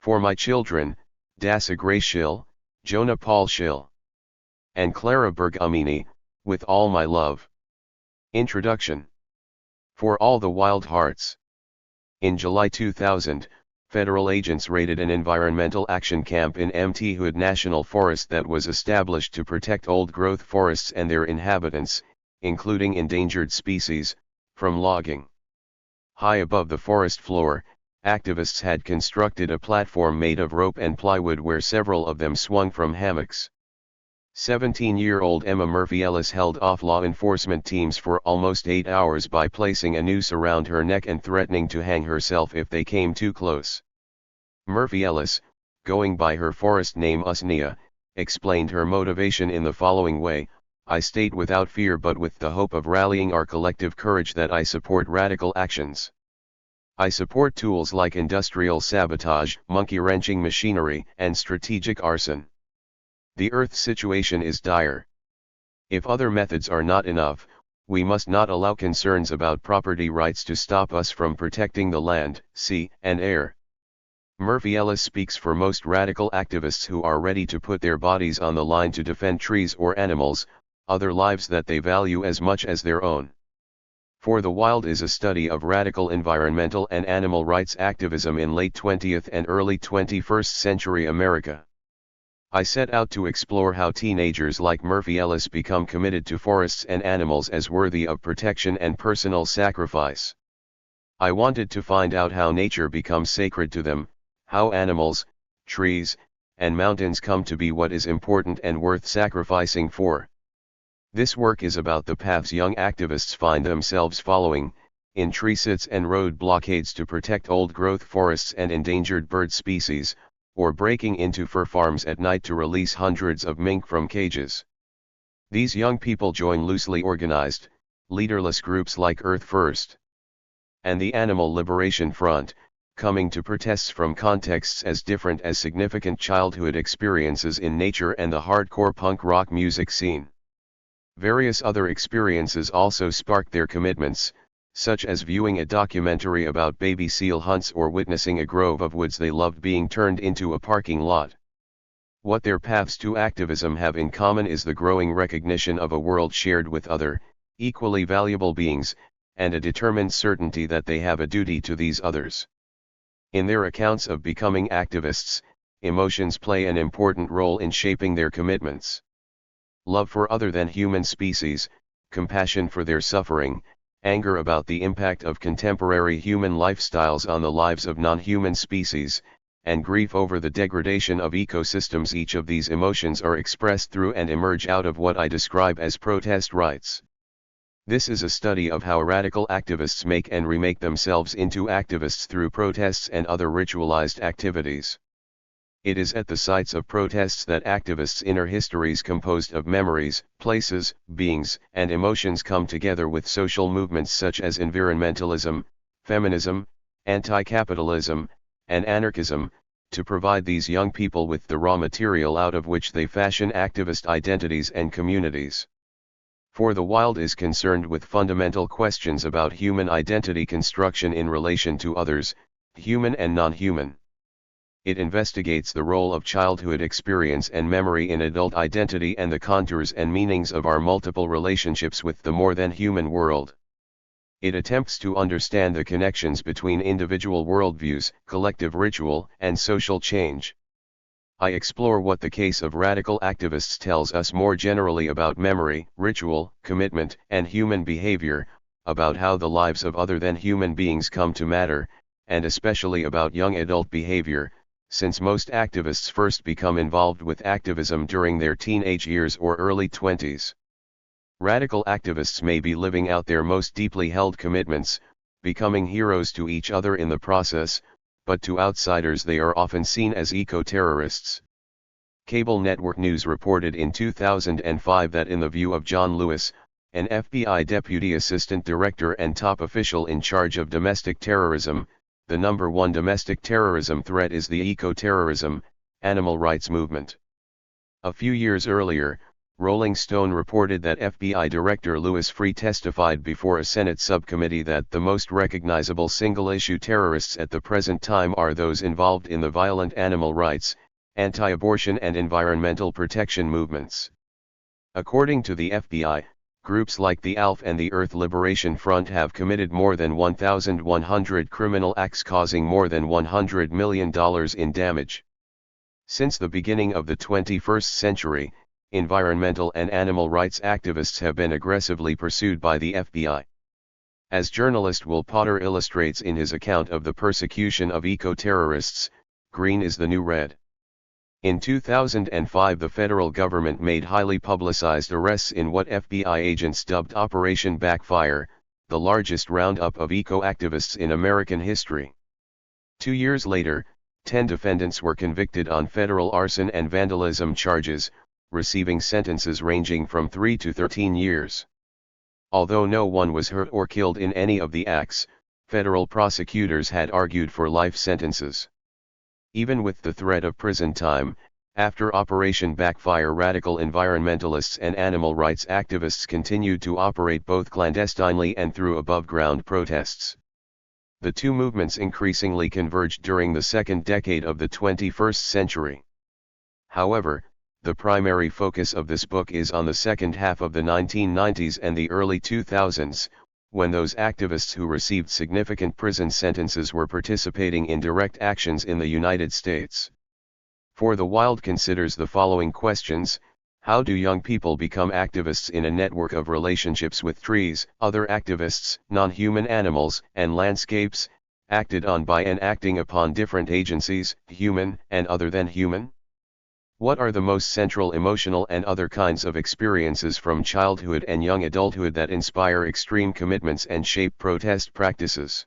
For my children, Dasa Gray Schill, Jonah Paul Schill, and Clara Bergamini, with all my love. Introduction. For all the wild hearts. In July 2000, federal agents raided an environmental action camp in Mt. Hood National Forest that was established to protect old-growth forests and their inhabitants, including endangered species, from logging. High above the forest floor, activists had constructed a platform made of rope and plywood where several of them swung from hammocks. 17-year-old Emma Murphy Ellis held off law enforcement teams for almost 8 hours by placing a noose around her neck and threatening to hang herself if they came too close. Murphy Ellis, going by her forest name Usnia, explained her motivation in the following way: "I state without fear but with the hope of rallying our collective courage that I support radical actions. I support tools like industrial sabotage, monkey-wrenching machinery, and strategic arson. The Earth's situation is dire. If other methods are not enough, we must not allow concerns about property rights to stop us from protecting the land, sea, and air." Murphy Ellis speaks for most radical activists who are ready to put their bodies on the line to defend trees or animals, other lives that they value as much as their own. For the Wild is a study of radical environmental and animal rights activism in late 20th and early 21st century America. I set out to explore how teenagers like Murphy Ellis become committed to forests and animals as worthy of protection and personal sacrifice. I wanted to find out how nature becomes sacred to them, how animals, trees, and mountains come to be what is important and worth sacrificing for. This work is about the paths young activists find themselves following, in tree sits and road blockades to protect old-growth forests and endangered bird species, or breaking into fur farms at night to release hundreds of mink from cages. These young people join loosely organized, leaderless groups like Earth First and the Animal Liberation Front, coming to protests from contexts as different as significant childhood experiences in nature and the hardcore punk rock music scene. Various other experiences also sparked their commitments, such as viewing a documentary about baby seal hunts or witnessing a grove of woods they loved being turned into a parking lot. What their paths to activism have in common is the growing recognition of a world shared with other, equally valuable beings, and a determined certainty that they have a duty to these others. In their accounts of becoming activists, emotions play an important role in shaping their commitments. Love for other than human species, compassion for their suffering, anger about the impact of contemporary human lifestyles on the lives of non-human species, and grief over the degradation of ecosystems. Each of these emotions are expressed through and emerge out of what I describe as protest rights. This is a study of how radical activists make and remake themselves into activists through protests and other ritualized activities. It is at the sites of protests that activists' inner histories composed of memories, places, beings, and emotions come together with social movements such as environmentalism, feminism, anti-capitalism, and anarchism, to provide these young people with the raw material out of which they fashion activist identities and communities. For the Wild is concerned with fundamental questions about human identity construction in relation to others, human and non-human. It investigates the role of childhood experience and memory in adult identity and the contours and meanings of our multiple relationships with the more than human world. It attempts to understand the connections between individual worldviews, collective ritual, and social change. I explore what the case of radical activists tells us more generally about memory, ritual, commitment, and human behavior, about how the lives of other than human beings come to matter, and especially about young adult behavior, since most activists first become involved with activism during their teenage years or early 20s. Radical activists may be living out their most deeply held commitments, becoming heroes to each other in the process, but to outsiders they are often seen as eco-terrorists. Cable network news reported in 2005 that in the view of John Lewis, an FBI deputy assistant director and top official in charge of domestic terrorism, the number one domestic terrorism threat is the eco-terrorism, animal rights movement. A few years earlier, Rolling Stone reported that FBI Director Louis Freeh testified before a Senate subcommittee that the most recognizable single-issue terrorists at the present time are those involved in the violent animal rights, anti-abortion and environmental protection movements. According to the FBI, groups like the ALF and the Earth Liberation Front have committed more than 1,100 criminal acts causing more than $100 million in damage. Since the beginning of the 21st century, environmental and animal rights activists have been aggressively pursued by the FBI. As journalist Will Potter illustrates in his account of the persecution of eco-terrorists, green is the new red. In 2005, the federal government made highly publicized arrests in what FBI agents dubbed Operation Backfire, the largest roundup of eco-activists in American history. 2 years later, 10 defendants were convicted on federal arson and vandalism charges, receiving sentences ranging from 3 to 13 years. Although no one was hurt or killed in any of the acts, federal prosecutors had argued for life sentences. Even with the threat of prison time, after Operation Backfire, radical environmentalists and animal rights activists continued to operate both clandestinely and through above-ground protests. The two movements increasingly converged during the second decade of the 21st century. However, the primary focus of this book is on the second half of the 1990s and the early 2000s, when those activists who received significant prison sentences were participating in direct actions in the United States. For the Wild considers the following questions: how do young people become activists in a network of relationships with trees, other activists, non-human animals, and landscapes, acted on by and acting upon different agencies, human and other than human? What are the most central emotional and other kinds of experiences from childhood and young adulthood that inspire extreme commitments and shape protest practices?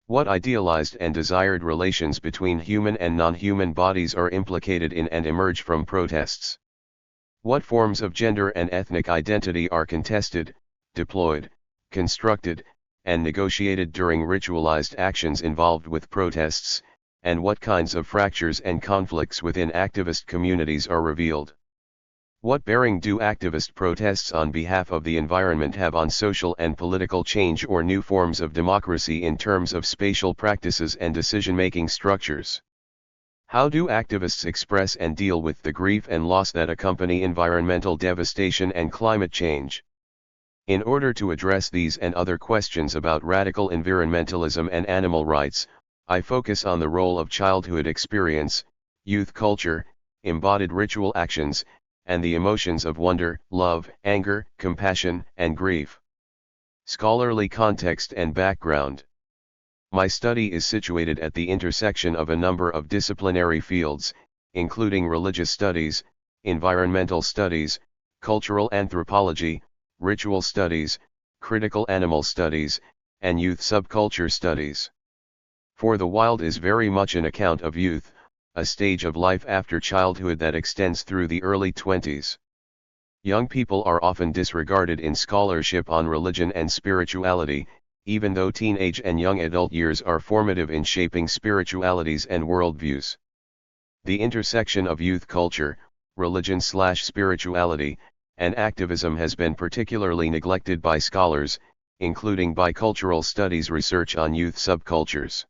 What idealized and desired relations between human and non-human bodies are implicated in and emerge from protests? What forms of gender and ethnic identity are contested, deployed, constructed, and negotiated during ritualized actions involved with protests, and what kinds of fractures and conflicts within activist communities are revealed? What bearing do activist protests on behalf of the environment have on social and political change or new forms of democracy in terms of spatial practices and decision-making structures? How do activists express and deal with the grief and loss that accompany environmental devastation and climate change? In order to address these and other questions about radical environmentalism and animal rights, I focus on the role of childhood experience, youth culture, embodied ritual actions, and the emotions of wonder, love, anger, compassion, and grief. Scholarly context and background. My study is situated at the intersection of a number of disciplinary fields, including religious studies, environmental studies, cultural anthropology, ritual studies, critical animal studies, and youth subculture studies. For the Wild is very much an account of youth, a stage of life after childhood that extends through the early 20s. Young people are often disregarded in scholarship on religion and spirituality, even though teenage and young adult years are formative in shaping spiritualities and worldviews. The intersection of youth culture, religion/spirituality, and activism has been particularly neglected by scholars, including bicultural studies research on youth subcultures.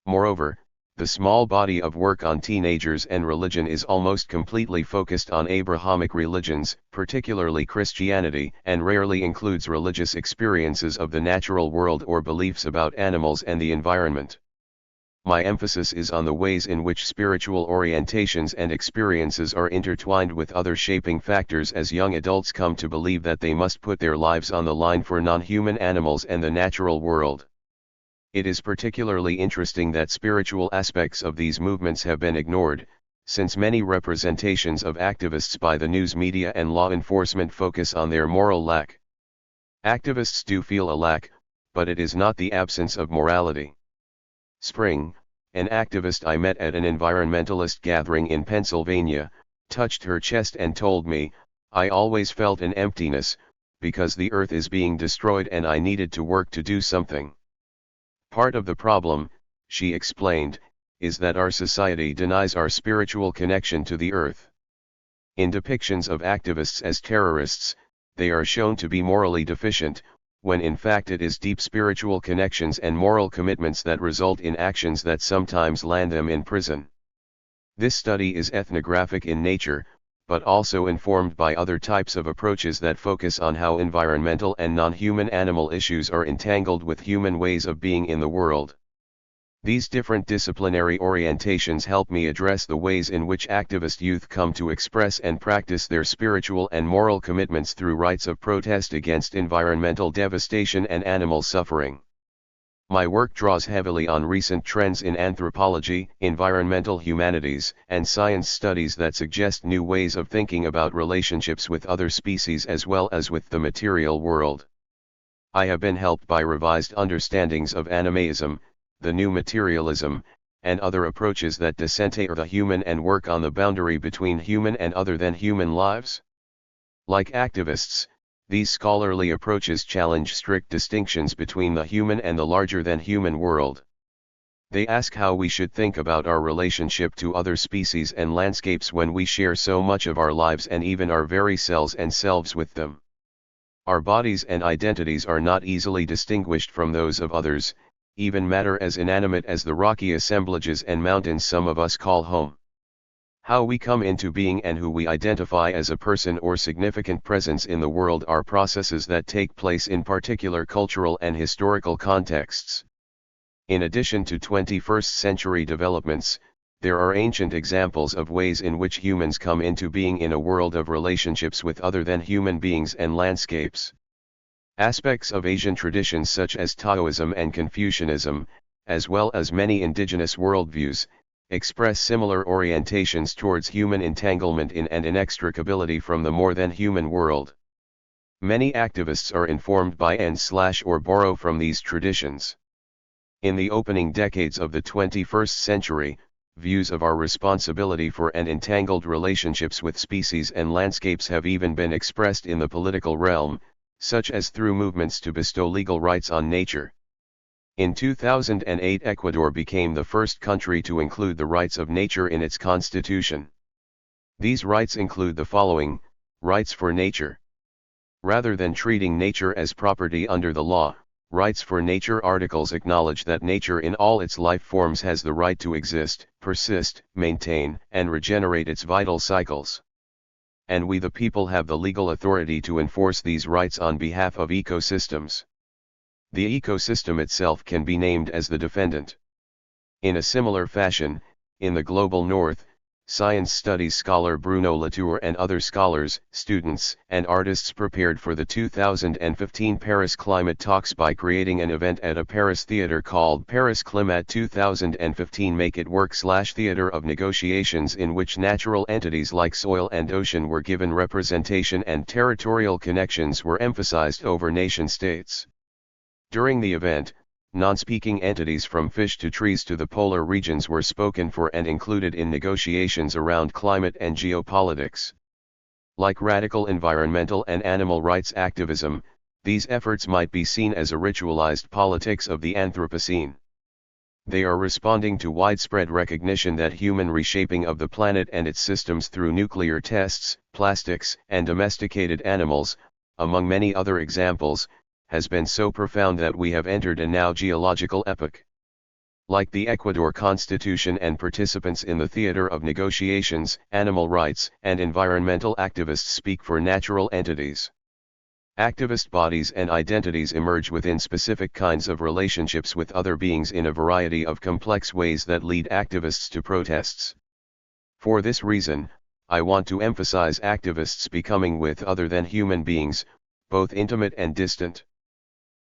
Moreover, the small body of work on teenagers and religion is almost completely focused on Abrahamic religions, particularly Christianity, and rarely includes religious experiences of the natural world or beliefs about animals and the environment. My emphasis is on the ways in which spiritual orientations and experiences are intertwined with other shaping factors as young adults come to believe that they must put their lives on the line for non-human animals and the natural world. It is particularly interesting that spiritual aspects of these movements have been ignored, since many representations of activists by the news media and law enforcement focus on their moral lack. Activists do feel a lack, but it is not the absence of morality. Spring, an activist I met at an environmentalist gathering in Pennsylvania, touched her chest and told me, "I always felt an emptiness, because the earth is being destroyed and I needed to work to do something." Part of the problem, she explained, is that our society denies our spiritual connection to the earth. In depictions of activists as terrorists, they are shown to be morally deficient, when in fact it is deep spiritual connections and moral commitments that result in actions that sometimes land them in prison. This study is ethnographic in nature, but also informed by other types of approaches that focus on how environmental and non-human animal issues are entangled with human ways of being in the world. These different disciplinary orientations help me address the ways in which activist youth come to express and practice their spiritual and moral commitments through rites of protest against environmental devastation and animal suffering. My work draws heavily on recent trends in anthropology, environmental humanities, and science studies that suggest new ways of thinking about relationships with other species as well as with the material world. I have been helped by revised understandings of animism, the new materialism, and other approaches that decenter the human and work on the boundary between human and other than human lives. Like activists, these scholarly approaches challenge strict distinctions between the human and the larger than human world. They ask how we should think about our relationship to other species and landscapes when we share so much of our lives and even our very cells and selves with them. Our bodies and identities are not easily distinguished from those of others, even matter as inanimate as the rocky assemblages and mountains some of us call home. How we come into being and who we identify as a person or significant presence in the world are processes that take place in particular cultural and historical contexts. In addition to 21st century developments, there are ancient examples of ways in which humans come into being in a world of relationships with other than human beings and landscapes. Aspects of Asian traditions such as Taoism and Confucianism, as well as many indigenous worldviews, express similar orientations towards human entanglement in and inextricability from the more than human world. Many activists are informed by and/or borrow from these traditions. In the opening decades of the 21st century, views of our responsibility for and entangled relationships with species and landscapes have even been expressed in the political realm, such as through movements to bestow legal rights on nature. In 2008, Ecuador became the first country to include the rights of nature in its constitution. These rights include the following: rights for nature. Rather than treating nature as property under the law, rights for nature articles acknowledge that nature in all its life forms has the right to exist, persist, maintain, and regenerate its vital cycles. And we the people have the legal authority to enforce these rights on behalf of ecosystems. The ecosystem itself can be named as the defendant. In a similar fashion, in the global north, science studies scholar Bruno Latour and other scholars, students, and artists prepared for the 2015 Paris Climate Talks by creating an event at a Paris theater called Paris Climat 2015 Make It Work/Theater of Negotiations, in which natural entities like soil and ocean were given representation and territorial connections were emphasized over nation-states. During the event, non-speaking entities from fish to trees to the polar regions were spoken for and included in negotiations around climate and geopolitics. Like radical environmental and animal rights activism, these efforts might be seen as a ritualized politics of the Anthropocene. They are responding to widespread recognition that human reshaping of the planet and its systems through nuclear tests, plastics, and domesticated animals, among many other examples, has been so profound that we have entered a now geological epoch. Like the Ecuador Constitution and participants in the theater of negotiations, animal rights and environmental activists speak for natural entities. Activist bodies and identities emerge within specific kinds of relationships with other beings in a variety of complex ways that lead activists to protests. For this reason, I want to emphasize activists becoming with other than human beings, both intimate and distant.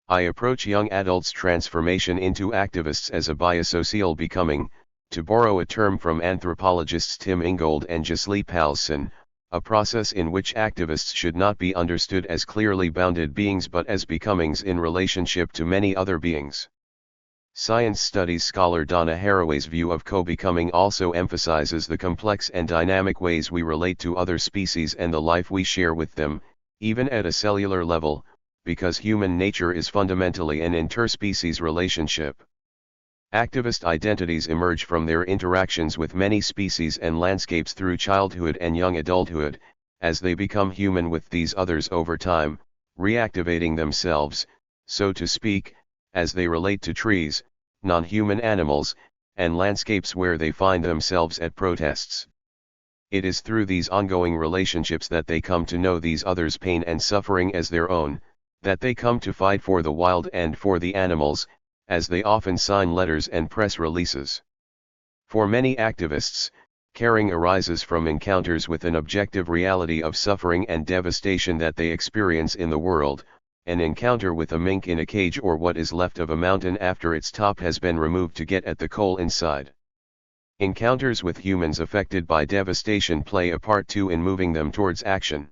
I approach young adults' transformation into activists as a biosocial becoming, to borrow a term from anthropologists Tim Ingold and Gisli Palsson, a process in which activists should not be understood as clearly bounded beings but as becomings in relationship to many other beings. Science studies scholar Donna Haraway's view of co-becoming also emphasizes the complex and dynamic ways we relate to other species and the life we share with them, even at a cellular level, because human nature is fundamentally an interspecies relationship. Activist identities emerge from their interactions with many species and landscapes through childhood and young adulthood, as they become human with these others over time, reactivating themselves, so to speak, as they relate to trees, non-human animals, and landscapes where they find themselves at protests. It is through these ongoing relationships that they come to know these others' pain and suffering as their own, that they come to fight for the wild and for the animals, as they often sign letters and press releases. For many activists, caring arises from encounters with an objective reality of suffering and devastation that they experience in the world, an encounter with a mink in a cage or what is left of a mountain after its top has been removed to get at the coal inside. Encounters with humans affected by devastation play a part too in moving them towards action.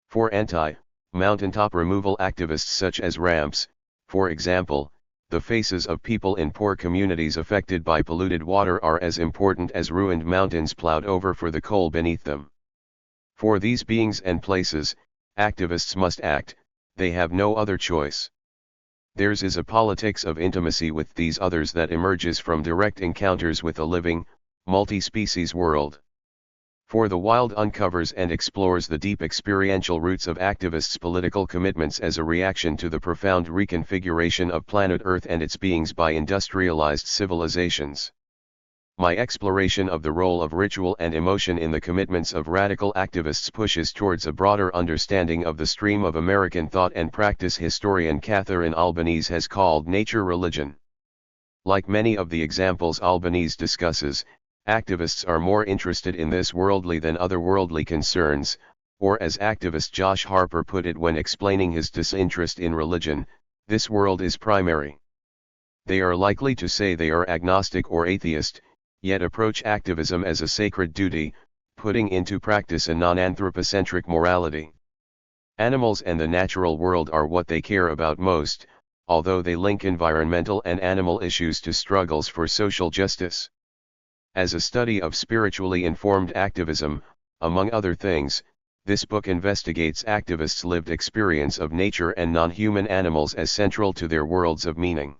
For anti-mountaintop removal activists such as ramps, for example, the faces of people in poor communities affected by polluted water are as important as ruined mountains plowed over for the coal beneath them. For these beings and places, activists must act, they have no other choice. Theirs is a politics of intimacy with these others that emerges from direct encounters with a living, multi-species world. For the wild uncovers and explores the deep experiential roots of activists' political commitments as a reaction to the profound reconfiguration of planet Earth and its beings by industrialized civilizations. My exploration of the role of ritual and emotion in the commitments of radical activists pushes towards a broader understanding of the stream of American thought and practice historian Catherine Albanese has called nature religion. Like many of the examples Albanese discusses, activists are more interested in this worldly than otherworldly concerns, or as activist Josh Harper put it when explaining his disinterest in religion, this world is primary. They are likely to say they are agnostic or atheist, yet approach activism as a sacred duty, putting into practice a non-anthropocentric morality. Animals and the natural world are what they care about most, although they link environmental and animal issues to struggles for social justice. As a study of spiritually informed activism, among other things, this book investigates activists' lived experience of nature and non-human animals as central to their worlds of meaning.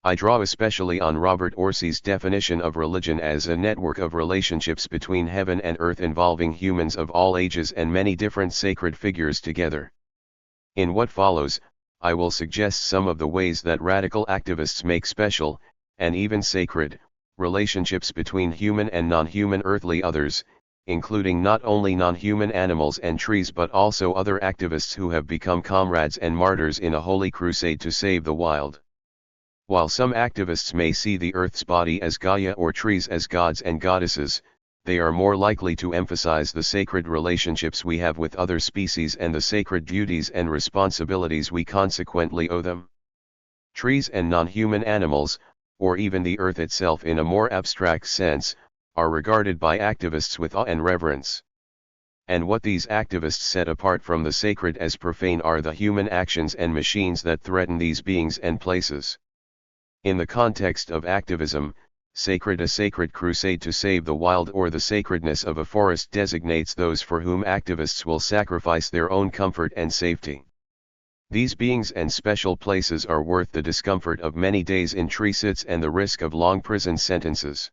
I draw especially on Robert Orsi's definition of religion as a network of relationships between heaven and earth involving humans of all ages and many different sacred figures together. In what follows, I will suggest some of the ways that radical activists make special, and even sacred, relationships between human and non-human earthly others, including not only non-human animals and trees but also other activists who have become comrades and martyrs in a holy crusade to save the wild. While some activists may see the Earth's body as Gaia or trees as gods and goddesses, they are more likely to emphasize the sacred relationships we have with other species and the sacred duties and responsibilities we consequently owe them. Trees and non-human animals, or even the Earth itself in a more abstract sense, are regarded by activists with awe and reverence. And what these activists set apart from the sacred as profane are the human actions and machines that threaten these beings and places. In the context of activism, a sacred crusade to save the wild or the sacredness of a forest designates those for whom activists will sacrifice their own comfort and safety. These beings and special places are worth the discomfort of many days in tree sits and the risk of long prison sentences.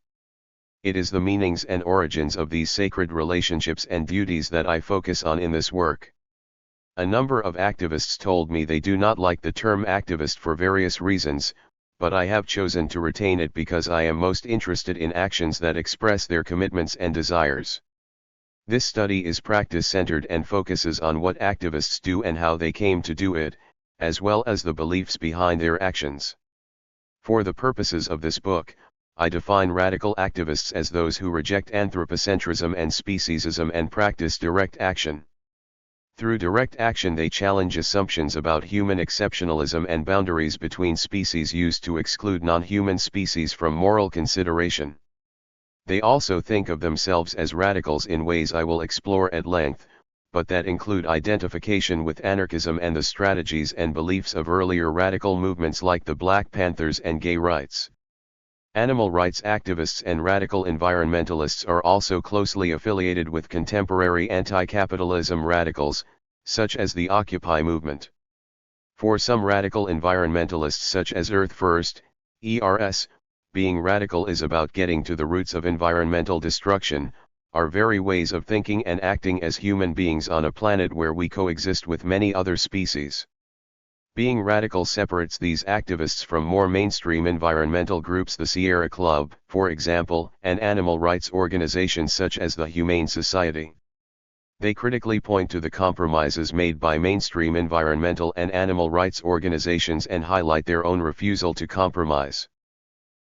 It is the meanings and origins of these sacred relationships and duties that I focus on in this work. A number of activists told me they do not like the term activist for various reasons, but I have chosen to retain it because I am most interested in actions that express their commitments and desires. This study is practice-centered and focuses on what activists do and how they came to do it, as well as the beliefs behind their actions. For the purposes of this book, I define radical activists as those who reject anthropocentrism and speciesism and practice direct action. Through direct action they challenge assumptions about human exceptionalism and boundaries between species used to exclude non-human species from moral consideration. They also think of themselves as radicals in ways I will explore at length, but that include identification with anarchism and the strategies and beliefs of earlier radical movements like the Black Panthers and gay rights. Animal rights activists and radical environmentalists are also closely affiliated with contemporary anti-capitalism radicals, such as the Occupy movement. For some radical environmentalists such as Earth First, ERS, being radical is about getting to the roots of environmental destruction, our very ways of thinking and acting as human beings on a planet where we coexist with many other species. Being radical separates these activists from more mainstream environmental groups, the Sierra Club, for example, and animal rights organizations such as the Humane Society. They critically point to the compromises made by mainstream environmental and animal rights organizations and highlight their own refusal to compromise.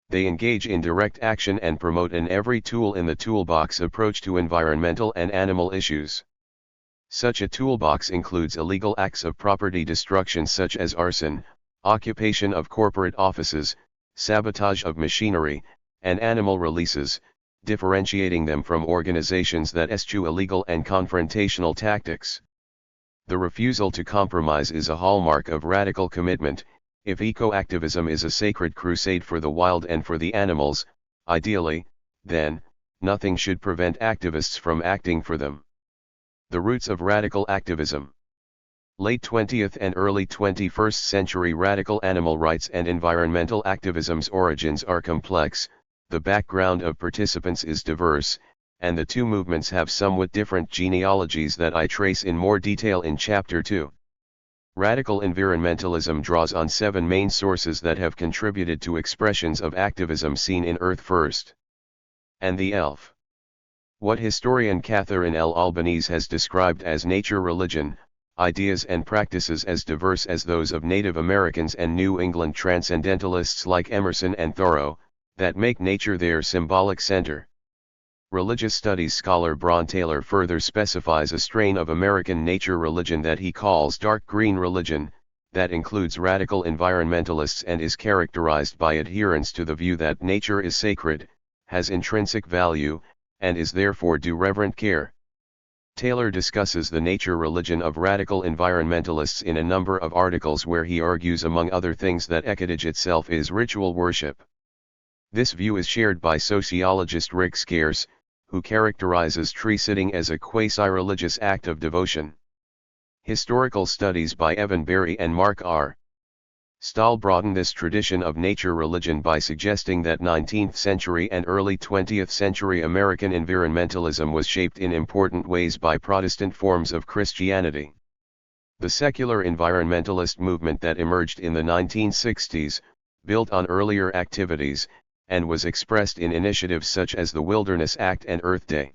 They engage in direct action and promote an every tool in the toolbox approach to environmental and animal issues. Such a toolbox includes illegal acts of property destruction such as arson, occupation of corporate offices, sabotage of machinery, and animal releases, differentiating them from organizations that eschew illegal and confrontational tactics. The refusal to compromise is a hallmark of radical commitment. If eco-activism is a sacred crusade for the wild and for the animals, ideally, then, nothing should prevent activists from acting for them. The roots of radical activism. Late 20th and early 21st century radical animal rights and environmental activism's origins are complex, the background of participants is diverse, and the two movements have somewhat different genealogies that I trace in more detail in Chapter 2. Radical environmentalism draws on 7 main sources that have contributed to expressions of activism seen in Earth First and the ELF. What historian Catherine L. Albanese has described as nature religion, ideas and practices as diverse as those of Native Americans and New England transcendentalists like Emerson and Thoreau, that make nature their symbolic center. Religious studies scholar Braun Taylor further specifies a strain of American nature religion that he calls dark green religion, that includes radical environmentalists and is characterized by adherence to the view that nature is sacred, has intrinsic value, and is therefore due reverent care. Taylor discusses the nature religion of radical environmentalists in a number of articles where he argues among other things that ecotage itself is ritual worship. This view is shared by sociologist Rick Scarce, who characterizes tree-sitting as a quasi-religious act of devotion. Historical studies by Evan Berry and Mark R. Stahl broaden this tradition of nature religion by suggesting that 19th century and early 20th century American environmentalism was shaped in important ways by Protestant forms of Christianity. The secular environmentalist movement that emerged in the 1960s, built on earlier activities, and was expressed in initiatives such as the Wilderness Act and Earth Day.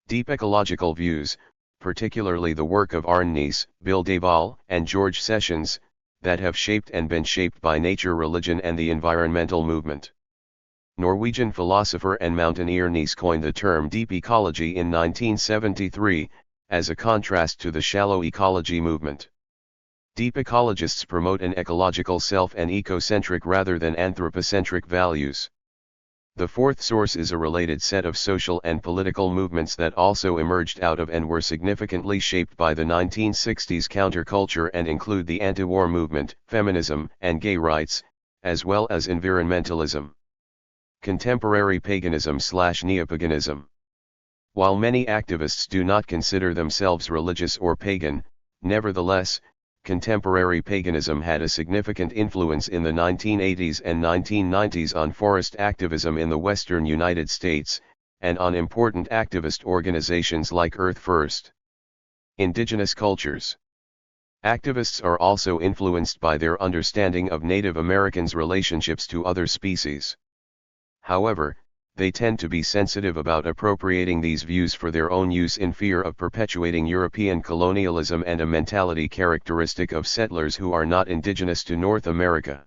Deep ecological views, particularly the work of Arne Naess, Bill Duvall, and George Sessions, that have shaped and been shaped by nature religion and the environmental movement. Norwegian philosopher and mountaineer Naess coined the term deep ecology in 1973, as a contrast to the shallow ecology movement. Deep ecologists promote an ecological self and ecocentric rather than anthropocentric values. The fourth source is a related set of social and political movements that also emerged out of and were significantly shaped by the 1960s counterculture and include the anti-war movement, feminism, and gay rights, as well as environmentalism. Contemporary paganism/neopaganism. While many activists do not consider themselves religious or pagan, nevertheless, contemporary paganism had a significant influence in the 1980s and 1990s on forest activism in the western United States, and on important activist organizations like Earth First. Indigenous cultures. Activists are also influenced by their understanding of Native Americans' relationships to other species. However, they tend to be sensitive about appropriating these views for their own use in fear of perpetuating European colonialism and a mentality characteristic of settlers who are not indigenous to North America.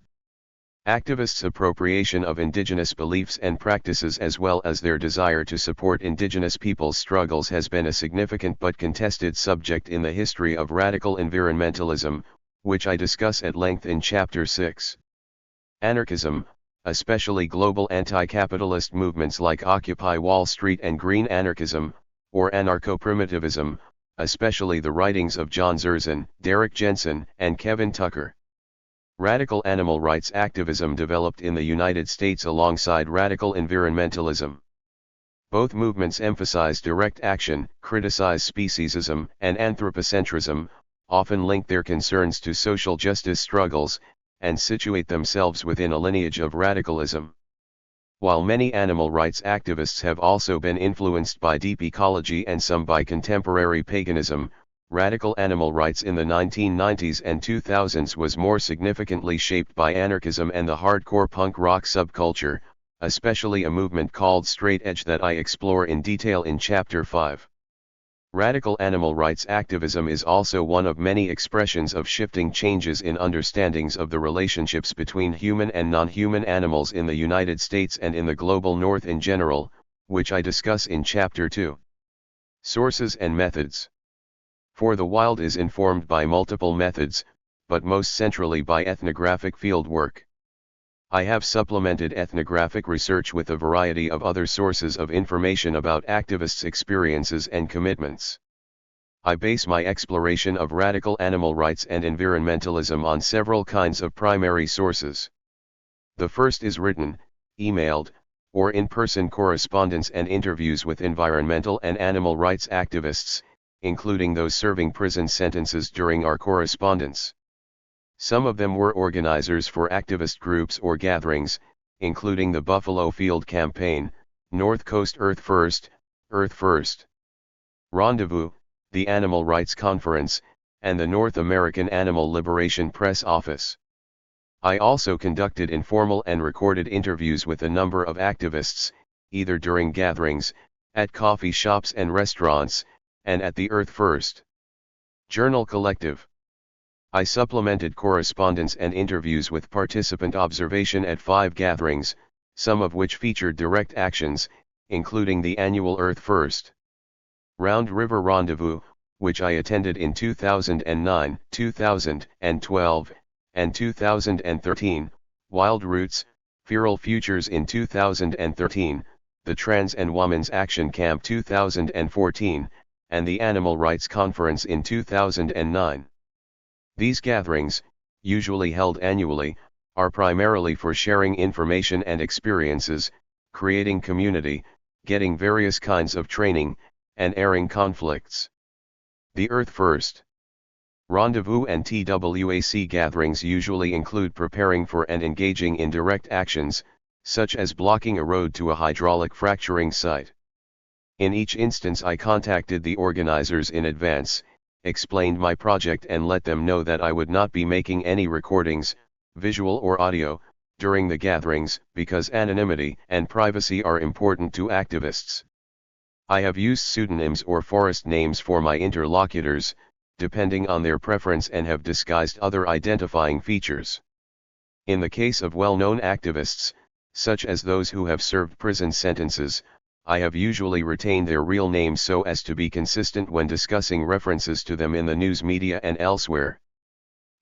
Activists' appropriation of indigenous beliefs and practices as well as their desire to support indigenous peoples' struggles has been a significant but contested subject in the history of radical environmentalism, which I discuss at length in Chapter 6. Anarchism, especially global anti-capitalist movements like Occupy Wall Street and Green Anarchism, or anarcho-primitivism, especially the writings of John Zerzan, Derek Jensen, and Kevin Tucker. Radical animal rights activism developed in the United States alongside radical environmentalism. Both movements emphasize direct action, criticize speciesism and anthropocentrism, often link their concerns to social justice struggles, and situate themselves within a lineage of radicalism. While many animal rights activists have also been influenced by deep ecology and some by contemporary paganism, radical animal rights in the 1990s and 2000s was more significantly shaped by anarchism and the hardcore punk rock subculture, especially a movement called straight edge that I explore in detail in Chapter 5. Radical animal rights activism is also one of many expressions of shifting changes in understandings of the relationships between human and non-human animals in the United States and in the global North in general, which I discuss in Chapter 2. Sources and methods. For the Wild is informed by multiple methods, but most centrally by ethnographic fieldwork. I have supplemented ethnographic research with a variety of other sources of information about activists' experiences and commitments. I base my exploration of radical animal rights and environmentalism on several kinds of primary sources. The first is written, emailed, or in-person correspondence and interviews with environmental and animal rights activists, including those serving prison sentences during our correspondence. Some of them were organizers for activist groups or gatherings, including the Buffalo Field Campaign, North Coast Earth First, Rendezvous, the Animal Rights Conference, and the North American Animal Liberation Press Office. I also conducted informal and recorded interviews with a number of activists, either during gatherings, at coffee shops and restaurants, and at the Earth First Journal Collective. I supplemented correspondence and interviews with participant observation at 5 gatherings, some of which featured direct actions, including the annual Earth First Round River Rendezvous, which I attended in 2009, 2012, and 2013, Wild Roots, Feral Futures in 2013, the Trans and Women's Action Camp 2014, and the Animal Rights Conference in 2009. These gatherings, usually held annually, are primarily for sharing information and experiences, creating community, getting various kinds of training, and airing conflicts. The Earth First Rendezvous and TWAC gatherings usually include preparing for and engaging in direct actions, such as blocking a road to a hydraulic fracturing site. In each instance I contacted the organizers in advance, explained my project and let them know that I would not be making any recordings, visual or audio, during the gatherings because anonymity and privacy are important to activists. I have used pseudonyms or forest names for my interlocutors, depending on their preference, and have disguised other identifying features. In the case of well-known activists, such as those who have served prison sentences, I have usually retained their real names so as to be consistent when discussing references to them in the news media and elsewhere.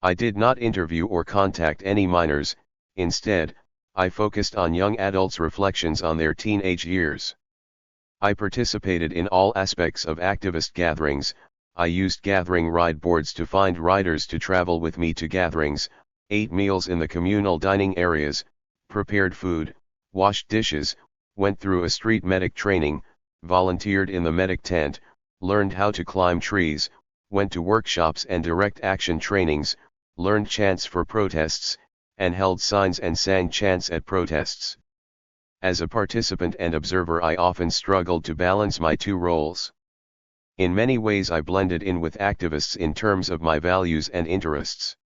I did not interview or contact any minors, instead, I focused on young adults' reflections on their teenage years. I participated in all aspects of activist gatherings. I used gathering ride boards to find riders to travel with me to gatherings, ate meals in the communal dining areas, prepared food, washed dishes, went through a street medic training, volunteered in the medic tent, learned how to climb trees, went to workshops and direct action trainings, learned chants for protests, and held signs and sang chants at protests. As a participant and observer, I often struggled to balance my two roles. In many ways I blended in with activists in terms of my values and interests.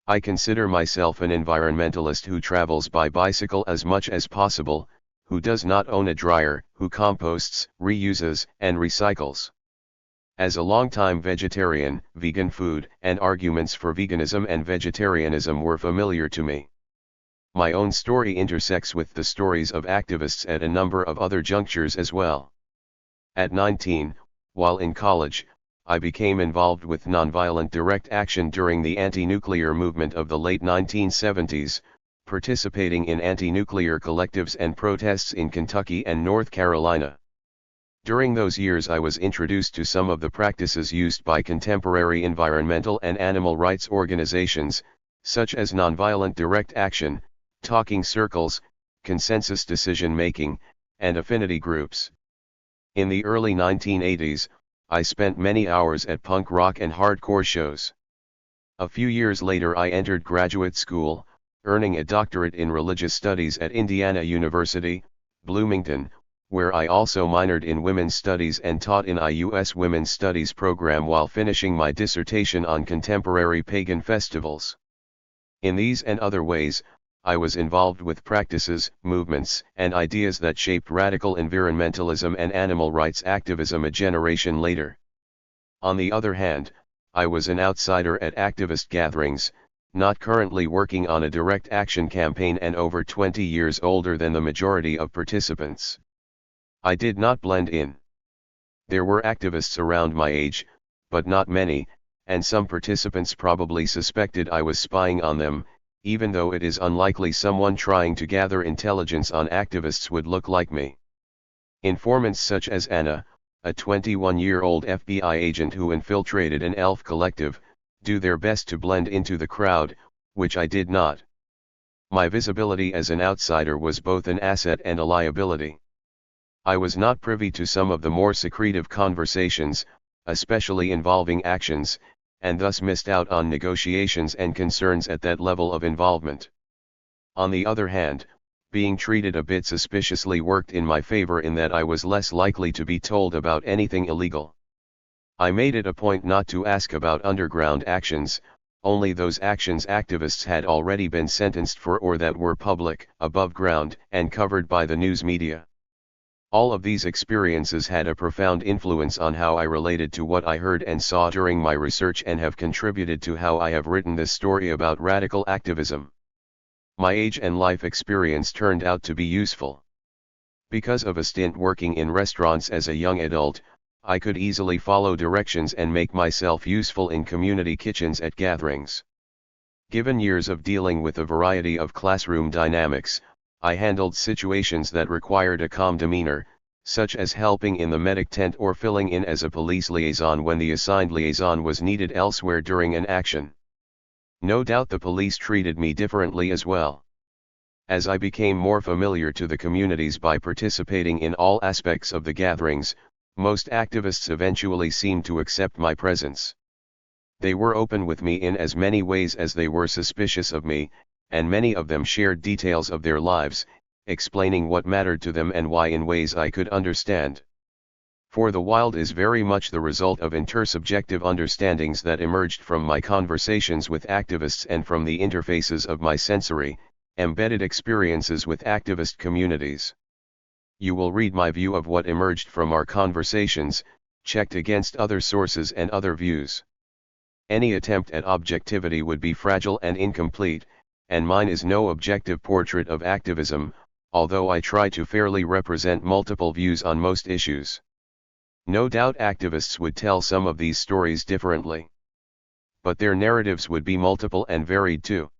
I consider myself an environmentalist who travels by bicycle as much as possible, who does not own a dryer, who composts, reuses, and recycles. As a longtime vegetarian, vegan food and arguments for veganism and vegetarianism were familiar to me. My own story intersects with the stories of activists at a number of other junctures as well. At 19, while in college, I became involved with nonviolent direct action during the anti-nuclear movement of the late 1970s, participating in anti-nuclear collectives and protests in Kentucky and North Carolina. During those years I was introduced to some of the practices used by contemporary environmental and animal rights organizations, such as nonviolent direct action, talking circles, consensus decision-making, and affinity groups. In the early 1980s, I spent many hours at punk rock and hardcore shows. A few years later I entered graduate school, earning a doctorate in religious studies at Indiana University, Bloomington, where I also minored in women's studies and taught in IUS Women's Studies program while finishing my dissertation on contemporary pagan festivals. In these and other ways, I was involved with practices, movements, and ideas that shaped radical environmentalism and animal rights activism a generation later. On the other hand, I was an outsider at activist gatherings, not currently working on a direct action campaign and over 20 years older than the majority of participants. I did not blend in. There were activists around my age, but not many, and some participants probably suspected I was spying on them, even though it is unlikely someone trying to gather intelligence on activists would look like me. Informants such as Anna, a 21-year-old FBI agent who infiltrated an elf collective, do their best to blend into the crowd, which I did not. My visibility as an outsider was both an asset and a liability. I was not privy to some of the more secretive conversations, especially involving actions, and thus missed out on negotiations and concerns at that level of involvement. On the other hand, being treated a bit suspiciously worked in my favor in that I was less likely to be told about anything illegal. I made it a point not to ask about underground actions, only those actions activists had already been sentenced for or that were public, above ground, and covered by the news media. All of these experiences had a profound influence on how I related to what I heard and saw during my research and have contributed to how I have written this story about radical activism. My age and life experience turned out to be useful. Because of a stint working in restaurants as a young adult, I could easily follow directions and make myself useful in community kitchens at gatherings. Given years of dealing with a variety of classroom dynamics, I handled situations that required a calm demeanor, such as helping in the medic tent or filling in as a police liaison when the assigned liaison was needed elsewhere during an action. No doubt the police treated me differently as well. As I became more familiar to the communities by participating in all aspects of the gatherings, most activists eventually seemed to accept my presence. They were open with me in as many ways as they were suspicious of me, and many of them shared details of their lives, explaining what mattered to them and why in ways I could understand. For the wild is very much the result of intersubjective understandings that emerged from my conversations with activists and from the interfaces of my sensory, embedded experiences with activist communities. You will read my view of what emerged from our conversations, checked against other sources and other views. Any attempt at objectivity would be fragile and incomplete, and mine is no objective portrait of activism, although I try to fairly represent multiple views on most issues. No doubt activists would tell some of these stories differently. But their narratives would be multiple and varied too.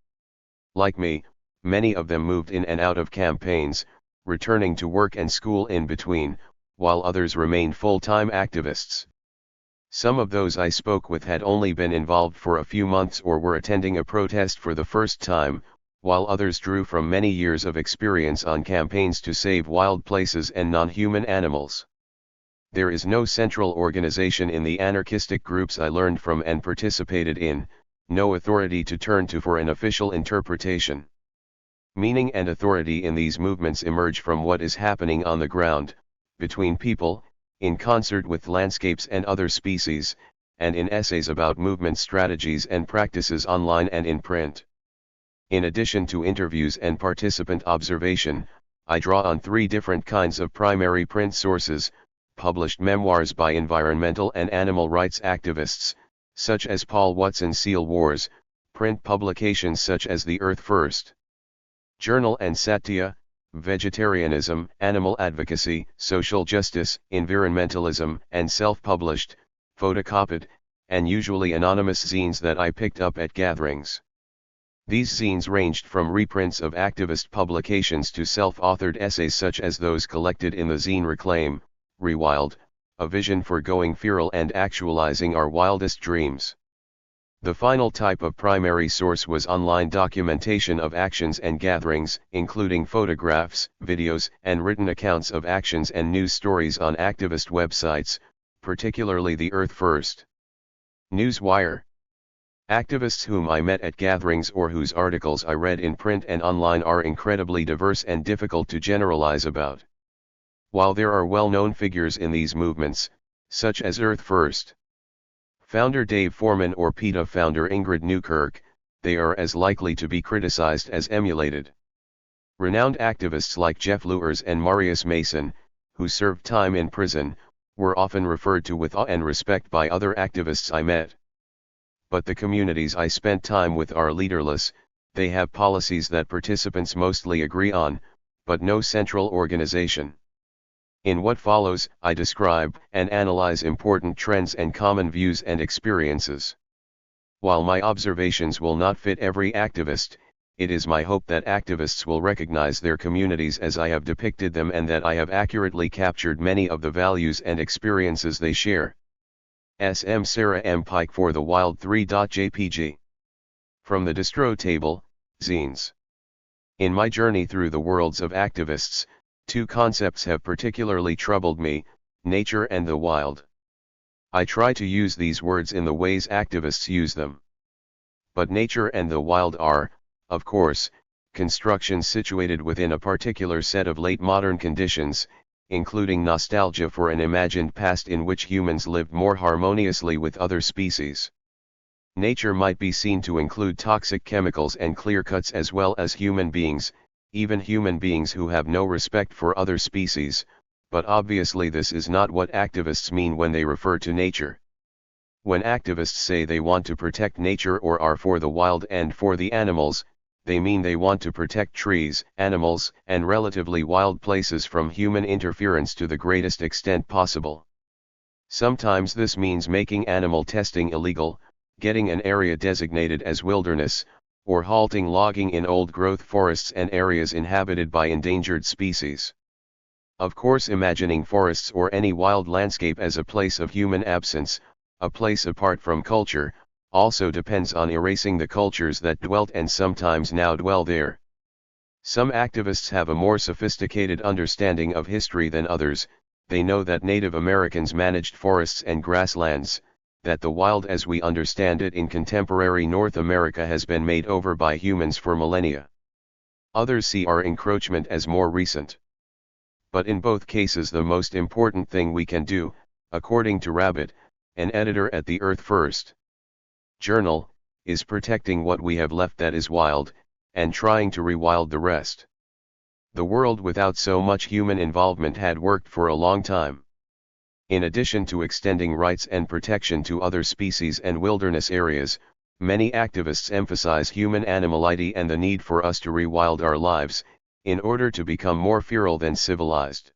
Like me, many of them moved in and out of campaigns, returning to work and school in between, while others remained full-time activists. Some of those I spoke with had only been involved for a few months or were attending a protest for the first time, while others drew from many years of experience on campaigns to save wild places and non-human animals. There is no central organization in the anarchistic groups I learned from and participated in, no authority to turn to for an official interpretation. Meaning and authority in these movements emerge from what is happening on the ground, between people, in concert with landscapes and other species, and in essays about movement strategies and practices online and in print. In addition to interviews and participant observation, I draw on 3 different kinds of primary print sources: published memoirs by environmental and animal rights activists, such as Paul Watson's Seal Wars, print publications such as The Earth First Journal and Satya, vegetarianism, animal advocacy, social justice, environmentalism, and self-published, photocopied, and usually anonymous zines that I picked up at gatherings. These zines ranged from reprints of activist publications to self-authored essays such as those collected in the zine Reclaim, Rewild, A Vision for Going Feral and Actualizing Our Wildest Dreams. The final type of primary source was online documentation of actions and gatherings, including photographs, videos, and written accounts of actions and news stories on activist websites, particularly The Earth First, Newswire, Activists whom I met at gatherings or whose articles I read in print and online are incredibly diverse and difficult to generalize about. While there are well-known figures in these movements, such as Earth First founder Dave Foreman or PETA founder Ingrid Newkirk, they are as likely to be criticized as emulated. Renowned activists like Jeff Luers and Marius Mason, who served time in prison, were often referred to with awe and respect by other activists I met. But the communities I spent time with are leaderless, they have policies that participants mostly agree on, but no central organization. In what follows, I describe and analyze important trends and common views and experiences. While my observations will not fit every activist, it is my hope that activists will recognize their communities as I have depicted them and that I have accurately captured many of the values and experiences they share. SM Sarah M. Pike for the Wild 3.jpg. From the distro table, zines. In my journey through the worlds of activists, two concepts have particularly troubled me, nature and the wild. I try to use these words in the ways activists use them. But nature and the wild are, of course, constructions situated within a particular set of late modern conditions, including nostalgia for an imagined past in which humans lived more harmoniously with other species. Nature might be seen to include toxic chemicals and clear-cuts as well as human beings, even human beings who have no respect for other species, but obviously this is not what activists mean when they refer to nature. When activists say they want to protect nature or are for the wild and for the animals, they mean they want to protect trees, animals, and relatively wild places from human interference to the greatest extent possible. Sometimes this means making animal testing illegal, getting an area designated as wilderness, or halting logging in old-growth forests and areas inhabited by endangered species. Of course, imagining forests or any wild landscape as a place of human absence, a place apart from culture, also depends on erasing the cultures that dwelt and sometimes now dwell there. Some activists have a more sophisticated understanding of history than others. They know that Native Americans managed forests and grasslands, that the wild as we understand it in contemporary North America has been made over by humans for millennia. Others see our encroachment as more recent. But in both cases the most important thing we can do, according to Rabbit, an editor at the Earth First Journal, is protecting what we have left that is wild, and trying to rewild the rest. The world without so much human involvement had worked for a long time. In addition to extending rights and protection to other species and wilderness areas, many activists emphasize human animality and the need for us to rewild our lives, in order to become more feral than civilized.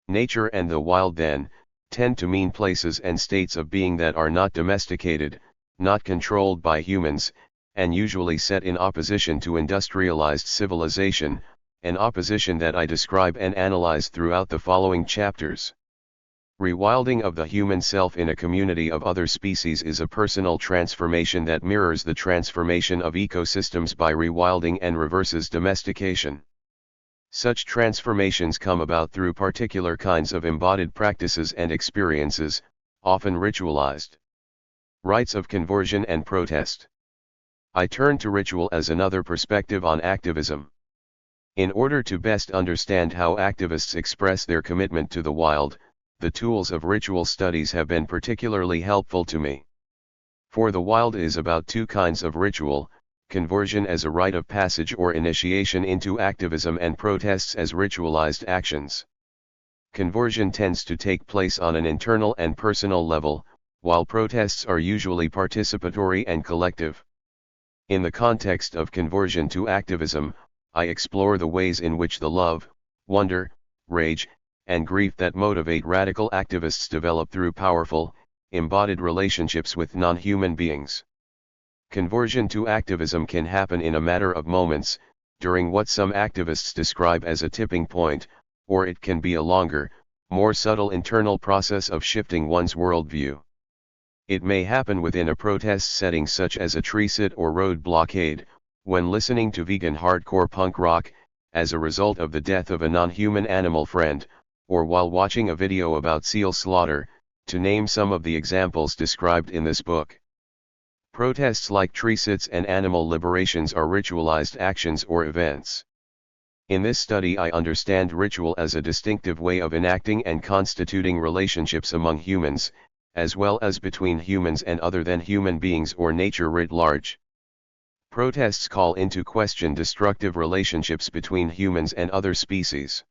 Nature and the wild then, tend to mean places and states of being that are not domesticated, not controlled by humans, and usually set in opposition to industrialized civilization, an opposition that I describe and analyze throughout the following chapters. Rewilding of the human self in a community of other species is a personal transformation that mirrors the transformation of ecosystems by rewilding and reverses domestication. Such transformations come about through particular kinds of embodied practices and experiences, often ritualized. Rites of conversion and protest. I turn to ritual as another perspective on activism. In order to best understand how activists express their commitment to the wild, the tools of ritual studies have been particularly helpful to me. For the wild is about two kinds of ritual: conversion as a rite of passage or initiation into activism, and protests as ritualized actions. Conversion tends to take place on an internal and personal level, while protests are usually participatory and collective. In the context of conversion to activism, I explore the ways in which the love, wonder, rage, and grief that motivate radical activists develop through powerful, embodied relationships with non-human beings. Conversion to activism can happen in a matter of moments, during what some activists describe as a tipping point, or it can be a longer, more subtle internal process of shifting one's worldview. It may happen within a protest setting such as a tree sit or road blockade, when listening to vegan hardcore punk rock, as a result of the death of a non-human animal friend, or while watching a video about seal slaughter, to name some of the examples described in this book. Protests like tree sits and animal liberations are ritualized actions or events. In this study I understand ritual as a distinctive way of enacting and constituting relationships among humans, as well as between humans and other than human beings or nature writ large. Protests call into question destructive relationships between humans and other species.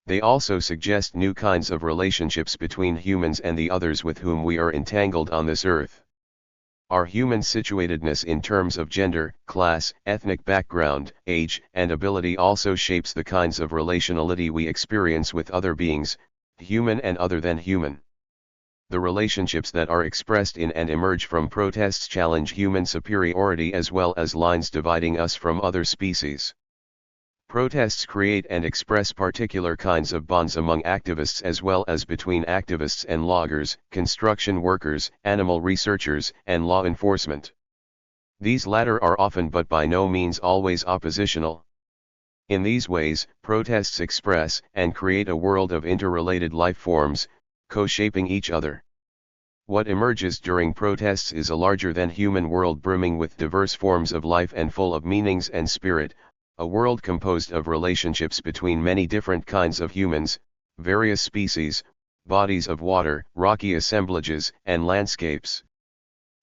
They also suggest new kinds of relationships between humans and the others with whom we are entangled on this earth. Our human situatedness in terms of gender, class, ethnic background, age, and ability also shapes the kinds of relationality we experience with other beings, human and other than human. The relationships that are expressed in and emerge from protests challenge human superiority as well as lines dividing us from other species. Protests create and express particular kinds of bonds among activists as well as between activists and loggers, construction workers, animal researchers, and law enforcement. These latter are often but by no means always oppositional. In these ways, protests express and create a world of interrelated life forms, co-shaping each other. What emerges during protests is a larger-than-human world brimming with diverse forms of life and full of meanings and spirit, a world composed of relationships between many different kinds of humans, various species, bodies of water, rocky assemblages, and landscapes.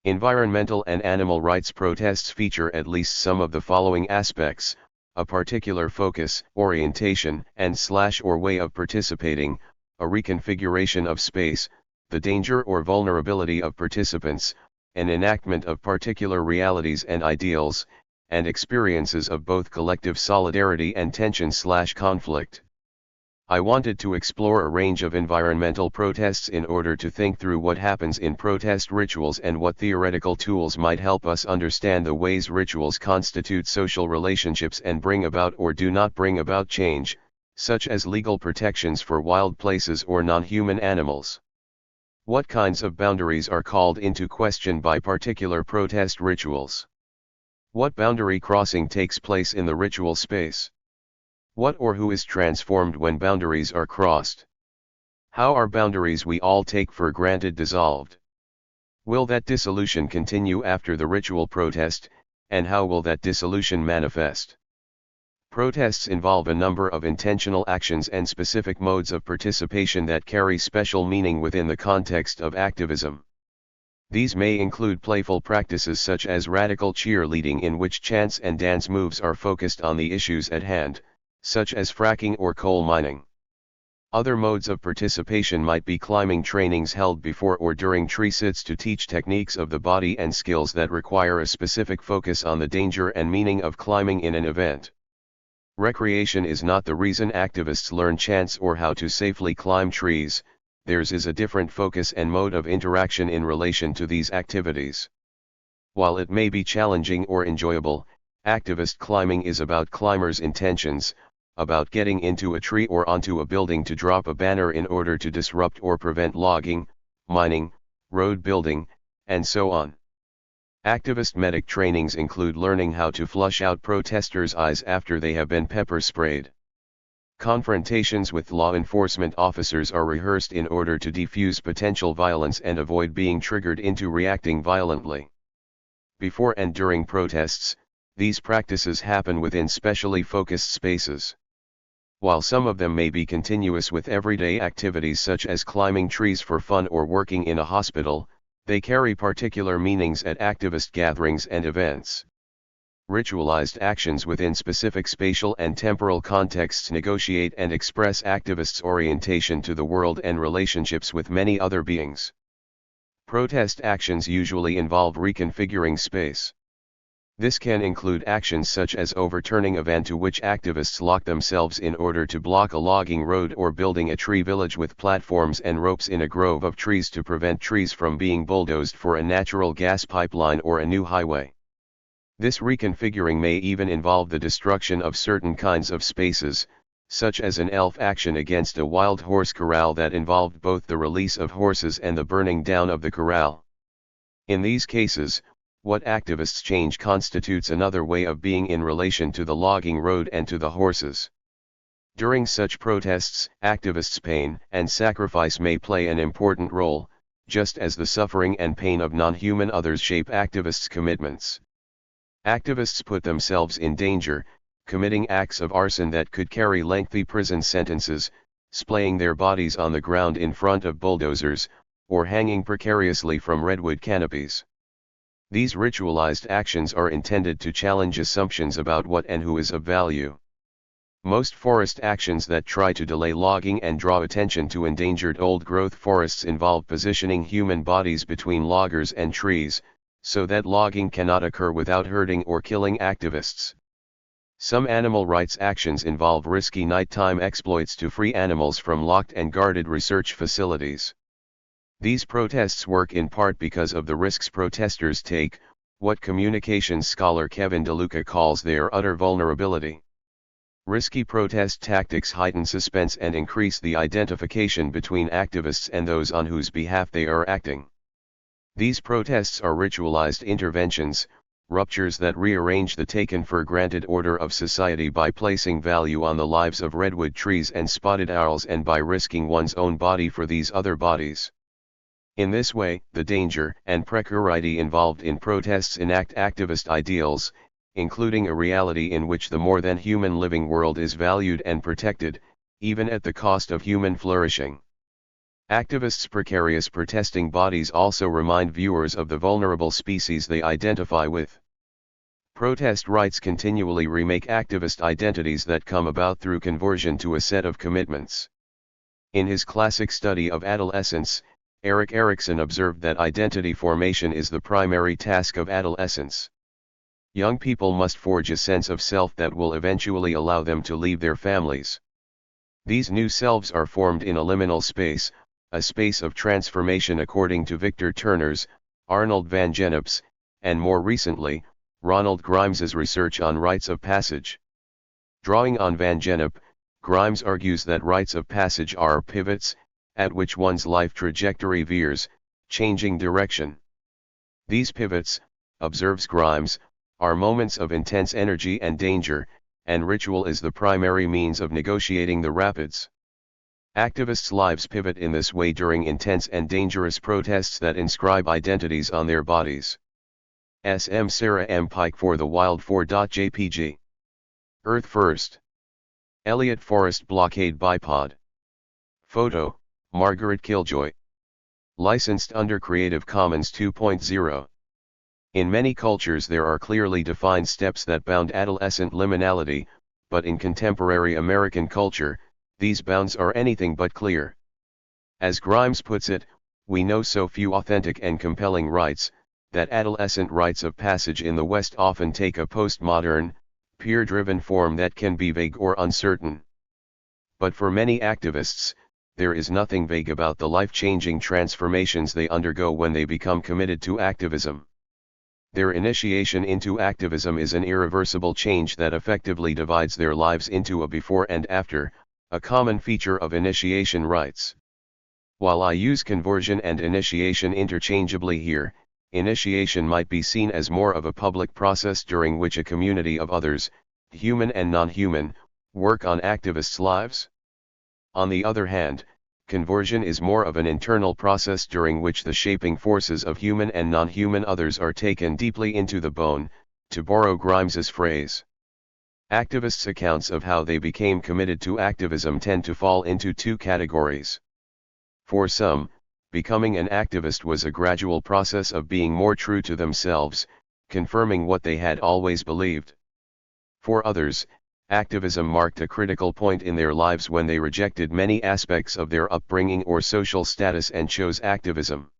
Environmental and animal rights protests feature at least some of the following aspects: a particular focus, orientation, and/or way of participating, a reconfiguration of space, the danger or vulnerability of participants, an enactment of particular realities and ideals, and experiences of both collective solidarity and tension/conflict. I wanted to explore a range of environmental protests in order to think through what happens in protest rituals and what theoretical tools might help us understand the ways rituals constitute social relationships and bring about or do not bring about change, such as legal protections for wild places or non-human animals. What kinds of boundaries are called into question by particular protest rituals? What boundary crossing takes place in the ritual space? What or who is transformed when boundaries are crossed? How are boundaries we all take for granted dissolved? Will that dissolution continue after the ritual protest, and how will that dissolution manifest? Protests involve a number of intentional actions and specific modes of participation that carry special meaning within the context of activism. These may include playful practices such as radical cheerleading in which chants and dance moves are focused on the issues at hand, such as fracking or coal mining. Other modes of participation might be climbing trainings held before or during tree sits to teach techniques of the body and skills that require a specific focus on the danger and meaning of climbing in an event. Recreation is not the reason activists learn chants or how to safely climb trees. Theirs is a different focus and mode of interaction in relation to these activities. While it may be challenging or enjoyable, activist climbing is about climbers' intentions, about getting into a tree or onto a building to drop a banner in order to disrupt or prevent logging, mining, road building, and so on. Activist medic trainings include learning how to flush out protesters' eyes after they have been pepper sprayed. Confrontations with law enforcement officers are rehearsed in order to defuse potential violence and avoid being triggered into reacting violently. Before and during protests, these practices happen within specially focused spaces. While some of them may be continuous with everyday activities such as climbing trees for fun or working in a hospital, they carry particular meanings at activist gatherings and events. Ritualized actions within specific spatial and temporal contexts negotiate and express activists' orientation to the world and relationships with many other beings. Protest actions usually involve reconfiguring space. This can include actions such as overturning a van to which activists lock themselves in order to block a logging road or building a tree village with platforms and ropes in a grove of trees to prevent trees from being bulldozed for a natural gas pipeline or a new highway. This reconfiguring may even involve the destruction of certain kinds of spaces, such as an elf action against a wild horse corral that involved both the release of horses and the burning down of the corral. In these cases, what activists change constitutes another way of being in relation to the logging road and to the horses. During such protests, activists' pain and sacrifice may play an important role, just as the suffering and pain of non-human others shape activists' commitments. Activists put themselves in danger, committing acts of arson that could carry lengthy prison sentences, splaying their bodies on the ground in front of bulldozers, or hanging precariously from redwood canopies. These ritualized actions are intended to challenge assumptions about what and who is of value. Most forest actions that try to delay logging and draw attention to endangered old-growth forests involve positioning human bodies between loggers and trees, so that logging cannot occur without hurting or killing activists. Some animal rights actions involve risky nighttime exploits to free animals from locked and guarded research facilities. These protests work in part because of the risks protesters take, what communications scholar Kevin DeLuca calls their utter vulnerability. Risky protest tactics heighten suspense and increase the identification between activists and those on whose behalf they are acting. These protests are ritualized interventions, ruptures that rearrange the taken-for-granted order of society by placing value on the lives of redwood trees and spotted owls and by risking one's own body for these other bodies. In this way, the danger and precarity involved in protests enact activist ideals, including a reality in which the more than human living world is valued and protected, even at the cost of human flourishing. Activists' precarious protesting bodies also remind viewers of the vulnerable species they identify with. Protest rights continually remake activist identities that come about through conversion to a set of commitments. In his classic study of adolescence, Erik Erikson observed that identity formation is the primary task of adolescence. Young people must forge a sense of self that will eventually allow them to leave their families. These new selves are formed in a liminal space, a space of transformation according to Victor Turner's, Arnold van Gennep's, and more recently, Ronald Grimes's research on rites of passage. Drawing on van Gennep, Grimes argues that rites of passage are pivots, at which one's life trajectory veers, changing direction. These pivots, observes Grimes, are moments of intense energy and danger, and ritual is the primary means of negotiating the rapids. Activists' lives pivot in this way during intense and dangerous protests that inscribe identities on their bodies. S.M. Sarah M. Pike for the Wild 4.jpg. Earth First. Elliott Forest Blockade Bipod. Photo, Margaret Killjoy. Licensed under Creative Commons 2.0. In many cultures there are clearly defined steps that bound adolescent liminality, but in contemporary American culture, these bounds are anything but clear. As Grimes puts it, we know so few authentic and compelling rites, that adolescent rites of passage in the West often take a postmodern, peer-driven form that can be vague or uncertain. But for many activists, there is nothing vague about the life-changing transformations they undergo when they become committed to activism. Their initiation into activism is an irreversible change that effectively divides their lives into a before and after, a common feature of initiation rites. While I use conversion and initiation interchangeably here, initiation might be seen as more of a public process during which a community of others, human and non-human, work on activists' lives. On the other hand, conversion is more of an internal process during which the shaping forces of human and non-human others are taken deeply into the bone, to borrow Grimes's phrase. Activists' accounts of how they became committed to activism tend to fall into two categories. For some, becoming an activist was a gradual process of being more true to themselves, confirming what they had always believed. For others, activism marked a critical point in their lives when they rejected many aspects of their upbringing or social status and chose activism.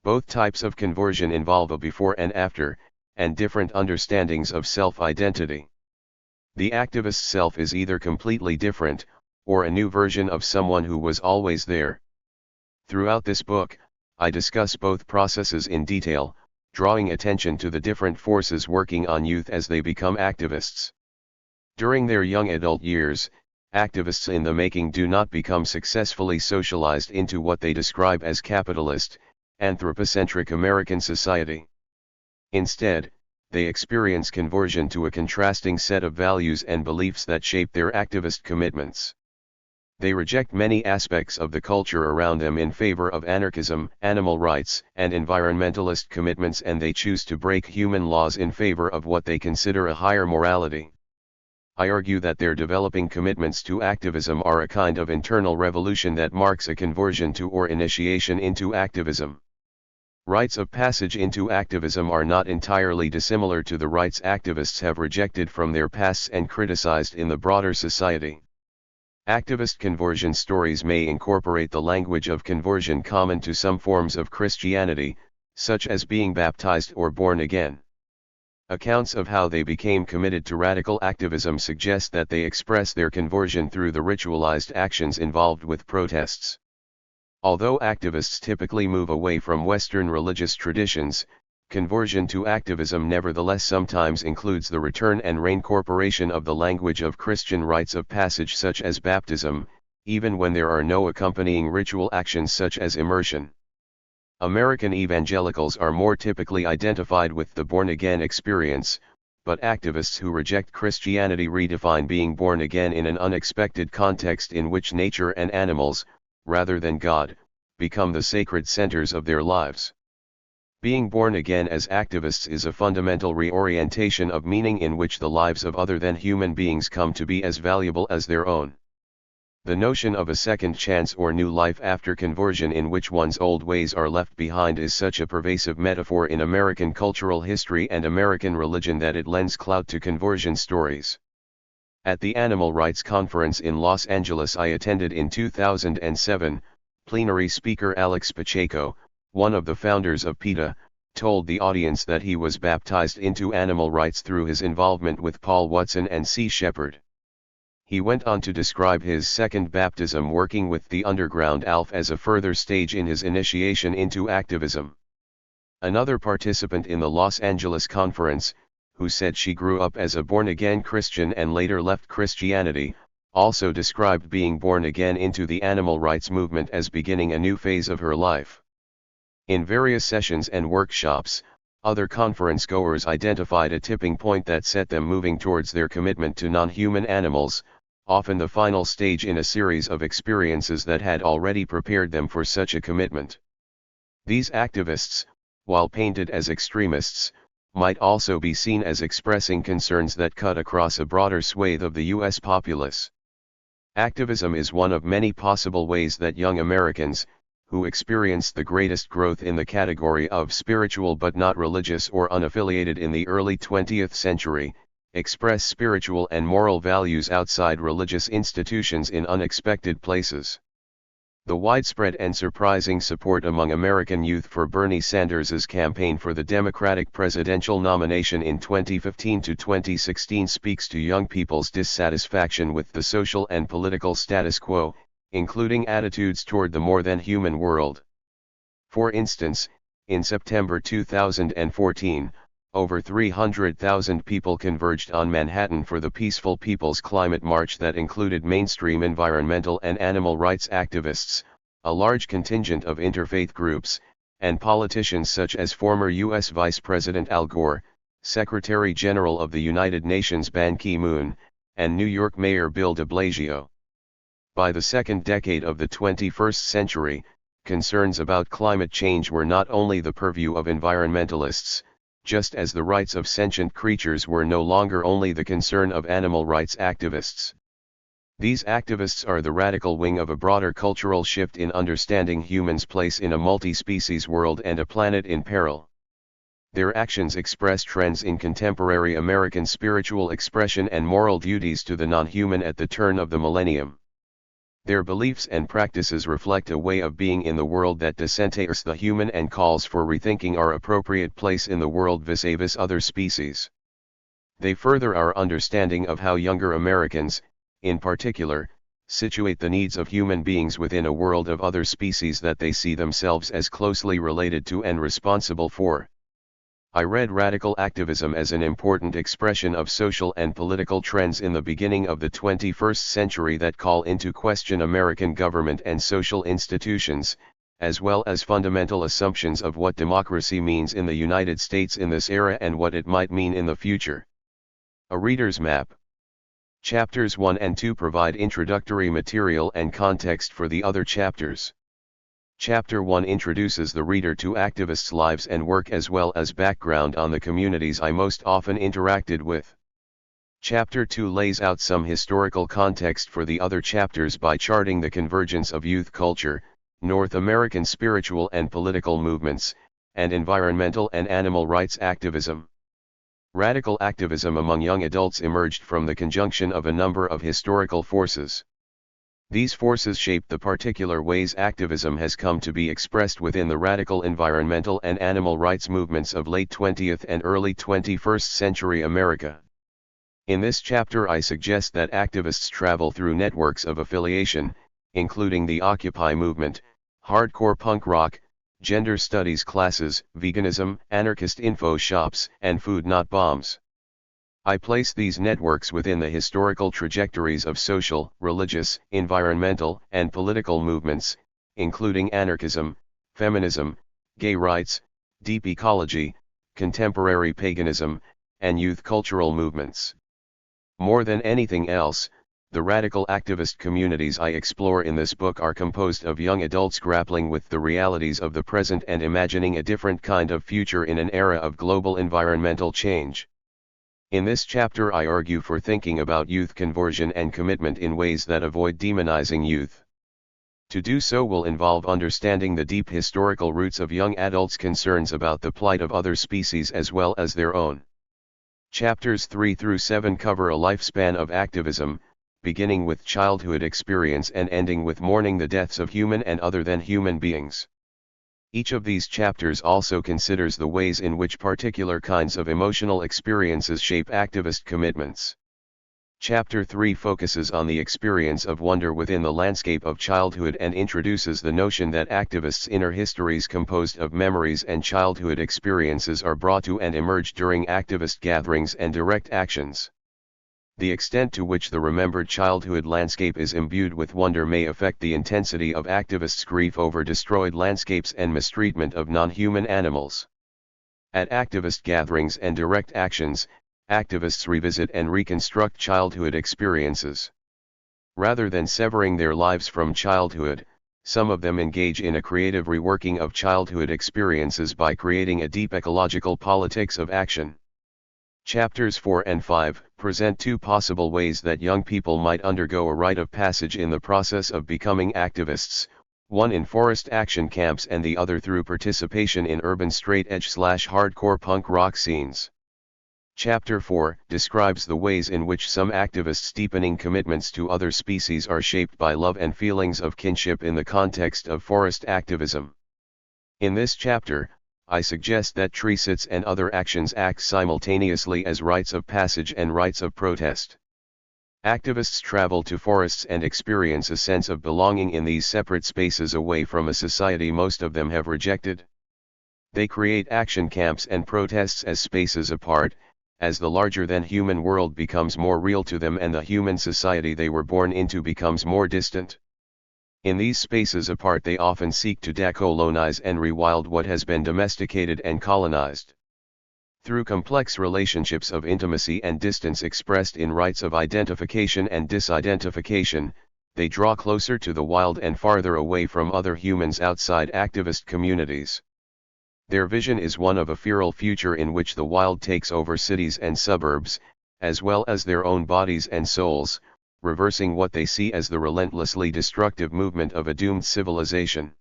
Both types of conversion involve a before and after, and different understandings of self-identity. The activist's self is either completely different, or a new version of someone who was always there. Throughout this book, I discuss both processes in detail, drawing attention to the different forces working on youth as they become activists. During their young adult years, activists in the making do not become successfully socialized into what they describe as capitalist, anthropocentric American society. Instead, they experience conversion to a contrasting set of values and beliefs that shape their activist commitments. They reject many aspects of the culture around them in favor of anarchism, animal rights, and environmentalist commitments, and they choose to break human laws in favor of what they consider a higher morality. I argue that their developing commitments to activism are a kind of internal revolution that marks a conversion to or initiation into activism. Rites of passage into activism are not entirely dissimilar to the rights activists have rejected from their pasts and criticized in the broader society. Activist conversion stories may incorporate the language of conversion common to some forms of Christianity, such as being baptized or born again. Accounts of how they became committed to radical activism suggest that they express their conversion through the ritualized actions involved with protests. Although activists typically move away from Western religious traditions, conversion to activism nevertheless sometimes includes the return and reincorporation of the language of Christian rites of passage such as baptism, even when there are no accompanying ritual actions such as immersion. American evangelicals are more typically identified with the born-again experience, but activists who reject Christianity redefine being born again in an unexpected context in which nature and animals, rather than God, become the sacred centers of their lives. Being born again as activists is a fundamental reorientation of meaning in which the lives of other than human beings come to be as valuable as their own. The notion of a second chance or new life after conversion in which one's old ways are left behind is such a pervasive metaphor in American cultural history and American religion that it lends clout to conversion stories. At the Animal Rights Conference in Los Angeles I attended in 2007, plenary speaker Alex Pacheco, one of the founders of PETA, told the audience that he was baptized into animal rights through his involvement with Paul Watson and Sea Shepherd. He went on to describe his second baptism working with the Underground ALF as a further stage in his initiation into activism. Another participant in the Los Angeles conference, who said she grew up as a born-again Christian and later left Christianity, also described being born again into the animal rights movement as beginning a new phase of her life. In various sessions and workshops, other conference goers identified a tipping point that set them moving towards their commitment to non-human animals, often the final stage in a series of experiences that had already prepared them for such a commitment. These activists, while painted as extremists, might also be seen as expressing concerns that cut across a broader swathe of the U.S. populace. Activism is one of many possible ways that young Americans, who experienced the greatest growth in the category of spiritual but not religious or unaffiliated in the early 20th century, express spiritual and moral values outside religious institutions in unexpected places. The widespread and surprising support among American youth for Bernie Sanders' campaign for the Democratic presidential nomination in 2015 to 2016 speaks to young people's dissatisfaction with the social and political status quo, including attitudes toward the more-than-human world. For instance, in September 2014, over 300,000 people converged on Manhattan for the Peaceful People's Climate March that included mainstream environmental and animal rights activists, a large contingent of interfaith groups, and politicians such as former U.S. Vice President Al Gore, Secretary General of the United Nations Ban Ki-moon, and New York Mayor Bill de Blasio. By the second decade of the 21st century, concerns about climate change were not only the purview of environmentalists, just as the rights of sentient creatures were no longer only the concern of animal rights activists. These activists are the radical wing of a broader cultural shift in understanding humans' place in a multi-species world and a planet in peril. Their actions express trends in contemporary American spiritual expression and moral duties to the non-human at the turn of the millennium. Their beliefs and practices reflect a way of being in the world that decenters the human and calls for rethinking our appropriate place in the world vis-a-vis other species. They further our understanding of how younger Americans, in particular, situate the needs of human beings within a world of other species that they see themselves as closely related to and responsible for. I read radical activism as an important expression of social and political trends in the beginning of the 21st century that call into question American government and social institutions, as well as fundamental assumptions of what democracy means in the United States in this era and what it might mean in the future. A reader's map. Chapters 1 and 2 provide introductory material and context for the other chapters. Chapter 1 introduces the reader to activists' lives and work as well as background on the communities I most often interacted with. Chapter 2 lays out some historical context for the other chapters by charting the convergence of youth culture, North American spiritual and political movements, and environmental and animal rights activism. Radical activism among young adults emerged from the conjunction of a number of historical forces. These forces shaped the particular ways activism has come to be expressed within the radical environmental and animal rights movements of late 20th and early 21st century America. In this chapter I suggest that activists travel through networks of affiliation, including the Occupy movement, hardcore punk rock, gender studies classes, veganism, anarchist info shops, and food not bombs. I place these networks within the historical trajectories of social, religious, environmental, and political movements, including anarchism, feminism, gay rights, deep ecology, contemporary paganism, and youth cultural movements. More than anything else, the radical activist communities I explore in this book are composed of young adults grappling with the realities of the present and imagining a different kind of future in an era of global environmental change. In this chapter I argue for thinking about youth conversion and commitment in ways that avoid demonizing youth. To do so will involve understanding the deep historical roots of young adults' concerns about the plight of other species as well as their own. Chapters 3 through 7 cover a lifespan of activism, beginning with childhood experience and ending with mourning the deaths of human and other than human beings. Each of these chapters also considers the ways in which particular kinds of emotional experiences shape activist commitments. Chapter 3 focuses on the experience of wonder within the landscape of childhood and introduces the notion that activists' inner histories composed of memories and childhood experiences are brought to and emerge during activist gatherings and direct actions. The extent to which the remembered childhood landscape is imbued with wonder may affect the intensity of activists' grief over destroyed landscapes and mistreatment of non-human animals. At activist gatherings and direct actions, activists revisit and reconstruct childhood experiences. Rather than severing their lives from childhood, some of them engage in a creative reworking of childhood experiences by creating a deep ecological politics of action. Chapters 4 and 5 present two possible ways that young people might undergo a rite of passage in the process of becoming activists, one in forest action camps and the other through participation in urban straight-edge/hardcore punk rock scenes. Chapter 4 describes the ways in which some activists' deepening commitments to other species are shaped by love and feelings of kinship in the context of forest activism. In this chapter, I suggest that tree sits and other actions act simultaneously as rites of passage and rites of protest. Activists travel to forests and experience a sense of belonging in these separate spaces away from a society most of them have rejected. They create action camps and protests as spaces apart, as the larger-than-human world becomes more real to them and the human society they were born into becomes more distant. In these spaces apart they often seek to decolonize and rewild what has been domesticated and colonized. Through complex relationships of intimacy and distance expressed in rites of identification and disidentification, they draw closer to the wild and farther away from other humans outside activist communities. Their vision is one of a feral future in which the wild takes over cities and suburbs, as well as their own bodies and souls, reversing what they see as the relentlessly destructive movement of a doomed civilization.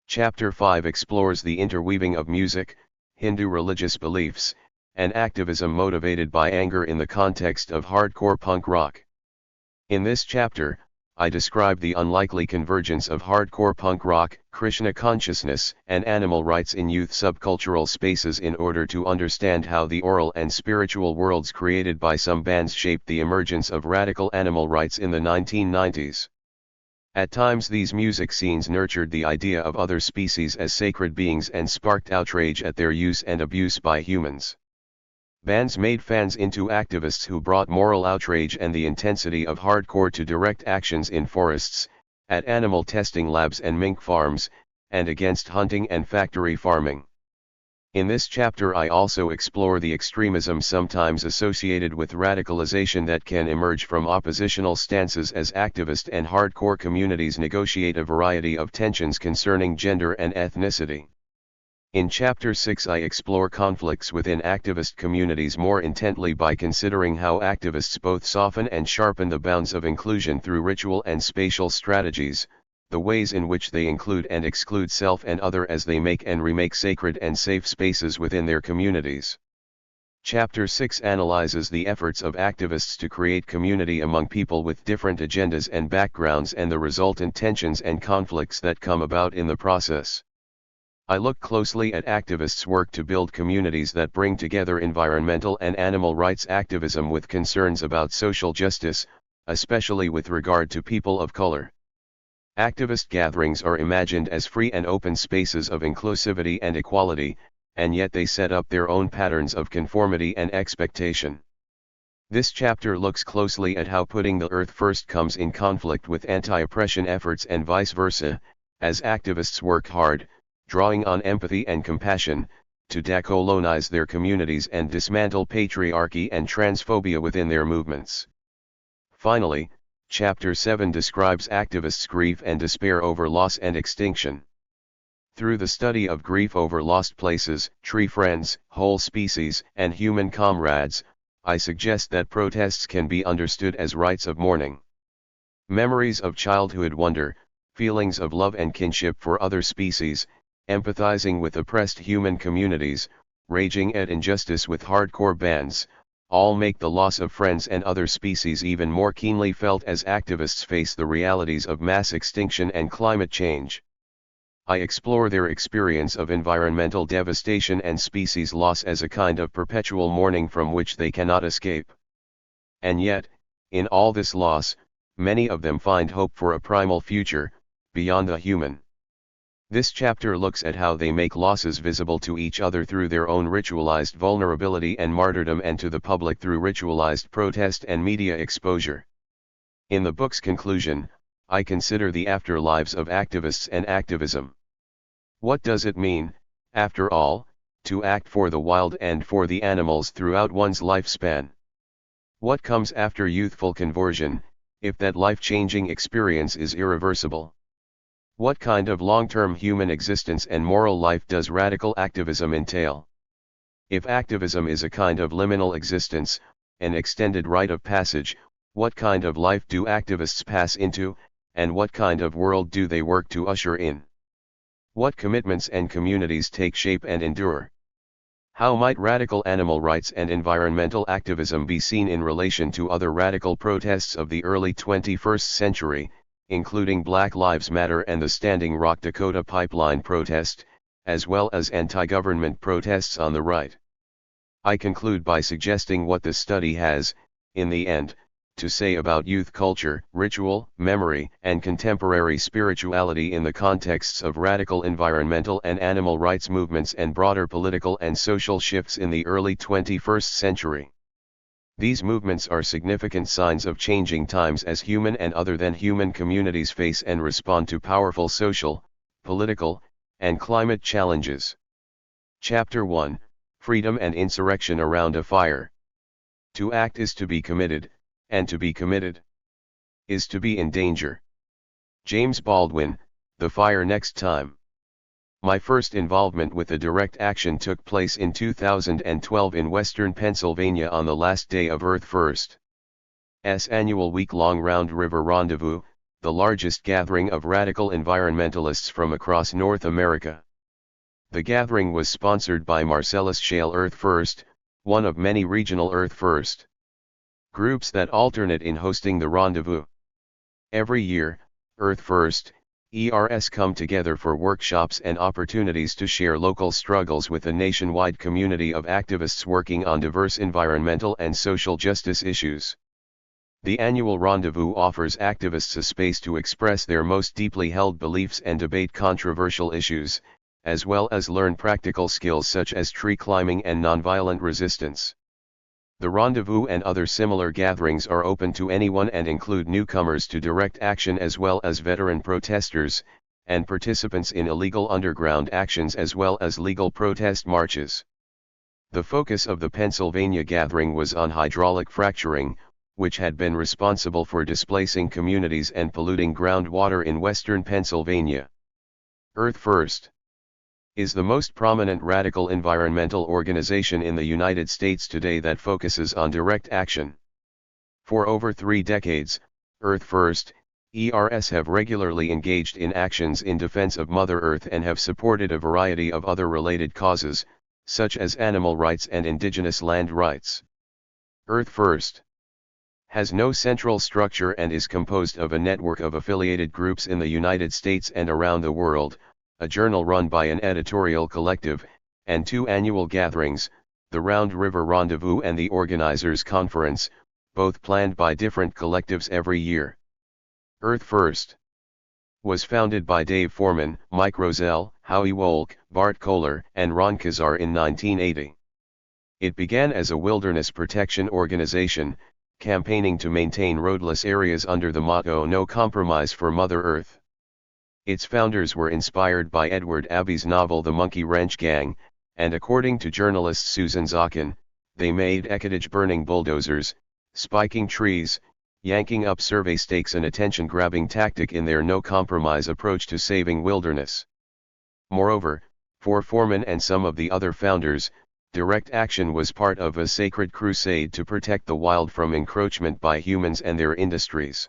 Chapter 5 explores the interweaving of music, Hindu religious beliefs, and activism motivated by anger in the context of hardcore punk rock. In this chapter, I describe the unlikely convergence of hardcore punk rock, Krishna consciousness, and animal rights in youth subcultural spaces in order to understand how the oral and spiritual worlds created by some bands shaped the emergence of radical animal rights in the 1990s. At times these music scenes nurtured the idea of other species as sacred beings and sparked outrage at their use and abuse by humans. Bands made fans into activists who brought moral outrage and the intensity of hardcore to direct actions in forests, at animal testing labs and mink farms, and against hunting and factory farming. In this chapter I also explore the extremism sometimes associated with radicalization that can emerge from oppositional stances as activist and hardcore communities negotiate a variety of tensions concerning gender and ethnicity. In Chapter 6 I explore conflicts within activist communities more intently by considering how activists both soften and sharpen the bounds of inclusion through ritual and spatial strategies, the ways in which they include and exclude self and other as they make and remake sacred and safe spaces within their communities. Chapter 6 analyzes the efforts of activists to create community among people with different agendas and backgrounds and the resultant tensions and conflicts that come about in the process. I look closely at activists' work to build communities that bring together environmental and animal rights activism with concerns about social justice, especially with regard to people of color. Activist gatherings are imagined as free and open spaces of inclusivity and equality, and yet they set up their own patterns of conformity and expectation. This chapter looks closely at how putting the earth first comes in conflict with anti-oppression efforts and vice versa, as activists work hard, drawing on empathy and compassion, to decolonize their communities and dismantle patriarchy and transphobia within their movements. Finally, Chapter 7 describes activists' grief and despair over loss and extinction. Through the study of grief over lost places, tree friends, whole species, and human comrades, I suggest that protests can be understood as rites of mourning. Memories of childhood wonder, feelings of love and kinship for other species, empathizing with oppressed human communities, raging at injustice with hardcore bands, all make the loss of friends and other species even more keenly felt as activists face the realities of mass extinction and climate change. I explore their experience of environmental devastation and species loss as a kind of perpetual mourning from which they cannot escape. And yet, in all this loss, many of them find hope for a primal future, beyond the human. This chapter looks at how they make losses visible to each other through their own ritualized vulnerability and martyrdom and to the public through ritualized protest and media exposure. In the book's conclusion, I consider the afterlives of activists and activism. What does it mean, after all, to act for the wild and for the animals throughout one's lifespan? What comes after youthful conversion, if that life-changing experience is irreversible? What kind of long-term human existence and moral life does radical activism entail? If activism is a kind of liminal existence, an extended rite of passage, what kind of life do activists pass into, and what kind of world do they work to usher in? What commitments and communities take shape and endure? How might radical animal rights and environmental activism be seen in relation to other radical protests of the early 21st century, including Black Lives Matter and the Standing Rock Dakota Pipeline protest, as well as anti-government protests on the right? I conclude by suggesting what the study has, in the end, to say about youth culture, ritual, memory, and contemporary spirituality in the contexts of radical environmental and animal rights movements and broader political and social shifts in the early 21st century. These movements are significant signs of changing times as human and other than human communities face and respond to powerful social, political, and climate challenges. Chapter 1, Freedom and Insurrection Around a Fire. To act is to be committed, and to be committed is to be in danger. James Baldwin, The Fire Next Time. My first involvement with a direct action took place in 2012 in western Pennsylvania on the last day of Earth First's annual week-long Round River Rendezvous, the largest gathering of radical environmentalists from across North America. The gathering was sponsored by Marcellus Shale Earth First, one of many regional Earth First groups that alternate in hosting the rendezvous. Every year, Earth First ERS come together for workshops and opportunities to share local struggles with a nationwide community of activists working on diverse environmental and social justice issues. The annual rendezvous offers activists a space to express their most deeply held beliefs and debate controversial issues, as well as learn practical skills such as tree climbing and nonviolent resistance. The rendezvous and other similar gatherings are open to anyone and include newcomers to direct action as well as veteran protesters, and participants in illegal underground actions as well as legal protest marches. The focus of the Pennsylvania gathering was on hydraulic fracturing, which had been responsible for displacing communities and polluting groundwater in western Pennsylvania. Earth First is the most prominent radical environmental organization in the United States today that focuses on direct action. For over 3 decades, Earth First, ERS have regularly engaged in actions in defense of Mother Earth and have supported a variety of other related causes, such as animal rights and indigenous land rights. Earth First has no central structure and is composed of a network of affiliated groups in the United States and around the world, a journal run by an editorial collective, and 2 annual gatherings, the Round River Rendezvous and the Organizers' Conference, both planned by different collectives every year. Earth First was founded by Dave Foreman, Mike Rozelle, Howie Wolk, Bart Kohler, and Ron Kazar in 1980. It began as a wilderness protection organization, campaigning to maintain roadless areas under the motto "No Compromise for Mother Earth." Its founders were inspired by Edward Abbey's novel The Monkey Wrench Gang, and according to journalist Susan Zokin, they made ecotage-burning bulldozers, spiking trees, yanking up survey stakes an attention-grabbing tactic in their no-compromise approach to saving wilderness. Moreover, for Foreman and some of the other founders, direct action was part of a sacred crusade to protect the wild from encroachment by humans and their industries.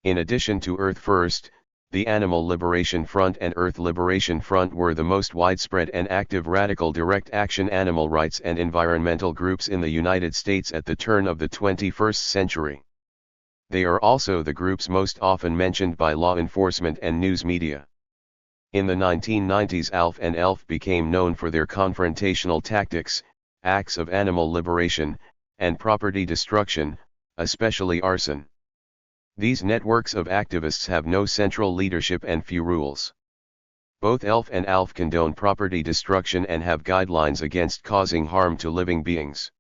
In addition to Earth First, the Animal Liberation Front and Earth Liberation Front were the most widespread and active radical direct action animal rights and environmental groups in the United States at the turn of the 21st century. They are also the groups most often mentioned by law enforcement and news media. In the 1990s, ALF and ELF became known for their confrontational tactics, acts of animal liberation, and property destruction, especially arson. These networks of activists have no central leadership and few rules. Both ELF and ALF condone property destruction and have guidelines against causing harm to living beings.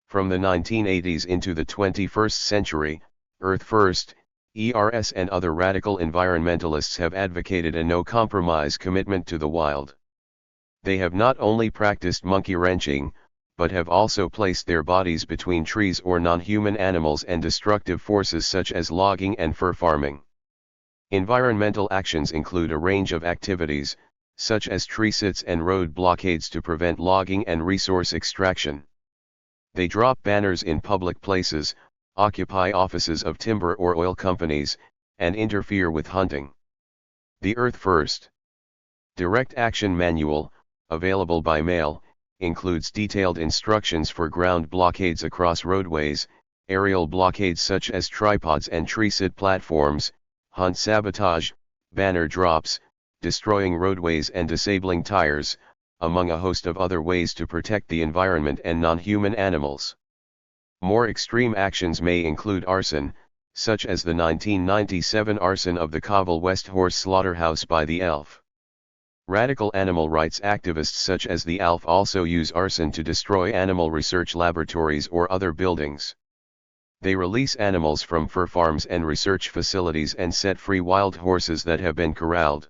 From the 1980s into the 21st century, Earth First, ERS and other radical environmentalists have advocated a no-compromise commitment to the wild. They have not only practiced monkey wrenching, but have also placed their bodies between trees or non-human animals and destructive forces such as logging and fur farming. Environmental actions include a range of activities, such as tree sits and road blockades to prevent logging and resource extraction. They drop banners in public places, occupy offices of timber or oil companies, and interfere with hunting. The Earth First Direct Action Manual, available by mail, includes detailed instructions for ground blockades across roadways, aerial blockades such as tripods and tree-sit platforms, hunt sabotage, banner drops, destroying roadways and disabling tires, among a host of other ways to protect the environment and non-human animals. More extreme actions may include arson, such as the 1997 arson of the Covell West Horse Slaughterhouse by the ELF. Radical animal rights activists such as the ALF also use arson to destroy animal research laboratories or other buildings. They release animals from fur farms and research facilities and set free wild horses that have been corralled.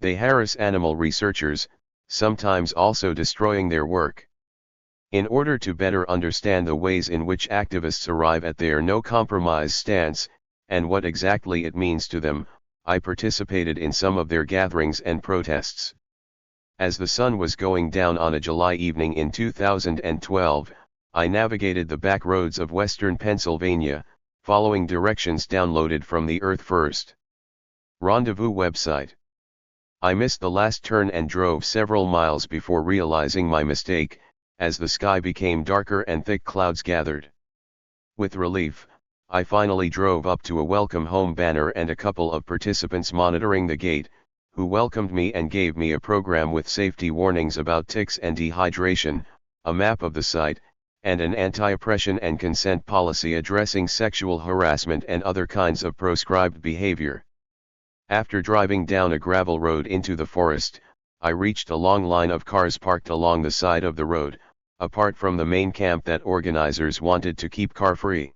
They harass animal researchers, sometimes also destroying their work. In order to better understand the ways in which activists arrive at their no-compromise stance, and what exactly it means to them, I participated in some of their gatherings and protests. As the sun was going down on a July evening in 2012, I navigated the back roads of western Pennsylvania, following directions downloaded from the Earth First Rendezvous website. I missed the last turn and drove several miles before realizing my mistake, as the sky became darker and thick clouds gathered. With relief, I finally drove up to a welcome home banner and a couple of participants monitoring the gate, who welcomed me and gave me a program with safety warnings about ticks and dehydration, a map of the site, and an anti-oppression and consent policy addressing sexual harassment and other kinds of proscribed behavior. After driving down a gravel road into the forest, I reached a long line of cars parked along the side of the road, apart from the main camp that organizers wanted to keep car-free.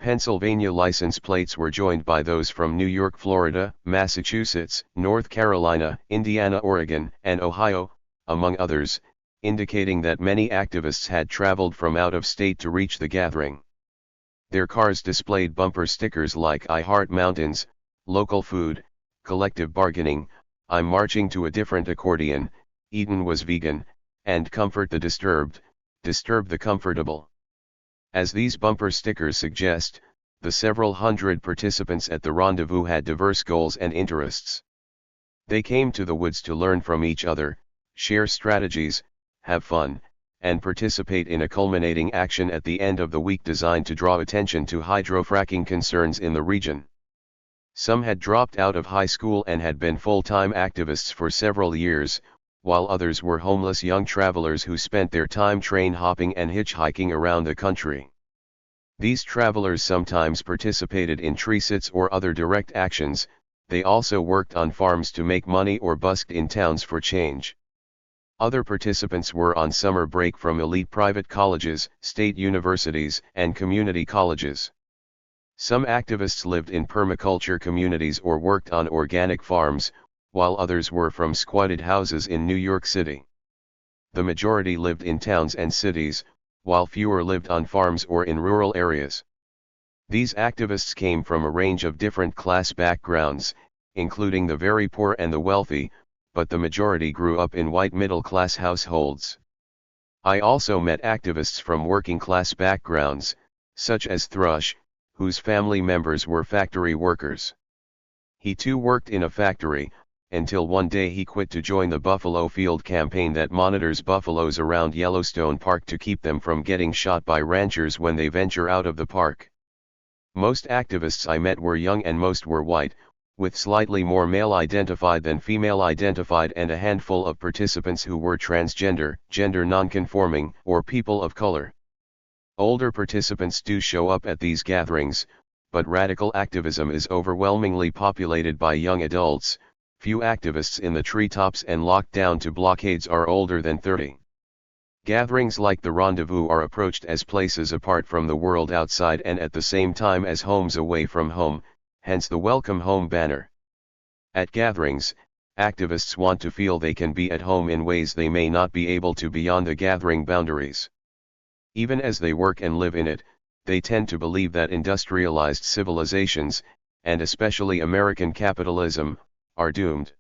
Pennsylvania license plates were joined by those from New York, Florida, Massachusetts, North Carolina, Indiana, Oregon, and Ohio, among others, indicating that many activists had traveled from out of state to reach the gathering. Their cars displayed bumper stickers like "I Heart Mountains," "Local Food," "Collective Bargaining," "I'm Marching to a Different Accordion," "Eden was Vegan," and "Comfort the Disturbed, Disturb the Comfortable." As these bumper stickers suggest, the several hundred participants at the rendezvous had diverse goals and interests. They came to the woods to learn from each other, share strategies, have fun, and participate in a culminating action at the end of the week designed to draw attention to hydrofracking concerns in the region. Some had dropped out of high school and had been full-time activists for several years, while others were homeless young travelers who spent their time train hopping and hitchhiking around the country. These travelers sometimes participated in tree sits or other direct actions. They also worked on farms to make money or busked in towns for change. Other participants were on summer break from elite private colleges, state universities, and community colleges. Some activists lived in permaculture communities or worked on organic farms, while others were from squatted houses in New York City. The majority lived in towns and cities, while fewer lived on farms or in rural areas. These activists came from a range of different class backgrounds, including the very poor and the wealthy, but the majority grew up in white middle-class households. I also met activists from working-class backgrounds, such as Thrush, whose family members were factory workers. He too worked in a factory, until one day he quit to join the Buffalo Field campaign that monitors buffaloes around Yellowstone Park to keep them from getting shot by ranchers when they venture out of the park. Most activists I met were young and most were white, with slightly more male-identified than female-identified and a handful of participants who were transgender, gender non-conforming, or people of color. Older participants do show up at these gatherings, but radical activism is overwhelmingly populated by young adults. Few activists in the treetops and locked down to blockades are older than 30. Gatherings like the rendezvous are approached as places apart from the world outside and at the same time as homes away from home, hence the Welcome Home banner. At gatherings, activists want to feel they can be at home in ways they may not be able to beyond the gathering boundaries. Even as they work and live in it, they tend to believe that industrialized civilizations, and especially American capitalism, are doomed.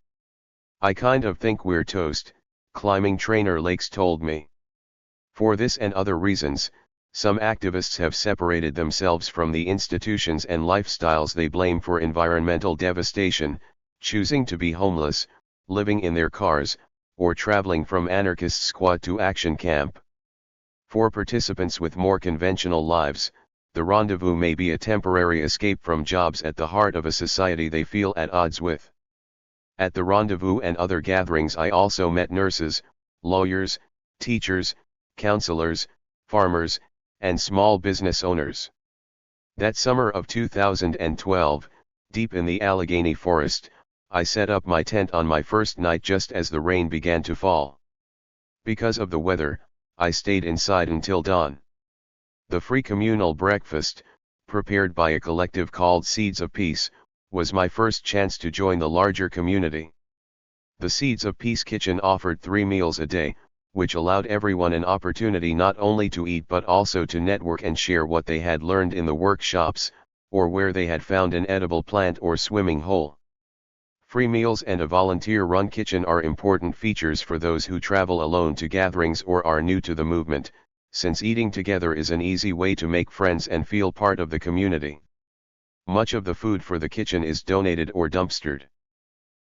"I kind of think we're toast," climbing trainer Lakes told me. For this and other reasons, some activists have separated themselves from the institutions and lifestyles they blame for environmental devastation, choosing to be homeless, living in their cars, or traveling from anarchist squat to action camp. For participants with more conventional lives, the rendezvous may be a temporary escape from jobs at the heart of a society they feel at odds with. At the rendezvous and other gatherings I also met nurses, lawyers, teachers, counselors, farmers, and small business owners. That summer of 2012, deep in the Allegheny forest, I set up my tent on my first night just as the rain began to fall. Because of the weather, I stayed inside until dawn. The free communal breakfast, prepared by a collective called Seeds of Peace, was my first chance to join the larger community. The Seeds of Peace kitchen offered 3 meals a day, which allowed everyone an opportunity not only to eat but also to network and share what they had learned in the workshops, or where they had found an edible plant or swimming hole. Free meals and a volunteer-run kitchen are important features for those who travel alone to gatherings or are new to the movement, since eating together is an easy way to make friends and feel part of the community. Much of the food for the kitchen is donated or dumpstered.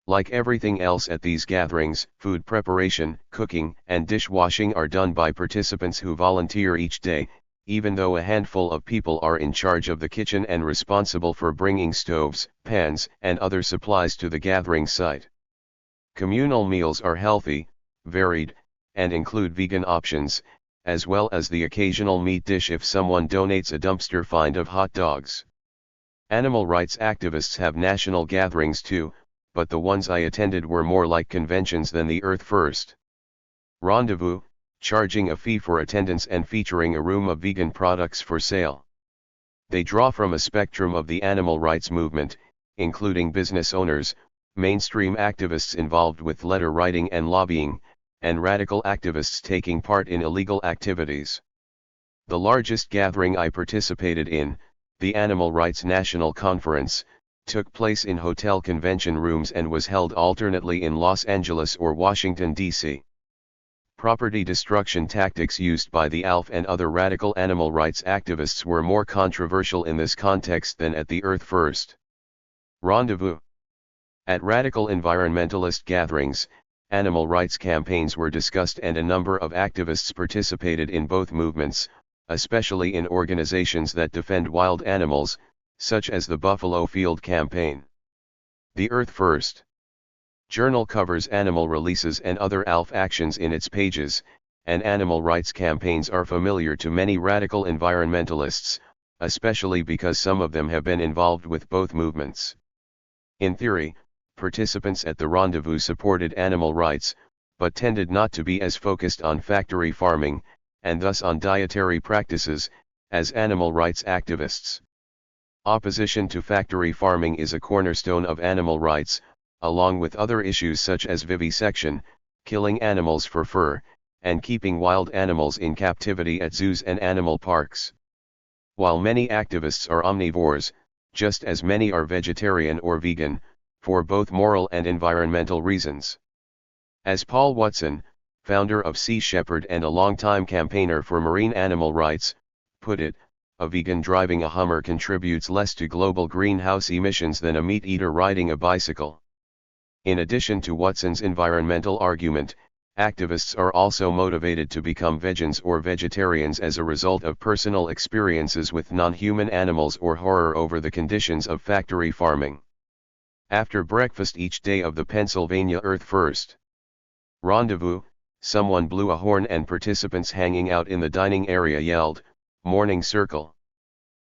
Like everything else at these gatherings, food preparation, cooking, and dishwashing are done by participants who volunteer each day, even though a handful of people are in charge of the kitchen and responsible for bringing stoves, pans, and other supplies to the gathering site. Communal meals are healthy, varied, and include vegan options, as well as the occasional meat dish if someone donates a dumpster find of hot dogs. Animal rights activists have national gatherings too, but the ones I attended were more like conventions than the Earth First Rendezvous, charging a fee for attendance and featuring a room of vegan products for sale. They draw from a spectrum of the animal rights movement, including business owners, mainstream activists involved with letter writing and lobbying, and radical activists taking part in illegal activities. The largest gathering I participated in, the Animal Rights National Conference, took place in hotel convention rooms and was held alternately in Los Angeles or Washington, D.C. Property destruction tactics used by the ALF and other radical animal rights activists were more controversial in this context than at the Earth First rendezvous. At radical environmentalist gatherings, animal rights campaigns were discussed and a number of activists participated in both movements, especially in organizations that defend wild animals, such as the Buffalo Field Campaign. The Earth First Journal covers animal releases and other ALF actions in its pages, and animal rights campaigns are familiar to many radical environmentalists, especially because some of them have been involved with both movements. In theory, participants at the rendezvous supported animal rights, but tended not to be as focused on factory farming, and thus on dietary practices, as animal rights activists. Opposition to factory farming is a cornerstone of animal rights, along with other issues such as vivisection, killing animals for fur, and keeping wild animals in captivity at zoos and animal parks. While many activists are omnivores, just as many are vegetarian or vegan, for both moral and environmental reasons. As Paul Watson, founder of Sea Shepherd and a longtime campaigner for marine animal rights, put it, a vegan driving a Hummer contributes less to global greenhouse emissions than a meat-eater riding a bicycle. In addition to Watson's environmental argument, activists are also motivated to become vegans or vegetarians as a result of personal experiences with non-human animals or horror over the conditions of factory farming. After breakfast each day of the Pennsylvania Earth First rendezvous, someone blew a horn and participants hanging out in the dining area yelled, "Morning Circle."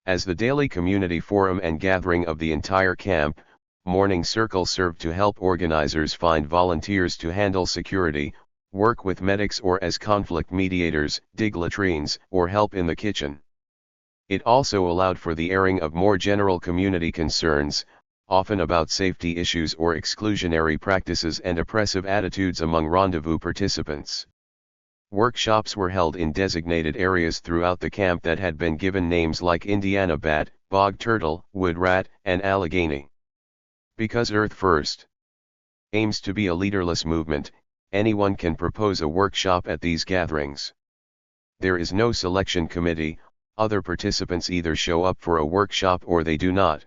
As the daily community forum and gathering of the entire camp, Morning Circle served to help organizers find volunteers to handle security, work with medics or as conflict mediators, dig latrines, or help in the kitchen. It also allowed for the airing of more general community concerns, often about safety issues or exclusionary practices and oppressive attitudes among rendezvous participants. Workshops were held in designated areas throughout the camp that had been given names like Indiana bat, bog turtle, wood rat, and Allegheny. Because Earth First aims to be a leaderless movement, anyone can propose a workshop at these gatherings. There is no selection committee, other participants either show up for a workshop or they do not.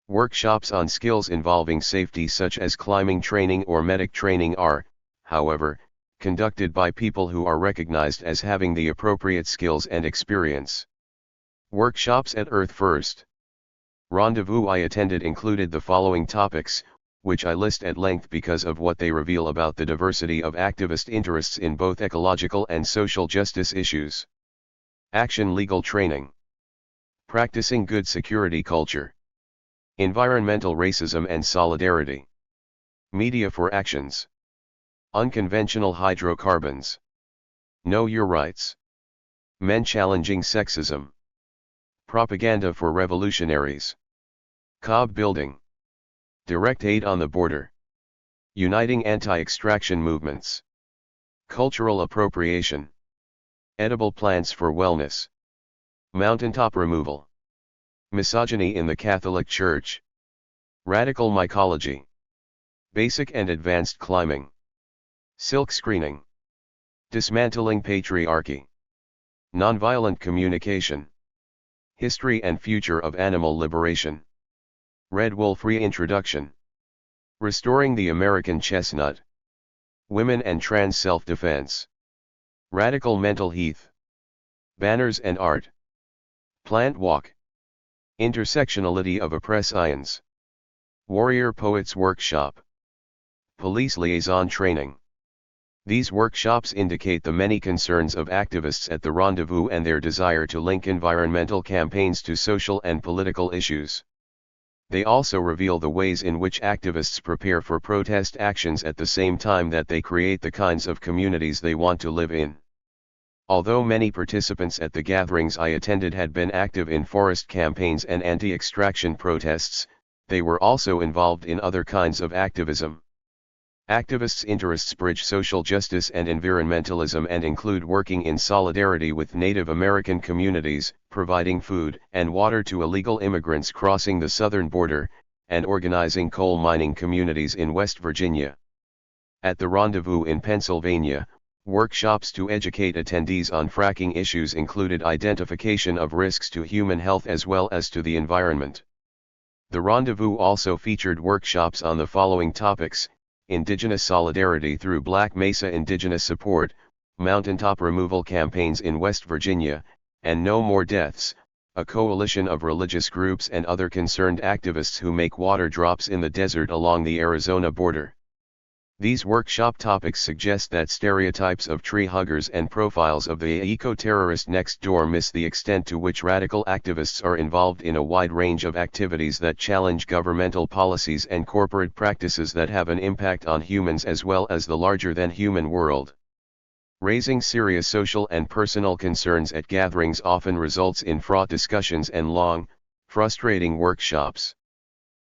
Workshops on skills involving safety such as climbing training or medic training are, however, conducted by people who are recognized as having the appropriate skills and experience. Workshops at Earth First rendezvous I attended included the following topics, which I list at length because of what they reveal about the diversity of activist interests in both ecological and social justice issues. Action legal training. Practicing good security culture. Environmental racism and solidarity. Media for actions. Unconventional hydrocarbons. Know your rights. Men challenging sexism. Propaganda for revolutionaries. Cobb building. Direct aid on the border. Uniting anti-extraction movements. Cultural appropriation. Edible plants for wellness. Mountaintop removal. Misogyny in the Catholic Church. Radical mycology. Basic and advanced climbing. Silk screening. Dismantling patriarchy. Nonviolent communication. History and future of animal liberation. Red wolf reintroduction. Restoring the American chestnut. Women and trans self-defense. Radical mental health. Banners and art. Plant walk. Intersectionality of oppress ions. Warrior poets workshop. Police liaison training. These workshops indicate the many concerns of activists at the rendezvous and their desire to link environmental campaigns to social and political issues. They also reveal the ways in which activists prepare for protest actions at the same time that they create the kinds of communities they want to live in. Although many participants at the gatherings I attended had been active in forest campaigns and anti-extraction protests, they were also involved in other kinds of activism. Activists' interests bridge social justice and environmentalism and include working in solidarity with Native American communities, providing food and water to illegal immigrants crossing the southern border, and organizing coal mining communities in West Virginia. At the Rendezvous in Pennsylvania, workshops to educate attendees on fracking issues included identification of risks to human health as well as to the environment. The Rendezvous also featured workshops on the following topics: Indigenous solidarity through Black Mesa Indigenous support, mountaintop removal campaigns in West Virginia, and No More Deaths, a coalition of religious groups and other concerned activists who make water drops in the desert along the Arizona border. These workshop topics suggest that stereotypes of tree huggers and profiles of the eco-terrorist next door miss the extent to which radical activists are involved in a wide range of activities that challenge governmental policies and corporate practices that have an impact on humans as well as the larger-than-human world. Raising serious social and personal concerns at gatherings often results in fraught discussions and long, frustrating workshops.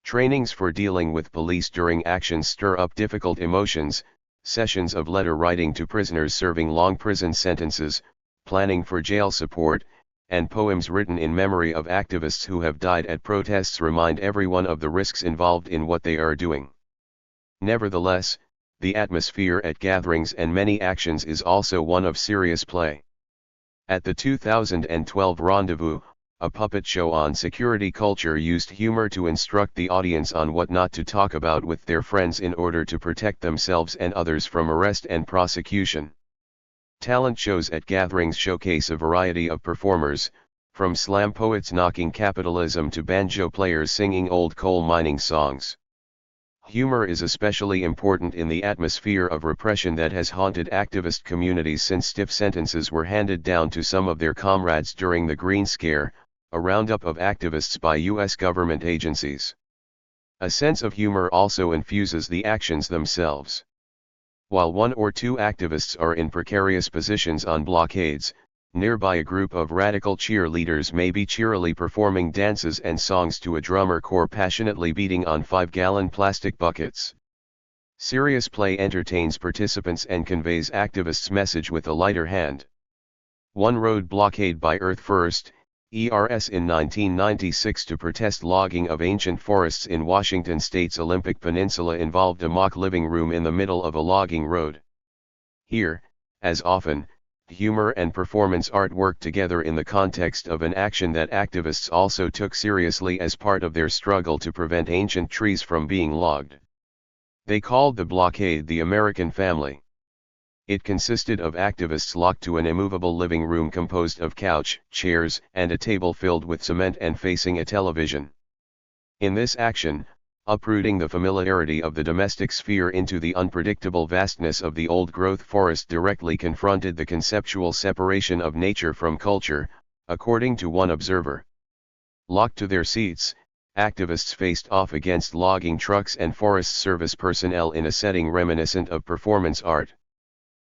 Trainings for dealing with police during actions stir up difficult emotions, sessions of letter writing to prisoners serving long prison sentences, planning for jail support, and poems written in memory of activists who have died at protests remind everyone of the risks involved in what they are doing. Nevertheless, the atmosphere at gatherings and many actions is also one of serious play. At the 2012 Rendezvous, a puppet show on security culture used humor to instruct the audience on what not to talk about with their friends in order to protect themselves and others from arrest and prosecution. Talent shows at gatherings showcase a variety of performers, from slam poets knocking capitalism to banjo players singing old coal mining songs. Humor is especially important in the atmosphere of repression that has haunted activist communities since stiff sentences were handed down to some of their comrades during the Green Scare, a roundup of activists by U.S. government agencies. A sense of humor also infuses the actions themselves. While one or two activists are in precarious positions on blockades, nearby a group of radical cheerleaders may be cheerily performing dances and songs to a drummer corps passionately beating on 5-gallon plastic buckets. Serious play entertains participants and conveys activists' message with a lighter hand. One road blockade by Earth First, ERS in 1996 to protest logging of ancient forests in Washington state's Olympic Peninsula involved a mock living room in the middle of a logging road. Here, as often, humor and performance art worked together in the context of an action that activists also took seriously as part of their struggle to prevent ancient trees from being logged. They called the blockade the American Family. It consisted of activists locked to an immovable living room composed of couch, chairs, and a table filled with cement and facing a television. In this action, uprooting the familiarity of the domestic sphere into the unpredictable vastness of the old-growth forest directly confronted the conceptual separation of nature from culture, according to one observer. Locked to their seats, activists faced off against logging trucks and Forest Service personnel in a setting reminiscent of performance art.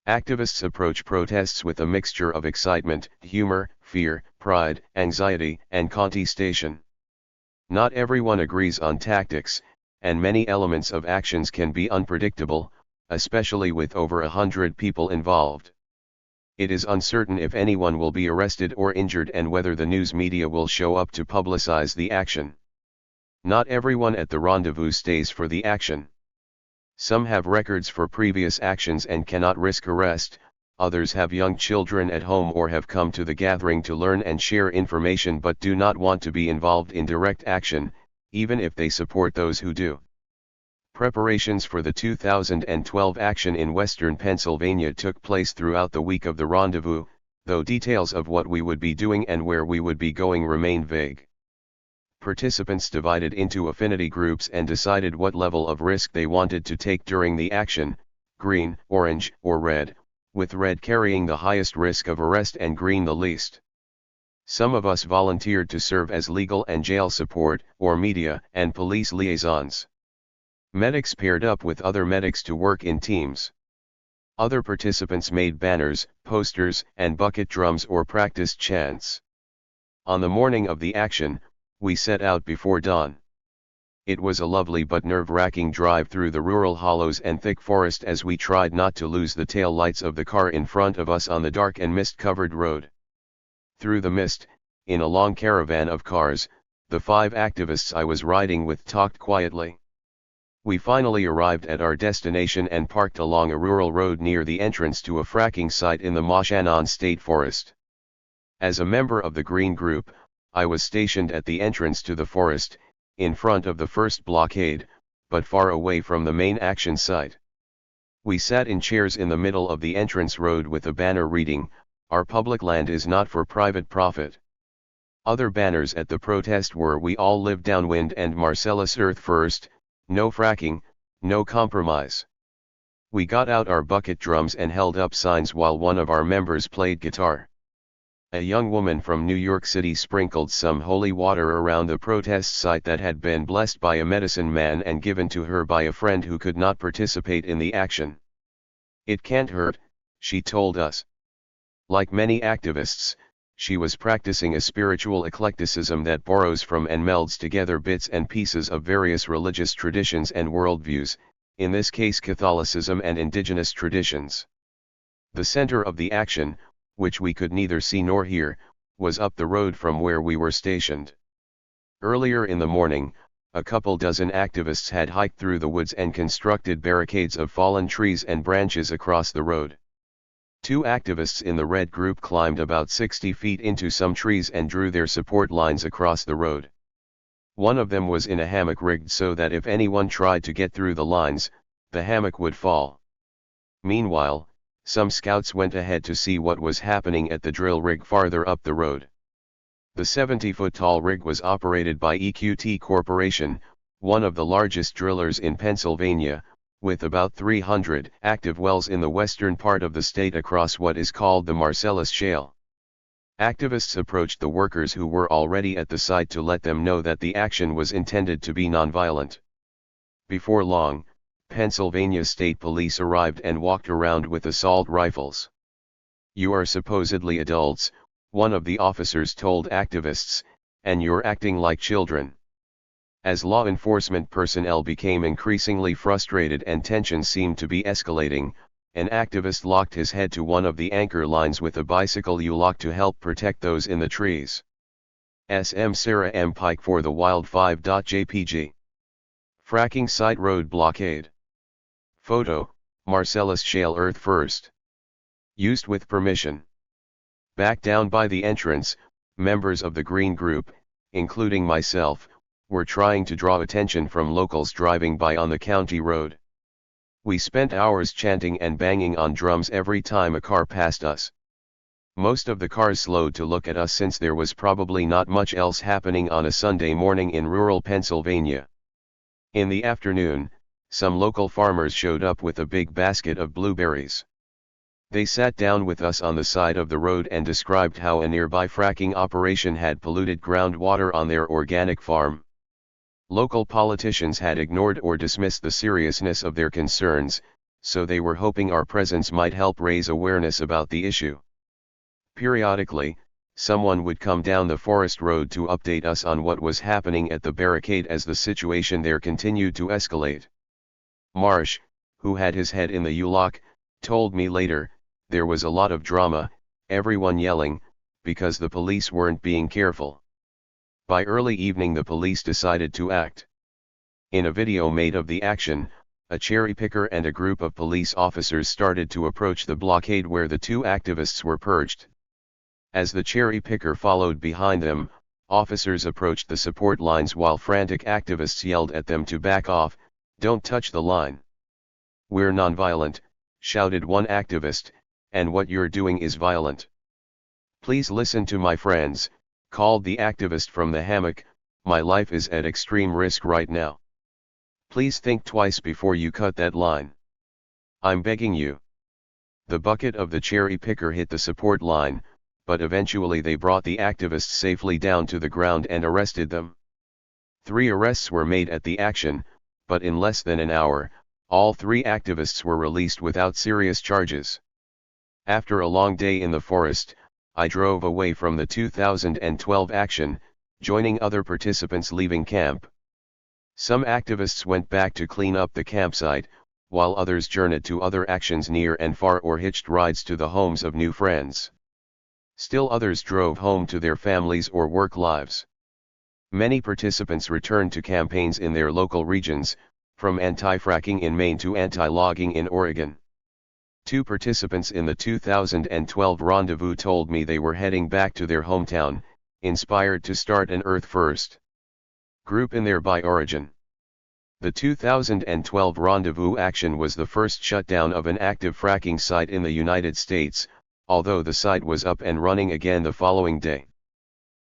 Activists approach protests with a mixture of excitement, humor, fear, pride, anxiety, and contestation. Not everyone agrees on tactics, and many elements of actions can be unpredictable, especially with over 100 people involved. It is uncertain if anyone will be arrested or injured and whether the news media will show up to publicize the action. Not everyone at the rendezvous stays for the action. Some have records for previous actions and cannot risk arrest, others have young children at home or have come to the gathering to learn and share information but do not want to be involved in direct action, even if they support those who do. Preparations for the 2012 action in western Pennsylvania took place throughout the week of the rendezvous, though details of what we would be doing and where we would be going remain vague. Participants divided into affinity groups and decided what level of risk they wanted to take during the action, green, orange, or red, with red carrying the highest risk of arrest and green the least. Some of us volunteered to serve as legal and jail support, or media and police liaisons. Medics paired up with other medics to work in teams. Other participants made banners, posters, and bucket drums or practiced chants. On the morning of the action, we set out before dawn. It was a lovely but nerve-wracking drive through the rural hollows and thick forest as we tried not to lose the tail lights of the car in front of us on the dark and mist-covered road. Through the mist, in a long caravan of cars, the 5 activists I was riding with talked quietly. We finally arrived at our destination and parked along a rural road near the entrance to a fracking site in the Moshannon State Forest. As a member of the Green Group, I was stationed at the entrance to the forest, in front of the first blockade, but far away from the main action site. We sat in chairs in the middle of the entrance road with a banner reading, "Our public land is not for private profit." Other banners at the protest were "We all live downwind" and "Marcellus Earth First, no fracking, no compromise." We got out our bucket drums and held up signs while one of our members played guitar. A young woman from New York City sprinkled some holy water around the protest site that had been blessed by a medicine man and given to her by a friend who could not participate in the action. "It can't hurt," she told us. Like many activists, she was practicing a spiritual eclecticism that borrows from and melds together bits and pieces of various religious traditions and worldviews, in this case Catholicism and indigenous traditions. The center of the action, which we could neither see nor hear, was up the road from where we were stationed. Earlier in the morning, a couple dozen activists had hiked through the woods and constructed barricades of fallen trees and branches across the road. 2 activists in the red group climbed about 60 feet into some trees and drew their support lines across the road. One of them was in a hammock rigged so that if anyone tried to get through the lines, the hammock would fall. Meanwhile, some scouts went ahead to see what was happening at the drill rig farther up the road. The 70-foot-tall rig was operated by EQT Corporation, one of the largest drillers in Pennsylvania, with about 300 active wells in the western part of the state across what is called the Marcellus Shale. Activists approached the workers who were already at the site to let them know that the action was intended to be nonviolent. Before long, Pennsylvania State Police arrived and walked around with assault rifles. "You are supposedly adults," one of the officers told activists, "and you're acting like children." As law enforcement personnel became increasingly frustrated and tension seemed to be escalating, an activist locked his head to one of the anchor lines with a bicycle U-lock to help protect those in the trees. SM Sarah M. Pike for the Wild 5.jpg. Fracking site road blockade. Photo, Marcellus Shale Earth First. Used with permission. Back down by the entrance, members of the Green Group, including myself, were trying to draw attention from locals driving by on the county road. We spent hours chanting and banging on drums every time a car passed us. Most of the cars slowed to look at us since there was probably not much else happening on a Sunday morning in rural Pennsylvania. In the afternoon, some local farmers showed up with a big basket of blueberries. They sat down with us on the side of the road and described how a nearby fracking operation had polluted groundwater on their organic farm. Local politicians had ignored or dismissed the seriousness of their concerns, so they were hoping our presence might help raise awareness about the issue. Periodically, someone would come down the forest road to update us on what was happening at the barricade as the situation there continued to escalate. Marsh, who had his head in the U-lock, told me later, there was a lot of drama, everyone yelling, because the police weren't being careful. By early evening the police decided to act. In a video made of the action, a cherry picker and a group of police officers started to approach the blockade where the 2 activists were perched. As the cherry picker followed behind them, officers approached the support lines while frantic activists yelled at them to back off, "Don't touch the line." "We're nonviolent," shouted one activist, "and what you're doing is violent." "Please listen to my friends," called the activist from the hammock, "my life is at extreme risk right now. Please think twice before you cut that line. I'm begging you." The bucket of the cherry picker hit the support line, but eventually they brought the activists safely down to the ground and arrested them. 3 arrests were made at the action, but in less than an hour, All 3 activists were released without serious charges. After a long day in the forest, I drove away from the 2012 action, joining other participants leaving camp. Some activists went back to clean up the campsite, while others journeyed to other actions near and far or hitched rides to the homes of new friends. Still others drove home to their families or work lives. Many participants returned to campaigns in their local regions, from anti-fracking in Maine to anti-logging in Oregon. 2 participants in the 2012 rendezvous told me they were heading back to their hometown, inspired to start an Earth First group in there by origin. The 2012 rendezvous action was the first shutdown of an active fracking site in the United States, although the site was up and running again the following day.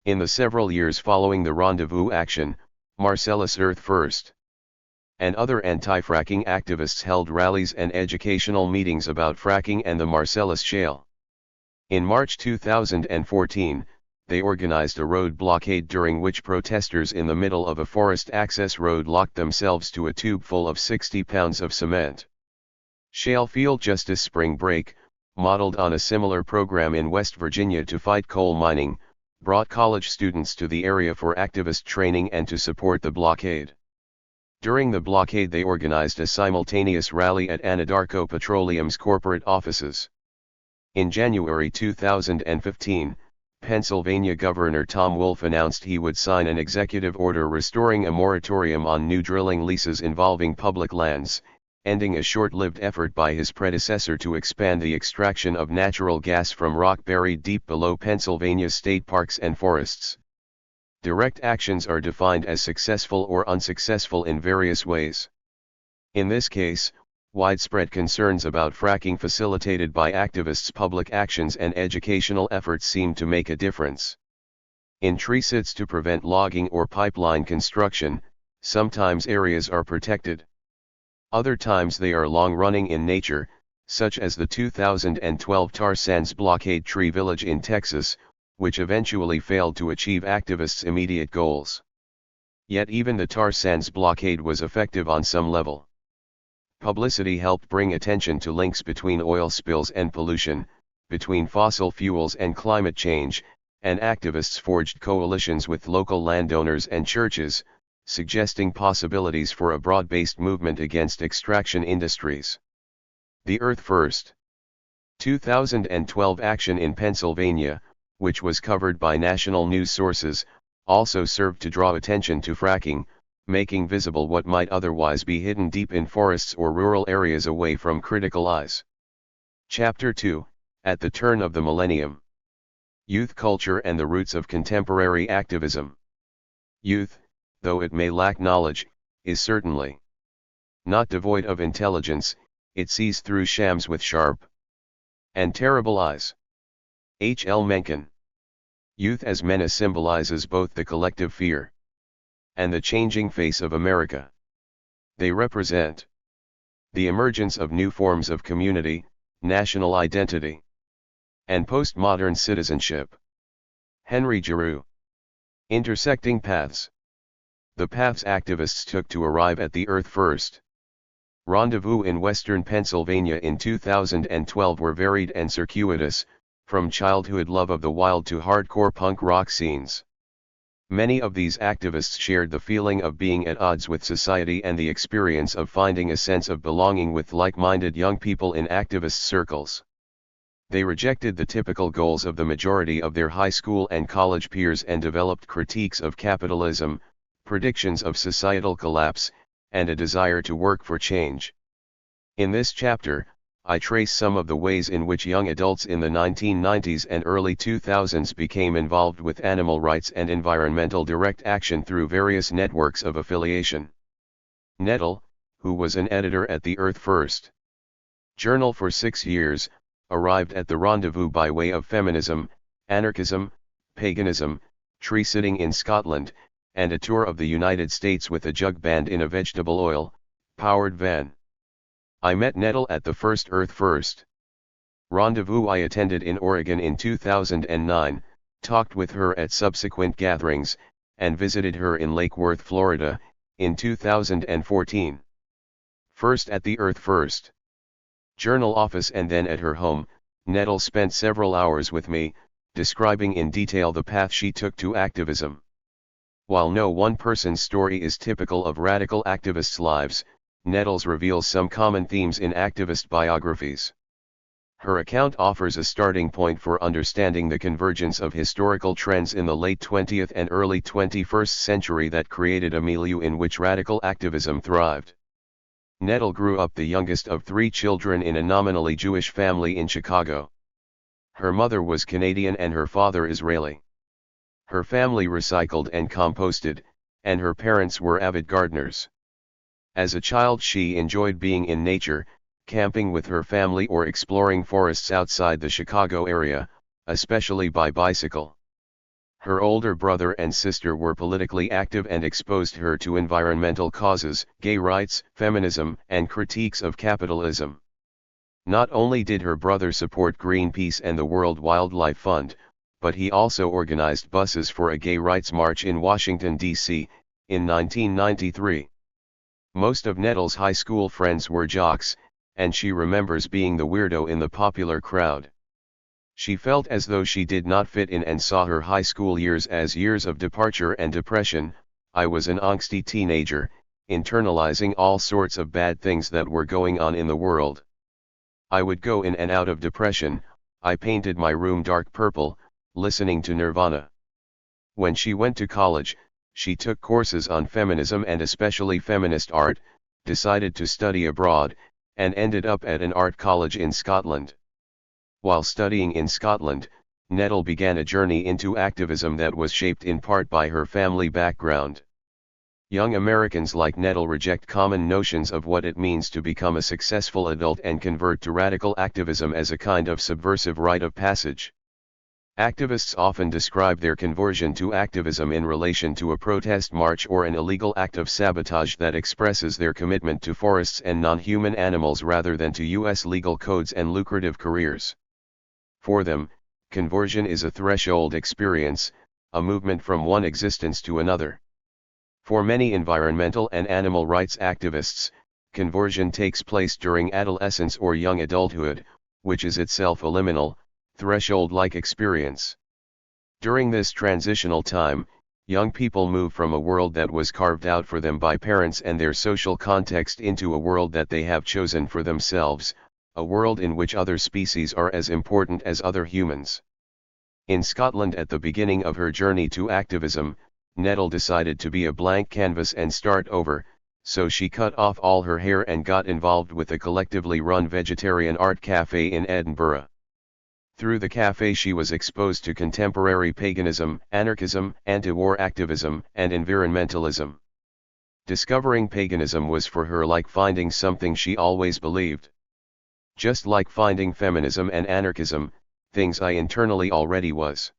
In the several years following the rendezvous action, Marcellus Earth First and other anti-fracking activists held rallies and educational meetings about fracking and the Marcellus Shale. In March 2014, they organized a road blockade during which protesters in the middle of a forest access road locked themselves to a tube full of 60 pounds of cement. Shale Field Justice Spring Break, modeled on a similar program in West Virginia to fight coal mining, brought college students to the area for activist training and to support the blockade. During the blockade they organized a simultaneous rally at Anadarko Petroleum's corporate offices. In January 2015, Pennsylvania Governor Tom Wolf announced he would sign an executive order restoring a moratorium on new drilling leases involving public lands, ending a short-lived effort by his predecessor to expand the extraction of natural gas from rock buried deep below Pennsylvania's state parks and forests. Direct actions are defined as successful or unsuccessful in various ways. In this case, widespread concerns about fracking facilitated by activists' public actions and educational efforts seem to make a difference. In tree sits to prevent logging or pipeline construction, sometimes areas are protected. Other times they are long-running in nature, such as the 2012 tar sands blockade Tree Village in Texas, which eventually failed to achieve activists' immediate goals. Yet even the tar sands blockade was effective on some level. Publicity helped bring attention to links between oil spills and pollution, between fossil fuels and climate change, and activists forged coalitions with local landowners and churches, suggesting possibilities for a broad-based movement against extraction industries. The Earth First 2012 action in Pennsylvania, which was covered by national news sources, also served to draw attention to fracking, making visible what might otherwise be hidden deep in forests or rural areas away from critical eyes. Chapter 2, At the Turn of the Millennium. Youth Culture and the Roots of Contemporary Activism. Youth, though it may lack knowledge, is certainly not devoid of intelligence. It sees through shams with sharp and terrible eyes. H. L. Mencken. Youth as menace symbolizes both the collective fear and the changing face of America. They represent the emergence of new forms of community, national identity, and postmodern citizenship. Henry Giroux. Intersecting Paths. The paths activists took to arrive at the Earth First rendezvous in western Pennsylvania in 2012 were varied and circuitous, from childhood love of the wild to hardcore punk rock scenes. Many of these activists shared the feeling of being at odds with society and the experience of finding a sense of belonging with like-minded young people in activist circles. They rejected the typical goals of the majority of their high school and college peers and developed critiques of capitalism, predictions of societal collapse, and a desire to work for change. In this chapter, I trace some of the ways in which young adults in the 1990s and early 2000s became involved with animal rights and environmental direct action through various networks of affiliation. Nettle, who was an editor at the Earth First Journal for 6 years, arrived at the rendezvous by way of feminism, anarchism, paganism, tree-sitting in Scotland, and a tour of the United States with a jug band in a vegetable oil-powered van. I met Nettle at the first Earth First rendezvous I attended in Oregon in 2009, talked with her at subsequent gatherings, and visited her in Lake Worth, Florida, in 2014. First at the Earth First Journal office and then at her home, Nettle spent several hours with me, describing in detail the path she took to activism. While no one person's story is typical of radical activists' lives, Nettles reveals some common themes in activist biographies. Her account offers a starting point for understanding the convergence of historical trends in the late 20th and early 21st century that created a milieu in which radical activism thrived. Nettle grew up the youngest of 3 children in a nominally Jewish family in Chicago. Her mother was Canadian and her father Israeli. Her family recycled and composted, and her parents were avid gardeners. As a child she enjoyed being in nature, camping with her family or exploring forests outside the Chicago area, especially by bicycle. Her older brother and sister were politically active and exposed her to environmental causes, gay rights, feminism, and critiques of capitalism. Not only did her brother support Greenpeace and the World Wildlife Fund, but he also organized buses for a gay rights march in Washington, D.C., in 1993. Most of Nettle's high school friends were jocks, and she remembers being the weirdo in the popular crowd. She felt as though she did not fit in and saw her high school years as years of departure and depression. I was an angsty teenager, internalizing all sorts of bad things that were going on in the world. I would go in and out of depression. I painted my room dark purple, listening to Nirvana. When she went to college, she took courses on feminism and especially feminist art, decided to study abroad, and ended up at an art college in Scotland. While studying in Scotland, Nettle began a journey into activism that was shaped in part by her family background. Young Americans like Nettle reject common notions of what it means to become a successful adult and convert to radical activism as a kind of subversive rite of passage. Activists often describe their conversion to activism in relation to a protest march or an illegal act of sabotage that expresses their commitment to forests and non-human animals rather than to U.S. legal codes and lucrative careers. For them, conversion is a threshold experience, a movement from one existence to another. For many environmental and animal rights activists, conversion takes place during adolescence or young adulthood, which is itself a liminal, threshold-like experience. During this transitional time, young people move from a world that was carved out for them by parents and their social context into a world that they have chosen for themselves, a world in which other species are as important as other humans. In Scotland at the beginning of her journey to activism, Nettle decided to be a blank canvas and start over, so she cut off all her hair and got involved with a collectively run vegetarian art cafe in Edinburgh. Through the cafe she was exposed to contemporary paganism, anarchism, anti-war activism, and environmentalism. Discovering paganism was for her like finding something she always believed. Just like finding feminism and anarchism, things I internally already was.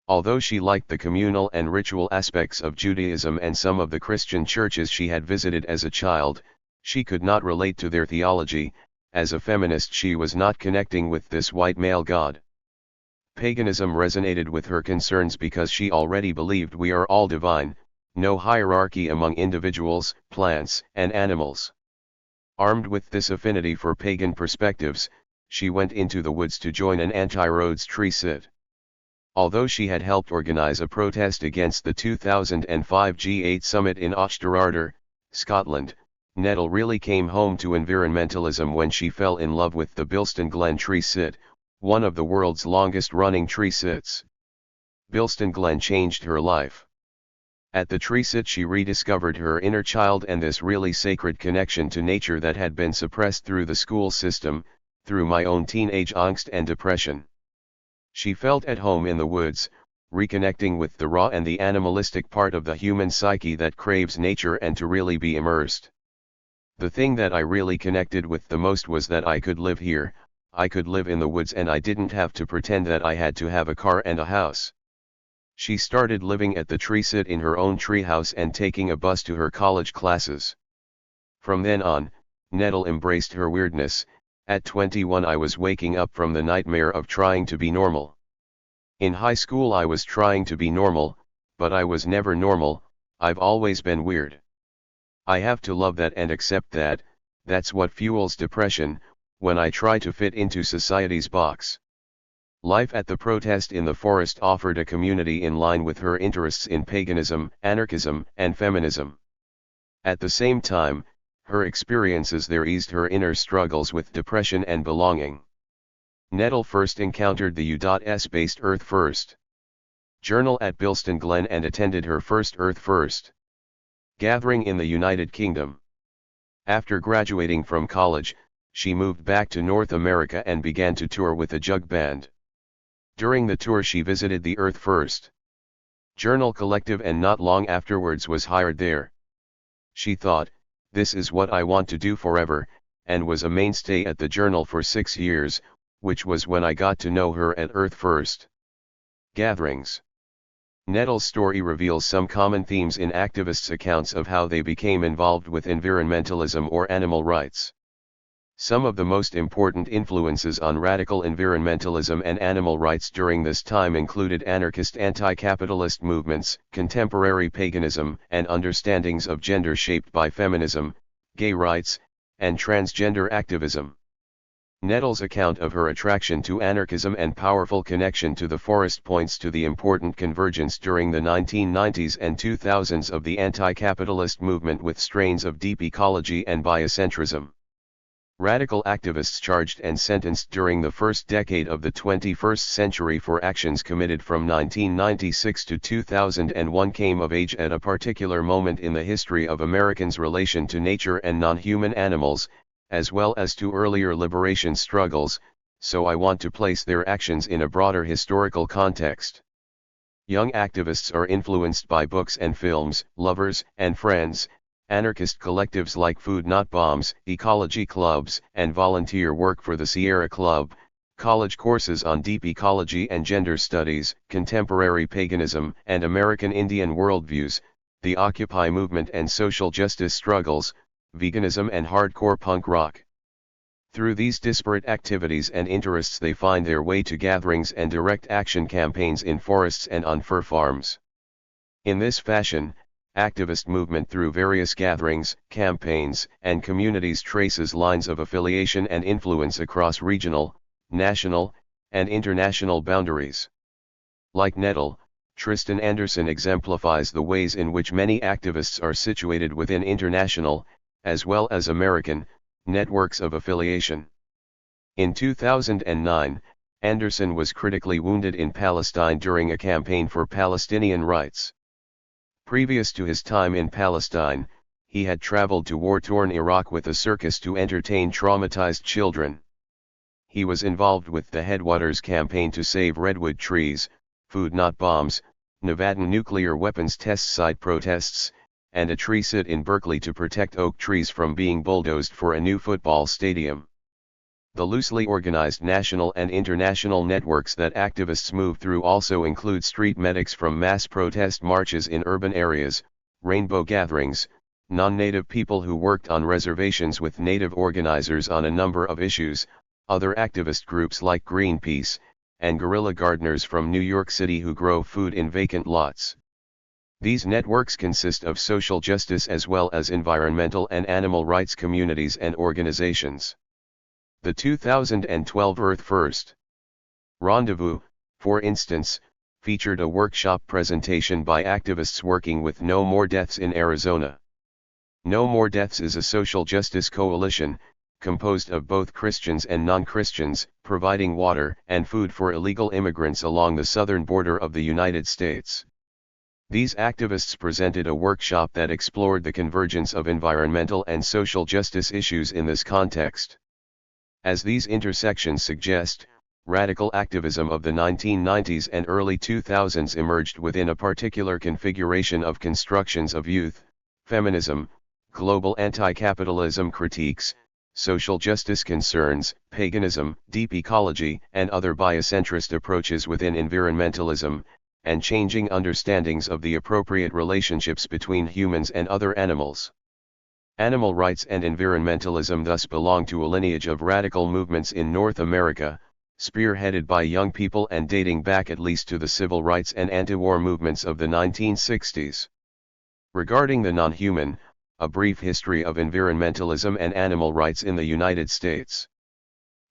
Although she liked the communal and ritual aspects of Judaism and some of the Christian churches she had visited as a child, she could not relate to their theology. As a feminist she was not connecting with this white male god. Paganism resonated with her concerns because she already believed we are all divine, no hierarchy among individuals, plants, and animals. Armed with this affinity for pagan perspectives, she went into the woods to join an anti-roads tree sit. Although she had helped organize a protest against the 2005 G8 summit in Auchterarder, Scotland, Nettle really came home to environmentalism when she fell in love with the Bilston Glen tree sit, one of the world's longest-running tree sits. Bilston Glen changed her life. At the tree sit she rediscovered her inner child and this really sacred connection to nature that had been suppressed through the school system, through my own teenage angst and depression. She felt at home in the woods, reconnecting with the raw and the animalistic part of the human psyche that craves nature and to really be immersed. The thing that I really connected with the most was that I could live here, I could live in the woods and I didn't have to pretend that I had to have a car and a house. She started living at the tree sit in her own treehouse and taking a bus to her college classes. From then on, Nettle embraced her weirdness. At 21 I was waking up from the nightmare of trying to be normal. In high school I was trying to be normal, but I was never normal, I've always been weird. I have to love that and accept that, that's what fuels depression, when I try to fit into society's box. Life at the protest in the forest offered a community in line with her interests in paganism, anarchism, and feminism. At the same time, her experiences there eased her inner struggles with depression and belonging. Nettle first encountered the U.S.-based Earth First Journal at Bilston Glen and attended her first Earth First gathering in the United Kingdom. After graduating from college, she moved back to North America and began to tour with a jug band. During the tour she visited the Earth First Journal Collective and not long afterwards was hired there. She thought, "This is what I want to do forever," and was a mainstay at the journal for 6 years, which was when I got to know her at Earth First gatherings. Nettle's story reveals some common themes in activists' accounts of how they became involved with environmentalism or animal rights. Some of the most important influences on radical environmentalism and animal rights during this time included anarchist anti-capitalist movements, contemporary paganism, and understandings of gender shaped by feminism, gay rights, and transgender activism. Nettle's account of her attraction to anarchism and powerful connection to the forest points to the important convergence during the 1990s and 2000s of the anti-capitalist movement with strains of deep ecology and biocentrism. Radical activists charged and sentenced during the first decade of the 21st century for actions committed from 1996 to 2001 came of age at a particular moment in the history of Americans' relation to nature and non-human animals, as well as to earlier liberation struggles, so I want to place their actions in a broader historical context. Young activists are influenced by books and films, lovers and friends, anarchist collectives like Food Not Bombs, ecology clubs, and volunteer work for the Sierra Club, college courses on deep ecology and gender studies, contemporary paganism and American Indian worldviews, the Occupy movement and social justice struggles, veganism and hardcore punk rock. Through these disparate activities and interests they find their way to gatherings and direct action campaigns in forests and on fur farms. In this fashion, activist movement through various gatherings, campaigns, and communities traces lines of affiliation and influence across regional, national, and international boundaries. Like Nettle, Tristan Anderson exemplifies the ways in which many activists are situated within international, as well as American, networks of affiliation. In 2009, Anderson was critically wounded in Palestine during a campaign for Palestinian rights. Previous to his time in Palestine, he had traveled to war-torn Iraq with a circus to entertain traumatized children. He was involved with the Headwaters campaign to save redwood trees, Food Not Bombs, Nevada nuclear weapons test site protests, and a tree sit in Berkeley to protect oak trees from being bulldozed for a new football stadium. The loosely organized national and international networks that activists move through also include street medics from mass protest marches in urban areas, rainbow gatherings, non-native people who worked on reservations with native organizers on a number of issues, other activist groups like Greenpeace, and guerrilla gardeners from New York City who grow food in vacant lots. These networks consist of social justice as well as environmental and animal rights communities and organizations. The 2012 Earth First Rendezvous, for instance, featured a workshop presentation by activists working with No More Deaths in Arizona. No More Deaths is a social justice coalition, composed of both Christians and non-Christians, providing water and food for illegal immigrants along the southern border of the United States. These activists presented a workshop that explored the convergence of environmental and social justice issues in this context. As these intersections suggest, radical activism of the 1990s and early 2000s emerged within a particular configuration of constructions of youth, feminism, global anti-capitalism critiques, social justice concerns, paganism, deep ecology, and other biocentrist approaches within environmentalism, and changing understandings of the appropriate relationships between humans and other animals. Animal rights and environmentalism thus belong to a lineage of radical movements in North America, spearheaded by young people and dating back at least to the civil rights and anti-war movements of the 1960s. Regarding the non-human, A Brief History of Environmentalism and Animal Rights in the United States.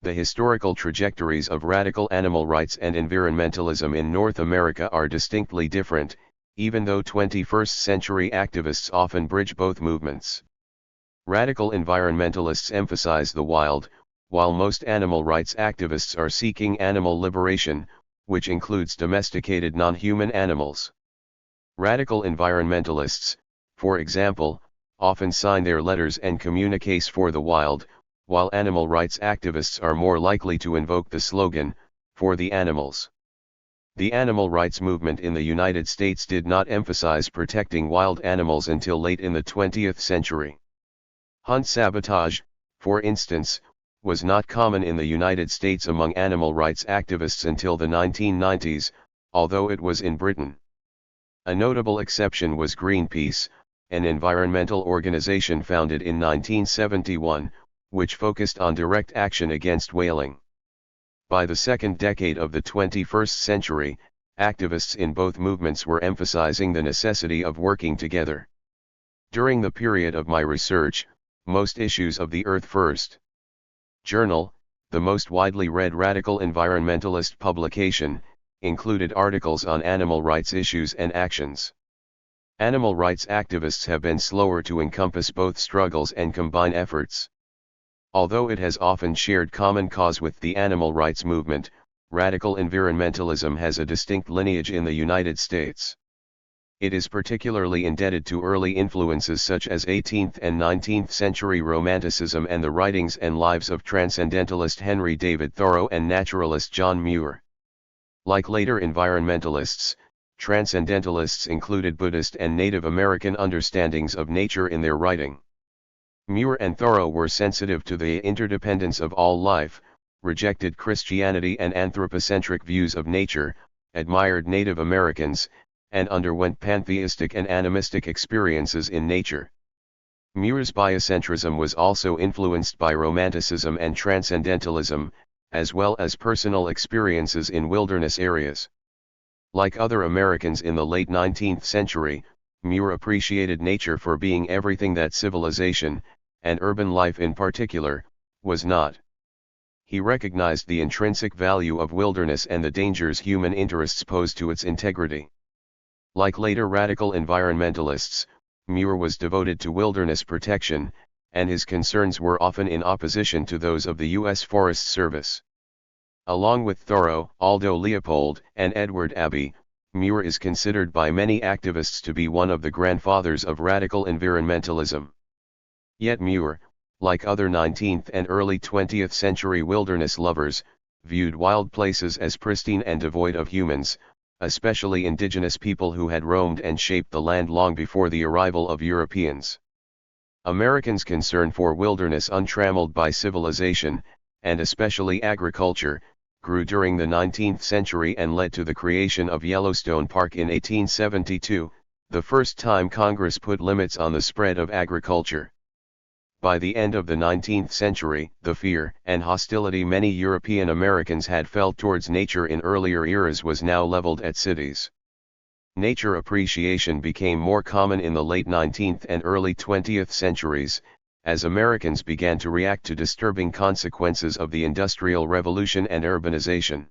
The historical trajectories of radical animal rights and environmentalism in North America are distinctly different, even though 21st century activists often bridge both movements. Radical environmentalists emphasize the wild, while most animal rights activists are seeking animal liberation, which includes domesticated non-human animals. Radical environmentalists, for example, often sign their letters and communiques for the wild, while animal rights activists are more likely to invoke the slogan, "For the animals." The animal rights movement in the United States did not emphasize protecting wild animals until late in the 20th century. Hunt sabotage, for instance, was not common in the United States among animal rights activists until the 1990s, although it was in Britain. A notable exception was Greenpeace, an environmental organization founded in 1971, which focused on direct action against whaling. By the second decade of the 21st century, activists in both movements were emphasizing the necessity of working together. During the period of my research, most issues of the Earth First Journal, the most widely read radical environmentalist publication, included articles on animal rights issues and actions. Animal rights activists have been slower to encompass both struggles and combine efforts. Although it has often shared common cause with the animal rights movement, radical environmentalism has a distinct lineage in the United States. It is particularly indebted to early influences such as 18th and 19th century Romanticism and the writings and lives of transcendentalist Henry David Thoreau and naturalist John Muir. Like later environmentalists, transcendentalists included Buddhist and Native American understandings of nature in their writing. Muir and Thoreau were sensitive to the interdependence of all life, rejected Christianity and anthropocentric views of nature, admired Native Americans, and underwent pantheistic and animistic experiences in nature. Muir's biocentrism was also influenced by Romanticism and Transcendentalism, as well as personal experiences in wilderness areas. Like other Americans in the late 19th century, Muir appreciated nature for being everything that civilization, and urban life in particular, was not. He recognized the intrinsic value of wilderness and the dangers human interests pose to its integrity. Like later radical environmentalists, Muir was devoted to wilderness protection, and his concerns were often in opposition to those of the U.S. Forest Service. Along with Thoreau, Aldo Leopold, and Edward Abbey, Muir is considered by many activists to be one of the grandfathers of radical environmentalism. Yet Muir, like other 19th and early 20th century wilderness lovers, viewed wild places as pristine and devoid of humans, especially indigenous people who had roamed and shaped the land long before the arrival of Europeans. Americans' concern for wilderness untrammeled by civilization, and especially agriculture, grew during the 19th century and led to the creation of Yellowstone Park in 1872, the first time Congress put limits on the spread of agriculture. By the end of the 19th century, the fear and hostility many European Americans had felt towards nature in earlier eras was now leveled at cities. Nature appreciation became more common in the late 19th and early 20th centuries, as Americans began to react to disturbing consequences of the Industrial Revolution and urbanization.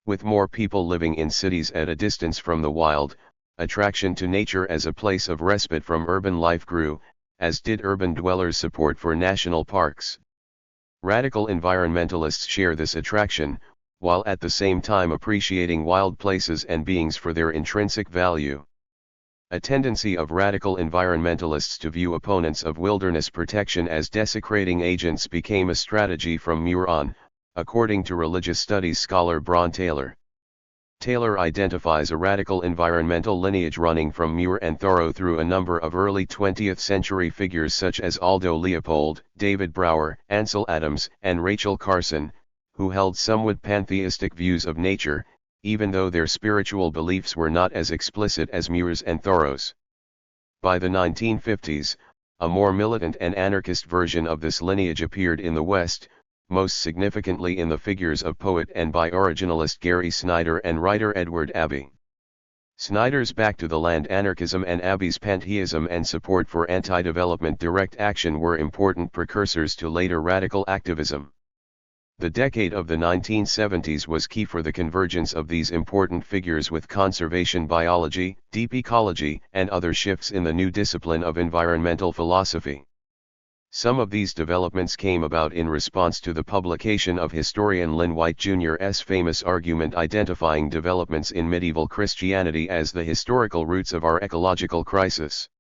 With more people living in cities at a distance from the wild, attraction to nature as a place of respite from urban life grew, as did urban dwellers' support for national parks. Radical environmentalists share this attraction, while at the same time appreciating wild places and beings for their intrinsic value. A tendency of radical environmentalists to view opponents of wilderness protection as desecrating agents became a strategy from Muir on, according to religious studies scholar Braun Taylor. Taylor identifies a radical environmental lineage running from Muir and Thoreau through a number of early 20th century figures such as Aldo Leopold, David Brower, Ansel Adams, and Rachel Carson, who held somewhat pantheistic views of nature, even though their spiritual beliefs were not as explicit as Muir's and Thoreau's. By the 1950s, a more militant and anarchist version of this lineage appeared in the West, most significantly in the figures of poet and biooriginalist Gary Snyder and writer Edward Abbey. Snyder's Back to the Land anarchism and Abbey's pantheism and support for anti-development direct action were important precursors to later radical activism. The decade of the 1970s was key for the convergence of these important figures with conservation biology, deep ecology, and other shifts in the new discipline of environmental philosophy. Some of these developments came about in response to the publication of historian Lynn White Jr.'s famous argument identifying developments in medieval Christianity as the historical roots of our ecological crisis.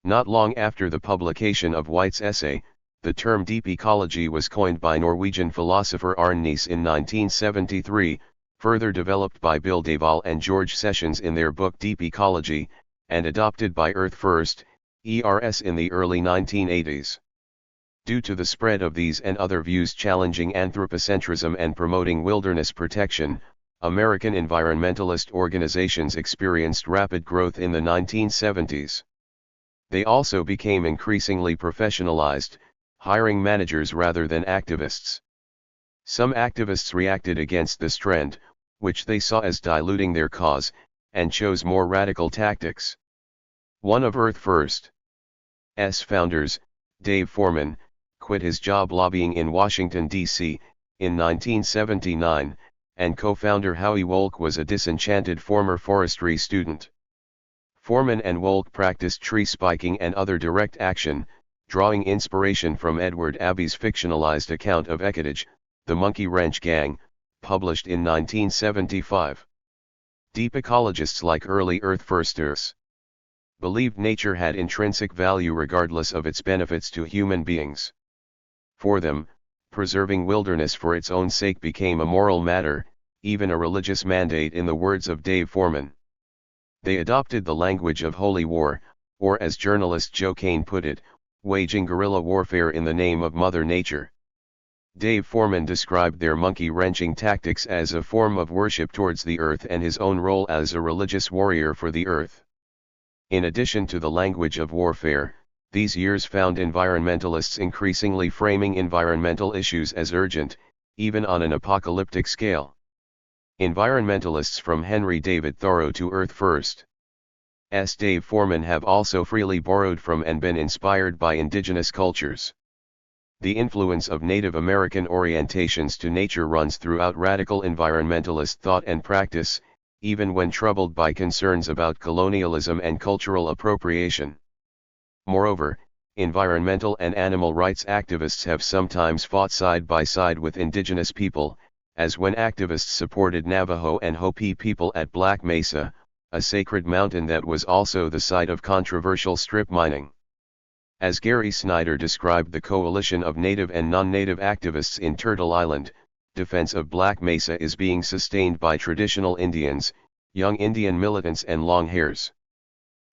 Not long after the publication of White's essay, the term deep ecology was coined by Norwegian philosopher Arne Næss in 1973, further developed by Bill Duvall and George Sessions in their book Deep Ecology, and adopted by Earth First, ERS in the early 1980s. Due to the spread of these and other views challenging anthropocentrism and promoting wilderness protection, American environmentalist organizations experienced rapid growth in the 1970s. They also became increasingly professionalized, hiring managers rather than activists. Some activists reacted against this trend, which they saw as diluting their cause, and chose more radical tactics. One of Earth First's founders, Dave Foreman, quit his job lobbying in Washington, D.C., in 1979, and co-founder Howie Wolk was a disenchanted former forestry student. Foreman and Wolk practiced tree spiking and other direct action, drawing inspiration from Edward Abbey's fictionalized account of Ecottage, the Monkey Wrench Gang, published in 1975. Deep ecologists like early Earth Firsters believed nature had intrinsic value regardless of its benefits to human beings. For them, preserving wilderness for its own sake became a moral matter, even a religious mandate in the words of Dave Foreman. They adopted the language of holy war, or as journalist Joe Kane put it, waging guerrilla warfare in the name of Mother Nature. Dave Foreman described their monkey-wrenching tactics as a form of worship towards the earth and his own role as a religious warrior for the earth. In addition to the language of warfare, these years found environmentalists increasingly framing environmental issues as urgent, even on an apocalyptic scale. Environmentalists from Henry David Thoreau to Earth First's Dave Foreman have also freely borrowed from and been inspired by indigenous cultures. The influence of Native American orientations to nature runs throughout radical environmentalist thought and practice, even when troubled by concerns about colonialism and cultural appropriation. Moreover, environmental and animal rights activists have sometimes fought side by side with indigenous people, as when activists supported Navajo and Hopi people at Black Mesa, a sacred mountain that was also the site of controversial strip mining. As Gary Snyder described the coalition of native and non-native activists in Turtle Island, defense of Black Mesa is being sustained by traditional Indians, young Indian militants and long hairs.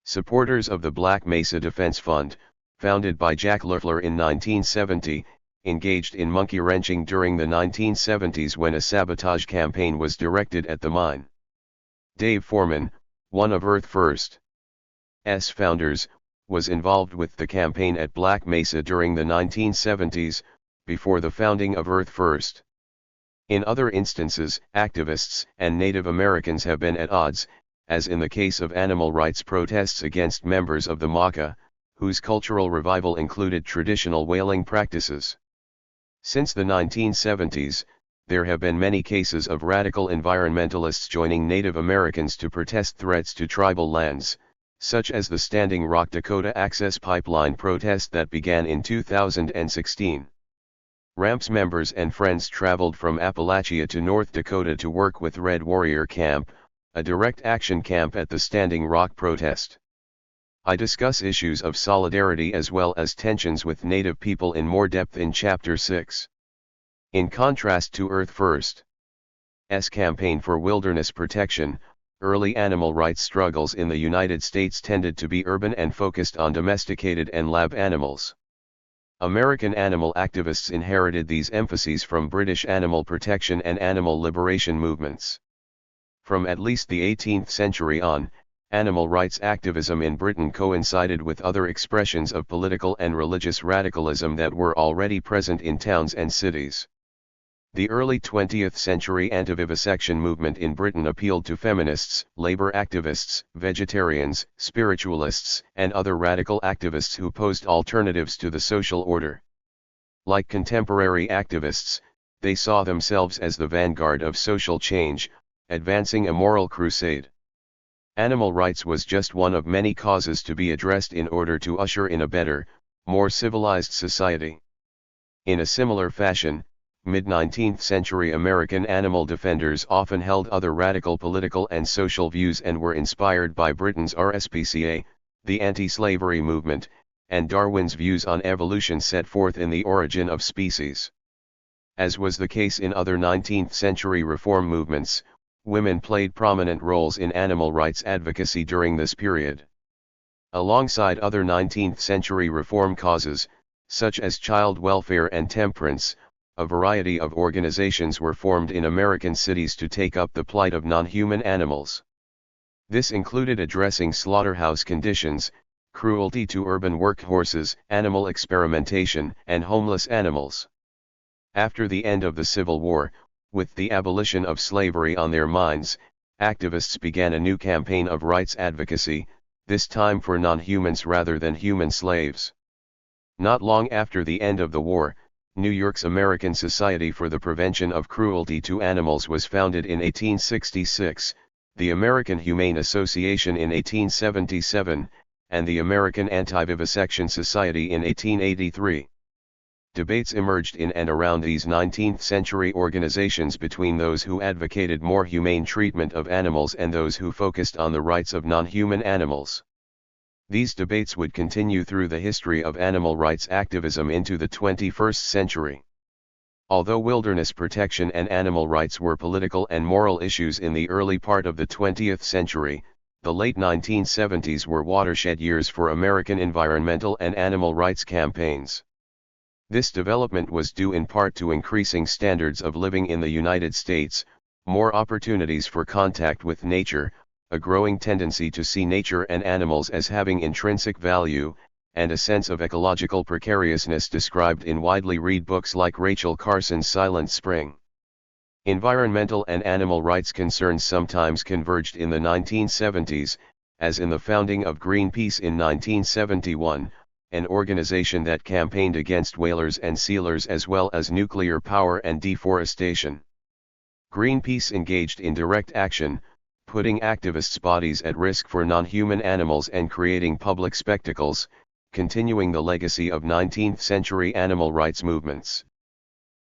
Supporters of the Black Mesa Defense Fund, founded by Jack Loeffler in 1970, engaged in monkey wrenching during the 1970s when a sabotage campaign was directed at the mine. Dave Foreman, one of Earth First's founders, was involved with the campaign at Black Mesa during the 1970s, before the founding of Earth First. In other instances, activists and Native Americans have been at odds, as in the case of animal rights protests against members of the Maka, whose cultural revival included traditional whaling practices. Since the 1970s, there have been many cases of radical environmentalists joining Native Americans to protest threats to tribal lands, such as the Standing Rock Dakota Access Pipeline protest that began in 2016. RAMPS members and friends traveled from Appalachia to North Dakota to work with Red Warrior Camp, a direct action camp at the Standing Rock protest. I discuss issues of solidarity as well as tensions with Native people in more depth in Chapter 6. In contrast to Earth First's campaign for wilderness protection, early animal rights struggles in the United States tended to be urban and focused on domesticated and lab animals. American animal activists inherited these emphases from British animal protection and animal liberation movements. From at least the 18th century on, animal rights activism in Britain coincided with other expressions of political and religious radicalism that were already present in towns and cities. The early 20th century anti-vivisection movement in Britain appealed to feminists, labor activists, vegetarians, spiritualists, and other radical activists who posed alternatives to the social order. Like contemporary activists, they saw themselves as the vanguard of social change, advancing a moral crusade. Animal rights was just one of many causes to be addressed in order to usher in a better, more civilized society. In a similar fashion, mid-19th century American animal defenders often held other radical political and social views and were inspired by Britain's RSPCA, the anti-slavery movement, and Darwin's views on evolution set forth in The Origin of Species. As was the case in other 19th century reform movements, women played prominent roles in animal rights advocacy during this period. Alongside other 19th century reform causes, such as child welfare and temperance, a variety of organizations were formed in American cities to take up the plight of non-human animals. This included addressing slaughterhouse conditions, cruelty to urban workhorses, animal experimentation, and homeless animals. After the end of the Civil War, with the abolition of slavery on their minds, activists began a new campaign of rights advocacy, this time for non-humans rather than human slaves. Not long after the end of the war, New York's American Society for the Prevention of Cruelty to Animals was founded in 1866, the American Humane Association in 1877, and the American Anti-Vivisection Society in 1883. Debates emerged in and around these 19th century organizations between those who advocated more humane treatment of animals and those who focused on the rights of non-human animals. These debates would continue through the history of animal rights activism into the 21st century. Although wilderness protection and animal rights were political and moral issues in the early part of the 20th century, the late 1970s were watershed years for American environmental and animal rights campaigns. This development was due in part to increasing standards of living in the United States, more opportunities for contact with nature, a growing tendency to see nature and animals as having intrinsic value, and a sense of ecological precariousness described in widely read books like Rachel Carson's Silent Spring. Environmental and animal rights concerns sometimes converged in the 1970s, as in the founding of Greenpeace in 1971, an organization that campaigned against whalers and sealers as well as nuclear power and deforestation. Greenpeace engaged in direct action, putting activists' bodies at risk for non-human animals and creating public spectacles, continuing the legacy of 19th century animal rights movements.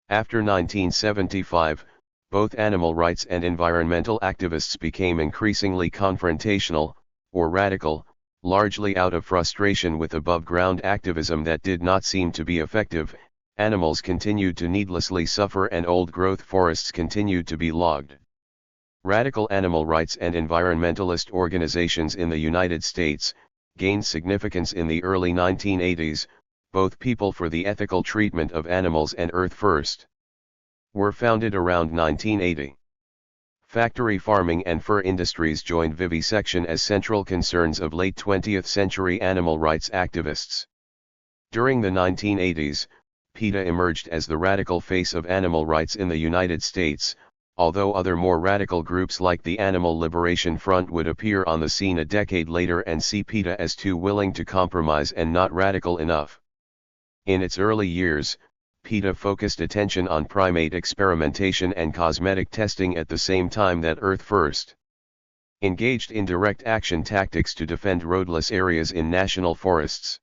After 1975, both animal rights and environmental activists became increasingly confrontational, or radical, largely out of frustration with above-ground activism that did not seem to be effective. Animals continued to needlessly suffer and old-growth forests continued to be logged. Radical animal rights and environmentalist organizations in the United States gained significance in the early 1980s, both People for the Ethical Treatment of Animals and Earth First were founded around 1980. Factory farming and fur industries joined vivisection as central concerns of late 20th century animal rights activists. During the 1980s, PETA emerged as the radical face of animal rights in the United States, although other more radical groups like the Animal Liberation Front would appear on the scene a decade later and see PETA as too willing to compromise and not radical enough. In its early years, PETA focused attention on primate experimentation and cosmetic testing at the same time that Earth First engaged in direct action tactics to defend roadless areas in national forests.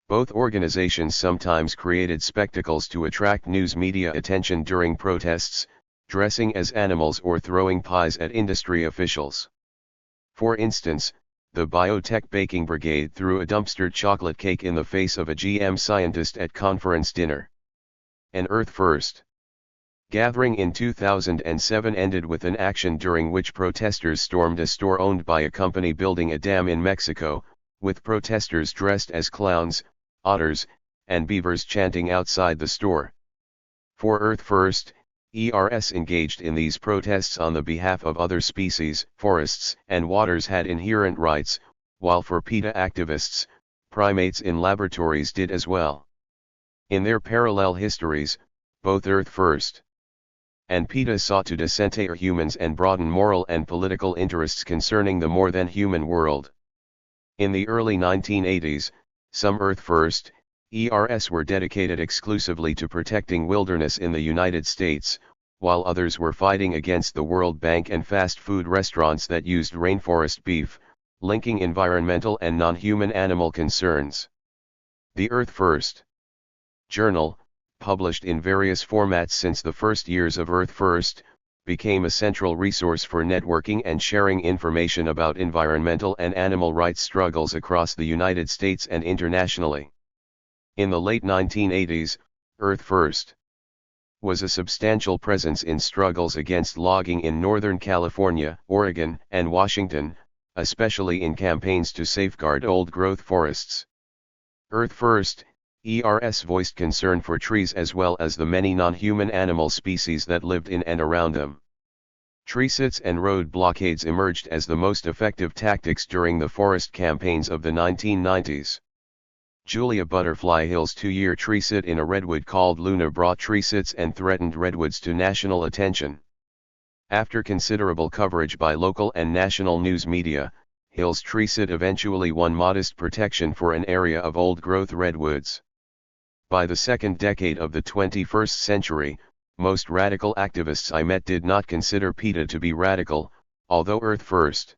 Both organizations sometimes created spectacles to attract news media attention during protests, dressing as animals or throwing pies at industry officials. For instance, the Biotech Baking Brigade threw a dumpstered chocolate cake in the face of a GM scientist at conference dinner. An Earth First gathering in 2007 ended with an action during which protesters stormed a store owned by a company building a dam in Mexico, with protesters dressed as clowns, otters, and beavers chanting outside the store. For Earth First, ERS engaged in these protests on the behalf of other species, forests, and waters had inherent rights, while for PETA activists, primates in laboratories did as well. In their parallel histories, both Earth First and PETA sought to decenter humans and broaden moral and political interests concerning the more-than-human world. In the early 1980s, some Earth First ERS were dedicated exclusively to protecting wilderness in the United States, while others were fighting against the World Bank and fast food restaurants that used rainforest beef, linking environmental and non-human animal concerns. The Earth First Journal, published in various formats since the first years of Earth First, became a central resource for networking and sharing information about environmental and animal rights struggles across the United States and internationally. In the late 1980s, Earth First was a substantial presence in struggles against logging in Northern California, Oregon, and Washington, especially in campaigns to safeguard old-growth forests. Earth First ERS voiced concern for trees as well as the many non-human animal species that lived in and around them. Tree sits and road blockades emerged as the most effective tactics during the forest campaigns of the 1990s. Julia Butterfly Hill's 2-year tree sit in a redwood called Luna brought tree sits and threatened redwoods to national attention. After considerable coverage by local and national news media, Hill's tree sit eventually won modest protection for an area of old-growth redwoods. By the second decade of the 21st century, most radical activists I met did not consider PETA to be radical, although Earth First,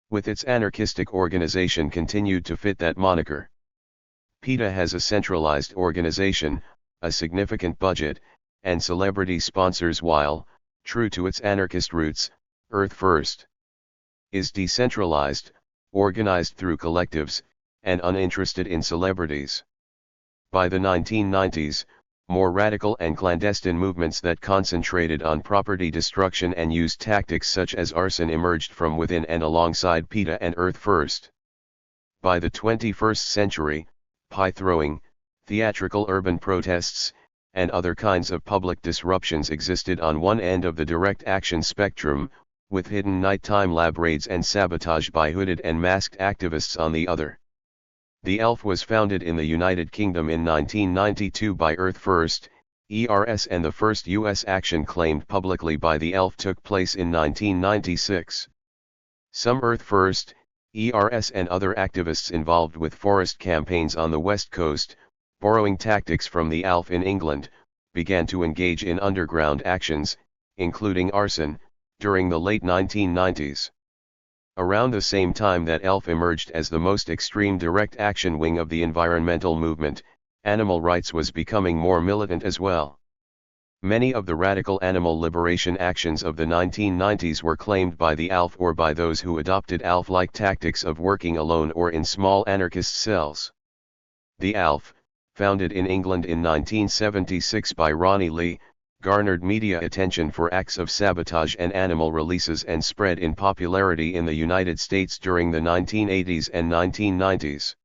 with its anarchistic organization, continued to fit that moniker. PETA has a centralized organization, a significant budget, and celebrity sponsors while, true to its anarchist roots, Earth First is decentralized, organized through collectives, and uninterested in celebrities. By the 1990s, more radical and clandestine movements that concentrated on property destruction and used tactics such as arson emerged from within and alongside PETA and Earth First. By the 21st century, pie throwing, theatrical urban protests, and other kinds of public disruptions existed on one end of the direct action spectrum, with hidden nighttime lab raids and sabotage by hooded and masked activists on the other. The ELF was founded in the United Kingdom in 1992 by Earth First ERS, and the first U.S. action claimed publicly by the ELF took place in 1996. Some Earth First ERS and other activists involved with forest campaigns on the West Coast, borrowing tactics from the ALF in England, began to engage in underground actions, including arson, during the late 1990s. Around the same time that ELF emerged as the most extreme direct action wing of the environmental movement, animal rights was becoming more militant as well. Many of the radical animal liberation actions of the 1990s were claimed by the ALF or by those who adopted ALF-like tactics of working alone or in small anarchist cells. The ALF, founded in England in 1976 by Ronnie Lee, garnered media attention for acts of sabotage and animal releases and spread in popularity in the United States during the 1980s and 1990s.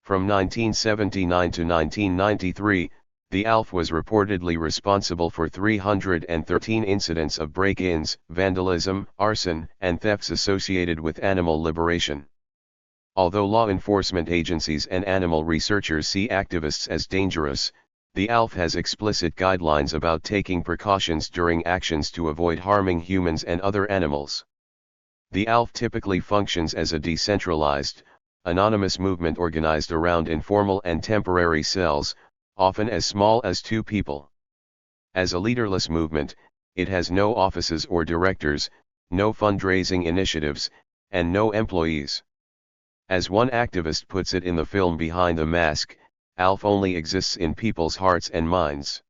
From 1979 to 1993, the ALF was reportedly responsible for 313 incidents of break-ins, vandalism, arson, and thefts associated with animal liberation. Although law enforcement agencies and animal researchers see activists as dangerous, the ALF has explicit guidelines about taking precautions during actions to avoid harming humans and other animals. The ALF typically functions as a decentralized, anonymous movement organized around informal and temporary cells, often as small as 2 people. As a leaderless movement, it has no offices or directors, no fundraising initiatives, and no employees. As one activist puts it in the film Behind the Mask, ALF only exists in people's hearts and minds.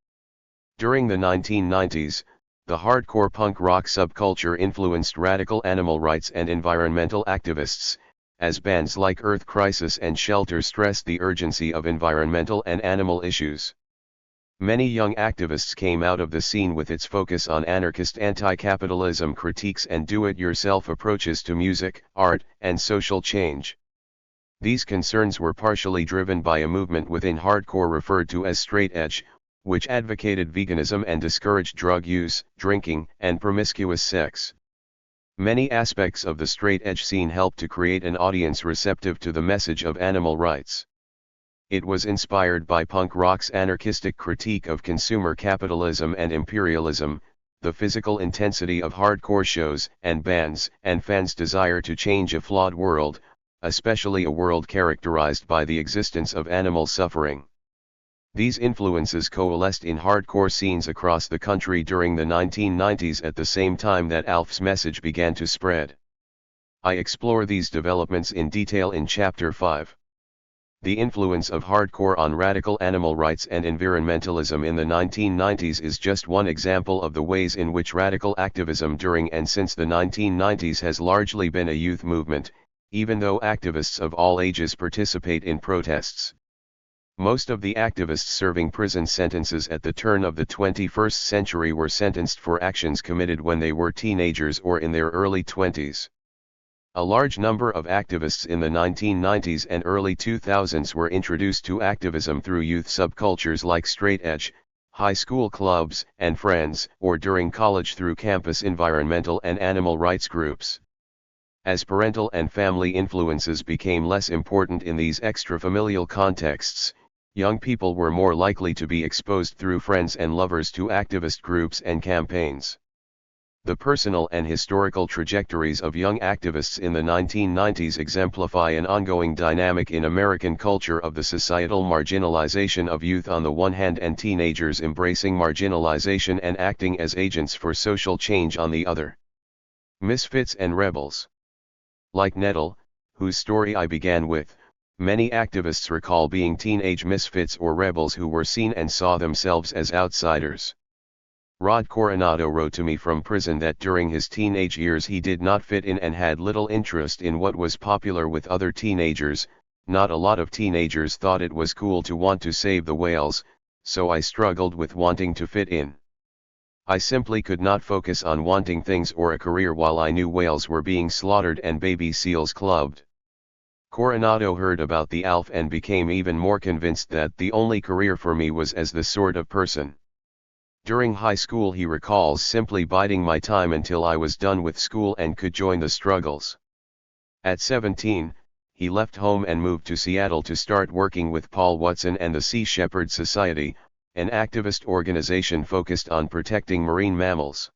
During the 1990s, the hardcore punk rock subculture influenced radical animal rights and environmental activists, as bands like Earth Crisis and Shelter stressed the urgency of environmental and animal issues. Many young activists came out of the scene with its focus on anarchist anti-capitalism critiques and do-it-yourself approaches to music, art, and social change. These concerns were partially driven by a movement within hardcore referred to as straight edge, which advocated veganism and discouraged drug use, drinking, and promiscuous sex. Many aspects of the straight edge scene helped to create an audience receptive to the message of animal rights. It was inspired by punk rock's anarchistic critique of consumer capitalism and imperialism, the physical intensity of hardcore shows and bands and fans' desire to change a flawed world, especially a world characterized by the existence of animal suffering. These influences coalesced in hardcore scenes across the country during the 1990s at the same time that ALF's message began to spread. I explore these developments in detail in Chapter 5. The influence of hardcore on radical animal rights and environmentalism in the 1990s is just one example of the ways in which radical activism during and since the 1990s has largely been a youth movement, even though activists of all ages participate in protests. Most of the activists serving prison sentences at the turn of the 21st century were sentenced for actions committed when they were teenagers or in their early 20s. A large number of activists in the 1990s and early 2000s were introduced to activism through youth subcultures like straight edge, high school clubs and friends, or during college through campus environmental and animal rights groups. As parental and family influences became less important in these extrafamilial contexts, young people were more likely to be exposed through friends and lovers to activist groups and campaigns. The personal and historical trajectories of young activists in the 1990s exemplify an ongoing dynamic in American culture of the societal marginalization of youth on the one hand and teenagers embracing marginalization and acting as agents for social change on the other. Misfits and rebels. Like Nettle, whose story I began with, many activists recall being teenage misfits or rebels who were seen and saw themselves as outsiders. Rod Coronado wrote to me from prison that during his teenage years he did not fit in and had little interest in what was popular with other teenagers. Not a lot of teenagers thought it was cool to want to save the whales, so I struggled with wanting to fit in. I simply could not focus on wanting things or a career while I knew whales were being slaughtered and baby seals clubbed. Coronado heard about the ALF and became even more convinced that the only career for me was as this sort of person. During high school he recalls simply biding my time until I was done with school and could join the struggles. At 17, he left home and moved to Seattle to start working with Paul Watson and the Sea Shepherd Society, an activist organization focused on protecting marine mammals.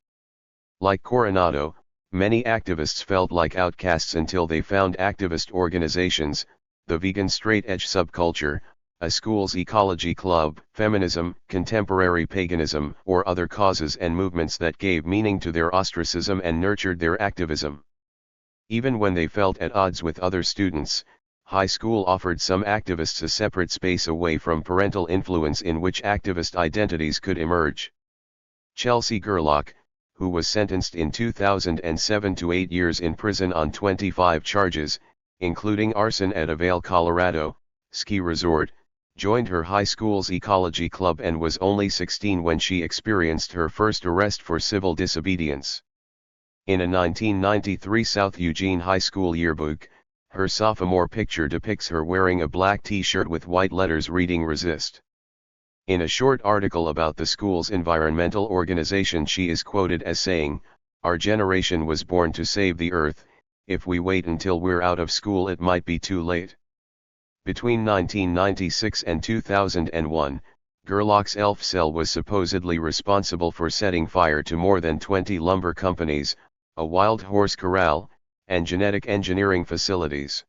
Like Coronado, many activists felt like outcasts until they found activist organizations, the vegan straight edge subculture, a school's ecology club, feminism, contemporary paganism, or other causes and movements that gave meaning to their ostracism and nurtured their activism. Even when they felt at odds with other students, high school offered some activists a separate space away from parental influence in which activist identities could emerge. Chelsea Gerlach, who was sentenced in 2007 to 8 years in prison on 25 charges, including arson at a Vail, Colorado, ski resort, joined her high school's ecology club and was only 16 when she experienced her first arrest for civil disobedience. In a 1993 South Eugene High School yearbook, her sophomore picture depicts her wearing a black t-shirt with white letters reading "Resist." In a short article about the school's environmental organization she is quoted as saying, "Our generation was born to save the earth, if we wait until we're out of school it might be too late." Between 1996 and 2001, Gerlach's ELF cell was supposedly responsible for setting fire to more than 20 lumber companies, a wild horse corral, and genetic engineering facilities.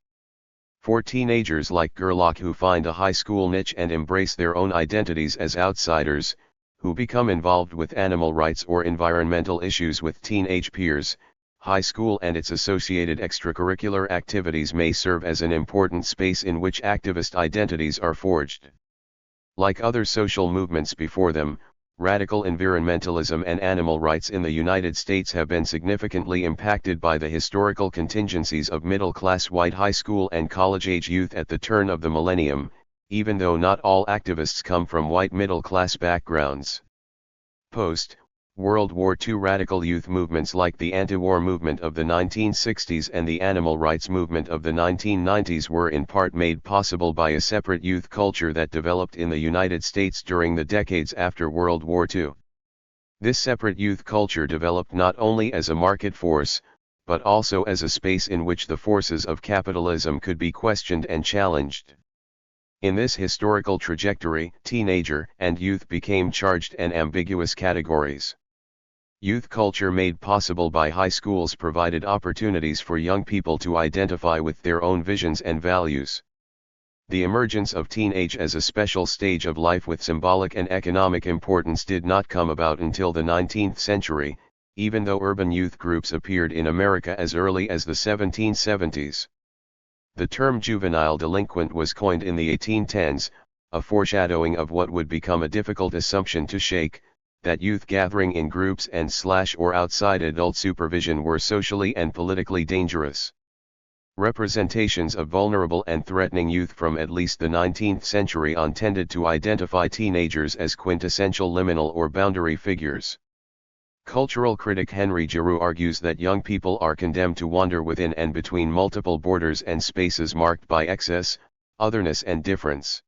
For teenagers like Gerlach who find a high school niche and embrace their own identities as outsiders, who become involved with animal rights or environmental issues with teenage peers, high school and its associated extracurricular activities may serve as an important space in which activist identities are forged. Like other social movements before them, radical environmentalism and animal rights in the United States have been significantly impacted by the historical contingencies of middle-class white high school and college-age youth at the turn of the millennium, even though not all activists come from white middle-class backgrounds. Post-World War II radical youth movements like the anti-war movement of the 1960s and the animal rights movement of the 1990s were in part made possible by a separate youth culture that developed in the United States during the decades after World War II. This separate youth culture developed not only as a market force, but also as a space in which the forces of capitalism could be questioned and challenged. In this historical trajectory, teenager and youth became charged and ambiguous categories. Youth culture made possible by high schools provided opportunities for young people to identify with their own visions and values. The emergence of teenage as a special stage of life with symbolic and economic importance did not come about until the 19th century, even though urban youth groups appeared in America as early as the 1770s. The term juvenile delinquent was coined in the 1810s, a foreshadowing of what would become a difficult assumption to shake, that youth gathering in groups and/or outside adult supervision were socially and politically dangerous. Representations of vulnerable and threatening youth from at least the 19th century on tended to identify teenagers as quintessential liminal or boundary figures. Cultural critic Henry Giroux argues that young people are condemned to wander within and between multiple borders and spaces marked by excess, otherness and difference.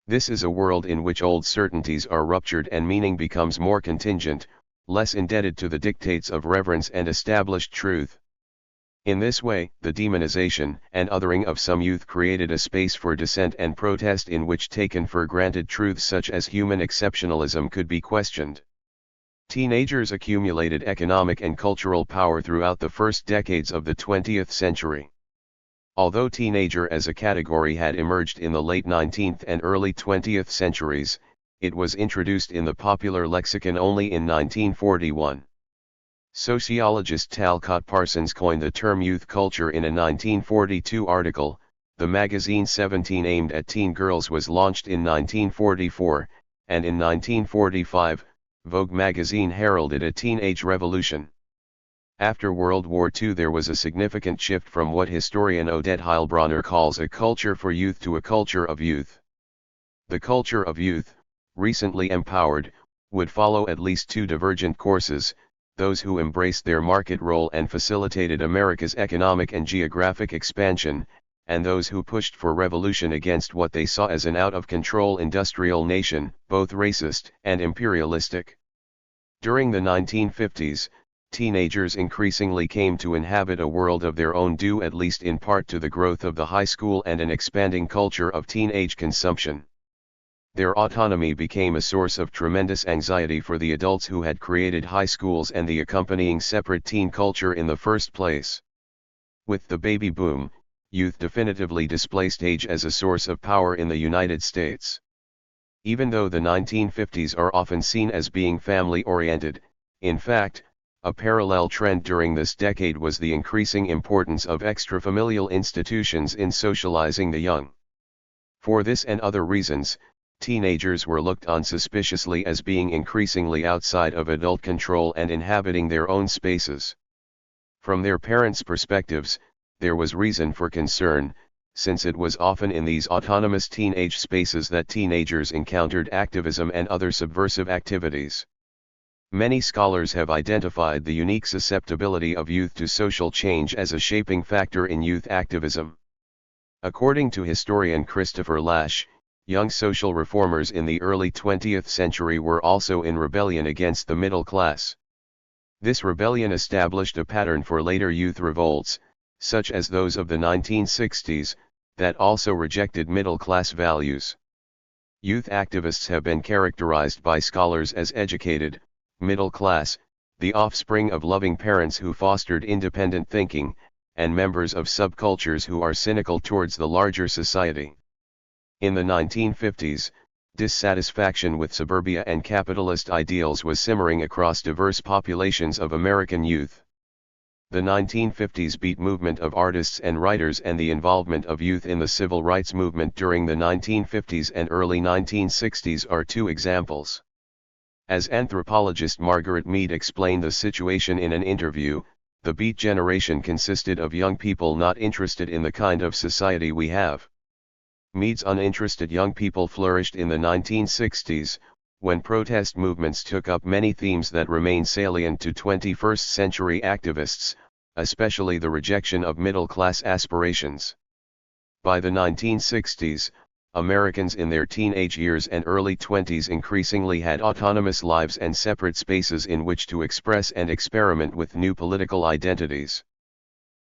This is a world in which old certainties are ruptured and meaning becomes more contingent, less indebted to the dictates of reverence and established truth. In this way, the demonization and othering of some youth created a space for dissent and protest in which taken for granted truths such as human exceptionalism could be questioned. Teenagers accumulated economic and cultural power throughout the first decades of the 20th century. Although teenager as a category had emerged in the late 19th and early 20th centuries, it was introduced in the popular lexicon only in 1941. Sociologist Talcott Parsons coined the term youth culture in a 1942 article. The magazine 17 aimed at teen girls was launched in 1944, and in 1945, Vogue magazine heralded a teenage revolution. After World War II there was a significant shift from what historian Odette Heilbronner calls a culture for youth to a culture of youth. The culture of youth, recently empowered, would follow at least two divergent courses: those who embraced their market role and facilitated America's economic and geographic expansion, and those who pushed for revolution against what they saw as an out-of-control industrial nation, both racist and imperialistic. During the 1950s, teenagers increasingly came to inhabit a world of their own due at least in part to the growth of the high school and an expanding culture of teenage consumption. Their autonomy became a source of tremendous anxiety for the adults who had created high schools and the accompanying separate teen culture in the first place. With the baby boom, youth definitively displaced age as a source of power in the United States. Even though the 1950s are often seen as being family-oriented, in fact, a parallel trend during this decade was the increasing importance of extrafamilial institutions in socializing the young. For this and other reasons, teenagers were looked on suspiciously as being increasingly outside of adult control and inhabiting their own spaces. From their parents' perspectives, there was reason for concern, since it was often in these autonomous teenage spaces that teenagers encountered activism and other subversive activities. Many scholars have identified the unique susceptibility of youth to social change as a shaping factor in youth activism. According to historian Christopher Lasch, young social reformers in the early 20th century were also in rebellion against the middle class. This rebellion established a pattern for later youth revolts, such as those of the 1960s, that also rejected middle-class values. Youth activists have been characterized by scholars as educated, middle class, the offspring of loving parents who fostered independent thinking, and members of subcultures who are cynical towards the larger society. In the 1950s, dissatisfaction with suburbia and capitalist ideals was simmering across diverse populations of American youth. The 1950s beat movement of artists and writers and the involvement of youth in the civil rights movement during the 1950s and early 1960s are two examples. As anthropologist Margaret Mead explained the situation in an interview, the Beat generation consisted of young people not interested in the kind of society we have. Mead's uninterested young people flourished in the 1960s, when protest movements took up many themes that remain salient to 21st century activists, especially the rejection of middle-class aspirations. By the 1960s, Americans in their teenage years and early 20s increasingly had autonomous lives and separate spaces in which to express and experiment with new political identities.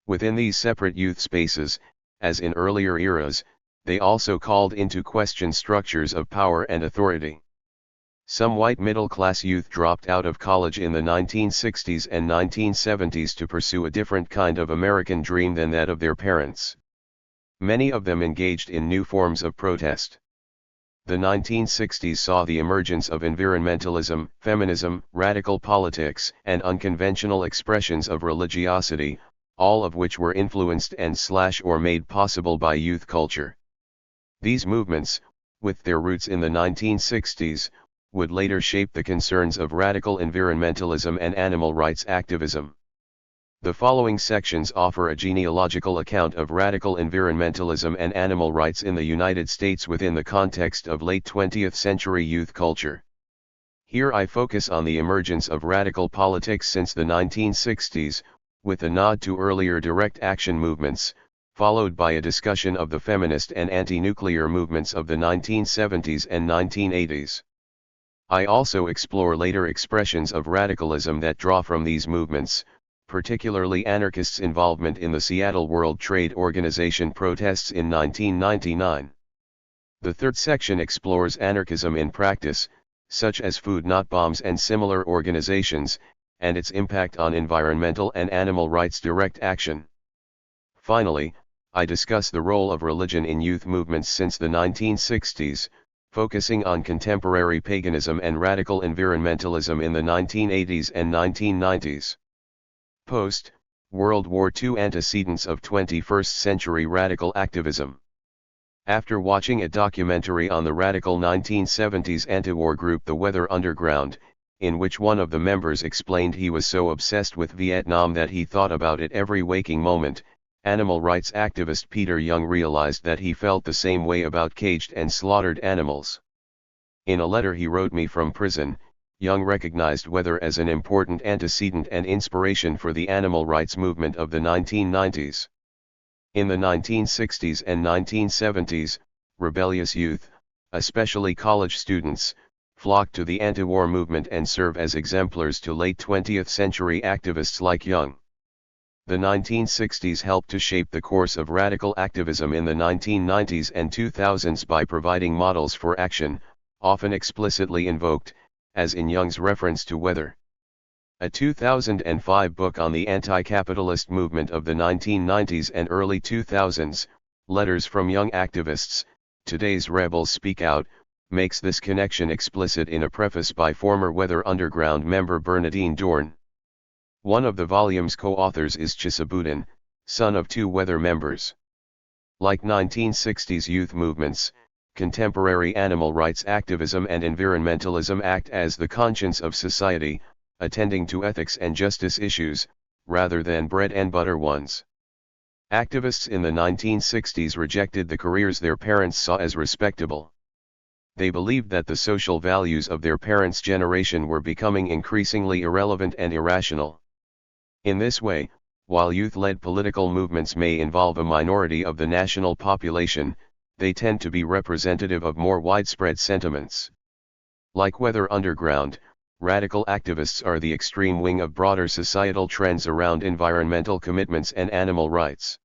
Within these separate youth spaces, as in earlier eras, they also called into question structures of power and authority. Some white middle-class youth dropped out of college in the 1960s and 1970s to pursue a different kind of American dream than that of their parents. Many of them engaged in new forms of protest. The 1960s saw the emergence of environmentalism, feminism, radical politics, and unconventional expressions of religiosity, all of which were influenced and/or made possible by youth culture. These movements, with their roots in the 1960s, would later shape the concerns of radical environmentalism and animal rights activism. The following sections offer a genealogical account of radical environmentalism and animal rights in the United States within the context of late 20th century youth culture. Here I focus on the emergence of radical politics since the 1960s, with a nod to earlier direct action movements, followed by a discussion of the feminist and anti-nuclear movements of the 1970s and 1980s. I also explore later expressions of radicalism that draw from these movements, particularly anarchists' involvement in the Seattle World Trade Organization protests in 1999. The third section explores anarchism in practice, such as Food Not Bombs and similar organizations, and its impact on environmental and animal rights direct action. Finally, I discuss the role of religion in youth movements since the 1960s, focusing on contemporary paganism and radical environmentalism in the 1980s and 1990s. Post-World War II antecedents of 21st century radical activism. After watching a documentary on the radical 1970s anti-war group The Weather Underground, in which one of the members explained he was so obsessed with Vietnam that he thought about it every waking moment, animal rights activist Peter Young realized that he felt the same way about caged and slaughtered animals. In a letter he wrote me from prison, Young recognized weather as an important antecedent and inspiration for the animal rights movement of the 1990s. In the 1960s and 1970s, rebellious youth, especially college students, flocked to the anti-war movement and serve as exemplars to late 20th century activists like Young. The 1960s helped to shape the course of radical activism in the 1990s and 2000s by providing models for action, often explicitly invoked, as in Young's reference to weather. A 2005 book on the anti-capitalist movement of the 1990s and early 2000s, Letters from Young Activists, Today's Rebels Speak Out, makes this connection explicit in a preface by former Weather Underground member Bernadine Dorn. One of the volume's co-authors is Chisabutin, son of two Weather members. Like 1960s youth movements, contemporary animal rights activism and environmentalism act as the conscience of society, attending to ethics and justice issues, rather than bread and butter ones. Activists in the 1960s rejected the careers their parents saw as respectable. They believed that the social values of their parents' generation were becoming increasingly irrelevant and irrational. In this way, while youth-led political movements may involve a minority of the national population, they tend to be representative of more widespread sentiments. Like Weather Underground, radical activists are the extreme wing of broader societal trends around environmental commitments and animal rights.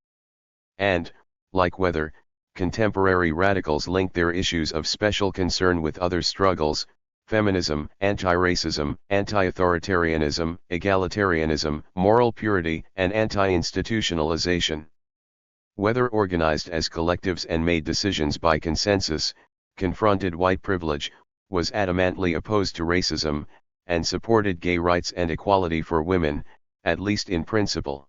And, like Weather, contemporary radicals link their issues of special concern with other struggles: feminism, anti-racism, anti-authoritarianism, egalitarianism, moral purity, and anti-institutionalization. Whether organized as collectives and made decisions by consensus, confronted white privilege, was adamantly opposed to racism, and supported gay rights and equality for women, at least in principle.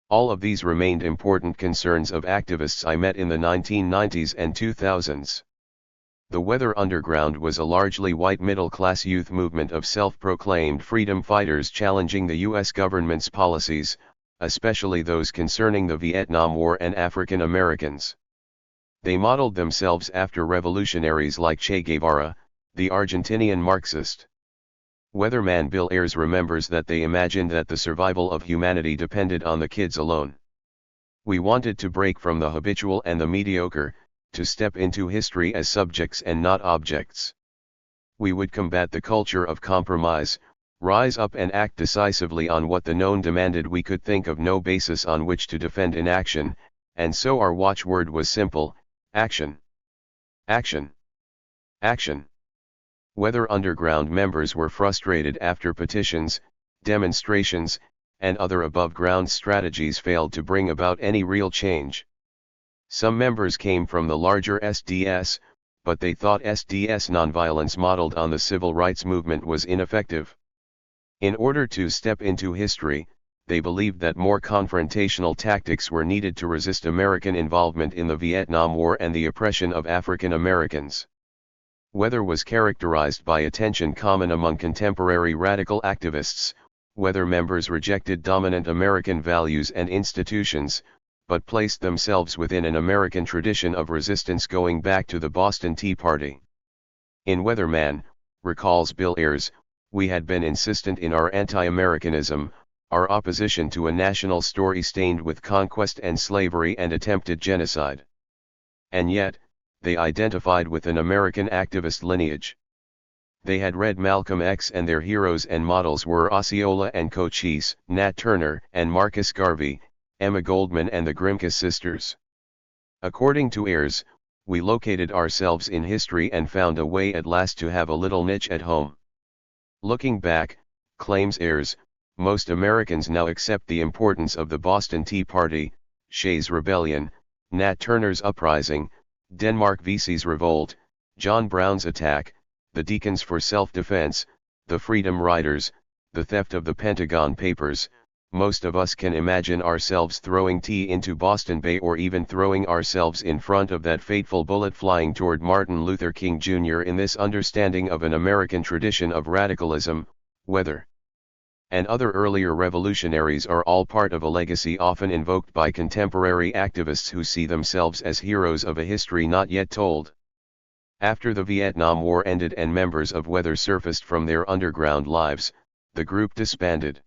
All of these remained important concerns of activists I met in the 1990s and 2000s. The Weather Underground was a largely white middle-class youth movement of self-proclaimed freedom fighters challenging the U.S. government's policies, especially those concerning the Vietnam War and African Americans. They modeled themselves after revolutionaries like Che Guevara, the Argentinian Marxist. Weatherman Bill Ayers remembers that they imagined that the survival of humanity depended on the kids alone. We wanted to break from the habitual and the mediocre, to step into history as subjects and not objects. We would combat the culture of compromise, rise up and act decisively on what the known demanded. We could think of no basis on which to defend inaction, and so our watchword was simple: action. Action. Action. Weather Underground members were frustrated after petitions, demonstrations, and other above-ground strategies failed to bring about any real change. Some members came from the larger SDS, but they thought SDS nonviolence modeled on the civil rights movement was ineffective. In order to step into history, they believed that more confrontational tactics were needed to resist American involvement in the Vietnam War and the oppression of African Americans. Weather was characterized by a tension common among contemporary radical activists. Weather members rejected dominant American values and institutions, but placed themselves within an American tradition of resistance going back to the Boston Tea Party. In Weatherman, recalls Bill Ayers, we had been insistent in our anti-Americanism, our opposition to a national story stained with conquest and slavery and attempted genocide. And yet, they identified with an American activist lineage. They had read Malcolm X and their heroes and models were Osceola and Cochise, Nat Turner and Marcus Garvey, Emma Goldman and the Grimke sisters. According to Ayers, we located ourselves in history and found a way at last to have a little niche at home. Looking back, claims Ayers, most Americans now accept the importance of the Boston Tea Party, Shays' Rebellion, Nat Turner's Uprising, Denmark Vesey's Revolt, John Brown's attack, the Deacons for Self-Defense, the Freedom Riders, the theft of the Pentagon Papers. Most of us can imagine ourselves throwing tea into Boston Bay or even throwing ourselves in front of that fateful bullet flying toward Martin Luther King Jr. in this understanding of an American tradition of radicalism. Weather and other earlier revolutionaries are all part of a legacy often invoked by contemporary activists who see themselves as heroes of a history not yet told. After the Vietnam War ended and members of Weather surfaced from their underground lives, the group disbanded.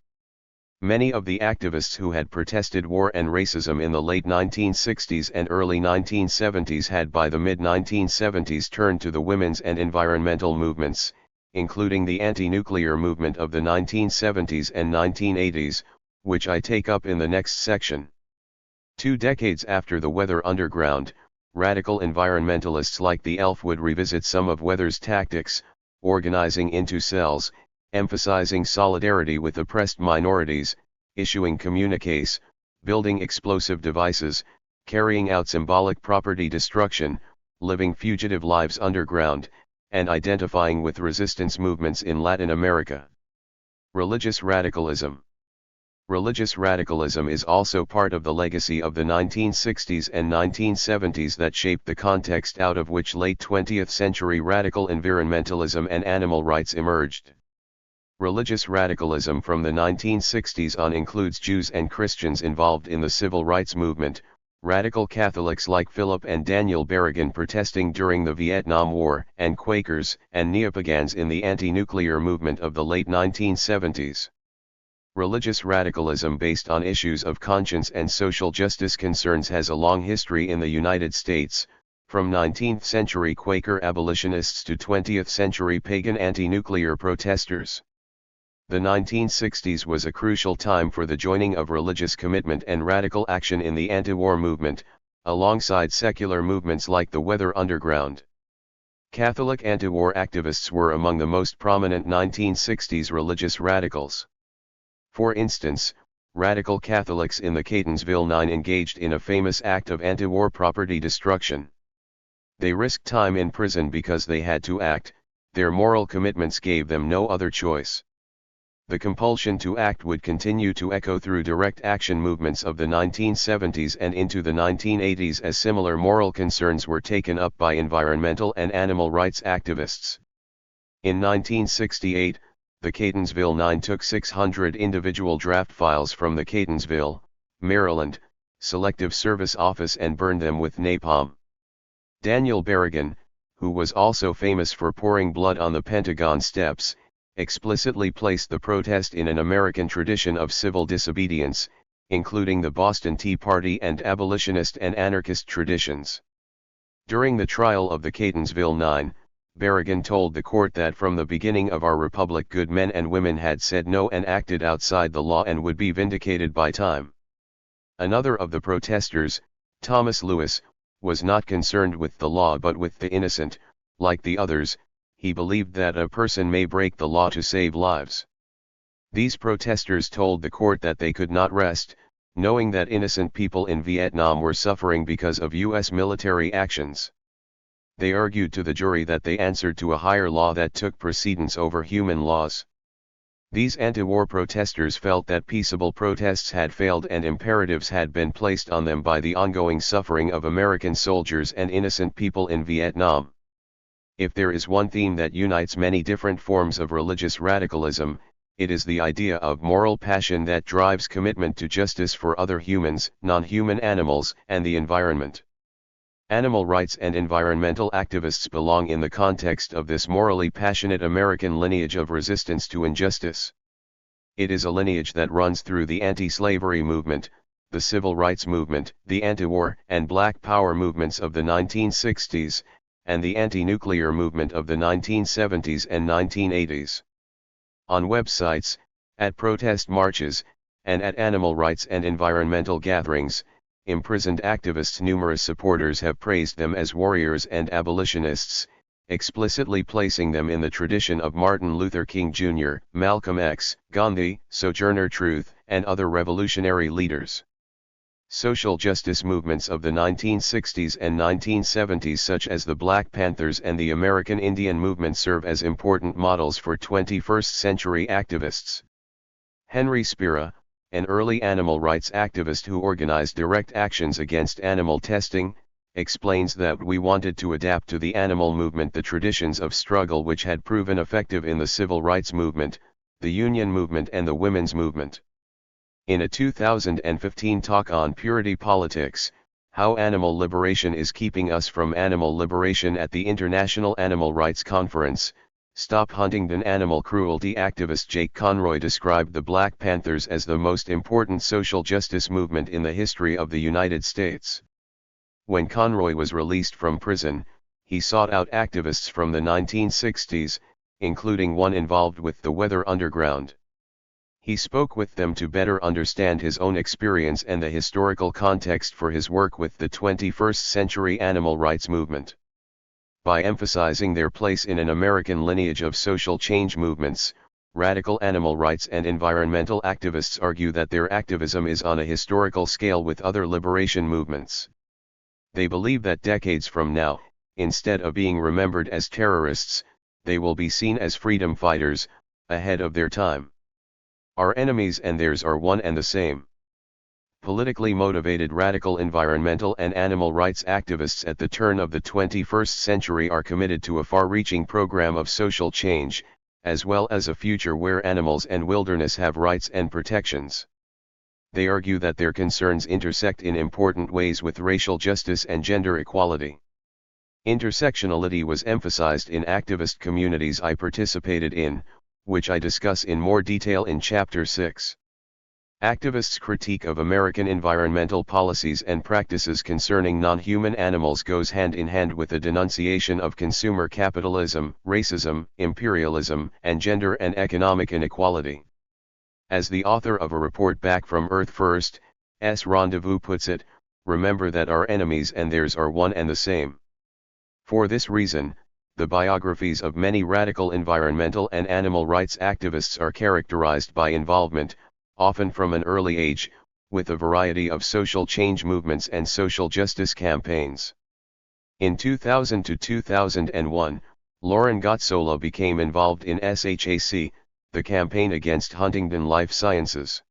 Many of the activists who had protested war and racism in the late 1960s and early 1970s had by the mid-1970s turned to the women's and environmental movements, including the anti-nuclear movement of the 1970s and 1980s, which I take up in the next section. 2 decades after the Weather Underground, radical environmentalists like the ELF would revisit some of Weather's tactics, organizing into cells, emphasizing solidarity with oppressed minorities, issuing communiques, building explosive devices, carrying out symbolic property destruction, living fugitive lives underground, and identifying with resistance movements in Latin America. Religious radicalism. Religious radicalism is also part of the legacy of the 1960s and 1970s that shaped the context out of which late 20th century radical environmentalism and animal rights emerged. Religious radicalism from the 1960s on includes Jews and Christians involved in the civil rights movement, radical Catholics like Philip and Daniel Berrigan protesting during the Vietnam War, and Quakers and Neopagans in the anti-nuclear movement of the late 1970s. Religious radicalism based on issues of conscience and social justice concerns has a long history in the United States, from 19th century Quaker abolitionists to 20th century pagan anti-nuclear protesters. The 1960s was a crucial time for the joining of religious commitment and radical action in the anti-war movement, alongside secular movements like the Weather Underground. Catholic anti-war activists were among the most prominent 1960s religious radicals. For instance, radical Catholics in the Catonsville Nine engaged in a famous act of anti-war property destruction. They risked time in prison because they had to act, their moral commitments gave them no other choice. The compulsion to act would continue to echo through direct action movements of the 1970s and into the 1980s as similar moral concerns were taken up by environmental and animal rights activists. In 1968, the Catonsville Nine took 600 individual draft files from the Catonsville, Maryland, Selective Service Office and burned them with napalm. Daniel Berrigan, who was also famous for pouring blood on the Pentagon steps, explicitly placed the protest in an American tradition of civil disobedience, including the Boston Tea Party and abolitionist and anarchist traditions. During the trial of the Catonsville Nine, Berrigan told the court that from the beginning of our republic good men and women had said no and acted outside the law and would be vindicated by time. Another of the protesters, Thomas Lewis, was not concerned with the law but with the innocent, like the others, he believed that a person may break the law to save lives. These protesters told the court that they could not rest, knowing that innocent people in Vietnam were suffering because of U.S. military actions. They argued to the jury that they answered to a higher law that took precedence over human laws. These anti-war protesters felt that peaceable protests had failed and imperatives had been placed on them by the ongoing suffering of American soldiers and innocent people in Vietnam. If there is one theme that unites many different forms of religious radicalism, it is the idea of moral passion that drives commitment to justice for other humans, non-human animals, and the environment. Animal rights and environmental activists belong in the context of this morally passionate American lineage of resistance to injustice. It is a lineage that runs through the anti-slavery movement, the civil rights movement, the anti-war and black power movements of the 1960s, and the anti-nuclear movement of the 1970s and 1980s. On websites, at protest marches, and at animal rights and environmental gatherings, imprisoned activists' numerous supporters have praised them as warriors and abolitionists, explicitly placing them in the tradition of Martin Luther King Jr., Malcolm X, Gandhi, Sojourner Truth, and other revolutionary leaders. Social justice movements of the 1960s and 1970s such as the Black Panthers and the American Indian movement serve as important models for 21st century activists. Henry Spira, an early animal rights activist who organized direct actions against animal testing, explains that we wanted to adapt to the animal movement the traditions of struggle which had proven effective in the civil rights movement, the union movement and the women's movement. In a 2015 talk on Purity Politics, How Animal Liberation is Keeping Us from Animal Liberation at the International Animal Rights Conference, Stop Huntingdon animal cruelty activist Jake Conroy described the Black Panthers as the most important social justice movement in the history of the United States. When Conroy was released from prison, he sought out activists from the 1960s, including one involved with the Weather Underground. He spoke with them to better understand his own experience and the historical context for his work with the 21st century animal rights movement. By emphasizing their place in an American lineage of social change movements, radical animal rights and environmental activists argue that their activism is on a historical scale with other liberation movements. They believe that decades from now, instead of being remembered as terrorists, they will be seen as freedom fighters, ahead of their time. Our enemies and theirs are one and the same. Politically motivated radical environmental and animal rights activists at the turn of the 21st century are committed to a far-reaching program of social change, as well as a future where animals and wilderness have rights and protections. They argue that their concerns intersect in important ways with racial justice and gender equality. Intersectionality was emphasized in activist communities I participated in, which I discuss in more detail in Chapter 6. Activists' critique of American environmental policies and practices concerning non-human animals goes hand in hand with a denunciation of consumer capitalism, racism, imperialism, and gender and economic inequality. As the author of a report back from Earth First's Rendezvous puts it, remember that our enemies and theirs are one and the same. For this reason, the biographies of many radical environmental and animal rights activists are characterized by involvement, often from an early age, with a variety of social change movements and social justice campaigns. In 2000 to 2001, Lauren Gotsola became involved in SHAC, the campaign against Huntingdon Life Sciences.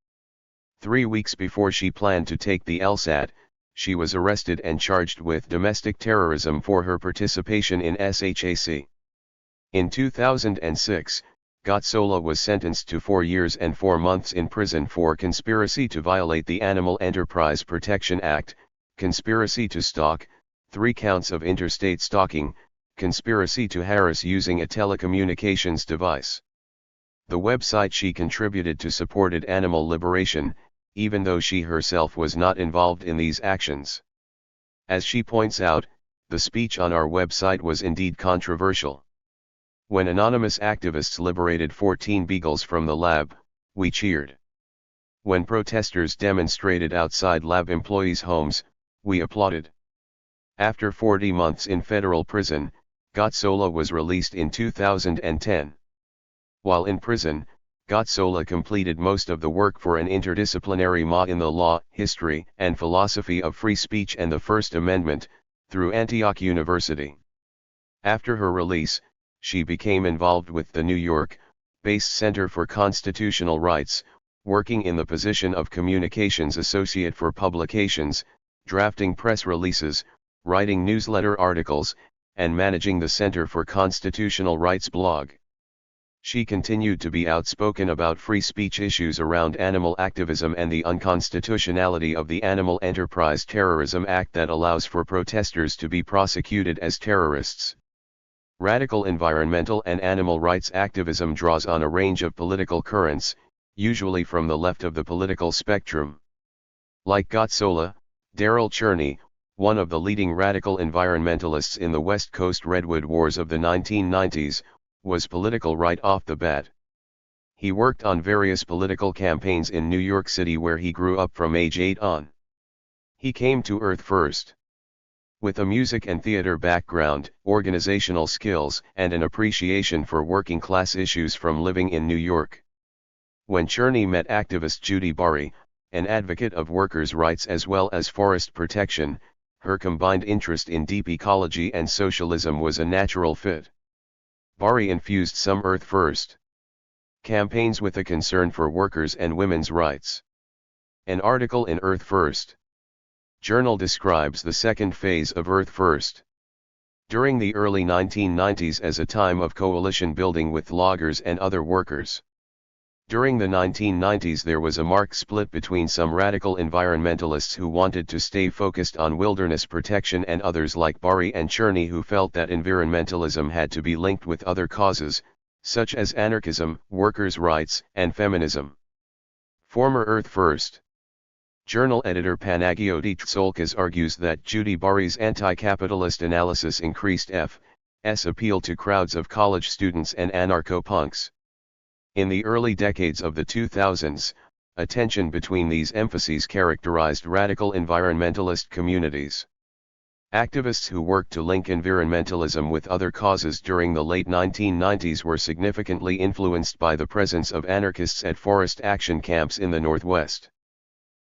3 weeks before she planned to take the LSAT, she was arrested and charged with domestic terrorism for her participation in SHAC. In 2006, Gotsola was sentenced to 4 years and 4 months in prison for conspiracy to violate the Animal Enterprise Protection Act, conspiracy to stalk, 3 counts of interstate stalking, conspiracy to harass using a telecommunications device. The website she contributed to supported animal liberation, even though she herself was not involved in these actions. As she points out, the speech on our website was indeed controversial. When anonymous activists liberated 14 beagles from the lab, we cheered. When protesters demonstrated outside lab employees' homes, we applauded. After 40 months in federal prison, Gotsola was released in 2010. While in prison, Gotsola completed most of the work for an interdisciplinary MA in the law, history, and philosophy of free speech and the First Amendment, through Antioch University. After her release, she became involved with the New York-based Center for Constitutional Rights, working in the position of Communications Associate for publications, drafting press releases, writing newsletter articles, and managing the Center for Constitutional Rights blog. She continued to be outspoken about free speech issues around animal activism and the unconstitutionality of the Animal Enterprise Terrorism Act that allows for protesters to be prosecuted as terrorists. Radical environmental and animal rights activism draws on a range of political currents, usually from the left of the political spectrum. Like Gotsola, Daryl Cherney, one of the leading radical environmentalists in the West Coast Redwood Wars of the 1990s, was political right off the bat. He worked on various political campaigns in New York City where he grew up from age 8 on. He came to Earth first. With a music and theater background, organizational skills, and an appreciation for working class issues from living in New York. When Cherney met activist Judy Bari, an advocate of workers' rights as well as forest protection, her combined interest in deep ecology and socialism was a natural fit. Bari infused some Earth First campaigns with a concern for workers and women's rights. An article in Earth First Journal describes the second phase of Earth First during the early 1990s as a time of coalition building with loggers and other workers. During the 1990s there was a marked split between some radical environmentalists who wanted to stay focused on wilderness protection and others like Bari and Cherney who felt that environmentalism had to be linked with other causes, such as anarchism, workers' rights, and feminism. Former Earth First Journal editor Panagiotis Tsolkas argues that Judy Bari's anti-capitalist analysis increased F's appeal to crowds of college students and anarcho-punks. In the early decades of the 2000s, a tension between these emphases characterized radical environmentalist communities. Activists who worked to link environmentalism with other causes during the late 1990s were significantly influenced by the presence of anarchists at forest action camps in the Northwest.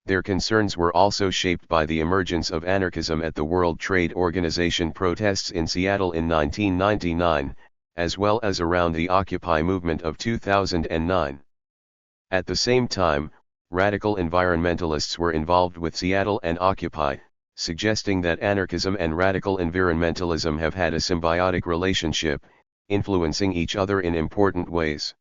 Their concerns were also shaped by the emergence of anarchism at the World Trade Organization protests in Seattle in 1999, as well as around the Occupy movement of 2009. At the same time, radical environmentalists were involved with Seattle and Occupy, suggesting that anarchism and radical environmentalism have had a symbiotic relationship, influencing each other in important ways.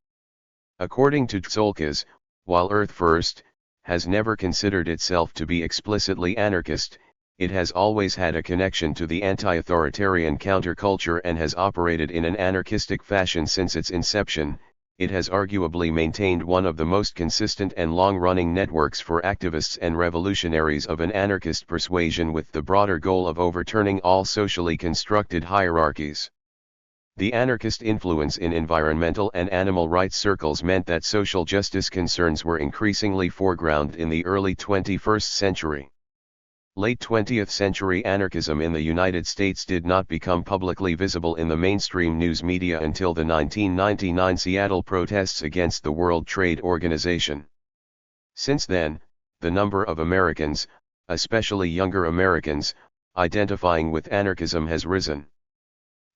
According to Tsolkas, while Earth First has never considered itself to be explicitly anarchist, it has always had a connection to the anti-authoritarian counterculture and has operated in an anarchistic fashion since its inception. It has arguably maintained one of the most consistent and long-running networks for activists and revolutionaries of an anarchist persuasion with the broader goal of overturning all socially constructed hierarchies. The anarchist influence in environmental and animal rights circles meant that social justice concerns were increasingly foregrounded in the early 21st century. Late 20th century anarchism in the United States did not become publicly visible in the mainstream news media until the 1999 Seattle protests against the World Trade Organization. Since then, the number of Americans, especially younger Americans, identifying with anarchism has risen.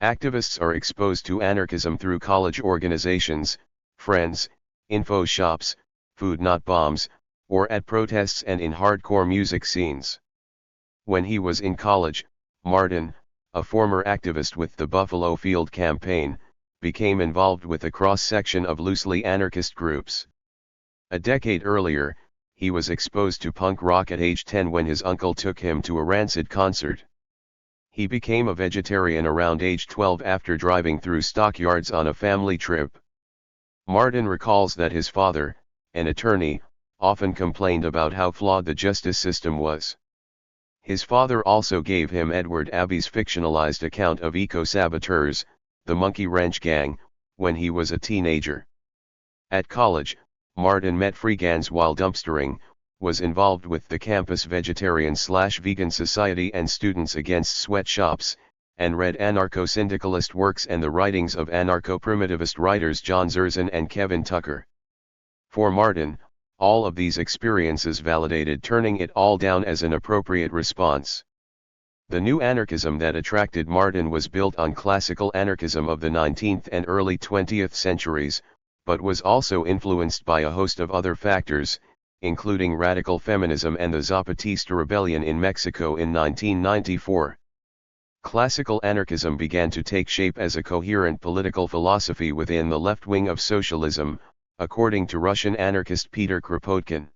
Activists are exposed to anarchism through college organizations, friends, info shops, food not bombs, or at protests and in hardcore music scenes. When he was in college, Martin, a former activist with the Buffalo Field Campaign, became involved with a cross-section of loosely anarchist groups. A decade earlier, he was exposed to punk rock at age 10 when his uncle took him to a Rancid concert. He became a vegetarian around age 12 after driving through stockyards on a family trip. Martin recalls that his father, an attorney, often complained about how flawed the justice system was. His father also gave him Edward Abbey's fictionalized account of eco-saboteurs, the Monkey Wrench Gang, when he was a teenager. At college, Martin met freegans while dumpstering, was involved with the campus vegetarian/vegan society and Students Against Sweatshops, and read anarcho-syndicalist works and the writings of anarcho-primitivist writers John Zerzan and Kevin Tucker. For Martin, all of these experiences validated turning it all down as an appropriate response. The new anarchism that attracted Martin was built on classical anarchism of the 19th and early 20th centuries, but was also influenced by a host of other factors, including radical feminism and the Zapatista rebellion in Mexico in 1994. Classical anarchism began to take shape as a coherent political philosophy within the left wing of socialism, according to Russian anarchist Peter Kropotkin.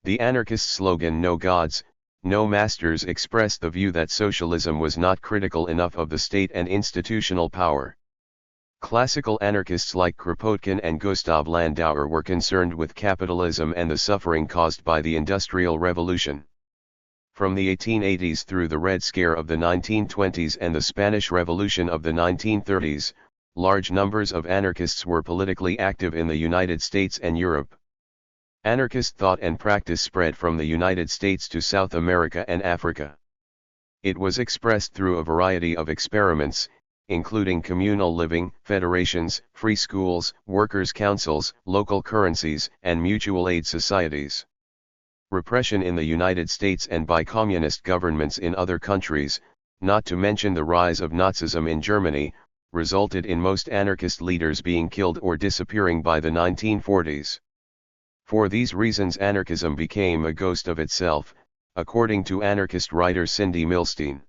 The anarchist slogan "No Gods, No Masters" expressed the view that socialism was not critical enough of the state and institutional power. Classical anarchists like Kropotkin and Gustav Landauer were concerned with capitalism and the suffering caused by the Industrial Revolution. From the 1880s through the Red Scare of the 1920s and the Spanish Revolution of the 1930s, large numbers of anarchists were politically active in the United States and Europe. Anarchist thought and practice spread from the United States to South America and Africa. It was expressed through a variety of experiments, including communal living, federations, free schools, workers' councils, local currencies, and mutual aid societies. Repression in the United States and by communist governments in other countries, not to mention the rise of Nazism in Germany, resulted in most anarchist leaders being killed or disappearing by the 1940s. For these reasons anarchism became a ghost of itself, according to anarchist writer Cindy Milstein.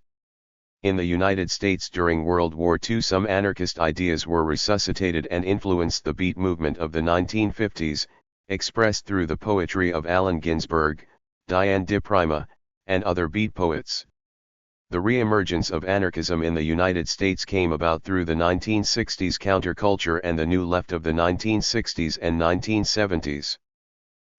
In the United States during World War II some anarchist ideas were resuscitated and influenced the beat movement of the 1950s, expressed through the poetry of Allen Ginsberg, Diane di Prima, and other beat poets. The re-emergence of anarchism in the United States came about through the 1960s counterculture and the New Left of the 1960s and 1970s.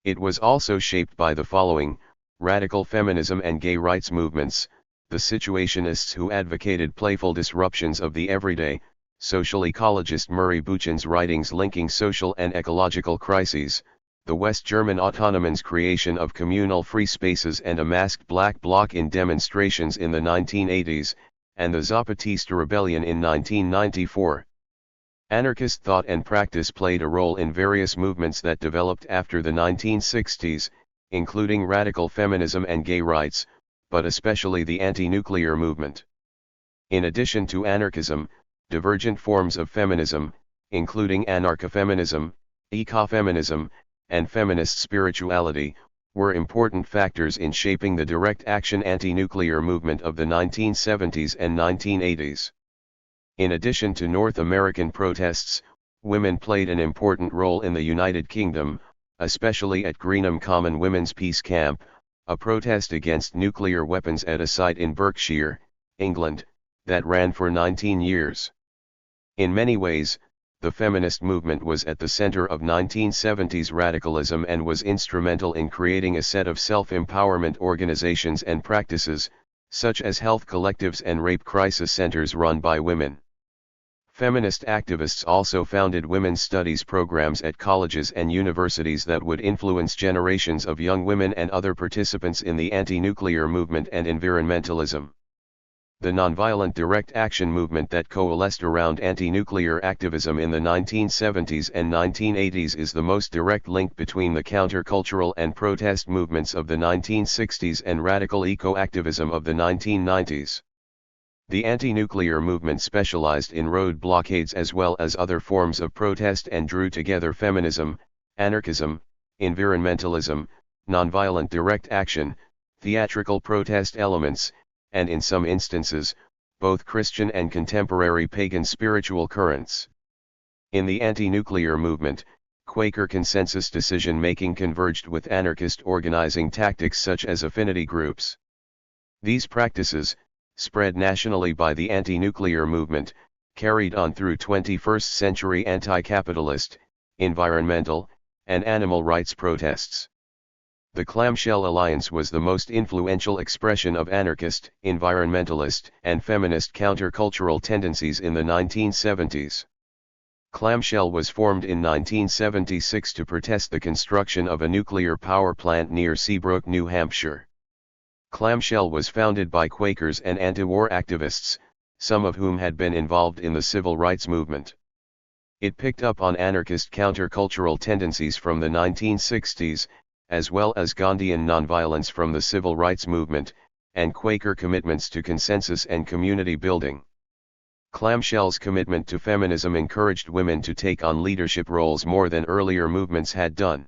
It was also shaped by the following: radical feminism and gay rights movements, the situationists who advocated playful disruptions of the everyday, social ecologist Murray Boochin's writings linking social and ecological crises, the West German Autonomon's creation of communal free spaces and a masked black bloc in demonstrations in the 1980s, and the Zapatista rebellion in 1994. Anarchist thought and practice played a role in various movements that developed after the 1960s, including radical feminism and gay rights, but especially the anti-nuclear movement. In addition to anarchism, divergent forms of feminism, including anarcho-feminism, ecofeminism, and feminist spirituality, were important factors in shaping the direct action anti-nuclear movement of the 1970s and 1980s. In addition to North American protests, women played an important role in the United Kingdom, especially at Greenham Common Women's Peace Camp, a protest against nuclear weapons at a site in Berkshire, England, that ran for 19 years. In many ways, the feminist movement was at the center of 1970s radicalism and was instrumental in creating a set of self-empowerment organizations and practices, such as health collectives and rape crisis centers run by women. Feminist activists also founded women's studies programs at colleges and universities that would influence generations of young women and other participants in the anti-nuclear movement and environmentalism. The nonviolent direct action movement that coalesced around anti-nuclear activism in the 1970s and 1980s is the most direct link between the countercultural and protest movements of the 1960s and radical eco-activism of the 1990s. The anti-nuclear movement specialized in road blockades as well as other forms of protest and drew together feminism, anarchism, environmentalism, nonviolent direct action, theatrical protest elements, and in some instances, both Christian and contemporary pagan spiritual currents. In the anti-nuclear movement, Quaker consensus decision-making converged with anarchist organizing tactics such as affinity groups. These practices, spread nationally by the anti-nuclear movement, carried on through 21st-century anti-capitalist, environmental, and animal rights protests. The Clamshell Alliance was the most influential expression of anarchist, environmentalist, and feminist countercultural tendencies in the 1970s. Clamshell was formed in 1976 to protest the construction of a nuclear power plant near Seabrook, New Hampshire. Clamshell was founded by Quakers and anti-war activists, some of whom had been involved in the civil rights movement. It picked up on anarchist countercultural tendencies from the 1960s, as well as Gandhian nonviolence from the civil rights movement, and Quaker commitments to consensus and community building. Clamshell's commitment to feminism encouraged women to take on leadership roles more than earlier movements had done.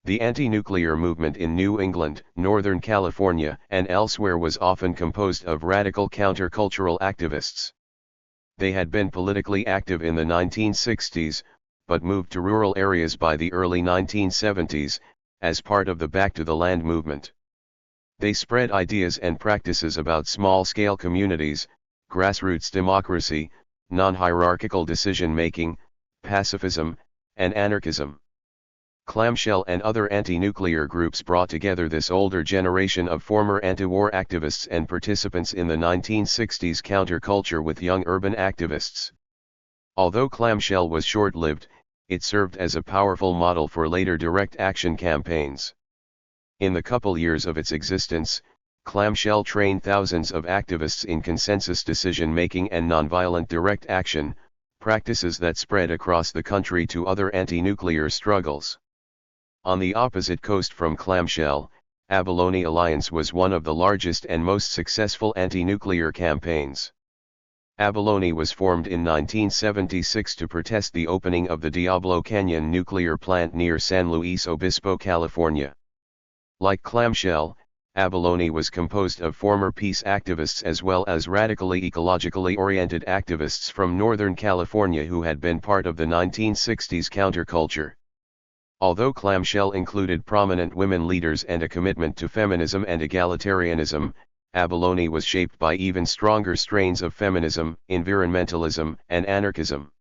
The anti-nuclear movement in New England, Northern California, and elsewhere was often composed of radical countercultural activists. They had been politically active in the 1960s, but moved to rural areas by the early 1970s, as part of the Back to the Land movement. They spread ideas and practices about small-scale communities, grassroots democracy, non-hierarchical decision-making, pacifism, and anarchism. Clamshell and other anti-nuclear groups brought together this older generation of former anti-war activists and participants in the 1960s counterculture with young urban activists. Although Clamshell was short-lived, it served as a powerful model for later direct action campaigns. In the couple years of its existence, Clamshell trained thousands of activists in consensus decision-making and nonviolent direct action, practices that spread across the country to other anti-nuclear struggles. On the opposite coast from Clamshell, Abalone Alliance was one of the largest and most successful anti-nuclear campaigns. Abalone was formed in 1976 to protest the opening of the Diablo Canyon nuclear plant near San Luis Obispo, California. Like Clamshell, Abalone was composed of former peace activists as well as radically ecologically oriented activists from Northern California who had been part of the 1960s counterculture. Although Clamshell included prominent women leaders and a commitment to feminism and egalitarianism, Abalone was shaped by even stronger strains of feminism, environmentalism, and anarchism.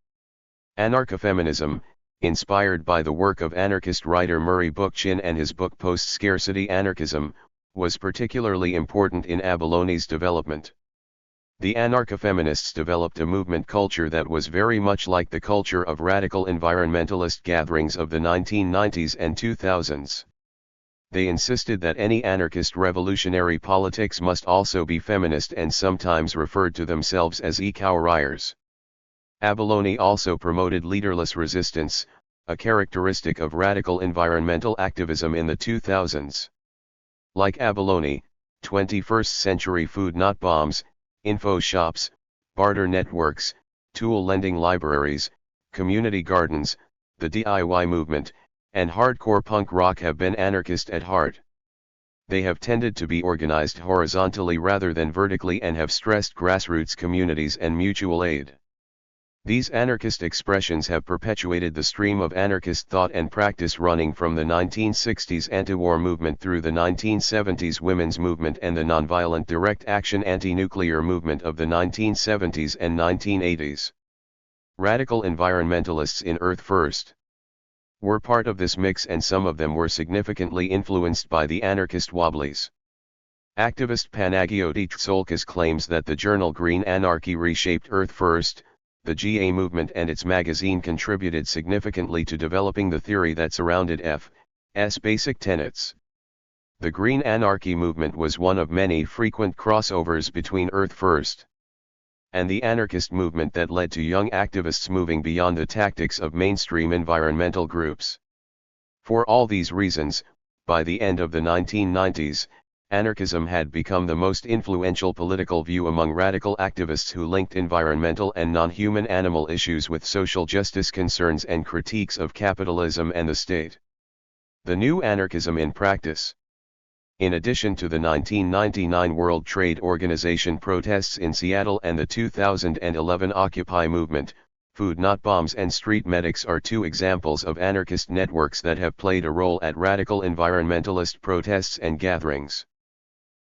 Anarcho-feminism, inspired by the work of anarchist writer Murray Bookchin and his book Post-Scarcity Anarchism, was particularly important in Abalone's development. The anarcho-feminists developed a movement culture that was very much like the culture of radical environmentalist gatherings of the 1990s and 2000s. They insisted that any anarchist revolutionary politics must also be feminist and sometimes referred to themselves as eco-warriors. Abalone also promoted leaderless resistance, a characteristic of radical environmental activism in the 2000s. Like Abalone, 21st century food not bombs, info shops, barter networks, tool lending libraries, community gardens, the DIY movement, and hardcore punk rock have been anarchist at heart. They have tended to be organized horizontally rather than vertically and have stressed grassroots communities and mutual aid. These anarchist expressions have perpetuated the stream of anarchist thought and practice running from the 1960s anti-war movement through the 1970s women's movement and the nonviolent direct action anti-nuclear movement of the 1970s and 1980s. Radical environmentalists in Earth First were part of this mix, and some of them were significantly influenced by the anarchist Wobblies. Activist Panagiotis Tsolkas claims that the journal Green Anarchy reshaped Earth First. The GA movement and its magazine contributed significantly to developing the theory that surrounded F's basic tenets. The Green Anarchy movement was one of many frequent crossovers between Earth First and the anarchist movement that led to young activists moving beyond the tactics of mainstream environmental groups. For all these reasons, by the end of the 1990s, anarchism had become the most influential political view among radical activists who linked environmental and non-human animal issues with social justice concerns and critiques of capitalism and the state. The new anarchism in practice. In addition to the 1999 World Trade Organization protests in Seattle and the 2011 Occupy movement, Food Not Bombs and Street Medics are two examples of anarchist networks that have played a role at radical environmentalist protests and gatherings.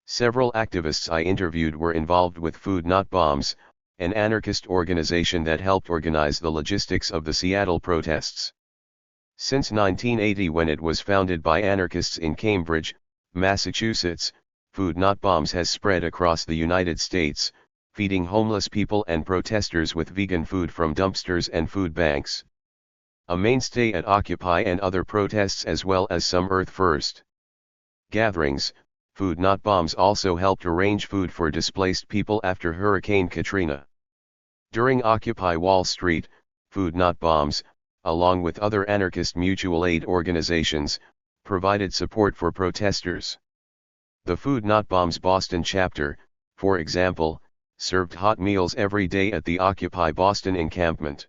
Several activists I interviewed were involved with Food Not Bombs, an anarchist organization that helped organize the logistics of the Seattle protests. Since 1980, when it was founded by anarchists in Cambridge, Massachusetts, Food Not Bombs has spread across the United States, feeding homeless people and protesters with vegan food from dumpsters and food banks. A mainstay at Occupy and other protests as well as some Earth First gatherings, Food Not Bombs also helped arrange food for displaced people after Hurricane Katrina. During Occupy Wall Street, Food Not Bombs, along with other anarchist mutual aid organizations, provided support for protesters. The Food Not Bombs Boston chapter, for example, served hot meals every day at the Occupy Boston encampment.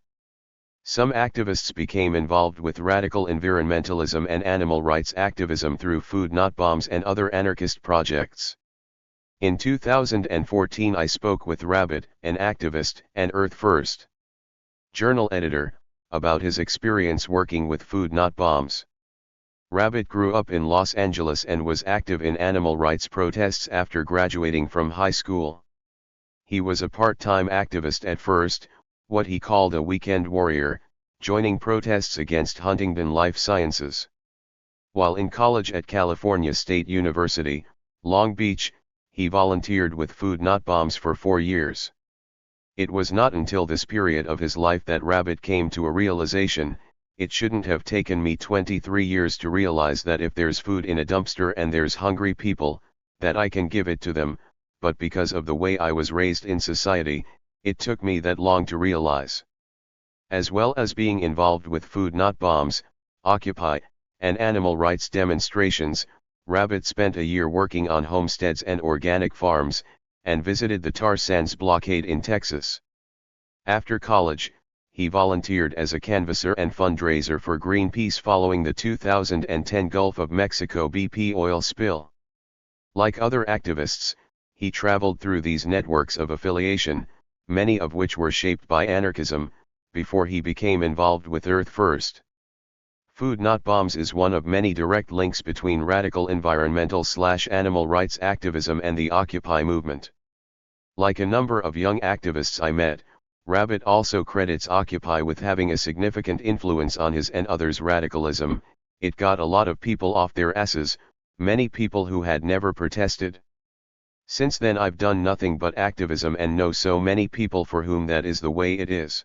Some activists became involved with radical environmentalism and animal rights activism through Food Not Bombs and other anarchist projects. In 2014 I spoke with Rabbit, an activist and Earth First journal editor, about his experience working with Food Not Bombs. Rabbit grew up in Los Angeles and was active in animal rights protests after graduating from high school. He was a part-time activist at first, what he called a weekend warrior, joining protests against Huntington Life Sciences. While in college at California State University, Long Beach, he volunteered with Food Not Bombs for 4 years. It was not until this period of his life that Rabbit came to a realization: it shouldn't have taken me 23 years to realize that if there's food in a dumpster and there's hungry people, that I can give it to them, but because of the way I was raised in society, it took me that long to realize. As well as being involved with Food Not Bombs, Occupy, and animal rights demonstrations, Rabbit spent a year working on homesteads and organic farms, and visited the tar sands blockade in Texas. After college, he volunteered as a canvasser and fundraiser for Greenpeace following the 2010 Gulf of Mexico BP oil spill. Like other activists, he traveled through these networks of affiliation, many of which were shaped by anarchism, before he became involved with Earth First. Food Not Bombs is one of many direct links between radical environmental/animal rights activism and the Occupy movement. Like a number of young activists I met, Rabbit also credits Occupy with having a significant influence on his and others' radicalism. It got a lot of people off their asses, many people who had never protested. Since then I've done nothing but activism and know so many people for whom that is the way it is.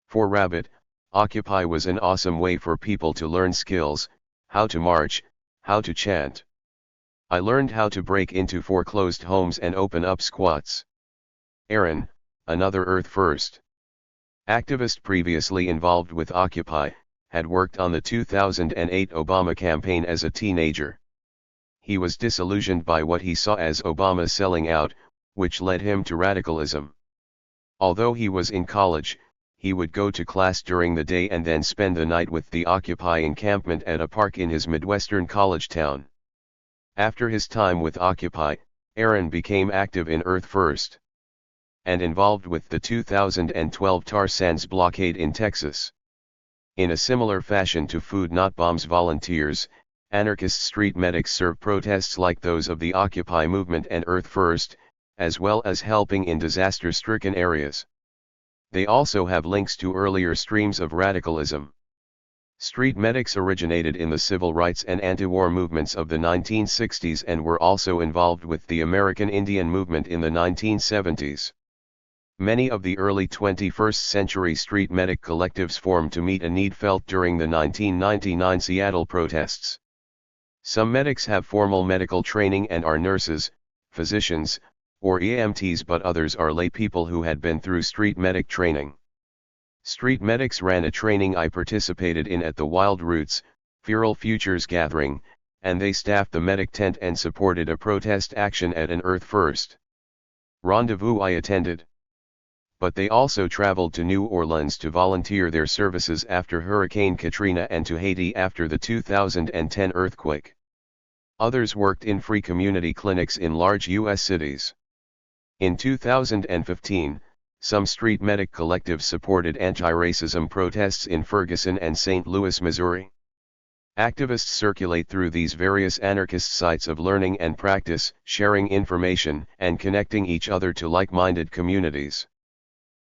For Rabbit, Occupy was an awesome way for people to learn skills: how to march, how to chant. I learned how to break into foreclosed homes and open up squats. Aaron, another Earth First activist previously involved with Occupy, had worked on the 2008 Obama campaign as a teenager. He was disillusioned by what he saw as Obama selling out, which led him to radicalism. Although he was in college, he would go to class during the day and then spend the night with the Occupy encampment at a park in his Midwestern college town. After his time with Occupy, Aaron became active in Earth First and involved with the 2012 tar sands blockade in Texas. In a similar fashion to Food Not Bombs volunteers, anarchist street medics serve protests like those of the Occupy movement and Earth First, as well as helping in disaster-stricken areas. They also have links to earlier streams of radicalism. Street medics originated in the civil rights and anti-war movements of the 1960s and were also involved with the American Indian movement in the 1970s. Many of the early 21st century street medic collectives formed to meet a need felt during the 1999 Seattle protests. Some medics have formal medical training and are nurses, physicians, or EMTs, but others are lay people who had been through street medic training. Street medics ran a training I participated in at the Wild Roots, Feral Futures gathering, and they staffed the medic tent and supported a protest action at an Earth First rendezvous I attended. But they also traveled to New Orleans to volunteer their services after Hurricane Katrina and to Haiti after the 2010 earthquake. Others worked in free community clinics in large U.S. cities. In 2015, some street medic collectives supported anti-racism protests in Ferguson and St. Louis, Missouri. Activists circulate through these various anarchist sites of learning and practice, sharing information and connecting each other to like-minded communities.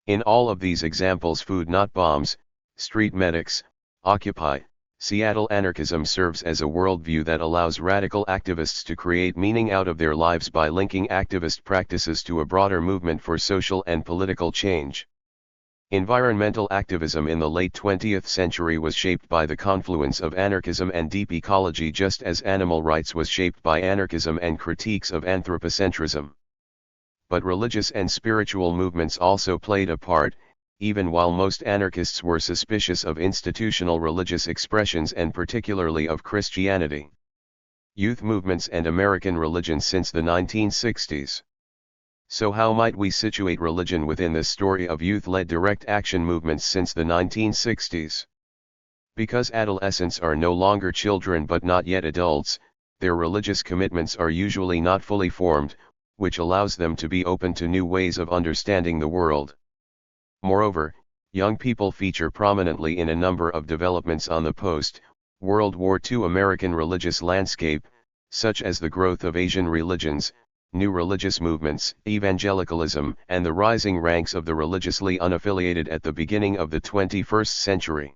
In all of these examples, Food Not Bombs, street medics, Occupy, Seattle anarchism serves as a worldview that allows radical activists to create meaning out of their lives by linking activist practices to a broader movement for social and political change. Environmental activism in the late 20th century was shaped by the confluence of anarchism and deep ecology, just as animal rights was shaped by anarchism and critiques of anthropocentrism. But religious and spiritual movements also played a part, even while most anarchists were suspicious of institutional religious expressions and particularly of Christianity. Youth movements and American religion since the 1960s. So how might we situate religion within this story of youth-led direct action movements since the 1960s? Because adolescents are no longer children but not yet adults, their religious commitments are usually not fully formed, which allows them to be open to new ways of understanding the world. Moreover, young people feature prominently in a number of developments on the post-World War II American religious landscape, such as the growth of Asian religions, new religious movements, evangelicalism, and the rising ranks of the religiously unaffiliated at the beginning of the 21st century.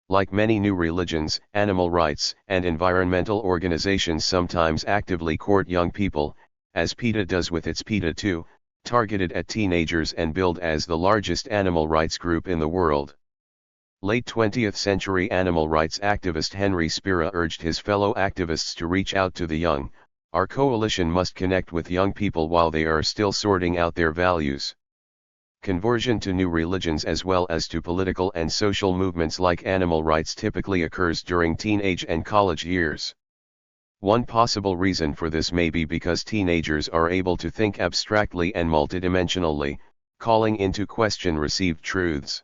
Like many new religions, animal rights and environmental organizations sometimes actively court young people, as PETA does with its PETA 2, targeted at teenagers, and billed as the largest animal rights group in the world. Late 20th century animal rights activist Henry Spira urged his fellow activists to reach out to the young. Our coalition must connect with young people while they are still sorting out their values. Conversion to new religions as well as to political and social movements like animal rights typically occurs during teenage and college years. One possible reason for this may be because teenagers are able to think abstractly and multidimensionally, calling into question received truths.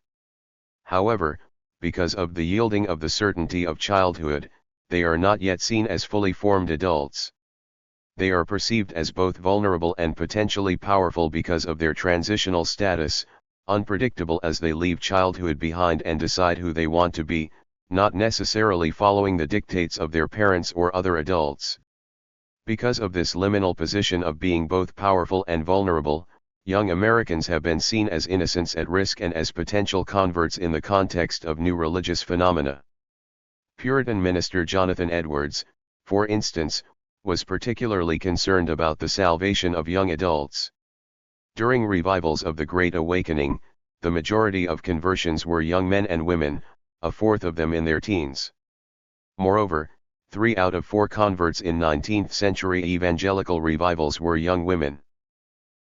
However, because of the yielding of the certainty of childhood, they are not yet seen as fully formed adults. They are perceived as both vulnerable and potentially powerful because of their transitional status, unpredictable as they leave childhood behind and decide who they want to be, not necessarily following the dictates of their parents or other adults. Because of this liminal position of being both powerful and vulnerable, young Americans have been seen as innocents at risk and as potential converts in the context of new religious phenomena. Puritan minister Jonathan Edwards, for instance, was particularly concerned about the salvation of young adults. During revivals of the Great Awakening, the majority of conversions were young men and women, a fourth of them in their teens. Moreover, 3 out of 4 converts in 19th century evangelical revivals were young women.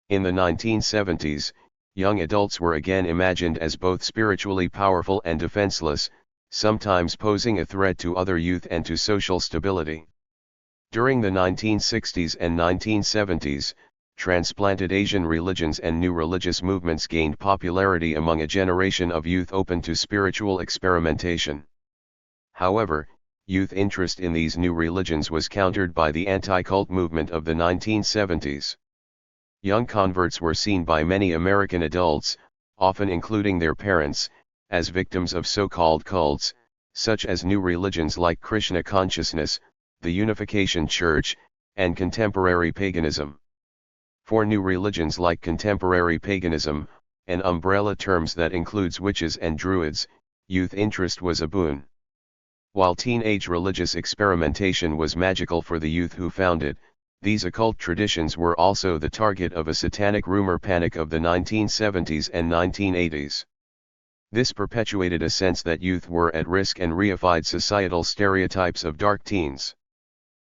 In the 1970s, young adults were again imagined as both spiritually powerful and defenseless, sometimes posing a threat to other youth and to social stability. During the 1960s and 1970s, transplanted Asian religions and new religious movements gained popularity among a generation of youth open to spiritual experimentation. However, youth interest in these new religions was countered by the anti-cult movement of the 1970s. Young converts were seen by many American adults, often including their parents, as victims of so-called cults, such as new religions like Krishna consciousness, the Unification Church, and contemporary paganism. For new religions like contemporary paganism, an umbrella terms that includes witches and druids, youth interest was a boon. While teenage religious experimentation was magical for the youth who found it, these occult traditions were also the target of a satanic rumor panic of the 1970s and 1980s. This perpetuated a sense that youth were at risk and reified societal stereotypes of dark teens.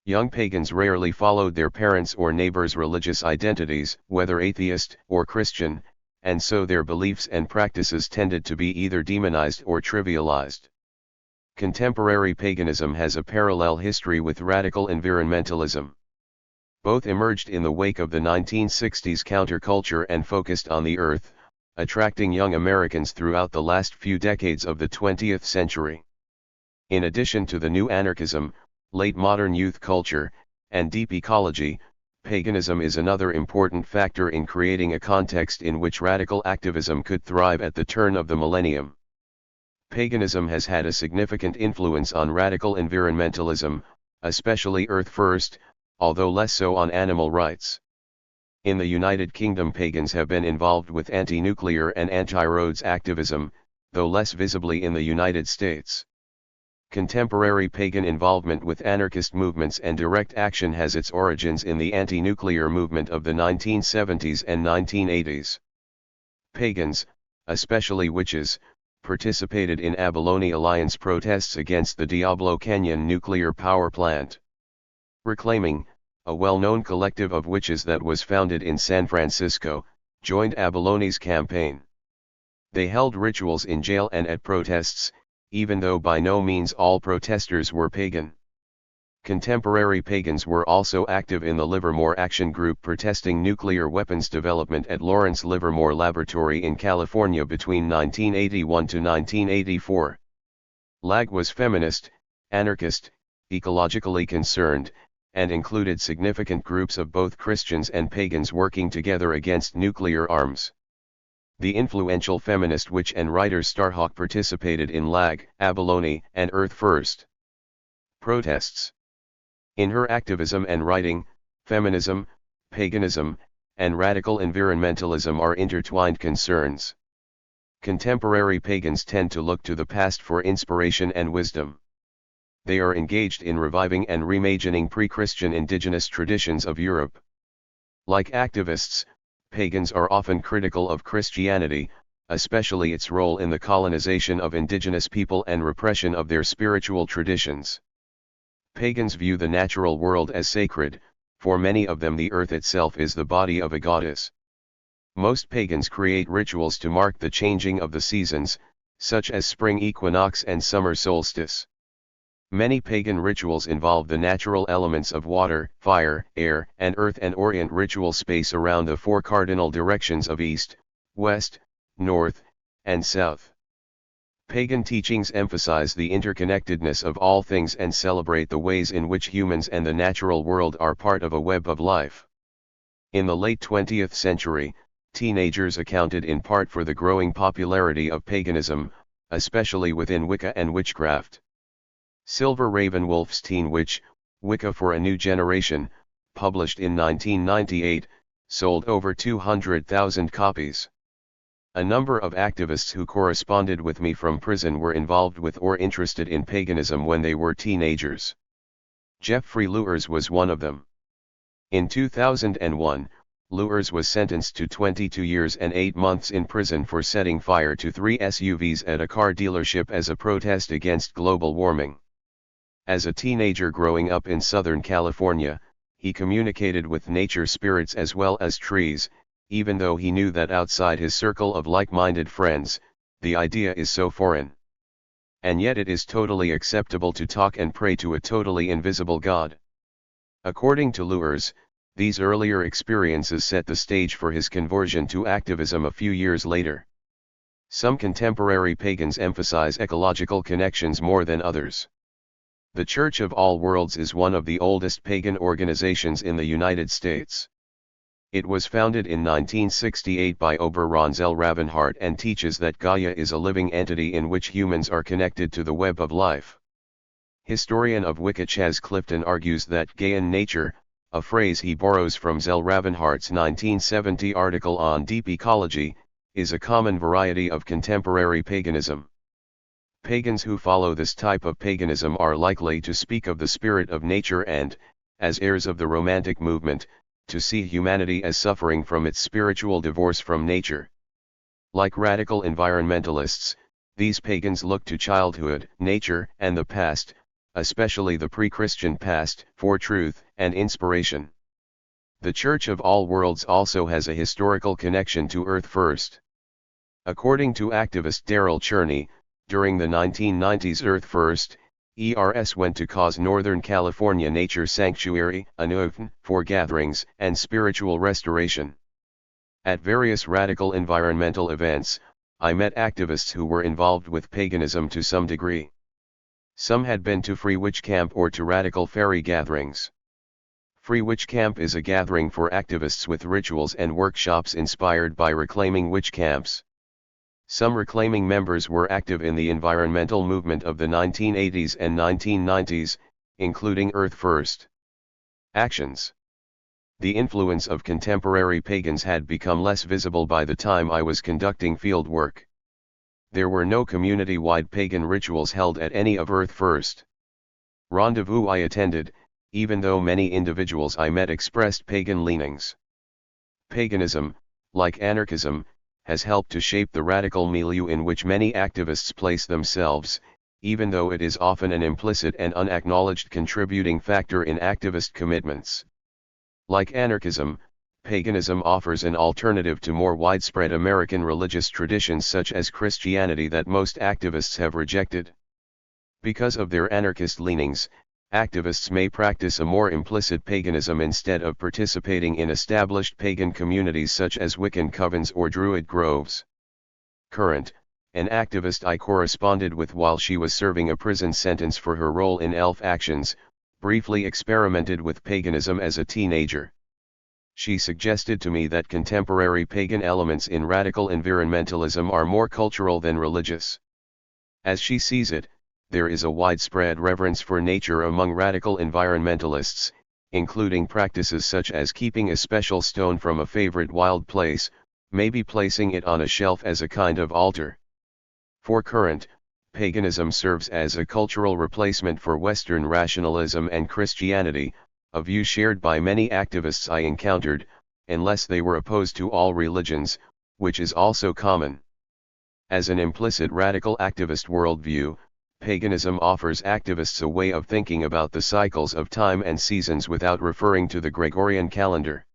Young pagans rarely followed their parents' or neighbors' religious identities, whether atheist or Christian, and so their beliefs and practices tended to be either demonized or trivialized. Contemporary paganism has a parallel history with radical environmentalism. Both emerged in the wake of the 1960s counterculture and focused on the earth, attracting young Americans throughout the last few decades of the 20th century. In addition to the new anarchism, late modern youth culture, and deep ecology, paganism is another important factor in creating a context in which radical activism could thrive at the turn of the millennium. Paganism has had a significant influence on radical environmentalism, especially Earth First, although less so on animal rights. In the United Kingdom, pagans have been involved with anti-nuclear and anti-roads activism, though less visibly in the United States. Contemporary pagan involvement with anarchist movements and direct action has its origins in the anti-nuclear movement of the 1970s and 1980s. Pagans, especially witches, participated in Abalone Alliance protests against the Diablo Canyon nuclear power plant. Reclaiming, a well-known collective of witches that was founded in San Francisco, joined Abalone's campaign. They held rituals in jail and at protests, even though by no means all protesters were pagan. Contemporary pagans were also active in the Livermore Action Group protesting nuclear weapons development at Lawrence Livermore Laboratory in California between 1981 to 1984. LAG was feminist, anarchist, ecologically concerned, and included significant groups of both Christians and pagans working together against nuclear arms. The influential feminist witch and writer Starhawk participated in LAG, Abalone, and Earth First protests. In her activism and writing, feminism, paganism, and radical environmentalism are intertwined concerns. Contemporary pagans tend to look to the past for inspiration and wisdom. They are engaged in reviving and reimagining pre-Christian indigenous traditions of Europe. Like activists, pagans are often critical of Christianity, especially its role in the colonization of indigenous people and repression of their spiritual traditions. Pagans view the natural world as sacred. For many of them the earth itself is the body of a goddess. Most pagans create rituals to mark the changing of the seasons, such as spring equinox and summer solstice. Many pagan rituals involve the natural elements of water, fire, air, and earth and orient ritual space around the four cardinal directions of east, west, north, and south. Pagan teachings emphasize the interconnectedness of all things and celebrate the ways in which humans and the natural world are part of a web of life. In the late 20th century, teenagers accounted in part for the growing popularity of paganism, especially within Wicca and witchcraft. Silver Ravenwolf's Teen Witch, Wicca for a New Generation, published in 1998, sold over 200,000 copies. A number of activists who corresponded with me from prison were involved with or interested in paganism when they were teenagers. Jeffrey Luers was one of them. In 2001, Luers was sentenced to 22 years and 8 months in prison for setting fire to 3 SUVs at a car dealership as a protest against global warming. As a teenager growing up in Southern California, he communicated with nature spirits as well as trees, even though he knew that outside his circle of like-minded friends, the idea is so foreign. And yet it is totally acceptable to talk and pray to a totally invisible God. According to Luers, these earlier experiences set the stage for his conversion to activism a few years later. Some contemporary pagans emphasize ecological connections more than others. The Church of All Worlds is one of the oldest pagan organizations in the United States. It was founded in 1968 by Oberon Zell Ravenhart and teaches that Gaia is a living entity in which humans are connected to the web of life. Historian of Wicca Chas Clifton argues that Gaian nature, a phrase he borrows from Zell Ravenhart's 1970 article on deep ecology, is a common variety of contemporary paganism. Pagans who follow this type of paganism are likely to speak of the spirit of nature and, as heirs of the Romantic movement, to see humanity as suffering from its spiritual divorce from nature. Like radical environmentalists, these pagans look to childhood, nature, and the past, especially the pre-Christian past, for truth and inspiration. The Church of All Worlds also has a historical connection to Earth First. According to activist Daryl Cherney, during the 1990s Earth First, ERS went to cause Northern California Nature Sanctuary, ANUVN, for gatherings and spiritual restoration. At various radical environmental events, I met activists who were involved with paganism to some degree. Some had been to Free Witch Camp or to radical fairy gatherings. Free Witch Camp is a gathering for activists with rituals and workshops inspired by reclaiming witch camps. Some reclaiming members were active in the environmental movement of the 1980s and 1990s, including Earth First actions. The influence of contemporary pagans had become less visible by the time I was conducting field work. There were no community-wide pagan rituals held at any of Earth First rendezvous I attended, even though many individuals I met expressed pagan leanings. Paganism, like anarchism, has helped to shape the radical milieu in which many activists place themselves, even though it is often an implicit and unacknowledged contributing factor in activist commitments. Like anarchism, paganism offers an alternative to more widespread American religious traditions such as Christianity that most activists have rejected. Because of their anarchist leanings, activists may practice a more implicit paganism instead of participating in established pagan communities such as Wiccan covens or Druid groves. Current, an activist I corresponded with while she was serving a prison sentence for her role in elf actions, briefly experimented with paganism as a teenager. She suggested to me that contemporary pagan elements in radical environmentalism are more cultural than religious. As she sees it, there is a widespread reverence for nature among radical environmentalists, including practices such as keeping a special stone from a favorite wild place, maybe placing it on a shelf as a kind of altar. For Current, paganism serves as a cultural replacement for Western rationalism and Christianity, a view shared by many activists I encountered, unless they were opposed to all religions, which is also common. As an implicit radical activist worldview, paganism offers activists a way of thinking about the cycles of time and seasons without referring to the Gregorian calendar.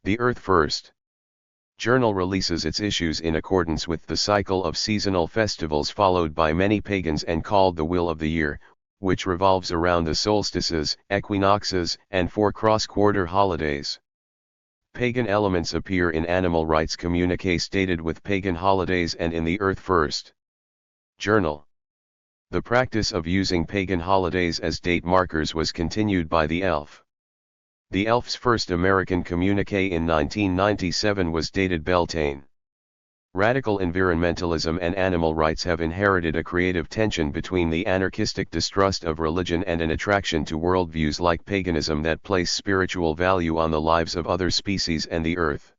The Earth First Journal releases its issues in accordance with the cycle of seasonal festivals followed by many pagans and called the Wheel of the Year, which revolves around the solstices, equinoxes, and 4 cross-quarter holidays. Pagan elements appear in animal rights communiques dated with pagan holidays and in the Earth First Journal. The practice of using pagan holidays as date markers was continued by the elf. The elf's first American communique in 1997 was dated Beltane. Radical environmentalism and animal rights have inherited a creative tension between the anarchistic distrust of religion and an attraction to worldviews like paganism that place spiritual value on the lives of other species and the earth.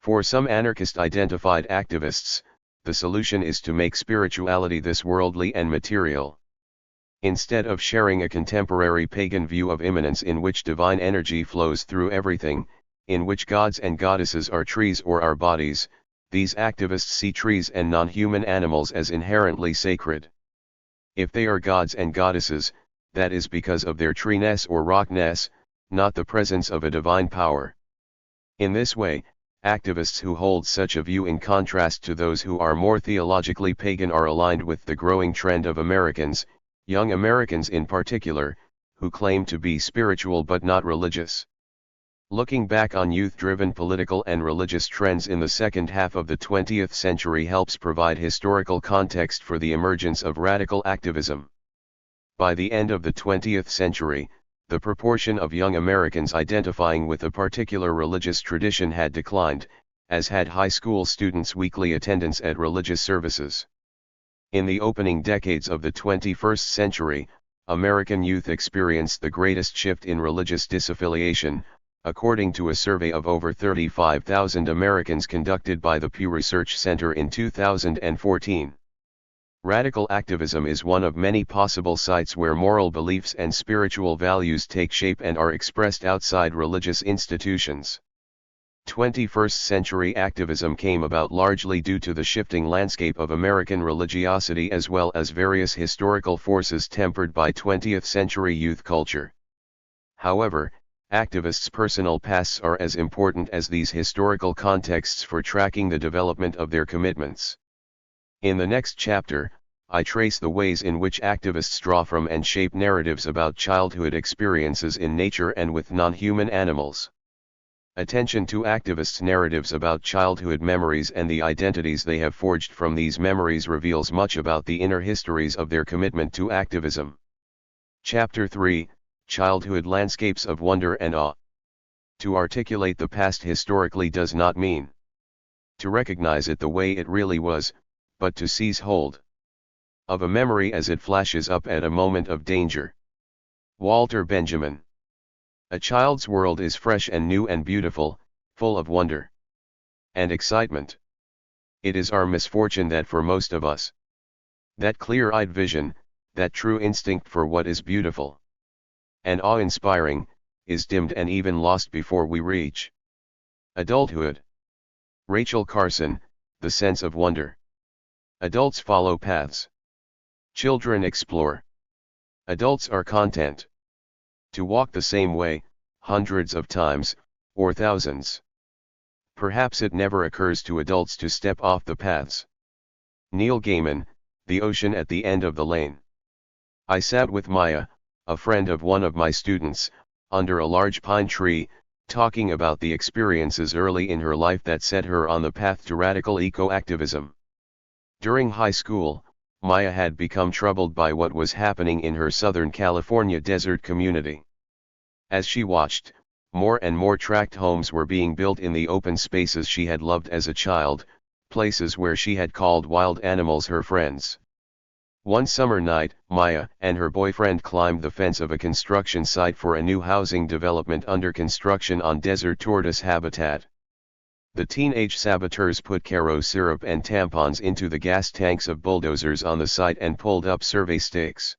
For some anarchist-identified activists, the solution is to make spirituality this worldly and material. Instead of sharing a contemporary pagan view of immanence in which divine energy flows through everything, in which gods and goddesses are trees or our bodies, these activists see trees and non-human animals as inherently sacred. If they are gods and goddesses, that is because of their treeness or rockness, not the presence of a divine power. In this way, activists who hold such a view in contrast to those who are more theologically pagan are aligned with the growing trend of Americans, young Americans in particular, who claim to be spiritual but not religious. Looking back on youth-driven political and religious trends in the second half of the 20th century helps provide historical context for the emergence of radical activism. By the end of the 20th century, the proportion of young Americans identifying with a particular religious tradition had declined, as had high school students' weekly attendance at religious services. In the opening decades of the 21st century, American youth experienced the greatest shift in religious disaffiliation, according to a survey of over 35,000 Americans conducted by the Pew Research Center in 2014. Radical activism is one of many possible sites where moral beliefs and spiritual values take shape and are expressed outside religious institutions. 21st century activism came about largely due to the shifting landscape of American religiosity as well as various historical forces tempered by 20th century youth culture. However, activists' personal pasts are as important as these historical contexts for tracking the development of their commitments. In the next chapter, I trace the ways in which activists draw from and shape narratives about childhood experiences in nature and with non-human animals. Attention to activists' narratives about childhood memories and the identities they have forged from these memories reveals much about the inner histories of their commitment to activism. Chapter 3, Childhood Landscapes of Wonder and Awe. To articulate the past historically does not mean to recognize it the way it really was, but to seize hold of a memory as it flashes up at a moment of danger. Walter Benjamin. A child's world is fresh and new and beautiful, full of wonder and excitement. It is our misfortune that for most of us, that clear-eyed vision, that true instinct for what is beautiful and awe-inspiring, is dimmed and even lost before we reach adulthood. Rachel Carson, the sense of wonder. Adults follow paths. Children explore. Adults are content to walk the same way, hundreds of times, or thousands. Perhaps it never occurs to adults to step off the paths. Neil Gaiman, The Ocean at the End of the Lane. I sat with Maya, a friend of one of my students, under a large pine tree, talking about the experiences early in her life that set her on the path to radical eco-activism. During high school, Maya had become troubled by what was happening in her Southern California desert community. As she watched, more and more tract homes were being built in the open spaces she had loved as a child, places where she had called wild animals her friends. One summer night, Maya and her boyfriend climbed the fence of a construction site for a new housing development under construction on desert tortoise habitat. The teenage saboteurs put Karo syrup and tampons into the gas tanks of bulldozers on the site and pulled up survey stakes.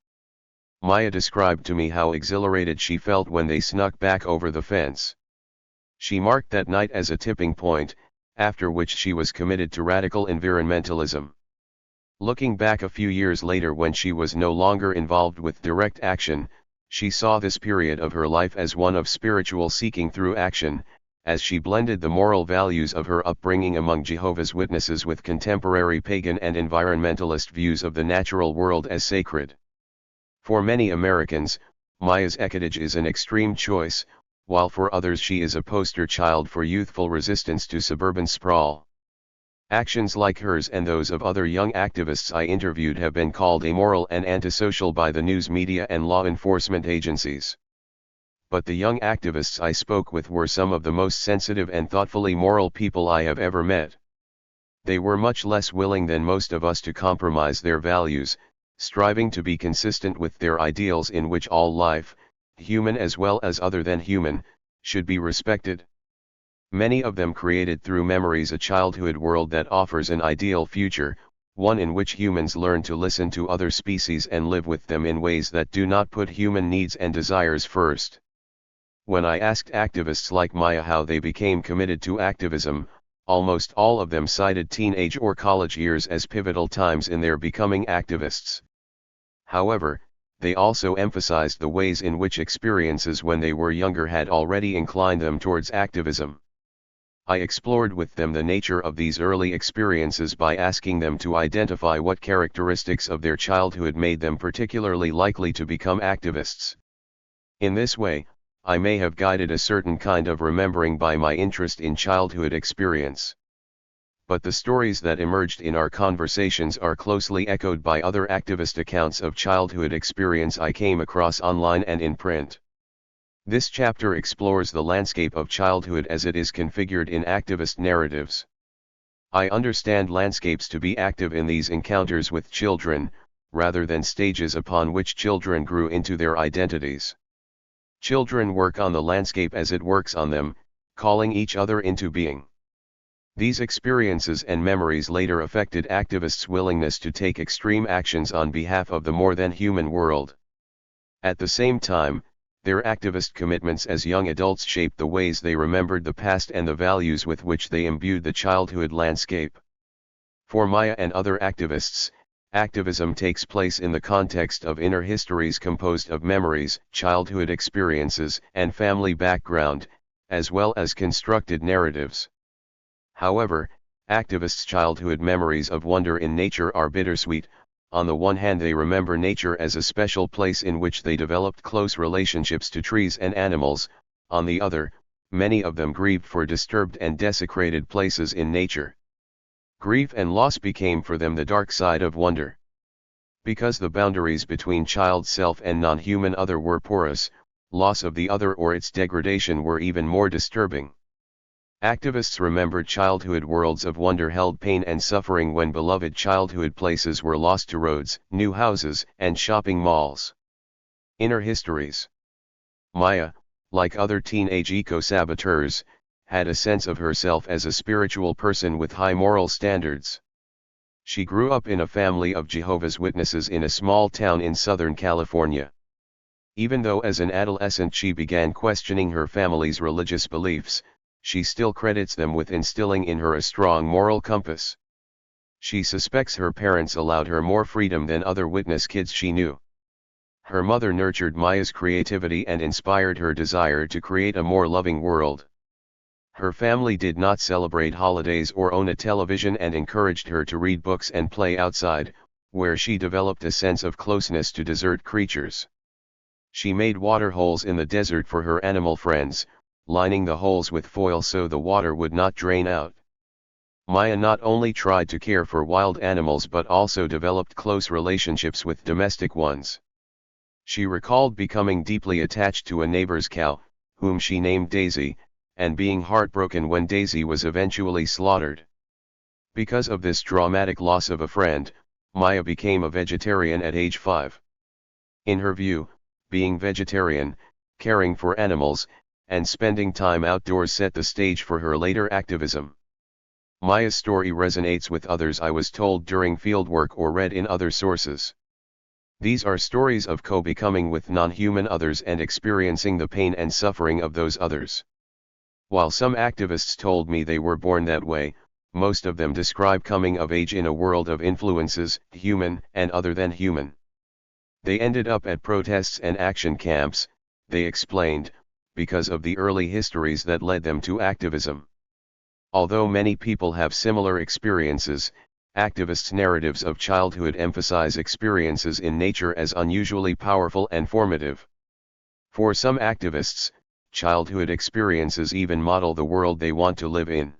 Maya described to me how exhilarated she felt when they snuck back over the fence. She marked that night as a tipping point, after which she was committed to radical environmentalism. Looking back a few years later when she was no longer involved with direct action, she saw this period of her life as one of spiritual seeking through action, as she blended the moral values of her upbringing among Jehovah's Witnesses with contemporary pagan and environmentalist views of the natural world as sacred. For many Americans, Maya's ecotage is an extreme choice, while for others she is a poster child for youthful resistance to suburban sprawl. Actions like hers and those of other young activists I interviewed have been called amoral and antisocial by the news media and law enforcement agencies. But the young activists I spoke with were some of the most sensitive and thoughtfully moral people I have ever met. They were much less willing than most of us to compromise their values, striving to be consistent with their ideals in which all life, human as well as other than human, should be respected. Many of them created through memories a childhood world that offers an ideal future, one in which humans learn to listen to other species and live with them in ways that do not put human needs and desires first. When I asked activists like Maya how they became committed to activism, almost all of them cited teenage or college years as pivotal times in their becoming activists. However, they also emphasized the ways in which experiences when they were younger had already inclined them towards activism. I explored with them the nature of these early experiences by asking them to identify what characteristics of their childhood made them particularly likely to become activists. In this way, I may have guided a certain kind of remembering by my interest in childhood experience. But the stories that emerged in our conversations are closely echoed by other activist accounts of childhood experience I came across online and in print. This chapter explores the landscape of childhood as it is configured in activist narratives. I understand landscapes to be active in these encounters with children, rather than stages upon which children grew into their identities. Children work on the landscape as it works on them, calling each other into being. These experiences and memories later affected activists' willingness to take extreme actions on behalf of the more than human world. At the same time, their activist commitments as young adults shaped the ways they remembered the past and the values with which they imbued the childhood landscape. For Maya and other activists, activism takes place in the context of inner histories composed of memories, childhood experiences, and family background, as well as constructed narratives. However, activists' childhood memories of wonder in nature are bittersweet. On the one hand, they remember nature as a special place in which they developed close relationships to trees and animals. On the other, many of them grieved for disturbed and desecrated places in nature. Grief and loss became for them the dark side of wonder. Because the boundaries between child self and non-human other were porous, loss of the other or its degradation were even more disturbing. Activists remembered childhood worlds of wonder held pain and suffering when beloved childhood places were lost to roads, new houses, and shopping malls. Inner histories. Maya, like other teenage eco-saboteurs, had a sense of herself as a spiritual person with high moral standards. She grew up in a family of Jehovah's Witnesses in a small town in Southern California. Even though as an adolescent she began questioning her family's religious beliefs, she still credits them with instilling in her a strong moral compass. She suspects her parents allowed her more freedom than other witness kids she knew. Her mother nurtured Maya's creativity and inspired her desire to create a more loving world. Her family did not celebrate holidays or own a television and encouraged her to read books and play outside, where she developed a sense of closeness to desert creatures. She made water holes in the desert for her animal friends, lining the holes with foil so the water would not drain out. Maya not only tried to care for wild animals but also developed close relationships with domestic ones. She recalled becoming deeply attached to a neighbor's cow, whom she named Daisy, and being heartbroken when Daisy was eventually slaughtered. Because of this dramatic loss of a friend, Maya became a vegetarian at age 5. In her view, being vegetarian, caring for animals, and spending time outdoors set the stage for her later activism. Maya's story resonates with others I was told during fieldwork or read in other sources. These are stories of co-becoming with non-human others and experiencing the pain and suffering of those others. While some activists told me they were born that way, most of them describe coming of age in a world of influences, human and other than human. They ended up at protests and action camps, they explained, because of the early histories that led them to activism. Although many people have similar experiences, activists' narratives of childhood emphasize experiences in nature as unusually powerful and formative. For some activists, childhood experiences even model the world they want to live in.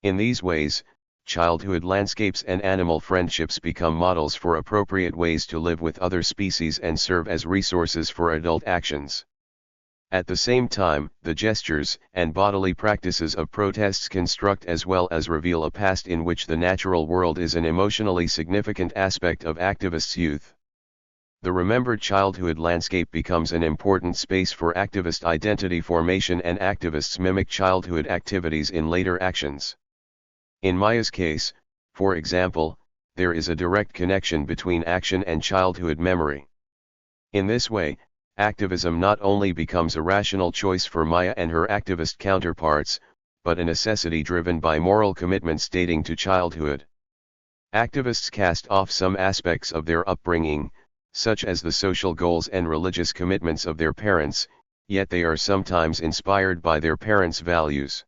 In these ways, childhood landscapes and animal friendships become models for appropriate ways to live with other species and serve as resources for adult actions. At the same time, the gestures and bodily practices of protests construct as well as reveal a past in which the natural world is an emotionally significant aspect of activists' youth. The remembered childhood landscape becomes an important space for activist identity formation, and activists mimic childhood activities in later actions. In Maya's case, for example, there is a direct connection between action and childhood memory. In this way, activism not only becomes a rational choice for Maya and her activist counterparts, but a necessity driven by moral commitments dating to childhood. Activists cast off some aspects of their upbringing, such as the social goals and religious commitments of their parents, yet they are sometimes inspired by their parents' values.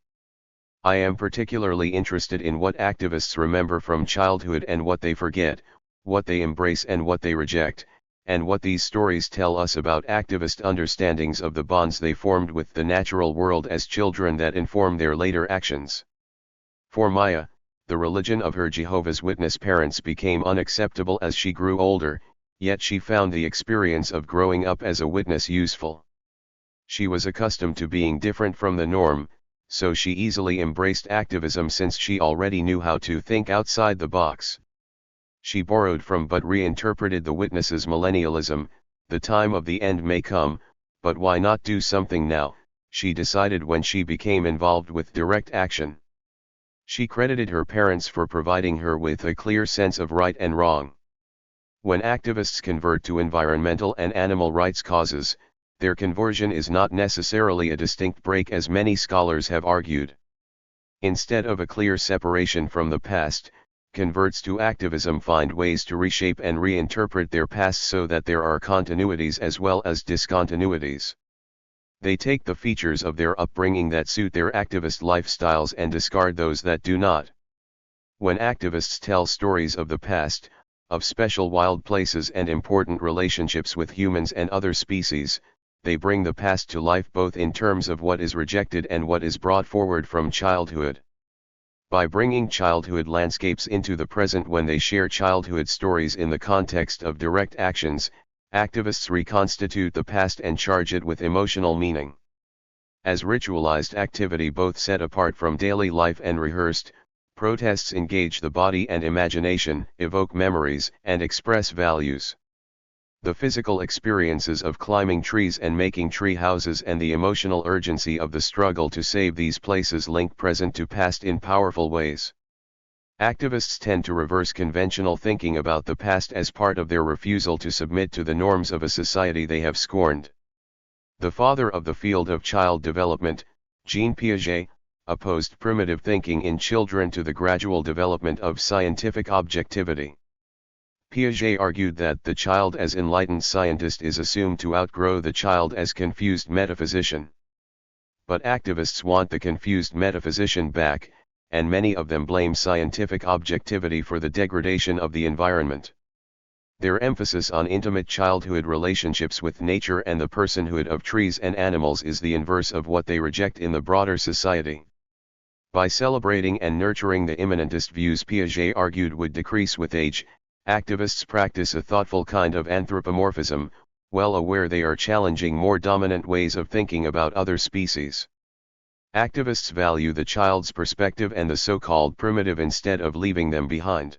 I am particularly interested in what activists remember from childhood and what they forget, what they embrace and what they reject, and what these stories tell us about activist understandings of the bonds they formed with the natural world as children that inform their later actions. For Maya, the religion of her Jehovah's Witness parents became unacceptable as she grew older, yet she found the experience of growing up as a witness useful. She was accustomed to being different from the norm, so she easily embraced activism since she already knew how to think outside the box. She borrowed from but reinterpreted the witness's millennialism. The time of the end may come, but why not do something now, she decided when she became involved with direct action. She credited her parents for providing her with a clear sense of right and wrong. When activists convert to environmental and animal rights causes, their conversion is not necessarily a distinct break as many scholars have argued. Instead of a clear separation from the past, converts to activism find ways to reshape and reinterpret their past so that there are continuities as well as discontinuities. They take the features of their upbringing that suit their activist lifestyles and discard those that do not. When activists tell stories of the past, of special wild places and important relationships with humans and other species, they bring the past to life both in terms of what is rejected and what is brought forward from childhood. By bringing childhood landscapes into the present when they share childhood stories in the context of direct actions, activists reconstitute the past and charge it with emotional meaning. As ritualized activity both set apart from daily life and rehearsed, protests engage the body and imagination, evoke memories, and express values. The physical experiences of climbing trees and making tree houses and the emotional urgency of the struggle to save these places link present to past in powerful ways. Activists tend to reverse conventional thinking about the past as part of their refusal to submit to the norms of a society they have scorned. The father of the field of child development, Jean Piaget, opposed primitive thinking in children to the gradual development of scientific objectivity. Piaget argued that the child as enlightened scientist is assumed to outgrow the child as confused metaphysician. But activists want the confused metaphysician back, and many of them blame scientific objectivity for the degradation of the environment. Their emphasis on intimate childhood relationships with nature and the personhood of trees and animals is the inverse of what they reject in the broader society. By celebrating and nurturing the immanentist views Piaget argued would decrease with age, activists practice a thoughtful kind of anthropomorphism, well aware they are challenging more dominant ways of thinking about other species. Activists value the child's perspective and the so-called primitive instead of leaving them behind.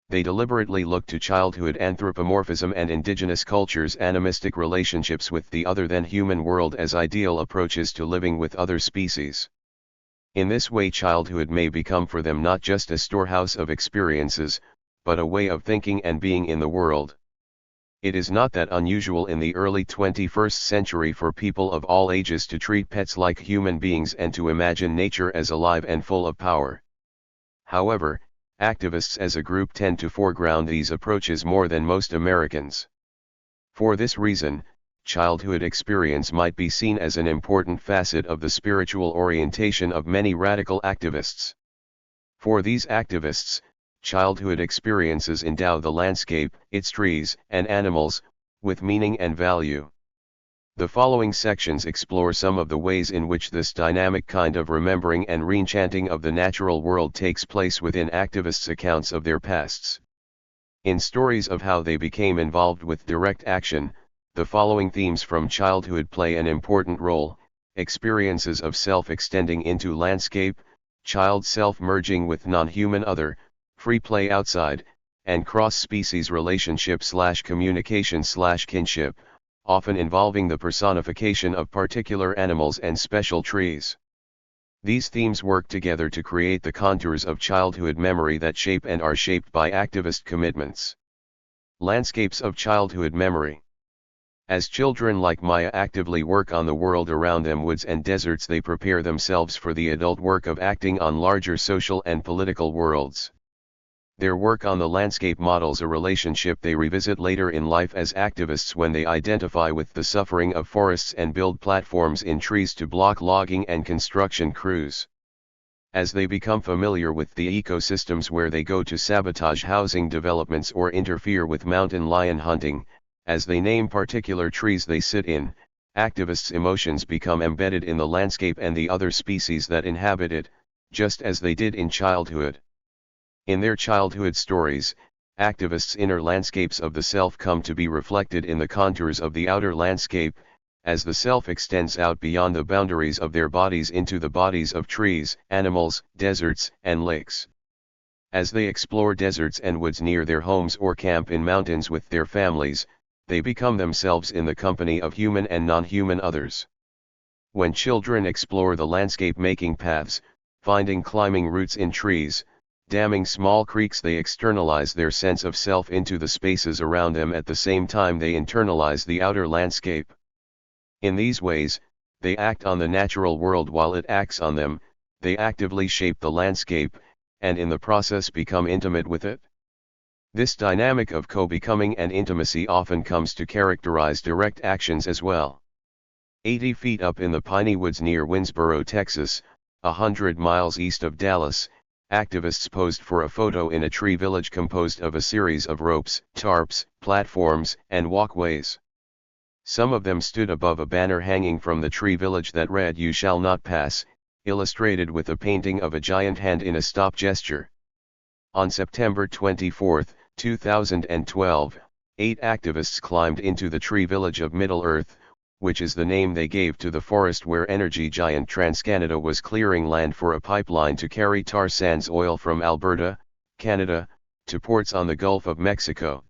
They deliberately look to childhood anthropomorphism and indigenous cultures' animistic relationships with the other-than-human world as ideal approaches to living with other species. In this way, childhood may become for them not just a storehouse of experiences, but a way of thinking and being in the world. It is not that unusual in the early 21st century for people of all ages to treat pets like human beings and to imagine nature as alive and full of power. However, activists as a group tend to foreground these approaches more than most Americans. For this reason, childhood experience might be seen as an important facet of the spiritual orientation of many radical activists. For these activists, childhood experiences endow the landscape, its trees and animals, with meaning and value. The following sections explore some of the ways in which this dynamic kind of remembering and reenchanting of the natural world takes place within activists' accounts of their pasts. In stories of how they became involved with direct action, the following themes from childhood play an important role: experiences of self extending into landscape, child self merging with non-human other, free play outside, and cross-species relationship/communication/kinship, often involving the personification of particular animals and special trees. These themes work together to create the contours of childhood memory that shape and are shaped by activist commitments. Landscapes of childhood memory. As children like Maya actively work on the world around them, woods and deserts, they prepare themselves for the adult work of acting on larger social and political worlds. Their work on the landscape models a relationship they revisit later in life as activists when they identify with the suffering of forests and build platforms in trees to block logging and construction crews. As they become familiar with the ecosystems where they go to sabotage housing developments or interfere with mountain lion hunting, as they name particular trees they sit in, activists' emotions become embedded in the landscape and the other species that inhabit it, just as they did in childhood. In their childhood stories, activists' inner landscapes of the self come to be reflected in the contours of the outer landscape, as the self extends out beyond the boundaries of their bodies into the bodies of trees, animals, deserts, and lakes. As they explore deserts and woods near their homes or camp in mountains with their families, they become themselves in the company of human and non-human others. When children explore the landscape, making paths, finding climbing routes in trees, damming small creeks, they externalize their sense of self into the spaces around them. At the same time, they internalize the outer landscape. In these ways, they act on the natural world while it acts on them. They actively shape the landscape, and in the process become intimate with it. This dynamic of co-becoming and intimacy often comes to characterize direct actions as well. 80 feet up in the piney woods near Winsboro, Texas, 100 miles east of Dallas, activists posed for a photo in a tree village composed of a series of ropes, tarps, platforms, and walkways. Some of them stood above a banner hanging from the tree village that read "You shall not pass," illustrated with a painting of a giant hand in a stop gesture. On September 24, 2012, 8 activists climbed into the tree village of Middle-earth, which is the name they gave to the forest where energy giant TransCanada was clearing land for a pipeline to carry tar sands oil from Alberta, Canada, to ports on the Gulf of Mexico.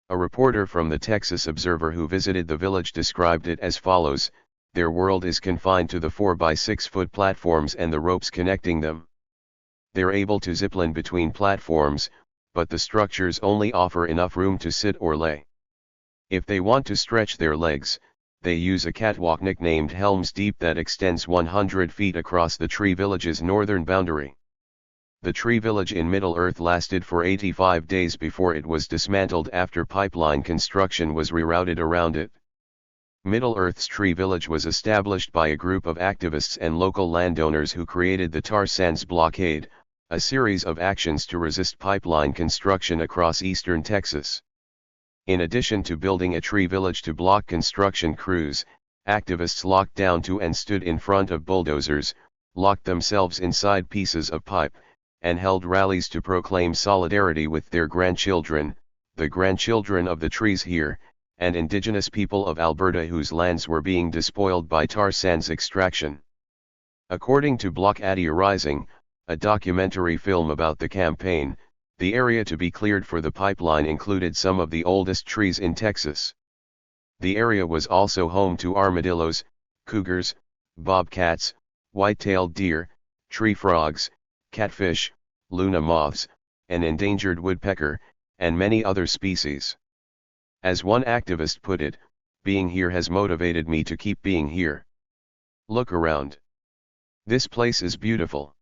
A reporter from the Texas Observer who visited the village described it as follows: "Their world is confined to the 4-by-6-foot platforms and the ropes connecting them. They're able to zipline between platforms, but the structures only offer enough room to sit or lay. If they want to stretch their legs, they use a catwalk nicknamed Helm's Deep that extends 100 feet across the tree village's northern boundary. The tree village in Middle-earth lasted for 85 days before it was dismantled after pipeline construction was rerouted around it. Middle-earth's tree village was established by a group of activists and local landowners who created the tar sands blockade, a series of actions to resist pipeline construction across eastern Texas. In addition to building a tree village to block construction crews, activists locked down to and stood in front of bulldozers, locked themselves inside pieces of pipe, and held rallies to proclaim solidarity with their grandchildren, the grandchildren of the trees here, and indigenous people of Alberta whose lands were being despoiled by tar sands extraction. According to Block Addy Rising, a documentary film about the campaign, the area to be cleared for the pipeline included some of the oldest trees in Texas. The area was also home to armadillos, cougars, bobcats, white-tailed deer, tree frogs, catfish, Luna moths, an endangered woodpecker, and many other species. As one activist put it, being here has motivated me to keep being here. Look around. This place is beautiful.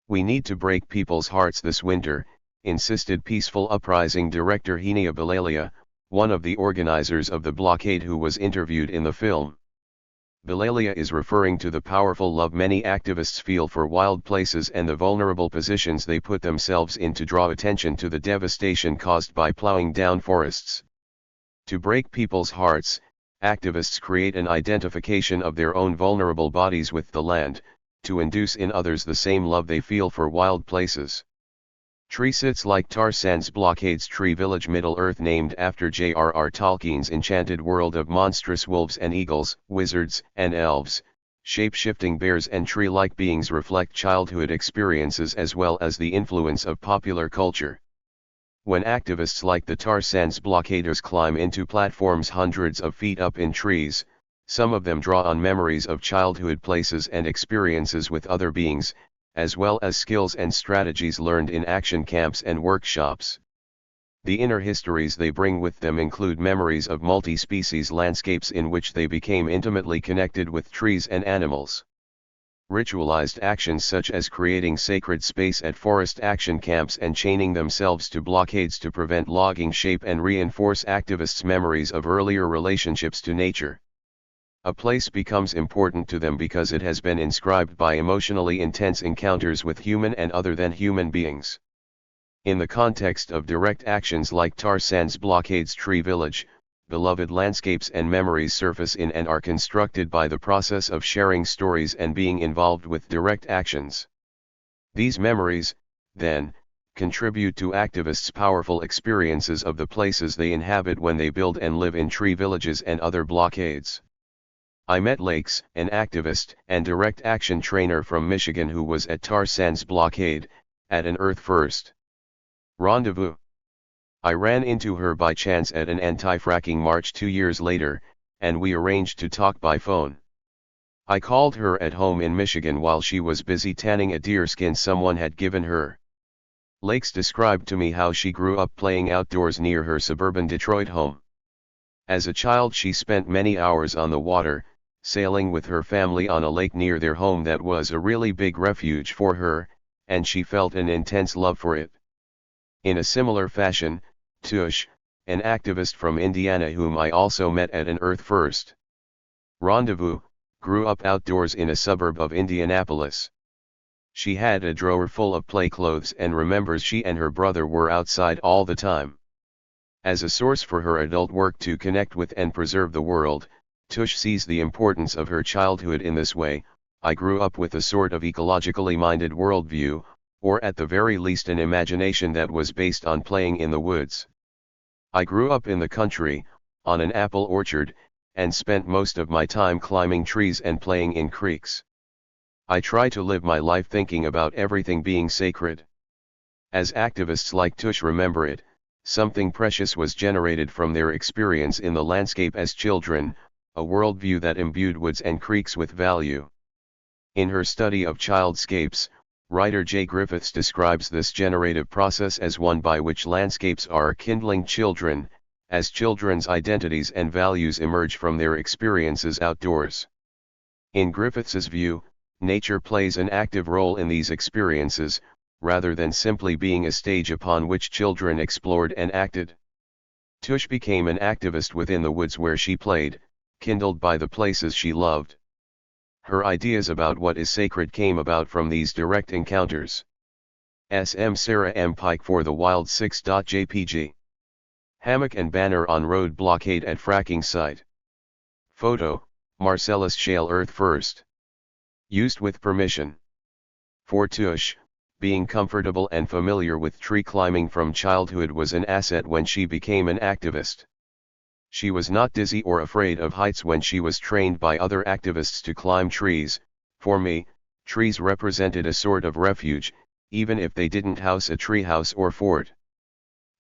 We need to break people's hearts this winter, insisted Peaceful Uprising director Henia Belalia, one of the organizers of the blockade who was interviewed in the film. Belalia is referring to the powerful love many activists feel for wild places and the vulnerable positions they put themselves in to draw attention to the devastation caused by plowing down forests. To break people's hearts, activists create an identification of their own vulnerable bodies with the land, to induce in others the same love they feel for wild places. Tree sits like tar sands blockades tree village Middle-earth named after J.R.R. Tolkien's enchanted world of monstrous wolves and eagles, wizards and elves, shape-shifting bears and tree-like beings reflect childhood experiences as well as the influence of popular culture. When activists like the tar sands blockaders climb into platforms hundreds of feet up in trees, some of them draw on memories of childhood places and experiences with other beings, as well as skills and strategies learned in action camps and workshops. The inner histories they bring with them include memories of multi-species landscapes in which they became intimately connected with trees and animals. Ritualized actions such as creating sacred space at forest action camps and chaining themselves to blockades to prevent logging shape and reinforce activists' memories of earlier relationships to nature. A place becomes important to them because it has been inscribed by emotionally intense encounters with human and other than human beings. In the context of direct actions like tar sands blockades tree village, beloved landscapes and memories surface in and are constructed by the process of sharing stories and being involved with direct actions. These memories, then, contribute to activists' powerful experiences of the places they inhabit when they build and live in tree villages and other blockades. I met Lakes, an activist and direct action trainer from Michigan who was at tar sands blockade, at an Earth First rendezvous. I ran into her by chance at an anti-fracking march 2 years later, and we arranged to talk by phone. I called her at home in Michigan while she was busy tanning a deer skin someone had given her. Lakes described to me how she grew up playing outdoors near her suburban Detroit home. As a child she spent many hours on the water, sailing with her family on a lake near their home that was a really big refuge for her, and she felt an intense love for it. In a similar fashion, Tush, an activist from Indiana whom I also met at an Earth First rendezvous, grew up outdoors in a suburb of Indianapolis. She had a drawer full of play clothes and remembers she and her brother were outside all the time. As a source for her adult work to connect with and preserve the world, Tush sees the importance of her childhood in this way. I grew up with a sort of ecologically minded worldview, or at the very least an imagination that was based on playing in the woods. I grew up in the country, on an apple orchard, and spent most of my time climbing trees and playing in creeks. I try to live my life thinking about everything being sacred. As activists like Tush remember it, something precious was generated from their experience in the landscape as children, a worldview that imbued woods and creeks with value. In her study of childscapes, writer Jay Griffiths describes this generative process as one by which landscapes are kindling children, as children's identities and values emerge from their experiences outdoors. In Griffiths's view, nature plays an active role in these experiences, rather than simply being a stage upon which children explored and acted. Tush became an activist within the woods where she played, kindled by the places she loved. Her ideas about what is sacred came about from these direct encounters. S.M. Sarah M. Pike for the Wild 6.jpg. Hammock and banner on road blockade at fracking site. Photo, Marcellus Shale Earth First. Used with permission. For Tush, being comfortable and familiar with tree climbing from childhood was an asset when she became an activist. She was not dizzy or afraid of heights when she was trained by other activists to climb trees. For me, trees represented a sort of refuge, even if they didn't house a treehouse or fort.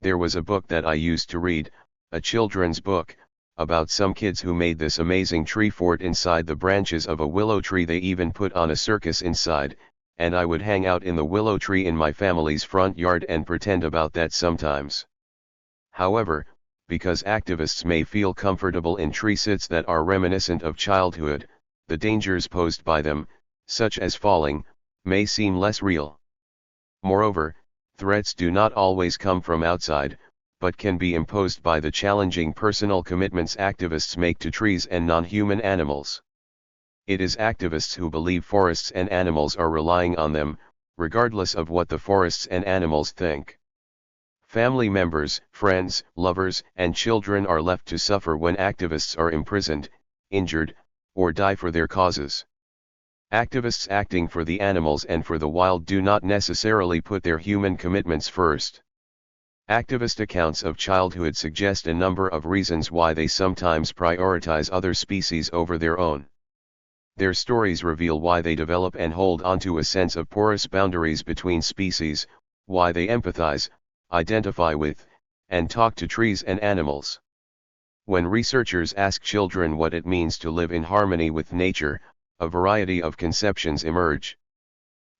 There was a book that I used to read, a children's book, about some kids who made this amazing tree fort inside the branches of a willow tree. They even put on a circus inside, and I would hang out in the willow tree in my family's front yard and pretend about that sometimes. However, because activists may feel comfortable in tree sits that are reminiscent of childhood, the dangers posed by them, such as falling, may seem less real. Moreover, threats do not always come from outside, but can be imposed by the challenging personal commitments activists make to trees and non-human animals. It is activists who believe forests and animals are relying on them, regardless of what the forests and animals think. Family members, friends, lovers, and children are left to suffer when activists are imprisoned, injured, or die for their causes. Activists acting for the animals and for the wild do not necessarily put their human commitments first. Activist accounts of childhood suggest a number of reasons why they sometimes prioritize other species over their own. Their stories reveal why they develop and hold onto a sense of porous boundaries between species, why they empathize, identify with, and talk to trees and animals. When researchers ask children what it means to live in harmony with nature, a variety of conceptions emerge.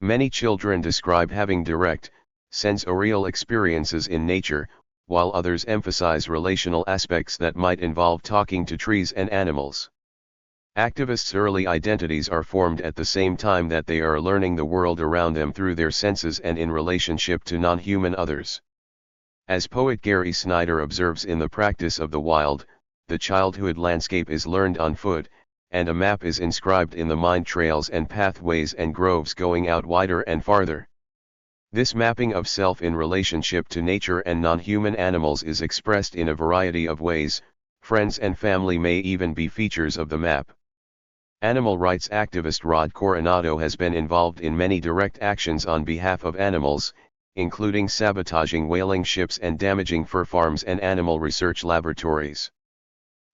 Many children describe having direct, sensorial experiences in nature, while others emphasize relational aspects that might involve talking to trees and animals. Activists' early identities are formed at the same time that they are learning the world around them through their senses and in relationship to non-human others. As poet Gary Snyder observes in The Practice of the Wild, the childhood landscape is learned on foot, and a map is inscribed in the mind, trails and pathways and groves going out wider and farther. This mapping of self in relationship to nature and non-human animals is expressed in a variety of ways. Friends and family may even be features of the map. Animal rights activist Rod Coronado has been involved in many direct actions on behalf of animals, including sabotaging whaling ships and damaging fur farms and animal research laboratories.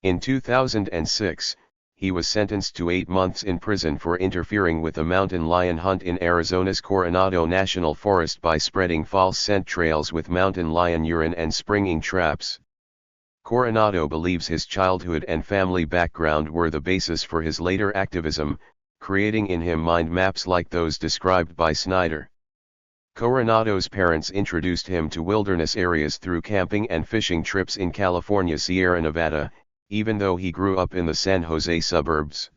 In 2006, he was sentenced to 8 months in prison for interfering with a mountain lion hunt in Arizona's Coronado National Forest by spreading false scent trails with mountain lion urine and springing traps. Coronado believes his childhood and family background were the basis for his later activism, creating in him mind maps like those described by Snyder. Coronado's parents introduced him to wilderness areas through camping and fishing trips in California's Sierra Nevada, even though he grew up in the San Jose suburbs.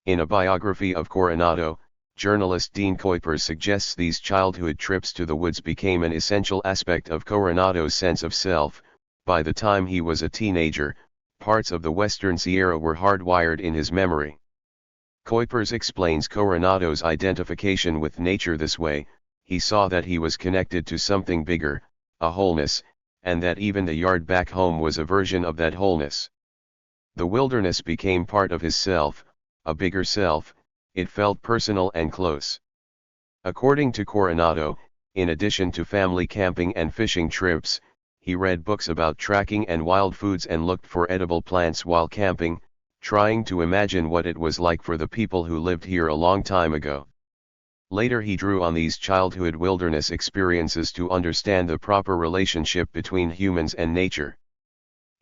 In a biography of Coronado, journalist Dean Kuipers suggests these childhood trips to the woods became an essential aspect of Coronado's sense of self. By the time he was a teenager, parts of the Western Sierra were hardwired in his memory. Kuipers explains Coronado's identification with nature this way: he saw that he was connected to something bigger, a wholeness, and that even the yard back home was a version of that wholeness. The wilderness became part of his self, a bigger self. It felt personal and close. According to Coronado, in addition to family camping and fishing trips, he read books about tracking and wild foods and looked for edible plants while camping, trying to imagine what it was like for the people who lived here a long time ago. Later he drew on these childhood wilderness experiences to understand the proper relationship between humans and nature.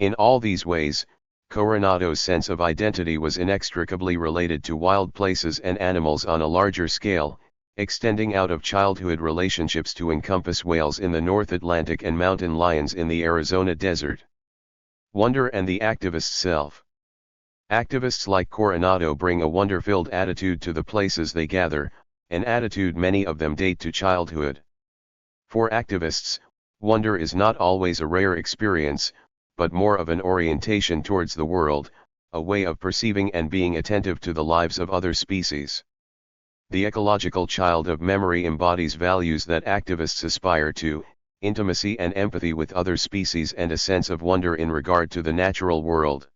In all these ways, Coronado's sense of identity was inextricably related to wild places and animals on a larger scale, extending out of childhood relationships to encompass whales in the North Atlantic and mountain lions in the Arizona desert. Wonder and the activist self. Activists like Coronado bring a wonder-filled attitude to the places they gather, an attitude many of them date to childhood. For activists, wonder is not always a rare experience, but more of an orientation towards the world, a way of perceiving and being attentive to the lives of other species. The ecological child of memory embodies values that activists aspire to: intimacy and empathy with other species and a sense of wonder in regard to the natural world.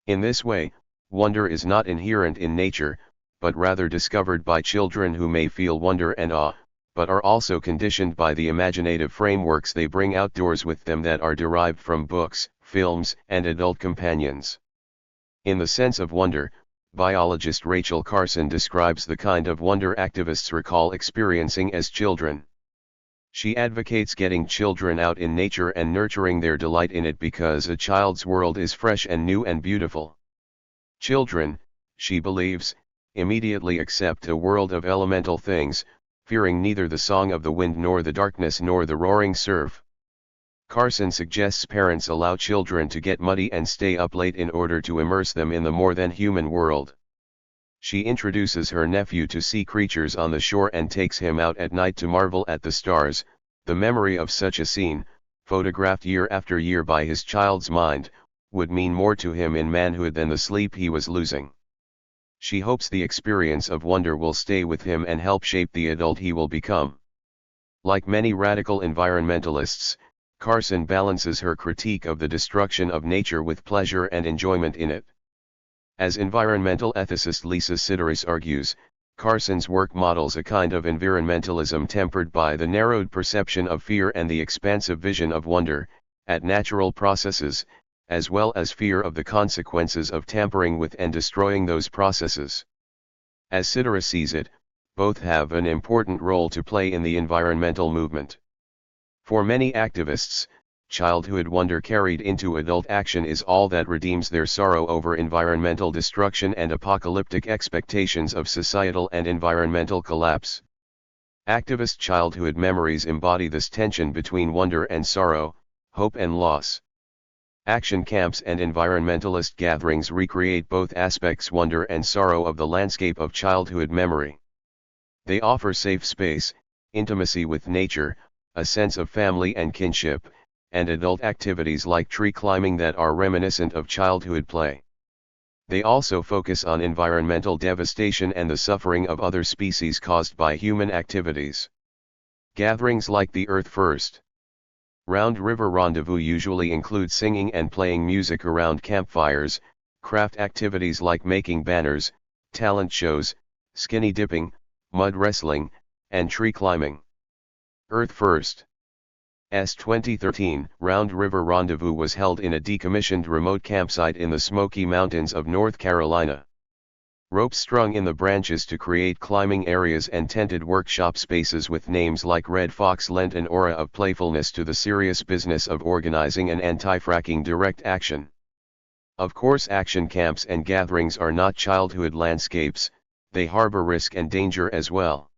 In this way, wonder is not inherent in nature, but rather discovered by children who may feel wonder and awe, but are also conditioned by the imaginative frameworks they bring outdoors with them that are derived from books, films, and adult companions. In the sense of wonder, biologist Rachel Carson describes the kind of wonder activists recall experiencing as children. She advocates getting children out in nature and nurturing their delight in it because a child's world is fresh and new and beautiful. Children, she believes, immediately accept a world of elemental things, fearing neither the song of the wind nor the darkness nor the roaring surf. Carson suggests parents allow children to get muddy and stay up late in order to immerse them in the more than human world. She introduces her nephew to sea creatures on the shore and takes him out at night to marvel at the stars. The memory of such a scene, photographed year after year by his child's mind, would mean more to him in manhood than the sleep he was losing. She hopes the experience of wonder will stay with him and help shape the adult he will become. Like many radical environmentalists, Carson balances her critique of the destruction of nature with pleasure and enjoyment in it. As environmental ethicist Lisa Sideris argues, Carson's work models a kind of environmentalism tempered by the narrowed perception of fear and the expansive vision of wonder at natural processes, as well as fear of the consequences of tampering with and destroying those processes. As Sideris sees it, both have an important role to play in the environmental movement. For many activists, childhood wonder carried into adult action is all that redeems their sorrow over environmental destruction and apocalyptic expectations of societal and environmental collapse. Activist childhood memories embody this tension between wonder and sorrow, hope and loss. Action camps and environmentalist gatherings recreate both aspects, wonder and sorrow, of the landscape of childhood memory. They offer safe space, intimacy with nature, a sense of family and kinship, and adult activities like tree climbing that are reminiscent of childhood play. They also focus on environmental devastation and the suffering of other species caused by human activities. Gatherings like the Earth First Round River Rendezvous usually include singing and playing music around campfires, craft activities like making banners, talent shows, skinny dipping, mud wrestling, and tree climbing. Earth First S 2013 Round River Rendezvous was held in a decommissioned remote campsite in the Smoky Mountains of North Carolina. Ropes strung in the branches to create climbing areas and tented workshop spaces with names like Red Fox lent an aura of playfulness to the serious business of organizing an anti-fracking direct action. Of course, action camps and gatherings are not childhood landscapes, they harbor risk and danger as well.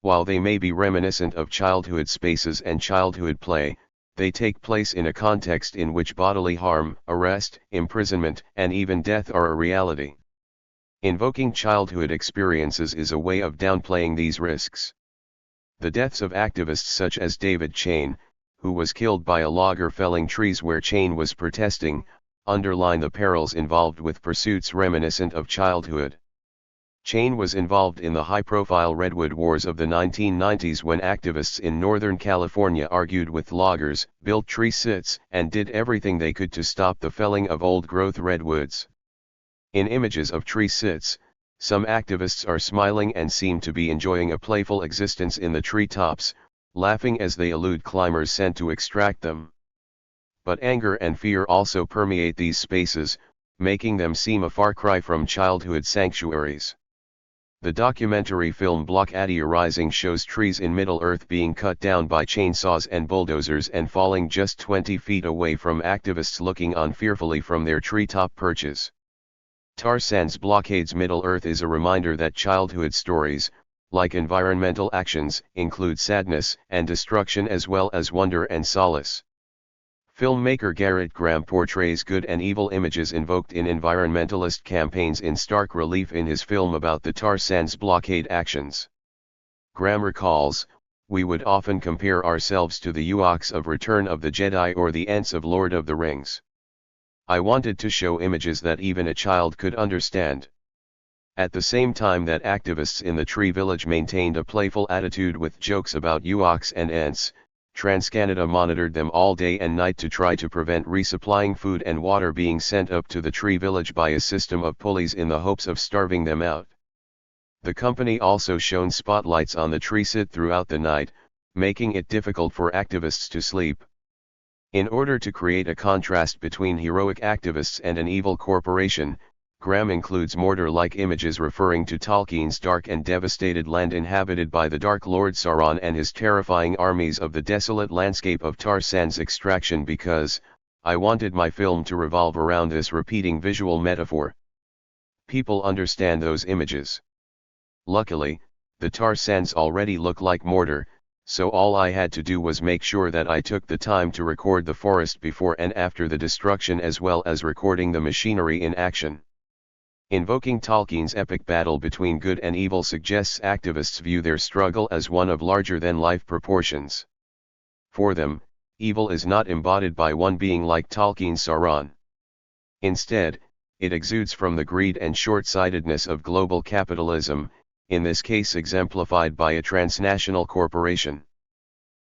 While they may be reminiscent of childhood spaces and childhood play, they take place in a context in which bodily harm, arrest, imprisonment, and even death are a reality. Invoking childhood experiences is a way of downplaying these risks. The deaths of activists such as David Chain, who was killed by a logger felling trees where Chain was protesting, underline the perils involved with pursuits reminiscent of childhood. Chain was involved in the high-profile Redwood Wars of the 1990s when activists in Northern California argued with loggers, built tree sits, and did everything they could to stop the felling of old-growth redwoods. In images of tree sits, some activists are smiling and seem to be enjoying a playful existence in the treetops, laughing as they elude climbers sent to extract them. But anger and fear also permeate these spaces, making them seem a far cry from childhood sanctuaries. The documentary film Block Addy Rising shows trees in Middle-earth being cut down by chainsaws and bulldozers and falling just 20 feet away from activists looking on fearfully from their treetop perches. Tarzan's Blockades Middle-earth is a reminder that childhood stories, like environmental actions, include sadness and destruction as well as wonder and solace. Filmmaker Garrett Graham portrays good and evil images invoked in environmentalist campaigns in stark relief in his film about the tar sands blockade actions. Graham recalls, "We would often compare ourselves to the Ewoks of Return of the Jedi or the Ents of Lord of the Rings. I wanted to show images that even a child could understand." At the same time that activists in the Tree Village maintained a playful attitude with jokes about Ewoks and Ents, TransCanada monitored them all day and night to try to prevent resupplying food and water being sent up to the Tree Village by a system of pulleys in the hopes of starving them out. The company also shone spotlights on the tree sit throughout the night, making it difficult for activists to sleep. In order to create a contrast between heroic activists and an evil corporation, Graham includes Mordor-like images referring to Tolkien's dark and devastated land inhabited by the Dark Lord Sauron and his terrifying armies of the desolate landscape of tar sands extraction because, I wanted my film to revolve around this repeating visual metaphor. People understand those images. Luckily, the tar sands already look like Mordor, so all I had to do was make sure that I took the time to record the forest before and after the destruction as well as recording the machinery in action. Invoking Tolkien's epic battle between good and evil suggests activists view their struggle as one of larger-than-life proportions. For them, evil is not embodied by one being like Tolkien's Sauron. Instead, it exudes from the greed and short-sightedness of global capitalism, in this case exemplified by a transnational corporation.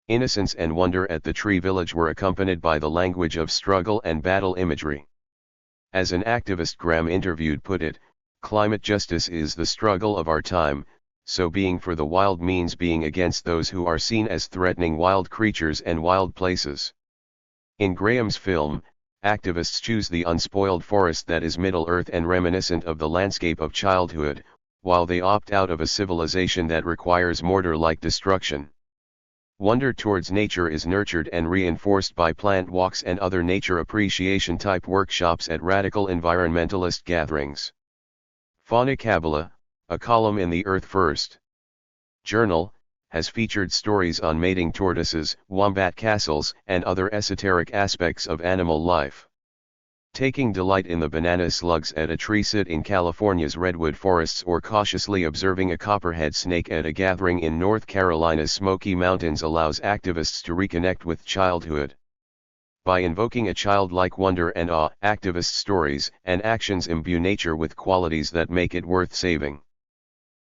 Innocence and wonder at the Tree Village were accompanied by the language of struggle and battle imagery. As an activist Graham interviewed put it, "Climate justice is the struggle of our time, so being for the wild means being against those who are seen as threatening wild creatures and wild places." In Graham's film, activists choose the unspoiled forest that is Middle-earth and reminiscent of the landscape of childhood, while they opt out of a civilization that requires Mordor-like destruction. Wonder towards nature is nurtured and reinforced by plant walks and other nature appreciation type workshops at radical environmentalist gatherings. Fauna Kabbalah, a column in the Earth First Journal, has featured stories on mating tortoises, wombat castles, and other esoteric aspects of animal life. Taking delight in the banana slugs at a tree sit in California's redwood forests or cautiously observing a copperhead snake at a gathering in North Carolina's Smoky Mountains allows activists to reconnect with childhood. By invoking a childlike wonder and awe, activist stories and actions imbue nature with qualities that make it worth saving.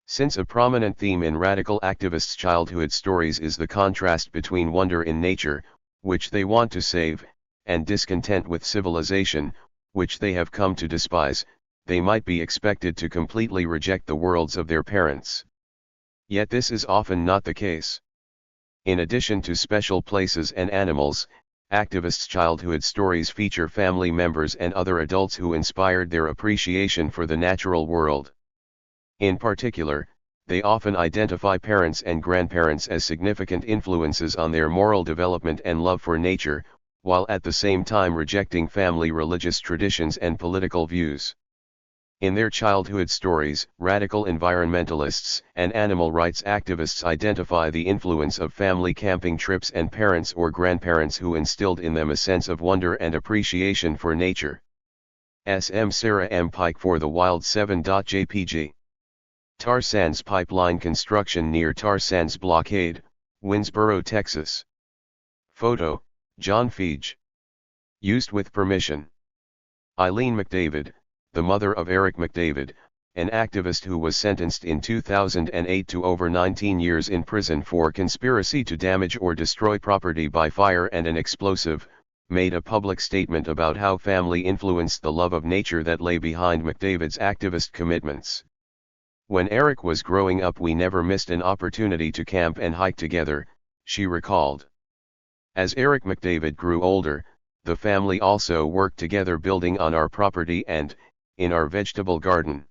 Since a prominent theme in radical activists' childhood stories is the contrast between wonder in nature, which they want to save, and discontent with civilization, which they have come to despise, they might be expected to completely reject the worlds of their parents. Yet this is often not the case. In addition to special places and animals, activists' childhood stories feature family members and other adults who inspired their appreciation for the natural world. In particular, they often identify parents and grandparents as significant influences on their moral development and love for nature, while at the same time rejecting family religious traditions and political views. In their childhood stories, radical environmentalists and animal rights activists identify the influence of family camping trips and parents or grandparents who instilled in them a sense of wonder and appreciation for nature. SM Sarah M. Pike for the Wild 7.jpg. Tar sands pipeline construction near tar sands blockade, Winsboro, Texas. Photo, John Feige. Used with permission. Eileen McDavid, the mother of Eric McDavid, an activist who was sentenced in 2008 to over 19 years in prison for conspiracy to damage or destroy property by fire and an explosive, made a public statement about how family influenced the love of nature that lay behind McDavid's activist commitments. "When Eric was growing up, we never missed an opportunity to camp and hike together," she recalled. As Eric McDavid grew older, the family also worked together building on our property and, in our vegetable garden.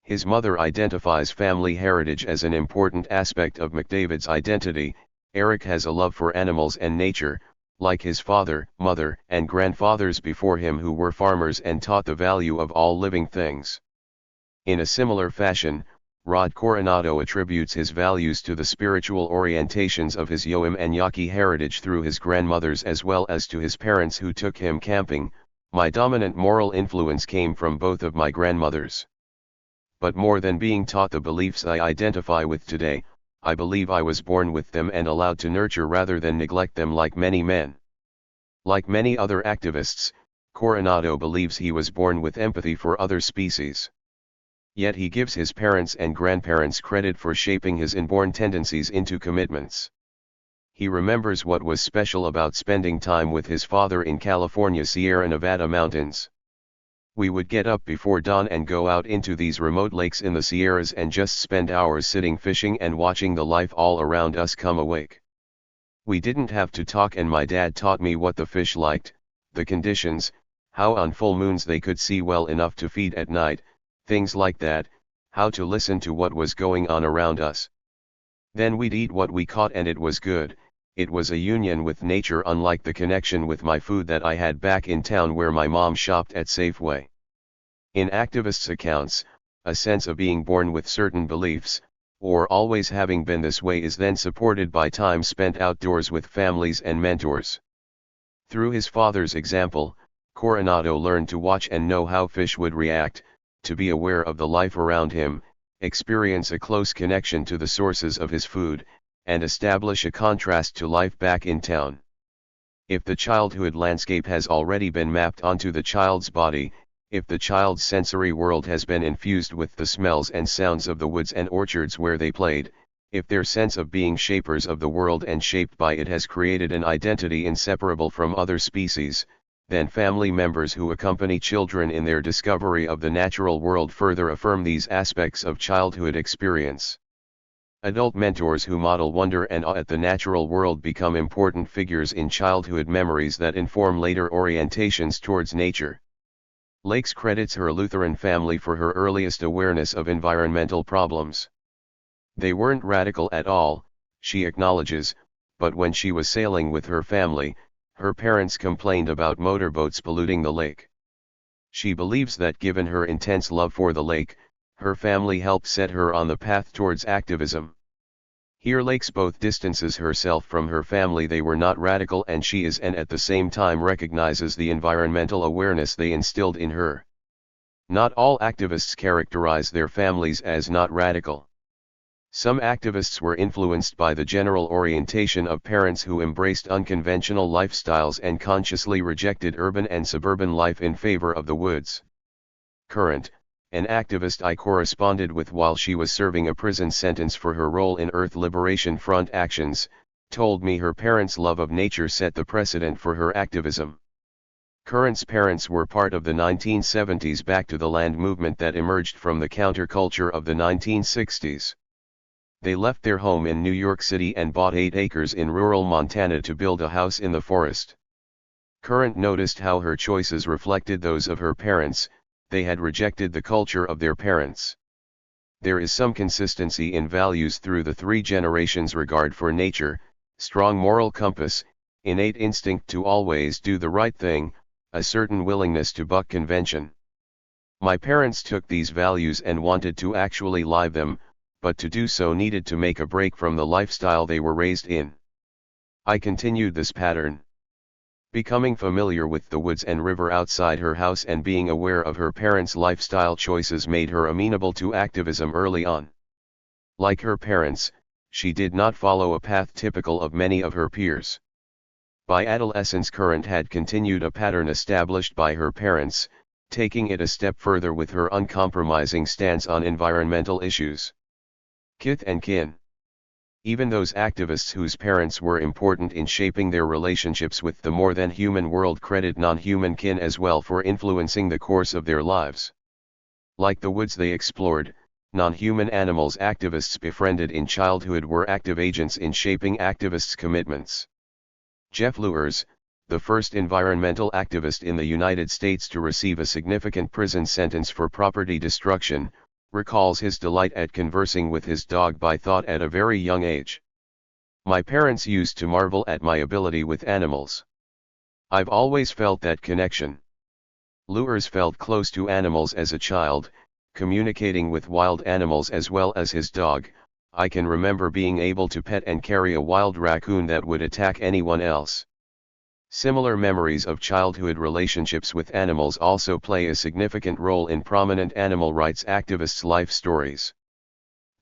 His mother identifies family heritage as an important aspect of McDavid's identity. Eric has a love for animals and nature, like his father, mother, and grandfathers before him who were farmers and taught the value of all living things. In a similar fashion, Rod Coronado attributes his values to the spiritual orientations of his Yoam and Yaqui heritage through his grandmothers as well as to his parents who took him camping. My dominant moral influence came from both of my grandmothers. But more than being taught the beliefs I identify with today, I believe I was born with them and allowed to nurture rather than neglect them like many men. Like many other activists, Coronado believes he was born with empathy for other species. Yet he gives his parents and grandparents credit for shaping his inborn tendencies into commitments. He remembers what was special about spending time with his father in California Sierra Nevada mountains. We would get up before dawn and go out into these remote lakes in the Sierras and just spend hours sitting fishing and watching the life all around us come awake. We didn't have to talk and my dad taught me what the fish liked, the conditions, how on full moons they could see well enough to feed at night, things like that, how to listen to what was going on around us. Then we'd eat what we caught and it was good. It was a union with nature unlike the connection with my food that I had back in town where my mom shopped at Safeway. In activists' accounts, a sense of being born with certain beliefs, or always having been this way is then supported by time spent outdoors with families and mentors. Through his father's example, Coronado learned to watch and know how fish would react, to be aware of the life around him, experience a close connection to the sources of his food, and establish a contrast to life back in town. If the childhood landscape has already been mapped onto the child's body, if the child's sensory world has been infused with the smells and sounds of the woods and orchards where they played, if their sense of being shapers of the world and shaped by it has created an identity inseparable from other species, then family members who accompany children in their discovery of the natural world further affirm these aspects of childhood experience. Adult mentors who model wonder and awe at the natural world become important figures in childhood memories that inform later orientations towards nature. Lakes credits her Lutheran family for her earliest awareness of environmental problems. They weren't radical at all, she acknowledges, but when she was sailing with her family, her parents complained about motorboats polluting the lake. She believes that given her intense love for the lake, her family helped set her on the path towards activism. Here Lakes both distances herself from her family, they were not radical and she is, and at the same time recognizes the environmental awareness they instilled in her. Not all activists characterize their families as not radical. Some activists were influenced by the general orientation of parents who embraced unconventional lifestyles and consciously rejected urban and suburban life in favor of the woods. Current, an activist I corresponded with while she was serving a prison sentence for her role in Earth Liberation Front actions, told me her parents' love of nature set the precedent for her activism. Current's parents were part of the 1970s Back to the Land movement that emerged from the counterculture of the 1960s. They left their home in New York City and bought 8 acres in rural Montana to build a house in the forest. Current noticed how her choices reflected those of her parents. They had rejected the culture of their parents. There is some consistency in values through the 3 generations: regard for nature, strong moral compass, innate instinct to always do the right thing, a certain willingness to buck convention. My parents took these values and wanted to actually live them, but to do so needed to make a break from the lifestyle they were raised in. I continued this pattern. Becoming familiar with the woods and river outside her house and being aware of her parents' lifestyle choices made her amenable to activism early on. Like her parents, she did not follow a path typical of many of her peers. By adolescence, Current had continued a pattern established by her parents, taking it a step further with her uncompromising stance on environmental issues. Kith and kin. Even those activists whose parents were important in shaping their relationships with the more than human world credit non-human kin as well for influencing the course of their lives. Like the woods they explored, non-human animals activists befriended in childhood were active agents in shaping activists' commitments. Jeff Luers, the first environmental activist in the United States to receive a significant prison sentence for property destruction, recalls his delight at conversing with his dog by thought at a very young age. My parents used to marvel at my ability with animals. I've always felt that connection. Luers felt close to animals as a child, communicating with wild animals as well as his dog. I can remember being able to pet and carry a wild raccoon that would attack anyone else. Similar memories of childhood relationships with animals also play a significant role in prominent animal rights activists' life stories.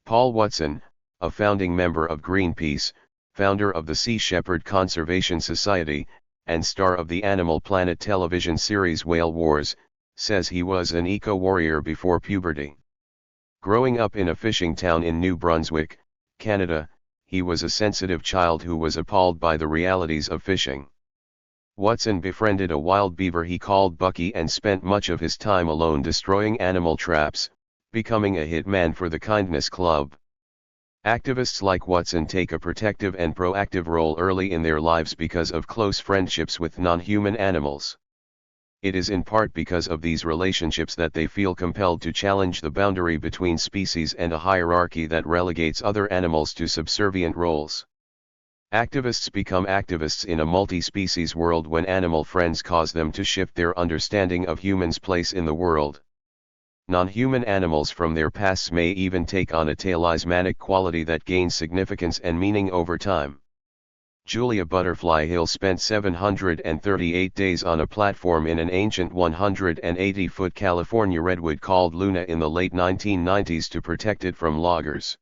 Paul Watson, a founding member of Greenpeace, founder of the Sea Shepherd Conservation Society, and star of the Animal Planet television series Whale Wars, says he was an eco-warrior before puberty. Growing up in a fishing town in New Brunswick, Canada, he was a sensitive child who was appalled by the realities of fishing. Watson befriended a wild beaver he called Bucky and spent much of his time alone destroying animal traps, becoming a hit man for the Kindness Club. Activists like Watson take a protective and proactive role early in their lives because of close friendships with non-human animals. It is in part because of these relationships that they feel compelled to challenge the boundary between species and a hierarchy that relegates other animals to subservient roles. Activists become activists in a multi-species world when animal friends cause them to shift their understanding of humans' place in the world. Non-human animals from their pasts may even take on a talismanic quality that gains significance and meaning over time. Julia Butterfly Hill spent 738 days on a platform in an ancient 180-foot California redwood called Luna in the late 1990s to protect it from loggers.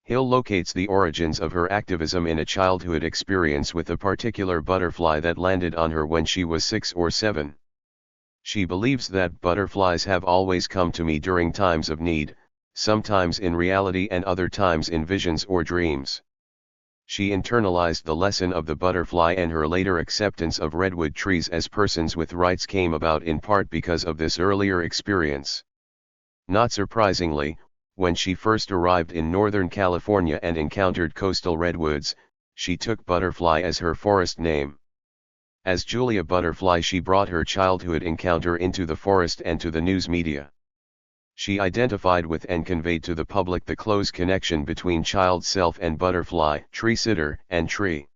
Hill locates the origins of her activism in a childhood experience with a particular butterfly that landed on her when she was 6 or 7. She believes that butterflies have always come to me during times of need, sometimes in reality and other times in visions or dreams. She internalized the lesson of the butterfly, and her later acceptance of redwood trees as persons with rights came about in part because of this earlier experience. Not surprisingly, when she first arrived in Northern California and encountered coastal redwoods, she took Butterfly as her forest name. As Julia Butterfly, she brought her childhood encounter into the forest and to the news media. She identified with and conveyed to the public the close connection between child self and butterfly, tree sitter, and tree.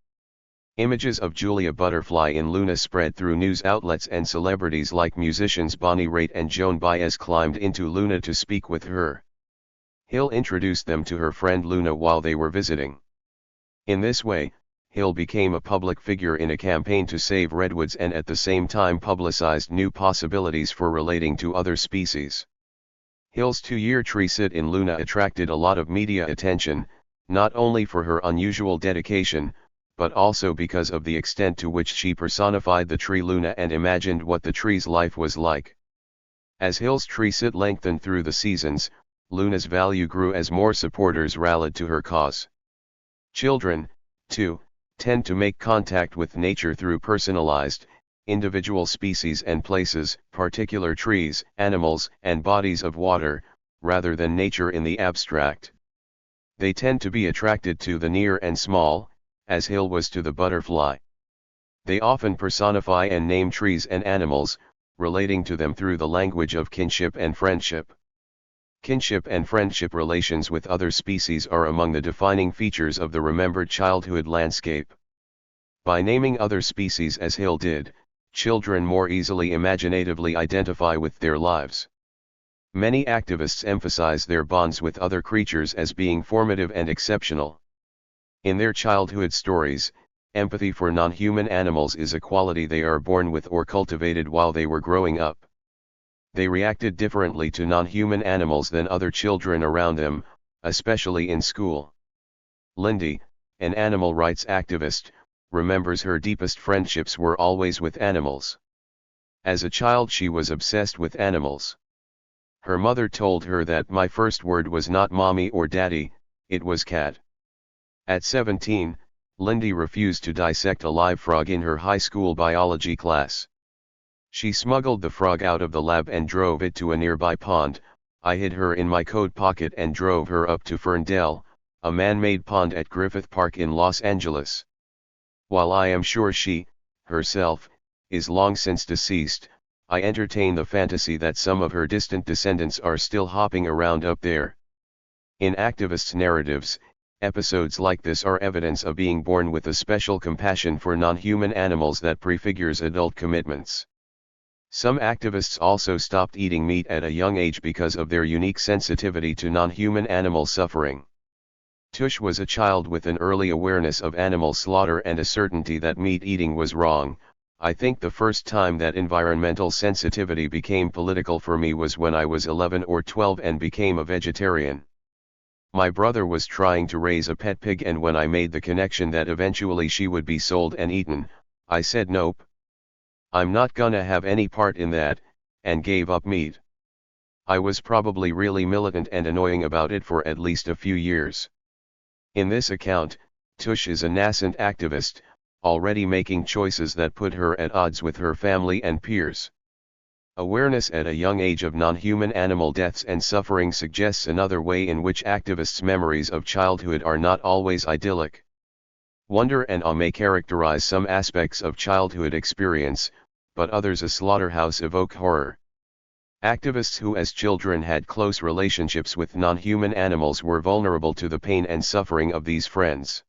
Images of Julia Butterfly in Luna spread through news outlets, and celebrities like musicians Bonnie Raitt and Joan Baez climbed into Luna to speak with her. Hill introduced them to her friend Luna while they were visiting. In this way, Hill became a public figure in a campaign to save redwoods and at the same time publicized new possibilities for relating to other species. Hill's 2-year tree sit in Luna attracted a lot of media attention, not only for her unusual dedication, but also because of the extent to which she personified the tree Luna and imagined what the tree's life was like. As Hill's tree sit lengthened through the seasons, Luna's value grew as more supporters rallied to her cause. Children, too, tend to make contact with nature through personalized, individual species and places, particular trees, animals, and bodies of water, rather than nature in the abstract. They tend to be attracted to the near and small, as Hill was to the butterfly. They often personify and name trees and animals, relating to them through the language of kinship and friendship. Kinship and friendship relations with other species are among the defining features of the remembered childhood landscape. By naming other species as Hill did, children more easily imaginatively identify with their lives. Many activists emphasize their bonds with other creatures as being formative and exceptional. In their childhood stories, empathy for non-human animals is a quality they are born with or cultivated while they were growing up. They reacted differently to non-human animals than other children around them, especially in school. Lindy, an animal rights activist, remembers her deepest friendships were always with animals. As a child, she was obsessed with animals. Her mother told her that my first word was not mommy or daddy, it was cat. At 17, Lindy refused to dissect a live frog in her high school biology class. She smuggled the frog out of the lab and drove it to a nearby pond. I hid her in my coat pocket and drove her up to Ferndale, a man-made pond at Griffith Park in Los Angeles. While I am sure she, herself, is long since deceased, I entertain the fantasy that some of her distant descendants are still hopping around up there. In activists' narratives, episodes like this are evidence of being born with a special compassion for non-human animals that prefigures adult commitments. Some activists also stopped eating meat at a young age because of their unique sensitivity to non-human animal suffering. Tush was a child with an early awareness of animal slaughter and a certainty that meat eating was wrong. I think the first time that environmental sensitivity became political for me was when I was 11 or 12 and became a vegetarian. My brother was trying to raise a pet pig, and when I made the connection that eventually she would be sold and eaten, I said nope. I'm not gonna have any part in that, and gave up meat. I was probably really militant and annoying about it for at least a few years. In this account, Tush is a nascent activist, already making choices that put her at odds with her family and peers. Awareness at a young age of non-human animal deaths and suffering suggests another way in which activists' memories of childhood are not always idyllic. Wonder and awe may characterize some aspects of childhood experience, but others, a slaughterhouse, evoke horror. Activists who as children had close relationships with non-human animals were vulnerable to the pain and suffering of these friends.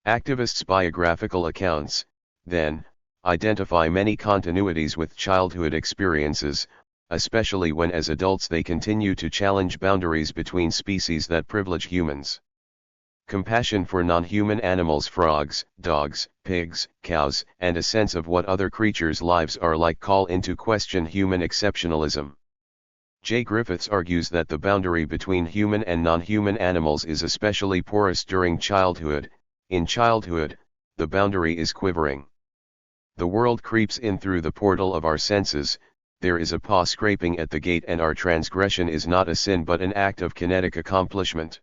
Activists' biographical accounts, then, identify many continuities with childhood experiences, especially when as adults they continue to challenge boundaries between species that privilege humans. Compassion for non-human animals, frogs, dogs, pigs, cows, and a sense of what other creatures' lives are like call into question human exceptionalism. J. Griffiths argues that the boundary between human and non-human animals is especially porous during childhood. In childhood, the boundary is quivering. The world creeps in through the portal of our senses, there is a paw scraping at the gate, and our transgression is not a sin but an act of kinetic accomplishment.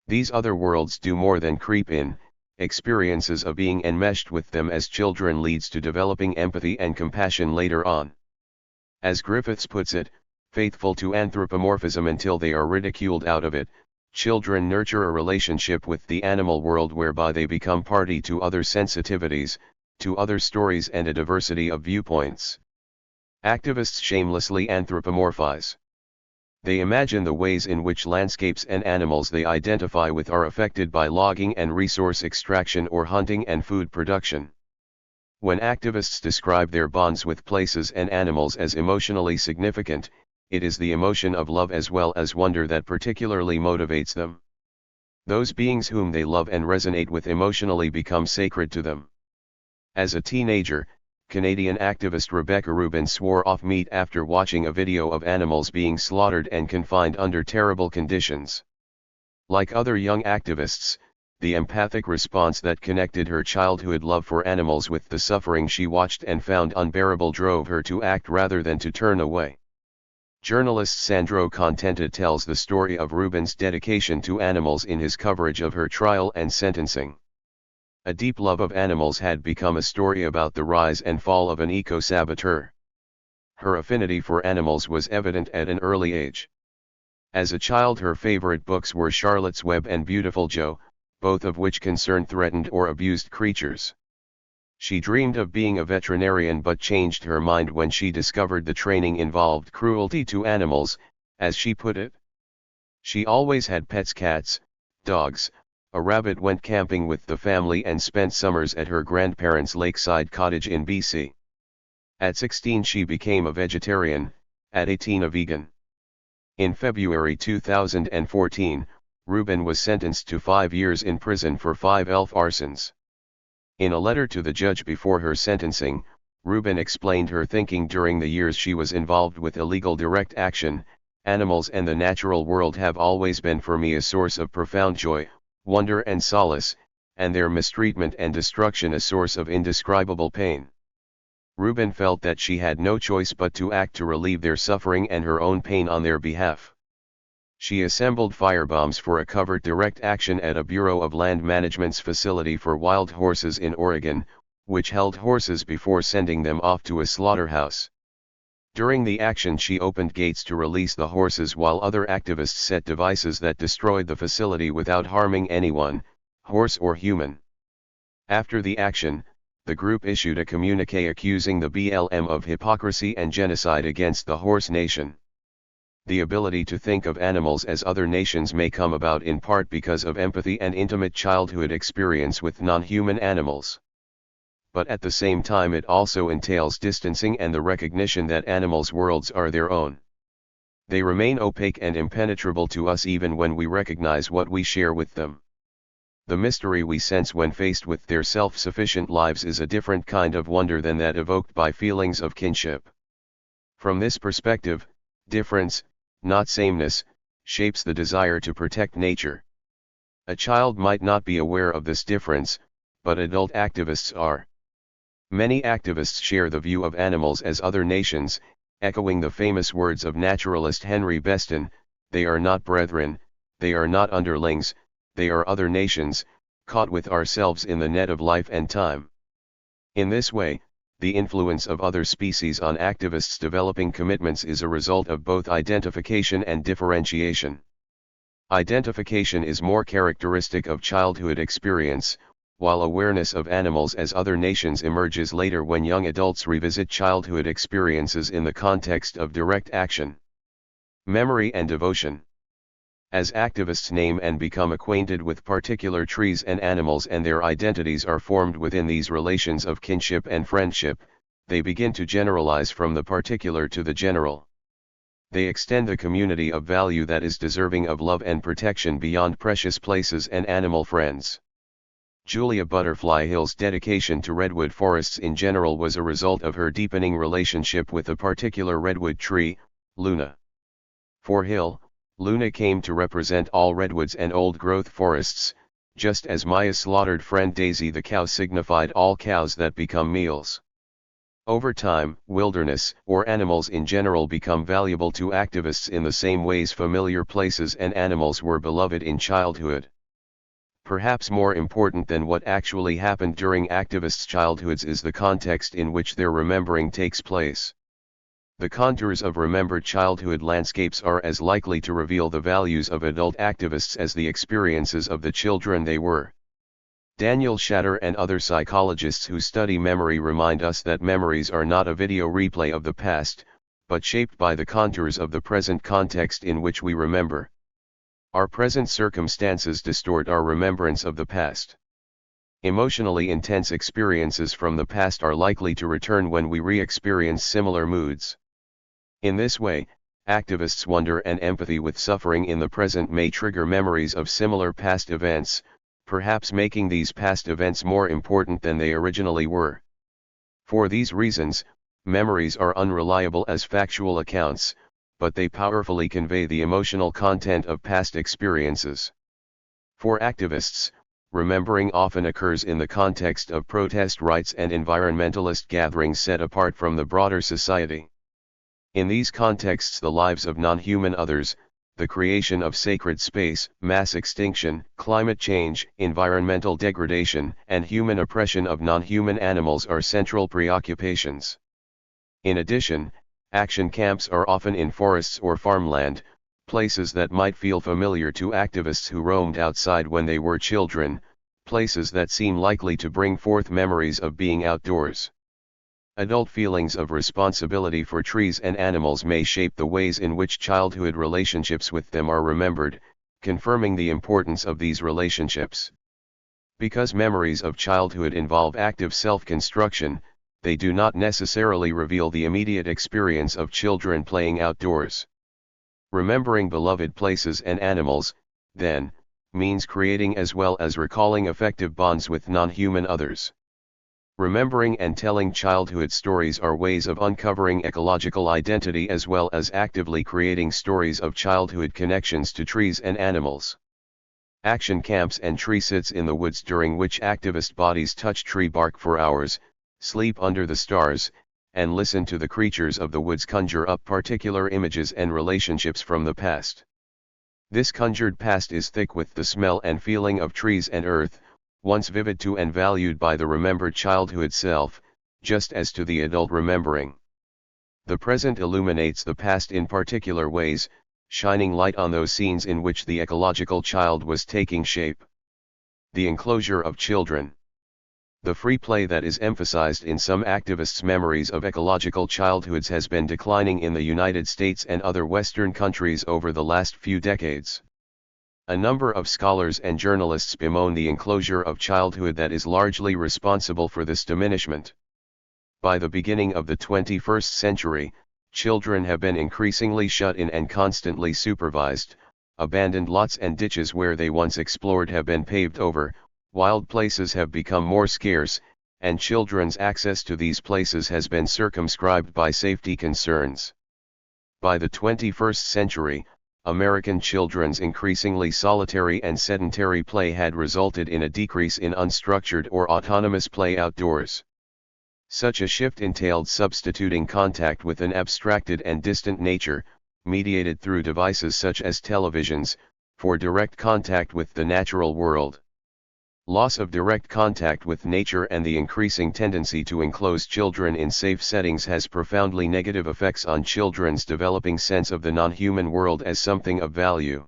These other worlds do more than creep in, experiences of being enmeshed with them as children leads to developing empathy and compassion later on. As Griffiths puts it, faithful to anthropomorphism until they are ridiculed out of it, children nurture a relationship with the animal world whereby they become party to other sensitivities, to other stories and a diversity of viewpoints. Activists shamelessly anthropomorphize. They imagine the ways in which landscapes and animals they identify with are affected by logging and resource extraction or hunting and food production. When activists describe their bonds with places and animals as emotionally significant, it is the emotion of love as well as wonder that particularly motivates them. Those beings whom they love and resonate with emotionally become sacred to them. As a teenager, Canadian activist Rebecca Rubin swore off meat after watching a video of animals being slaughtered and confined under terrible conditions. Like other young activists, the empathic response that connected her childhood love for animals with the suffering she watched and found unbearable drove her to act rather than to turn away. Journalist Sandro Contenta tells the story of Rubin's dedication to animals in his coverage of her trial and sentencing. A deep love of animals had become a story about the rise and fall of an eco-saboteur. Her affinity for animals was evident at an early age. As a child, her favorite books were Charlotte's Web and Beautiful Joe, both of which concerned threatened or abused creatures. She dreamed of being a veterinarian but changed her mind when she discovered the training involved cruelty to animals, as she put it. She always had pets, cats, dogs, a rabbit, went camping with the family and spent summers at her grandparents' lakeside cottage in BC. At 16 she became a vegetarian, at 18 a vegan. In February 2014, Rubin was sentenced to 5 years in prison for 5 elf arsons. In a letter to the judge before her sentencing, Rubin explained her thinking during the years she was involved with illegal direct action. Animals and the natural world have always been for me a source of profound joy, wonder and solace, and their mistreatment and destruction a source of indescribable pain. Rubin felt that she had no choice but to act to relieve their suffering and her own pain on their behalf. She assembled firebombs for a covert direct action at a Bureau of Land Management's facility for wild horses in Oregon, which held horses before sending them off to a slaughterhouse. During the action she opened gates to release the horses while other activists set devices that destroyed the facility without harming anyone, horse or human. After the action, the group issued a communiqué accusing the BLM of hypocrisy and genocide against the horse nation. The ability to think of animals as other nations may come about in part because of empathy and intimate childhood experience with non-human animals. but at the same time it also entails distancing and the recognition that animals' worlds are their own. They remain opaque and impenetrable to us even when we recognize what we share with them. The mystery we sense when faced with their self-sufficient lives is a different kind of wonder than that evoked by feelings of kinship. From this perspective, difference, not sameness, shapes the desire to protect nature. A child might not be aware of this difference, but adult activists are. Many activists share the view of animals as other nations, echoing the famous words of naturalist Henry Beston, "They are not brethren, they are not underlings, they are other nations, caught with ourselves in the net of life and time." In this way, the influence of other species on activists' developing commitments is a result of both identification and differentiation. Identification is more characteristic of childhood experience, while awareness of animals as other nations emerges later when young adults revisit childhood experiences in the context of direct action. Memory and devotion. As activists name and become acquainted with particular trees and animals and their identities are formed within these relations of kinship and friendship, they begin to generalize from the particular to the general. They extend the community of value that is deserving of love and protection beyond precious places and animal friends. Julia Butterfly Hill's dedication to redwood forests in general was a result of her deepening relationship with a particular redwood tree, Luna. For Hill, Luna came to represent all redwoods and old-growth forests, just as Maya's slaughtered friend Daisy the cow signified all cows that become meals. Over time, wilderness, or animals in general, become valuable to activists in the same ways familiar places and animals were beloved in childhood. Perhaps more important than what actually happened during activists' childhoods is the context in which their remembering takes place. The contours of remembered childhood landscapes are as likely to reveal the values of adult activists as the experiences of the children they were. Daniel Shatter and other psychologists who study memory remind us that memories are not a video replay of the past, but shaped by the contours of the present context in which we remember. Our present circumstances distort our remembrance of the past. Emotionally intense experiences from the past are likely to return when we re-experience similar moods. In this way, activists' wonder and empathy with suffering in the present may trigger memories of similar past events, perhaps making these past events more important than they originally were. For these reasons, memories are unreliable as factual accounts, but they powerfully convey the emotional content of past experiences. For activists, remembering often occurs in the context of protest rights and environmentalist gatherings set apart from the broader society. In these contexts, the lives of non-human others, the creation of sacred space, mass extinction, climate change, environmental degradation, and human oppression of non-human animals are central preoccupations. In addition, action camps are often in forests or farmland, places that might feel familiar to activists who roamed outside when they were children, places that seem likely to bring forth memories of being outdoors. Adult feelings of responsibility for trees and animals may shape the ways in which childhood relationships with them are remembered, confirming the importance of these relationships. Because memories of childhood involve active self-construction, they do not necessarily reveal the immediate experience of children playing outdoors. Remembering beloved places and animals, then, means creating as well as recalling effective bonds with non-human others. Remembering and telling childhood stories are ways of uncovering ecological identity as well as actively creating stories of childhood connections to trees and animals. Action camps and tree sits in the woods during which activist bodies touch tree bark for hours, sleep under the stars, and listen to the creatures of the woods conjure up particular images and relationships from the past. This conjured past is thick with the smell and feeling of trees and earth, once vivid to and valued by the remembered childhood self, just as to the adult remembering. The present illuminates the past in particular ways, shining light on those scenes in which the ecological child was taking shape. The enclosure of children. The free play that is emphasized in some activists' memories of ecological childhoods has been declining in the United States and other Western countries over the last few decades. A number of scholars and journalists bemoan the enclosure of childhood that is largely responsible for this diminishment. By the beginning of the 21st century, children have been increasingly shut in and constantly supervised. Abandoned lots and ditches where they once explored have been paved over, wild places have become more scarce, and children's access to these places has been circumscribed by safety concerns. By the 21st century, American children's increasingly solitary and sedentary play had resulted in a decrease in unstructured or autonomous play outdoors. Such a shift entailed substituting contact with an abstracted and distant nature, mediated through devices such as televisions, for direct contact with the natural world. Loss of direct contact with nature and the increasing tendency to enclose children in safe settings has profoundly negative effects on children's developing sense of the non-human world as something of value.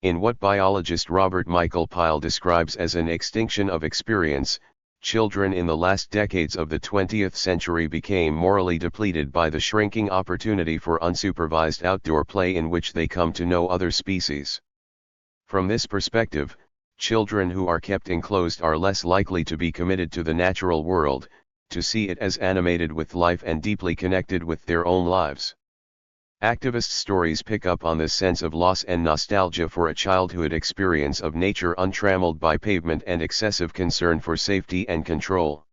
In what biologist Robert Michael Pyle describes as an extinction of experience, children in the last decades of the 20th century became morally depleted by the shrinking opportunity for unsupervised outdoor play in which they come to know other species. From this perspective, children who are kept enclosed are less likely to be committed to the natural world, to see it as animated with life and deeply connected with their own lives. Activist stories pick up on this sense of loss and nostalgia for a childhood experience of nature untrammeled by pavement and excessive concern for safety and control.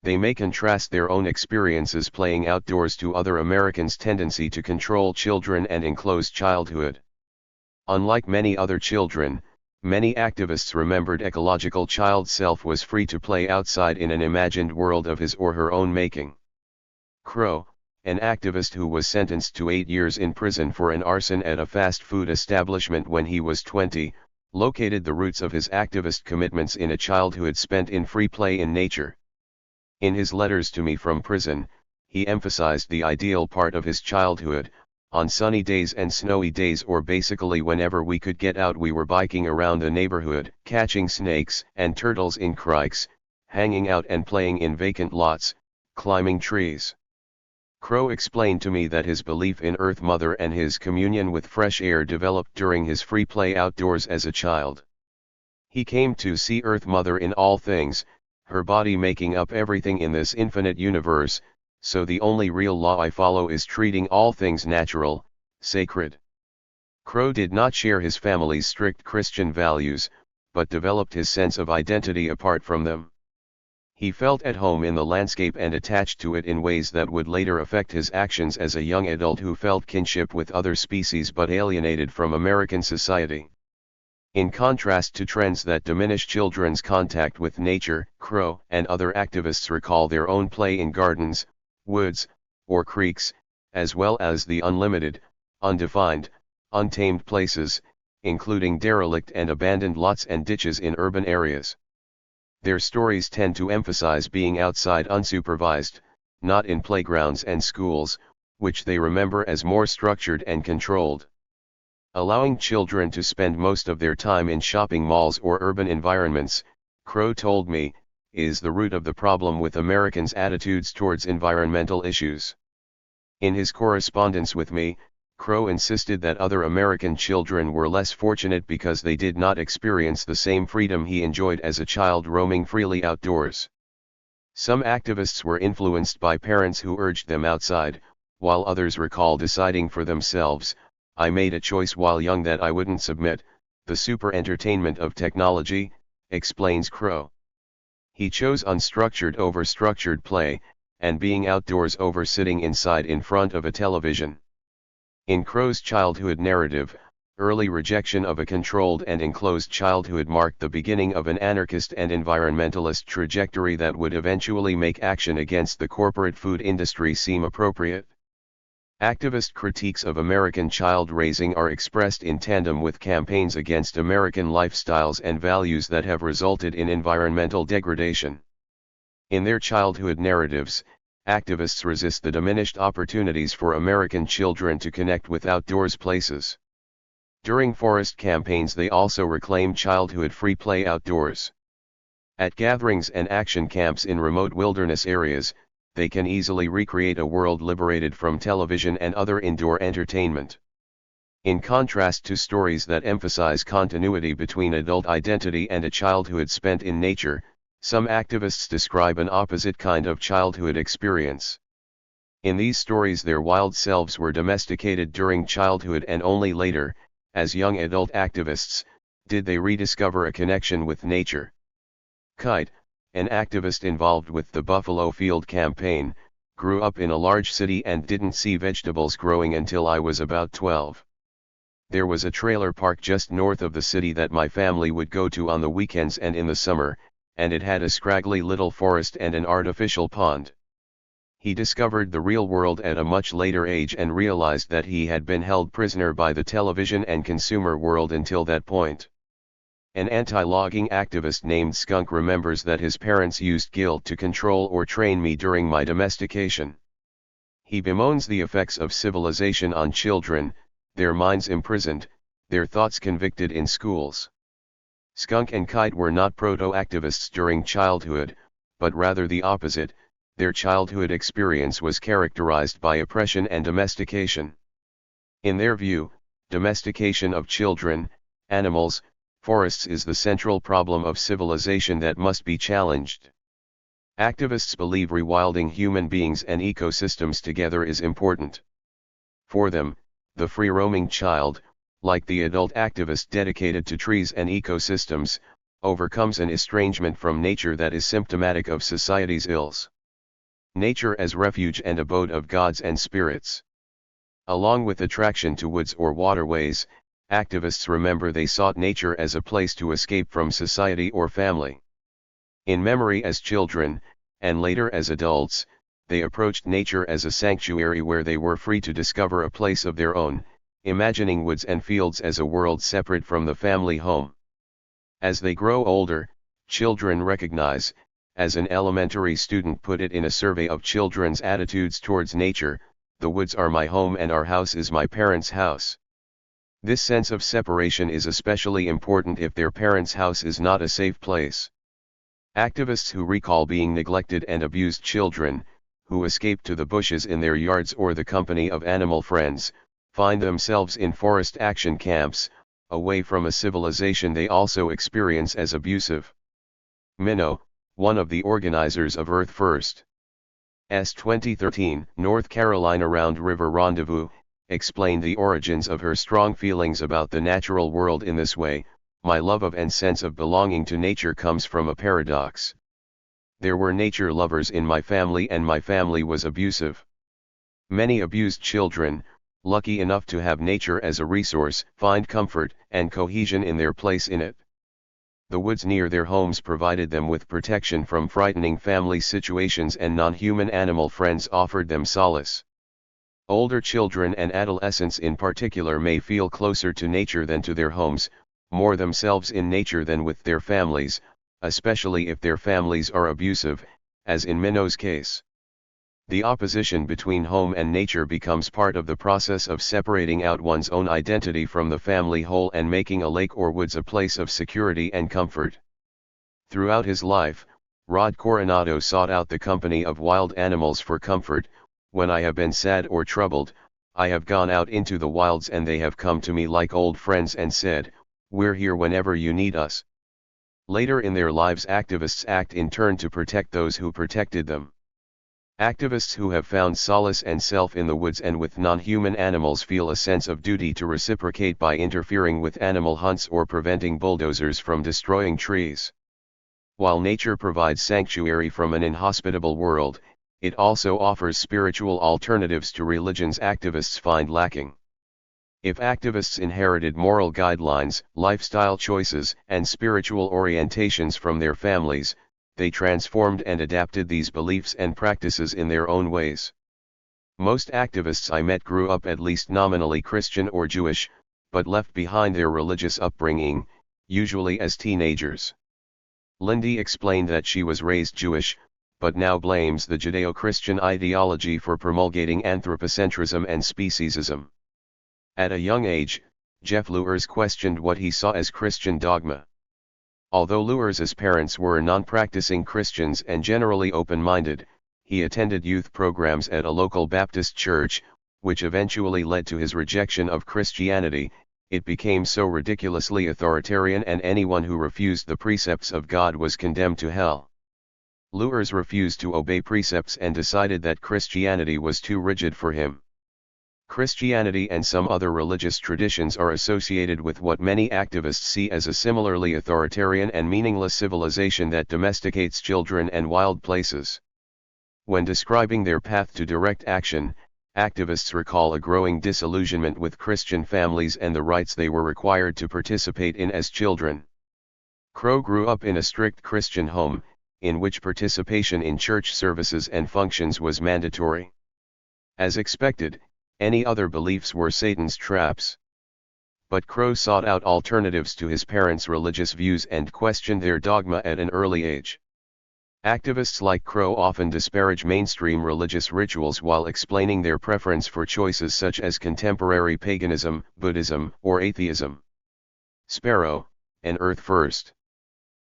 They may contrast their own experiences playing outdoors to other Americans' tendency to control children and enclose childhood. Unlike many other children, many activists remembered ecological child self was free to play outside in an imagined world of his or her own making. Crow, an activist who was sentenced to 8 years in prison for an arson at a fast food establishment when he was 20, located the roots of his activist commitments in a childhood spent in free play in nature. In his letters to me from prison, he emphasized the ideal part of his childhood. On sunny days and snowy days, or basically whenever we could get out, we were biking around the neighborhood, catching snakes and turtles in crikes, hanging out and playing in vacant lots, climbing trees. Crow explained to me that his belief in Earth Mother and his communion with fresh air developed during his free play outdoors as a child. He came to see Earth Mother in all things, her body making up everything in this infinite universe, so the only real law I follow is treating all things natural, sacred. Crow did not share his family's strict Christian values, but developed his sense of identity apart from them. He felt at home in the landscape and attached to it in ways that would later affect his actions as a young adult who felt kinship with other species but alienated from American society. In contrast to trends that diminish children's contact with nature, Crow and other activists recall their own play in gardens, woods, or creeks, as well as the unlimited, undefined, untamed places, including derelict and abandoned lots and ditches in urban areas. Their stories tend to emphasize being outside unsupervised, not in playgrounds and schools, which they remember as more structured and controlled. Allowing children to spend most of their time in shopping malls or urban environments, Crow told me, is the root of the problem with Americans' attitudes towards environmental issues. In his correspondence with me, Crow insisted that other American children were less fortunate because they did not experience the same freedom he enjoyed as a child roaming freely outdoors. Some activists were influenced by parents who urged them outside, while others recall deciding for themselves, "I made a choice while young that I wouldn't submit, the super entertainment of technology," explains Crow. He chose unstructured over structured play, and being outdoors over sitting inside in front of a television. In Crow's childhood narrative, early rejection of a controlled and enclosed childhood marked the beginning of an anarchist and environmentalist trajectory that would eventually make action against the corporate food industry seem appropriate. Activist critiques of American child raising are expressed in tandem with campaigns against American lifestyles and values that have resulted in environmental degradation. In their childhood narratives, activists resist the diminished opportunities for American children to connect with outdoors places. During forest campaigns, they also reclaim childhood free play outdoors. At gatherings and action camps in remote wilderness areas, they can easily recreate a world liberated from television and other indoor entertainment. In contrast to stories that emphasize continuity between adult identity and a childhood spent in nature, some activists describe an opposite kind of childhood experience. In these stories, their wild selves were domesticated during childhood, and only later, as young adult activists, did they rediscover a connection with nature. Kite, an activist involved with the Buffalo Field campaign, grew up in a large city and didn't see vegetables growing until I was about 12. There was a trailer park just north of the city that my family would go to on the weekends and in the summer, and it had a scraggly little forest and an artificial pond. He discovered the real world at a much later age and realized that he had been held prisoner by the television and consumer world until that point. An anti-logging activist named Skunk remembers that his parents used guilt to control or train me during my domestication. He bemoans the effects of civilization on children, their minds imprisoned, their thoughts convicted in schools. Skunk and Kite were not proto-activists during childhood, but rather the opposite. Their childhood experience was characterized by oppression and domestication. In their view, domestication of children, animals, forests is the central problem of civilization that must be challenged. Activists believe rewilding human beings and ecosystems together is important. For them, the free-roaming child, like the adult activist dedicated to trees and ecosystems, overcomes an estrangement from nature that is symptomatic of society's ills. Nature as refuge and abode of gods and spirits. Along with attraction to woods or waterways, activists remember they sought nature as a place to escape from society or family. In memory as children, and later as adults, they approached nature as a sanctuary where they were free to discover a place of their own, imagining woods and fields as a world separate from the family home. As they grow older, children recognize, as an elementary student put it in a survey of children's attitudes towards nature, "The woods are my home and our house is my parents' house." This sense of separation is especially important if their parents' house is not a safe place. Activists who recall being neglected and abused children, who escape to the bushes in their yards or the company of animal friends, find themselves in forest action camps, away from a civilization they also experience as abusive. Minnow, one of the organizers of Earth First's 2013 North Carolina Round River Rendezvous, explained the origins of her strong feelings about the natural world in this way: "My love of and sense of belonging to nature comes from a paradox. There were nature lovers in my family and my family was abusive. Many abused children, lucky enough to have nature as a resource, find comfort and cohesion in their place in it. The woods near their homes provided them with protection from frightening family situations and non-human animal friends offered them solace. Older children and adolescents in particular may feel closer to nature than to their homes, more themselves in nature than with their families, especially if their families are abusive, as in Minnow's case. The opposition between home and nature becomes part of the process of separating out one's own identity from the family whole and making a lake or woods a place of security and comfort." Throughout his life, Rod Coronado sought out the company of wild animals for comfort. "When I have been sad or troubled, I have gone out into the wilds and they have come to me like old friends and said, 'We're here whenever you need us.'" Later in their lives, activists act in turn to protect those who protected them. Activists who have found solace and self in the woods and with non-human animals feel a sense of duty to reciprocate by interfering with animal hunts or preventing bulldozers from destroying trees. While nature provides sanctuary from an inhospitable world, it also offers spiritual alternatives to religions activists find lacking. If activists inherited moral guidelines, lifestyle choices, and spiritual orientations from their families, they transformed and adapted these beliefs and practices in their own ways. Most activists I met grew up at least nominally Christian or Jewish, but left behind their religious upbringing, usually as teenagers. Lindy explained that she was raised Jewish, but now blames the Judeo-Christian ideology for promulgating anthropocentrism and speciesism. At a young age, Jeff Luers questioned what he saw as Christian dogma. Although Luers' parents were non-practicing Christians and generally open-minded, he attended youth programs at a local Baptist church, which eventually led to his rejection of Christianity. It became so ridiculously authoritarian, and anyone who refused the precepts of God was condemned to hell. Luers refused to obey precepts and decided that Christianity was too rigid for him. Christianity and some other religious traditions are associated with what many activists see as a similarly authoritarian and meaningless civilization that domesticates children and wild places. When describing their path to direct action, activists recall a growing disillusionment with Christian families and the rights they were required to participate in as children. Crow grew up in a strict Christian home, in which participation in church services and functions was mandatory. As expected, any other beliefs were Satan's traps. But Crow sought out alternatives to his parents' religious views and questioned their dogma at an early age. Activists like Crow often disparage mainstream religious rituals while explaining their preference for choices such as contemporary paganism, Buddhism, or atheism. Sparrow, an Earth First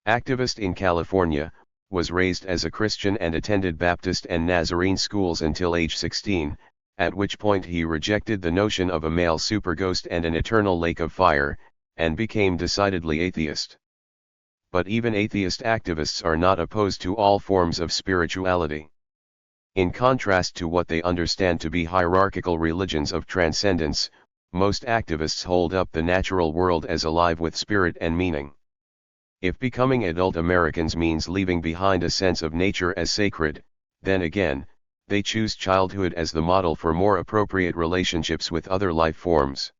activist in California, was raised as a Christian and attended Baptist and Nazarene schools until age 16, at which point he rejected the notion of a male superghost and an eternal lake of fire, and became decidedly atheist. But even atheist activists are not opposed to all forms of spirituality. In contrast to what they understand to be hierarchical religions of transcendence, most activists hold up the natural world as alive with spirit and meaning. If becoming adult Americans means leaving behind a sense of nature as sacred, then again, they choose childhood as the model for more appropriate relationships with other life forms.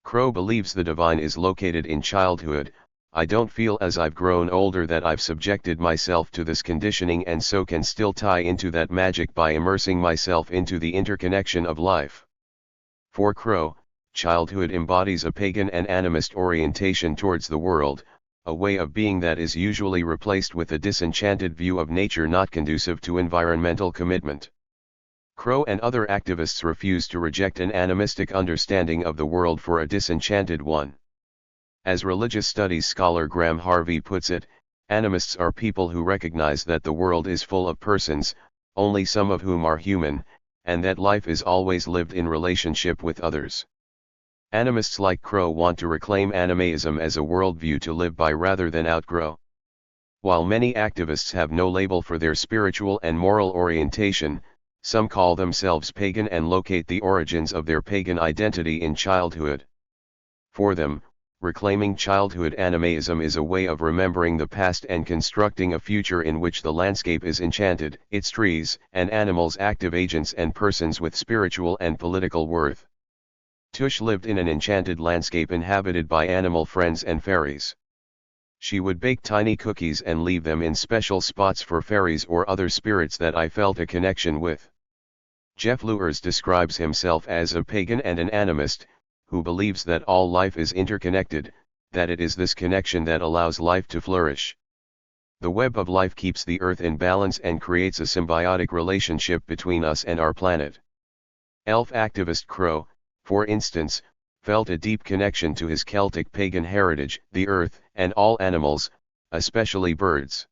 Crow believes the divine is located in childhood. I don't feel as I've grown older that I've subjected myself to this conditioning, and so can still tie into that magic by immersing myself into the interconnection of life. For Crow, childhood embodies a pagan and animist orientation towards the world, a way of being that is usually replaced with a disenchanted view of nature not conducive to environmental commitment. Crow and other activists refuse to reject an animistic understanding of the world for a disenchanted one. As religious studies scholar Graham Harvey puts it, animists are people who recognize that the world is full of persons, only some of whom are human, and that life is always lived in relationship with others. Animists like Crow want to reclaim animism as a worldview to live by rather than outgrow. While many activists have no label for their spiritual and moral orientation, some call themselves pagan and locate the origins of their pagan identity in childhood. For them, reclaiming childhood animism is a way of remembering the past and constructing a future in which the landscape is enchanted, its trees and animals active agents and persons with spiritual and political worth. Tush lived in an enchanted landscape inhabited by animal friends and fairies. She would bake tiny cookies and leave them in special spots for fairies or other spirits that I felt a connection with. Jeff Luers describes himself as a pagan and an animist, who believes that all life is interconnected, that it is this connection that allows life to flourish. The web of life keeps the earth in balance and creates a symbiotic relationship between us and our planet. Elf activist Crow, for instance, felt a deep connection to his Celtic pagan heritage, the earth, and all animals, especially birds.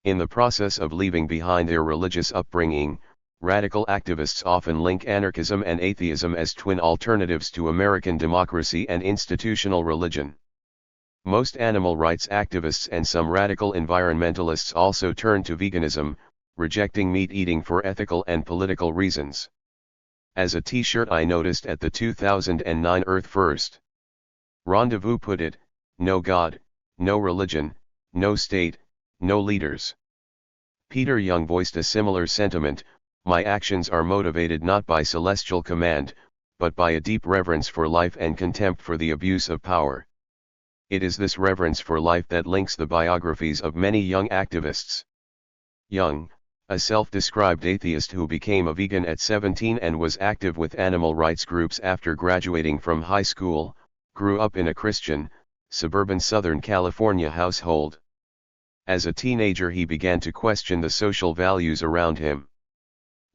In the process of leaving behind their religious upbringing, radical activists often link anarchism and atheism as twin alternatives to American democracy and institutional religion. Most animal rights activists and some radical environmentalists also turn to veganism, rejecting meat eating for ethical and political reasons. As a t-shirt I noticed at the 2009 Earth First Rendezvous put it, no God, no religion, no state, no leaders. Peter Young voiced a similar sentiment. My actions are motivated not by celestial command, but by a deep reverence for life and contempt for the abuse of power. It is this reverence for life that links the biographies of many young activists. Young, a self-described atheist who became a vegan at 17 and was active with animal rights groups after graduating from high school, grew up in a Christian, suburban Southern California household. As a teenager he began to question the social values around him.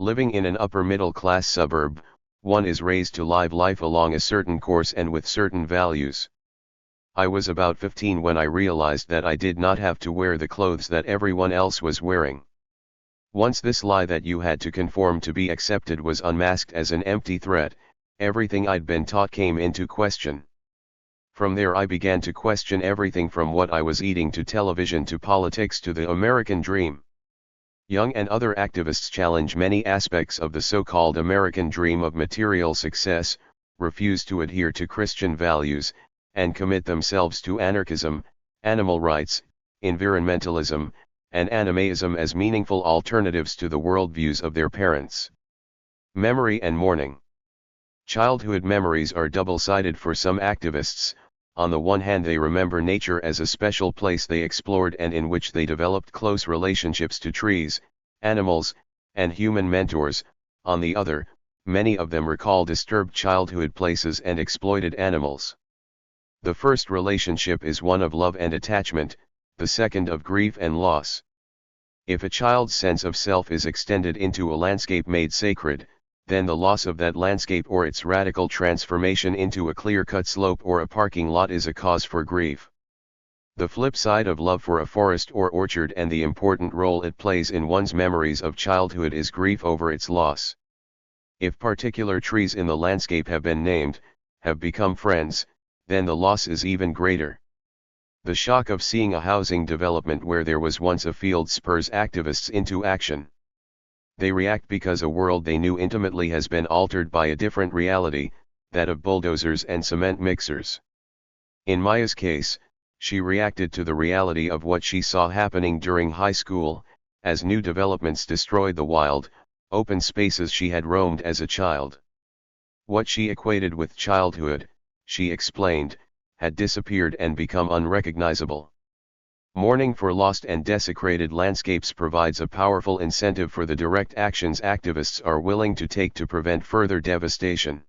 Living in an upper-middle-class suburb, one is raised to live life along a certain course and with certain values. I was about 15 when I realized that I did not have to wear the clothes that everyone else was wearing. Once this lie that you had to conform to be accepted was unmasked as an empty threat, everything I'd been taught came into question. From there I began to question everything from what I was eating to television to politics to the American dream. Young and other activists challenge many aspects of the so-called American dream of material success, refuse to adhere to Christian values, and commit themselves to anarchism, animal rights, environmentalism, and animism as meaningful alternatives to the worldviews of their parents. Memory and mourning. Childhood memories are double-sided for some activists. On the one hand, they remember nature as a special place they explored and in which they developed close relationships to trees, animals, and human mentors. On the other, many of them recall disturbed childhood places and exploited animals. The first relationship is one of love and attachment, the second of grief and loss. If a child's sense of self is extended into a landscape made sacred, then the loss of that landscape or its radical transformation into a clear-cut slope or a parking lot is a cause for grief. The flip side of love for a forest or orchard and the important role it plays in one's memories of childhood is grief over its loss. If particular trees in the landscape have been named, have become friends, then the loss is even greater. The shock of seeing a housing development where there was once a field spurs activists into action. They react because a world they knew intimately has been altered by a different reality, that of bulldozers and cement mixers. In Maya's case, she reacted to the reality of what she saw happening during high school, as new developments destroyed the wild, open spaces she had roamed as a child. What she equated with childhood, she explained, had disappeared and become unrecognizable. Mourning for lost and desecrated landscapes provides a powerful incentive for the direct actions activists are willing to take to prevent further devastation.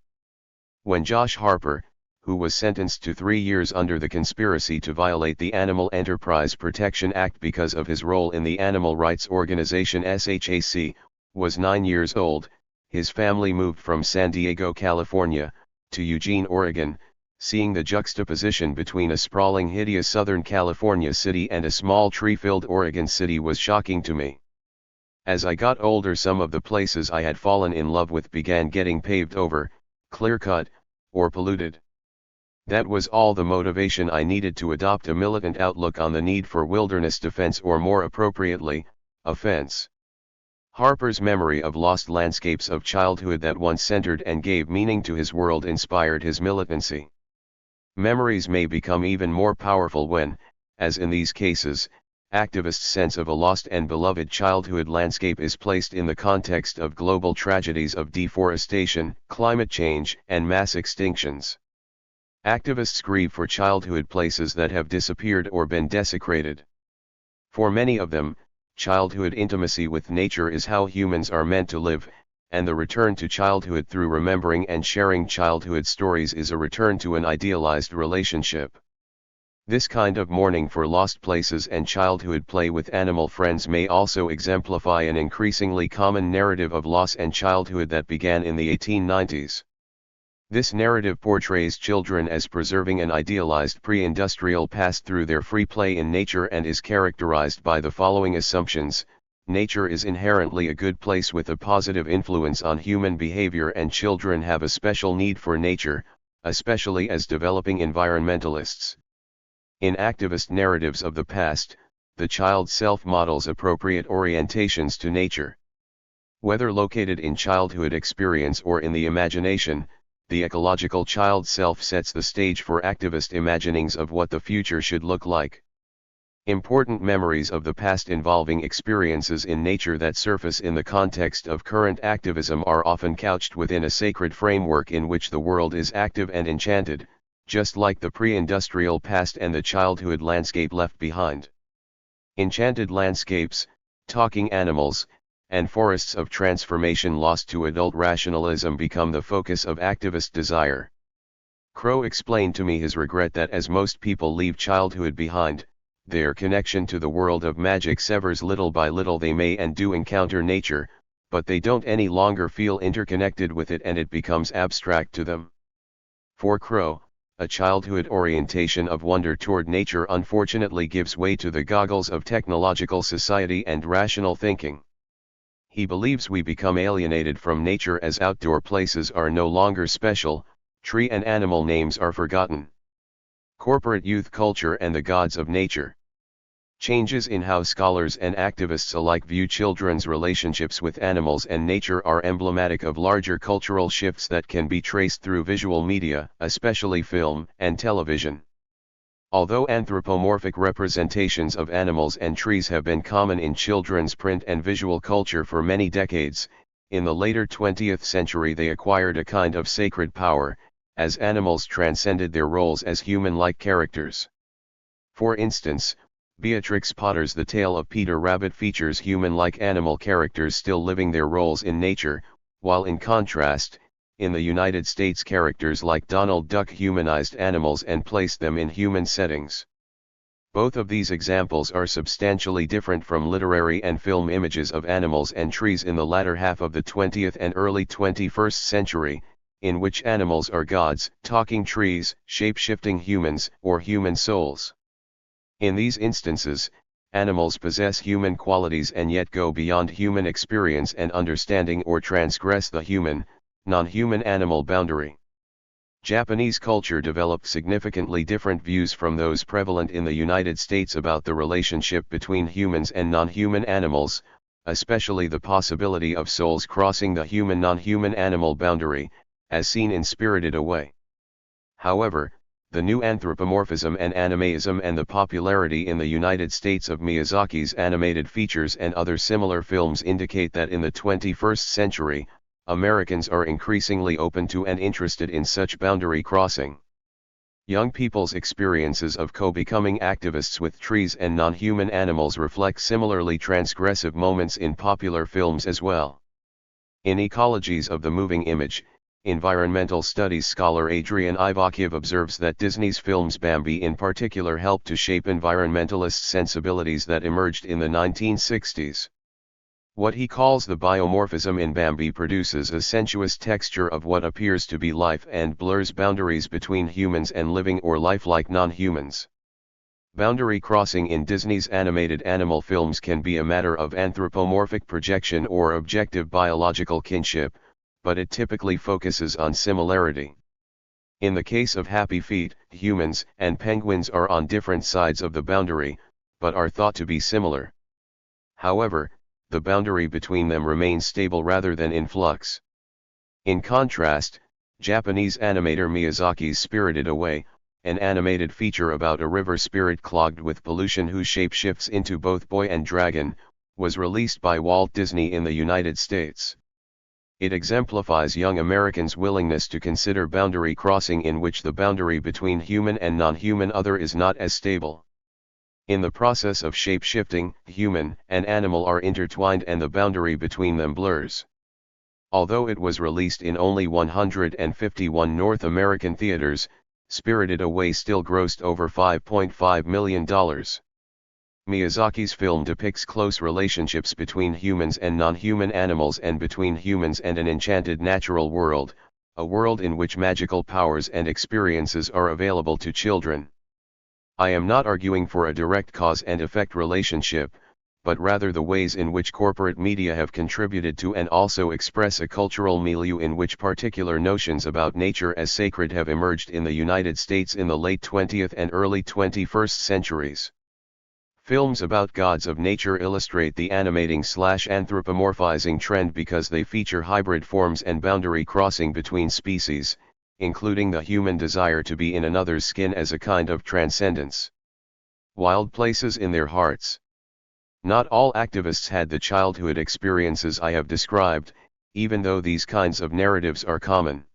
When Josh Harper, who was sentenced to 3 years under the conspiracy to violate the Animal Enterprise Protection Act because of his role in the animal rights organization SHAC, was 9 years old, his family moved from San Diego, California, to Eugene, Oregon. Seeing the juxtaposition between a sprawling, hideous Southern California city and a small tree-filled Oregon city was shocking to me. As I got older, some of the places I had fallen in love with began getting paved over, clear-cut, or polluted. That was all the motivation I needed to adopt a militant outlook on the need for wilderness defense, or more appropriately, offense. Harper's memory of lost landscapes of childhood that once centered and gave meaning to his world inspired his militancy. Memories may become even more powerful when, as in these cases, activists' sense of a lost and beloved childhood landscape is placed in the context of global tragedies of deforestation, climate change, and mass extinctions. Activists grieve for childhood places that have disappeared or been desecrated. For many of them, childhood intimacy with nature is how humans are meant to live, and the return to childhood through remembering and sharing childhood stories is a return to an idealized relationship. This kind of mourning for lost places and childhood play with animal friends may also exemplify an increasingly common narrative of loss and childhood that began in the 1890s. This narrative portrays children as preserving an idealized pre-industrial past through their free play in nature and is characterized by the following assumptions. Nature is inherently a good place with a positive influence on human behavior, and children have a special need for nature, especially as developing environmentalists. In activist narratives of the past, the child self models appropriate orientations to nature. Whether located in childhood experience or in the imagination, the ecological child self sets the stage for activist imaginings of what the future should look like. Important memories of the past involving experiences in nature that surface in the context of current activism are often couched within a sacred framework in which the world is active and enchanted, just like the pre-industrial past and the childhood landscape left behind. Enchanted landscapes, talking animals, and forests of transformation lost to adult rationalism become the focus of activist desire. Crow explained to me his regret that as most people leave childhood behind, their connection to the world of magic severs. Little by little they may and do encounter nature, but they don't any longer feel interconnected with it and it becomes abstract to them. For Crow, a childhood orientation of wonder toward nature unfortunately gives way to the goggles of technological society and rational thinking. he believes we become alienated from nature as outdoor places are no longer special, tree and animal names are forgotten. Corporate youth culture and the gods of nature. Changes in how scholars and activists alike view children's relationships with animals and nature are emblematic of larger cultural shifts that can be traced through visual media, especially film and television. Although anthropomorphic representations of animals and trees have been common in children's print and visual culture for many decades, in the later 20th century they acquired a kind of sacred power, as animals transcended their roles as human-like characters. For instance, Beatrix Potter's The Tale of Peter Rabbit features human-like animal characters still living their roles in nature, while in contrast, in the United States characters like Donald Duck humanized animals and placed them in human settings. Both of these examples are substantially different from literary and film images of animals and trees in the latter half of the 20th and early 21st century, in which animals are gods, talking trees, shape-shifting humans, or human souls. In these instances, animals possess human qualities and yet go beyond human experience and understanding or transgress the human, non-human animal boundary. Japanese culture developed significantly different views from those prevalent in the United States about the relationship between humans and non-human animals, especially the possibility of souls crossing the human-non-human animal boundary, as seen in Spirited Away. However, the new anthropomorphism and animeism and the popularity in the United States of Miyazaki's animated features and other similar films indicate that in the 21st century, Americans are increasingly open to and interested in such boundary crossing. Young people's experiences of co-becoming activists with trees and non-human animals reflect similarly transgressive moments in popular films as well. In Ecologies of the Moving Image, environmental studies scholar Adrian Ivakhiv observes that Disney's films Bambi in particular helped to shape environmentalist sensibilities that emerged in the 1960s. What he calls the biomorphism in Bambi produces a sensuous texture of what appears to be life and blurs boundaries between humans and living or lifelike non-humans. Boundary crossing in Disney's animated animal films can be a matter of anthropomorphic projection or objective biological kinship, but it typically focuses on similarity. In the case of Happy Feet, humans and penguins are on different sides of the boundary, but are thought to be similar. However, the boundary between them remains stable rather than in flux. In contrast, Japanese animator Miyazaki's Spirited Away, an animated feature about a river spirit clogged with pollution who shapeshifts into both boy and dragon, was released by Walt Disney in the United States. It exemplifies young Americans' willingness to consider boundary crossing in which the boundary between human and non-human other is not as stable. In the process of shape-shifting, human and animal are intertwined and the boundary between them blurs. Although it was released in only 151 North American theaters, Spirited Away still grossed over $5.5 million. Miyazaki's film depicts close relationships between humans and non-human animals and between humans and an enchanted natural world, a world in which magical powers and experiences are available to children. I am not arguing for a direct cause and effect relationship, but rather the ways in which corporate media have contributed to and also express a cultural milieu in which particular notions about nature as sacred have emerged in the United States in the late 20th and early 21st centuries. Films about gods of nature illustrate the animating/anthropomorphizing trend because they feature hybrid forms and boundary crossing between species, including the human desire to be in another's skin as a kind of transcendence. Wild places in their hearts. Not all activists had the childhood experiences I have described, even though these kinds of narratives are common.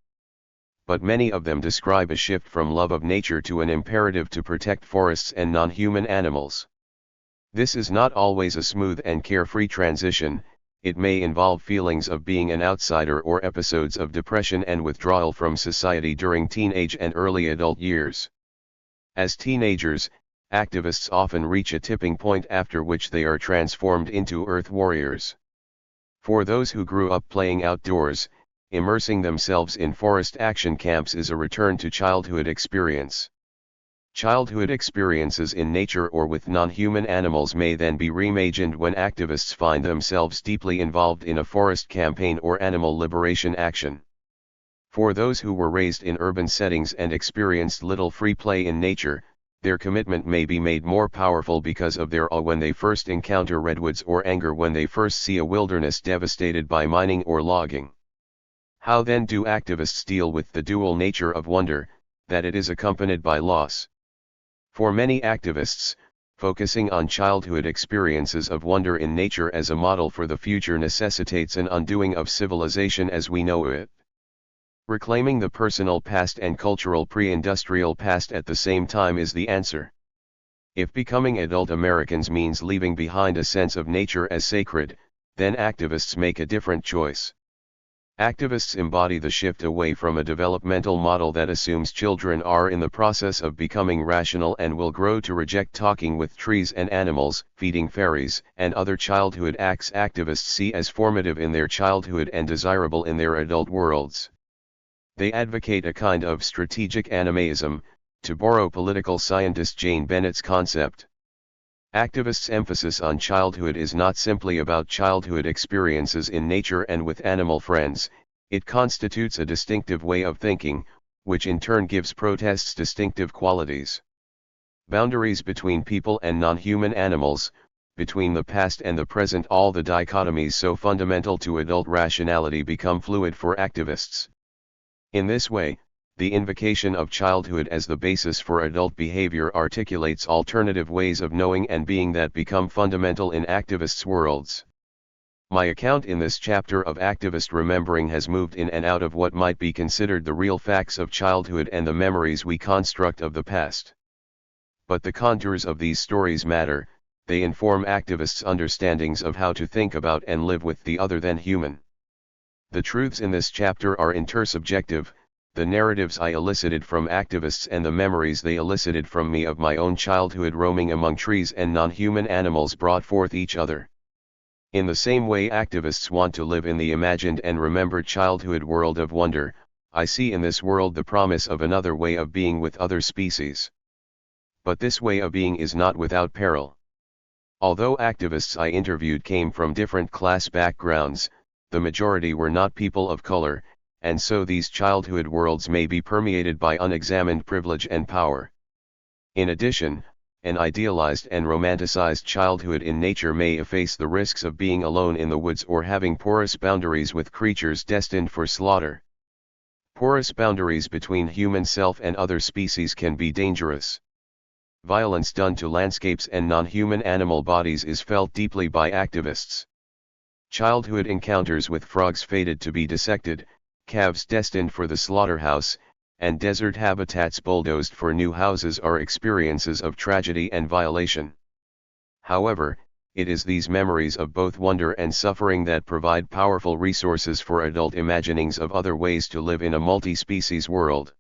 But many of them describe a shift from love of nature to an imperative to protect forests and non-human animals. This is not always a smooth and carefree transition. It may involve feelings of being an outsider or episodes of depression and withdrawal from society during teenage and early adult years. As teenagers, activists often reach a tipping point after which they are transformed into earth warriors. For those who grew up playing outdoors, immersing themselves in forest action camps is a return to childhood experience. Childhood experiences in nature or with non-human animals may then be reimagined when activists find themselves deeply involved in a forest campaign or animal liberation action. For those who were raised in urban settings and experienced little free play in nature, their commitment may be made more powerful because of their awe when they first encounter redwoods or anger when they first see a wilderness devastated by mining or logging. How then do activists deal with the dual nature of wonder, that it is accompanied by loss? For many activists, focusing on childhood experiences of wonder in nature as a model for the future necessitates an undoing of civilization as we know it. Reclaiming the personal past and cultural pre-industrial past at the same time is the answer. If becoming adult Americans means leaving behind a sense of nature as sacred, then activists make a different choice. Activists embody the shift away from a developmental model that assumes children are in the process of becoming rational and will grow to reject talking with trees and animals, feeding fairies, and other childhood acts activists see as formative in their childhood and desirable in their adult worlds. They advocate a kind of strategic animism, to borrow political scientist Jane Bennett's concept. Activists' emphasis on childhood is not simply about childhood experiences in nature and with animal friends, it constitutes a distinctive way of thinking, which in turn gives protests distinctive qualities. Boundaries between people and non-human animals, between the past and the present, all the dichotomies so fundamental to adult rationality become fluid for activists. In this way, the invocation of childhood as the basis for adult behavior articulates alternative ways of knowing and being that become fundamental in activists' worlds. My account in this chapter of activist remembering has moved in and out of what might be considered the real facts of childhood and the memories we construct of the past. But the contours of these stories matter, they inform activists' understandings of how to think about and live with the other than human. The truths in this chapter are intersubjective, the narratives I elicited from activists and the memories they elicited from me of my own childhood roaming among trees and non-human animals brought forth each other. In the same way activists want to live in the imagined and remembered childhood world of wonder, I see in this world the promise of another way of being with other species. But this way of being is not without peril. Although activists I interviewed came from different class backgrounds, the majority were not people of color, and so these childhood worlds may be permeated by unexamined privilege and power. In addition, an idealized and romanticized childhood in nature may efface the risks of being alone in the woods or having porous boundaries with creatures destined for slaughter. Porous boundaries between human self and other species can be dangerous. Violence done to landscapes and non-human animal bodies is felt deeply by activists. Childhood encounters with frogs fated to be dissected, calves destined for the slaughterhouse, and desert habitats bulldozed for new houses are experiences of tragedy and violation. However, it is these memories of both wonder and suffering that provide powerful resources for adult imaginings of other ways to live in a multi-species world.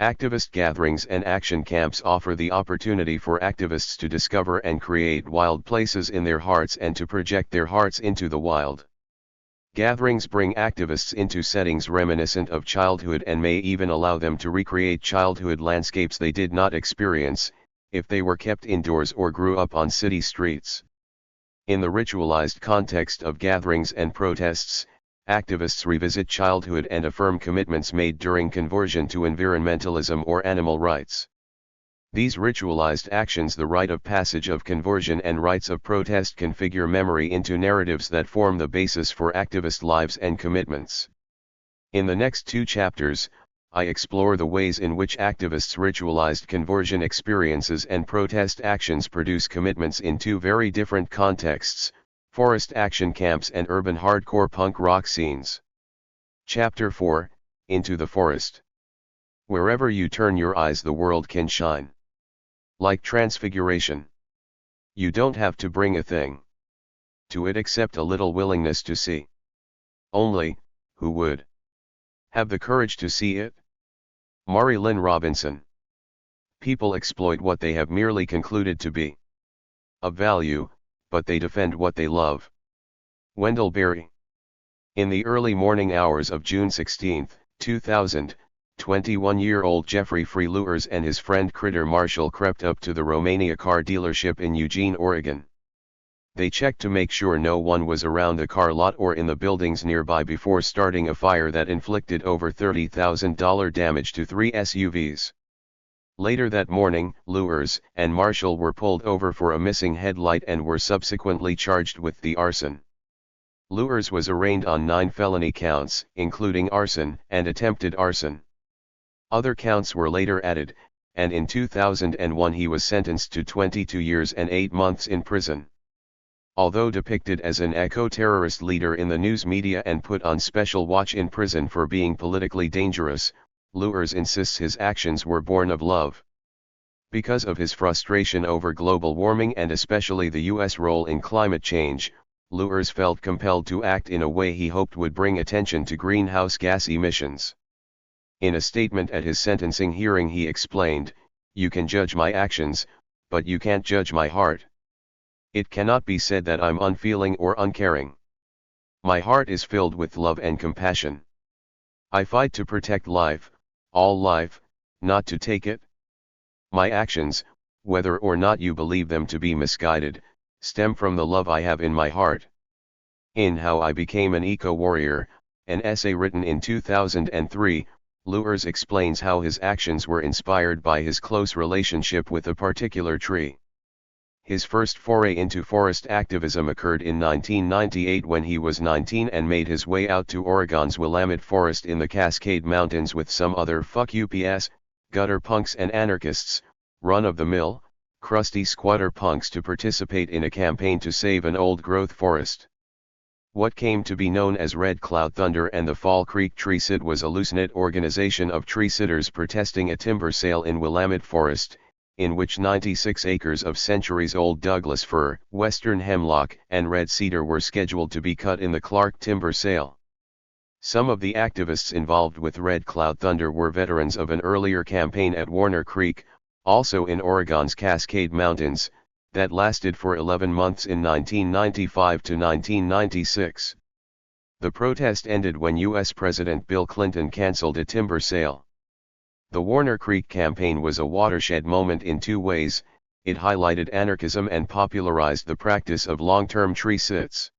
Activist gatherings and action camps offer the opportunity for activists to discover and create wild places in their hearts and to project their hearts into the wild. Gatherings bring activists into settings reminiscent of childhood and may even allow them to recreate childhood landscapes they did not experience, if they were kept indoors or grew up on city streets. In the ritualized context of gatherings and protests, activists revisit childhood and affirm commitments made during conversion to environmentalism or animal rights. These ritualized actions, the rite of passage of conversion and rites of protest, configure memory into narratives that form the basis for activist lives and commitments. In the next two chapters, I explore the ways in which activists' ritualized conversion experiences and protest actions produce commitments in two very different contexts: forest action camps and urban hardcore punk rock scenes. Chapter 4, Into the Forest. Wherever you turn your eyes, the world can shine. Like transfiguration. You don't have to bring a thing to it except a little willingness to see. Only, who would have the courage to see it? Mary Lynn Robinson. People exploit what they have merely concluded to be of value, but they defend what they love. Wendell Berry. In the early morning hours of June 16, 2000, 21-year-old Jeffrey Freelures and his friend Critter Marshall crept up to the Romania car dealership in Eugene, Oregon. They checked to make sure no one was around the car lot or in the buildings nearby before starting a fire that inflicted over $30,000 damage to 3 SUVs. Later that morning, Lures and Marshall were pulled over for a missing headlight and were subsequently charged with the arson. Lures was arraigned on 9 felony counts, including arson and attempted arson. Other counts were later added, and in 2001 he was sentenced to 22 years and 8 months in prison. Although depicted as an eco-terrorist leader in the news media and put on special watch in prison for being politically dangerous, Lures insists his actions were born of love. Because of his frustration over global warming and especially the U.S. role in climate change, Lures felt compelled to act in a way he hoped would bring attention to greenhouse gas emissions. In a statement at his sentencing hearing he explained, "You can judge my actions, but you can't judge my heart. It cannot be said that I'm unfeeling or uncaring. My heart is filled with love and compassion. I fight to protect life, all life, not to take it. My actions, whether or not you believe them to be misguided, stem from the love I have in my heart." In How I Became an Eco-Warrior, an essay written in 2003, Lures explains how his actions were inspired by his close relationship with a particular tree. His first foray into forest activism occurred in 1998 when he was 19 and made his way out to Oregon's Willamette Forest in the Cascade Mountains with some other UPS, gutter punks and anarchists, run-of-the-mill, crusty squatter punks to participate in a campaign to save an old-growth forest. What came to be known as Red Cloud Thunder and the Fall Creek Tree Sit was a loose-knit organization of tree sitters protesting a timber sale in Willamette Forest, in which 96 acres of centuries-old Douglas fir, western hemlock, and red cedar were scheduled to be cut in the Clark timber sale. Some of the activists involved with Red Cloud Thunder were veterans of an earlier campaign at Warner Creek, also in Oregon's Cascade Mountains, that lasted for 11 months in 1995 to 1996. The protest ended when U.S. President Bill Clinton canceled a timber sale. The Warner Creek campaign was a watershed moment in two ways: it highlighted anarchism and popularized the practice of long-term tree sits.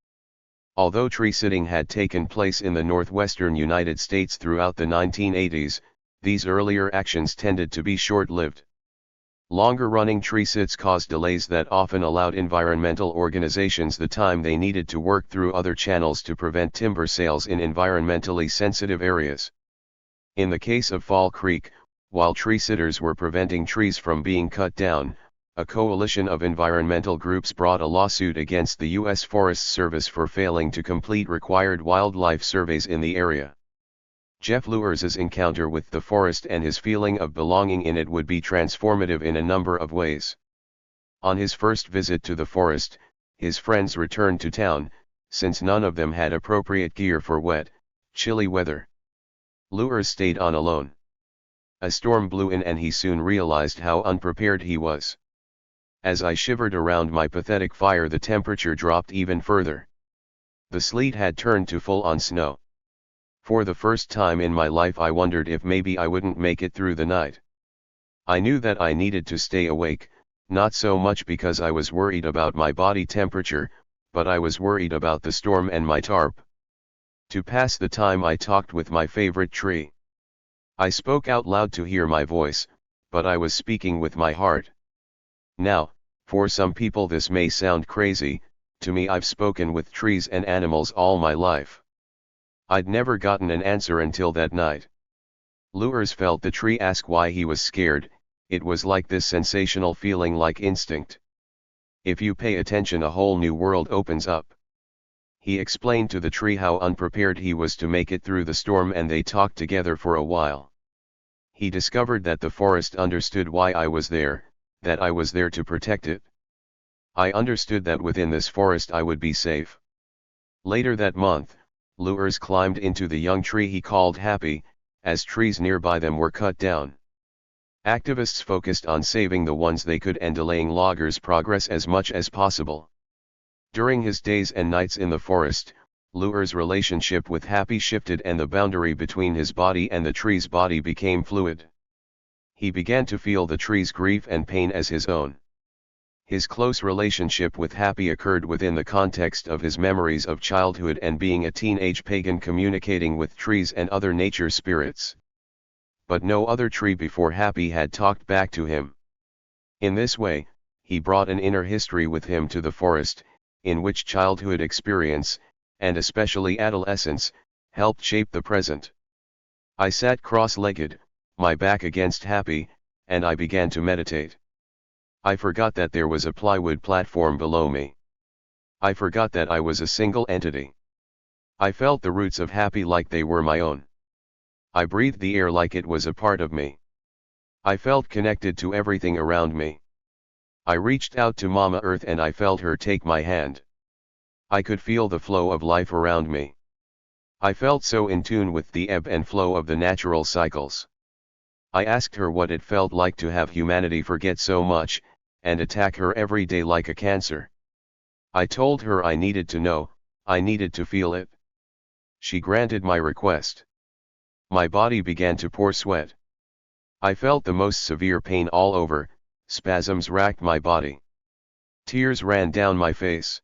Although tree sitting had taken place in the northwestern United States throughout the 1980s, these earlier actions tended to be short-lived. Longer-running tree sits caused delays that often allowed environmental organizations the time they needed to work through other channels to prevent timber sales in environmentally sensitive areas. In the case of Fall Creek, while tree sitters were preventing trees from being cut down, a coalition of environmental groups brought a lawsuit against the U.S. Forest Service for failing to complete required wildlife surveys in the area. Jeff Lures's encounter with the forest and his feeling of belonging in it would be transformative in a number of ways. On his first visit to the forest, his friends returned to town, since none of them had appropriate gear for wet, chilly weather. Lures stayed on alone. A storm blew in and he soon realized how unprepared he was. As I shivered around my pathetic fire, the temperature dropped even further. The sleet had turned to full-on snow. For the first time in my life I wondered if maybe I wouldn't make it through the night. I knew that I needed to stay awake, not so much because I was worried about my body temperature, but I was worried about the storm and my tarp. To pass the time I talked with my favorite tree. I spoke out loud to hear my voice, but I was speaking with my heart. Now, for some people this may sound crazy, to me I've spoken with trees and animals all my life. I'd never gotten an answer until that night. Lures felt the tree ask why he was scared. It was like this sensational feeling, like instinct. If you pay attention, a whole new world opens up. He explained to the tree how unprepared he was to make it through the storm, and they talked together for a while. He discovered that the forest understood why I was there, that I was there to protect it. I understood that within this forest I would be safe. Later that month, Lures climbed into the young tree he called Happy, as trees nearby them were cut down. Activists focused on saving the ones they could and delaying loggers' progress as much as possible. During his days and nights in the forest, Luer's relationship with Happy shifted and the boundary between his body and the tree's body became fluid. He began to feel the tree's grief and pain as his own. His close relationship with Happy occurred within the context of his memories of childhood and being a teenage pagan communicating with trees and other nature spirits. But no other tree before Happy had talked back to him. In this way, he brought an inner history with him to the forest, in which childhood experience, and especially adolescence, helped shape the present. I sat cross-legged, my back against Happy, and I began to meditate. I forgot that there was a plywood platform below me. I forgot that I was a single entity. I felt the roots of Happy like they were my own. I breathed the air like it was a part of me. I felt connected to everything around me. I reached out to Mama Earth and I felt her take my hand. I could feel the flow of life around me. I felt so in tune with the ebb and flow of the natural cycles. I asked her what it felt like to have humanity forget so much, and attack her every day like a cancer. I told her I needed to know, I needed to feel it. She granted my request. My body began to pour sweat. I felt the most severe pain all over, spasms racked my body. Tears ran down my face.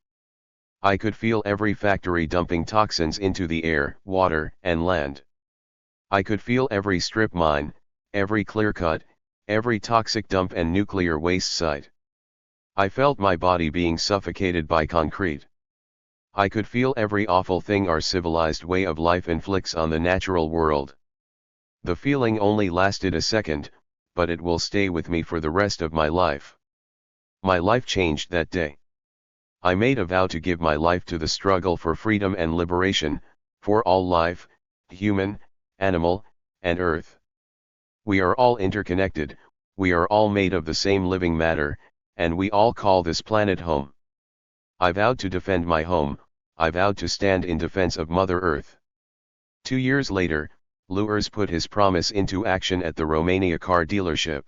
I could feel every factory dumping toxins into the air, water, and land. I could feel every strip mine, every clear cut, every toxic dump and nuclear waste site. I felt my body being suffocated by concrete. I could feel every awful thing our civilized way of life inflicts on the natural world. The feeling only lasted a second, but it will stay with me for the rest of my life. My life changed that day. I made a vow to give my life to the struggle for freedom and liberation, for all life, human, animal, and earth. We are all interconnected, we are all made of the same living matter, and we all call this planet home. I vowed to defend my home, I vowed to stand in defense of Mother Earth. 2 years later, Luers put his promise into action at the Romania car dealership.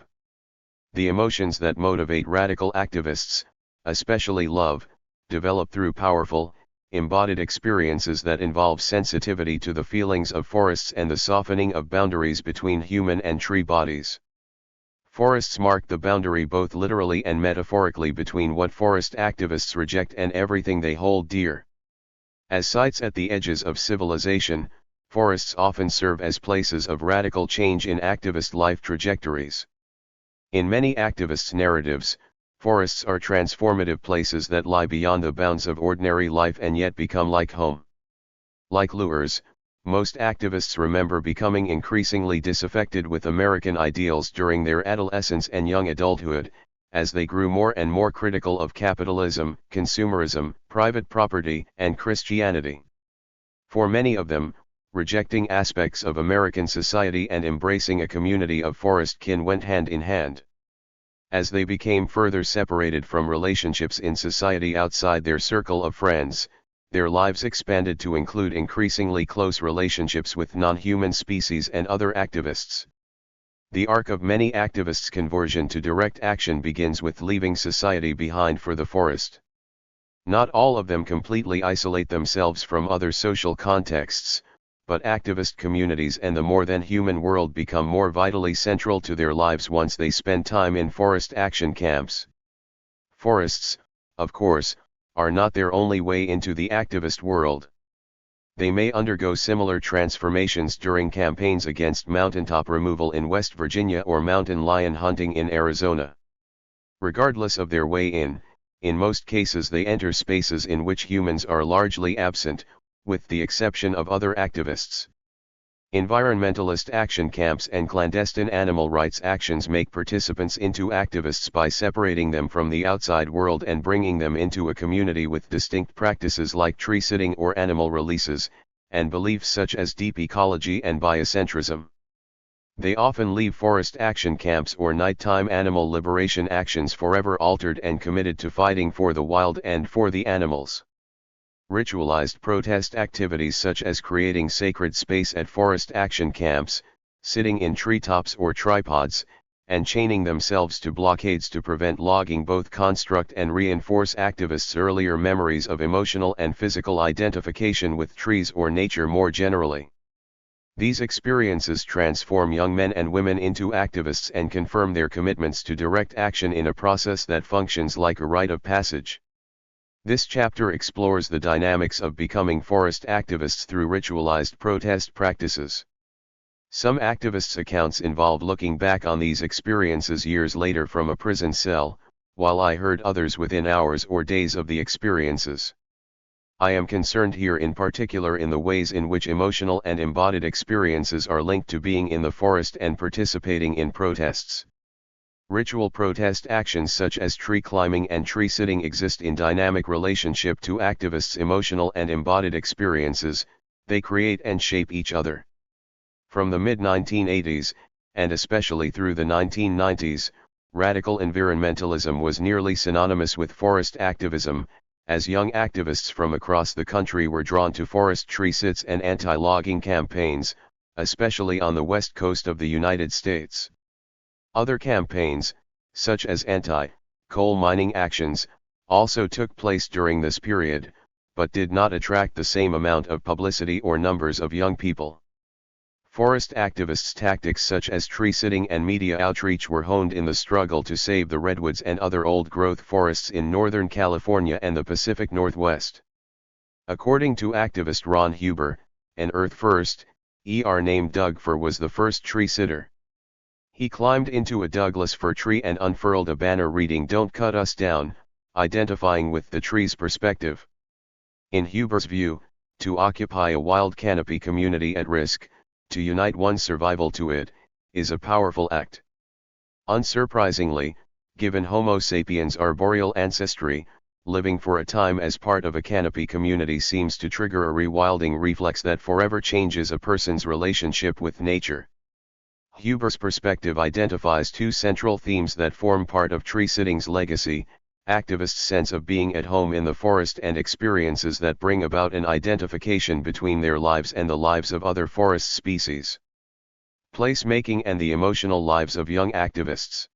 The emotions that motivate radical activists, especially love, develop through powerful, embodied experiences that involve sensitivity to the feelings of forests and the softening of boundaries between human and tree bodies. Forests mark the boundary both literally and metaphorically between what forest activists reject and everything they hold dear. As sites at the edges of civilization, forests often serve as places of radical change in activist life trajectories. In many activists' narratives, forests are transformative places that lie beyond the bounds of ordinary life and yet become like home. Like Luers, most activists remember becoming increasingly disaffected with American ideals during their adolescence and young adulthood, as they grew more and more critical of capitalism, consumerism, private property, and Christianity. For many of them, rejecting aspects of American society and embracing a community of forest kin went hand in hand. As they became further separated from relationships in society outside their circle of friends, their lives expanded to include increasingly close relationships with non-human species and other activists. The arc of many activists' conversion to direct action begins with leaving society behind for the forest. Not all of them completely isolate themselves from other social contexts, but activist communities and the more than human world become more vitally central to their lives once they spend time in forest action camps. Forests, of course, are not their only way into the activist world. They may undergo similar transformations during campaigns against mountaintop removal in West Virginia or mountain lion hunting in Arizona. Regardless of their way in most cases they enter spaces in which humans are largely absent, with the exception of other activists. Environmentalist action camps and clandestine animal rights actions make participants into activists by separating them from the outside world and bringing them into a community with distinct practices like tree sitting or animal releases, and beliefs such as deep ecology and biocentrism. They often leave forest action camps or nighttime animal liberation actions forever altered and committed to fighting for the wild and for the animals. Ritualized protest activities such as creating sacred space at forest action camps, sitting in treetops or tripods, and chaining themselves to blockades to prevent logging both construct and reinforce activists' earlier memories of emotional and physical identification with trees or nature more generally. These experiences transform young men and women into activists and confirm their commitments to direct action in a process that functions like a rite of passage. This chapter explores the dynamics of becoming forest activists through ritualized protest practices. Some activists' accounts involve looking back on these experiences years later from a prison cell, while I heard others within hours or days of the experiences. I am concerned here in particular in the ways in which emotional and embodied experiences are linked to being in the forest and participating in protests. Ritual protest actions such as tree climbing and tree sitting exist in dynamic relationship to activists' emotional and embodied experiences. They create and shape each other. From the mid-1980s, and especially through the 1990s, radical environmentalism was nearly synonymous with forest activism, as young activists from across the country were drawn to forest tree sits and anti-logging campaigns, especially on the west coast of the United States. Other campaigns, such as anti-coal mining actions, also took place during this period, but did not attract the same amount of publicity or numbers of young people. Forest activists' tactics such as tree sitting and media outreach were honed in the struggle to save the redwoods and other old-growth forests in Northern California and the Pacific Northwest. According to activist Ron Huber, an Earth First, named Doug Fir was the first tree sitter. He climbed into a Douglas fir tree and unfurled a banner reading "Don't cut us down," identifying with the tree's perspective. In Huber's view, to occupy a wild canopy community at risk, to unite one's survival to it, is a powerful act. Unsurprisingly, given Homo sapiens' arboreal ancestry, living for a time as part of a canopy community seems to trigger a rewilding reflex that forever changes a person's relationship with nature. Huber's perspective identifies two central themes that form part of tree sitting's legacy: activists' sense of being at home in the forest and experiences that bring about an identification between their lives and the lives of other forest species. Placemaking and the emotional lives of young activists.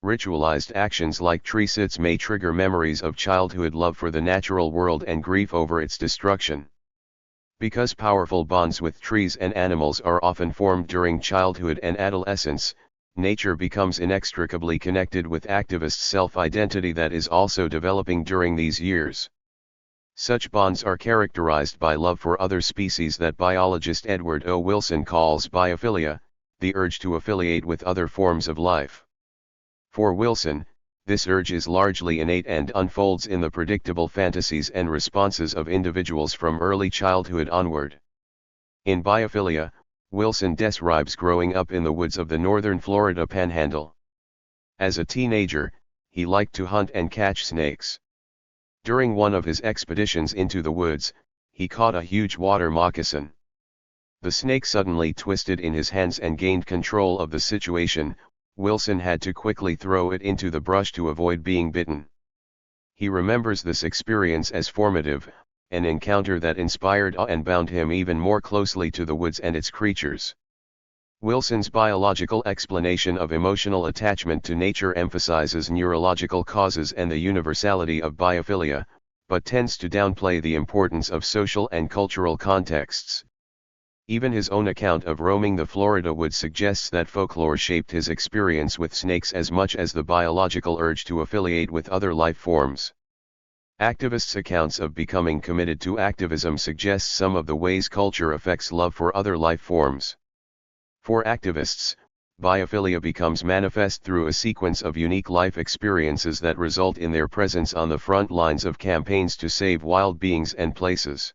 Ritualized actions like tree sits may trigger memories of childhood love for the natural world and grief over its destruction. Because powerful bonds with trees and animals are often formed during childhood and adolescence, nature becomes inextricably connected with activists' self-identity that is also developing during these years. Such bonds are characterized by love for other species that biologist Edward O. Wilson calls biophilia, the urge to affiliate with other forms of life. For Wilson, this urge is largely innate and unfolds in the predictable fantasies and responses of individuals from early childhood onward. In biophilia, Wilson describes growing up in the woods of the northern Florida Panhandle. As a teenager, he liked to hunt and catch snakes. During one of his expeditions into the woods, he caught a huge water moccasin. The snake suddenly twisted in his hands and gained control of the situation. Wilson had to quickly throw it into the brush to avoid being bitten. He remembers this experience as formative, an encounter that inspired awe and bound him even more closely to the woods and its creatures. Wilson's biological explanation of emotional attachment to nature emphasizes neurological causes and the universality of biophilia, but tends to downplay the importance of social and cultural contexts. Even his own account of roaming the Florida woods suggests that folklore shaped his experience with snakes as much as the biological urge to affiliate with other life forms. Activists' accounts of becoming committed to activism suggest some of the ways culture affects love for other life forms. For activists, biophilia becomes manifest through a sequence of unique life experiences that result in their presence on the front lines of campaigns to save wild beings and places.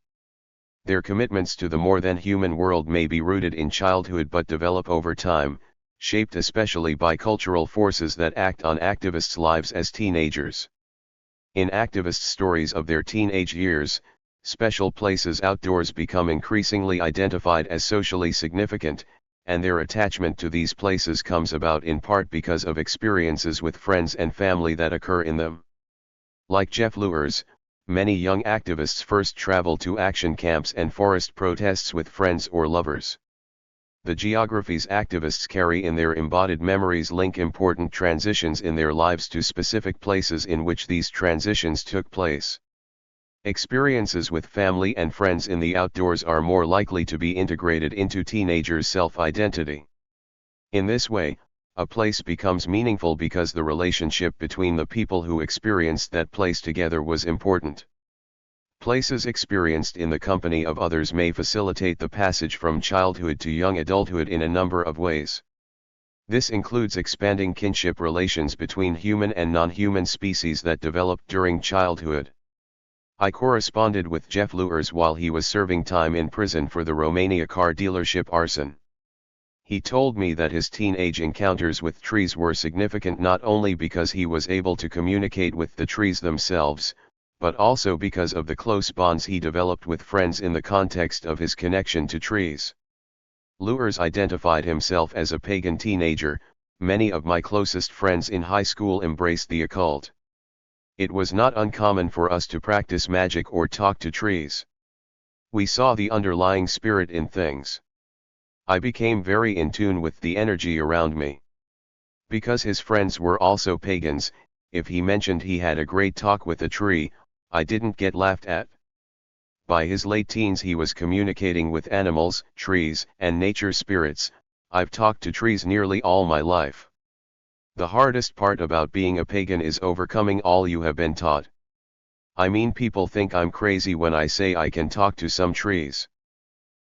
Their commitments to the more than human world may be rooted in childhood but develop over time, shaped especially by cultural forces that act on activists' lives as teenagers. In activist stories of their teenage years, special places outdoors become increasingly identified as socially significant, and their attachment to these places comes about in part because of experiences with friends and family that occur in them. Like Jeff Luers, many young activists first travel to action camps and forest protests with friends or lovers. The geographies activists carry in their embodied memories link important transitions in their lives to specific places in which these transitions took place. Experiences with family and friends in the outdoors are more likely to be integrated into teenagers' self-identity. In this way, a place becomes meaningful because the relationship between the people who experienced that place together was important. Places experienced in the company of others may facilitate the passage from childhood to young adulthood in a number of ways. This includes expanding kinship relations between human and non-human species that developed during childhood. I corresponded with Jeff Luers while he was serving time in prison for the Romania car dealership arson. He told me that his teenage encounters with trees were significant not only because he was able to communicate with the trees themselves, but also because of the close bonds he developed with friends in the context of his connection to trees. Luers identified himself as a pagan teenager. Many of my closest friends in high school embraced the occult. It was not uncommon for us to practice magic or talk to trees. We saw the underlying spirit in things. I became very in tune with the energy around me. Because his friends were also pagans, if he mentioned he had a great talk with a tree, I didn't get laughed at. By his late teens he was communicating with animals, trees, and nature spirits. I've talked to trees nearly all my life. The hardest part about being a pagan is overcoming all you have been taught. I mean, people think I'm crazy when I say I can talk to some trees.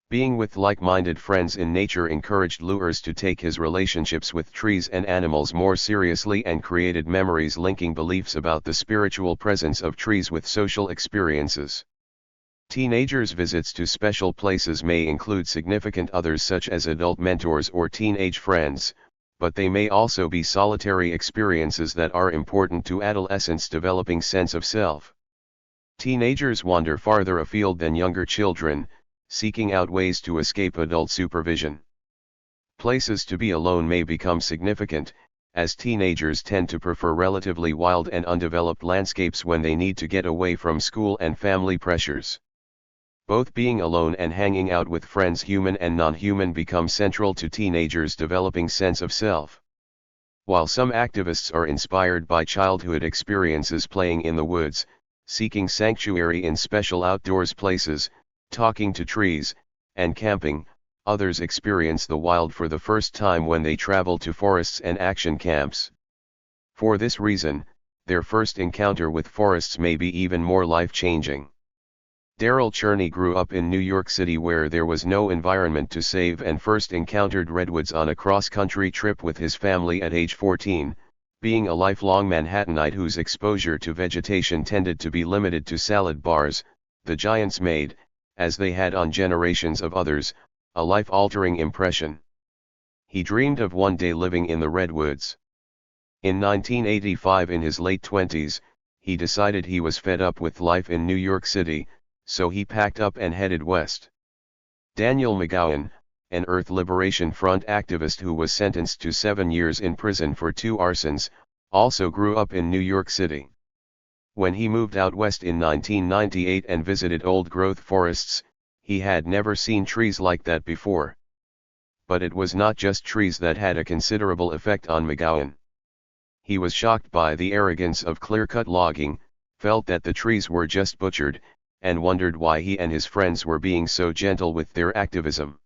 Being with like-minded friends in nature encouraged Luers to take his relationships with trees and animals more seriously and created memories linking beliefs about the spiritual presence of trees with social experiences. Teenagers' visits to special places may include significant others such as adult mentors or teenage friends, but they may also be solitary experiences that are important to adolescents' developing sense of self. Teenagers wander farther afield than younger children, seeking out ways to escape adult supervision. Places to be alone may become significant, as teenagers tend to prefer relatively wild and undeveloped landscapes when they need to get away from school and family pressures. Both being alone and hanging out with friends, human and non-human, become central to teenagers' developing sense of self. While some activists are inspired by childhood experiences playing in the woods, seeking sanctuary in special outdoors places, talking to trees, and camping, others experience the wild for the first time when they travel to forests and action camps. For this reason, their first encounter with forests may be even more life-changing. Daryl Cherney grew up in New York City where there was no environment to save and first encountered redwoods on a cross-country trip with his family at age 14, being a lifelong Manhattanite whose exposure to vegetation tended to be limited to salad bars. The Giants made, as they had on generations of others, a life-altering impression. He dreamed of one day living in the redwoods. In 1985, in his late 20s, he decided he was fed up with life in New York City, so he packed up and headed west. Daniel McGowan, an Earth Liberation Front activist who was sentenced to 7 years in prison for 2 arsons, also grew up in New York City. When he moved out west in 1998 and visited old-growth forests, he had never seen trees like that before. But it was not just trees that had a considerable effect on McGowan. He was shocked by the arrogance of clear-cut logging, felt that the trees were just butchered, and wondered why he and his friends were being so gentle with their activism.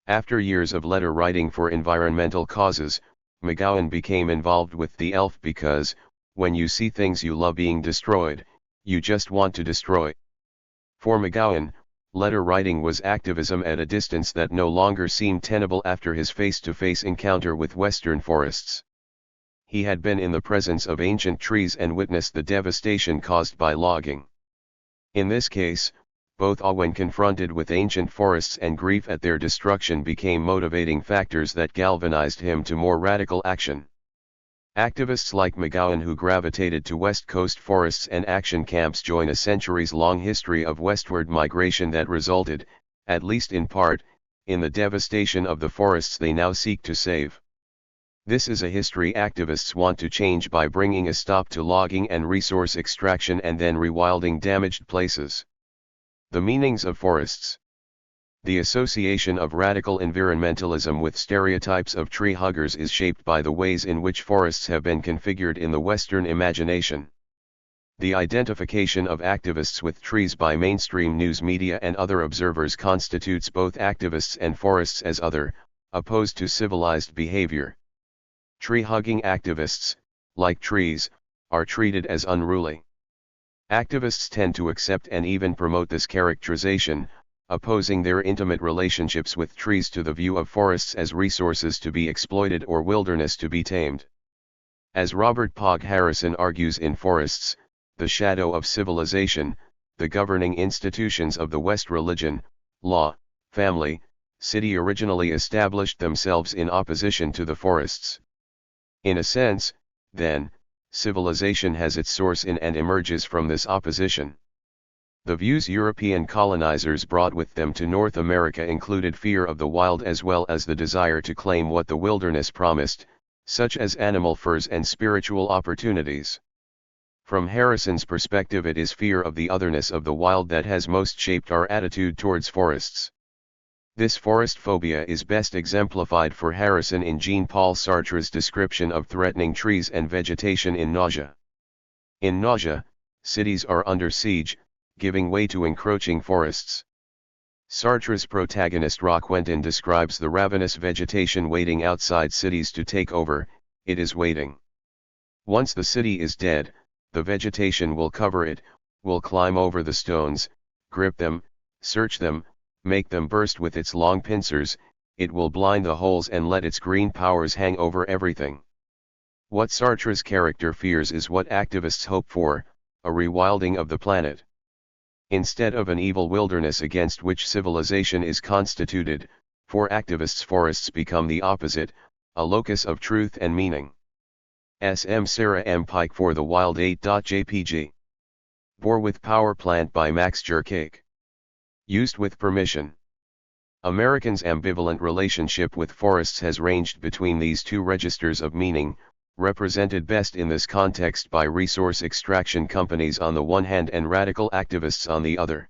After years of letter writing for environmental causes, McGowan became involved with the ELF because, when you see things you love being destroyed, you just want to destroy. For McGowan, letter writing was activism at a distance that no longer seemed tenable after his face-to-face encounter with western forests. He had been in the presence of ancient trees and witnessed the devastation caused by logging. In this case, both awe when confronted with ancient forests and grief at their destruction became motivating factors that galvanized him to more radical action. Activists like McGowan who gravitated to West Coast forests and action camps join a centuries-long history of westward migration that resulted, at least in part, in the devastation of the forests they now seek to save. This is a history activists want to change by bringing a stop to logging and resource extraction and then rewilding damaged places. The meanings of forests. The association of radical environmentalism with stereotypes of tree huggers is shaped by the ways in which forests have been configured in the Western imagination. The identification of activists with trees by mainstream news media and other observers constitutes both activists and forests as other, opposed to civilized behavior. Tree-hugging activists, like trees, are treated as unruly. Activists tend to accept and even promote this characterization, opposing their intimate relationships with trees to the view of forests as resources to be exploited or wilderness to be tamed. As Robert Pogge Harrison argues in Forests, the Shadow of Civilization, the governing institutions of the West, religion, law, family, city, originally established themselves in opposition to the forests. In a sense, then, civilization has its source in and emerges from this opposition. The views European colonizers brought with them to North America included fear of the wild as well as the desire to claim what the wilderness promised, such as animal furs and spiritual opportunities. From Harrison's perspective, it is fear of the otherness of the wild that has most shaped our attitude towards forests. This forest phobia is best exemplified for Harrison in Jean-Paul Sartre's description of threatening trees and vegetation in Nausea. In Nausea, cities are under siege, giving way to encroaching forests. Sartre's protagonist Roquentin describes the ravenous vegetation waiting outside cities to take over. It is waiting. Once the city is dead, the vegetation will cover it, will climb over the stones, grip them, search them, make them burst with its long pincers. It will blind the holes and let its green powers hang over everything. What Sartre's character fears is what activists hope for, a rewilding of the planet. Instead of an evil wilderness against which civilization is constituted, for activists forests become the opposite, a locus of truth and meaning. S.M. Sarah M. Pike for the Wild 8.jpg. Bore with Power Plant by Max Jerkake. Used with permission. Americans' ambivalent relationship with forests has ranged between these two registers of meaning, represented best in this context by resource extraction companies on the one hand and radical activists on the other.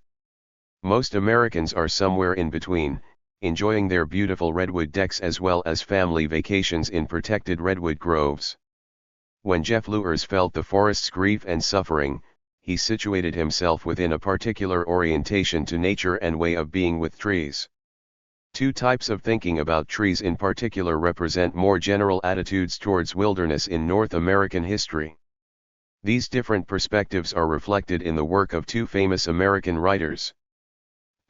Most Americans are somewhere in between, enjoying their beautiful redwood decks as well as family vacations in protected redwood groves. When Jeff Luers felt the forest's grief and suffering, he situated himself within a particular orientation to nature and way of being with trees. Two types of thinking about trees in particular represent more general attitudes towards wilderness in North American history. These different perspectives are reflected in the work of two famous American writers.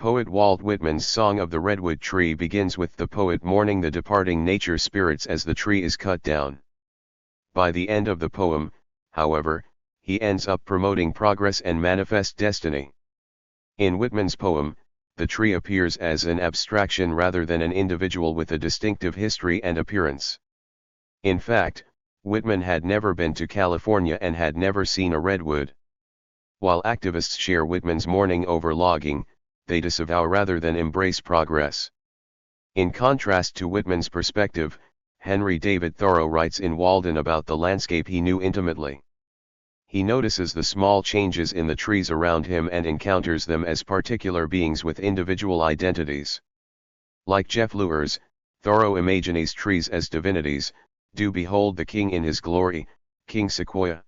Poet Walt Whitman's Song of the Redwood Tree begins with the poet mourning the departing nature spirits as the tree is cut down. By the end of the poem, however, he ends up promoting progress and manifest destiny. In Whitman's poem, the tree appears as an abstraction rather than an individual with a distinctive history and appearance. In fact, Whitman had never been to California and had never seen a redwood. While activists share Whitman's mourning over logging, they disavow rather than embrace progress. In contrast to Whitman's perspective, Henry David Thoreau writes in Walden about the landscape he knew intimately. He notices the small changes in the trees around him and encounters them as particular beings with individual identities. Like Jeff Luers, Thoreau imagines trees as divinities. Do behold the king in his glory, King Sequoia.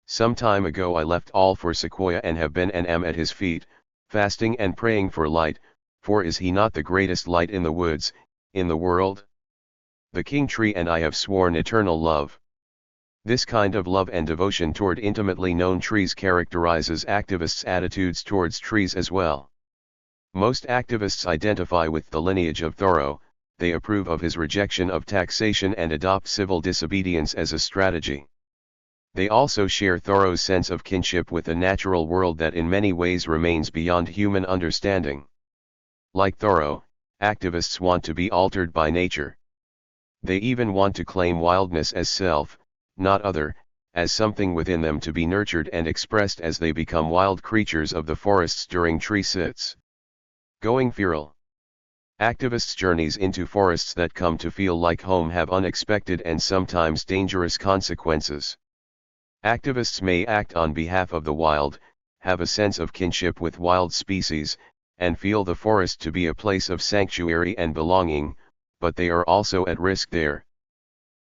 Some time ago I left all for Sequoia and have been and am at his feet, fasting and praying for light, for is he not the greatest light in the woods, in the world? The king tree and I have sworn eternal love. This kind of love and devotion toward intimately known trees characterizes activists' attitudes towards trees as well. Most activists identify with the lineage of Thoreau. They approve of his rejection of taxation and adopt civil disobedience as a strategy. They also share Thoreau's sense of kinship with a natural world that in many ways remains beyond human understanding. Like Thoreau, activists want to be altered by nature. They even want to claim wildness as self, not other, as something within them to be nurtured and expressed as they become wild creatures of the forests during tree sits. Going feral. Activists' journeys into forests that come to feel like home have unexpected and sometimes dangerous consequences. Activists may act on behalf of the wild, have a sense of kinship with wild species, and feel the forest to be a place of sanctuary and belonging, but they are also at risk there.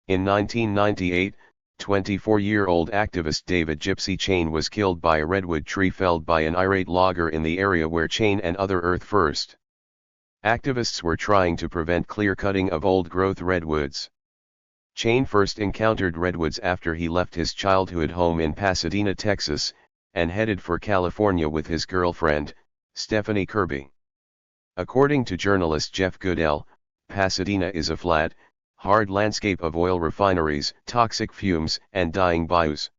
In 1998, 24-year-old activist David Gypsy Chain was killed by a redwood tree felled by an irate logger in the area where Chain and other Earth First activists were trying to prevent clear-cutting of old-growth redwoods. Chain first encountered redwoods after he left his childhood home in Pasadena, Texas, and headed for California with his girlfriend, Stephanie Kirby. According to journalist Jeff Goodell, Pasadena is a flat, hard landscape of oil refineries, toxic fumes, and dying bayous.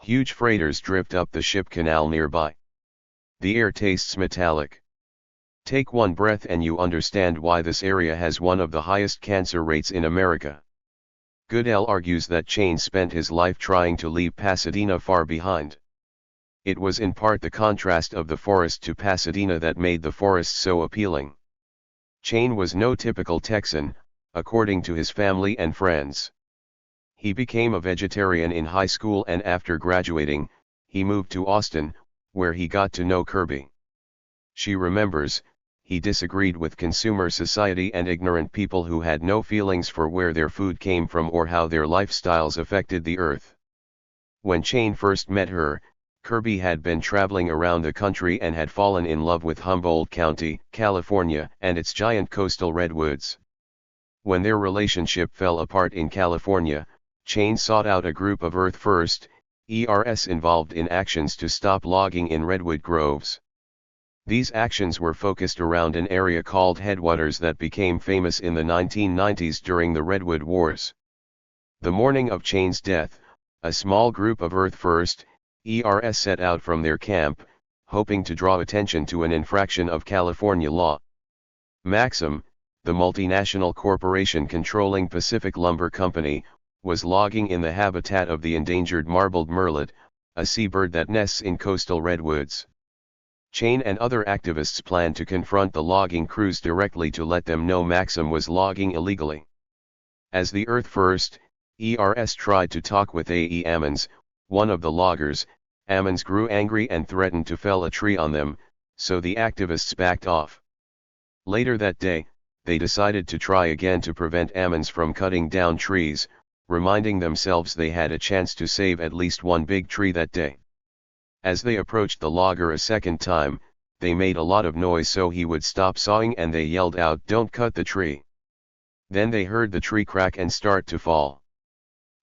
Huge freighters drift up the ship canal nearby. The air tastes metallic. Take one breath and you understand why this area has one of the highest cancer rates in America. Goodell argues that Chain spent his life trying to leave Pasadena far behind. It was in part the contrast of the forest to Pasadena that made the forest so appealing. Chain was no typical Texan, according to his family and friends. He became a vegetarian in high school, and after graduating, he moved to Austin, where he got to know Kirby. She remembers, he disagreed with consumer society and ignorant people who had no feelings for where their food came from or how their lifestyles affected the earth. When Chain first met her, Kirby had been traveling around the country and had fallen in love with Humboldt County, California, and its giant coastal redwoods. When their relationship fell apart in California, Chain sought out a group of Earth First ERS involved in actions to stop logging in redwood groves. These actions were focused around an area called Headwaters that became famous in the 1990s during the Redwood Wars. The morning of Chain's death, a small group of Earth First ERS set out from their camp, hoping to draw attention to an infraction of California law. Maxim, the multinational corporation controlling Pacific Lumber Company, was logging in the habitat of the endangered marbled murrelet, a seabird that nests in coastal redwoods. Chain and other activists planned to confront the logging crews directly to let them know Maxim was logging illegally. As the Earth First ERS tried to talk with A.E. Ammons, one of the loggers, Ammons grew angry and threatened to fell a tree on them, so the activists backed off. Later that day, they decided to try again to prevent Ammons from cutting down trees, reminding themselves they had a chance to save at least one big tree that day. As they approached the logger a second time, they made a lot of noise so he would stop sawing, and they yelled out, "Don't cut the tree." Then they heard the tree crack and start to fall.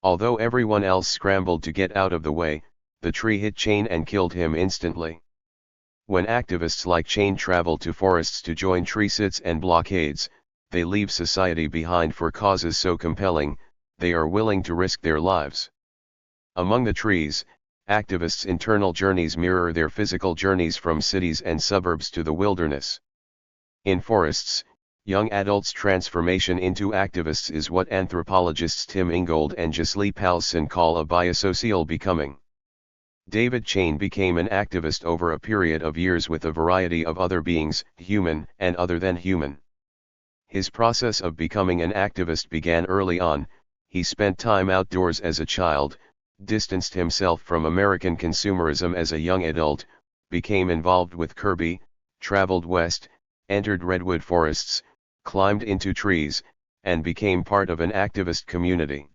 Although everyone else scrambled to get out of the way, the tree hit Chain and killed him instantly. When activists like Chain travel to forests to join tree sits and blockades, they leave society behind for causes so compelling, they are willing to risk their lives. Among the trees, activists' internal journeys mirror their physical journeys from cities and suburbs to the wilderness. In forests, young adults' transformation into activists is what anthropologists Tim Ingold and Gisli Palsson call a biosocial becoming. David Chain became an activist over a period of years with a variety of other beings, human and other than human. His process of becoming an activist began early on. He spent time outdoors as a child, distanced himself from American consumerism as a young adult, became involved with Kirby, traveled west, entered redwood forests, climbed into trees, and became part of an activist community.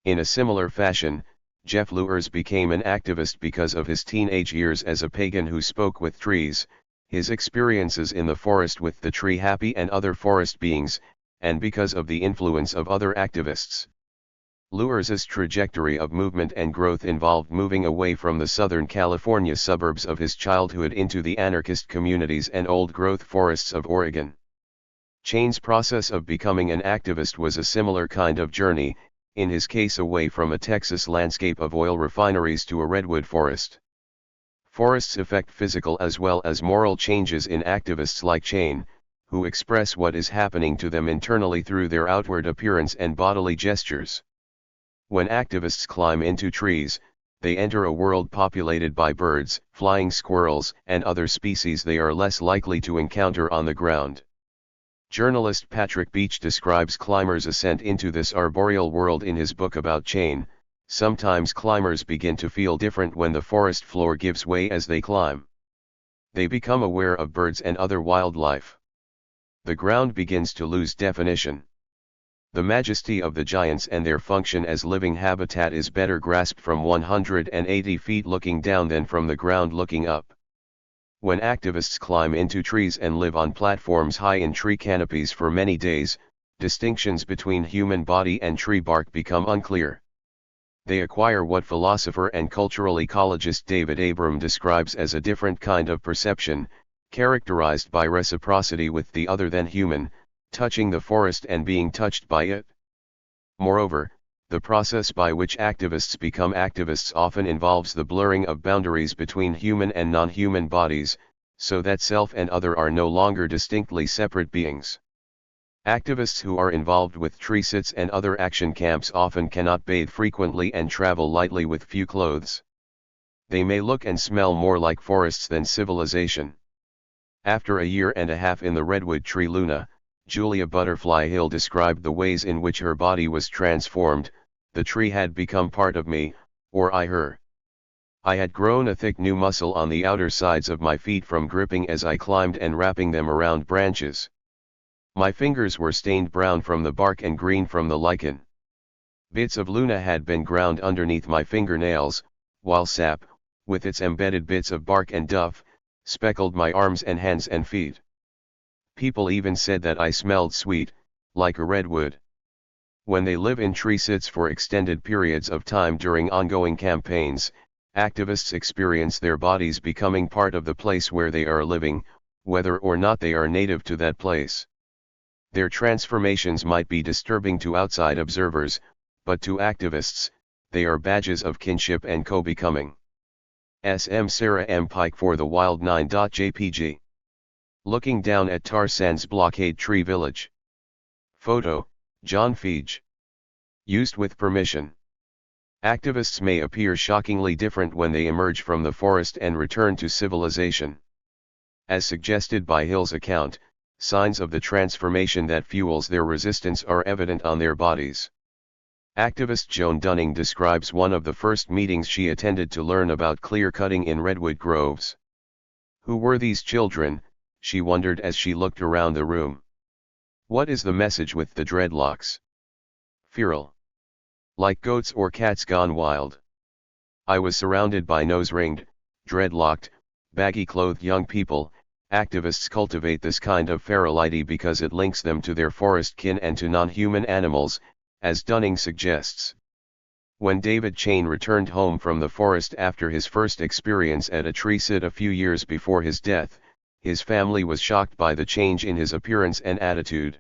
In a similar fashion, Jeff Luers became an activist because of his teenage years as a pagan who spoke with trees, his experiences in the forest with the tree happy and other forest beings, and because of the influence of other activists. Luers's trajectory of movement and growth involved moving away from the Southern California suburbs of his childhood into the anarchist communities and old-growth forests of Oregon. Chain's process of becoming an activist was a similar kind of journey, in his case away from a Texas landscape of oil refineries to a redwood forest. Forests affect physical as well as moral changes in activists like Chain, who express what is happening to them internally through their outward appearance and bodily gestures. When activists climb into trees, they enter a world populated by birds, flying squirrels, and other species they are less likely to encounter on the ground. Journalist Patrick Beach describes climbers' ascent into this arboreal world in his book about Chain. Sometimes climbers begin to feel different when the forest floor gives way as they climb. They become aware of birds and other wildlife. The ground begins to lose definition. The majesty of the giants and their function as living habitat is better grasped from 180 feet looking down than from the ground looking up. When activists climb into trees and live on platforms high in tree canopies for many days, distinctions between human body and tree bark become unclear. They acquire what philosopher and cultural ecologist David Abram describes as a different kind of perception, characterized by reciprocity with the other than human, touching the forest and being touched by it. Moreover, the process by which activists become activists often involves the blurring of boundaries between human and non-human bodies, so that self and other are no longer distinctly separate beings. Activists who are involved with tree sits and other action camps often cannot bathe frequently and travel lightly with few clothes. They may look and smell more like forests than civilization. After a year and a half in the redwood tree Luna, Julia Butterfly Hill described the ways in which her body was transformed. The tree had become part of me, or I her. I had grown a thick new muscle on the outer sides of my feet from gripping as I climbed and wrapping them around branches. My fingers were stained brown from the bark and green from the lichen. Bits of Luna had been ground underneath my fingernails, while sap, with its embedded bits of bark and duff, speckled my arms and hands and feet. People even said that I smelled sweet, like a redwood. When they live in tree sits for extended periods of time during ongoing campaigns, activists experience their bodies becoming part of the place where they are living, whether or not they are native to that place. Their transformations might be disturbing to outside observers, but to activists, they are badges of kinship and co-becoming. SM Sarah M. Pike for the Wild 9.jpg. Looking down at tar sands blockade tree village. Photo, John Feige. Used with permission. Activists may appear shockingly different when they emerge from the forest and return to civilization. As suggested by Hill's account, signs of the transformation that fuels their resistance are evident on their bodies. Activist Joan Dunning describes one of the first meetings she attended to learn about clear-cutting in redwood groves. Who were these children, she wondered as she looked around the room. What is the message with the dreadlocks? Feral. Like goats or cats gone wild. I was surrounded by nose-ringed, dreadlocked, baggy-clothed young people. Activists cultivate this kind of ferality because it links them to their forest kin and to non-human animals, as Dunning suggests. When David Chain returned home from the forest after his first experience at a tree sit a few years before his death, his family was shocked by the change in his appearance and attitude.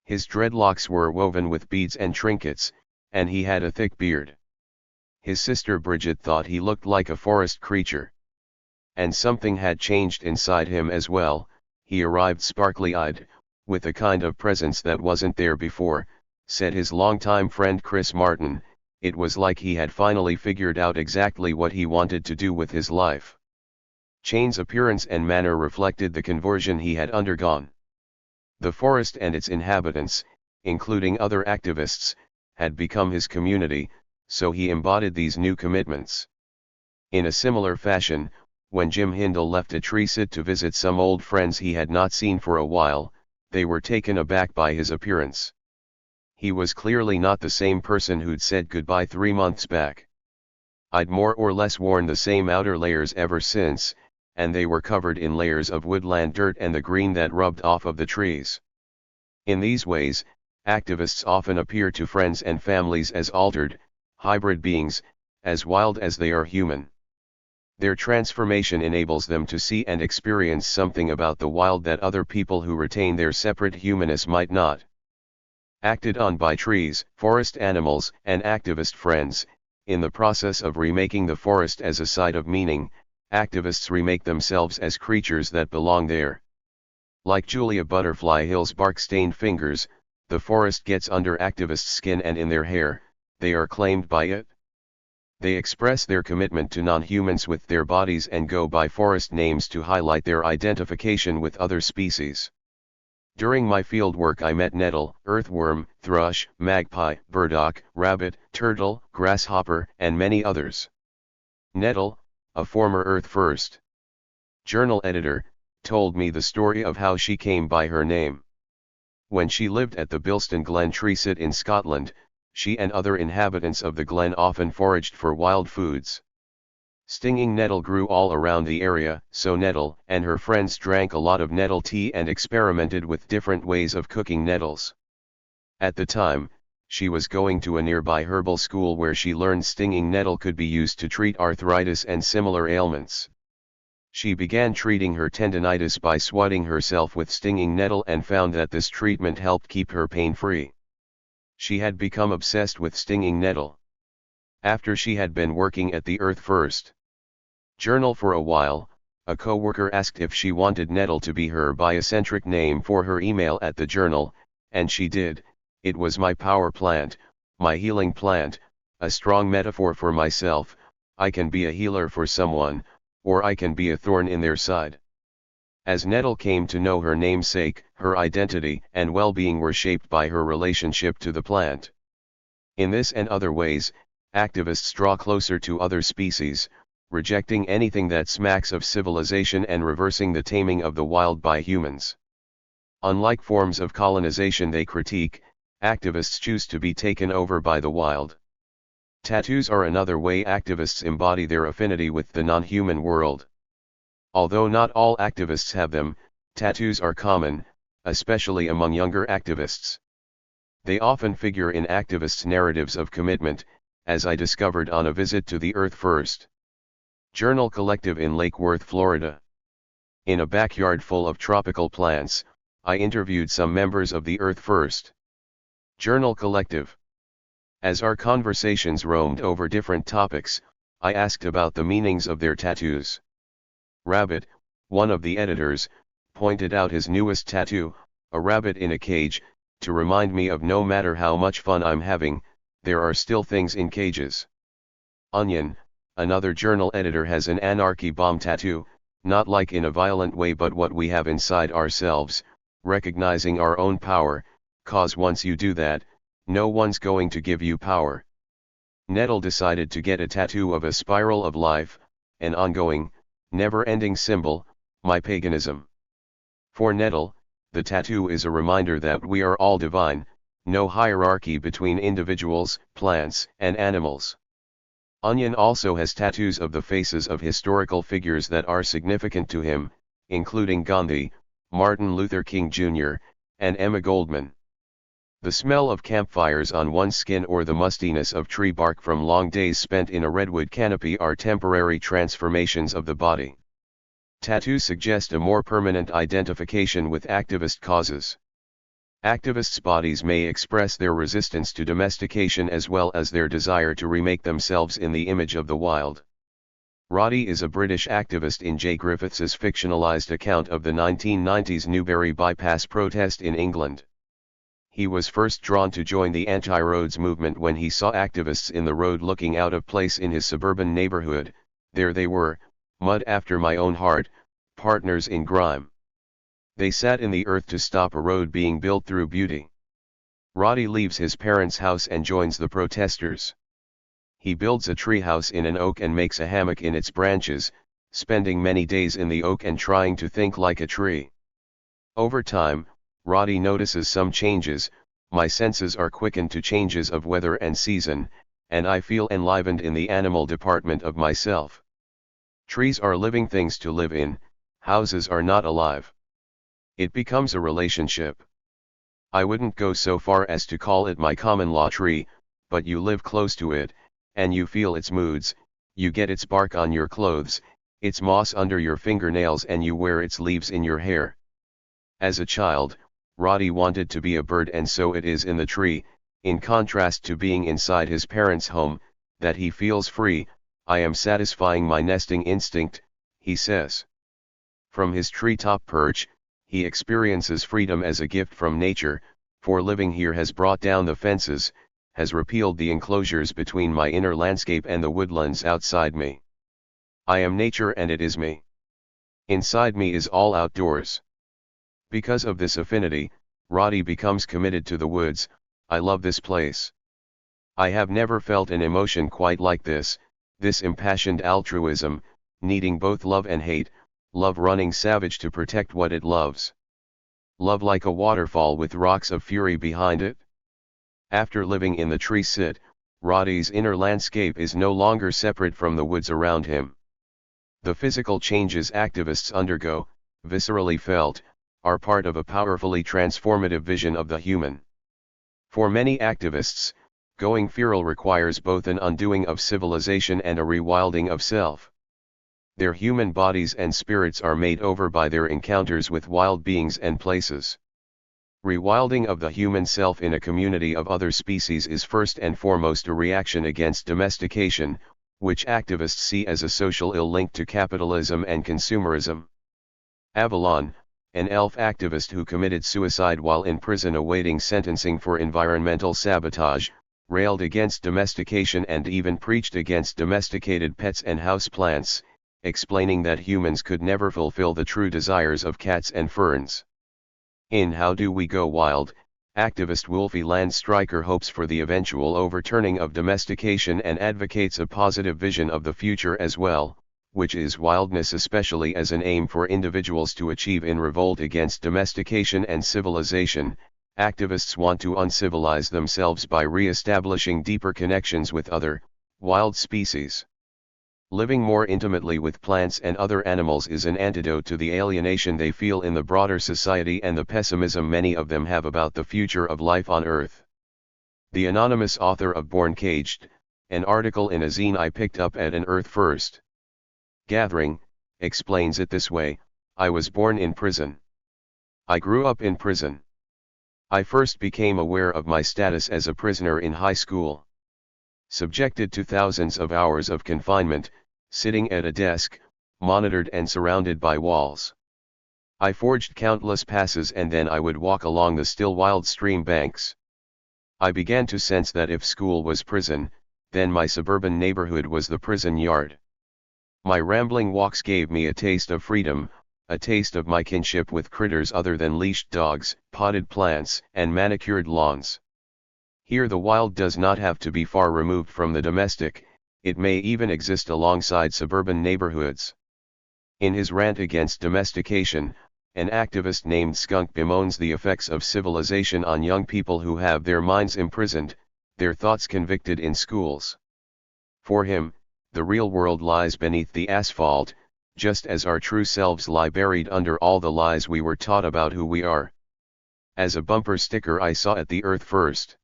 His dreadlocks were woven with beads and trinkets, and he had a thick beard. His sister Bridget thought he looked like a forest creature. And something had changed inside him as well. He arrived sparkly-eyed, with a kind of presence that wasn't there before, said his longtime friend Chris Martin. It was like he had finally figured out exactly what he wanted to do with his life. Chain's appearance and manner reflected the conversion he had undergone. The forest and its inhabitants, including other activists, had become his community, so he embodied these new commitments. In a similar fashion, when Jim Hindle left a tree sit to visit some old friends he had not seen for a while, they were taken aback by his appearance. He was clearly not the same person who'd said goodbye 3 months back. I'd more or less worn the same outer layers ever since, and they were covered in layers of woodland dirt and the green that rubbed off of the trees. In these ways, activists often appear to friends and families as altered, hybrid beings, as wild as they are human. Their transformation enables them to see and experience something about the wild that other people who retain their separate humanness might not. Acted on by trees, forest animals, and activist friends, in the process of remaking the forest as a site of meaning, activists remake themselves as creatures that belong there. Like Julia Butterfly Hill's bark-stained fingers, the forest gets under activists' skin and in their hair, they are claimed by it. They express their commitment to non-humans with their bodies and go by forest names to highlight their identification with other species. During my fieldwork I met nettle, earthworm, thrush, magpie, burdock, rabbit, turtle, grasshopper, and many others. Nettle, a former earth first. Journal editor, told me the story of how she came by her name. When she lived at the Bilston Glen tree sit in Scotland, she and other inhabitants of the glen often foraged for wild foods. Stinging nettle grew all around the area, so Nettle and her friends drank a lot of nettle tea and experimented with different ways of cooking nettles. At the time, she was going to a nearby herbal school where she learned stinging nettle could be used to treat arthritis and similar ailments. She began treating her tendinitis by swatting herself with stinging nettle and found that this treatment helped keep her pain-free. She had become obsessed with stinging nettle. After she had been working at the Earth First Journal for a while, a co-worker asked if she wanted Nettle to be her biocentric name for her email at the journal, and she did. It was my power plant, my healing plant, a strong metaphor for myself. I can be a healer for someone, or I can be a thorn in their side. As Nettle came to know her namesake, her identity and well-being were shaped by her relationship to the plant. In this and other ways, activists draw closer to other species, rejecting anything that smacks of civilization and reversing the taming of the wild by humans. Unlike forms of colonization they critique, activists choose to be taken over by the wild. Tattoos are another way activists embody their affinity with the non-human world. Although not all activists have them, tattoos are common, especially among younger activists. They often figure in activists' narratives of commitment, as I discovered on a visit to the Earth First Journal Collective in Lake Worth, Florida. In a backyard full of tropical plants, I interviewed some members of the Earth First Journal Collective. As our conversations roamed over different topics, I asked about the meanings of their tattoos. Rabbit, one of the editors, pointed out his newest tattoo, a rabbit in a cage, to remind me of no matter how much fun I'm having, there are still things in cages. Onion, another journal editor, has an anarchy bomb tattoo, not like in a violent way but what we have inside ourselves, recognizing our own power, cause once you do that, no one's going to give you power. Nettle decided to get a tattoo of a spiral of life, an ongoing, never-ending symbol, my paganism. For Nettle, the tattoo is a reminder that we are all divine, no hierarchy between individuals, plants, and animals. Onion also has tattoos of the faces of historical figures that are significant to him, including Gandhi, Martin Luther King Jr., and Emma Goldman. The smell of campfires on one's skin or the mustiness of tree bark from long days spent in a redwood canopy are temporary transformations of the body. Tattoos suggest a more permanent identification with activist causes. Activists' bodies may express their resistance to domestication as well as their desire to remake themselves in the image of the wild. Roddy is a British activist in J. Griffiths's fictionalized account of the 1990s Newbury bypass protest in England. He was first drawn to join the anti-roads movement when he saw activists in the road looking out of place in his suburban neighborhood. There they were, mud after my own heart, partners in grime. They sat in the earth to stop a road being built through beauty. Roddy leaves his parents' house and joins the protesters. He builds a treehouse in an oak and makes a hammock in its branches, spending many days in the oak and trying to think like a tree. Over time, Roddy notices some changes. My senses are quickened to changes of weather and season, and I feel enlivened in the animal department of myself. Trees are living things to live in, houses are not alive. It becomes a relationship. I wouldn't go so far as to call it my common law tree, but you live close to it, and you feel its moods, you get its bark on your clothes, its moss under your fingernails, and you wear its leaves in your hair. As a child, Roddy wanted to be a bird, and so it is in the tree, in contrast to being inside his parents' home, that he feels free. I am satisfying my nesting instinct, he says. From his treetop perch, he experiences freedom as a gift from nature, for living here has brought down the fences, has repealed the enclosures between my inner landscape and the woodlands outside me. I am nature and it is me. Inside me is all outdoors. Because of this affinity, Roddy becomes committed to the woods. I love this place. I have never felt an emotion quite like this impassioned altruism, needing both love and hate, Love running savage to protect what it loves. Love like a waterfall with rocks of fury behind it. After living in the tree sit, Roddy's inner landscape is no longer separate from the woods around him. The physical changes activists undergo, viscerally felt, are part of a powerfully transformative vision of the human. For many activists, going feral requires both an undoing of civilization and a rewilding of self. Their human bodies and spirits are made over by their encounters with wild beings and places. Rewilding of the human self in a community of other species is first and foremost a reaction against domestication, which activists see as a social ill linked to capitalism and consumerism. Avalon, an elf activist who committed suicide while in prison awaiting sentencing for environmental sabotage, railed against domestication and even preached against domesticated pets and houseplants, explaining that humans could never fulfill the true desires of cats and ferns. In How Do We Go Wild, activist Wolfie Landstreicher hopes for the eventual overturning of domestication and advocates a positive vision of the future as well, which is wildness especially as an aim for individuals to achieve in revolt against domestication and civilization. Activists want to uncivilize themselves by re-establishing deeper connections with other, wild species. Living more intimately with plants and other animals is an antidote to the alienation they feel in the broader society and the pessimism many of them have about the future of life on Earth. The anonymous author of Born Caged, an article in a zine I picked up at an Earth First gathering, explains it this way: I was born in prison. I grew up in prison. I first became aware of my status as a prisoner in high school. Subjected to thousands of hours of confinement, sitting at a desk, monitored and surrounded by walls. I forged countless passes and then I would walk along the still wild stream banks. I began to sense that if school was prison, then my suburban neighborhood was the prison yard. My rambling walks gave me a taste of freedom, a taste of my kinship with critters other than leashed dogs, potted plants, and manicured lawns. Here the wild does not have to be far removed from the domestic, it may even exist alongside suburban neighborhoods. In his rant against domestication, an activist named Skunk bemoans the effects of civilization on young people who have their minds imprisoned, their thoughts convicted in schools. For him, the real world lies beneath the asphalt, just as our true selves lie buried under all the lies we were taught about who we are. As a bumper sticker I saw at the Earth First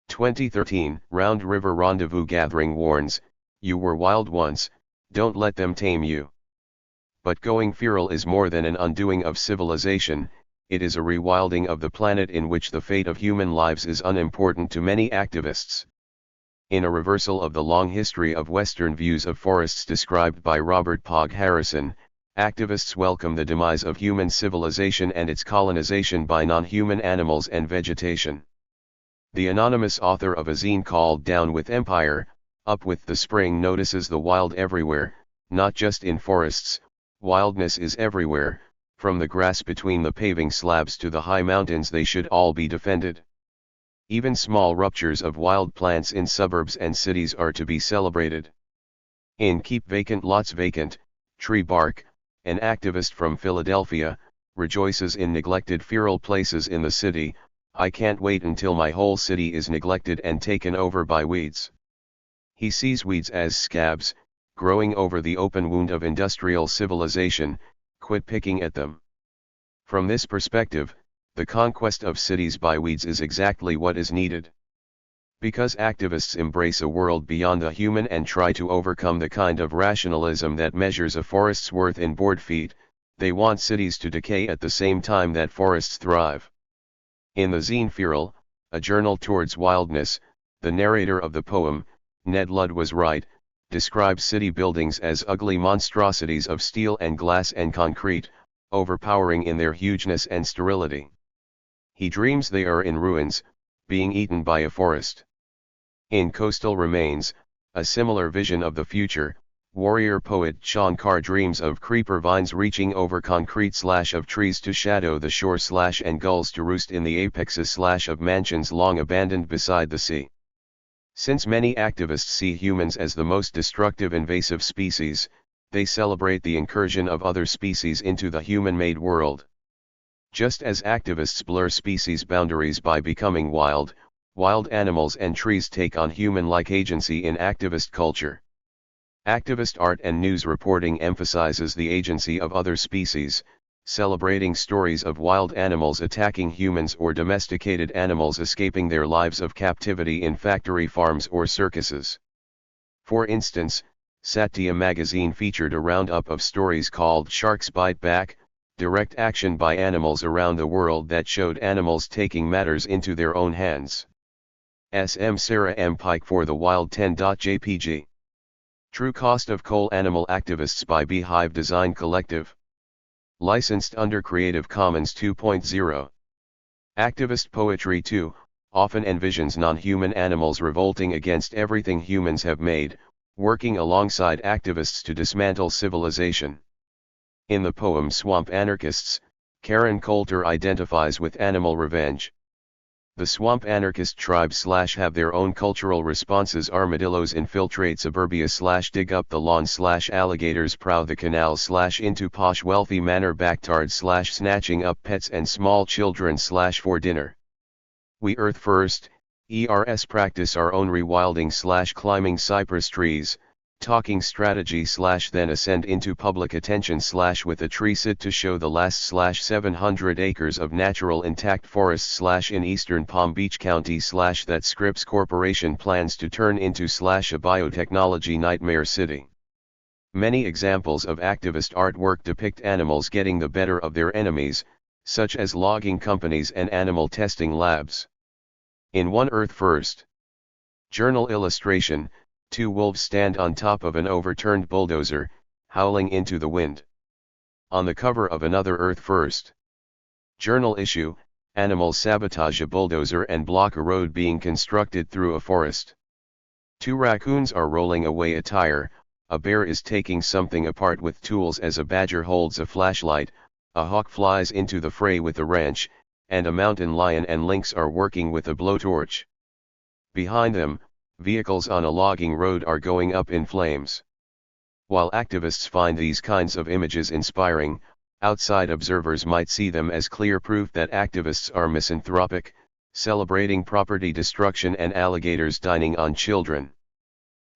2013 Round River Rendezvous gathering warns, you were wild once, don't let them tame you. But going feral is more than an undoing of civilization, it is a rewilding of the planet in which the fate of human lives is unimportant to many activists. In a reversal of the long history of Western views of forests described by Robert Pog Harrison, activists welcome the demise of human civilization and its colonization by non-human animals and vegetation. The anonymous author of a zine called Down with Empire, Up with the Spring notices the wild everywhere, not just in forests. Wildness is everywhere, from the grass between the paving slabs to the high mountains. They should all be defended. Even small ruptures of wild plants in suburbs and cities are to be celebrated. In Keep Vacant Lots Vacant, Tree Bark, an activist from Philadelphia, rejoices in neglected feral places in the city. I can't wait until my whole city is neglected and taken over by weeds. He sees weeds as scabs, growing over the open wound of industrial civilization. Quit picking at them. From this perspective, the conquest of cities by weeds is exactly what is needed. Because activists embrace a world beyond the human and try to overcome the kind of rationalism that measures a forest's worth in board feet, they want cities to decay at the same time that forests thrive. In the zine Feral, a journal towards wildness, the narrator of the poem, Ned Ludd was right, describes city buildings as ugly monstrosities of steel and glass and concrete, overpowering in their hugeness and sterility. He dreams they are in ruins, being eaten by a forest. In Coastal Remains, a similar vision of the future, warrior poet Shankar dreams of creeper vines reaching over concrete of trees to shadow the shore and gulls to roost in the apexes of mansions long abandoned beside the sea. Since many activists see humans as the most destructive invasive species, they celebrate the incursion of other species into the human-made world. Just as activists blur species boundaries by becoming wild, wild animals and trees take on human-like agency in activist culture. Activist art and news reporting emphasizes the agency of other species, celebrating stories of wild animals attacking humans or domesticated animals escaping their lives of captivity in factory farms or circuses. For instance, Satya magazine featured a roundup of stories called Sharks Bite Back, direct action by animals around the world that showed animals taking matters into their own hands. SM Sarah M. Pike for the Wild 10.jpg. True Cost of Coal Animal Activists by Beehive Design Collective. Licensed under Creative Commons 2.0. Activist poetry 2, often envisions non-human animals revolting against everything humans have made, working alongside activists to dismantle civilization. In the poem Swamp Anarchists, Karen Coulter identifies with animal revenge. The swamp anarchist tribes have their own cultural responses. Armadillos infiltrate suburbia dig up the lawn alligators prow the canal into posh wealthy manor backtards snatching up pets and small children for dinner. We Earth First, ERS practice our own rewilding climbing cypress trees, talking strategy then ascend into public attention with a tree sit to show the last 700 acres of natural intact forests in eastern Palm Beach County that Scripps Corporation plans to turn into a biotechnology nightmare city. Many examples of activist artwork depict animals getting the better of their enemies, such as logging companies and animal testing labs. In One Earth First journal illustration, two wolves stand on top of an overturned bulldozer, howling into the wind. On the cover of another Earth First journal issue, animals sabotage a bulldozer and block a road being constructed through a forest. Two raccoons are rolling away a tire, a bear is taking something apart with tools as a badger holds a flashlight, a hawk flies into the fray with a wrench, and a mountain lion and lynx are working with a blowtorch. Behind them, vehicles on a logging road are going up in flames. While activists find these kinds of images inspiring, outside observers might see them as clear proof that activists are misanthropic, celebrating property destruction and alligators dining on children.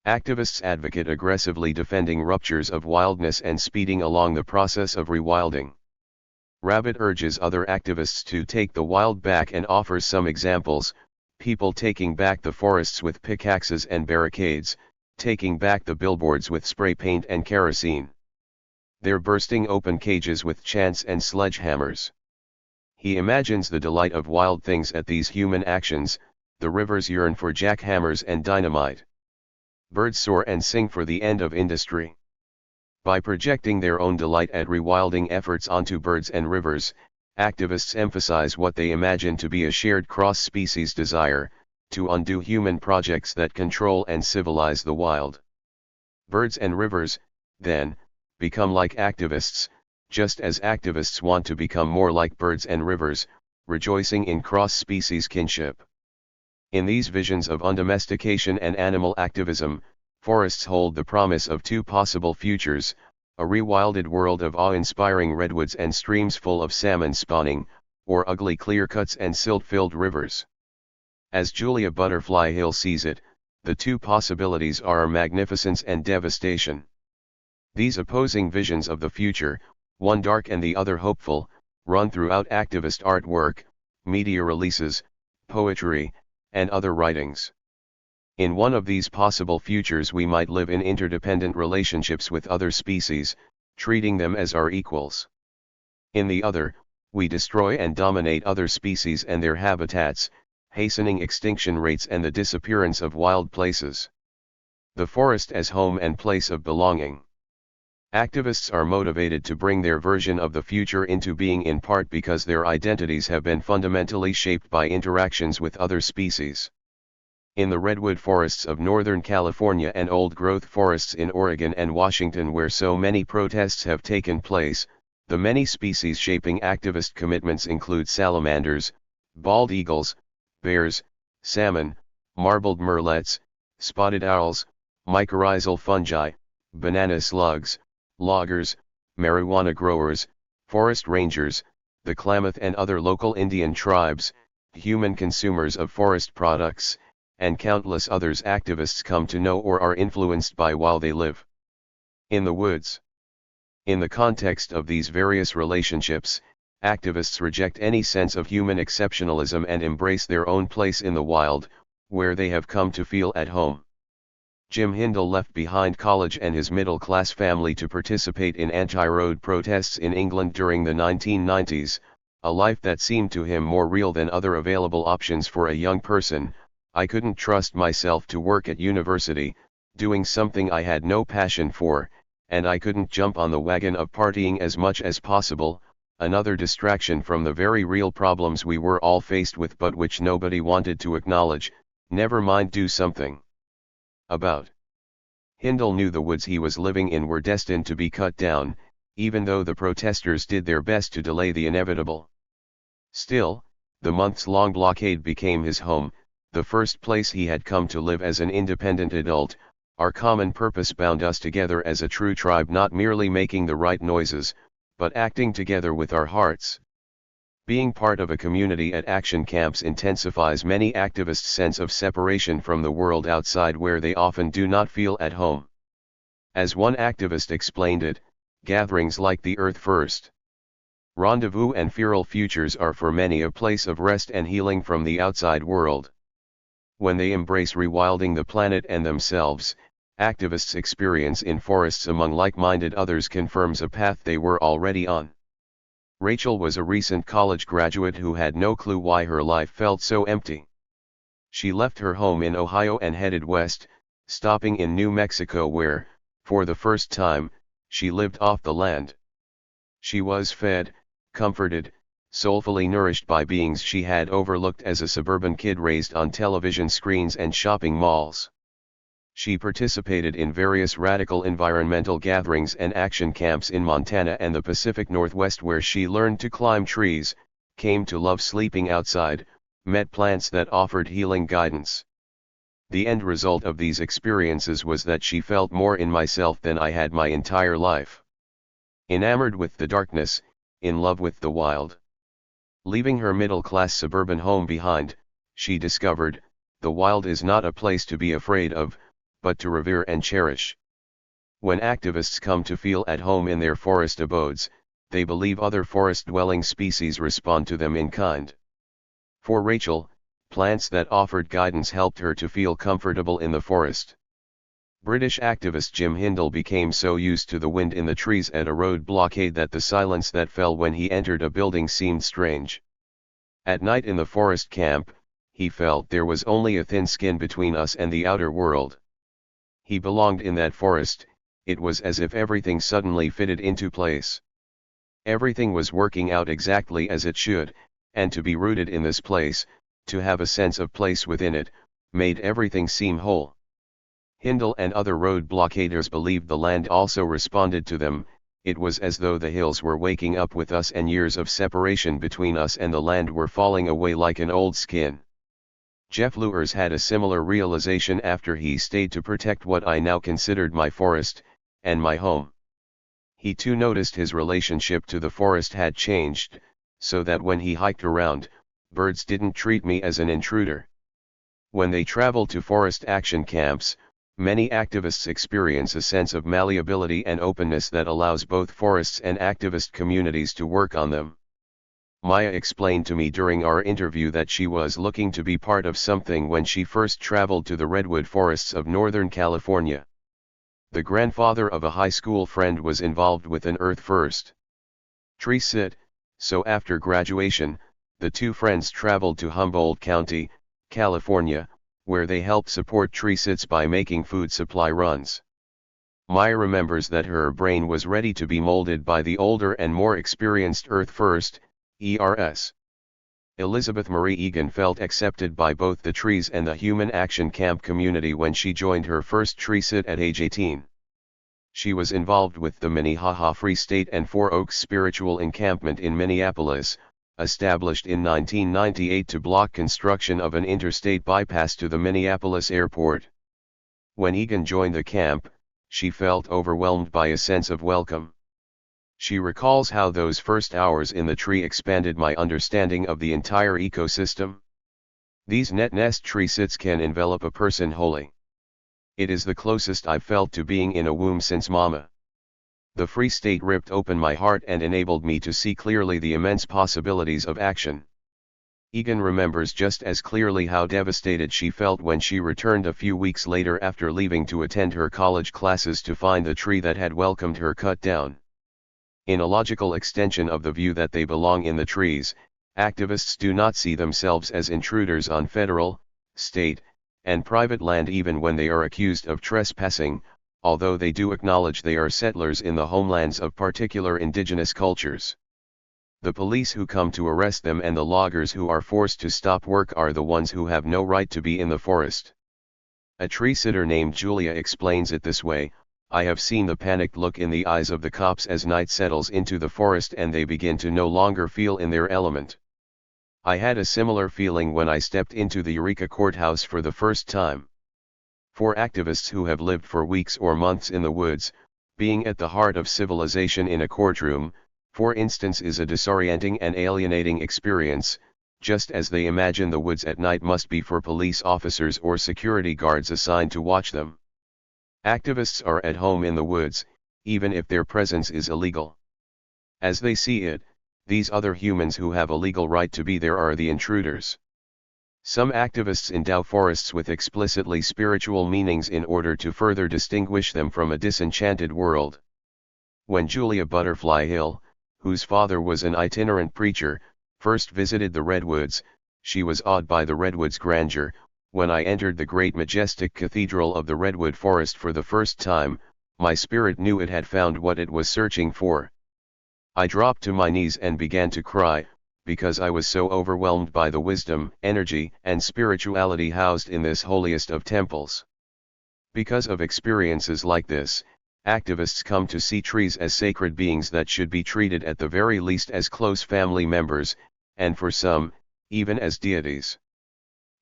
Activists advocate aggressively defending ruptures of wildness and speeding along the process of rewilding. Rabbit urges other activists to take the wild back and offers some examples: people taking back the forests with pickaxes and barricades, taking back the billboards with spray paint and kerosene. They're bursting open cages with chants and sledgehammers. He imagines the delight of wild things at these human actions. The rivers yearn for jackhammers and dynamite. Birds soar and sing for the end of industry. By projecting their own delight at rewilding efforts onto birds and rivers, activists emphasize what they imagine to be a shared cross-species desire, to undo human projects that control and civilize the wild. Birds and rivers, then, become like activists, just as activists want to become more like birds and rivers, rejoicing in cross-species kinship. In these visions of undomestication and animal activism, forests hold the promise of two possible futures: a rewilded world of awe-inspiring redwoods and streams full of salmon spawning, or ugly clear-cuts and silt-filled rivers. As Julia Butterfly Hill sees it, the two possibilities are magnificence and devastation. These opposing visions of the future, one dark and the other hopeful, run throughout activist artwork, media releases, poetry, and other writings. In one of these possible futures we might live in interdependent relationships with other species, treating them as our equals. In the other, we destroy and dominate other species and their habitats, hastening extinction rates and the disappearance of wild places. The forest as home and place of belonging. Activists are motivated to bring their version of the future into being in part because their identities have been fundamentally shaped by interactions with other species. In the redwood forests of Northern California and old-growth forests in Oregon and Washington where so many protests have taken place, the many species-shaping activist commitments include salamanders, bald eagles, bears, salmon, marbled murrelets, spotted owls, mycorrhizal fungi, banana slugs, loggers, marijuana growers, forest rangers, the Klamath and other local Indian tribes, human consumers of forest products, and countless others activists come to know or are influenced by while they live in the woods. In the context of these various relationships, activists reject any sense of human exceptionalism and embrace their own place in the wild, where they have come to feel at home. Jim Hindle left behind college and his middle-class family to participate in anti-road protests in England during the 1990s, a life that seemed to him more real than other available options for a young person. I couldn't trust myself to work at university, doing something I had no passion for, and I couldn't jump on the wagon of partying as much as possible, another distraction from the very real problems we were all faced with but which nobody wanted to acknowledge, never mind do something about. Hindle knew the woods he was living in were destined to be cut down, even though the protesters did their best to delay the inevitable. Still, the months-long blockade became his home, the first place he had come to live as an independent adult. Our common purpose bound us together as a true tribe, not merely making the right noises, but acting together with our hearts. Being part of a community at action camps intensifies many activists' sense of separation from the world outside where they often do not feel at home. As one activist explained it, gatherings like the Earth First Rendezvous and Feral Futures are for many a place of rest and healing from the outside world. When they embrace rewilding the planet and themselves, activists' experience in forests among like-minded others confirms a path they were already on. Rachel was a recent college graduate who had no clue why her life felt so empty. She left her home in Ohio and headed west, stopping in New Mexico where, for the first time, she lived off the land. She was fed, comforted, soulfully nourished by beings she had overlooked as a suburban kid raised on television screens and shopping malls. She participated in various radical environmental gatherings and action camps in Montana and the Pacific Northwest where she learned to climb trees, came to love sleeping outside, met plants that offered healing guidance. The end result of these experiences was that she felt more in myself than I had my entire life. Enamored with the darkness, in love with the wild. Leaving her middle-class suburban home behind, she discovered, the wild is not a place to be afraid of, but to revere and cherish. When activists come to feel at home in their forest abodes, they believe other forest-dwelling species respond to them in kind. For Rachel, plants that offered guidance helped her to feel comfortable in the forest. British activist Jim Hindle became so used to the wind in the trees at a road blockade that the silence that fell when he entered a building seemed strange. At night in the forest camp, he felt there was only a thin skin between us and the outer world. He belonged in that forest. It was as if everything suddenly fitted into place. Everything was working out exactly as it should, and to be rooted in this place, to have a sense of place within it, made everything seem whole. Hindle and other road blockaders believed the land also responded to them. It was as though the hills were waking up with us and years of separation between us and the land were falling away like an old skin. Jeff Luers had a similar realization after he stayed to protect what I now considered my forest, and my home. He too noticed his relationship to the forest had changed, so that when he hiked around, birds didn't treat me as an intruder. When they travel to forest action camps, many activists experience a sense of malleability and openness that allows both forests and activist communities to work on them. Maya explained to me during our interview that she was looking to be part of something when she first traveled to the redwood forests of Northern California. The grandfather of a high school friend was involved with an Earth First tree sit, so after graduation, the two friends traveled to Humboldt County, California, where they helped support tree sits by making food supply runs. Maya remembers that her brain was ready to be molded by the older and more experienced Earth First ERS. Elizabeth Marie Egan felt accepted by both the trees and the Human Action Camp community when she joined her first tree sit at age 18. She was involved with the Minnehaha Free State and Four Oaks Spiritual Encampment in Minneapolis, established in 1998 to block construction of an interstate bypass to the Minneapolis airport. When Egan joined the camp, she felt overwhelmed by a sense of welcome. She recalls how those first hours in the tree expanded my understanding of the entire ecosystem. These net nest tree sits can envelop a person wholly. It is the closest I've felt to being in a womb since mama. The free state ripped open my heart and enabled me to see clearly the immense possibilities of action. Egan remembers just as clearly how devastated she felt when she returned a few weeks later after leaving to attend her college classes to find the tree that had welcomed her cut down. In a logical extension of the view that they belong in the trees, activists do not see themselves as intruders on federal, state, and private land even when they are accused of trespassing, although they do acknowledge they are settlers in the homelands of particular indigenous cultures. The police who come to arrest them and the loggers who are forced to stop work are the ones who have no right to be in the forest. A tree sitter named Julia explains it this way: I have seen the panicked look in the eyes of the cops as night settles into the forest and they begin to no longer feel in their element. I had a similar feeling when I stepped into the Eureka courthouse for the first time. For activists who have lived for weeks or months in the woods, being at the heart of civilization in a courtroom, for instance, is a disorienting and alienating experience, just as they imagine the woods at night must be for police officers or security guards assigned to watch them. Activists are at home in the woods, even if their presence is illegal. As they see it, these other humans who have a legal right to be there are the intruders. Some activists endow forests with explicitly spiritual meanings in order to further distinguish them from a disenchanted world. When Julia Butterfly Hill, whose father was an itinerant preacher, first visited the redwoods, she was awed by the redwood's grandeur. When I entered the great majestic cathedral of the redwood forest for the first time, my spirit knew it had found what it was searching for. I dropped to my knees and began to cry, because I was so overwhelmed by the wisdom, energy, and spirituality housed in this holiest of temples. Because of experiences like this, activists come to see trees as sacred beings that should be treated at the very least as close family members, and for some, even as deities.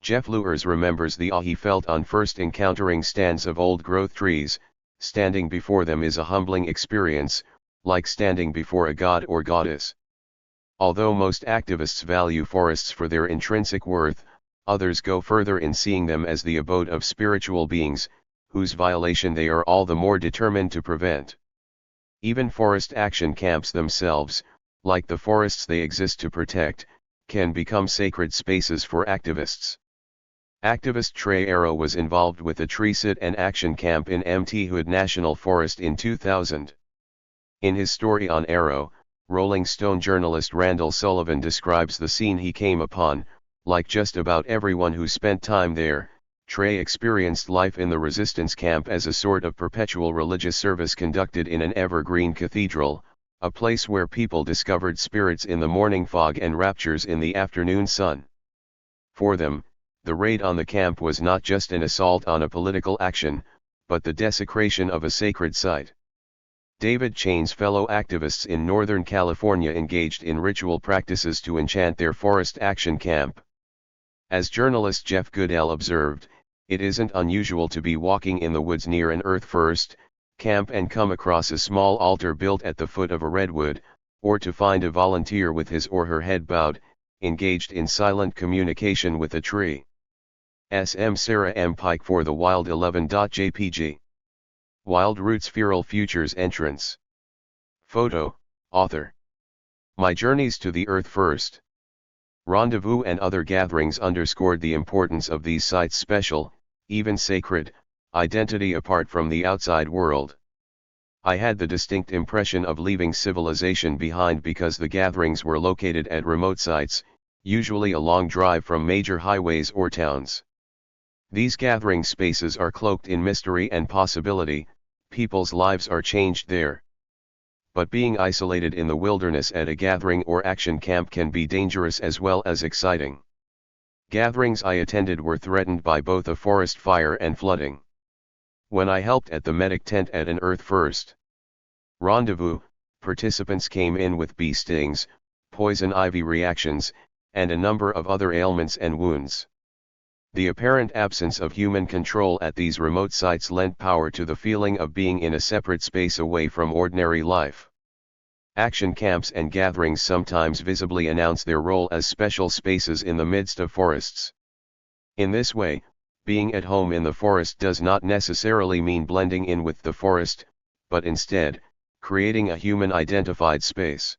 Jeff Luers remembers the awe he felt on first encountering stands of old-growth trees. Standing before them is a humbling experience, like standing before a god or goddess. Although most activists value forests for their intrinsic worth, others go further in seeing them as the abode of spiritual beings, whose violation they are all the more determined to prevent. Even forest action camps themselves, like the forests they exist to protect, can become sacred spaces for activists. Activist Trey Arrow was involved with a tree sit and action camp in Mt. Hood National Forest in 2000. In his story on Arrow, Rolling Stone journalist Randall Sullivan describes the scene he came upon. Like just about everyone who spent time there, Trey experienced life in the resistance camp as a sort of perpetual religious service conducted in an evergreen cathedral, a place where people discovered spirits in the morning fog and raptures in the afternoon sun. For them, the raid on the camp was not just an assault on a political action, but the desecration of a sacred site. David Chain's fellow activists in Northern California engaged in ritual practices to enchant their forest action camp. As journalist Jeff Goodell observed, it isn't unusual to be walking in the woods near an Earth First camp and come across a small altar built at the foot of a redwood, or to find a volunteer with his or her head bowed, engaged in silent communication with a tree. SM Sarah M. Pike for the Wild 11.jpg. Wild Roots Feral Futures Entrance. Photo, author. My journeys to the Earth First. Rendezvous and other gatherings underscored the importance of these sites' special, even sacred, identity apart from the outside world. I had the distinct impression of leaving civilization behind because the gatherings were located at remote sites, usually a long drive from major highways or towns. These gathering spaces are cloaked in mystery and possibility, people's lives are changed there. But being isolated in the wilderness at a gathering or action camp can be dangerous as well as exciting. Gatherings I attended were threatened by both a forest fire and flooding. When I helped at the medic tent at an Earth First rendezvous, participants came in with bee stings, poison ivy reactions, and a number of other ailments and wounds. The apparent absence of human control at these remote sites lent power to the feeling of being in a separate space away from ordinary life. Action camps and gatherings sometimes visibly announce their role as special spaces in the midst of forests. In this way, being at home in the forest does not necessarily mean blending in with the forest, but instead, creating a human-identified space.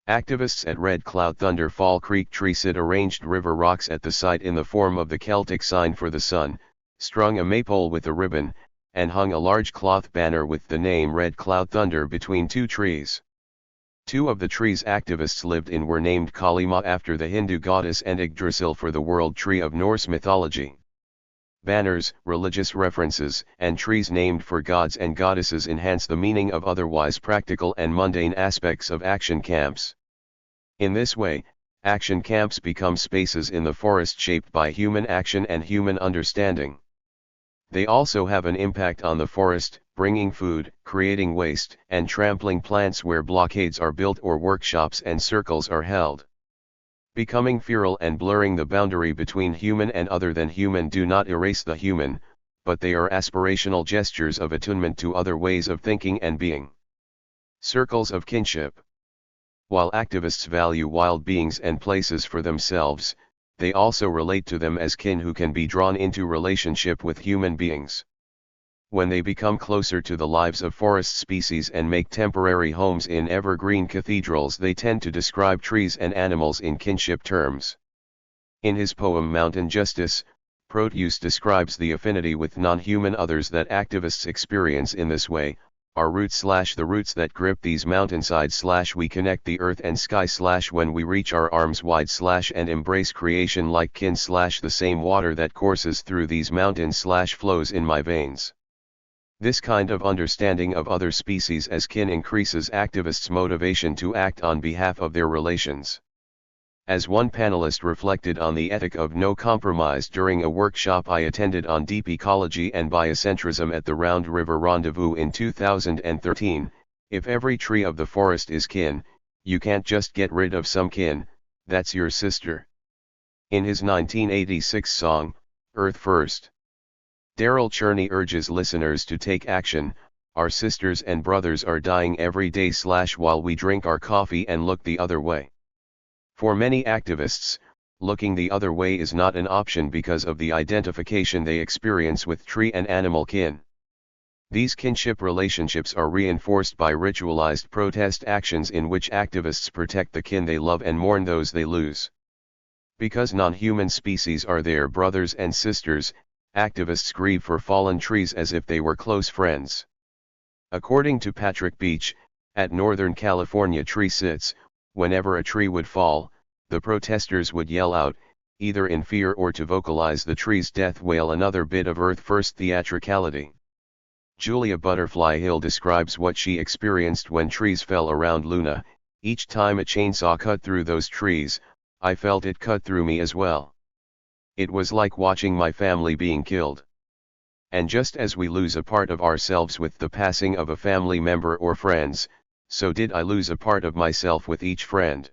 Activists at Red Cloud Thunder Fall Creek Tree Sit arranged river rocks at the site in the form of the Celtic sign for the sun, strung a maypole with a ribbon, and hung a large cloth banner with the name Red Cloud Thunder between two trees. Two of the trees activists lived in were named Kalima after the Hindu goddess and Yggdrasil for the world tree of Norse mythology. Banners, religious references, and trees named for gods and goddesses enhance the meaning of otherwise practical and mundane aspects of action camps. In this way, action camps become spaces in the forest shaped by human action and human understanding. They also have an impact on the forest, bringing food, creating waste, and trampling plants where blockades are built or workshops and circles are held. Becoming feral and blurring the boundary between human and other than human do not erase the human, but they are aspirational gestures of attunement to other ways of thinking and being. Circles of kinship. While activists value wild beings and places for themselves, they also relate to them as kin who can be drawn into relationship with human beings. When they become closer to the lives of forest species and make temporary homes in evergreen cathedrals, they tend to describe trees and animals in kinship terms. In his poem Mountain Justice, Proteus describes the affinity with non-human others that activists experience in this way: our roots/the roots that grip these mountainsides/we connect the earth and sky/when we reach our arms wide/and embrace creation like kin/the same water that courses through these mountains/flows in my veins. This kind of understanding of other species as kin increases activists' motivation to act on behalf of their relations. As one panelist reflected on the ethic of no compromise during a workshop I attended on deep ecology and biocentrism at the Round River Rendezvous in 2013, if every tree of the forest is kin, you can't just get rid of some kin, that's your sister. In his 1986 song, Earth First, Daryl Cherney urges listeners to take action. Our sisters and brothers are dying every day while we drink our coffee and look the other way. For many activists, looking the other way is not an option because of the identification they experience with tree and animal kin. These kinship relationships are reinforced by ritualized protest actions in which activists protect the kin they love and mourn those they lose. Because non-human species are their brothers and sisters, activists grieve for fallen trees as if they were close friends. According to Patrick Beach, at Northern California Tree Sits, whenever a tree would fall, the protesters would yell out, either in fear or to vocalize the tree's death wail, another bit of Earth First theatricality. Julia Butterfly Hill describes what she experienced when trees fell around Luna. Each time a chainsaw cut through those trees, I felt it cut through me as well. It was like watching my family being killed. And just as we lose a part of ourselves with the passing of a family member or friends, so did I lose a part of myself with each friend.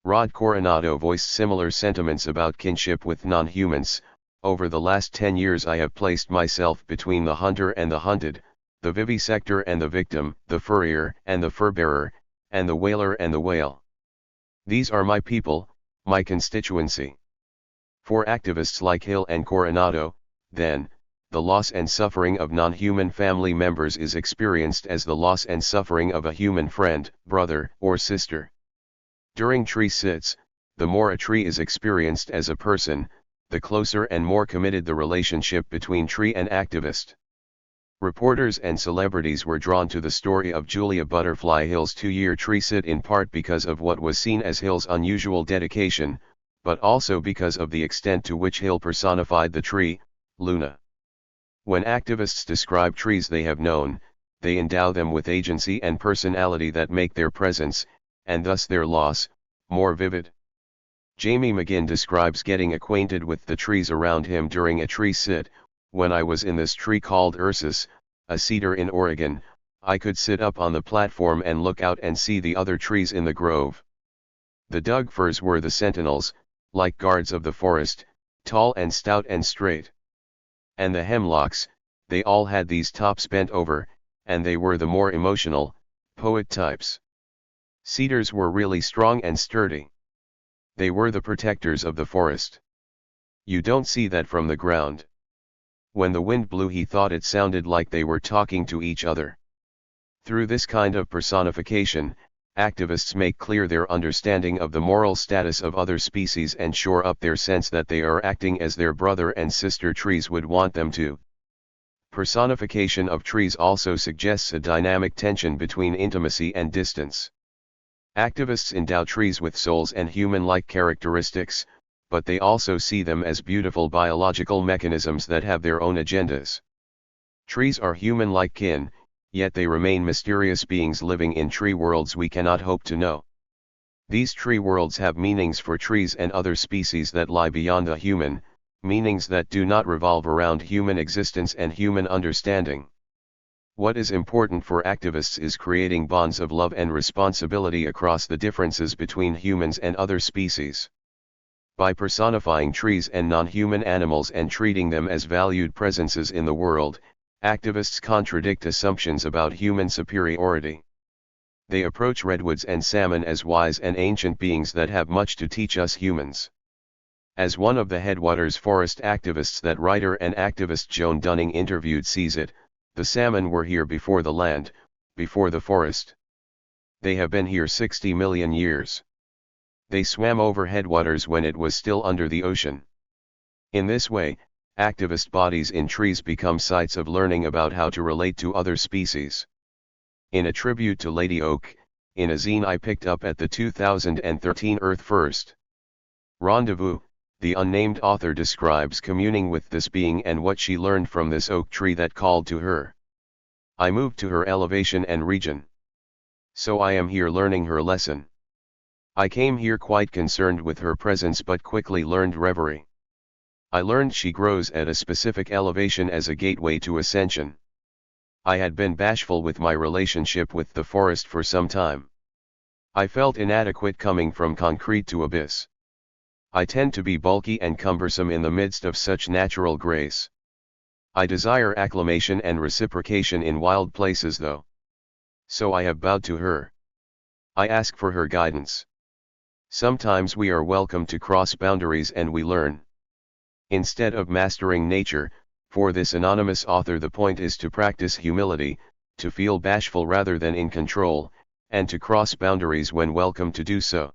Rod Coronado voiced similar sentiments about kinship with non-humans. Over the last 10 years I have placed myself between the hunter and the hunted, the vivisector and the victim, the furrier and the fur-bearer, and the whaler and the whale. These are my people, my constituency. For activists like Hill and Coronado, then, the loss and suffering of non-human family members is experienced as the loss and suffering of a human friend, brother, or sister. During tree sits, the more a tree is experienced as a person, the closer and more committed the relationship between tree and activist. Reporters and celebrities were drawn to the story of Julia Butterfly Hill's 2-year tree sit in part because of what was seen as Hill's unusual dedication, but also because of the extent to which Hill personified the tree, Luna. When activists describe trees they have known, they endow them with agency and personality that make their presence, and thus their loss, more vivid. Jamie McGinn describes getting acquainted with the trees around him during a tree sit. When I was in this tree called Ursus, a cedar in Oregon, I could sit up on the platform and look out and see the other trees in the grove. The Doug firs were the sentinels, like guards of the forest, tall and stout and straight. And the hemlocks, they all had these tops bent over, and they were the more emotional, poet types. Cedars were really strong and sturdy. They were the protectors of the forest. You don't see that from the ground. When the wind blew, he thought it sounded like they were talking to each other. Through this kind of personification, activists make clear their understanding of the moral status of other species and shore up their sense that they are acting as their brother and sister trees would want them to. Personification of trees also suggests a dynamic tension between intimacy and distance. Activists endow trees with souls and human-like characteristics, but they also see them as beautiful biological mechanisms that have their own agendas. Trees are human-like kin, yet they remain mysterious beings living in tree worlds we cannot hope to know. These tree worlds have meanings for trees and other species that lie beyond the human, meanings that do not revolve around human existence and human understanding. What is important for activists is creating bonds of love and responsibility across the differences between humans and other species. By personifying trees and non-human animals and treating them as valued presences in the world, activists contradict assumptions about human superiority. They approach redwoods and salmon as wise and ancient beings that have much to teach us humans. As one of the Headwaters forest activists that writer and activist Joan Dunning interviewed sees it, the salmon were here before the land, before the forest. They have been here 60 million years. They swam over headwaters when it was still under the ocean. In this way, activist bodies in trees become sites of learning about how to relate to other species. In a tribute to Lady Oak, in a zine I picked up at the 2013 Earth First Rendezvous, the unnamed author describes communing with this being and what she learned from this oak tree that called to her. I moved to her elevation and region. So I am here learning her lesson. I came here quite concerned with her presence but quickly learned reverie. I learned she grows at a specific elevation as a gateway to ascension. I had been bashful with my relationship with the forest for some time. I felt inadequate coming from concrete to abyss. I tend to be bulky and cumbersome in the midst of such natural grace. I desire acclamation and reciprocation in wild places though. So I have bowed to her. I ask for her guidance. Sometimes we are welcome to cross boundaries and we learn. Instead of mastering nature, for this anonymous author the point is to practice humility, to feel bashful rather than in control, and to cross boundaries when welcome to do so.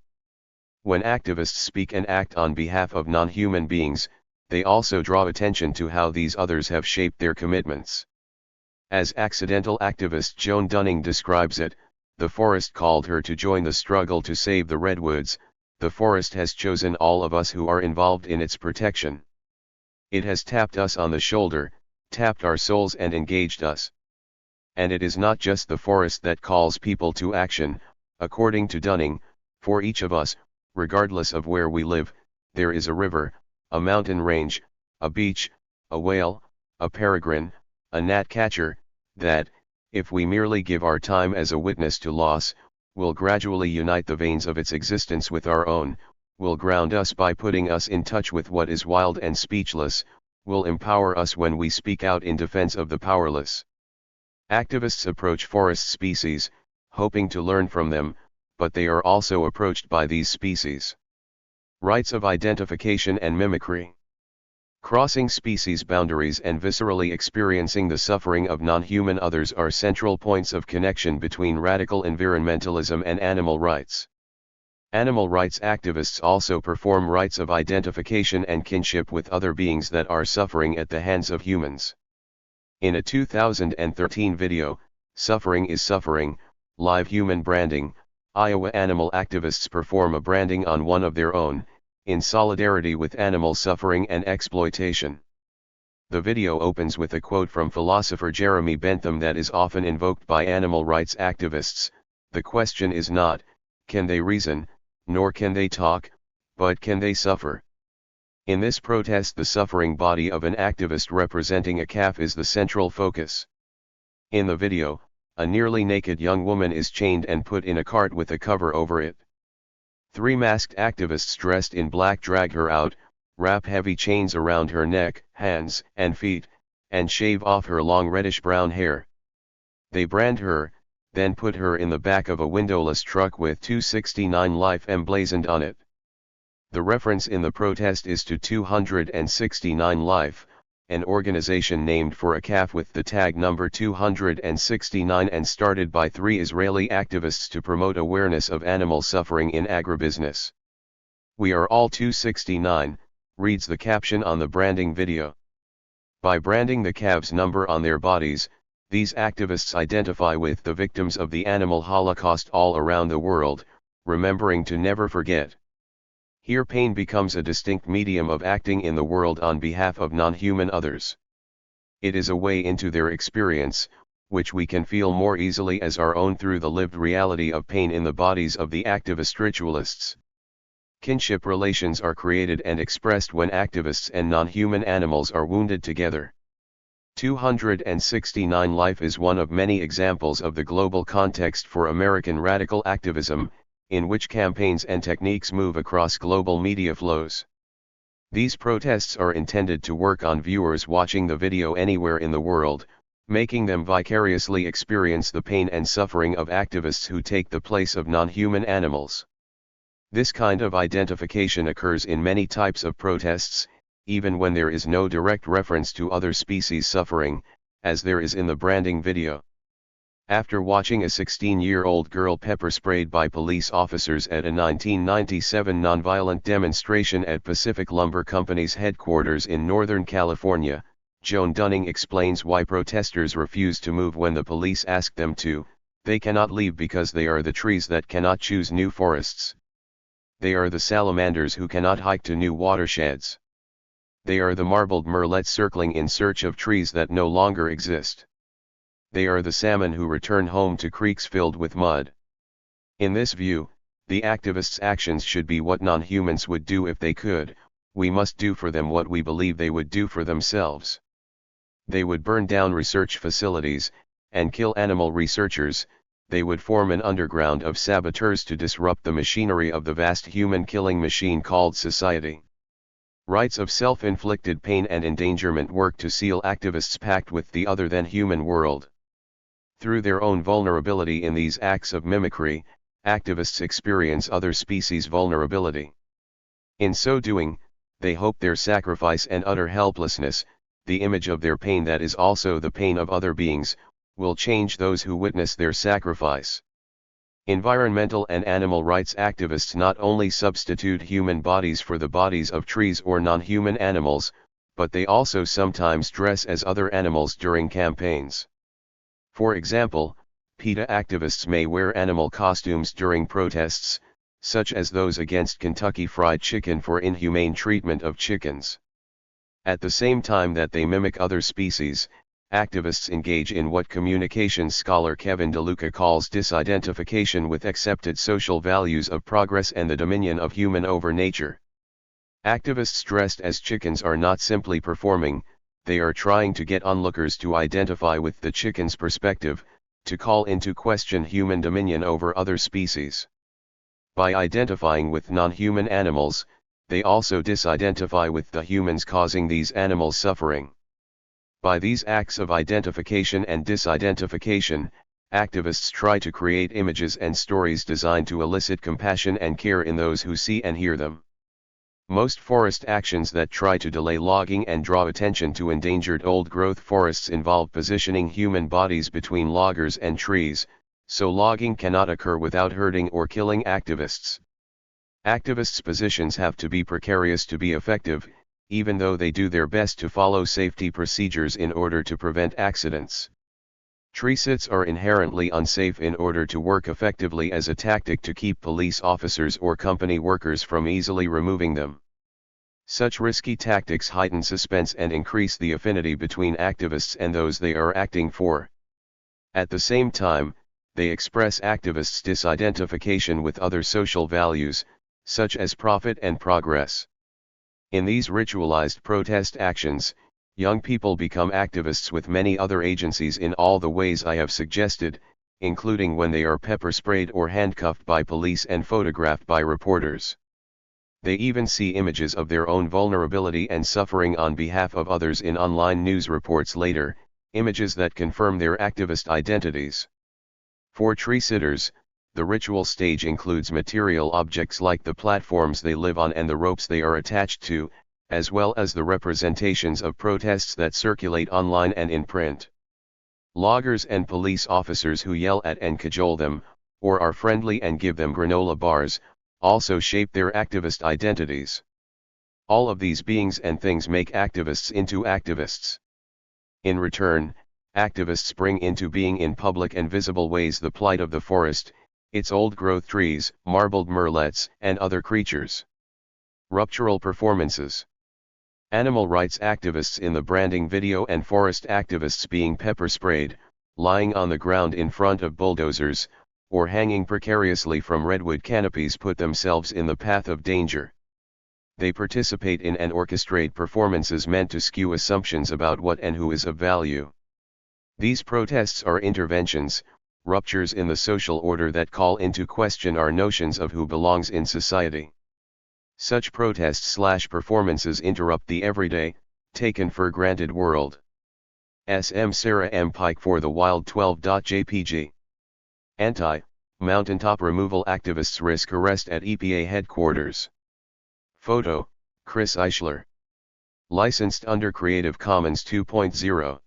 When activists speak and act on behalf of non-human beings, they also draw attention to how these others have shaped their commitments. As accidental activist Joan Dunning describes it, the forest called her to join the struggle to save the redwoods. The forest has chosen all of us who are involved in its protection. It has tapped us on the shoulder, tapped our souls and engaged us. And it is not just the forest that calls people to action, according to Dunning. For each of us, regardless of where we live, there is a river, a mountain range, a beach, a whale, a peregrine, a gnatcatcher, that, if we merely give our time as a witness to loss, will gradually unite the veins of its existence with our own, will ground us by putting us in touch with what is wild and speechless, will empower us when we speak out in defense of the powerless. Activists approach forest species, hoping to learn from them, but they are also approached by these species. Rights of identification and mimicry. Crossing species boundaries and viscerally experiencing the suffering of non-human others are central points of connection between radical environmentalism and animal rights. Animal rights activists also perform rights of identification and kinship with other beings that are suffering at the hands of humans. In a 2013 video, Suffering is Suffering, Live Human Branding, Iowa animal activists perform a branding on one of their own, in solidarity with animal suffering and exploitation. The video opens with a quote from philosopher Jeremy Bentham that is often invoked by animal rights activists. The question is not, can they reason, nor can they talk, but can they suffer? In this protest, the suffering body of an activist representing a calf is the central focus. In the video, a nearly naked young woman is chained and put in a cart with a cover over it. 3 masked activists dressed in black drag her out, wrap heavy chains around her neck, hands, and feet, and shave off her long reddish-brown hair. They brand her, then put her in the back of a windowless truck with 269 Life emblazoned on it. The reference in the protest is to 269 Life, an organization named for a calf with the tag number 269 and started by 3 Israeli activists to promote awareness of animal suffering in agribusiness. "We are all 269, reads the caption on the branding video. By branding the calf's number on their bodies, these activists identify with the victims of the animal holocaust all around the world, remembering to never forget. Here pain becomes a distinct medium of acting in the world on behalf of non-human others. It is a way into their experience, which we can feel more easily as our own through the lived reality of pain in the bodies of the activist ritualists. Kinship relations are created and expressed when activists and non-human animals are wounded together. 269 Life is one of many examples of the global context for American radical activism, in which campaigns and techniques move across global media flows. These protests are intended to work on viewers watching the video anywhere in the world, making them vicariously experience the pain and suffering of activists who take the place of non-human animals. This kind of identification occurs in many types of protests, even when there is no direct reference to other species suffering, as there is in the branding video. After watching a 16-year-old girl pepper-sprayed by police officers at a 1997 nonviolent demonstration at Pacific Lumber Company's headquarters in Northern California, Joan Dunning explains why protesters refuse to move when the police ask them to. They cannot leave because they are the trees that cannot choose new forests. They are the salamanders who cannot hike to new watersheds. They are the marbled murrelets circling in search of trees that no longer exist. They are the salmon who return home to creeks filled with mud. In this view, the activists' actions should be what non-humans would do if they could. We must do for them what we believe they would do for themselves. They would burn down research facilities, and kill animal researchers. They would form an underground of saboteurs to disrupt the machinery of the vast human-killing machine called society. Rites of self-inflicted pain and endangerment work to seal activists' pact with the other-than-human world. Through their own vulnerability in these acts of mimicry, activists experience other species' vulnerability. In so doing, they hope their sacrifice and utter helplessness, the image of their pain that is also the pain of other beings, will change those who witness their sacrifice. Environmental and animal rights activists not only substitute human bodies for the bodies of trees or non-human animals, but they also sometimes dress as other animals during campaigns. For example, PETA activists may wear animal costumes during protests, such as those against Kentucky Fried Chicken for inhumane treatment of chickens. At the same time that they mimic other species, activists engage in what communications scholar Kevin DeLuca calls disidentification with accepted social values of progress and the dominion of human over nature. Activists dressed as chickens are not simply performing, they are trying to get onlookers to identify with the chicken's perspective, to call into question human dominion over other species. By identifying with non-human animals, they also disidentify with the humans causing these animals suffering. By these acts of identification and disidentification, activists try to create images and stories designed to elicit compassion and care in those who see and hear them. Most forest actions that try to delay logging and draw attention to endangered old-growth forests involve positioning human bodies between loggers and trees, so logging cannot occur without hurting or killing activists. Activists' positions have to be precarious to be effective, even though they do their best to follow safety procedures in order to prevent accidents. Tree sits are inherently unsafe in order to work effectively as a tactic to keep police officers or company workers from easily removing them. Such risky tactics heighten suspense and increase the affinity between activists and those they are acting for. At the same time, they express activists' disidentification with other social values, such as profit and progress. In these ritualized protest actions, young people become activists with many other agencies in all the ways I have suggested, including when they are pepper sprayed or handcuffed by police and photographed by reporters. They even see images of their own vulnerability and suffering on behalf of others in online news reports later, images that confirm their activist identities. For tree sitters, the ritual stage includes material objects like the platforms they live on and the ropes they are attached to, as well as the representations of protests that circulate online and in print. Loggers and police officers who yell at and cajole them, or are friendly and give them granola bars, also shape their activist identities. All of these beings and things make activists into activists. In return, activists bring into being in public and visible ways the plight of the forest, its old-growth trees, marbled merlets, and other creatures. Ruptural performances. Animal rights activists in the branding video and forest activists being pepper-sprayed, lying on the ground in front of bulldozers, or hanging precariously from redwood canopies put themselves in the path of danger. They participate in and orchestrate performances meant to skew assumptions about what and who is of value. These protests are interventions, ruptures in the social order that call into question our notions of who belongs in society. Such protests/performances interrupt the everyday, taken for granted world. SM Sarah M. Pike for the Wild 12.jpg. Mountaintop removal activists risk arrest at EPA headquarters. Photo, Chris Eichler. Licensed under Creative Commons 2.0.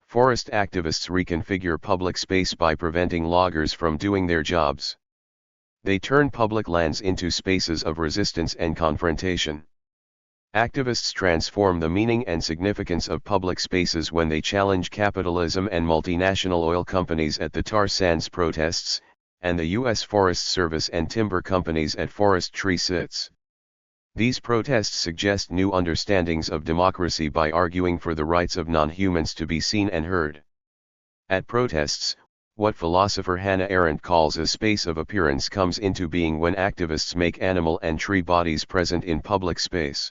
Forest activists reconfigure public space by preventing loggers from doing their jobs. They turn public lands into spaces of resistance and confrontation. Activists transform the meaning and significance of public spaces when they challenge capitalism and multinational oil companies at the tar sands protests, and the U.S. Forest Service and timber companies at forest tree sits. These protests suggest new understandings of democracy by arguing for the rights of non-humans to be seen and heard. At protests, what philosopher Hannah Arendt calls a space of appearance comes into being when activists make animal and tree bodies present in public space.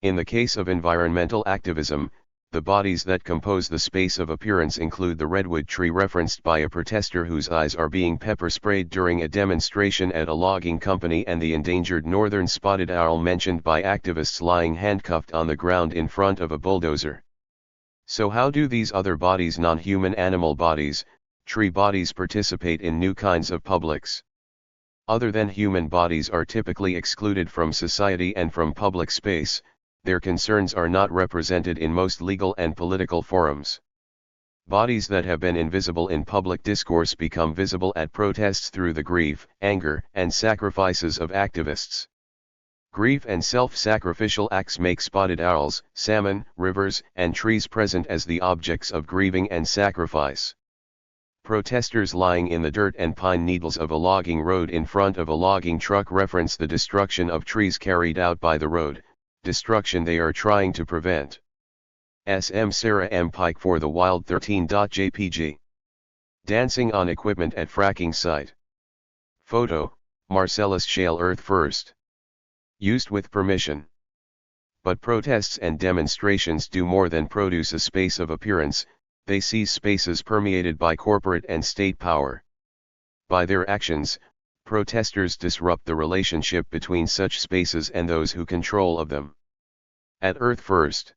In the case of environmental activism, the bodies that compose the space of appearance include the redwood tree referenced by a protester whose eyes are being pepper-sprayed during a demonstration at a logging company and the endangered northern spotted owl mentioned by activists lying handcuffed on the ground in front of a bulldozer. So how do these other bodies, non-human animal bodies, tree bodies, participate in new kinds of publics? Other than human bodies are typically excluded from society and from public space. Their concerns are not represented in most legal and political forums. Bodies that have been invisible in public discourse become visible at protests through the grief, anger, and sacrifices of activists. Grief and self-sacrificial acts make spotted owls, salmon, rivers, and trees present as the objects of grieving and sacrifice. Protesters lying in the dirt and pine needles of a logging road in front of a logging truck reference the destruction of trees carried out by the road, destruction they are trying to prevent. SM Sarah M. Pike for the Wild 13.jpg. Dancing on equipment at fracking site. Photo, Marcellus Shale Earth First. Used with permission. But protests and demonstrations do more than produce a space of appearance, they seize spaces permeated by corporate and state power. By their actions, protesters disrupt the relationship between such spaces and those who control of them. At Earth First.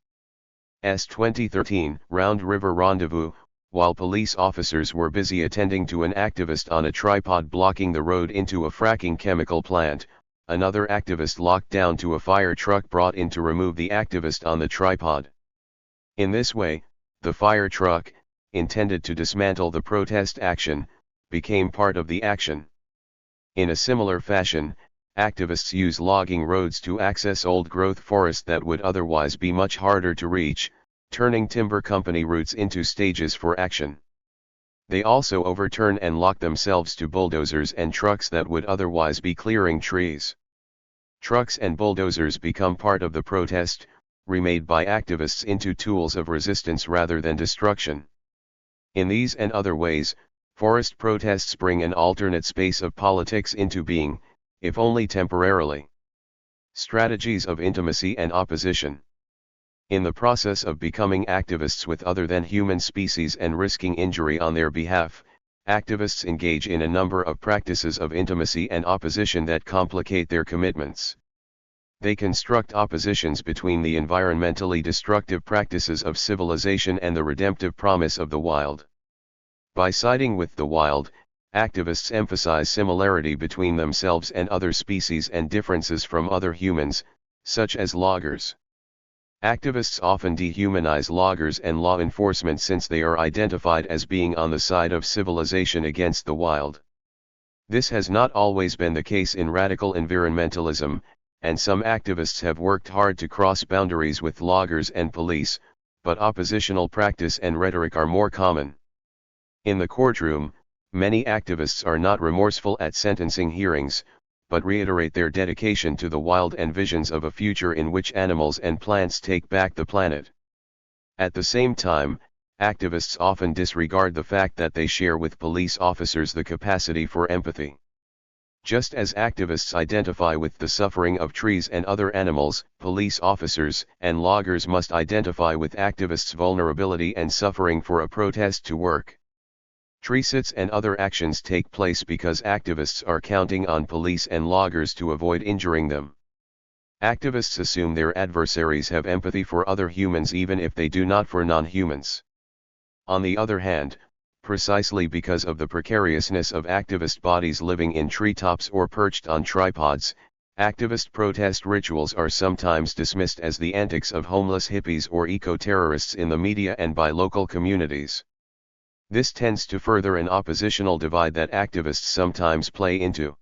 2013 Round River Rendezvous, while police officers were busy attending to an activist on a tripod blocking the road into a fracking chemical plant, another activist locked down to a fire truck brought in to remove the activist on the tripod. In this way, the fire truck, intended to dismantle the protest action, became part of the action. In a similar fashion, activists use logging roads to access old-growth forest that would otherwise be much harder to reach, turning timber company routes into stages for action. They also overturn and lock themselves to bulldozers and trucks that would otherwise be clearing trees. Trucks and bulldozers become part of the protest, remade by activists into tools of resistance rather than destruction. In these and other ways, forest protests bring an alternate space of politics into being, if only temporarily. Strategies of intimacy and opposition. In the process of becoming activists with other than human species and risking injury on their behalf, activists engage in a number of practices of intimacy and opposition that complicate their commitments. They construct oppositions between the environmentally destructive practices of civilization and the redemptive promise of the wild. By siding with the wild, activists emphasize similarity between themselves and other species and differences from other humans, such as loggers. Activists often dehumanize loggers and law enforcement since they are identified as being on the side of civilization against the wild. This has not always been the case in radical environmentalism, and some activists have worked hard to cross boundaries with loggers and police, but oppositional practice and rhetoric are more common. In the courtroom, many activists are not remorseful at sentencing hearings, but reiterate their dedication to the wild and visions of a future in which animals and plants take back the planet. At the same time, activists often disregard the fact that they share with police officers the capacity for empathy. Just as activists identify with the suffering of trees and other animals, police officers and loggers must identify with activists' vulnerability and suffering for a protest to work. Tree sits and other actions take place because activists are counting on police and loggers to avoid injuring them. Activists assume their adversaries have empathy for other humans even if they do not for non-humans. On the other hand, precisely because of the precariousness of activist bodies living in treetops or perched on tripods, activist protest rituals are sometimes dismissed as the antics of homeless hippies or eco-terrorists in the media and by local communities. This tends to further an oppositional divide that activists sometimes play into.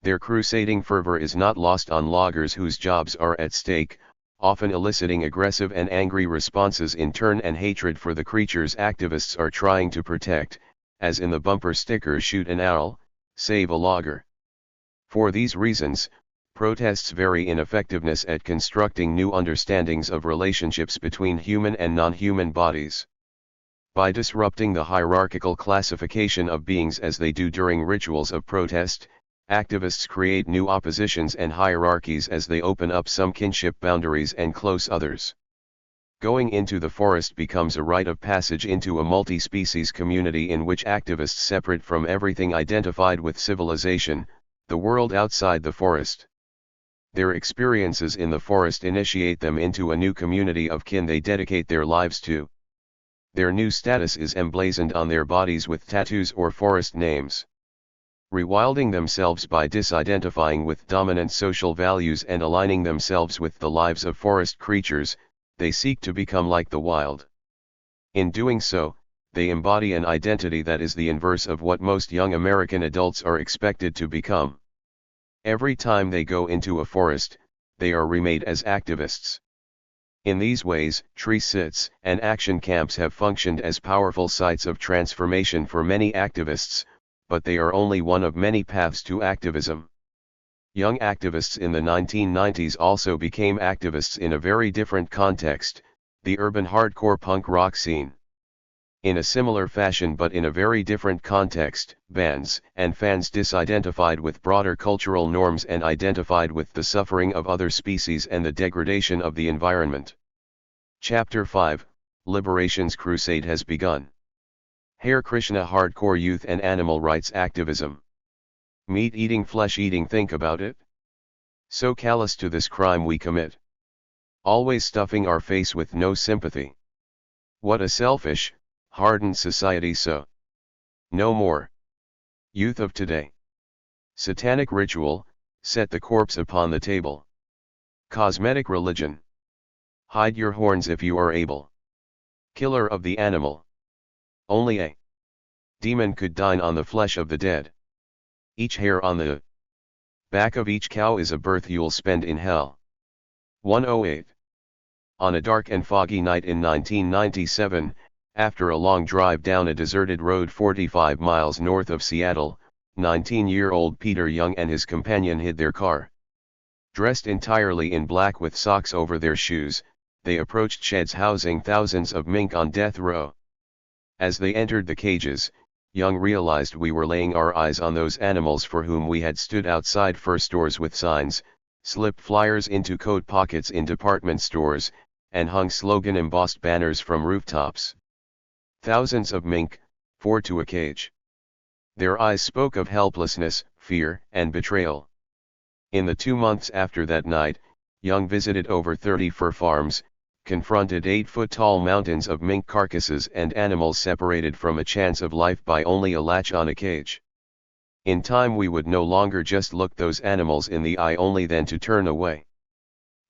Their crusading fervor is not lost on loggers whose jobs are at stake, often eliciting aggressive and angry responses in turn and hatred for the creatures activists are trying to protect, as in the bumper sticker "Shoot an owl, save a logger." For these reasons, protests vary in effectiveness at constructing new understandings of relationships between human and non-human bodies. By disrupting the hierarchical classification of beings as they do during rituals of protest, activists create new oppositions and hierarchies as they open up some kinship boundaries and close others. Going into the forest becomes a rite of passage into a multi-species community in which activists separate from everything identified with civilization, the world outside the forest. Their experiences in the forest initiate them into a new community of kin they dedicate their lives to. Their new status is emblazoned on their bodies with tattoos or forest names. Rewilding themselves by disidentifying with dominant social values and aligning themselves with the lives of forest creatures, they seek to become like the wild. In doing so, they embody an identity that is the inverse of what most young American adults are expected to become. Every time they go into a forest, they are remade as activists. In these ways, tree sits and action camps have functioned as powerful sites of transformation for many activists, but they are only one of many paths to activism. Young activists in the 1990s also became activists in a very different context, the urban hardcore punk rock scene. In a similar fashion but in a very different context, bands and fans disidentified with broader cultural norms and identified with the suffering of other species and the degradation of the environment. Chapter 5, Liberation's Crusade has begun. Hare Krishna hardcore youth and animal rights activism. Meat-eating, flesh-eating, think about it. So callous to this crime we commit. Always stuffing our face with no sympathy. What a selfish, hardened society so. No more. Youth of today. Satanic ritual, set the corpse upon the table. Cosmetic religion. Hide your horns if you are able. Killer of the animal. Only a demon could dine on the flesh of the dead. Each hair on the back of each cow is a birth you'll spend in hell. 108. On a dark and foggy night in 1997, after a long drive down a deserted road 45 miles north of Seattle, 19-year-old Peter Young and his companion hid their car. Dressed entirely in black with socks over their shoes, they approached sheds housing thousands of mink on death row. As they entered the cages, Young realized we were laying our eyes on those animals for whom we had stood outside fur stores with signs, slipped flyers into coat pockets in department stores, and hung slogan-embossed banners from rooftops. Thousands of mink, 4 to a cage. Their eyes spoke of helplessness, fear, and betrayal. In the 2 months after that night, Young visited over 30 fur farms, confronted 8-foot-tall mountains of mink carcasses and animals separated from a chance of life by only a latch on a cage. In time we would no longer just look those animals in the eye only then to turn away.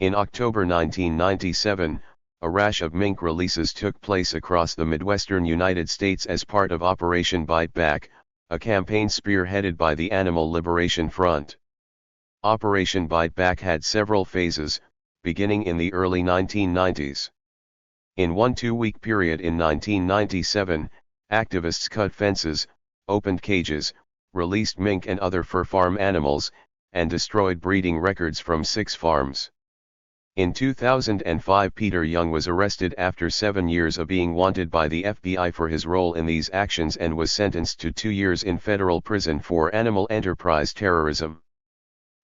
In October 1997, a rash of mink releases took place across the Midwestern United States as part of Operation Bite Back, a campaign spearheaded by the Animal Liberation Front. Operation Bite Back had several phases, beginning in the early 1990s. In one 2-week period in 1997, activists cut fences, opened cages, released mink and other fur farm animals, and destroyed breeding records from 6 farms. In 2005, Peter Young was arrested after 7 years of being wanted by the FBI for his role in these actions and was sentenced to 2 years in federal prison for animal enterprise terrorism.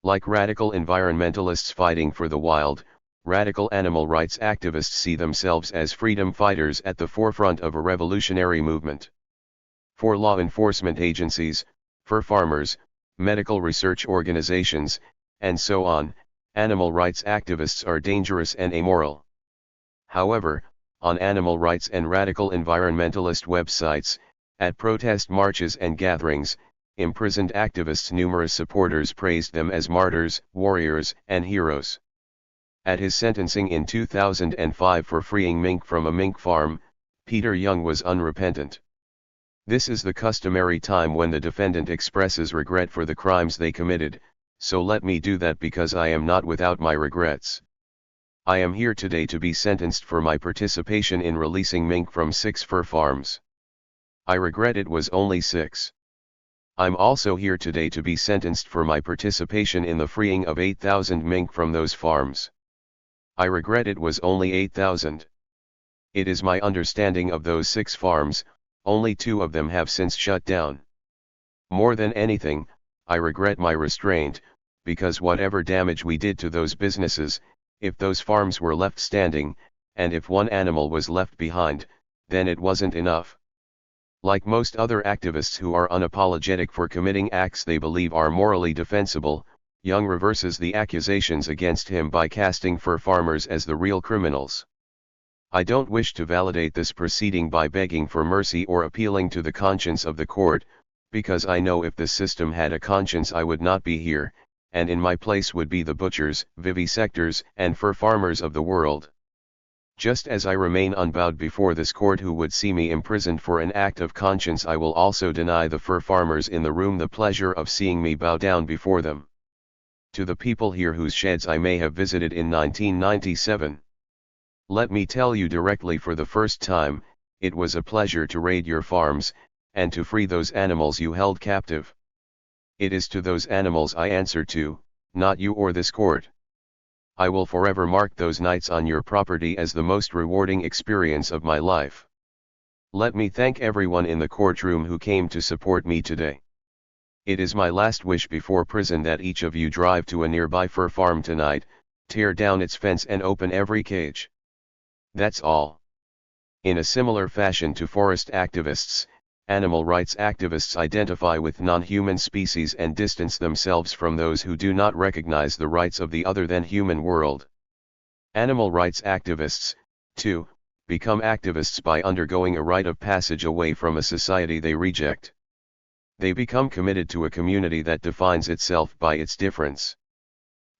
Like radical environmentalists fighting for the wild, radical animal rights activists see themselves as freedom fighters at the forefront of a revolutionary movement. For law enforcement agencies, fur farmers, medical research organizations, and so on, animal rights activists are dangerous and amoral. However, on animal rights and radical environmentalist websites, at protest marches and gatherings, imprisoned activists' numerous supporters praised them as martyrs, warriors, and heroes. At his sentencing in 2005 for freeing mink from a mink farm, Peter Young was unrepentant. This is the customary time when the defendant expresses regret for the crimes they committed, so let me do that because I am not without my regrets. I am here today to be sentenced for my participation in releasing mink from 6 fur farms. I regret it was only 6. I'm also here today to be sentenced for my participation in the freeing of 8,000 mink from those farms. I regret it was only 8,000. It is my understanding of those 6 farms, only 2 of them have since shut down. More than anything, I regret my restraint, because whatever damage we did to those businesses, if those farms were left standing, and if one animal was left behind, then it wasn't enough. Like most other activists who are unapologetic for committing acts they believe are morally defensible, Young reverses the accusations against him by casting fur farmers as the real criminals. I don't wish to validate this proceeding by begging for mercy or appealing to the conscience of the court, because I know if the system had a conscience I would not be here, and in my place would be the butchers, vivisectors, and fur farmers of the world. Just as I remain unbowed before this court who would see me imprisoned for an act of conscience, I will also deny the fur farmers in the room the pleasure of seeing me bow down before them. To the people here whose sheds I may have visited in 1997. Let me tell you directly for the first time, it was a pleasure to raid your farms, and to free those animals you held captive. It is to those animals I answer to, not you or this court. I will forever mark those nights on your property as the most rewarding experience of my life. Let me thank everyone in the courtroom who came to support me today. It is my last wish before prison that each of you drive to a nearby fur farm tonight, tear down its fence and open every cage. That's all. In a similar fashion to forest activists, animal rights activists identify with non-human species and distance themselves from those who do not recognize the rights of the other than human world. Animal rights activists, too, become activists by undergoing a rite of passage away from a society they reject. They become committed to a community that defines itself by its difference.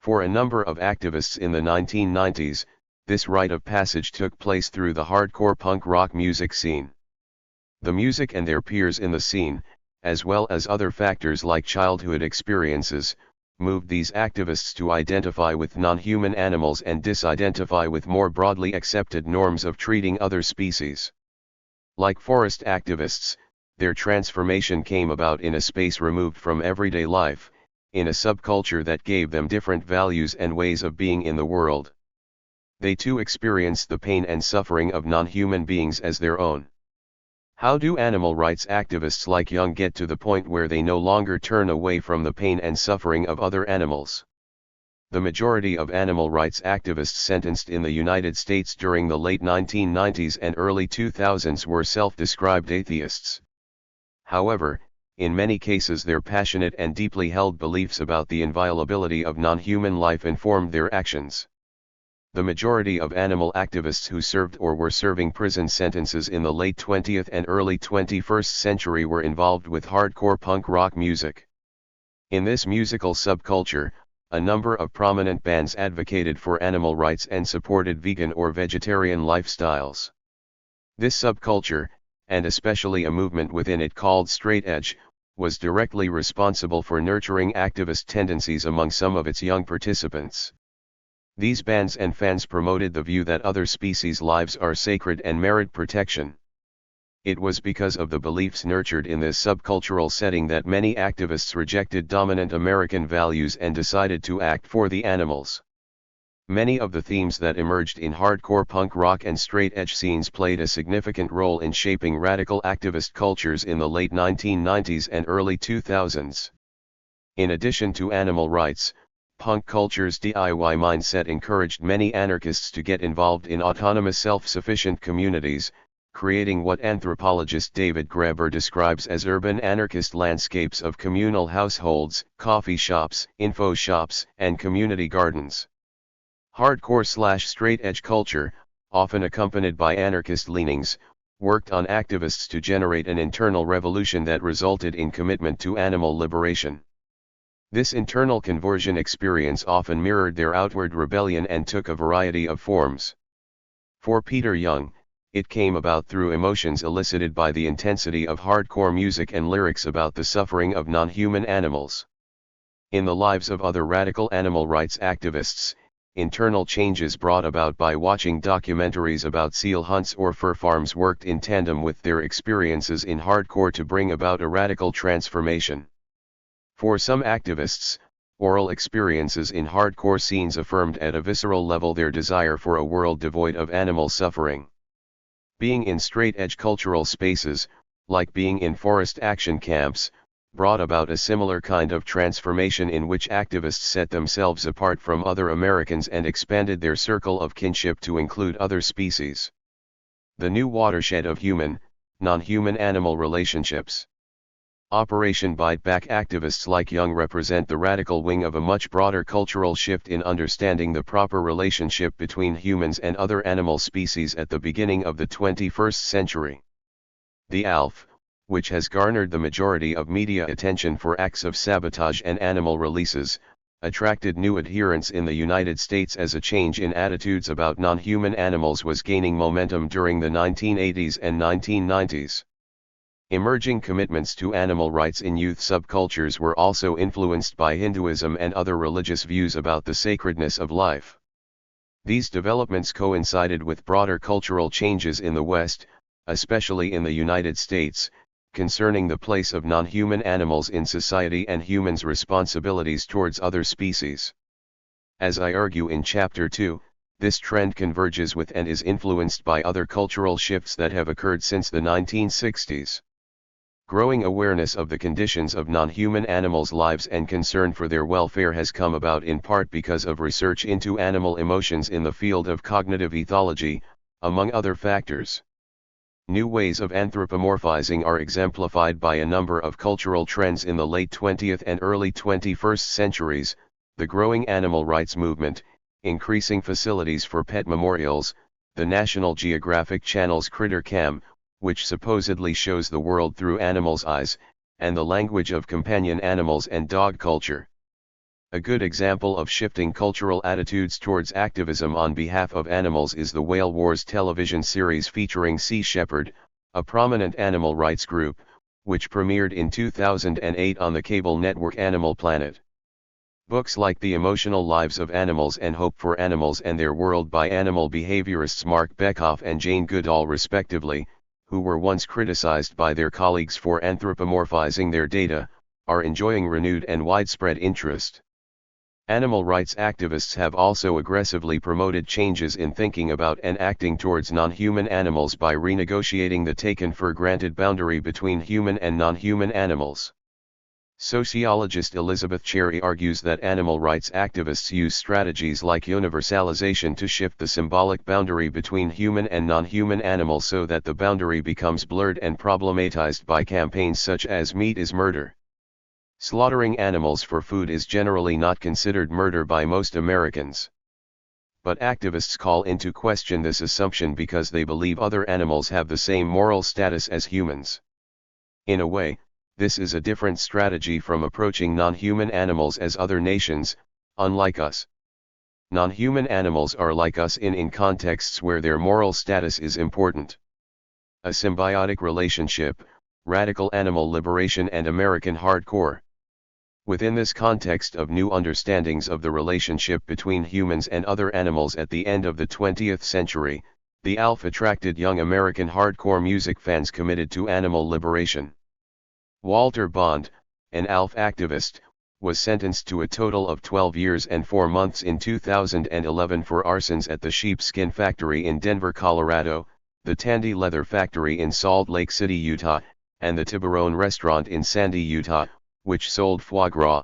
For a number of activists in the 1990s, this rite of passage took place through the hardcore punk rock music scene. The music and their peers in the scene, as well as other factors like childhood experiences, moved these activists to identify with non-human animals and disidentify with more broadly accepted norms of treating other species. Like forest activists, their transformation came about in a space removed from everyday life, in a subculture that gave them different values and ways of being in the world. They too experienced the pain and suffering of non-human beings as their own. How do animal rights activists like Young get to the point where they no longer turn away from the pain and suffering of other animals? The majority of animal rights activists sentenced in the United States during the late 1990s and early 2000s were self-described atheists. However, in many cases their passionate and deeply held beliefs about the inviolability of non-human life informed their actions. The majority of animal activists who served or were serving prison sentences in the late 20th and early 21st century were involved with hardcore punk rock music. In this musical subculture, a number of prominent bands advocated for animal rights and supported vegan or vegetarian lifestyles. This subculture, and especially a movement within it called straight edge, was directly responsible for nurturing activist tendencies among some of its young participants. These bands and fans promoted the view that other species' lives are sacred and merit protection. It was because of the beliefs nurtured in this subcultural setting that many activists rejected dominant American values and decided to act for the animals. Many of the themes that emerged in hardcore punk rock and straight edge scenes played a significant role in shaping radical activist cultures in the late 1990s and early 2000s. In addition to animal rights, punk culture's DIY mindset encouraged many anarchists to get involved in autonomous self-sufficient communities, creating what anthropologist David Graeber describes as urban anarchist landscapes of communal households, coffee shops, info shops, and community gardens. Hardcore/straight edge culture, often accompanied by anarchist leanings, worked on activists to generate an internal revolution that resulted in commitment to animal liberation. This internal conversion experience often mirrored their outward rebellion and took a variety of forms. For Peter Young, it came about through emotions elicited by the intensity of hardcore music and lyrics about the suffering of non-human animals. In the lives of other radical animal rights activists, internal changes brought about by watching documentaries about seal hunts or fur farms worked in tandem with their experiences in hardcore to bring about a radical transformation. For some activists, oral experiences in hardcore scenes affirmed at a visceral level their desire for a world devoid of animal suffering. Being in straight-edge cultural spaces, like being in forest action camps, brought about a similar kind of transformation in which activists set themselves apart from other Americans and expanded their circle of kinship to include other species. The new watershed of human, non-human animal relationships. Operation Bite Back activists like Young represent the radical wing of a much broader cultural shift in understanding the proper relationship between humans and other animal species at the beginning of the 21st century. The ALF, which has garnered the majority of media attention for acts of sabotage and animal releases, attracted new adherents in the United States as a change in attitudes about non-human animals was gaining momentum during the 1980s and 1990s. Emerging commitments to animal rights in youth subcultures were also influenced by Hinduism and other religious views about the sacredness of life. These developments coincided with broader cultural changes in the West, especially in the United States, concerning the place of non-human animals in society and humans' responsibilities towards other species. As I argue in Chapter 2, this trend converges with and is influenced by other cultural shifts that have occurred since the 1960s. Growing awareness of the conditions of non-human animals' lives and concern for their welfare has come about in part because of research into animal emotions in the field of cognitive ethology, among other factors. New ways of anthropomorphizing are exemplified by a number of cultural trends in the late 20th and early 21st centuries, the growing animal rights movement, increasing facilities for pet memorials, the National Geographic Channel's Critter Cam, which supposedly shows the world through animals' eyes, and the language of companion animals and dog culture. A good example of shifting cultural attitudes towards activism on behalf of animals is the Whale Wars television series featuring Sea Shepherd, a prominent animal rights group, which premiered in 2008 on the cable network Animal Planet. Books like The Emotional Lives of Animals and Hope for Animals and Their World by animal behaviorists Mark Bekoff and Jane Goodall respectively, who were once criticized by their colleagues for anthropomorphizing their data, are enjoying renewed and widespread interest. Animal rights activists have also aggressively promoted changes in thinking about and acting towards non-human animals by renegotiating the taken-for-granted boundary between human and non-human animals. Sociologist Elizabeth Cherry argues that animal rights activists use strategies like universalization to shift the symbolic boundary between human and non-human animals so that the boundary becomes blurred and problematized by campaigns such as "Meat is Murder." Slaughtering animals for food is generally not considered murder by most Americans. but activists call into question this assumption because they believe other animals have the same moral status as humans. In a way, this is a different strategy from approaching non-human animals as other nations, unlike us. Non-human animals are like us in contexts where their moral status is important. A symbiotic relationship, radical animal liberation and American hardcore. Within this context of new understandings of the relationship between humans and other animals at the end of the 20th century, the ALF attracted young American hardcore music fans committed to animal liberation. Walter Bond, an ALF activist, was sentenced to a total of 12 years and 4 months in 2011 for arsons at the sheepskin factory in Denver, Colorado, the Tandy Leather Factory in Salt Lake City, Utah, and the Tiburone Restaurant in Sandy, Utah, which sold foie gras.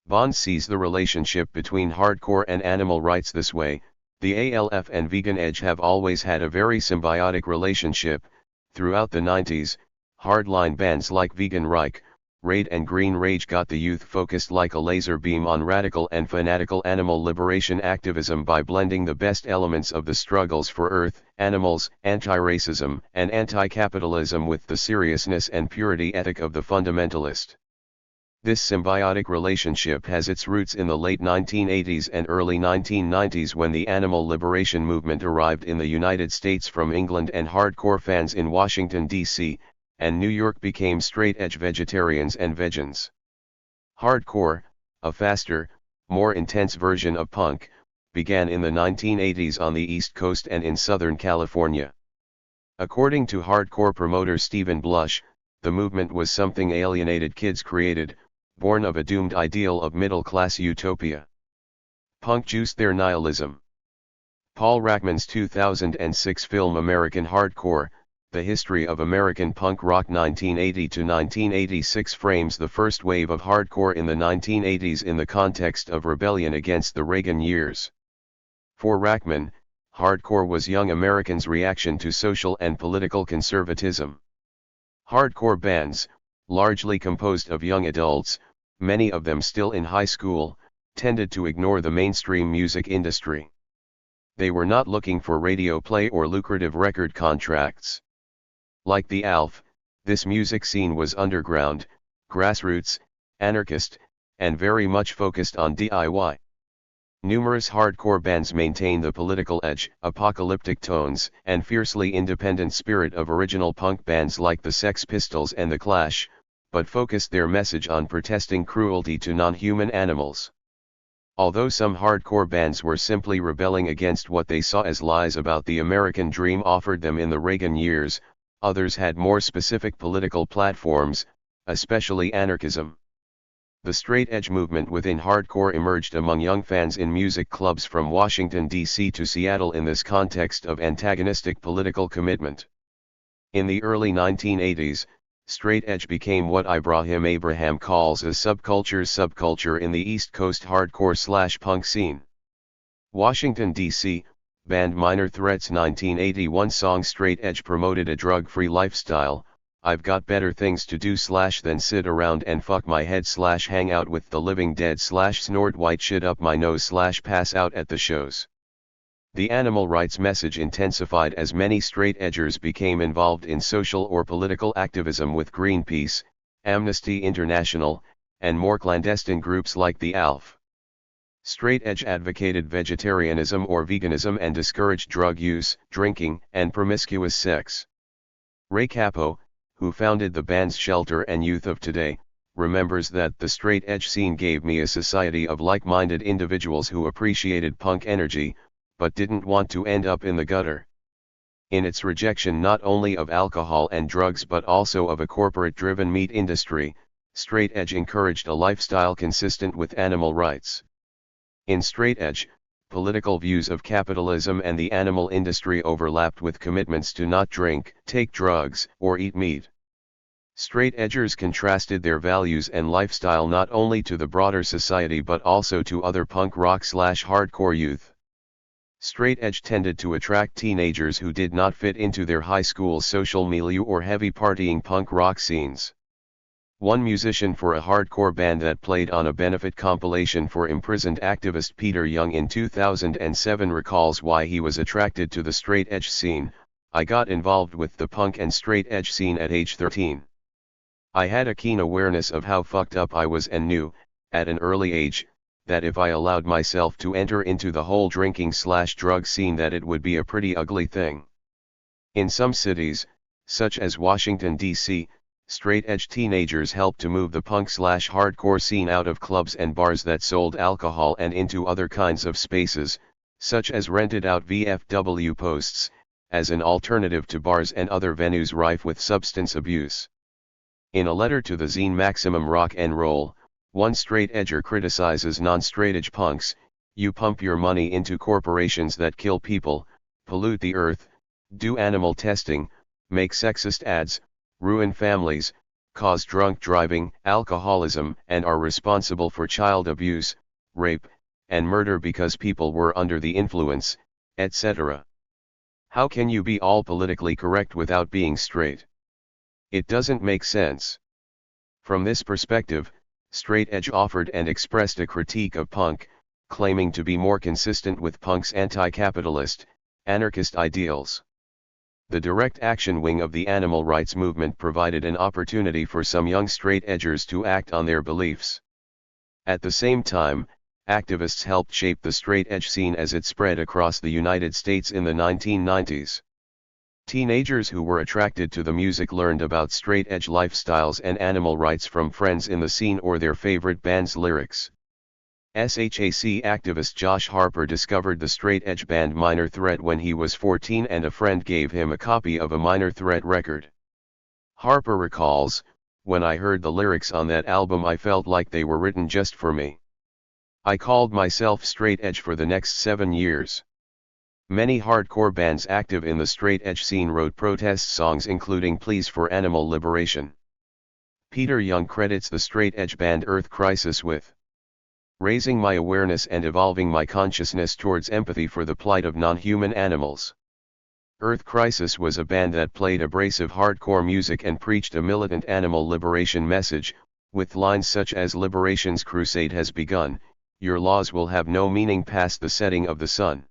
Bond sees the relationship between hardcore and animal rights this way. The ALF and Vegan Edge have always had a very symbiotic relationship. Throughout the 90s, hardline bands like Vegan Reich, Raid and Green Rage got the youth focused like a laser beam on radical and fanatical animal liberation activism by blending the best elements of the struggles for Earth, animals, anti-racism, and anti-capitalism with the seriousness and purity ethic of the fundamentalist. This symbiotic relationship has its roots in the late 1980s and early 1990s when the animal liberation movement arrived in the United States from England and hardcore fans in Washington, D.C., and New York became straight-edge vegetarians and vegans. Hardcore, a faster, more intense version of punk, began in the 1980s on the East Coast and in Southern California. According to hardcore promoter Stephen Blush, the movement was something alienated kids created, born of a doomed ideal of middle-class utopia. Punk juiced their nihilism. Paul Rackman's 2006 film American Hardcore, The History of American Punk Rock 1980 to 1986 frames the first wave of hardcore in the 1980s in the context of rebellion against the Reagan years. For Rackman, hardcore was young Americans' reaction to social and political conservatism. Hardcore bands, largely composed of young adults, many of them still in high school, tended to ignore the mainstream music industry. They were not looking for radio play or lucrative record contracts. Like the ALF, this music scene was underground, grassroots, anarchist, and very much focused on DIY. Numerous hardcore bands maintain the political edge, apocalyptic tones, and fiercely independent spirit of original punk bands like the Sex Pistols and The Clash, but focused their message on protesting cruelty to non-human animals. Although some hardcore bands were simply rebelling against what they saw as lies about the American dream offered them in the Reagan years, others had more specific political platforms, especially anarchism. The straight edge movement within hardcore emerged among young fans in music clubs from Washington, D.C. to Seattle in this context of antagonistic political commitment. In the early 1980s, straight edge became what Ibrahim Abraham calls a subculture in the East Coast hardcore/punk scene. Washington, D.C., band Minor Threat's 1981 song Straight Edge promoted a drug-free lifestyle. I've got better things to do than sit around and fuck my head hang out with the living dead snort white shit up my nose pass out at the shows. The animal rights message intensified as many straight edgers became involved in social or political activism with Greenpeace, Amnesty International, and more clandestine groups like the ALF. Straight edge advocated vegetarianism or veganism and discouraged drug use, drinking, and promiscuous sex. Ray Cappo, who founded the bands Shelter and Youth of Today, remembers that the straight edge scene gave me a society of like-minded individuals who appreciated punk energy, but didn't want to end up in the gutter. In its rejection not only of alcohol and drugs but also of a corporate-driven meat industry, straight edge encouraged a lifestyle consistent with animal rights. In straight edge, political views of capitalism and the animal industry overlapped with commitments to not drink, take drugs, or eat meat. Straight edgers contrasted their values and lifestyle not only to the broader society but also to other punk rock/hardcore youth. Straight edge tended to attract teenagers who did not fit into their high school social milieu or heavy partying punk rock scenes. One musician for a hardcore band that played on a benefit compilation for imprisoned activist Peter Young in 2007 recalls why he was attracted to the straight edge scene. I got involved with the punk and straight edge scene at age 13. I had a keen awareness of how fucked up I was and knew, at an early age, that if I allowed myself to enter into the whole drinking/drug scene that it would be a pretty ugly thing. In some cities, such as Washington, D.C., straight-edge teenagers helped to move the punk/hardcore scene out of clubs and bars that sold alcohol and into other kinds of spaces, such as rented-out VFW posts, as an alternative to bars and other venues rife with substance abuse. In a letter to the zine Maximum Rock and Roll, one straight-edger criticizes non-straight-edge punks: "You pump your money into corporations that kill people, pollute the earth, do animal testing, make sexist ads, ruin families, cause drunk driving, alcoholism, and are responsible for child abuse, rape, and murder because people were under the influence, etc. How can you be all politically correct without being straight? It doesn't make sense." From this perspective, straight edge offered and expressed a critique of punk, claiming to be more consistent with punk's anti-capitalist, anarchist ideals. The direct action wing of the animal rights movement provided an opportunity for some young straight edgers to act on their beliefs. At the same time, activists helped shape the straight edge scene as it spread across the United States in the 1990s. Teenagers who were attracted to the music learned about straight edge lifestyles and animal rights from friends in the scene or their favorite band's lyrics. SHAC activist Josh Harper discovered the straight edge band Minor Threat when he was 14 and a friend gave him a copy of a Minor Threat record. Harper recalls, "When I heard the lyrics on that album I felt like they were written just for me. I called myself straight edge for the next 7 years." Many hardcore bands active in the straight edge scene wrote protest songs including pleas for animal liberation. Peter Young credits the straight edge band Earth Crisis with raising my awareness and evolving my consciousness towards empathy for the plight of non-human animals. Earth Crisis was a band that played abrasive hardcore music and preached a militant animal liberation message, with lines such as "Liberation's crusade has begun, your laws will have no meaning past the setting of the sun."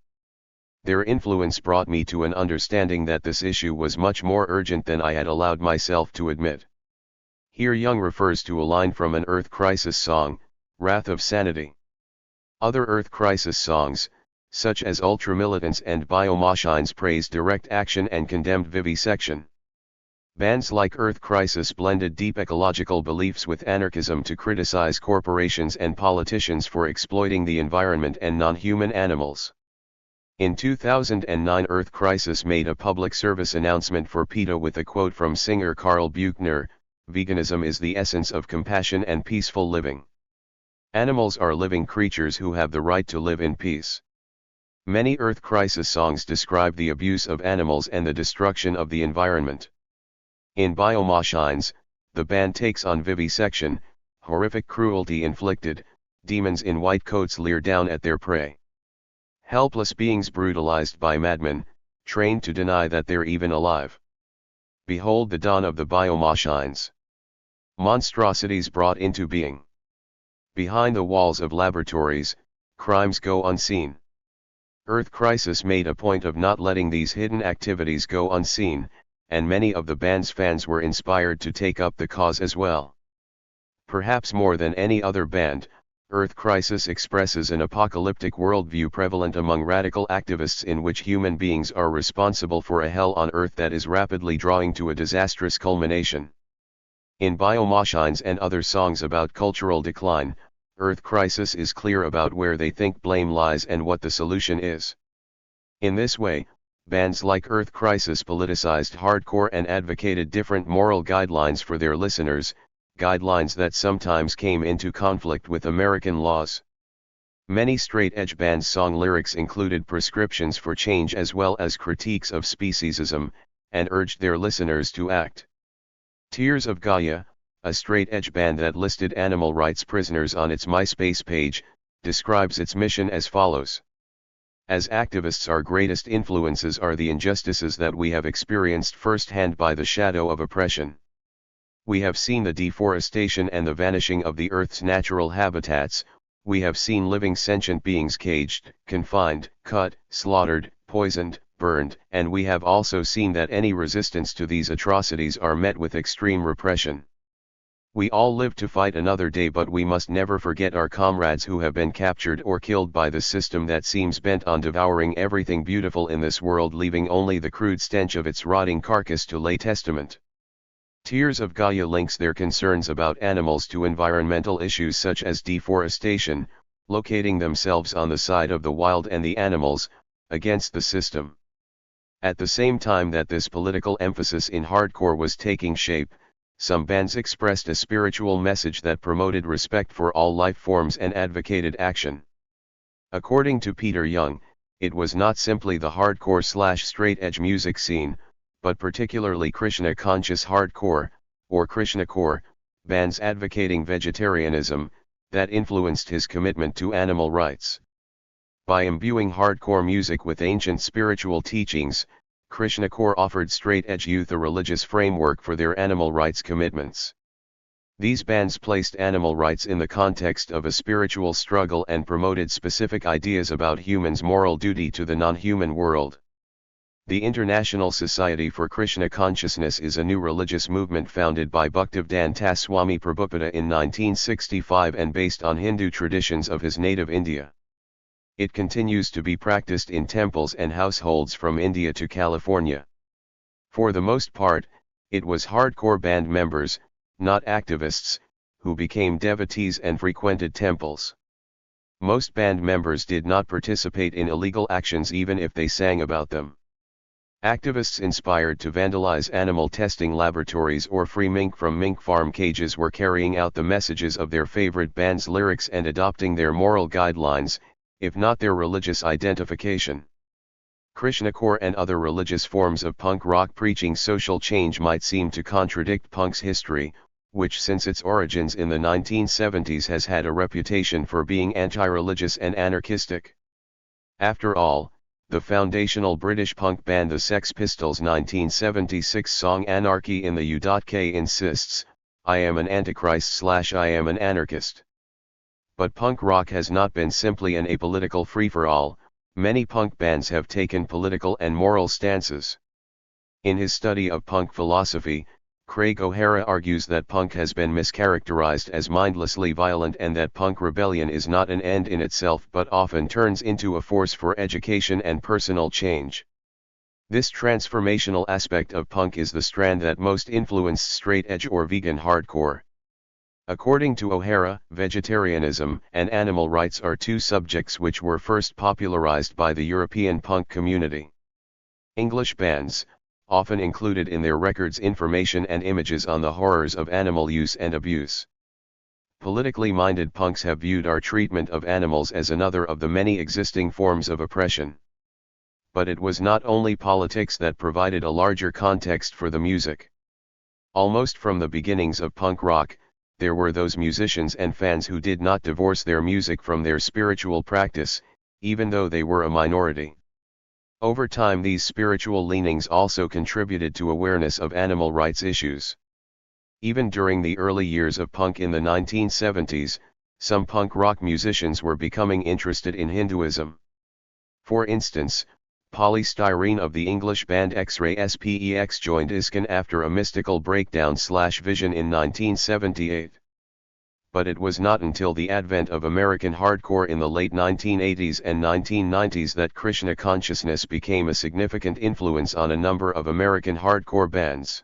Their influence brought me to an understanding that this issue was much more urgent than I had allowed myself to admit. Here Young refers to a line from an Earth Crisis song, "Wrath of Sanity." Other Earth Crisis songs, such as Ultramilitants and Biomachines, praised direct action and condemned vivisection. Bands like Earth Crisis blended deep ecological beliefs with anarchism to criticize corporations and politicians for exploiting the environment and non-human animals. In 2009 Earth Crisis made a public service announcement for PETA with a quote from singer Carl Buchner, "Veganism is the essence of compassion and peaceful living. Animals are living creatures who have the right to live in peace." Many Earth Crisis songs describe the abuse of animals and the destruction of the environment. In Biomachines, the band takes on vivisection, horrific cruelty inflicted, demons in white coats leer down at their prey. Helpless beings brutalized by madmen, trained to deny that they're even alive. Behold the dawn of the Biomachines. Monstrosities brought into being. Behind the walls of laboratories, crimes go unseen. Earth Crisis made a point of not letting these hidden activities go unseen, and many of the band's fans were inspired to take up the cause as well. Perhaps more than any other band, Earth Crisis expresses an apocalyptic worldview prevalent among radical activists in which human beings are responsible for a hell on Earth that is rapidly drawing to a disastrous culmination. In Biomachines and other songs about cultural decline, Earth Crisis is clear about where they think blame lies and what the solution is. In this way, bands like Earth Crisis politicized hardcore and advocated different moral guidelines for their listeners, guidelines that sometimes came into conflict with American laws. Many straight-edge bands' song lyrics included prescriptions for change as well as critiques of speciesism, and urged their listeners to act. Tears of Gaia, a straight-edge band that listed animal rights prisoners on its MySpace page, describes its mission as follows. As activists, our greatest influences are the injustices that we have experienced firsthand by the shadow of oppression. We have seen the deforestation and the vanishing of the Earth's natural habitats. We have seen living sentient beings caged, confined, cut, slaughtered, poisoned, burned, and we have also seen that any resistance to these atrocities are met with extreme repression. We all live to fight another day, but we must never forget our comrades who have been captured or killed by the system that seems bent on devouring everything beautiful in this world, leaving only the crude stench of its rotting carcass to lay testament. Tears of Gaia links their concerns about animals to environmental issues such as deforestation, locating themselves on the side of the wild and the animals, against the system. At the same time that this political emphasis in hardcore was taking shape, some bands expressed a spiritual message that promoted respect for all life forms and advocated action. According to Peter Young, it was not simply the hardcore/straight edge music scene, but particularly Krishna-conscious hardcore, or Krishnacore, bands advocating vegetarianism, that influenced his commitment to animal rights. By imbuing hardcore music with ancient spiritual teachings, Krishnacore offered straight-edge youth a religious framework for their animal rights commitments. These bands placed animal rights in the context of a spiritual struggle and promoted specific ideas about humans' moral duty to the non-human world. The International Society for Krishna Consciousness is a new religious movement founded by Bhaktivedanta Swami Prabhupada in 1965 and based on Hindu traditions of his native India. It continues to be practiced in temples and households from India to California. For the most part, it was hardcore band members, not activists, who became devotees and frequented temples. Most band members did not participate in illegal actions even if they sang about them. Activists inspired to vandalize animal testing laboratories or free mink from mink farm cages were carrying out the messages of their favorite band's lyrics and adopting their moral guidelines, if not their religious identification. Krishnacore and other religious forms of punk rock preaching social change might seem to contradict punk's history, which since its origins in the 1970s has had a reputation for being anti-religious and anarchistic. After all, the foundational British punk band the Sex Pistols' 1976 song Anarchy in the U.K. insists, "I am an antichrist/I am an anarchist." But punk rock has not been simply an apolitical free-for-all. Many punk bands have taken political and moral stances. In his study of punk philosophy, Craig O'Hara argues that punk has been mischaracterized as mindlessly violent and that punk rebellion is not an end in itself but often turns into a force for education and personal change. This transformational aspect of punk is the strand that most influenced straight-edge or vegan hardcore. According to O'Hara, vegetarianism and animal rights are two subjects which were first popularized by the European punk community. English bands, often included in their records information and images on the horrors of animal use and abuse. Politically minded punks have viewed our treatment of animals as another of the many existing forms of oppression. But it was not only politics that provided a larger context for the music. Almost from the beginnings of punk rock, there were those musicians and fans who did not divorce their music from their spiritual practice, even though they were a minority. Over time, these spiritual leanings also contributed to awareness of animal rights issues. Even during the early years of punk in the 1970s, some punk rock musicians were becoming interested in Hinduism. For instance, Polly Styrene of the English band X-Ray Spex joined ISKCON after a mystical breakdown/vision in 1978. But it was not until the advent of American hardcore in the late 1980s and 1990s that Krishna consciousness became a significant influence on a number of American hardcore bands.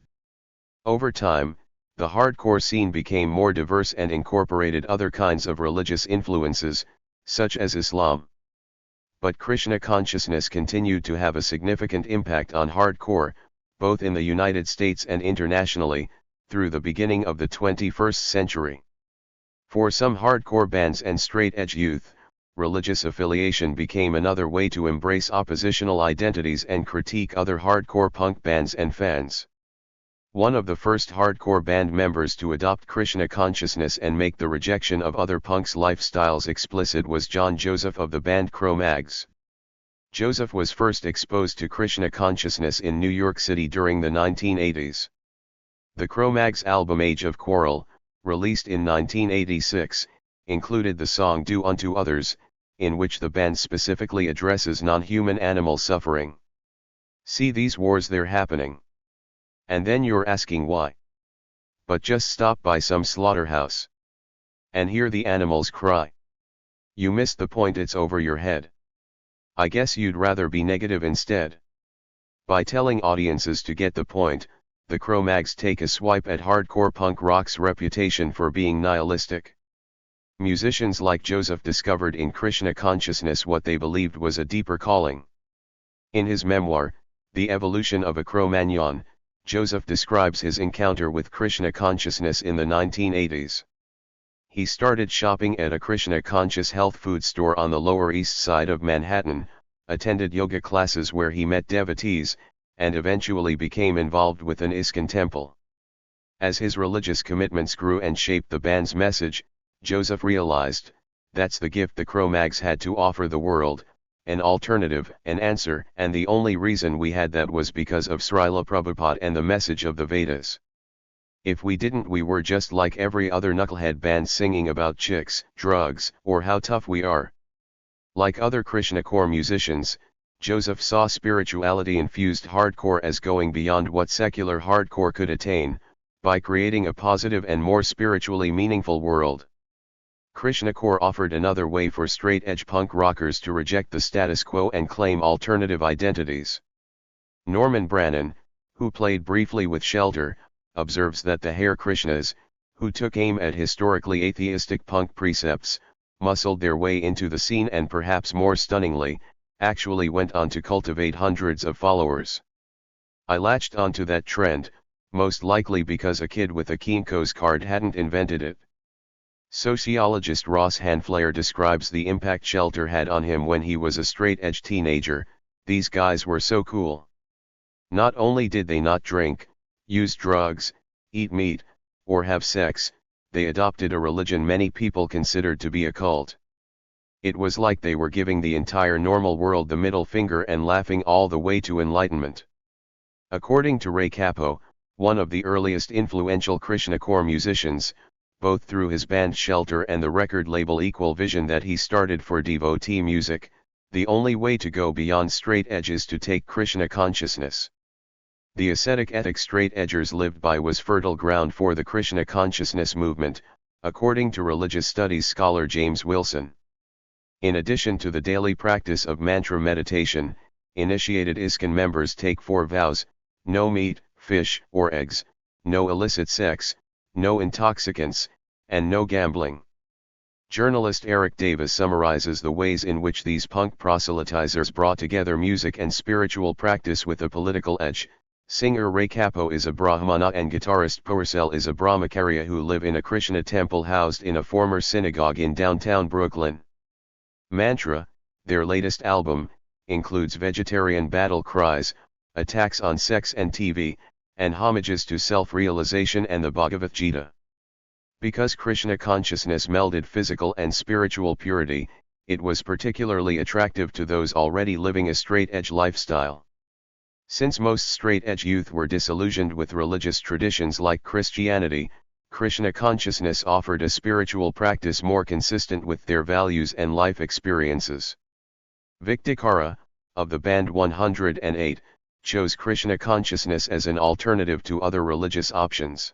Over time, the hardcore scene became more diverse and incorporated other kinds of religious influences, such as Islam. But Krishna consciousness continued to have a significant impact on hardcore, both in the United States and internationally, through the beginning of the 21st century. For some hardcore bands and straight-edge youth, religious affiliation became another way to embrace oppositional identities and critique other hardcore punk bands and fans. One of the first hardcore band members to adopt Krishna consciousness and make the rejection of other punks' lifestyles explicit was John Joseph of the band Cro-Mags. Joseph was first exposed to Krishna consciousness in New York City during the 1980s. The Cro-Mags album Age of Quarrel, released in 1986, included the song Do Unto Others, in which the band specifically addresses non-human animal suffering. See these wars, they're happening. And then you're asking why. But just stop by some slaughterhouse and hear the animals cry. You missed the point, it's over your head. I guess you'd rather be negative instead. By telling audiences to get the point, the Cro-Mags take a swipe at hardcore punk rock's reputation for being nihilistic. Musicians like Joseph discovered in Krishna consciousness what they believed was a deeper calling. In his memoir, The Evolution of a Cro-Magnon, Joseph describes his encounter with Krishna consciousness in the 1980s. He started shopping at a Krishna conscious health food store on the Lower East Side of Manhattan, attended yoga classes where he met devotees, and eventually became involved with an ISKCON temple. As his religious commitments grew and shaped the band's message, Joseph realized, that's the gift the Cro-Mags had to offer the world, an alternative, an answer, and the only reason we had that was because of Srila Prabhupada and the message of the Vedas. If we didn't, we were just like every other knucklehead band singing about chicks, drugs, or how tough we are. Like other Krishna core musicians, Joseph saw spirituality-infused hardcore as going beyond what secular hardcore could attain, by creating a positive and more spiritually meaningful world. Krishna core offered another way for straight-edge punk rockers to reject the status quo and claim alternative identities. Norman Brannan, who played briefly with Shelter, observes that the Hare Krishnas, who took aim at historically atheistic punk precepts, muscled their way into the scene and, perhaps more stunningly, actually went on to cultivate hundreds of followers. I latched onto that trend, most likely because a kid with a Kinko's card hadn't invented it. Sociologist Ross Hanflair describes the impact Shelter had on him when he was a straight-edge teenager. These guys were so cool. Not only did they not drink, use drugs, eat meat, or have sex, they adopted a religion many people considered to be a cult. It was like they were giving the entire normal world the middle finger and laughing all the way to enlightenment. According to Ray Cappo, one of the earliest influential Krishna core musicians, both through his band Shelter and the record label Equal Vision that he started for devotee music, the only way to go beyond straight edge is to take Krishna consciousness. The ascetic ethic straight edgers lived by was fertile ground for the Krishna consciousness movement, according to religious studies scholar James Wilson. In addition to the daily practice of mantra meditation, initiated ISKCON members take 4 vows: no meat, fish, or eggs, no illicit sex, no intoxicants, and no gambling. Journalist Eric Davis summarizes the ways in which these punk proselytizers brought together music and spiritual practice with a political edge. Singer Ray Cappo is a Brahmana and guitarist Purcell is a Brahmacharya who live in a Krishna temple housed in a former synagogue in downtown Brooklyn. Mantra, their latest album, includes vegetarian battle cries, attacks on sex and TV, and homages to self-realization and the Bhagavad Gita. Because Krishna consciousness melded physical and spiritual purity, it was particularly attractive to those already living a straight-edge lifestyle. Since most straight-edge youth were disillusioned with religious traditions like Christianity, Krishna consciousness offered a spiritual practice more consistent with their values and life experiences. Vic DiCara, of the band 108, chose Krishna consciousness as an alternative to other religious options.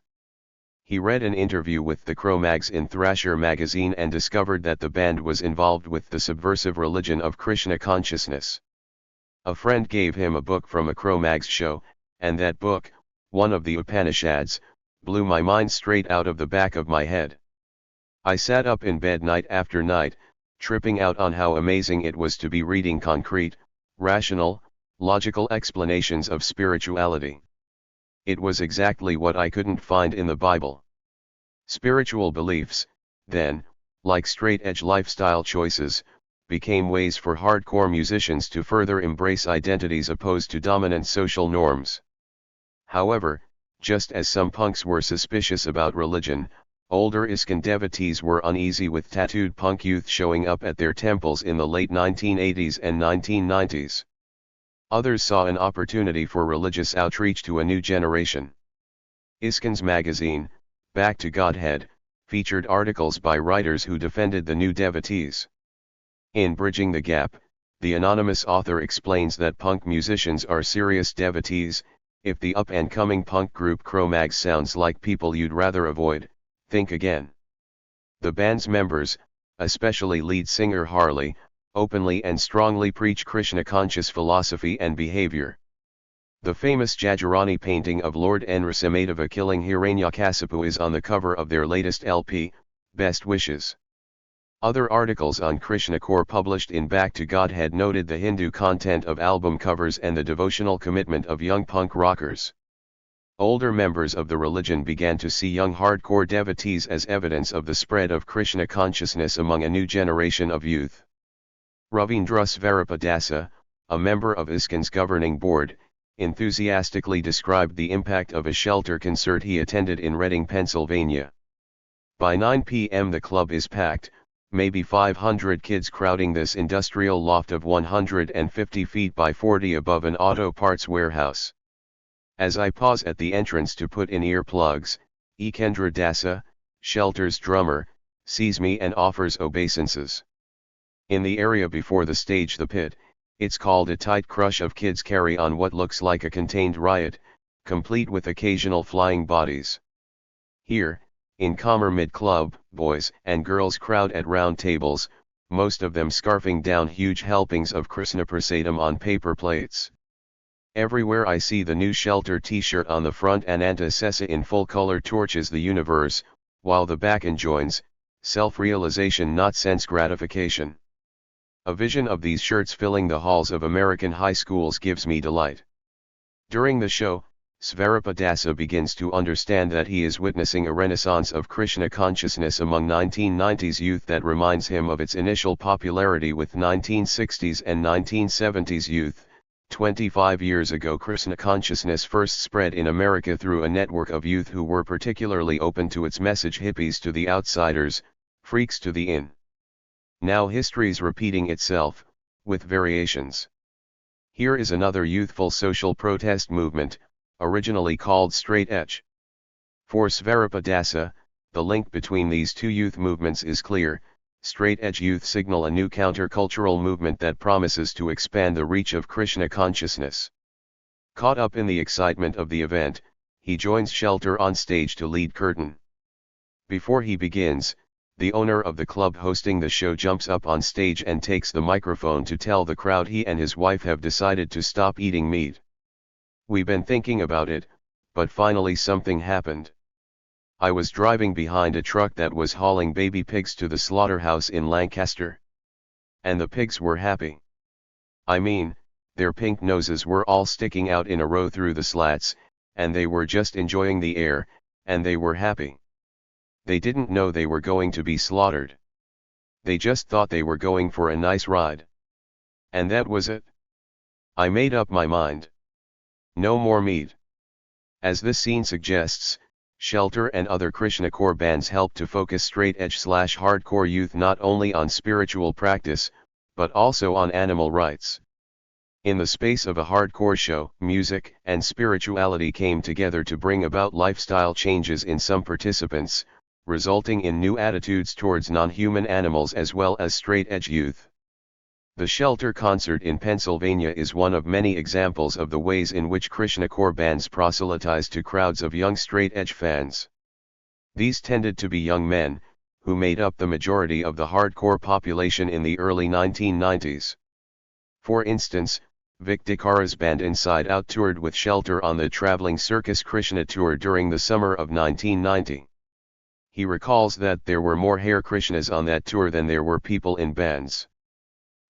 He read an interview with the Cro-Mags in Thrasher magazine and discovered that the band was involved with the subversive religion of Krishna consciousness. A friend gave him a book from a Cro-Mags show, and that book, one of the Upanishads, blew my mind straight out of the back of my head. I sat up in bed night after night, tripping out on how amazing it was to be reading concrete, rational, logical explanations of spirituality. It was exactly what I couldn't find in the Bible. Spiritual beliefs, then, like straight-edge lifestyle choices, became ways for hardcore musicians to further embrace identities opposed to dominant social norms. However, just as some punks were suspicious about religion, older ISKCON devotees were uneasy with tattooed punk youth showing up at their temples in the late 1980s and 1990s. Others saw an opportunity for religious outreach to a new generation. ISKCON's magazine, Back to Godhead, featured articles by writers who defended the new devotees. In Bridging the Gap, the anonymous author explains that punk musicians are serious devotees. If the up-and-coming punk group Cro-Mags sounds like people you'd rather avoid, think again. The band's members, especially lead singer Harley, openly and strongly preach Krishna-conscious philosophy and behavior. The famous Jajurani painting of Lord Nrsimhadeva killing Hiranyakasipu is on the cover of their latest LP, Best Wishes. Other articles on Krishna core published in Back to Godhead noted the Hindu content of album covers and the devotional commitment of young punk rockers. Older members of the religion began to see young hardcore devotees as evidence of the spread of Krishna consciousness among a new generation of youth. Ravindra Svarapadasa, a member of ISKCON's governing board, enthusiastically described the impact of a shelter concert he attended in Reading, Pennsylvania. By 9 p.m. the club is packed, maybe 500 kids crowding this industrial loft of 150 feet by 40 above an auto parts warehouse. As I pause at the entrance to put in earplugs, Ekendra Dasa, Shelter's drummer, sees me and offers obeisances. In the area before the stage, the pit, it's called a tight crush of kids carry on what looks like a contained riot, complete with occasional flying bodies. Here, in calmer mid-club, boys and girls crowd at round tables, most of them scarfing down huge helpings of Krishna prasadam on paper plates. Everywhere I see the new Shelter t-shirt on the front, Ananta Sessa in full color torches the universe, while the back enjoins, self-realization not sense gratification. A vision of these shirts filling the halls of American high schools gives me delight. During the show, Svarapadasa begins to understand that he is witnessing a renaissance of Krishna consciousness among 1990s youth that reminds him of its initial popularity with 1960s and 1970s youth. 25 years ago, Krishna consciousness first spread in America through a network of youth who were particularly open to its message: hippies to the outsiders, freaks to the in. Now history's repeating itself, with variations. Here is another youthful social protest movement, originally called straight edge. For Svarapadasa, the link between these two youth movements is clear. Straight edge youth signal a new countercultural movement that promises to expand the reach of Krishna consciousness. Caught up in the excitement of the event, he joins Shelter on stage to lead curtain. Before he begins, the owner of the club hosting the show jumps up on stage and takes the microphone to tell the crowd he and his wife have decided to stop eating meat. "We've been thinking about it, but finally something happened. I was driving behind a truck that was hauling baby pigs to the slaughterhouse in Lancaster. And the pigs were happy. I mean, their pink noses were all sticking out in a row through the slats, and they were just enjoying the air, and they were happy. They didn't know they were going to be slaughtered. They just thought they were going for a nice ride. And that was it. I made up my mind. No more meat." As this scene suggests, Shelter and other Krishna core bands help to focus straight-edge/hardcore youth not only on spiritual practice, but also on animal rights. In the space of a hardcore show, music and spirituality came together to bring about lifestyle changes in some participants, resulting in new attitudes towards non-human animals as well as straight-edge youth. The Shelter concert in Pennsylvania is one of many examples of the ways in which Krishna core bands proselytize to crowds of young straight-edge fans. These tended to be young men, who made up the majority of the hardcore population in the early 1990s. For instance, Vic DiCara's band Inside Out toured with Shelter on the Traveling Circus Krishna Tour during the summer of 1990. He recalls that there were more Hare Krishnas on that tour than there were people in bands.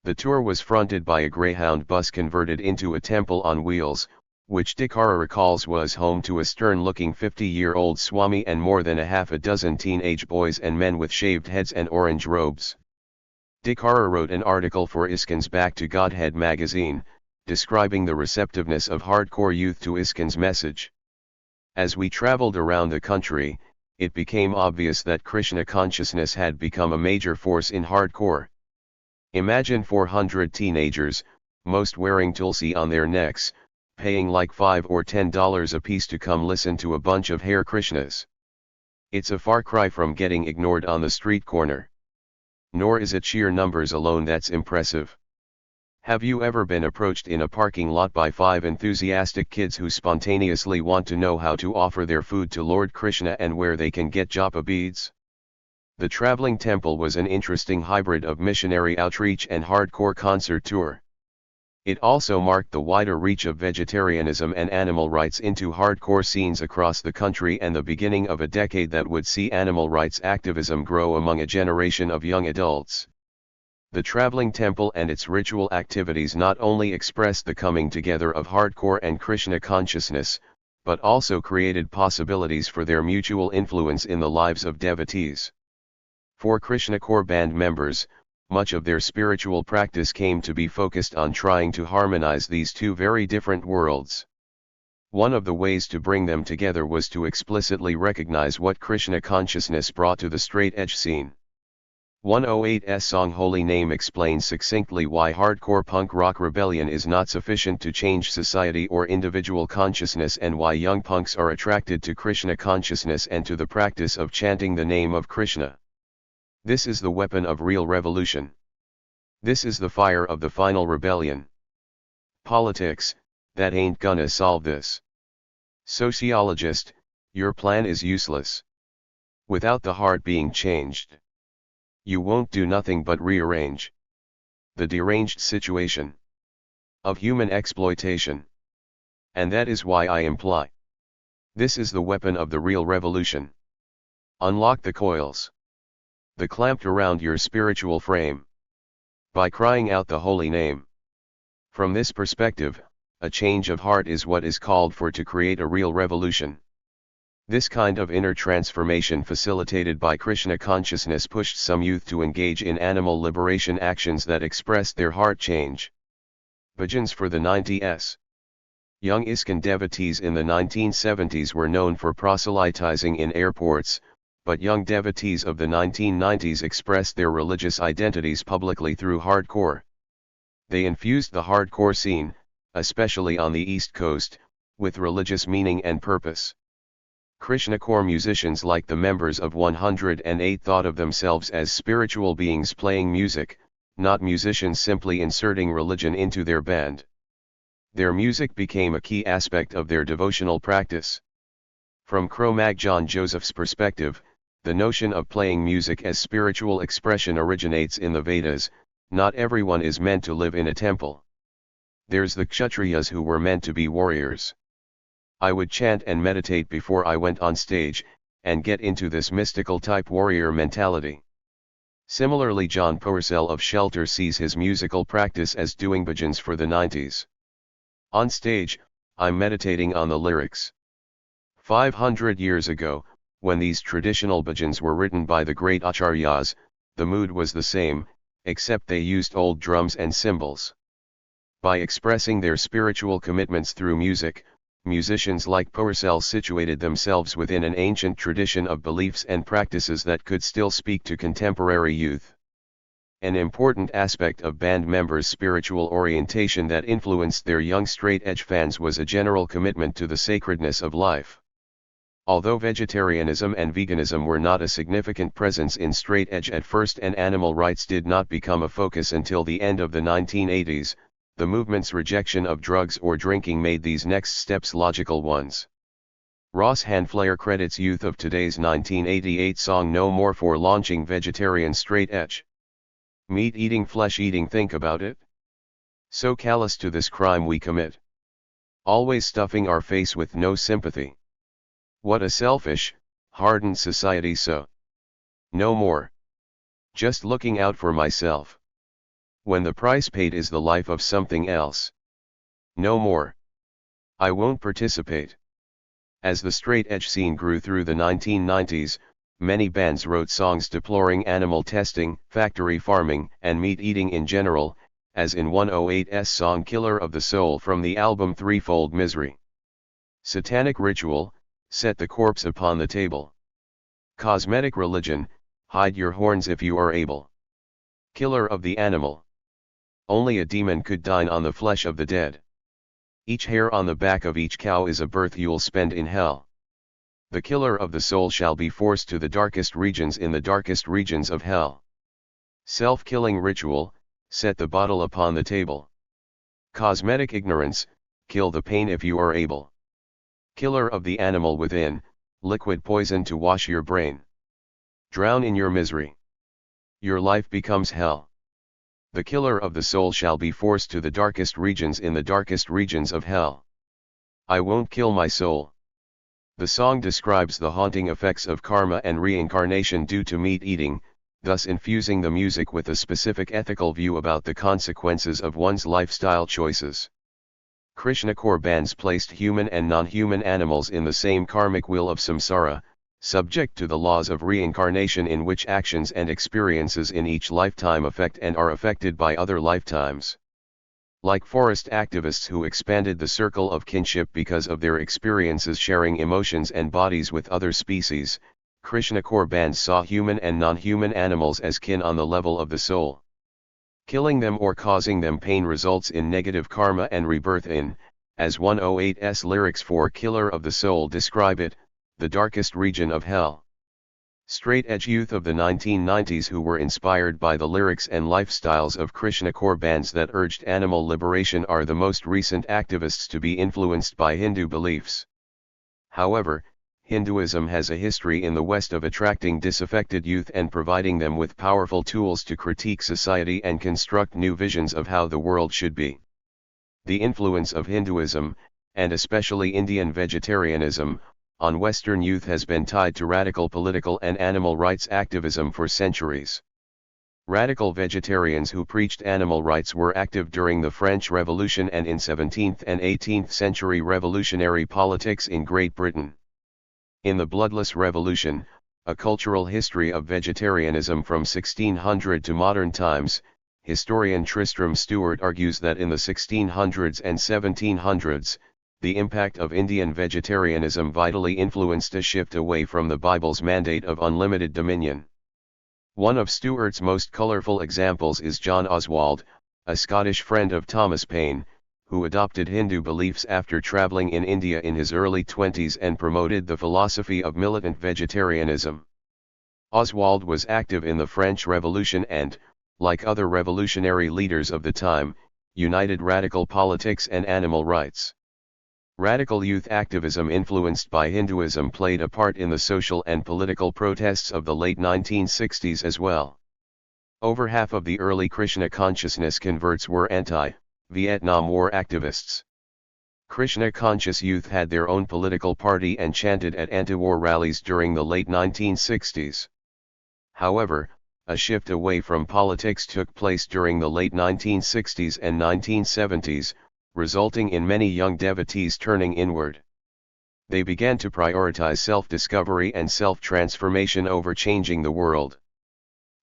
The tour was fronted by a Greyhound bus converted into a temple on wheels, which DiCara recalls was home to a stern-looking 50-year-old Swami and more than a half a dozen teenage boys and men with shaved heads and orange robes. DiCara wrote an article for ISKCON's Back to Godhead magazine, describing the receptiveness of hardcore youth to ISKCON's message. As we traveled around the country, it became obvious that Krishna consciousness had become a major force in hardcore. Imagine 400 teenagers, most wearing tulsi on their necks, paying like $5 or $10 a piece to come listen to a bunch of Hare Krishnas. It's a far cry from getting ignored on the street corner. Nor is it sheer numbers alone that's impressive. Have you ever been approached in a parking lot by 5 enthusiastic kids who spontaneously want to know how to offer their food to Lord Krishna and where they can get japa beads? The traveling temple was an interesting hybrid of missionary outreach and hardcore concert tour. It also marked the wider reach of vegetarianism and animal rights into hardcore scenes across the country and the beginning of a decade that would see animal rights activism grow among a generation of young adults. The traveling temple and its ritual activities not only expressed the coming together of hardcore and Krishna consciousness, but also created possibilities for their mutual influence in the lives of devotees. For Krishna core band members, much of their spiritual practice came to be focused on trying to harmonize these two very different worlds. One of the ways to bring them together was to explicitly recognize what Krishna consciousness brought to the straight edge scene. 108's song Holy Name explains succinctly why hardcore punk rock rebellion is not sufficient to change society or individual consciousness and why young punks are attracted to Krishna consciousness and to the practice of chanting the name of Krishna. This is the weapon of real revolution. This is the fire of the final rebellion. Politics, that ain't gonna solve this. Sociologist, your plan is useless. Without the heart being changed, you won't do nothing but rearrange the deranged situation of human exploitation. And that is why I imply, this is the weapon of the real revolution. Unlock the coils, the clamped around your spiritual frame, by crying out the holy name. From this perspective, a change of heart is what is called for to create a real revolution. This kind of inner transformation facilitated by Krishna consciousness pushed some youth to engage in animal liberation actions that expressed their heart change. Bhajans for the 90s. Young ISKCON devotees in the 1970s were known for proselytizing in airports, but young devotees of the 1990s expressed their religious identities publicly through hardcore. They infused the hardcore scene, especially on the East Coast, with religious meaning and purpose. Krishna core musicians like the members of 108 thought of themselves as spiritual beings playing music, not musicians simply inserting religion into their band. Their music became a key aspect of their devotional practice. From Cro-Mag John Joseph's perspective, the notion of playing music as spiritual expression originates in the Vedas. Not everyone is meant to live in a temple. There's the Kshatriyas who were meant to be warriors. I would chant and meditate before I went on stage, and get into this mystical type warrior mentality. Similarly, John Purcell of Shelter sees his musical practice as doing bhajans for the 90s. On stage, I'm meditating on the lyrics. 500 years ago, when these traditional bhajans were written by the great acharyas, the mood was the same, except they used old drums and cymbals. By expressing their spiritual commitments through music, musicians like Purcell situated themselves within an ancient tradition of beliefs and practices that could still speak to contemporary youth. An important aspect of band members' spiritual orientation that influenced their young straight-edge fans was a general commitment to the sacredness of life. Although vegetarianism and veganism were not a significant presence in straight edge at first and animal rights did not become a focus until the end of the 1980s, the movement's rejection of drugs or drinking made these next steps logical ones. Ross Handflair credits youth of today's 1988 song No More for launching vegetarian straight edge. Meat eating, flesh eating, think about it. So callous to this crime we commit. Always stuffing our face with no sympathy. What a selfish, hardened society, so. No more. Just looking out for myself. When the price paid is the life of something else. No more. I won't participate. As the straight edge scene grew through the 1990s, many bands wrote songs deploring animal testing, factory farming, and meat eating in general, as in 108's song Killer of the Soul from the album Threefold Misery. Satanic Ritual, set the corpse upon the table. Cosmetic religion, hide your horns if you are able. Killer of the animal. Only a demon could dine on the flesh of the dead. Each hair on the back of each cow is a birth you'll spend in hell. The killer of the soul shall be forced to the darkest regions in the darkest regions of hell. Self-killing ritual, set the bottle upon the table. Cosmetic ignorance, kill the pain if you are able. Killer of the animal within, liquid poison to wash your brain. Drown in your misery. Your life becomes hell. The killer of the soul shall be forced to the darkest regions in the darkest regions of hell. I won't kill my soul. The song describes the haunting effects of karma and reincarnation due to meat eating, thus infusing the music with a specific ethical view about the consequences of one's lifestyle choices. Krishna core bands placed human and non-human animals in the same karmic wheel of samsara, subject to the laws of reincarnation in which actions and experiences in each lifetime affect and are affected by other lifetimes. Like forest activists who expanded the circle of kinship because of their experiences sharing emotions and bodies with other species, Krishna core bands saw human and non-human animals as kin on the level of the soul. Killing them or causing them pain results in negative karma and rebirth in, as 108's lyrics for Killer of the Soul describe it, the darkest region of hell. Straight-edge youth of the 1990s who were inspired by the lyrics and lifestyles of Krishna core bands that urged animal liberation are the most recent activists to be influenced by Hindu beliefs. However, Hinduism has a history in the West of attracting disaffected youth and providing them with powerful tools to critique society and construct new visions of how the world should be. The influence of Hinduism, and especially Indian vegetarianism, on Western youth has been tied to radical political and animal rights activism for centuries. Radical vegetarians who preached animal rights were active during the French Revolution and in 17th and 18th century revolutionary politics in Great Britain. In the Bloodless Revolution, a cultural history of vegetarianism from 1600 to modern times, historian Tristram Stewart argues that in the 1600s and 1700s, the impact of Indian vegetarianism vitally influenced a shift away from the Bible's mandate of unlimited dominion. One of Stewart's most colorful examples is John Oswald, a Scottish friend of Thomas Paine, who adopted Hindu beliefs after traveling in India in his early 20s and promoted the philosophy of militant vegetarianism. Oswald was active in the French Revolution and, like other revolutionary leaders of the time, united radical politics and animal rights. Radical youth activism influenced by Hinduism played a part in the social and political protests of the late 1960s as well. Over half of the early Krishna consciousness converts were anti-Vietnam War activists. Krishna conscious youth had their own political party and chanted at anti-war rallies during the late 1960s. However, a shift away from politics took place during the late 1960s and 1970s, resulting in many young devotees turning inward. They began to prioritize self-discovery and self-transformation over changing the world.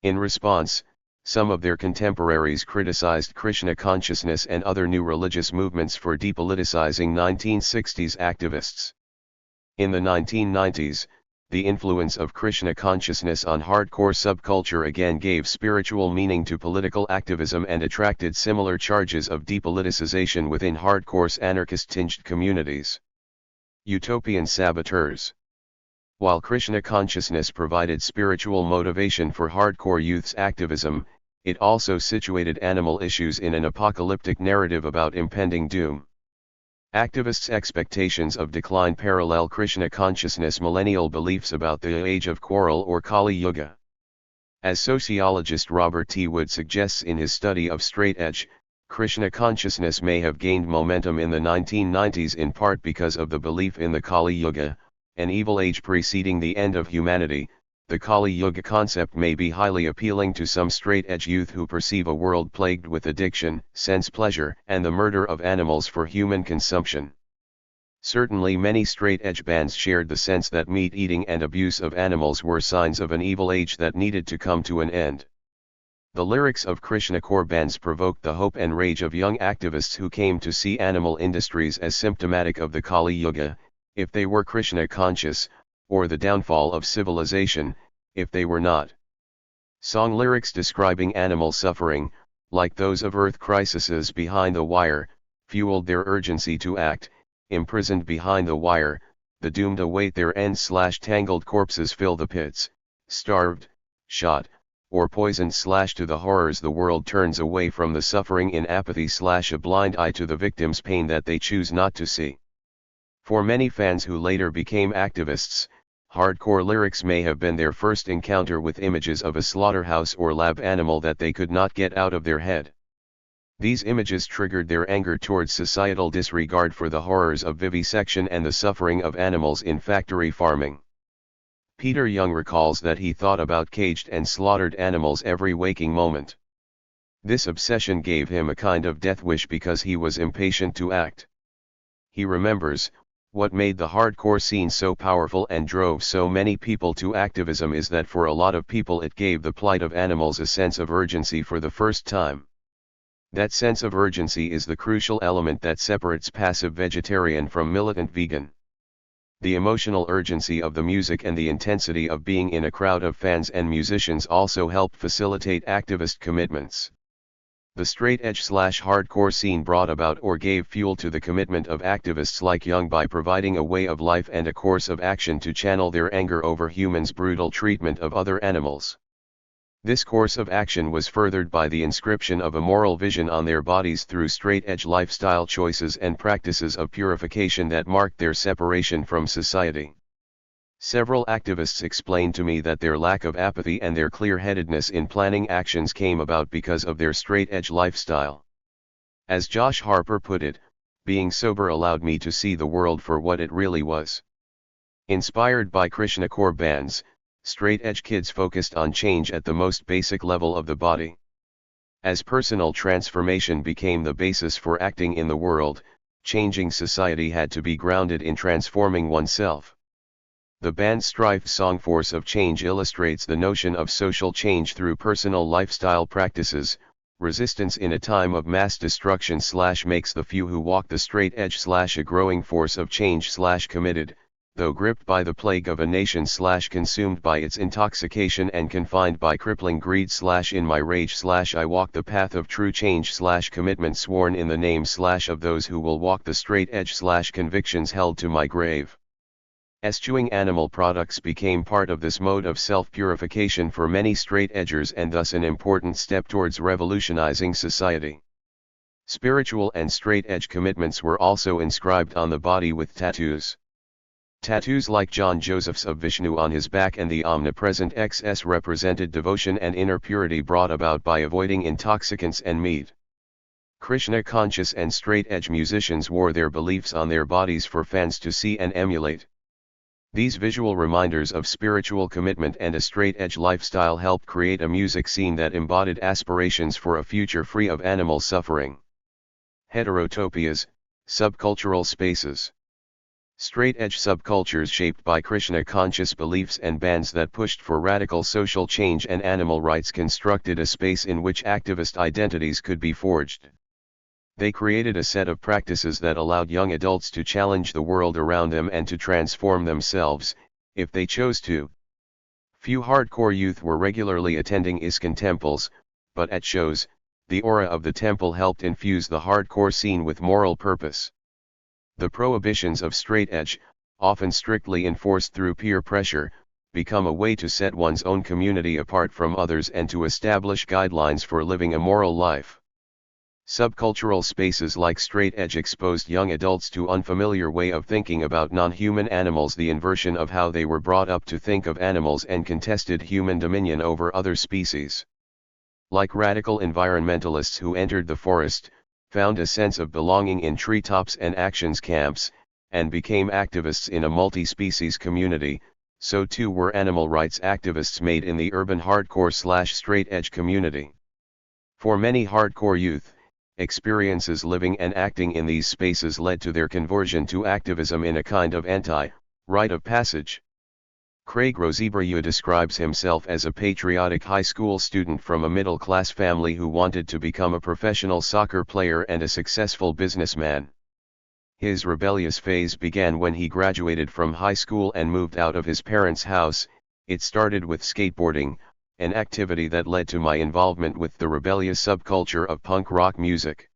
In response, some of their contemporaries criticized Krishna consciousness and other new religious movements for depoliticizing 1960s activists. In the 1990s, the influence of Krishna consciousness on hardcore subculture again gave spiritual meaning to political activism and attracted similar charges of depoliticization within hardcore anarchist-tinged communities. Utopian saboteurs. While Krishna consciousness provided spiritual motivation for hardcore youth's activism, it also situated animal issues in an apocalyptic narrative about impending doom. Activists' expectations of decline parallel Krishna consciousness millennial beliefs about the age of quarrel or Kali Yuga. As sociologist Robert T. Wood suggests in his study of straight edge, Krishna consciousness may have gained momentum in the 1990s in part because of the belief in the Kali Yuga, an evil age preceding the end of humanity. The Kali Yuga concept may be highly appealing to some straight-edge youth who perceive a world plagued with addiction, sense pleasure, and the murder of animals for human consumption. Certainly many straight-edge bands shared the sense that meat-eating and abuse of animals were signs of an evil age that needed to come to an end. The lyrics of Krishna core bands provoked the hope and rage of young activists who came to see animal industries as symptomatic of the Kali Yuga, if they were Krishna conscious, or the downfall of civilization, if they were not. Song lyrics describing animal suffering, like those of Earth Crisis's Behind the Wire, fueled their urgency to act. Imprisoned behind the wire, the doomed await their end/tangled corpses fill the pits, starved, shot, or poisoned/to the horrors the world turns away from the suffering in apathy/a blind eye to the victim's pain that they choose not to see. For many fans who later became activists, hardcore lyrics may have been their first encounter with images of a slaughterhouse or lab animal that they could not get out of their head. These images triggered their anger towards societal disregard for the horrors of vivisection and the suffering of animals in factory farming. Peter Young recalls that he thought about caged and slaughtered animals every waking moment. This obsession gave him a kind of death wish because he was impatient to act. He remembers, what made the hardcore scene so powerful and drove so many people to activism is that for a lot of people it gave the plight of animals a sense of urgency for the first time. That sense of urgency is the crucial element that separates passive vegetarian from militant vegan. The emotional urgency of the music and the intensity of being in a crowd of fans and musicians also helped facilitate activist commitments. The straight-edge/hardcore scene brought about or gave fuel to the commitment of activists like Young by providing a way of life and a course of action to channel their anger over humans' brutal treatment of other animals. This course of action was furthered by the inscription of a moral vision on their bodies through straight-edge lifestyle choices and practices of purification that marked their separation from society. Several activists explained to me that their lack of apathy and their clear-headedness in planning actions came about because of their straight-edge lifestyle. As Josh Harper put it, being sober allowed me to see the world for what it really was. Inspired by Krishna core bands, straight-edge kids focused on change at the most basic level of the body. As personal transformation became the basis for acting in the world, changing society had to be grounded in transforming oneself. The band's Strife song Force of Change illustrates the notion of social change through personal lifestyle practices. Resistance in a time of mass destruction / makes the few who walk the straight edge / a growing force of change / committed, though gripped by the plague of a nation / consumed by its intoxication and confined by crippling greed / in my rage / I walk the path of true change / commitment sworn in the name / of those who will walk the straight edge / convictions held to my grave. Eschewing animal products became part of this mode of self-purification for many straight-edgers and thus an important step towards revolutionizing society. Spiritual and straight-edge commitments were also inscribed on the body with tattoos. Tattoos like John Joseph's of Vishnu on his back and the omnipresent XS represented devotion and inner purity brought about by avoiding intoxicants and meat. Krishna-conscious and straight-edge musicians wore their beliefs on their bodies for fans to see and emulate. These visual reminders of spiritual commitment and a straight-edge lifestyle helped create a music scene that embodied aspirations for a future free of animal suffering. Heterotopias, subcultural spaces. Straight-edge subcultures shaped by Krishna-conscious beliefs and bands that pushed for radical social change and animal rights constructed a space in which activist identities could be forged. They created a set of practices that allowed young adults to challenge the world around them and to transform themselves, if they chose to. Few hardcore youth were regularly attending ISKCON temples, but at shows, the aura of the temple helped infuse the hardcore scene with moral purpose. The prohibitions of straight edge, often strictly enforced through peer pressure, become a way to set one's own community apart from others and to establish guidelines for living a moral life. Subcultural spaces like straight edge exposed young adults to unfamiliar way of thinking about non-human animals, the inversion of how they were brought up to think of animals, and contested human dominion over other species. Like radical environmentalists who entered the forest, found a sense of belonging in treetops and actions camps, and became activists in a multi-species community, so too were animal rights activists made in the urban hardcore / straight edge community. For many hardcore youth, experiences living and acting in these spaces led to their conversion to activism in a kind of rite of passage. Craig Rosebraju describes himself as a patriotic high school student from a middle-class family who wanted to become a professional soccer player and a successful businessman. His rebellious phase began when he graduated from high school and moved out of his parents' house. It started with skateboarding, an activity that led to my involvement with the rebellious subculture of punk rock music.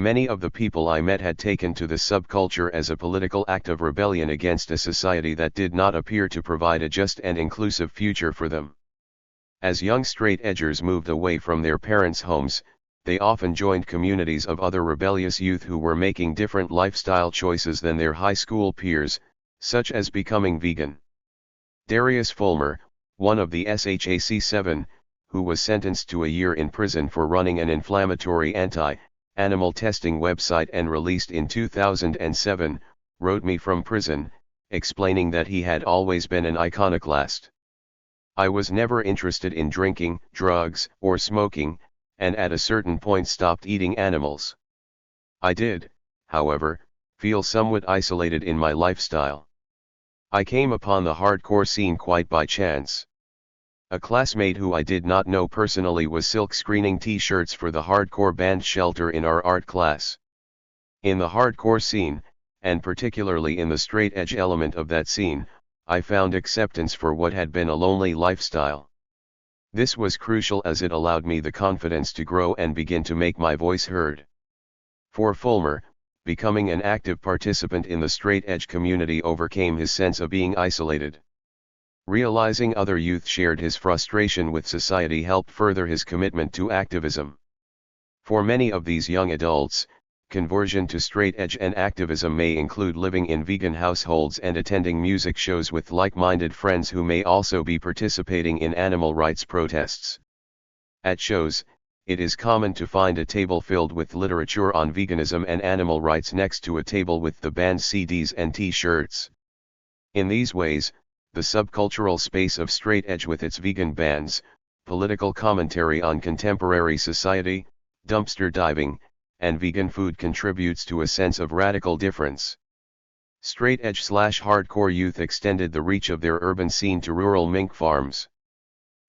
Many of the people I met had taken to the subculture as a political act of rebellion against a society that did not appear to provide a just and inclusive future for them. As young straight edgers moved away from their parents' homes, they often joined communities of other rebellious youth who were making different lifestyle choices than their high school peers, such as becoming vegan. Darius Fulmer, one of the SHAC-7, who was sentenced to a year in prison for running an inflammatory anti-animal testing website and released in 2007, wrote me from prison, explaining that he had always been an iconoclast. I was never interested in drinking, drugs, or smoking, and at a certain point stopped eating animals. I did, however, feel somewhat isolated in my lifestyle. I came upon the hardcore scene quite by chance. A classmate who I did not know personally was silk-screening t-shirts for the hardcore band Shelter in our art class. In the hardcore scene, and particularly in the straight edge element of that scene, I found acceptance for what had been a lonely lifestyle. This was crucial as it allowed me the confidence to grow and begin to make my voice heard. For Fulmer, becoming an active participant in the straight edge community overcame his sense of being isolated. Realizing other youth shared his frustration with society helped further his commitment to activism. For many of these young adults, conversion to straight edge and activism may include living in vegan households and attending music shows with like-minded friends who may also be participating in animal rights protests. At shows, it is common to find a table filled with literature on veganism and animal rights next to a table with the band's CDs and t-shirts. In these ways, the subcultural space of straight edge with its vegan bands, political commentary on contemporary society, dumpster diving, and vegan food contributes to a sense of radical difference. Straight edge/hardcore youth extended the reach of their urban scene to rural mink farms.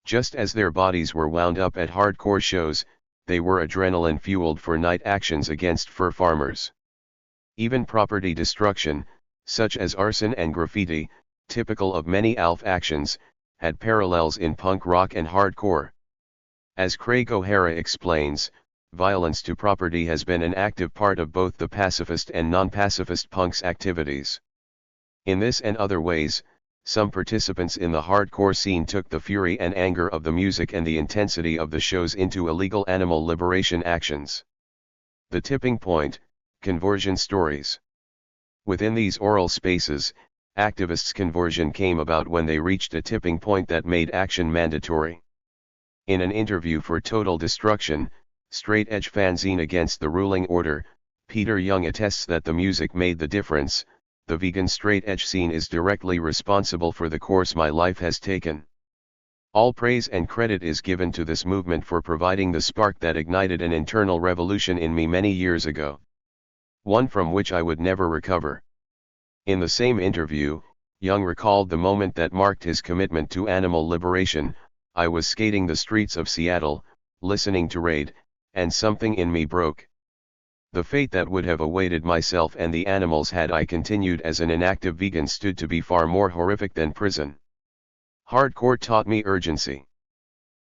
Just as their bodies were wound up at hardcore shows, they were adrenaline fueled for night actions against fur farmers. Even property destruction, such as arson and graffiti, typical of many ALF actions, had parallels in punk rock and hardcore. As Craig O'Hara explains, violence to property has been an active part of both the pacifist and non-pacifist punks' activities. In this and other ways, some participants in the hardcore scene took the fury and anger of the music and the intensity of the shows into illegal animal liberation actions. The tipping point, conversion stories. Within these oral spaces, activists' conversion came about when they reached a tipping point that made action mandatory. In an interview for Total Destruction, Straight Edge fanzine against the ruling order, Peter Young attests that the music made the difference. The vegan straight edge scene is directly responsible for the course my life has taken. All praise and credit is given to this movement for providing the spark that ignited an internal revolution in me many years ago. One from which I would never recover. In the same interview, Young recalled the moment that marked his commitment to animal liberation. I was skating the streets of Seattle, listening to Raid, and something in me broke. The fate that would have awaited myself and the animals had I continued as an inactive vegan stood to be far more horrific than prison. Hardcore taught me urgency.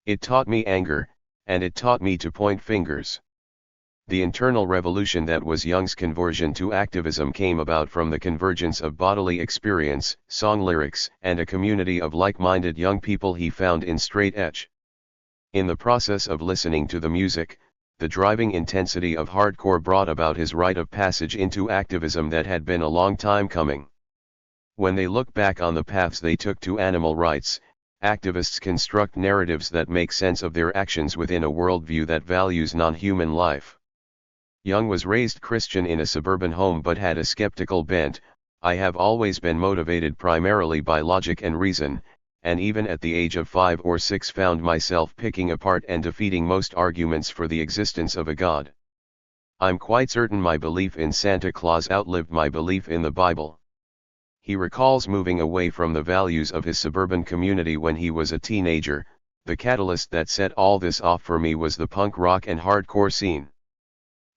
It taught me anger, and it taught me to point fingers. The internal revolution that was Young's conversion to activism came about from the convergence of bodily experience, song lyrics, and a community of like-minded young people he found in straight edge. In the process of listening to the music, the driving intensity of hardcore brought about his rite of passage into activism that had been a long time coming. When they look back on the paths they took to animal rights, activists construct narratives that make sense of their actions within a worldview that values non-human life. Young was raised Christian in a suburban home but had a skeptical bent. I have always been motivated primarily by logic and reason, and even at the age of 5 or 6 found myself picking apart and defeating most arguments for the existence of a God. I'm quite certain my belief in Santa Claus outlived my belief in the Bible. He recalls moving away from the values of his suburban community when he was a teenager. The catalyst that set all this off for me was the punk rock and hardcore scene.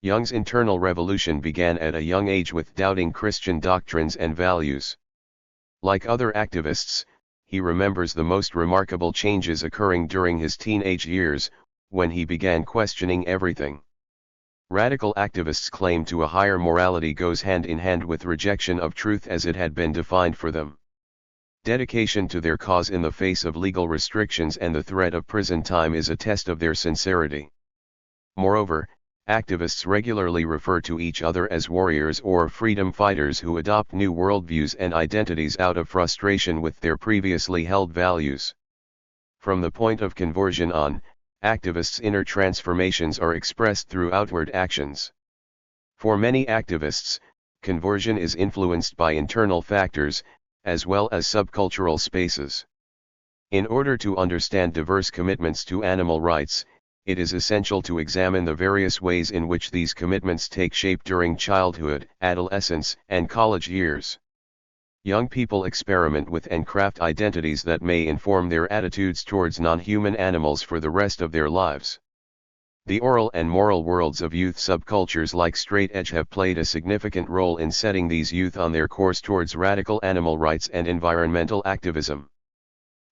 Young's internal revolution began at a young age with doubting Christian doctrines and values. Like other activists, he remembers the most remarkable changes occurring during his teenage years, when he began questioning everything. Radical activists claim to a higher morality goes hand in hand with rejection of truth as it had been defined for them. Dedication to their cause in the face of legal restrictions and the threat of prison time is a test of their sincerity. Moreover, activists regularly refer to each other as warriors or freedom fighters who adopt new worldviews and identities out of frustration with their previously held values. From the point of conversion on, activists' inner transformations are expressed through outward actions. For many activists, conversion is influenced by internal factors, as well as subcultural spaces. In order to understand diverse commitments to animal rights, it is essential to examine the various ways in which these commitments take shape during childhood, adolescence, and college years. Young people experiment with and craft identities that may inform their attitudes towards non-human animals for the rest of their lives. The oral and moral worlds of youth subcultures like straight edge have played a significant role in setting these youth on their course towards radical animal rights and environmental activism.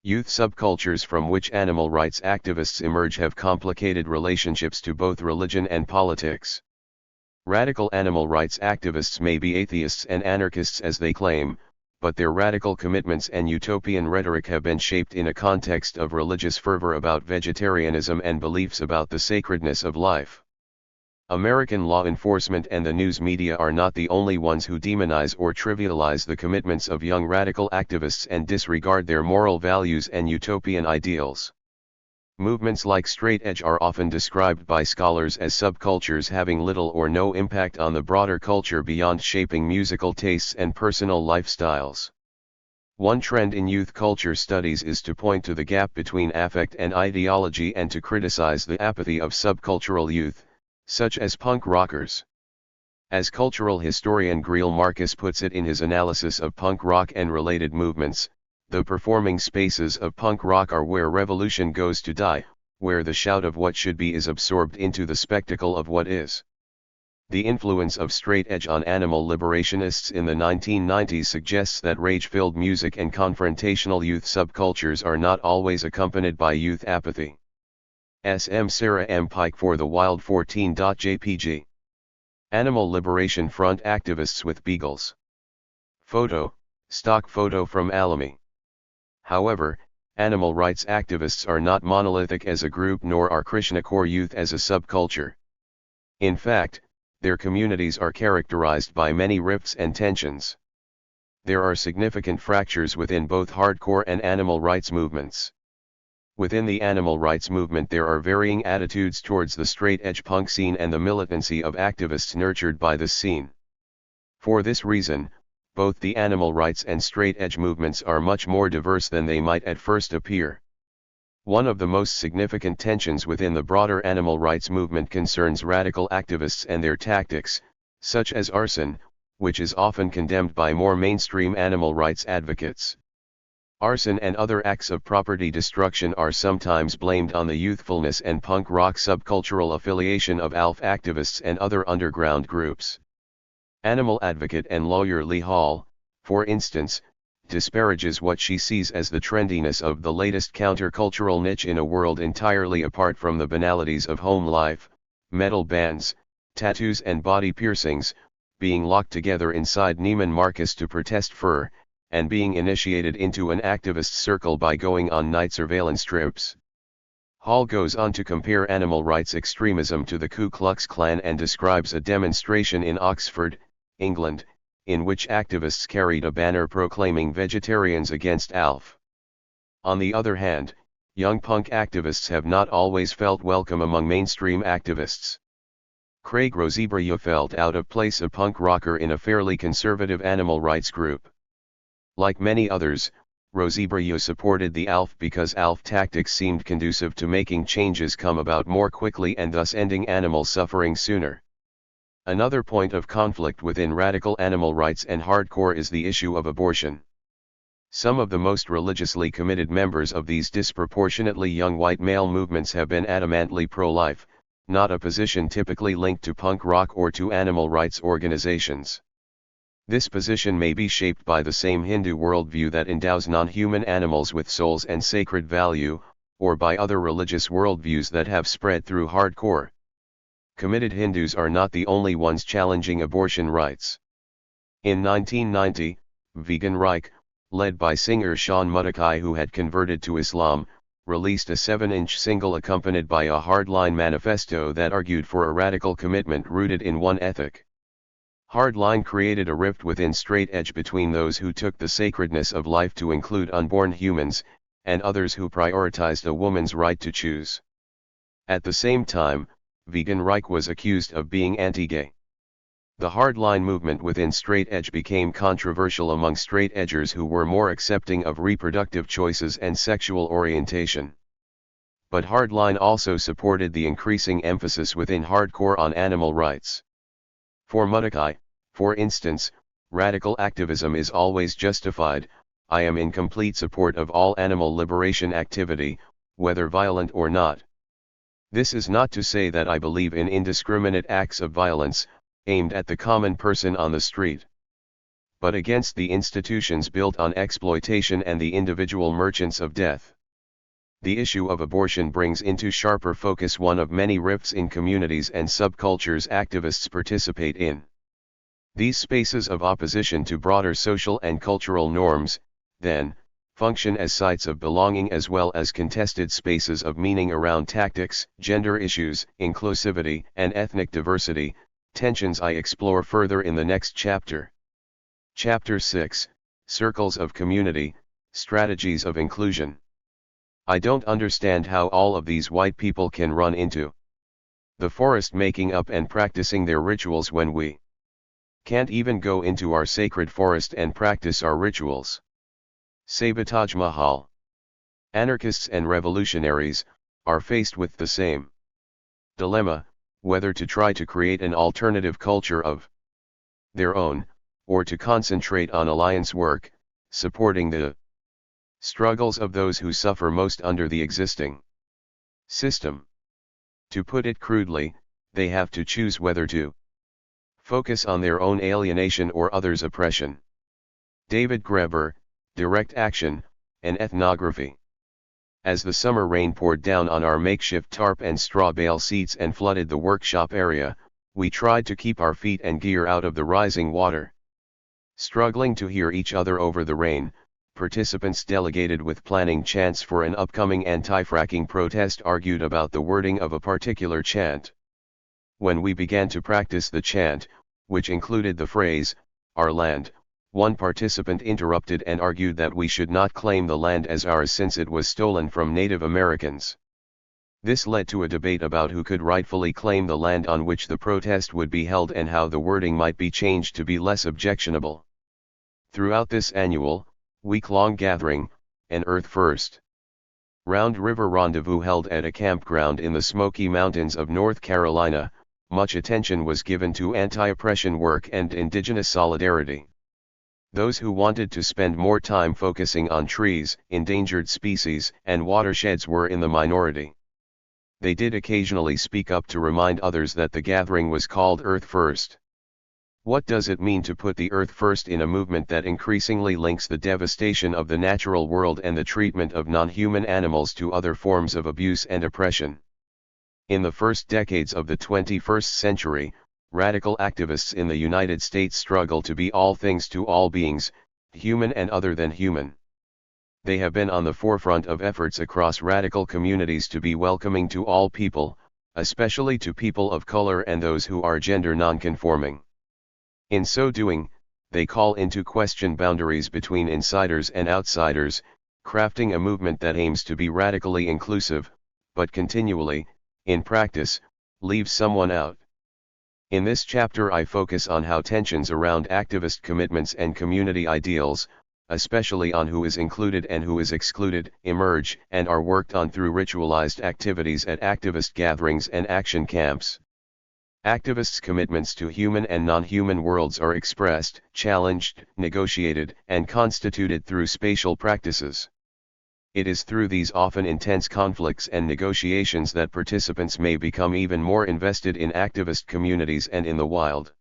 Youth subcultures from which animal rights activists emerge have complicated relationships to both religion and politics. Radical animal rights activists may be atheists and anarchists as they claim, but their radical commitments and utopian rhetoric have been shaped in a context of religious fervor about vegetarianism and beliefs about the sacredness of life. American law enforcement and the news media are not the only ones who demonize or trivialize the commitments of young radical activists and disregard their moral values and utopian ideals. Movements like straight edge are often described by scholars as subcultures having little or no impact on the broader culture beyond shaping musical tastes and personal lifestyles. One trend in youth culture studies is to point to the gap between affect and ideology and to criticize the apathy of subcultural youth, such as punk rockers. As cultural historian Greil Marcus puts it in his analysis of punk rock and related movements, the performing spaces of punk rock are where revolution goes to die, where the shout of what should be is absorbed into the spectacle of what is. The influence of straight edge on animal liberationists in the 1990s suggests that rage-filled music and confrontational youth subcultures are not always accompanied by youth apathy. S.M. Sarah M. Pike for the Wild 14.jpg. Animal Liberation Front activists with beagles. Photo, stock photo from Alamy. However, animal rights activists are not monolithic as a group nor are Krishna core youth as a subculture. In fact, their communities are characterized by many rifts and tensions. There are significant fractures within both hardcore and animal rights movements. Within the animal rights movement there are varying attitudes towards the straight-edge punk scene and the militancy of activists nurtured by this scene. For this reason, both the animal rights and straight-edge movements are much more diverse than they might at first appear. One of the most significant tensions within the broader animal rights movement concerns radical activists and their tactics, such as arson, which is often condemned by more mainstream animal rights advocates. Arson and other acts of property destruction are sometimes blamed on the youthfulness and punk rock subcultural affiliation of ALF activists and other underground groups. Animal advocate and lawyer Lee Hall, for instance, disparages what she sees as the trendiness of the latest countercultural niche in a world entirely apart from the banalities of home life, metal bands, tattoos and body piercings, being locked together inside Neiman Marcus to protest fur, and being initiated into an activist circle by going on night surveillance trips. Hall goes on to compare animal rights extremism to the Ku Klux Klan and describes a demonstration in Oxford, England, in which activists carried a banner proclaiming vegetarians against ALF. On the other hand, young punk activists have not always felt welcome among mainstream activists. Craig Rosebrugge felt out of place, a punk rocker in a fairly conservative animal rights group. Like many others, Rosebrugge supported the ALF because ALF tactics seemed conducive to making changes come about more quickly and thus ending animal suffering sooner. Another point of conflict within radical animal rights and hardcore is the issue of abortion. Some of the most religiously committed members of these disproportionately young white male movements have been adamantly pro-life, not a position typically linked to punk rock or to animal rights organizations. This position may be shaped by the same Hindu worldview that endows non-human animals with souls and sacred value, or by other religious worldviews that have spread through hardcore. committed Hindus are not the only ones challenging abortion rights. In 1990, Vegan Reich, led by singer Shaun Muddakai, who had converted to Islam, released a 7-inch single accompanied by a hardline manifesto that argued for a radical commitment rooted in one ethic. Hardline created a rift within straight edge between those who took the sacredness of life to include unborn humans, and others who prioritized a woman's right to choose. At the same time, Vegan Reich was accused of being anti-gay. The hardline movement within straight edge became controversial among straight edgers who were more accepting of reproductive choices and sexual orientation. But hardline also supported the increasing emphasis within hardcore on animal rights. For Muddakai, for instance, radical activism is always justified. I am in complete support of all animal liberation activity, whether violent or not. This is not to say that I believe in indiscriminate acts of violence, aimed at the common person on the street, but against the institutions built on exploitation and the individual merchants of death. The issue of abortion brings into sharper focus one of many rifts in communities and subcultures activists participate in. These spaces of opposition to broader social and cultural norms, then, function as sites of belonging as well as contested spaces of meaning around tactics, gender issues, inclusivity, and ethnic diversity, tensions I explore further in the next chapter. Chapter 6, Circles of Community, Strategies of Inclusion. I don't understand how all of these white people can run into the forest making up and practicing their rituals when we can't even go into our sacred forest and practice our rituals. Sabotage Mahal. Anarchists and revolutionaries are faced with the same dilemma, whether to try to create an alternative culture of their own, or to concentrate on alliance work, supporting the struggles of those who suffer most under the existing system. To put it crudely, they have to choose whether to focus on their own alienation or others' oppression. David Graeber, Direct Action, and Ethnography. As the summer rain poured down on our makeshift tarp and straw bale seats and flooded the workshop area, we tried to keep our feet and gear out of the rising water. Struggling to hear each other over the rain, participants delegated with planning chants for an upcoming anti-fracking protest argued about the wording of a particular chant. When we began to practice the chant, which included the phrase, "Our land," one participant interrupted and argued that we should not claim the land as ours since it was stolen from Native Americans. This led to a debate about who could rightfully claim the land on which the protest would be held and how the wording might be changed to be less objectionable. Throughout this annual, week-long gathering, an Earth First Round River rendezvous held at a campground in the Smoky Mountains of North Carolina, much attention was given to anti-oppression work and indigenous solidarity. Those who wanted to spend more time focusing on trees, endangered species, and watersheds were in the minority. They did occasionally speak up to remind others that the gathering was called Earth First. What does it mean to put the earth first in a movement that increasingly links the devastation of the natural world and the treatment of non-human animals to other forms of abuse and oppression? In the first decades of the 21st century, radical activists in the United States struggle to be all things to all beings, human and other than human. They have been on the forefront of efforts across radical communities to be welcoming to all people, especially to people of color and those who are gender non-conforming. In so doing, they call into question boundaries between insiders and outsiders, crafting a movement that aims to be radically inclusive, but continually, in practice, leaves someone out. In this chapter I focus on how tensions around activist commitments and community ideals, especially on who is included and who is excluded, emerge and are worked on through ritualized activities at activist gatherings and action camps. Activists' commitments to human and non-human worlds are expressed, challenged, negotiated, and constituted through spatial practices. It is through these often intense conflicts and negotiations that participants may become even more invested in activist communities and in the wild.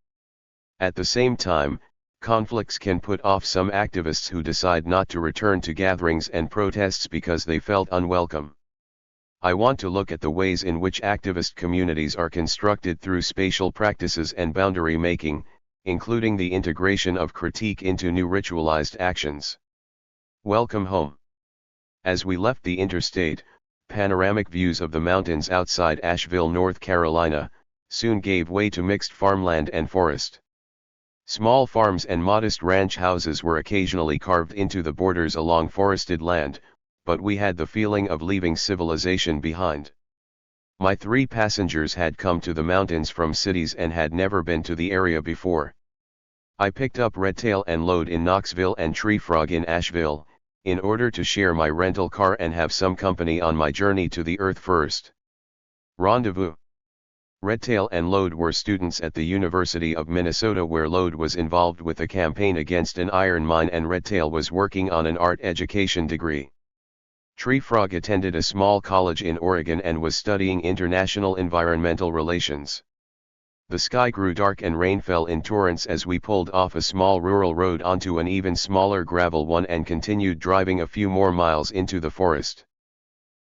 At the same time, conflicts can put off some activists who decide not to return to gatherings and protests because they felt unwelcome. I want to look at the ways in which activist communities are constructed through spatial practices and boundary making, including the integration of critique into new ritualized actions. Welcome home. As we left the interstate, panoramic views of the mountains outside Asheville, North Carolina, soon gave way to mixed farmland and forest. Small farms and modest ranch houses were occasionally carved into the borders along forested land, but we had the feeling of leaving civilization behind. My 3 passengers had come to the mountains from cities and had never been to the area before. I picked up Redtail and Lode in Knoxville and Treefrog in Asheville, in order to share my rental car and have some company on my journey to the Earth First Rendezvous. Redtail and Lode were students at the University of Minnesota, where Lode was involved with a campaign against an iron mine and Redtail was working on an art education degree. Treefrog attended a small college in Oregon and was studying international environmental relations. The sky grew dark and rain fell in torrents as we pulled off a small rural road onto an even smaller gravel one and continued driving a few more miles into the forest.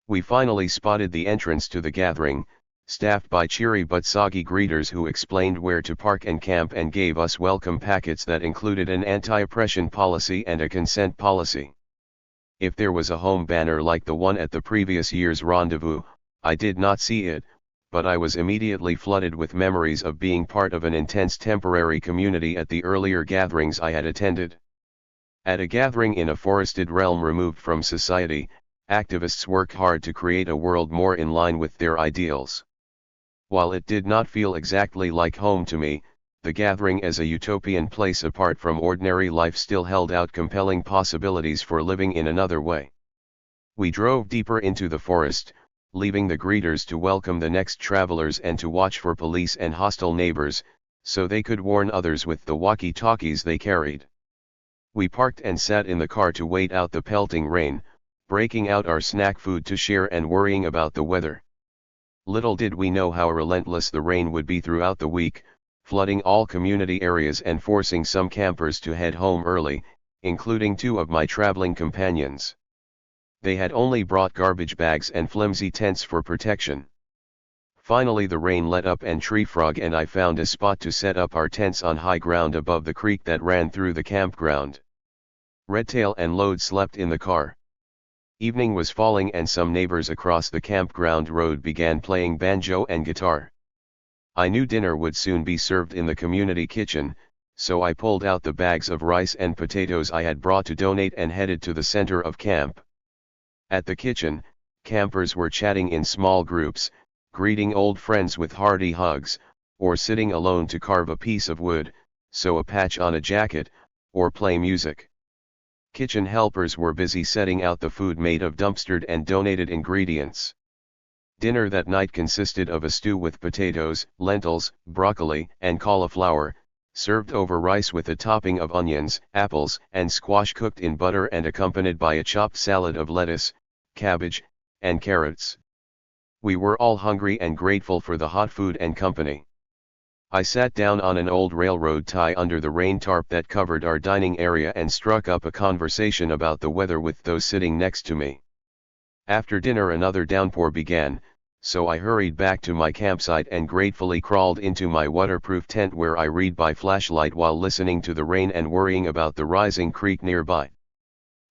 We finally spotted the entrance to the gathering, staffed by cheery but soggy greeters who explained where to park and camp and gave us welcome packets that included an anti-oppression policy and a consent policy. If there was a home banner like the one at the previous year's rendezvous, I did not see it, but I was immediately flooded with memories of being part of an intense temporary community at the earlier gatherings I had attended. At a gathering in a forested realm removed from society, activists work hard to create a world more in line with their ideals. While it did not feel exactly like home to me, the gathering as a utopian place apart from ordinary life still held out compelling possibilities for living in another way. We drove deeper into the forest, leaving the greeters to welcome the next travelers and to watch for police and hostile neighbors, so they could warn others with the walkie-talkies they carried. We parked and sat in the car to wait out the pelting rain, breaking out our snack food to share and worrying about the weather. Little did we know how relentless the rain would be throughout the week, flooding all community areas and forcing some campers to head home early, including 2 of my traveling companions. They had only brought garbage bags and flimsy tents for protection. Finally the rain let up and Treefrog and I found a spot to set up our tents on high ground above the creek that ran through the campground. Redtail and Lode slept in the car. Evening was falling and some neighbors across the campground road began playing banjo and guitar. I knew dinner would soon be served in the community kitchen, so I pulled out the bags of rice and potatoes I had brought to donate and headed to the center of camp. At the kitchen, campers were chatting in small groups, greeting old friends with hearty hugs, or sitting alone to carve a piece of wood, sew a patch on a jacket, or play music. Kitchen helpers were busy setting out the food made of dumpstered and donated ingredients. Dinner that night consisted of a stew with potatoes, lentils, broccoli, and cauliflower, served over rice with a topping of onions, apples, and squash cooked in butter and accompanied by a chopped salad of lettuce, cabbage, and carrots. We were all hungry and grateful for the hot food and company. I sat down on an old railroad tie under the rain tarp that covered our dining area and struck up a conversation about the weather with those sitting next to me. After dinner another downpour began, so I hurried back to my campsite and gratefully crawled into my waterproof tent where I read by flashlight while listening to the rain and worrying about the rising creek nearby.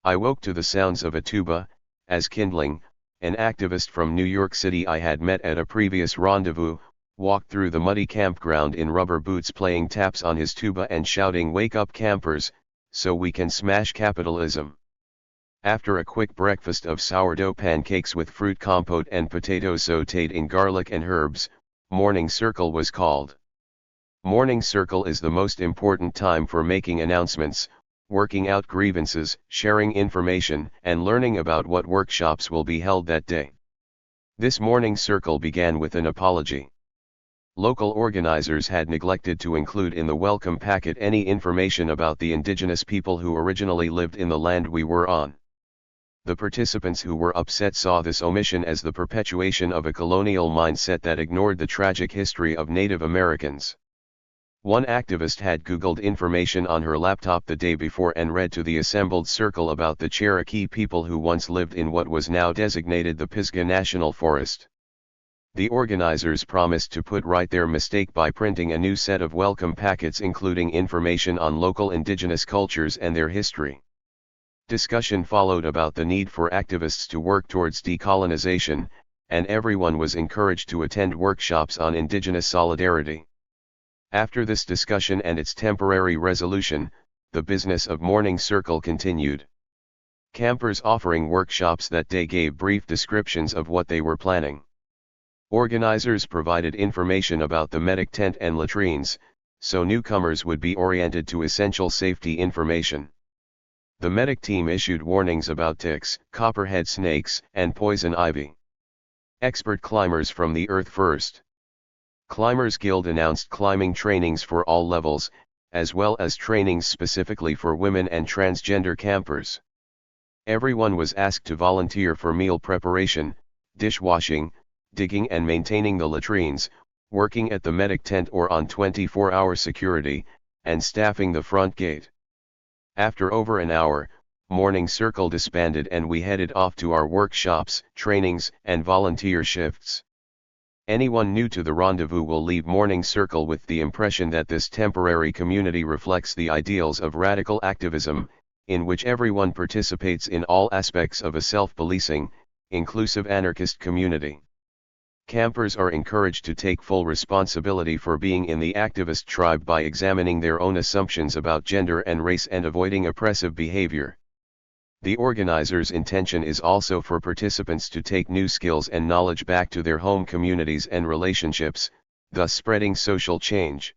I woke to the sounds of a tuba, as Kindling, an activist from New York City I had met at a previous rendezvous, walked through the muddy campground in rubber boots playing taps on his tuba and shouting "Wake up campers, so we can smash capitalism." After a quick breakfast of sourdough pancakes with fruit compote and potatoes sautéed in garlic and herbs, morning circle was called. Morning circle is the most important time for making announcements, working out grievances, sharing information, and learning about what workshops will be held that day. This morning circle began with an apology. Local organizers had neglected to include in the welcome packet any information about the indigenous people who originally lived in the land we were on. The participants who were upset saw this omission as the perpetuation of a colonial mindset that ignored the tragic history of Native Americans. One activist had Googled information on her laptop the day before and read to the assembled circle about the Cherokee people who once lived in what was now designated the Pisgah National Forest. The organizers promised to put right their mistake by printing a new set of welcome packets including information on local indigenous cultures and their history. Discussion followed about the need for activists to work towards decolonization, and everyone was encouraged to attend workshops on indigenous solidarity. After this discussion and its temporary resolution, the business of Morning Circle continued. Campers offering workshops that day gave brief descriptions of what they were planning. Organizers provided information about the medic tent and latrines, so newcomers would be oriented to essential safety information. The medic team issued warnings about ticks, copperhead snakes, and poison ivy. Expert climbers from the Earth First Climbers Guild announced climbing trainings for all levels, as well as trainings specifically for women and transgender campers. Everyone was asked to volunteer for meal preparation, dishwashing, digging and maintaining the latrines, working at the medic tent or on 24-hour security, and staffing the front gate. After over an hour, Morning Circle disbanded and we headed off to our workshops, trainings, and volunteer shifts. Anyone new to the rendezvous will leave Morning Circle with the impression that this temporary community reflects the ideals of radical activism, in which everyone participates in all aspects of a self-policing, inclusive anarchist community. Campers are encouraged to take full responsibility for being in the activist tribe by examining their own assumptions about gender and race and avoiding oppressive behavior. The organizers' intention is also for participants to take new skills and knowledge back to their home communities and relationships, thus spreading social change.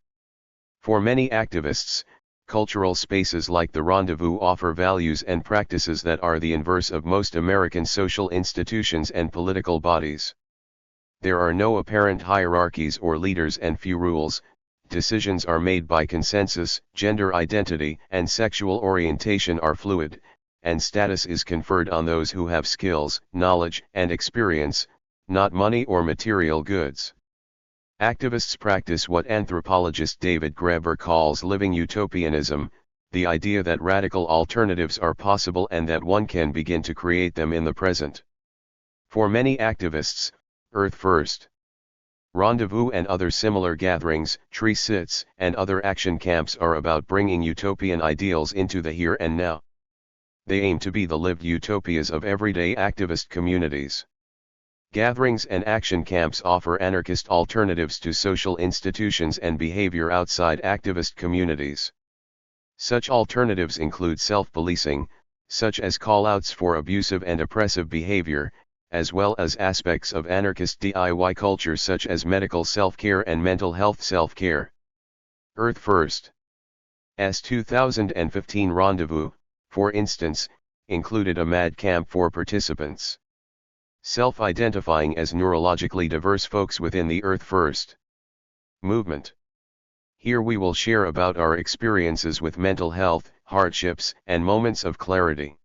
For many activists, cultural spaces like the Rendezvous offer values and practices that are the inverse of most American social institutions and political bodies. There are no apparent hierarchies or leaders and few rules. Decisions are made by consensus, gender identity and sexual orientation are fluid, and status is conferred on those who have skills, knowledge, and experience, not money or material goods. Activists practice what anthropologist David Graeber calls living utopianism, the idea that radical alternatives are possible and that one can begin to create them in the present. For many activists, Earth First Rendezvous and other similar gatherings, tree sits, and other action camps are about bringing utopian ideals into the here and now. They aim to be the lived utopias of everyday activist communities. Gatherings and action camps offer anarchist alternatives to social institutions and behavior outside activist communities. Such alternatives include self-policing, such as call-outs for abusive and oppressive behavior, as well as aspects of anarchist DIY culture such as medical self-care and mental health self-care. Earth First's 2015 Rendezvous, for instance, included a mad camp for participants. Self-identifying as neurologically diverse folks within the Earth First movement. Here we will share about our experiences with mental health, hardships, and moments of clarity.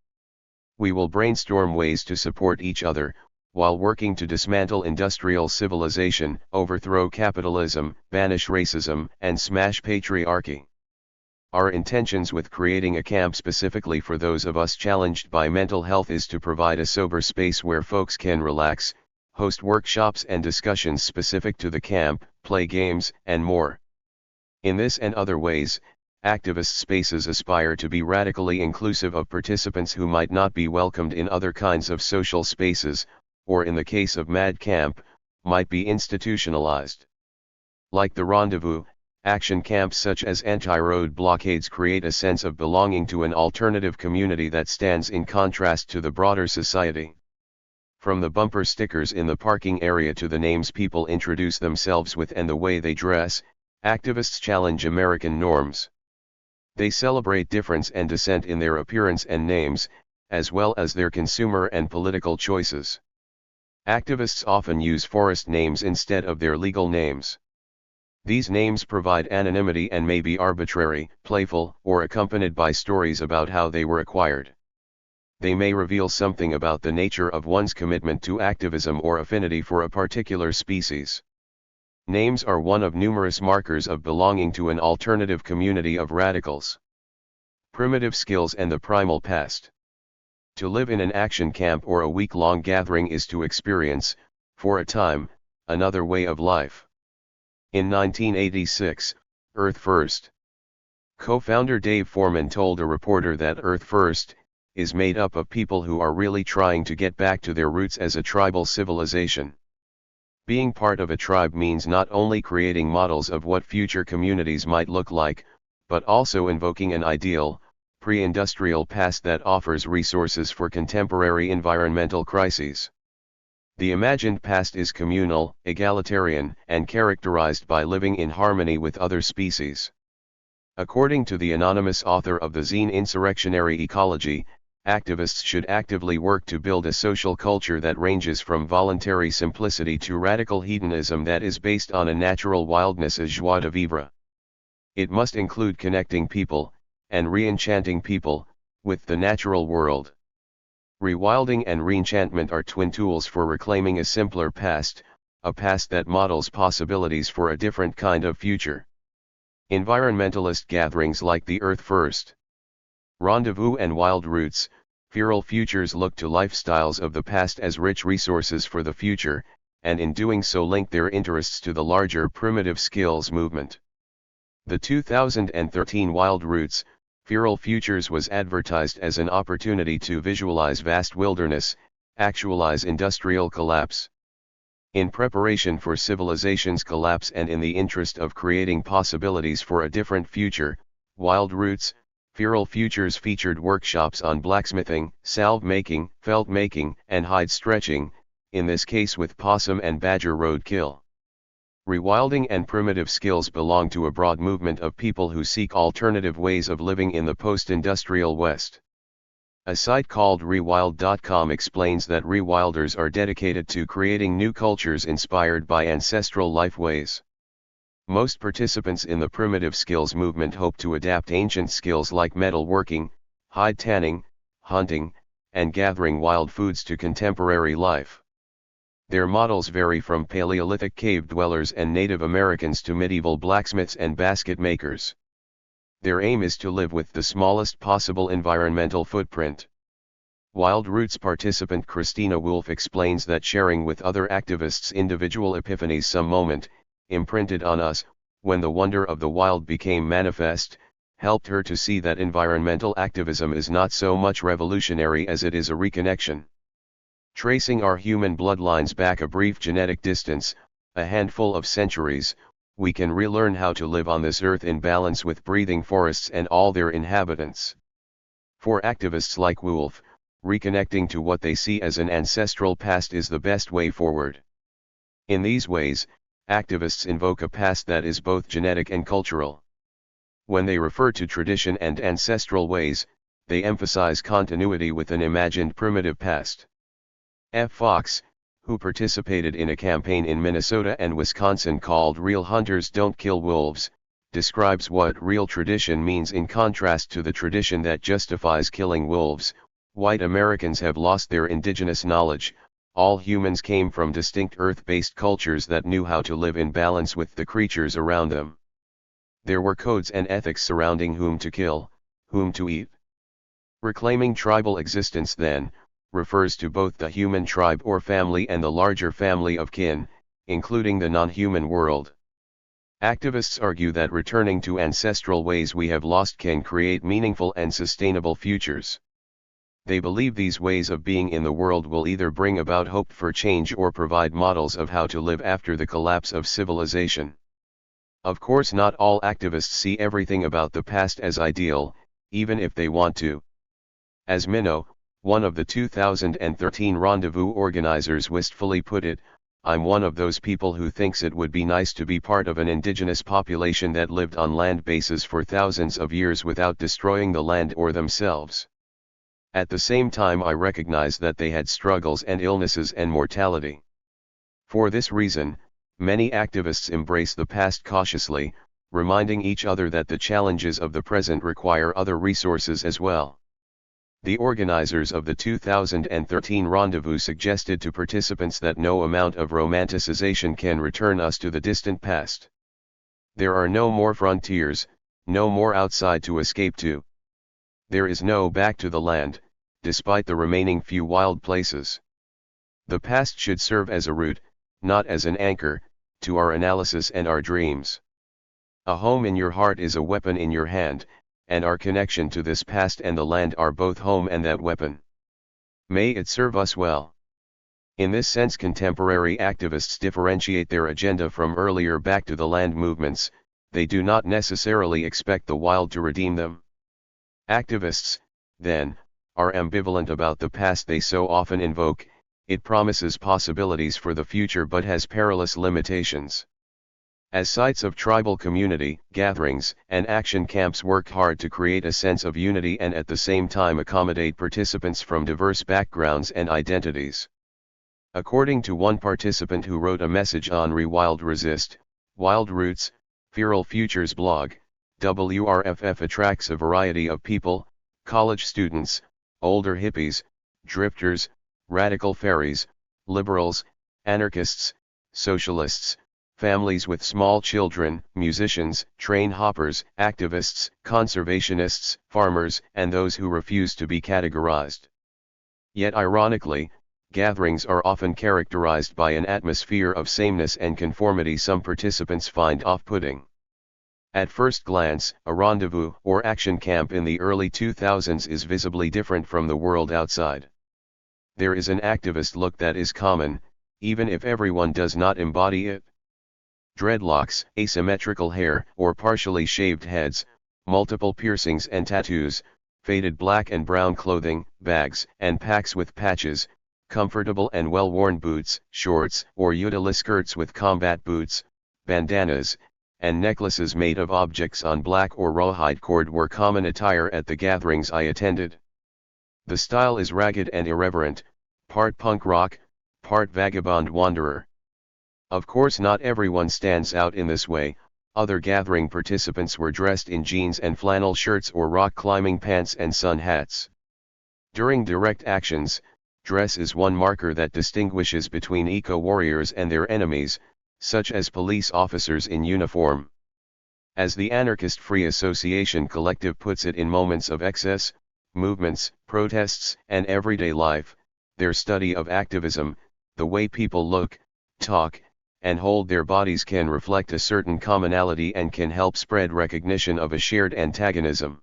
We will brainstorm ways to support each other, while working to dismantle industrial civilization, overthrow capitalism, banish racism, and smash patriarchy. Our intentions with creating a camp specifically for those of us challenged by mental health is to provide a sober space where folks can relax, host workshops and discussions specific to the camp, play games, and more. In this and other ways, activist spaces aspire to be radically inclusive of participants who might not be welcomed in other kinds of social spaces, or in the case of Mad Camp, might be institutionalized. Like the Rendezvous, action camps such as anti-road blockades create a sense of belonging to an alternative community that stands in contrast to the broader society. From the bumper stickers in the parking area to the names people introduce themselves with and the way they dress, activists challenge American norms. They celebrate difference and dissent in their appearance and names, as well as their consumer and political choices. Activists often use forest names instead of their legal names. These names provide anonymity and may be arbitrary, playful, or accompanied by stories about how they were acquired. They may reveal something about the nature of one's commitment to activism or affinity for a particular species. Names are one of numerous markers of belonging to an alternative community of radicals. Primitive skills and the primal past. To live in an action camp or a week-long gathering is to experience, for a time, another way of life. In 1986, Earth First co-founder Dave Foreman told a reporter that Earth First is made up of people who are really trying to get back to their roots as a tribal civilization. Being part of a tribe means not only creating models of what future communities might look like, but also invoking an ideal, pre-industrial past that offers resources for contemporary environmental crises. The imagined past is communal, egalitarian, and characterized by living in harmony with other species. According to the anonymous author of the zine Insurrectionary Ecology, activists should actively work to build a social culture that ranges from voluntary simplicity to radical hedonism that is based on a natural wildness as joie de vivre. It must include connecting people, and re-enchanting people, with the natural world. Rewilding and reenchantment are twin tools for reclaiming a simpler past, a past that models possibilities for a different kind of future. Environmentalist gatherings like the Earth First Rendezvous and Wild Roots, feral futures look to lifestyles of the past as rich resources for the future, and in doing so link their interests to the larger primitive skills movement. The 2013 Wild Roots, Feral Futures was advertised as an opportunity to visualize vast wilderness, actualize industrial collapse. In preparation for civilization's collapse and in the interest of creating possibilities for a different future, Wild Roots, Feral Futures featured workshops on blacksmithing, salve making, felt making, and hide stretching, in this case with possum and badger roadkill. Rewilding and primitive skills belong to a broad movement of people who seek alternative ways of living in the post-industrial West. A site called Rewild.com explains that rewilders are dedicated to creating new cultures inspired by ancestral life ways. Most participants in the primitive skills movement hope to adapt ancient skills like metalworking, hide tanning, hunting, and gathering wild foods to contemporary life. Their models vary from Paleolithic cave dwellers and Native Americans to medieval blacksmiths and basket makers. Their aim is to live with the smallest possible environmental footprint. Wild Roots participant Christina Wolf explains that sharing with other activists individual epiphanies some moment, imprinted on us, when the wonder of the wild became manifest, helped her to see that environmental activism is not so much revolutionary as it is a reconnection. Tracing our human bloodlines back a brief genetic distance, a handful of centuries, we can relearn how to live on this earth in balance with breathing forests and all their inhabitants. For activists like Wolf, reconnecting to what they see as an ancestral past is the best way forward. In these ways, activists invoke a past that is both genetic and cultural. When they refer to tradition and ancestral ways, they emphasize continuity with an imagined primitive past. F. Fox, who participated in a campaign in Minnesota and Wisconsin called Real Hunters Don't Kill Wolves, describes what real tradition means in contrast to the tradition that justifies killing wolves. White Americans have lost their indigenous knowledge. All humans came from distinct earth-based cultures that knew how to live in balance with the creatures around them. There were codes and ethics surrounding whom to kill, whom to eat. Reclaiming tribal existence then, refers to both the human tribe or family and the larger family of kin, including the non-human world. Activists argue that returning to ancestral ways we have lost can create meaningful and sustainable futures. They believe these ways of being in the world will either bring about hope for change or provide models of how to live after the collapse of civilization. Of course, not all activists see everything about the past as ideal, even if they want to. As Minnow, one of the 2013 Rendezvous organizers, wistfully put it, "I'm one of those people who thinks it would be nice to be part of an indigenous population that lived on land bases for thousands of years without destroying the land or themselves. At the same time, I recognize that they had struggles and illnesses and mortality. For this reason, many activists embrace the past cautiously, reminding each other that the challenges of the present require other resources as well." The organizers of the 2013 rendezvous suggested to participants that no amount of romanticization can return us to the distant past. There are no more frontiers, no more outside to escape to. There is no back to the land, despite the remaining few wild places. The past should serve as a route, not as an anchor, to our analysis and our dreams. A home in your heart is a weapon in your hand, and our connection to this past and the land are both home and that weapon. May it serve us well. In this sense, contemporary activists differentiate their agenda from earlier back to the land movements. They do not necessarily expect the wild to redeem them. Activists, then, are ambivalent about the past they so often invoke. It promises possibilities for the future but has perilous limitations. As sites of tribal community, gatherings, and action camps work hard to create a sense of unity and at the same time accommodate participants from diverse backgrounds and identities. According to one participant who wrote a message on Rewild Resist, Wild Roots, Feral Futures blog, WRFF attracts a variety of people: college students, older hippies, drifters, radical fairies, liberals, anarchists, socialists, families with small children, musicians, train hoppers, activists, conservationists, farmers, and those who refuse to be categorized. Yet ironically, gatherings are often characterized by an atmosphere of sameness and conformity some participants find off-putting. At first glance, a rendezvous or action camp in the early 2000s is visibly different from the world outside. There is an activist look that is common, even if everyone does not embody it. Dreadlocks, asymmetrical hair or partially shaved heads, multiple piercings and tattoos, faded black and brown clothing, bags and packs with patches, comfortable and well-worn boots, shorts or utility skirts with combat boots, bandanas, and necklaces made of objects on black or rawhide cord were common attire at the gatherings I attended. The style is ragged and irreverent, part punk rock, part vagabond wanderer. Of course, not everyone stands out in this way. Other gathering participants were dressed in jeans and flannel shirts or rock climbing pants and sun hats. During direct actions, dress is one marker that distinguishes between eco-warriors and their enemies, such as police officers in uniform. As the Anarchist Free Association Collective puts it, in moments of excess, movements, protests, and everyday life, their study of activism, the way people look, talk, and hold their bodies can reflect a certain commonality and can help spread recognition of a shared antagonism.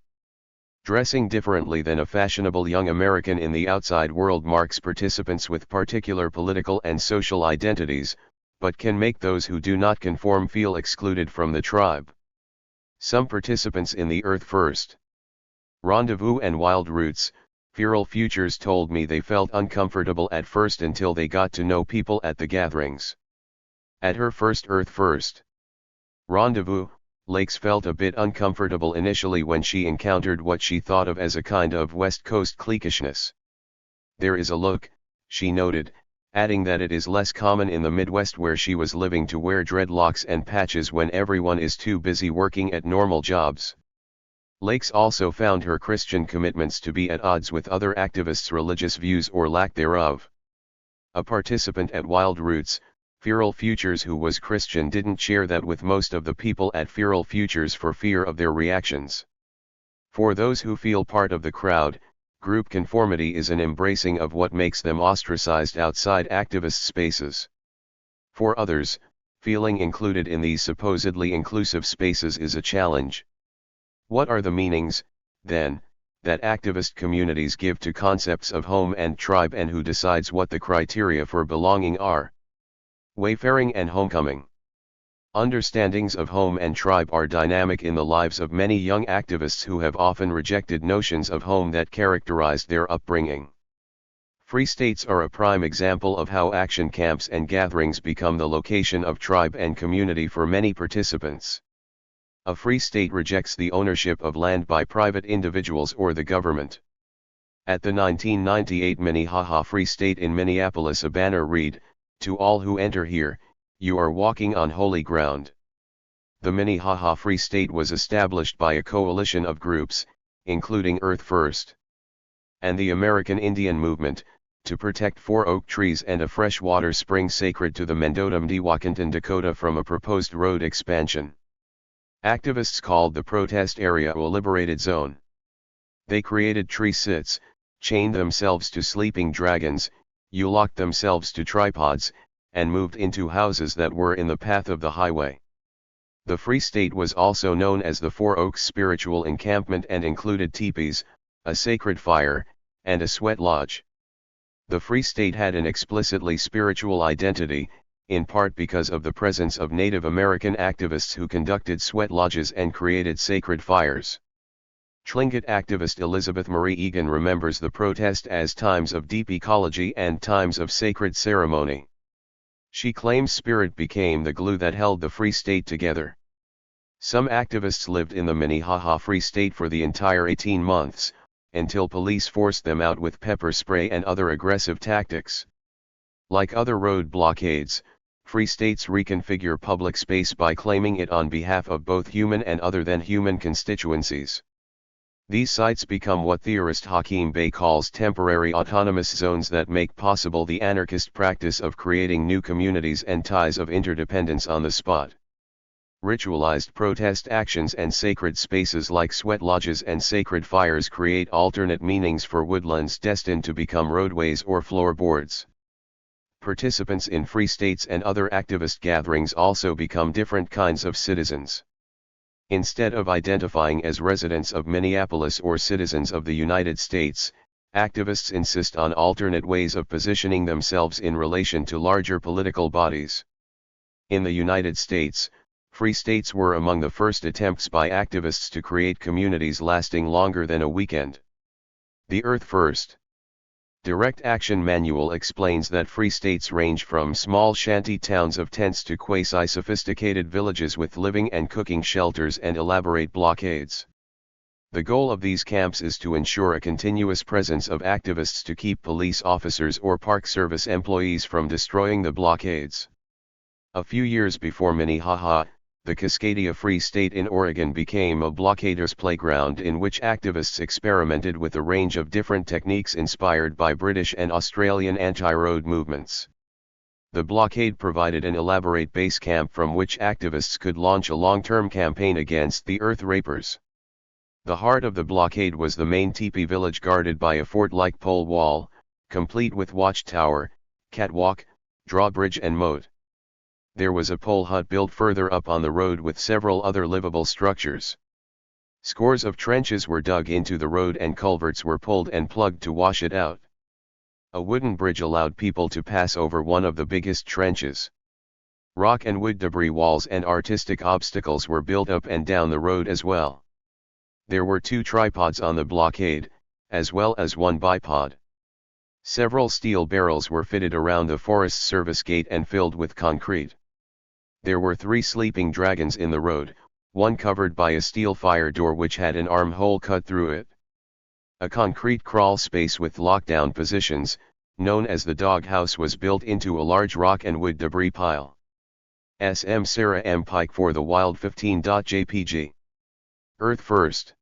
Dressing differently than a fashionable young American in the outside world marks participants with particular political and social identities, but can make those who do not conform feel excluded from the tribe. Some participants in the Earth First Rendezvous and Wild Roots, Feral Futures told me they felt uncomfortable at first until they got to know people at the gatherings. At her first Earth First rendezvous, Lakes felt a bit uncomfortable initially when she encountered what she thought of as a kind of West Coast cliquishness. There is a look, she noted, adding that it is less common in the Midwest where she was living to wear dreadlocks and patches when everyone is too busy working at normal jobs. Lakes also found her Christian commitments to be at odds with other activists' religious views or lack thereof. A participant at Wild Roots, Feral Futures, who was Christian, didn't share that with most of the people at Feral Futures for fear of their reactions. For those who feel part of the crowd, group conformity is an embracing of what makes them ostracized outside activist spaces. For others, feeling included in these supposedly inclusive spaces is a challenge. What are the meanings, then, that activist communities give to concepts of home and tribe, and who decides what the criteria for belonging are? Wayfaring and homecoming. Understandings of home and tribe are dynamic in the lives of many young activists who have often rejected notions of home that characterized their upbringing. Free states are a prime example of how action camps and gatherings become the location of tribe and community for many participants. A free state rejects the ownership of land by private individuals or the government. At the 1998 Minnehaha Free State in Minneapolis, a banner read, "To all who enter here, you are walking on holy ground." The Minnehaha Free State was established by a coalition of groups, including Earth First. and the American Indian movement, to protect 4 oak trees and a freshwater spring sacred to the Mendota-Mdewakanton Dakota from a proposed road expansion. Activists called the protest area a liberated zone. They created tree sits, chained themselves to sleeping dragons, locked themselves to tripods, and moved into houses that were in the path of the highway. The Free State was also known as the Four Oaks Spiritual Encampment and included teepees, a sacred fire, and a sweat lodge. The Free State had an explicitly spiritual identity, in part because of the presence of Native American activists who conducted sweat lodges and created sacred fires. Tlingit activist Elizabeth Marie Egan remembers the protest as times of deep ecology and times of sacred ceremony. She claims spirit became the glue that held the Free State together. Some activists lived in the Minnehaha Free State for the entire 18 months, until police forced them out with pepper spray and other aggressive tactics. Like other road blockades, Free States reconfigure public space by claiming it on behalf of both human and other than human constituencies. These sites become what theorist Hakeem Bey calls temporary autonomous zones that make possible the anarchist practice of creating new communities and ties of interdependence on the spot. Ritualized protest actions and sacred spaces like sweat lodges and sacred fires create alternate meanings for woodlands destined to become roadways or floorboards. Participants in Free States and other activist gatherings also become different kinds of citizens. Instead of identifying as residents of Minneapolis or citizens of the United States, activists insist on alternate ways of positioning themselves in relation to larger political bodies. In the United States, Free States were among the first attempts by activists to create communities lasting longer than a weekend. The Earth First Direct Action Manual explains that Free States range from small shanty towns of tents to quasi-sophisticated villages with living and cooking shelters and elaborate blockades. The goal of these camps is to ensure a continuous presence of activists to keep police officers or Park Service employees from destroying the blockades. A few years before Minnehaha, the Cascadia Free State in Oregon became a blockaders' playground in which activists experimented with a range of different techniques inspired by British and Australian anti-road movements. The blockade provided an elaborate base camp from which activists could launch a long-term campaign against the Earth Rapers. The heart of the blockade was the main teepee village guarded by a fort-like pole wall, complete with watchtower, catwalk, drawbridge and moat. There was a pole hut built further up on the road with several other livable structures. Scores of trenches were dug into the road and culverts were pulled and plugged to wash it out. A wooden bridge allowed people to pass over one of the biggest trenches. Rock and wood debris walls and artistic obstacles were built up and down the road as well. There were 2 tripods on the blockade, as well as 1 bipod. Several steel barrels were fitted around the Forest Service gate and filled with concrete. There were 3 sleeping dragons in the road, one covered by a steel fire door which had an armhole cut through it. A concrete crawl space with lockdown positions, known as the doghouse, was built into a large rock and wood debris pile. SM Sarah M. Pike for the Wild 15.jpg. Earth First.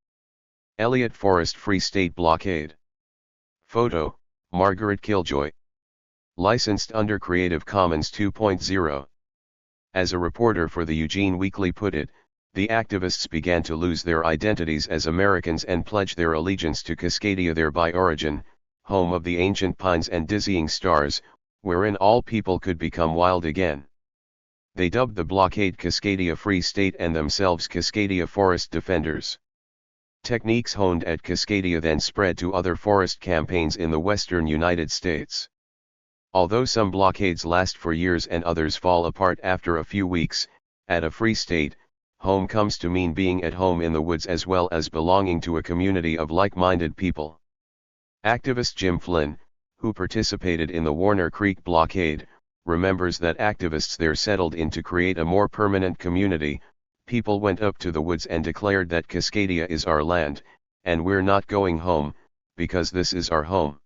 Elliott Forest Free State Blockade. Photo, Margaret Killjoy. Licensed under Creative Commons 2.0. As a reporter for the Eugene Weekly put it, the activists began to lose their identities as Americans and pledge their allegiance to Cascadia, their by origin, home of the ancient pines and dizzying stars, wherein all people could become wild again. They dubbed the blockade Cascadia Free State and themselves Cascadia Forest Defenders. Techniques honed at Cascadia then spread to other forest campaigns in the western United States. Although some blockades last for years and others fall apart after a few weeks, at a free state, home comes to mean being at home in the woods as well as belonging to a community of like-minded people. Activist Jim Flynn, who participated in the Warner Creek blockade, remembers that activists there settled in to create a more permanent community. People went up to the woods and declared that Cascadia is our land, and we're not going home, because this is our home.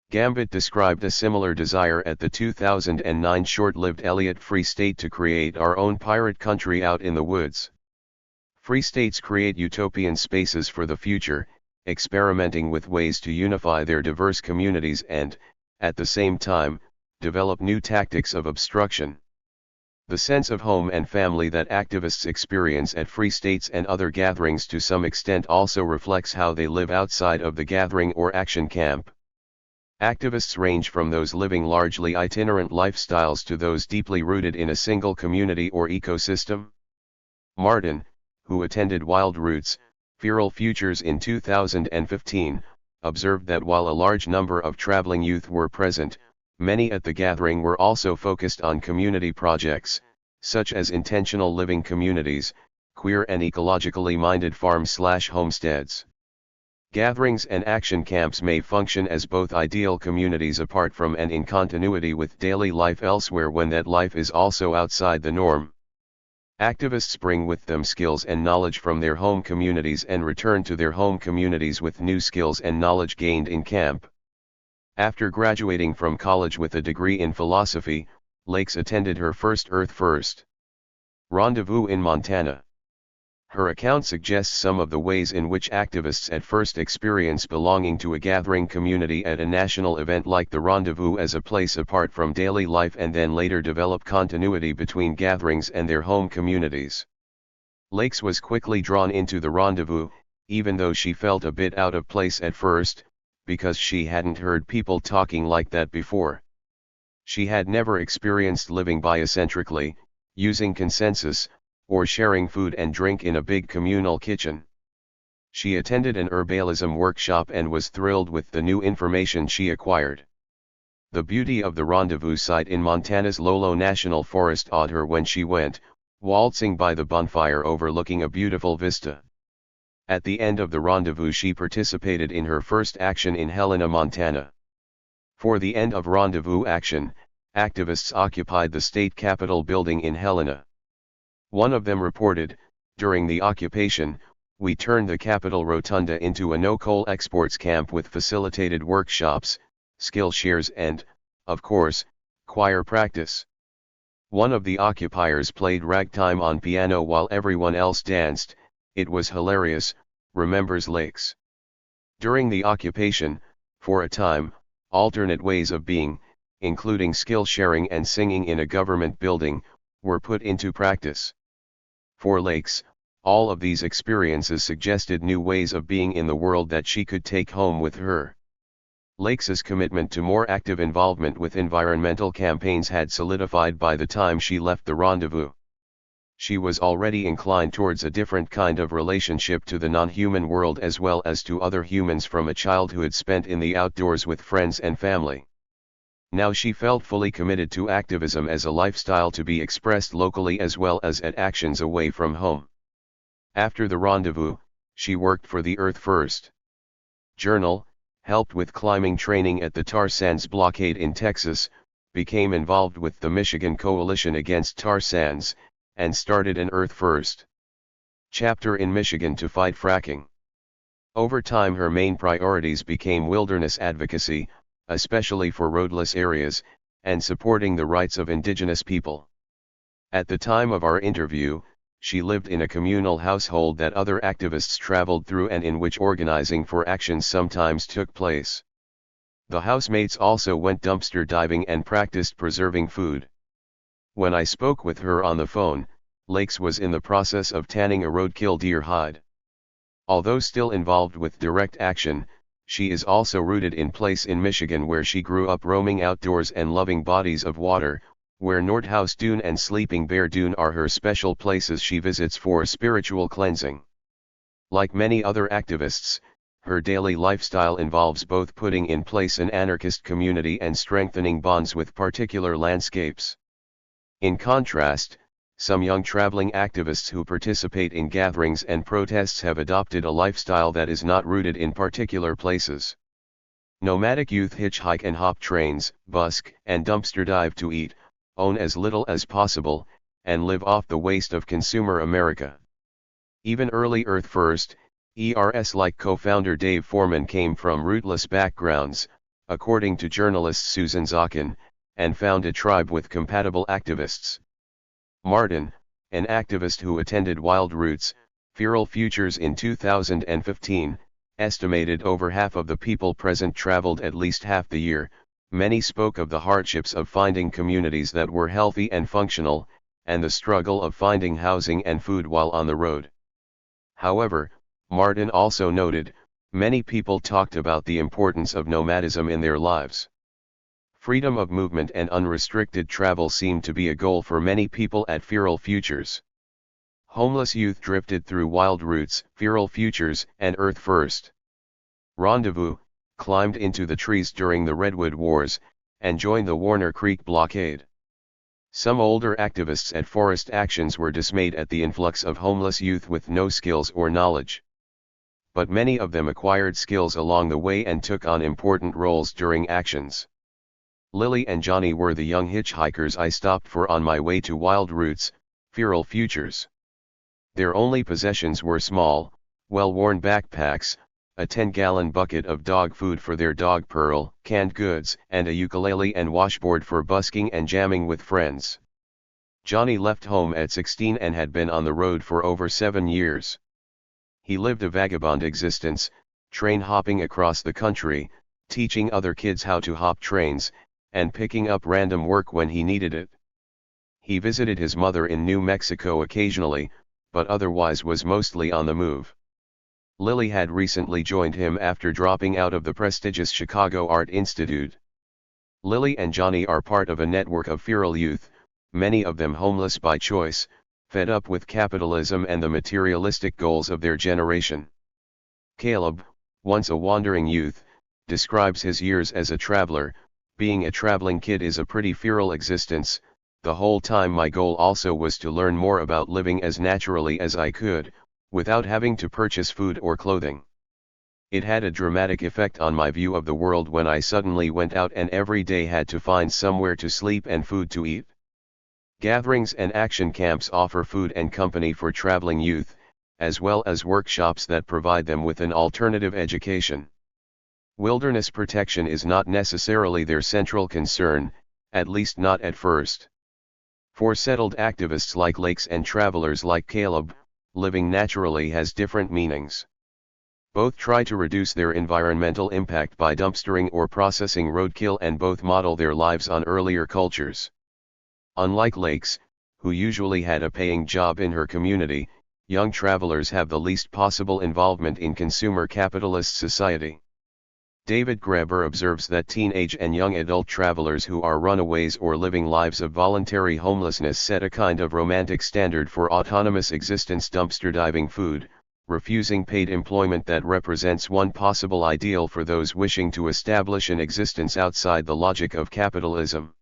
Gambit described a similar desire at the 2009 short-lived Elliott Free State to create our own pirate country out in the woods. Free states create utopian spaces for the future, experimenting with ways to unify their diverse communities and, at the same time, develop new tactics of obstruction. The sense of home and family that activists experience at free states and other gatherings to some extent also reflects how they live outside of the gathering or action camp. Activists range from those living largely itinerant lifestyles to those deeply rooted in a single community or ecosystem. Martin, who attended Wild Roots, Feral Futures in 2015, observed that while a large number of traveling youth were present, many at the gathering were also focused on community projects, such as intentional living communities, queer and ecologically minded farms/homesteads. Gatherings and action camps may function as both ideal communities apart from and in continuity with daily life elsewhere when that life is also outside the norm. Activists bring with them skills and knowledge from their home communities and return to their home communities with new skills and knowledge gained in camp. After graduating from college with a degree in philosophy, Lakes attended her first Earth First rendezvous in Montana. Her account suggests some of the ways in which activists at first experience belonging to a gathering community at a national event like the rendezvous as a place apart from daily life and then later develop continuity between gatherings and their home communities. Lakes was quickly drawn into the rendezvous, even though she felt a bit out of place at first, because she hadn't heard people talking like that before. She had never experienced living biocentrically, using consensus, or sharing food and drink in a big communal kitchen. She attended an herbalism workshop and was thrilled with the new information she acquired. The beauty of the rendezvous site in Montana's Lolo National Forest awed her when she went, waltzing by the bonfire overlooking a beautiful vista. At the end of the rendezvous she participated in her first action in Helena, Montana. For the end of rendezvous action, activists occupied the state capitol building in Helena. One of them reported, during the occupation, we turned the Capitol Rotunda into a no-coal exports camp with facilitated workshops, skill shares and, of course, choir practice. One of the occupiers played ragtime on piano while everyone else danced. It was hilarious, remembers Lakes. During the occupation, for a time, alternate ways of being, including skill sharing and singing in a government building, were put into practice. For Lakes, all of these experiences suggested new ways of being in the world that she could take home with her. Lakes's commitment to more active involvement with environmental campaigns had solidified by the time she left the rendezvous. She was already inclined towards a different kind of relationship to the non-human world as well as to other humans from a childhood spent in the outdoors with friends and family. Now she felt fully committed to activism as a lifestyle to be expressed locally as well as at actions away from home. After the rendezvous, she worked for the Earth First Journal, helped with climbing training at the tar sands blockade in Texas, became involved with the Michigan Coalition Against Tar Sands, and started an Earth First chapter in Michigan to fight fracking. Over time her main priorities became wilderness advocacy, especially for roadless areas, and supporting the rights of indigenous people. At the time of our interview, she lived in a communal household that other activists traveled through and in which organizing for actions sometimes took place. The housemates also went dumpster diving and practiced preserving food. When I spoke with her on the phone, Lakes was in the process of tanning a roadkill deer hide. Although still involved with direct action, she is also rooted in place in Michigan where she grew up roaming outdoors and loving bodies of water, where Nordhaus Dune and Sleeping Bear Dune are her special places she visits for spiritual cleansing. Like many other activists, her daily lifestyle involves both putting in place an anarchist community and strengthening bonds with particular landscapes. In contrast, some young traveling activists who participate in gatherings and protests have adopted a lifestyle that is not rooted in particular places. Nomadic youth hitchhike and hop trains, busk, and dumpster dive to eat, own as little as possible, and live off the waste of consumer America. Even early Earth First, ERS-like co-founder Dave Foreman came from rootless backgrounds, according to journalist Susan Zokin, and found a tribe with compatible activists. Martin, an activist who attended Wild Roots, Feral Futures in 2015, estimated over half of the people present traveled at least half the year. Many spoke of the hardships of finding communities that were healthy and functional, and the struggle of finding housing and food while on the road. However, Martin also noted, many people talked about the importance of nomadism in their lives. Freedom of movement and unrestricted travel seemed to be a goal for many people at Feral Futures. Homeless youth drifted through Wild Roots, Feral Futures, and Earth First. Rendezvous, climbed into the trees during the Redwood Wars, and joined the Warner Creek blockade. Some older activists at Forest Actions were dismayed at the influx of homeless youth with no skills or knowledge. But many of them acquired skills along the way and took on important roles during actions. Lily and Johnny were the young hitchhikers I stopped for on my way to Wild Roots, Feral Futures. Their only possessions were small, well-worn backpacks, a 10-gallon bucket of dog food for their dog Pearl, canned goods, and a ukulele and washboard for busking and jamming with friends. Johnny left home at 16 and had been on the road for over 7 years. He lived a vagabond existence, train hopping across the country, teaching other kids how to hop trains, and picking up random work when he needed it. He visited his mother in New Mexico occasionally, but otherwise was mostly on the move. Lily had recently joined him after dropping out of the prestigious Chicago Art Institute. Lily and Johnny are part of a network of feral youth, many of them homeless by choice, fed up with capitalism and the materialistic goals of their generation. Caleb, once a wandering youth, describes his years as a traveler. Being a traveling kid is a pretty feral existence. The whole time my goal also was to learn more about living as naturally as I could, without having to purchase food or clothing. It had a dramatic effect on my view of the world when I suddenly went out and every day had to find somewhere to sleep and food to eat. Gatherings and action camps offer food and company for traveling youth, as well as workshops that provide them with an alternative education. Wilderness protection is not necessarily their central concern, at least not at first. For settled activists like Lakes and travelers like Caleb, living naturally has different meanings. Both try to reduce their environmental impact by dumpstering or processing roadkill, and both model their lives on earlier cultures. Unlike Lakes, who usually had a paying job in her community, young travelers have the least possible involvement in consumer capitalist society. David Graeber observes that teenage and young adult travelers who are runaways or living lives of voluntary homelessness set a kind of romantic standard for autonomous existence, dumpster diving food, refusing paid employment that represents one possible ideal for those wishing to establish an existence outside the logic of capitalism.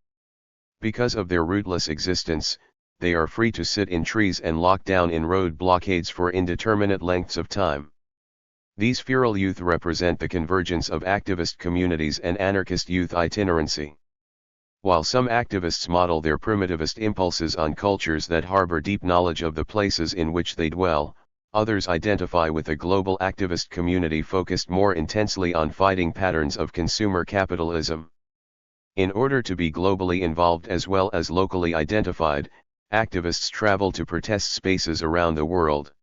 Because of their rootless existence, they are free to sit in trees and lock down in road blockades for indeterminate lengths of time. These feral youth represent the convergence of activist communities and anarchist youth itinerancy. While some activists model their primitivist impulses on cultures that harbor deep knowledge of the places in which they dwell, others identify with a global activist community focused more intensely on fighting patterns of consumer capitalism. In order to be globally involved as well as locally identified, activists travel to protest spaces around the world.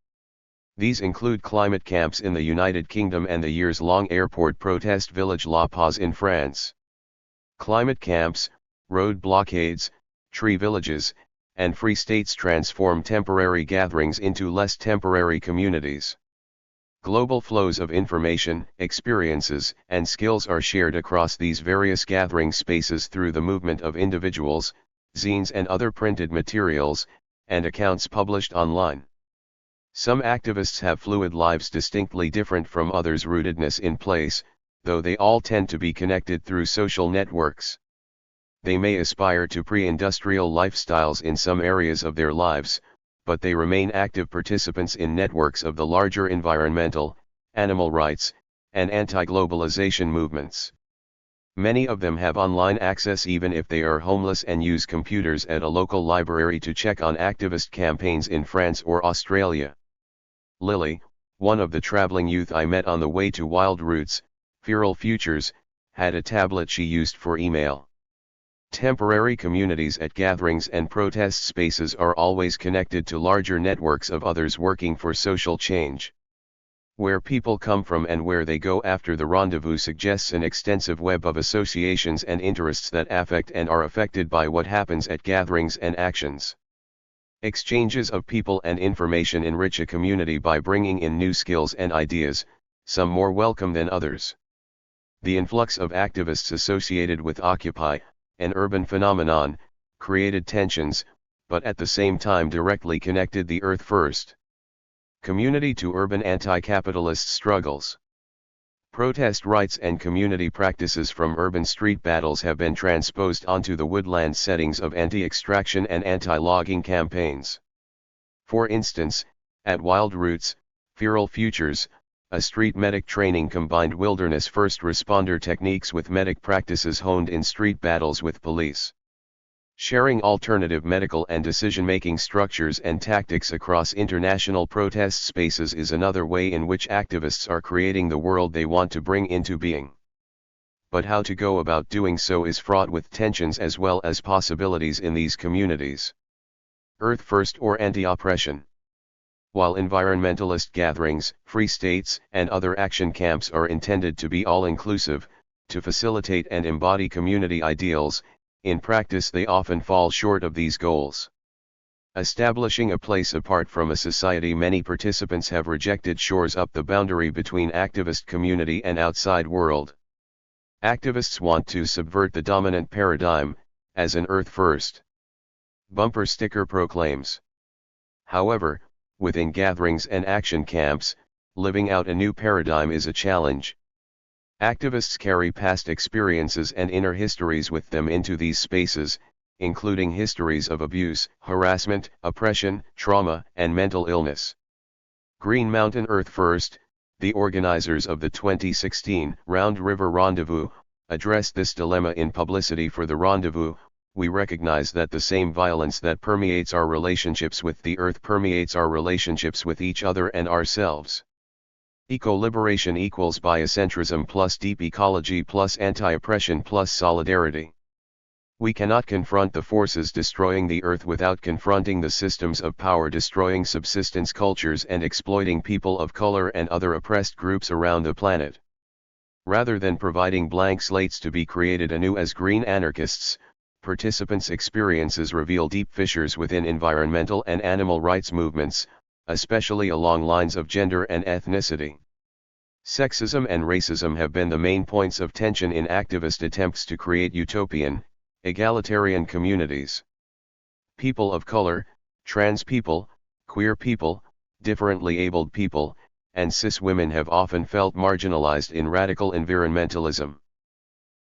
These include climate camps in the United Kingdom and the years-long airport protest village La Paz in France. Climate camps, road blockades, tree villages, and free states transform temporary gatherings into less temporary communities. Global flows of information, experiences, and skills are shared across these various gathering spaces through the movement of individuals, zines and other printed materials, and accounts published online. Some activists have fluid lives distinctly different from others' rootedness in place, though they all tend to be connected through social networks. They may aspire to pre-industrial lifestyles in some areas of their lives, but they remain active participants in networks of the larger environmental, animal rights, and anti-globalization movements. Many of them have online access even if they are homeless and use computers at a local library to check on activist campaigns in France or Australia. Lily, one of the traveling youth I met on the way to Wild Roots, Feral Futures, had a tablet she used for email. Temporary communities at gatherings and protest spaces are always connected to larger networks of others working for social change. Where people come from and where they go after the rendezvous suggests an extensive web of associations and interests that affect and are affected by what happens at gatherings and actions. Exchanges of people and information enrich a community by bringing in new skills and ideas, some more welcome than others. The influx of activists associated with Occupy, an urban phenomenon, created tensions, but at the same time directly connected the Earth First community to urban anti-capitalist struggles. Protest rights and community practices from urban street battles have been transposed onto the woodland settings of anti-extraction and anti-logging campaigns. For instance, at Wild Roots, Feral Futures, a street medic training combined wilderness first responder techniques with medic practices honed in street battles with police. Sharing alternative medical and decision-making structures and tactics across international protest spaces is another way in which activists are creating the world they want to bring into being. But how to go about doing so is fraught with tensions as well as possibilities in these communities. Earth First or anti-oppression. While environmentalist gatherings, free states, and other action camps are intended to be all-inclusive, to facilitate and embody community ideals, in practice they often fall short of these goals. Establishing a place apart from a society many participants have rejected shores up the boundary between activist community and outside world. Activists want to subvert the dominant paradigm, as an Earth First bumper sticker proclaims. However, within gatherings and action camps, living out a new paradigm is a challenge. Activists carry past experiences and inner histories with them into these spaces, including histories of abuse, harassment, oppression, trauma, and mental illness. Green Mountain Earth First, the organizers of the 2016 Round River Rendezvous, addressed this dilemma in Publicity for the Rendezvous. We recognize that the same violence that permeates our relationships with the earth permeates our relationships with each other and ourselves. Eco-liberation equals biocentrism plus deep ecology plus anti-oppression plus solidarity. We cannot confront the forces destroying the earth without confronting the systems of power destroying subsistence cultures and exploiting people of color and other oppressed groups around the planet. Rather than providing blank slates to be created anew as green anarchists, participants' experiences reveal deep fissures within environmental and animal rights movements, especially along lines of gender and ethnicity. Sexism and racism have been the main points of tension in activist attempts to create utopian, egalitarian communities. People of color, trans people, queer people, differently abled people, and cis women have often felt marginalized in radical environmentalism.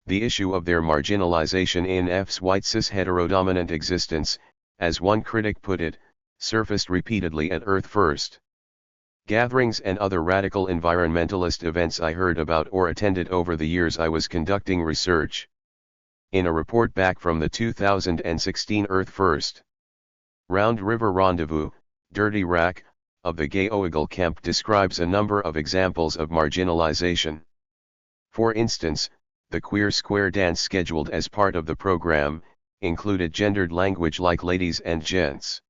The issue of their marginalization in F's white cis heterodominant existence, as one critic put it, surfaced repeatedly at Earth First gatherings and other radical environmentalist events I heard about or attended over the years I was conducting research. In a report back from the 2016 Earth First Round River Rendezvous, Dirty Rack, of the Gay Oigle Camp describes a number of examples of marginalization. For instance, the queer square dance scheduled as part of the program, included gendered language like ladies and gents.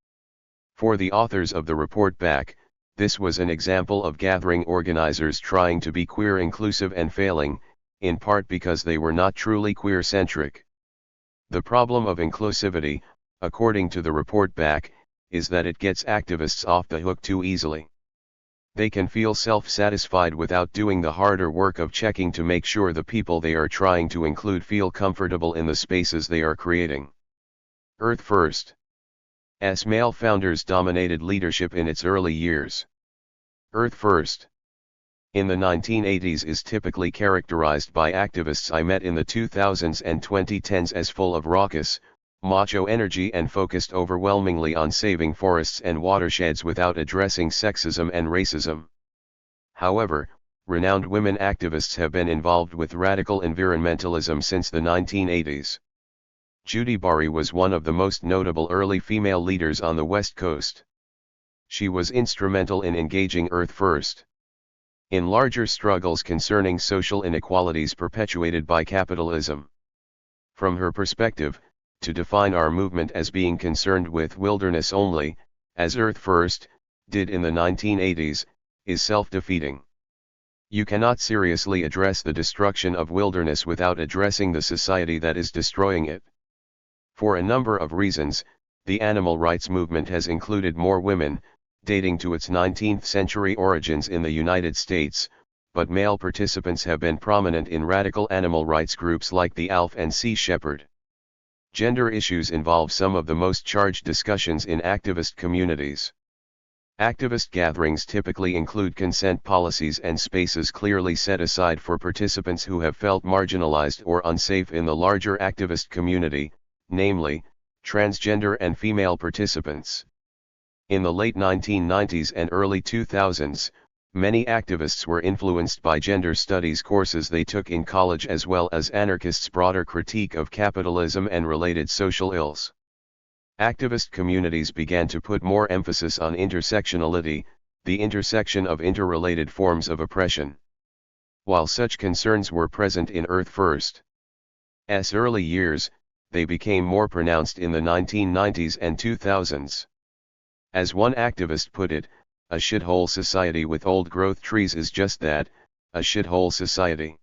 For the authors of the report back, this was an example of gathering organizers trying to be queer inclusive and failing, in part because they were not truly queer-centric. The problem of inclusivity, according to the report back, is that it gets activists off the hook too easily. They can feel self-satisfied without doing the harder work of checking to make sure the people they are trying to include feel comfortable in the spaces they are creating. Earth First S male founders dominated leadership in its early years. Earth First in the 1980s is typically characterized by activists I met in the 2000s and 2010s as full of raucous, macho energy and focused overwhelmingly on saving forests and watersheds without addressing sexism and racism. However, renowned women activists have been involved with radical environmentalism since the 1980s. Judy Bari was one of the most notable early female leaders on the West Coast. She was instrumental in engaging Earth First in larger struggles concerning social inequalities perpetuated by capitalism. From her perspective, to define our movement as being concerned with wilderness only, as Earth First did in the 1980s, is self-defeating. You cannot seriously address the destruction of wilderness without addressing the society that is destroying it. For a number of reasons, the animal rights movement has included more women, dating to its 19th century origins in the United States, but male participants have been prominent in radical animal rights groups like the ALF and Sea Shepherd. Gender issues involve some of the most charged discussions in activist communities. Activist gatherings typically include consent policies and spaces clearly set aside for participants who have felt marginalized or unsafe in the larger activist community, namely, transgender and female participants. In the late 1990s and early 2000s, many activists were influenced by gender studies courses they took in college as well as anarchists' broader critique of capitalism and related social ills. Activist communities began to put more emphasis on intersectionality, the intersection of interrelated forms of oppression. While such concerns were present in Earth First's early years, they became more pronounced in the 1990s and 2000s. As one activist put it, a shithole society with old-growth trees is just that, a shithole society.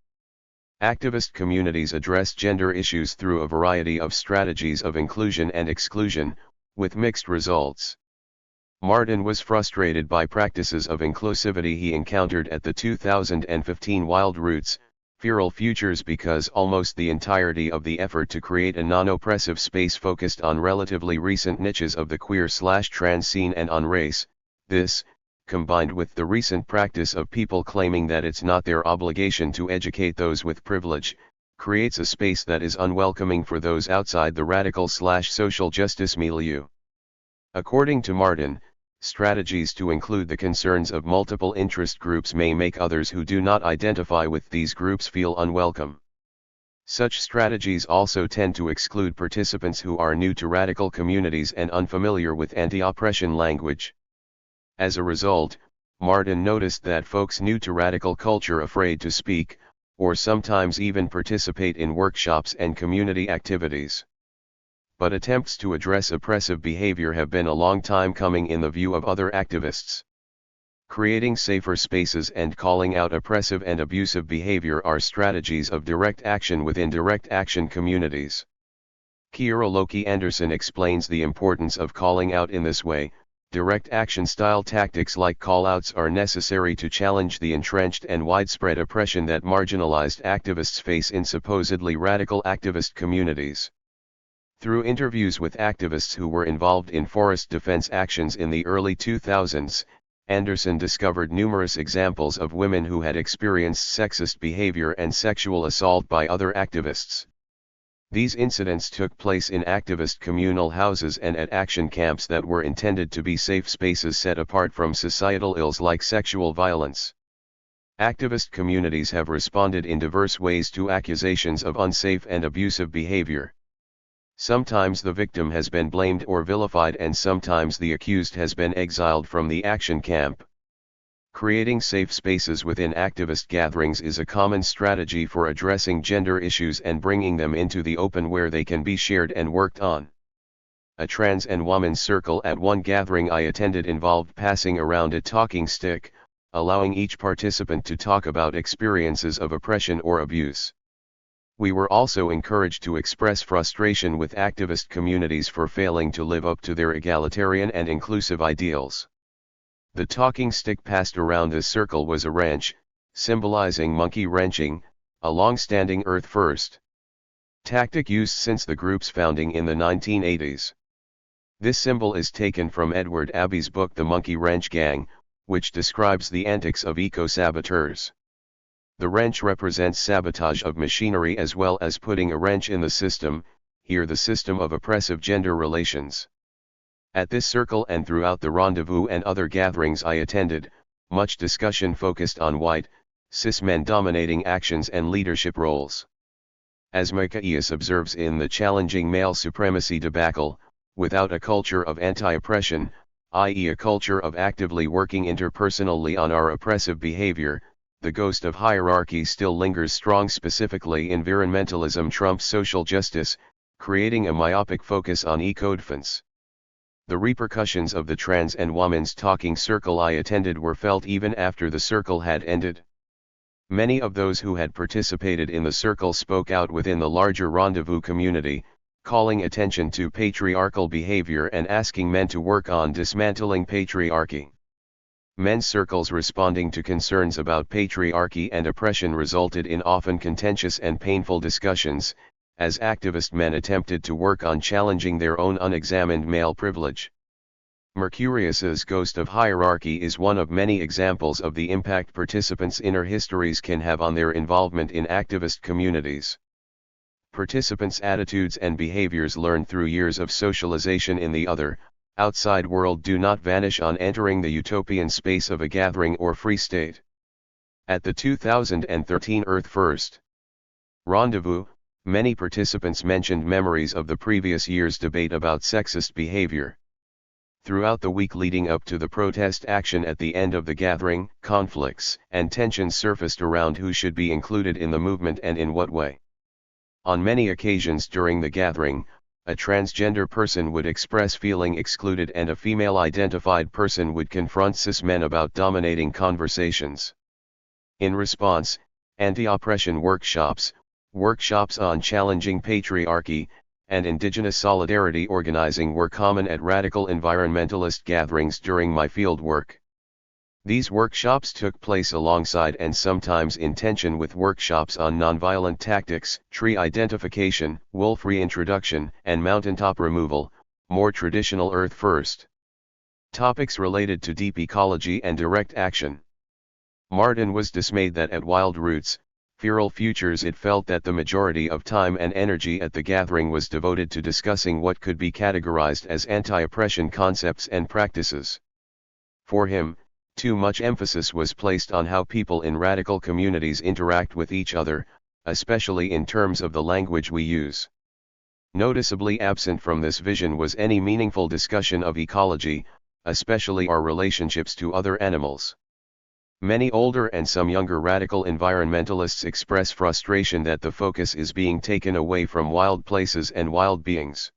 Activist communities address gender issues through a variety of strategies of inclusion and exclusion, with mixed results. Martin was frustrated by practices of inclusivity he encountered at the 2015 Wild Roots, Feral Futures because almost the entirety of the effort to create a non-oppressive space focused on relatively recent niches of the queer/trans scene and on race. This, combined with the recent practice of people claiming that it's not their obligation to educate those with privilege, creates a space that is unwelcoming for those outside the radical/social justice milieu. According to Martin, strategies to include the concerns of multiple interest groups may make others who do not identify with these groups feel unwelcome. Such strategies also tend to exclude participants who are new to radical communities and unfamiliar with anti-oppression language. As a result, Martin noticed that folks new to radical culture afraid to speak, or sometimes even participate in workshops and community activities. But attempts to address oppressive behavior have been a long time coming in the view of other activists. Creating safer spaces and calling out oppressive and abusive behavior are strategies of direct action within direct action communities. Kiera Loki Anderson explains the importance of calling out in this way. Direct action style tactics like call-outs are necessary to challenge the entrenched and widespread oppression that marginalized activists face in supposedly radical activist communities. Through interviews with activists who were involved in forest defense actions in the early 2000s, Anderson discovered numerous examples of women who had experienced sexist behavior and sexual assault by other activists. These incidents took place in activist communal houses and at action camps that were intended to be safe spaces set apart from societal ills like sexual violence. Activist communities have responded in diverse ways to accusations of unsafe and abusive behavior. Sometimes the victim has been blamed or vilified and sometimes the accused has been exiled from the action camp. Creating safe spaces within activist gatherings is a common strategy for addressing gender issues and bringing them into the open where they can be shared and worked on. A trans and women's circle at one gathering I attended involved passing around a talking stick, allowing each participant to talk about experiences of oppression or abuse. We were also encouraged to express frustration with activist communities for failing to live up to their egalitarian and inclusive ideals. The talking stick passed around this circle was a wrench, symbolizing monkey wrenching, a long-standing Earth First tactic used since the group's founding in the 1980s. This symbol is taken from Edward Abbey's book The Monkey Wrench Gang, which describes the antics of eco-saboteurs. The wrench represents sabotage of machinery as well as putting a wrench in the system, here the system of oppressive gender relations. At this circle and throughout the rendezvous and other gatherings I attended, much discussion focused on white, cis men dominating actions and leadership roles. As Michaelis observes in The Challenging Male Supremacy Debacle, without a culture of anti-oppression, i.e. a culture of actively working interpersonally on our oppressive behavior, the ghost of hierarchy still lingers strong. Specifically environmentalism trumps social justice, creating a myopic focus on eco-defense. The repercussions of the trans and women's talking circle I attended were felt even after the circle had ended. Many of those who had participated in the circle spoke out within the larger rendezvous community, calling attention to patriarchal behavior and asking men to work on dismantling patriarchy. Men's circles responding to concerns about patriarchy and oppression resulted in often contentious and painful discussions, as activist men attempted to work on challenging their own unexamined male privilege. Mercurius's Ghost of Hierarchy is one of many examples of the impact participants' inner histories can have on their involvement in activist communities. Participants' attitudes and behaviors learned through years of socialization in the other, outside world do not vanish on entering the utopian space of a gathering or free state. At the 2013 Earth First Rendezvous, many participants mentioned memories of the previous year's debate about sexist behavior. Throughout the week leading up to the protest action at the end of the gathering, conflicts and tensions surfaced around who should be included in the movement and in what way. On many occasions during the gathering, a transgender person would express feeling excluded and a female-identified person would confront cis men about dominating conversations. In response, anti-oppression workshops, workshops on challenging patriarchy, and indigenous solidarity organizing were common at radical environmentalist gatherings during my field work. These workshops took place alongside and sometimes in tension with workshops on nonviolent tactics, tree identification, wolf reintroduction, and mountaintop removal, more traditional Earth First topics related to deep ecology and direct action. Martin was dismayed that at Wild Roots, Feral Futures it felt that the majority of time and energy at the gathering was devoted to discussing what could be categorized as anti-oppression concepts and practices. For him, too much emphasis was placed on how people in radical communities interact with each other, especially in terms of the language we use. Noticeably absent from this vision was any meaningful discussion of ecology, especially our relationships to other animals. Many older and some younger radical environmentalists express frustration that the focus is being taken away from wild places and wild beings.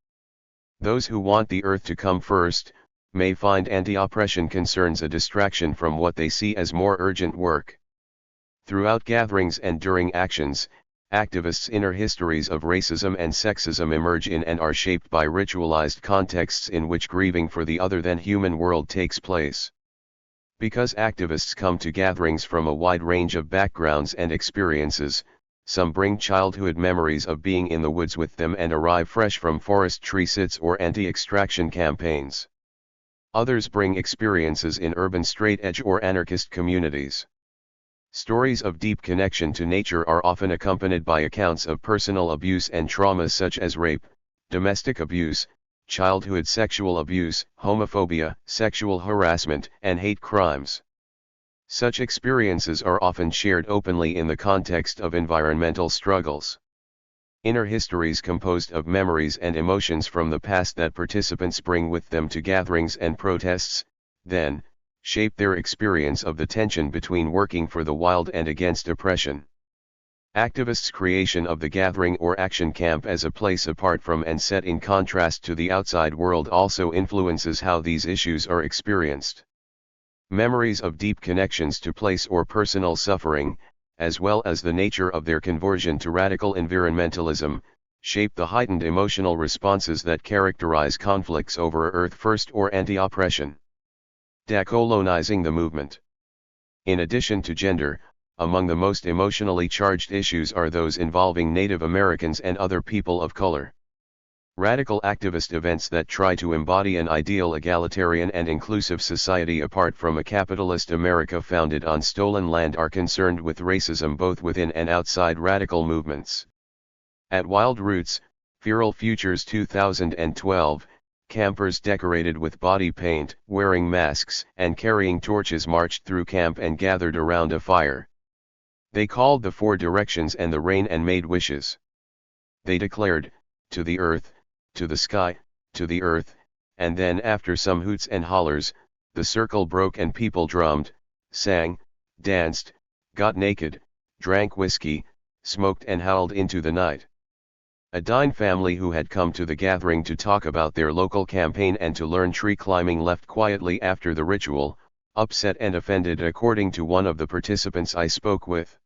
Those who want the earth to come first, may find anti-oppression concerns a distraction from what they see as more urgent work. Throughout gatherings and during actions, activists' inner histories of racism and sexism emerge in and are shaped by ritualized contexts in which grieving for the other-than-human world takes place. Because activists come to gatherings from a wide range of backgrounds and experiences, some bring childhood memories of being in the woods with them and arrive fresh from forest tree sits or anti-extraction campaigns. Others bring experiences in urban straight-edge or anarchist communities. Stories of deep connection to nature are often accompanied by accounts of personal abuse and traumas such as rape, domestic abuse, childhood sexual abuse, homophobia, sexual harassment, and hate crimes. Such experiences are often shared openly in the context of environmental struggles. Inner histories composed of memories and emotions from the past that participants bring with them to gatherings and protests, then, shape their experience of the tension between working for the wild and against oppression. Activists' creation of the gathering or action camp as a place apart from and set in contrast to the outside world also influences how these issues are experienced. Memories of deep connections to place or personal suffering, as well as the nature of their conversion to radical environmentalism, shape the heightened emotional responses that characterize conflicts over Earth First or anti-oppression. Decolonizing the movement. In addition to gender, among the most emotionally charged issues are those involving Native Americans and other people of color. Radical activist events that try to embody an ideal egalitarian and inclusive society apart from a capitalist America founded on stolen land are concerned with racism both within and outside radical movements. At Wild Roots, Feral Futures 2012, campers decorated with body paint, wearing masks and carrying torches marched through camp and gathered around a fire. They called the four directions and the rain and made wishes. They declared, "To the earth, to the sky, to the earth," and then after some hoots and hollers, the circle broke and people drummed, sang, danced, got naked, drank whiskey, smoked and howled into the night. A Dine family who had come to the gathering to talk about their local campaign and to learn tree climbing left quietly after the ritual, upset and offended according to one of the participants I spoke with.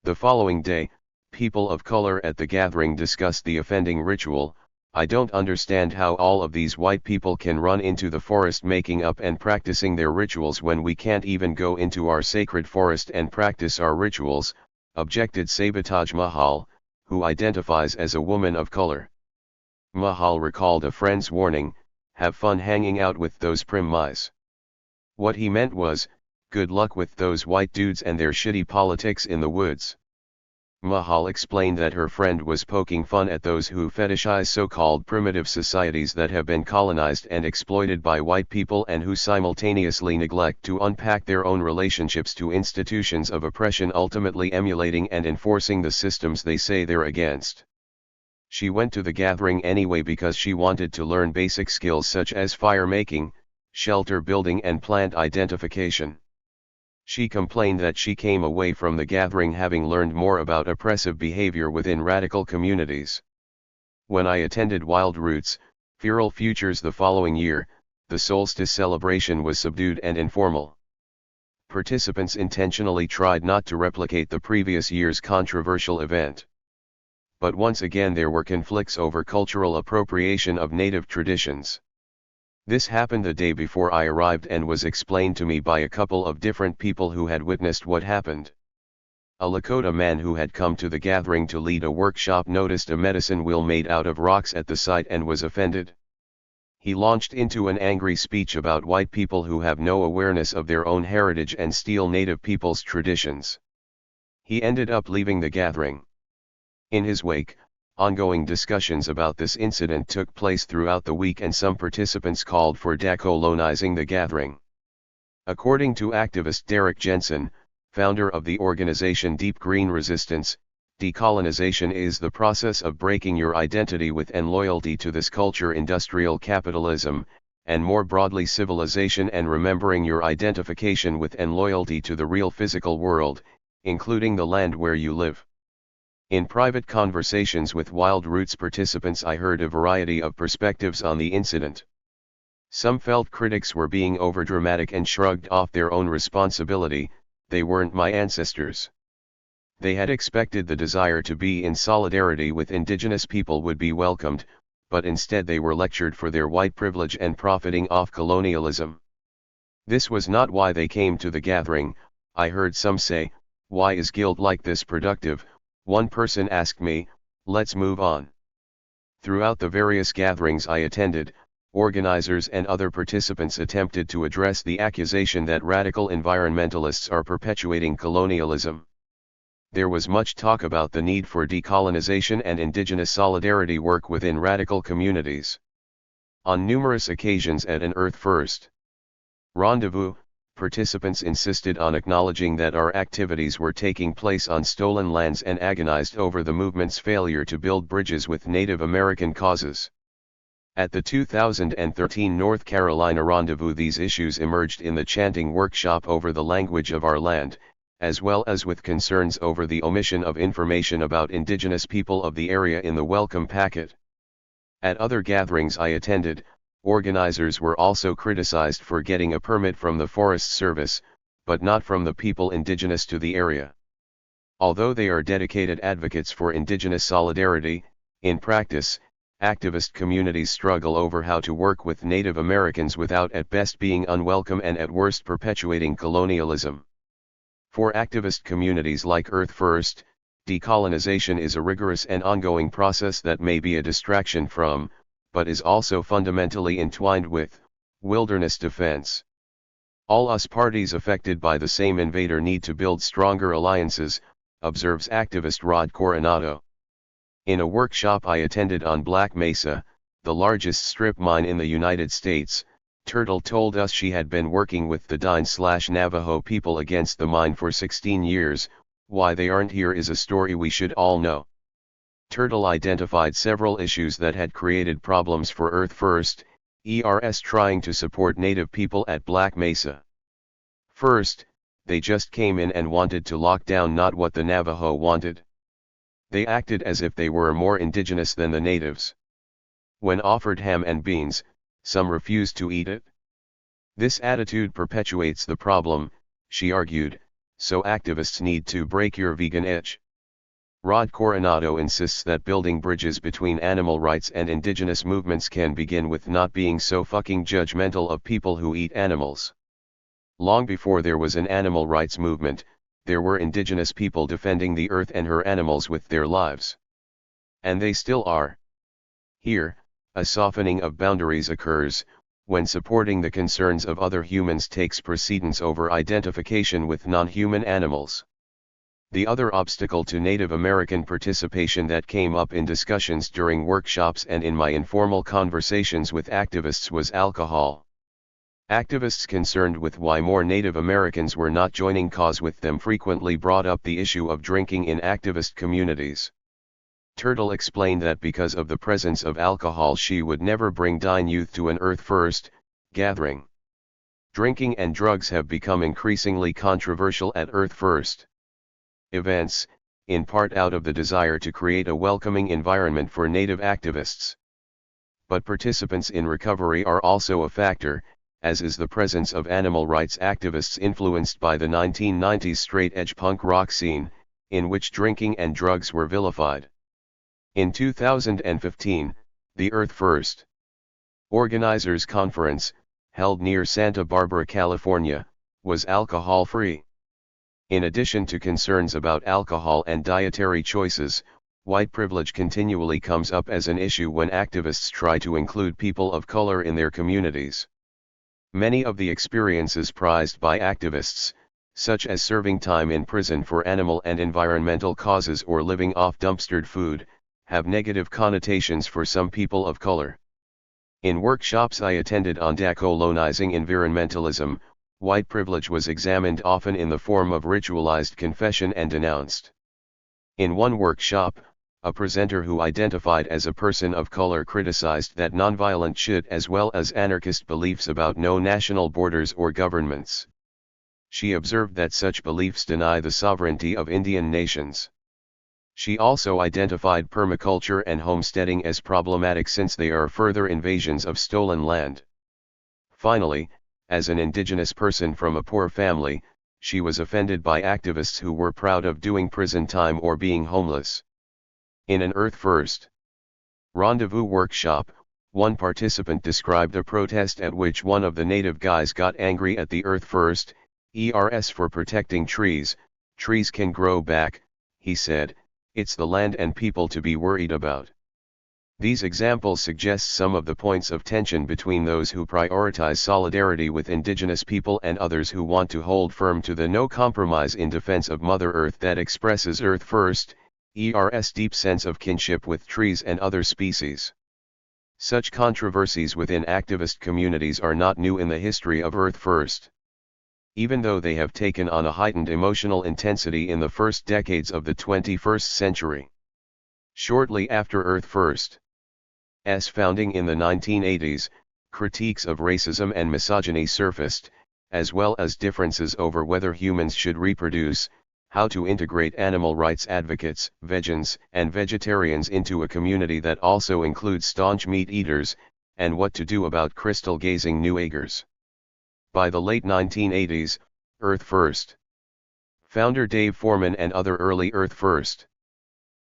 The following day, people of color at the gathering discussed the offending ritual. I don't understand how all of these white people can run into the forest making up and practicing their rituals when we can't even go into our sacred forest and practice our rituals, objected Sabotage Mahal, who identifies as a woman of color. Mahal recalled a friend's warning, "Have fun hanging out with those prim mice." What he meant was, good luck with those white dudes and their shitty politics in the woods. Mahal explained that her friend was poking fun at those who fetishize so-called primitive societies that have been colonized and exploited by white people and who simultaneously neglect to unpack their own relationships to institutions of oppression, ultimately emulating and enforcing the systems they say they're against. She went to the gathering anyway because she wanted to learn basic skills such as fire making, shelter building and plant identification. She complained that she came away from the gathering having learned more about oppressive behavior within radical communities. When I attended Wild Roots, Feral Futures the following year, the solstice celebration was subdued and informal. Participants intentionally tried not to replicate the previous year's controversial event. But once again there were conflicts over cultural appropriation of native traditions. This happened the day before I arrived and was explained to me by a couple of different people who had witnessed what happened. A Lakota man who had come to the gathering to lead a workshop noticed a medicine wheel made out of rocks at the site and was offended. He launched into an angry speech about white people who have no awareness of their own heritage and steal native people's traditions. He ended up leaving the gathering. In his wake, ongoing discussions about this incident took place throughout the week and some participants called for decolonizing the gathering. According to activist Derek Jensen, founder of the organization Deep Green Resistance, decolonization is the process of breaking your identity with and loyalty to this culture, industrial capitalism, and more broadly civilization, and remembering your identification with and loyalty to the real physical world, including the land where you live. In private conversations with Wild Roots participants, I heard a variety of perspectives on the incident. Some felt critics were being overdramatic and shrugged off their own responsibility. They weren't my ancestors. They had expected the desire to be in solidarity with indigenous people would be welcomed, but instead they were lectured for their white privilege and profiting off colonialism. This was not why they came to the gathering, I heard some say. Why is guilt like this productive? One person asked me. Let's move on. Throughout the various gatherings I attended, organizers and other participants attempted to address the accusation that radical environmentalists are perpetuating colonialism. There was much talk about the need for decolonization and indigenous solidarity work within radical communities. On numerous occasions at an Earth First rendezvous, participants insisted on acknowledging that our activities were taking place on stolen lands and agonized over the movement's failure to build bridges with Native American causes. At the 2013 North Carolina rendezvous, these issues emerged in the chanting workshop over the language of our land, as well as with concerns over the omission of information about indigenous people of the area in the welcome packet. At other gatherings I attended, organizers were also criticized for getting a permit from the Forest Service, but not from the people indigenous to the area. Although they are dedicated advocates for indigenous solidarity, in practice, activist communities struggle over how to work with Native Americans without at best being unwelcome and at worst perpetuating colonialism. For activist communities like Earth First, decolonization is a rigorous and ongoing process that may be a distraction from, but is also fundamentally entwined with, wilderness defense. All us parties affected by the same invader need to build stronger alliances, observes activist Rod Coronado. In a workshop I attended on Black Mesa, the largest strip mine in the United States, Turtle told us she had been working with the Dine/Navajo people against the mine for 16 years, why they aren't here is a story we should all know. Turtle identified several issues that had created problems for Earth First, ERS trying to support Native people at Black Mesa. First, they just came in and wanted to lock down not what the Navajo wanted. They acted as if they were more indigenous than the natives. When offered ham and beans, some refused to eat it. This attitude perpetuates the problem, she argued. so activists need to break your vegan itch. Rod Coronado insists that building bridges between animal rights and indigenous movements can begin with not being so fucking judgmental of people who eat animals. Long before there was an animal rights movement, there were indigenous people defending the earth and her animals with their lives. And they still are. Here, a softening of boundaries occurs, when supporting the concerns of other humans takes precedence over identification with non-human animals. The other obstacle to Native American participation that came up in discussions during workshops and in my informal conversations with activists was alcohol. Activists concerned with why more Native Americans were not joining cause with them frequently brought up the issue of drinking in activist communities. Turtle explained that because of the presence of alcohol she would never bring Dine youth to an Earth First gathering. Drinking and drugs have become increasingly controversial at Earth First events, in part out of the desire to create a welcoming environment for Native activists. But participants in recovery are also a factor, as is the presence of animal rights activists influenced by the 1990s straight-edge punk rock scene, in which drinking and drugs were vilified. In 2015, the Earth First Organizers Conference, held near Santa Barbara, California, was alcohol-free. In addition to concerns about alcohol and dietary choices, white privilege continually comes up as an issue when activists try to include people of color in their communities. Many of the experiences prized by activists, such as serving time in prison for animal and environmental causes or living off dumpstered food, have negative connotations for some people of color. In workshops I attended on decolonizing environmentalism, white privilege was examined often in the form of ritualized confession and denounced. In one workshop, a presenter who identified as a person of color criticized that nonviolent shit as well as anarchist beliefs about no national borders or governments. She observed that such beliefs deny the sovereignty of Indian nations. She also identified permaculture and homesteading as problematic since they are further invasions of stolen land. Finally, as an indigenous person from a poor family, she was offended by activists who were proud of doing prison time or being homeless. In an Earth First rendezvous workshop, one participant described a protest at which one of the native guys got angry at the Earth First ERS for protecting trees. Trees can grow back, he said, it's the land and people to be worried about. These examples suggest some of the points of tension between those who prioritize solidarity with indigenous people and others who want to hold firm to the no compromise in defense of Mother Earth that expresses Earth First ER's deep sense of kinship with trees and other species. Such controversies within activist communities are not new in the history of Earth First. Even though they have taken on a heightened emotional intensity in the first decades of the 21st century. Shortly after Earth First's founding in the 1980s, critiques of racism and misogyny surfaced, as well as differences over whether humans should reproduce, how to integrate animal rights advocates, vegans, and vegetarians into a community that also includes staunch meat eaters, and what to do about crystal-gazing Newagers. By the late 1980s, Earth First founder Dave Foreman and other early Earth First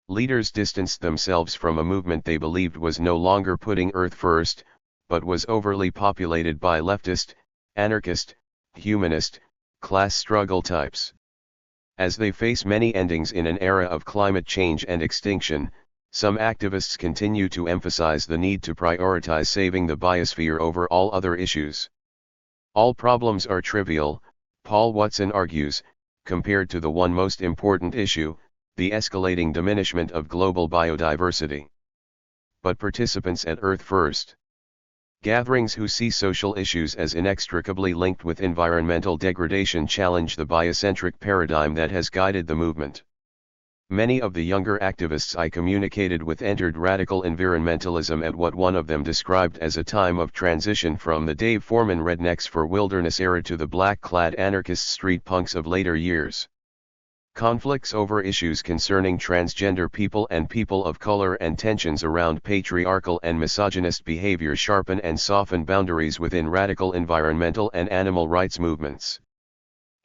leaders distanced themselves from a movement they believed was no longer putting Earth first, but was overly populated by leftist, anarchist, humanist, class struggle types. As they face many endings in an era of climate change and extinction, some activists continue to emphasize the need to prioritize saving the biosphere over all other issues. All problems are trivial, Paul Watson argues, compared to the one most important issue, the escalating diminishment of global biodiversity. But participants at Earth First gatherings who see social issues as inextricably linked with environmental degradation challenge the biocentric paradigm that has guided the movement. Many of the younger activists I communicated with entered radical environmentalism at what one of them described as a time of transition from the Dave Foreman Rednecks for Wilderness era to the black-clad anarchist street punks of later years. Conflicts over issues concerning transgender people and people of color and tensions around patriarchal and misogynist behavior sharpen and soften boundaries within radical environmental and animal rights movements.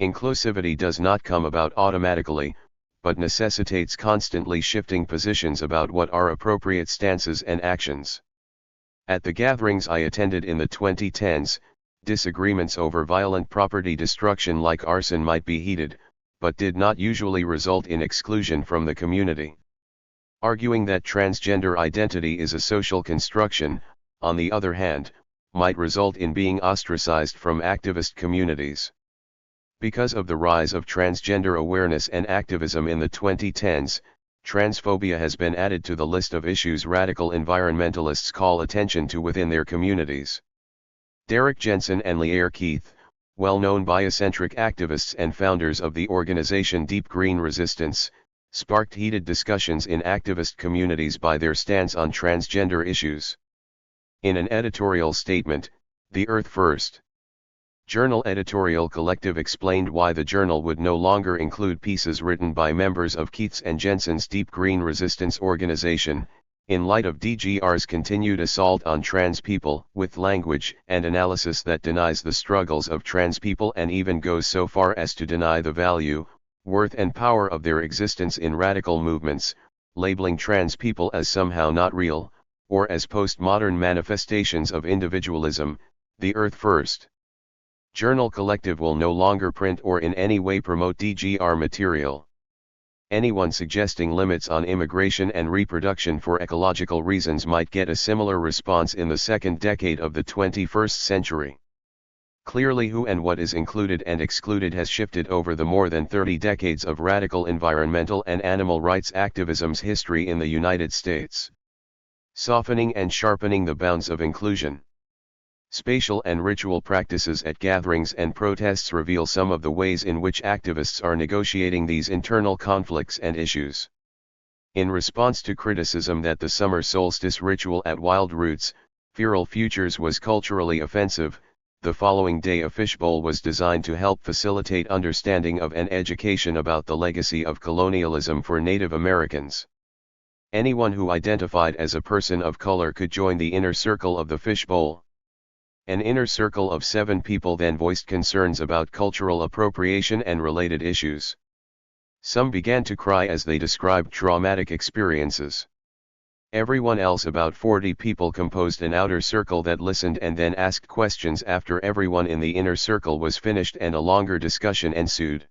Inclusivity does not come about automatically, but necessitates constantly shifting positions about what are appropriate stances and actions. At the gatherings I attended in the 2010s, disagreements over violent property destruction like arson might be heated, but did not usually result in exclusion from the community. Arguing that transgender identity is a social construction, on the other hand, might result in being ostracized from activist communities. Because of the rise of transgender awareness and activism in the 2010s, transphobia has been added to the list of issues radical environmentalists call attention to within their communities. Derek Jensen and Lierre Keith, well-known biocentric activists and founders of the organization Deep Green Resistance, sparked heated discussions in activist communities by their stance on transgender issues. In an editorial statement, the Earth First Journal editorial collective explained why the journal would no longer include pieces written by members of Keith's and Jensen's Deep Green Resistance organization, in light of DGR's continued assault on trans people with language and analysis that denies the struggles of trans people and even goes so far as to deny the value, worth and power of their existence in radical movements, labeling trans people as somehow not real, or as postmodern manifestations of individualism. The Earth First Journal Collective will no longer print or in any way promote DGR material. Anyone suggesting limits on immigration and reproduction for ecological reasons might get a similar response in the second decade of the 21st century. Clearly, who and what is included and excluded has shifted over the more than 30 decades of radical environmental and animal rights activism's history in the United States. Softening and sharpening the bounds of inclusion. Spatial and ritual practices at gatherings and protests reveal some of the ways in which activists are negotiating these internal conflicts and issues. In response to criticism that the summer solstice ritual at Wild Roots, Feral Futures was culturally offensive, the following day a fishbowl was designed to help facilitate understanding of and education about the legacy of colonialism for Native Americans. Anyone who identified as a person of color could join the inner circle of the fishbowl. An inner circle of 7 people then voiced concerns about cultural appropriation and related issues. Some began to cry as they described traumatic experiences. Everyone else, about 40 people, composed an outer circle that listened and then asked questions after everyone in the inner circle was finished, and a longer discussion ensued.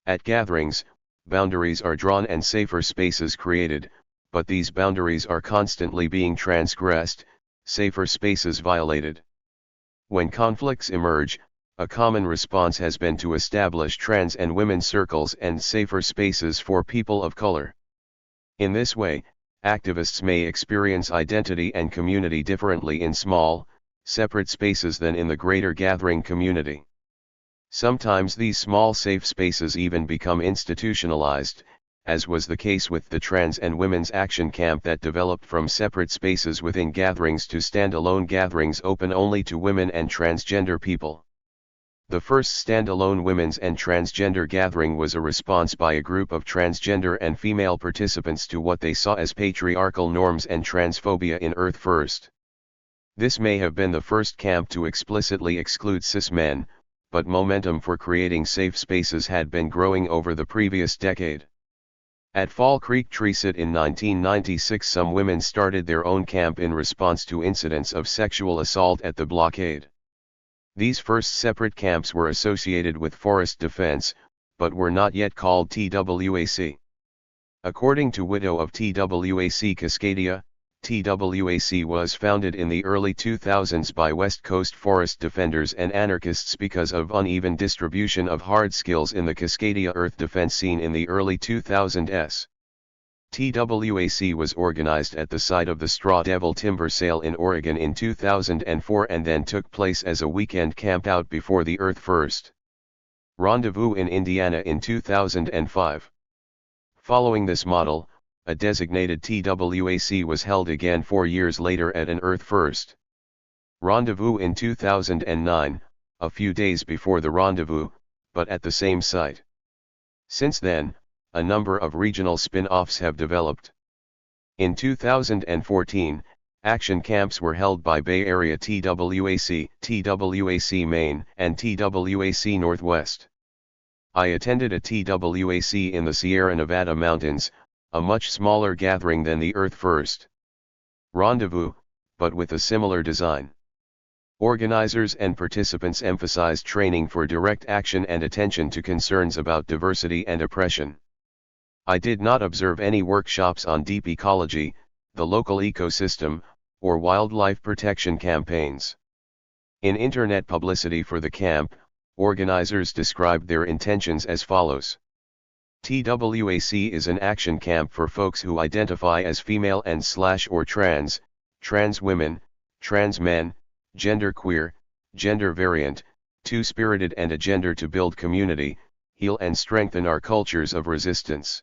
At gatherings, boundaries are drawn and safer spaces created, but these boundaries are constantly being transgressed, safer spaces violated. When conflicts emerge, a common response has been to establish trans and women's circles and safer spaces for people of color. In this way, activists may experience identity and community differently in small, separate spaces than in the greater gathering community. Sometimes these small safe spaces even become institutionalized, as was the case with the Trans and Women's Action Camp that developed from separate spaces within gatherings to stand-alone gatherings open only to women and transgender people. The first standalone women's and transgender gathering was a response by a group of transgender and female participants to what they saw as patriarchal norms and transphobia in Earth First. This may have been the first camp to explicitly exclude cis men, but momentum for creating safe spaces had been growing over the previous decade. At Fall Creek Tree Sit in 1996, some women started their own camp in response to incidents of sexual assault at the blockade. These first separate camps were associated with forest defense, but were not yet called TWAC. According to Widow of TWAC Cascadia, TWAC was founded in the early 2000s by West Coast forest defenders and anarchists because of uneven distribution of hard skills in the Cascadia earth defense scene in the early 2000s. TWAC was organized at the site of the Straw Devil timber sale in Oregon in 2004 and then took place as a weekend campout before the Earth First Rendezvous in Indiana in 2005. Following this model, a designated TWAC was held again 4 years later at an Earth First Rendezvous in 2009, a few days before the rendezvous, but at the same site. Since then, a number of regional spin-offs have developed. In 2014, action camps were held by Bay Area TWAC, TWAC Maine, and TWAC Northwest. I attended a TWAC in the Sierra Nevada mountains, a much smaller gathering than the Earth First Rendezvous, but with a similar design. Organizers and participants emphasized training for direct action and attention to concerns about diversity and oppression. I did not observe any workshops on deep ecology, the local ecosystem, or wildlife protection campaigns. In internet publicity for the camp, organizers described their intentions as follows. TWAC is an action camp for folks who identify as female and/or trans, trans women, trans men, genderqueer, gender variant, two-spirited and a gender to build community, heal and strengthen our cultures of resistance.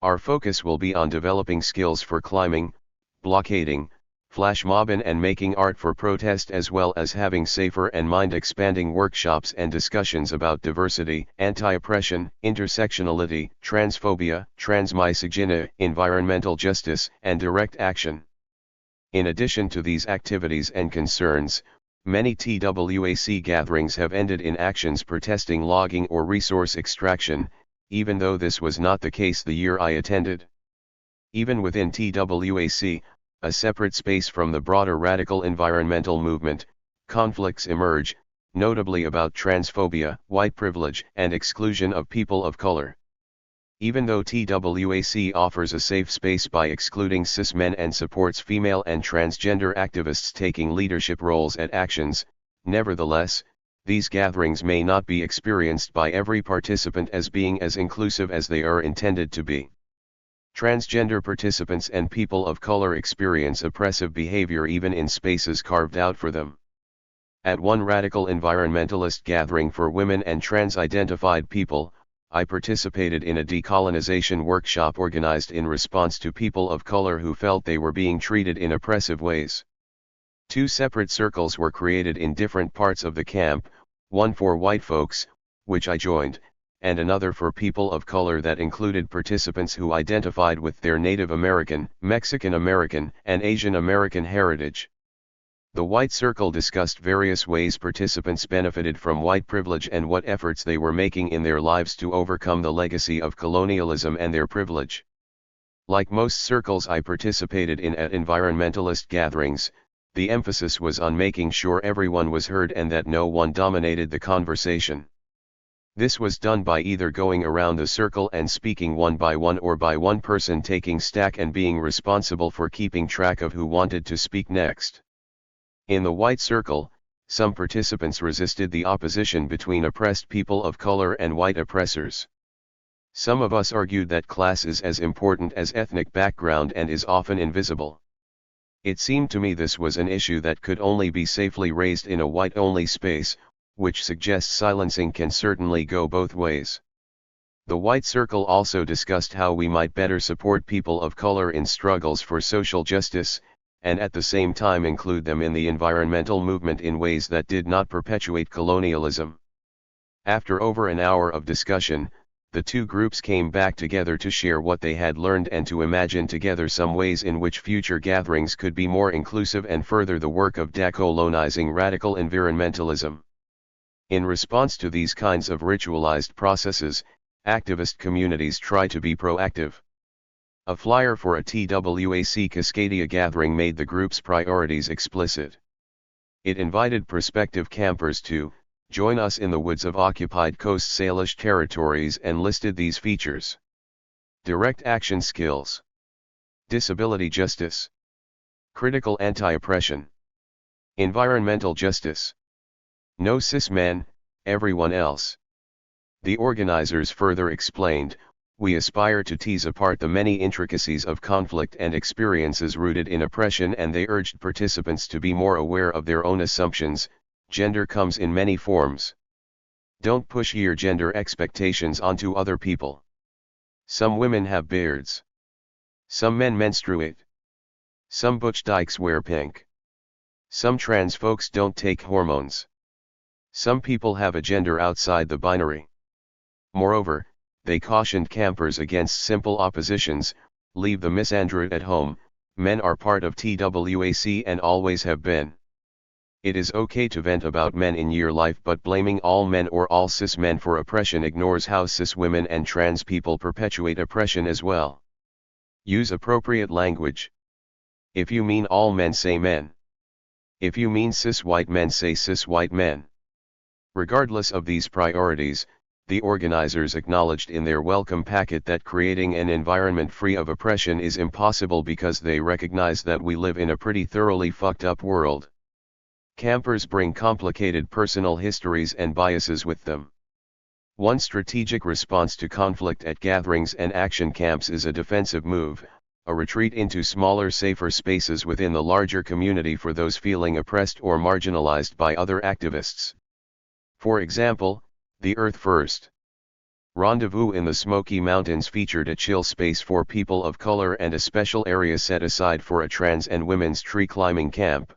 Our focus will be on developing skills for climbing, blockading, flash mobbing and making art for protest, as well as having safer and mind-expanding workshops and discussions about diversity, anti-oppression, intersectionality, transphobia, transmisogyny, environmental justice, and direct action. In addition to these activities and concerns, many TWAC gatherings have ended in actions protesting logging or resource extraction, even though this was not the case the year I attended. Even within TWAC, a separate space from the broader radical environmental movement, conflicts emerge, notably about transphobia, white privilege, and exclusion of people of color. Even though TWAC offers a safe space by excluding cis men and supports female and transgender activists taking leadership roles at actions, nevertheless, these gatherings may not be experienced by every participant as being as inclusive as they are intended to be. Transgender participants and people of color experience oppressive behavior even in spaces carved out for them. At one radical environmentalist gathering for women and trans-identified people, I participated in a decolonization workshop organized in response to people of color who felt they were being treated in oppressive ways. Two separate circles were created in different parts of the camp, one for white folks, which I joined, and another for people of color that included participants who identified with their Native American, Mexican American, and Asian American heritage. The White Circle discussed various ways participants benefited from white privilege and what efforts they were making in their lives to overcome the legacy of colonialism and their privilege. Like most circles I participated in at environmentalist gatherings, the emphasis was on making sure everyone was heard and that no one dominated the conversation. This was done by either going around the circle and speaking one by one or by one person taking stack and being responsible for keeping track of who wanted to speak next. In the White Circle, some participants resisted the opposition between oppressed people of color and white oppressors. Some of us argued that class is as important as ethnic background and is often invisible. It seemed to me this was an issue that could only be safely raised in a white-only space, which suggests silencing can certainly go both ways. The White Circle also discussed how we might better support people of color in struggles for social justice, and at the same time include them in the environmental movement in ways that did not perpetuate colonialism. After over an hour of discussion, the two groups came back together to share what they had learned and to imagine together some ways in which future gatherings could be more inclusive and further the work of decolonizing radical environmentalism. In response to these kinds of ritualized processes, activist communities try to be proactive. A flyer for a TWAC Cascadia gathering made the group's priorities explicit. It invited prospective campers to join us in the woods of occupied Coast Salish territories and listed these features: direct action skills, disability justice, critical anti-oppression, environmental justice, no cis men, everyone else. The organizers further explained, we aspire to tease apart the many intricacies of conflict and experiences rooted in oppression, and they urged participants to be more aware of their own assumptions. Gender comes in many forms. Don't push your gender expectations onto other people. Some women have beards. Some men menstruate. Some butch dykes wear pink. Some trans folks don't take hormones. Some people have a gender outside the binary. Moreover, they cautioned campers against simple oppositions: leave the misandrite at home, men are part of TWAC and always have been. It is okay to vent about men in your life, but blaming all men or all cis men for oppression ignores how cis women and trans people perpetuate oppression as well. Use appropriate language. If you mean all men, say men. If you mean cis white men, say cis white men. Regardless of these priorities, the organizers acknowledged in their welcome packet that creating an environment free of oppression is impossible because they recognize that we live in a pretty thoroughly fucked up world. Campers bring complicated personal histories and biases with them. One strategic response to conflict at gatherings and action camps is a defensive move, a retreat into smaller, safer spaces within the larger community for those feeling oppressed or marginalized by other activists. For example, the Earth First Rendezvous in the Smoky Mountains featured a chill space for people of color and a special area set aside for a trans and women's tree climbing camp.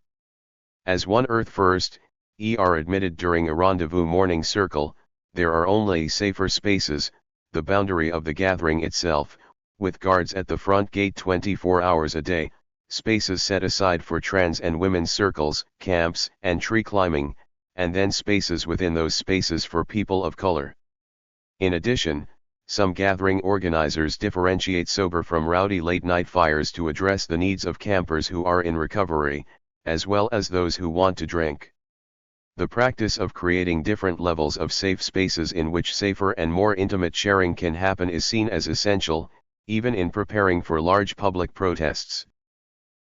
As one Earth First admitted during a rendezvous morning circle, there are only safer spaces, the boundary of the gathering itself, with guards at the front gate 24 hours a day, spaces set aside for trans and women's circles, camps, and tree climbing, and then spaces within those spaces for people of color. In addition, some gathering organizers differentiate sober from rowdy late-night fires to address the needs of campers who are in recovery, as well as those who want to drink. The practice of creating different levels of safe spaces in which safer and more intimate sharing can happen is seen as essential, even in preparing for large public protests.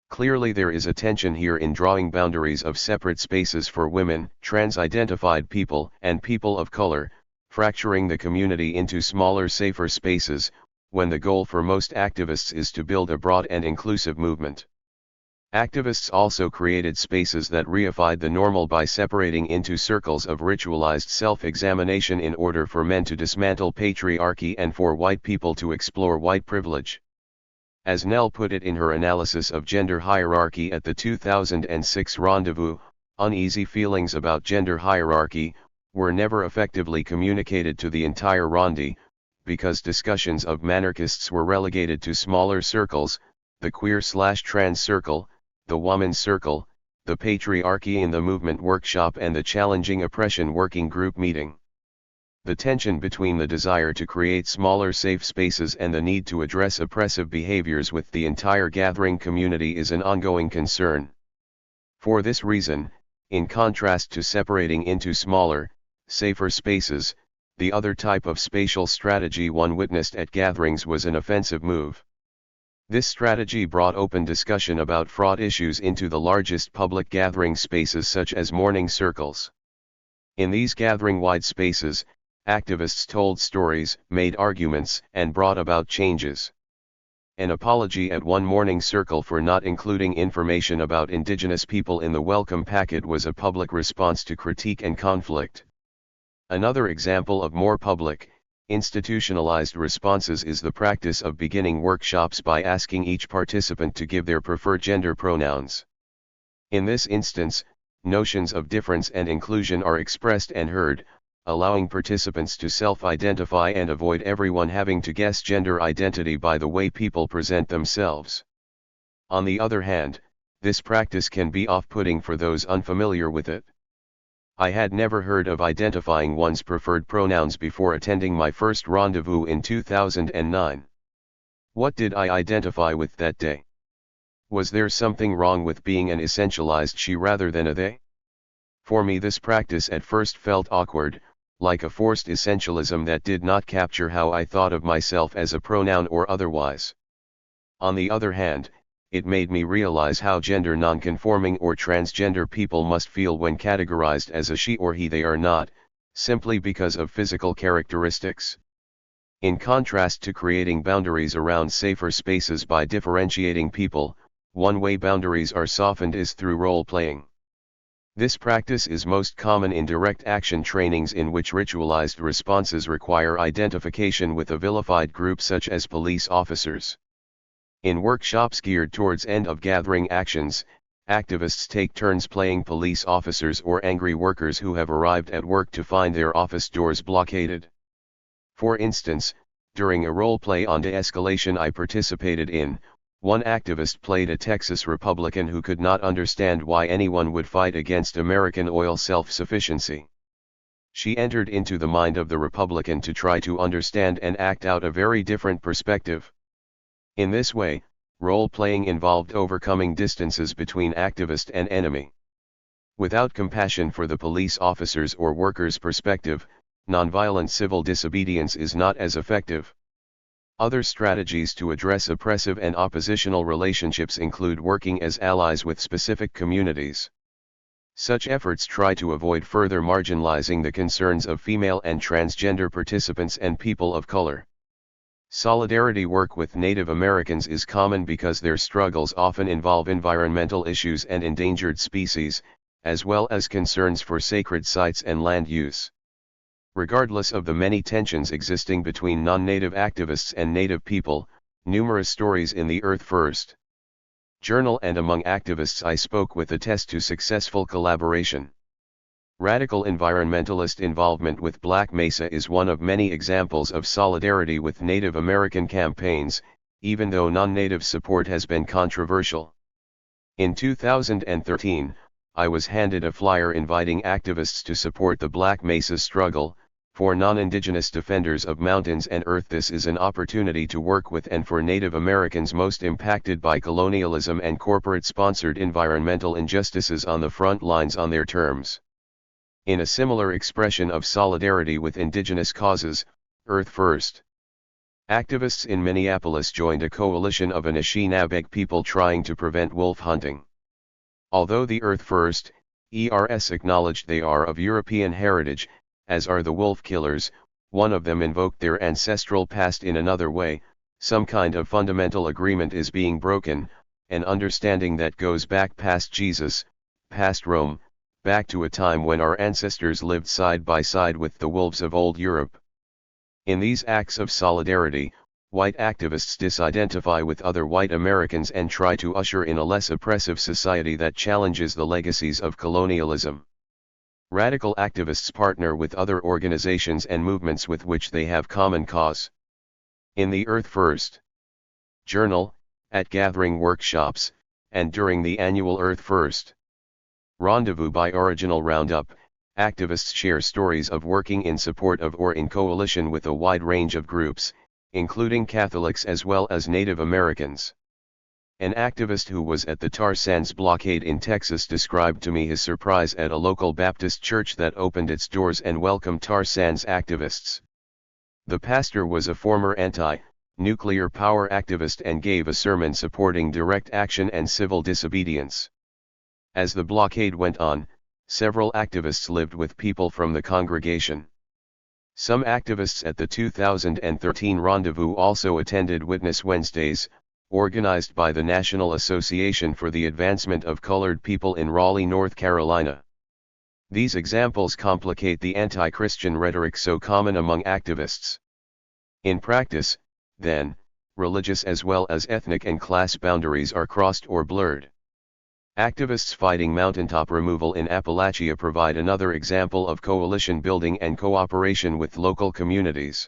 Clearly there is a tension here in drawing boundaries of separate spaces for women, trans-identified people, and people of color, fracturing the community into smaller, safer spaces, when the goal for most activists is to build a broad and inclusive movement. Activists also created spaces that reified the normal by separating into circles of ritualized self-examination in order for men to dismantle patriarchy and for white people to explore white privilege. As Nell put it in her analysis of gender hierarchy at the 2006 rendezvous, uneasy feelings about gender hierarchy were never effectively communicated to the entire rendezvous, because discussions of manarchists were relegated to smaller circles, the queer/trans circle, the woman's circle, the patriarchy in the movement workshop, and the challenging oppression working group meeting. The tension between the desire to create smaller safe spaces and the need to address oppressive behaviors with the entire gathering community is an ongoing concern. For this reason, in contrast to separating into smaller, safer spaces, the other type of spatial strategy one witnessed at gatherings was an offensive move. This strategy brought open discussion about fraud issues into the largest public gathering spaces such as morning circles. In these gathering-wide spaces, activists told stories, made arguments, and brought about changes. An apology at one morning circle for not including information about indigenous people in the welcome packet was a public response to critique and conflict. Another example of more public, institutionalized responses is the practice of beginning workshops by asking each participant to give their preferred gender pronouns. In this instance, notions of difference and inclusion are expressed and heard, allowing participants to self-identify and avoid everyone having to guess gender identity by the way people present themselves. On the other hand, this practice can be off-putting for those unfamiliar with it. I had never heard of identifying one's preferred pronouns before attending my first rendezvous in 2009. What did I identify with that day? Was there something wrong with being an essentialized she rather than a they? For me, this practice at first felt awkward, like a forced essentialism that did not capture how I thought of myself as a pronoun or otherwise. On the other hand, it made me realize how gender non-conforming or transgender people must feel when categorized as a she or he. They are not, simply because of physical characteristics. In contrast to creating boundaries around safer spaces by differentiating people, one way boundaries are softened is through role-playing. This practice is most common in direct action trainings in which ritualized responses require identification with a vilified group such as police officers. In workshops geared towards end-of-gathering actions, activists take turns playing police officers or angry workers who have arrived at work to find their office doors blockaded. For instance, during a role-play on de-escalation I participated in, One activist played a Texas Republican who could not understand why anyone would fight against American oil self-sufficiency. She entered into the mind of the Republican to try to understand and act out a very different perspective. In this way, role-playing involved overcoming distances between activist and enemy. Without compassion for the police officers' or workers' perspective, nonviolent civil disobedience is not as effective. Other strategies to address oppressive and oppositional relationships include working as allies with specific communities. Such efforts try to avoid further marginalizing the concerns of female and transgender participants and people of color. Solidarity work with Native Americans is common because their struggles often involve environmental issues and endangered species, as well as concerns for sacred sites and land use. Regardless of the many tensions existing between non-native activists and native people, numerous stories in the Earth First Journal and among activists I spoke with attest to successful collaboration. Radical environmentalist involvement with Black Mesa is one of many examples of solidarity with Native American campaigns, even though non-native support has been controversial. In 2013, I was handed a flyer inviting activists to support the Black Mesa struggle for non-indigenous defenders of mountains and earth. This is an opportunity to work with and for Native Americans most impacted by colonialism and corporate-sponsored environmental injustices on the front lines on their terms. In a similar expression of solidarity with indigenous causes, Earth First activists in Minneapolis joined a coalition of Anishinaabe people trying to prevent wolf hunting. Although the Earth First ERS acknowledged they are of European heritage, as are the wolf killers, one of them invoked their ancestral past in another way. Some kind of fundamental agreement is being broken, an understanding that goes back past Jesus, past Rome, back to a time when our ancestors lived side by side with the wolves of old Europe. In these acts of solidarity, white activists disidentify with other white Americans and try to usher in a less oppressive society that challenges the legacies of colonialism. Radical activists partner with other organizations and movements with which they have common cause. In the Earth First Journal, at gathering workshops, and during the annual Earth First Rendezvous by Original Roundup, activists share stories of working in support of or in coalition with a wide range of groups, including Catholics as well as Native Americans. An activist who was at the tar sands blockade in Texas described to me his surprise at a local Baptist church that opened its doors and welcomed tar sands activists. The pastor was a former anti-nuclear power activist and gave a sermon supporting direct action and civil disobedience. As the blockade went on, several activists lived with people from the congregation. Some activists at the 2013 rendezvous also attended Witness Wednesdays, organized by the National Association for the Advancement of Colored People in Raleigh, North Carolina. These examples complicate the anti-Christian rhetoric so common among activists. In practice, then, religious as well as ethnic and class boundaries are crossed or blurred. Activists fighting mountaintop removal in Appalachia provide another example of coalition building and cooperation with local communities.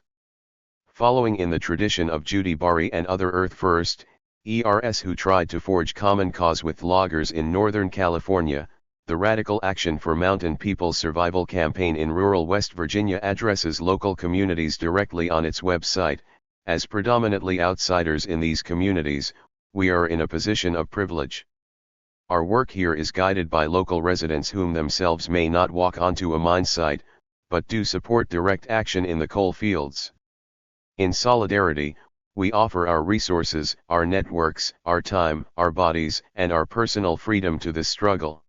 Following in the tradition of Judy Bari and other Earth First ERS who tried to forge common cause with loggers in Northern California, the Radical Action for Mountain People's Survival campaign in rural West Virginia addresses local communities directly on its website. As predominantly outsiders in these communities, we are in a position of privilege. Our work here is guided by local residents whom themselves may not walk onto a mine site, but do support direct action in the coal fields. In solidarity, we offer our resources, our networks, our time, our bodies, and our personal freedom to this struggle.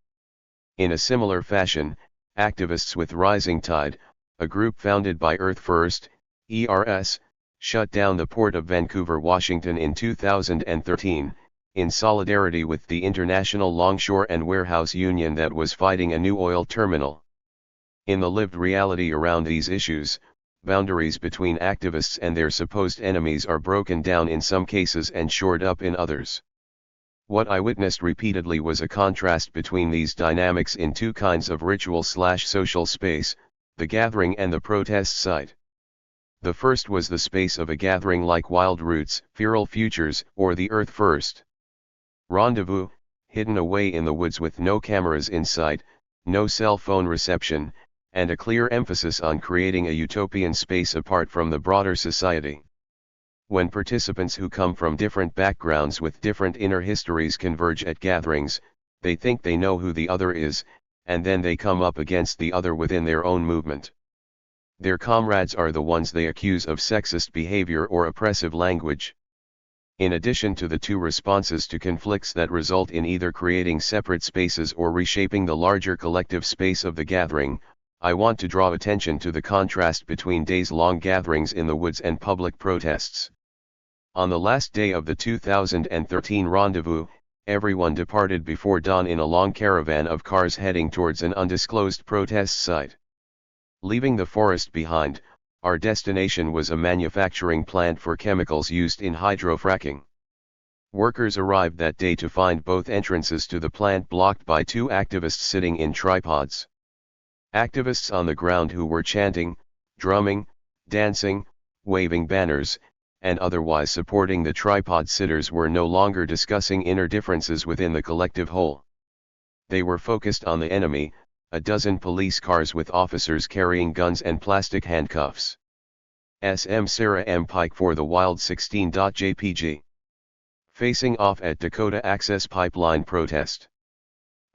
In a similar fashion, activists with Rising Tide, a group founded by Earth First ERS, shut down the port of Vancouver, Washington in 2013, in solidarity with the International Longshore and Warehouse Union that was fighting a new oil terminal. In the lived reality around these issues, boundaries between activists and their supposed enemies are broken down in some cases and shored up in others. What I witnessed repeatedly was a contrast between these dynamics in two kinds of ritual/social space, the gathering and the protest site. The first was the space of a gathering like Wild Roots, Feral Futures, or the Earth First. Rendezvous, hidden away in the woods with no cameras in sight, no cell phone reception, and a clear emphasis on creating a utopian space apart from the broader society. When participants who come from different backgrounds with different inner histories converge at gatherings, they think they know who the other is, and then they come up against the other within their own movement. Their comrades are the ones they accuse of sexist behavior or oppressive language. In addition to the two responses to conflicts that result in either creating separate spaces or reshaping the larger collective space of the gathering, I want to draw attention to the contrast between days-long gatherings in the woods and public protests. On the last day of the 2013 rendezvous, everyone departed before dawn in a long caravan of cars heading towards an undisclosed protest site. Leaving the forest behind, our destination was a manufacturing plant for chemicals used in hydrofracking. Workers arrived that day to find both entrances to the plant blocked by two activists sitting in tripods. Activists on the ground who were chanting, drumming, dancing, waving banners, and otherwise supporting the tripod sitters were no longer discussing inner differences within the collective whole. They were focused on the enemy, a dozen police cars with officers carrying guns and plastic handcuffs. SM Sarah M. Pike for the Wild 16.jpg. Facing off at Dakota Access Pipeline protest.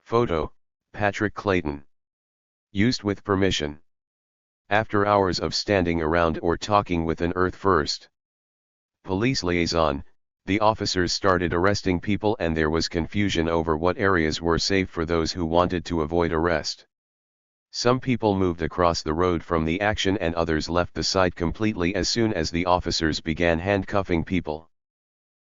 Photo, Patrick Clayton. Used with permission. After hours of standing around or talking with an Earth First police liaison, the officers started arresting people and there was confusion over what areas were safe for those who wanted to avoid arrest. Some people moved across the road from the action and others left the site completely as soon as the officers began handcuffing people.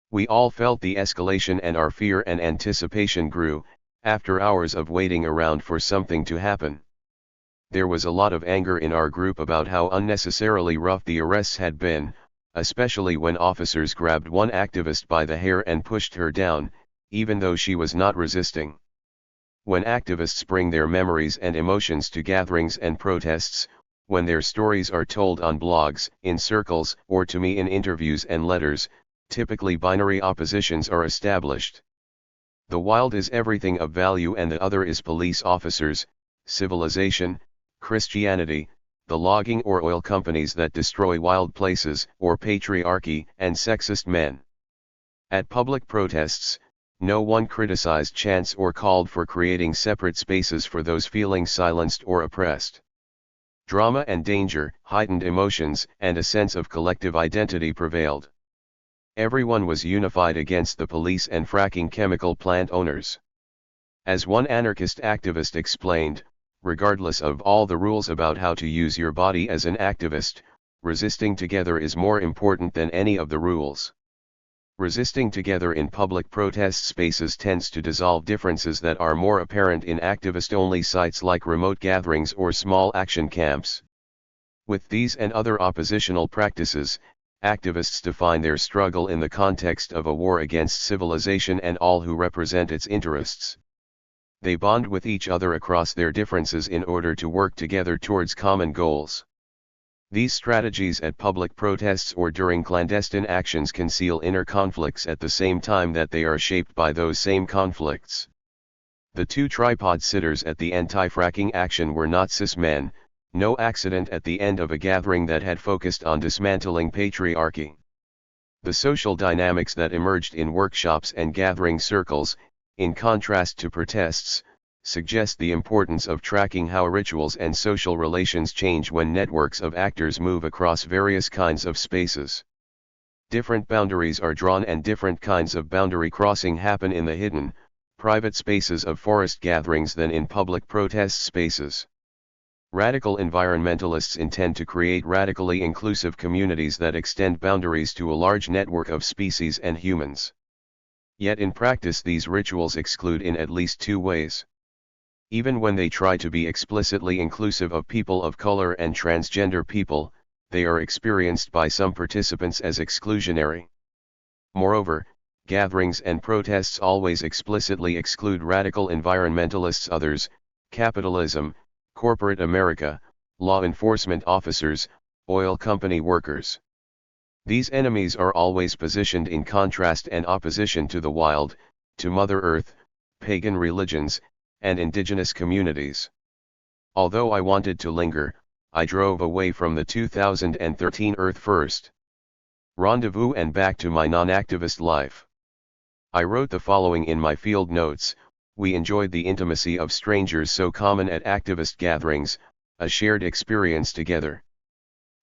We all felt the escalation and our fear and anticipation grew, after hours of waiting around for something to happen. There was a lot of anger in our group about how unnecessarily rough the arrests had been, especially when officers grabbed one activist by the hair and pushed her down, even though she was not resisting. When activists bring their memories and emotions to gatherings and protests, when their stories are told on blogs, in circles, or to me in interviews and letters, typically binary oppositions are established. The wild is everything of value and the other is police officers, civilization, Christianity, the logging or oil companies that destroy wild places, or patriarchy and sexist men. At public protests, no one criticized chants or called for creating separate spaces for those feeling silenced or oppressed. Drama and danger, heightened emotions, and a sense of collective identity prevailed. Everyone was unified against the police and fracking chemical plant owners. As one anarchist activist explained, regardless of all the rules about how to use your body as an activist, resisting together is more important than any of the rules. Resisting together in public protest spaces tends to dissolve differences that are more apparent in activist-only sites like remote gatherings or small action camps. With these and other oppositional practices, activists define their struggle in the context of a war against civilization and all who represent its interests. They bond with each other across their differences in order to work together towards common goals. These strategies at public protests or during clandestine actions conceal inner conflicts at the same time that they are shaped by those same conflicts. The two tripod sitters at the anti-fracking action were not cis men, no accident at the end of a gathering that had focused on dismantling patriarchy. The social dynamics that emerged in workshops and gathering circles, in contrast to protests, suggest the importance of tracking how rituals and social relations change when networks of actors move across various kinds of spaces. Different boundaries are drawn and different kinds of boundary crossing happen in the hidden, private spaces of forest gatherings than in public protest spaces. Radical environmentalists intend to create radically inclusive communities that extend boundaries to a large network of species and humans. Yet in practice these rituals exclude in at least two ways. Even when they try to be explicitly inclusive of people of color and transgender people, they are experienced by some participants as exclusionary. Moreover, gatherings and protests always explicitly exclude radical environmentalists, others, capitalism, corporate America, law enforcement officers, oil company workers. These enemies are always positioned in contrast and opposition to the wild, to Mother Earth, pagan religions, and indigenous communities. Although I wanted to linger, I drove away from the 2013 Earth First Rendezvous and back to my non-activist life. I wrote the following in my field notes: we enjoyed the intimacy of strangers so common at activist gatherings, a shared experience together.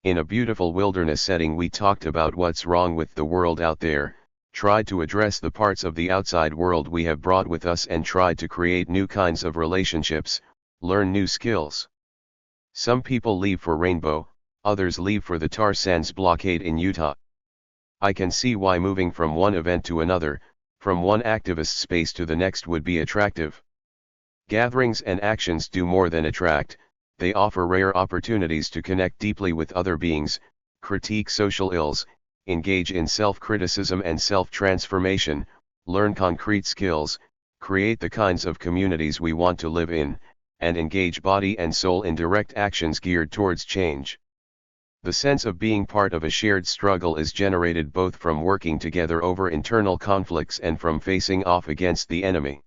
In a beautiful wilderness setting we talked about what's wrong with the world out there, tried to address the parts of the outside world we have brought with us and tried to create new kinds of relationships, learn new skills. Some people leave for Rainbow, others leave for the tar sands blockade in Utah. I can see why moving from one event to another, from one activist space to the next would be attractive. Gatherings and actions do more than attract, they offer rare opportunities to connect deeply with other beings, critique social ills, engage in self-criticism and self-transformation, learn concrete skills, create the kinds of communities we want to live in, and engage body and soul in direct actions geared towards change. The sense of being part of a shared struggle is generated both from working together over internal conflicts and from facing off against the enemy.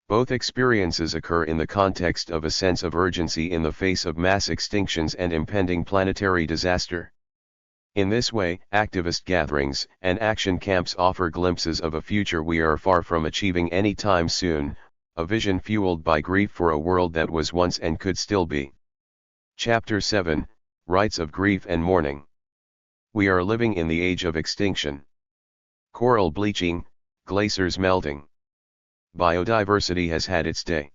Both experiences occur in the context of a sense of urgency in the face of mass extinctions and impending planetary disaster. In this way, activist gatherings and action camps offer glimpses of a future we are far from achieving any time soon, a vision fueled by grief for a world that was once and could still be. Chapter 7, Rites of Grief and Mourning. We are living in the age of extinction. Coral bleaching, glaciers melting. Biodiversity has had its day.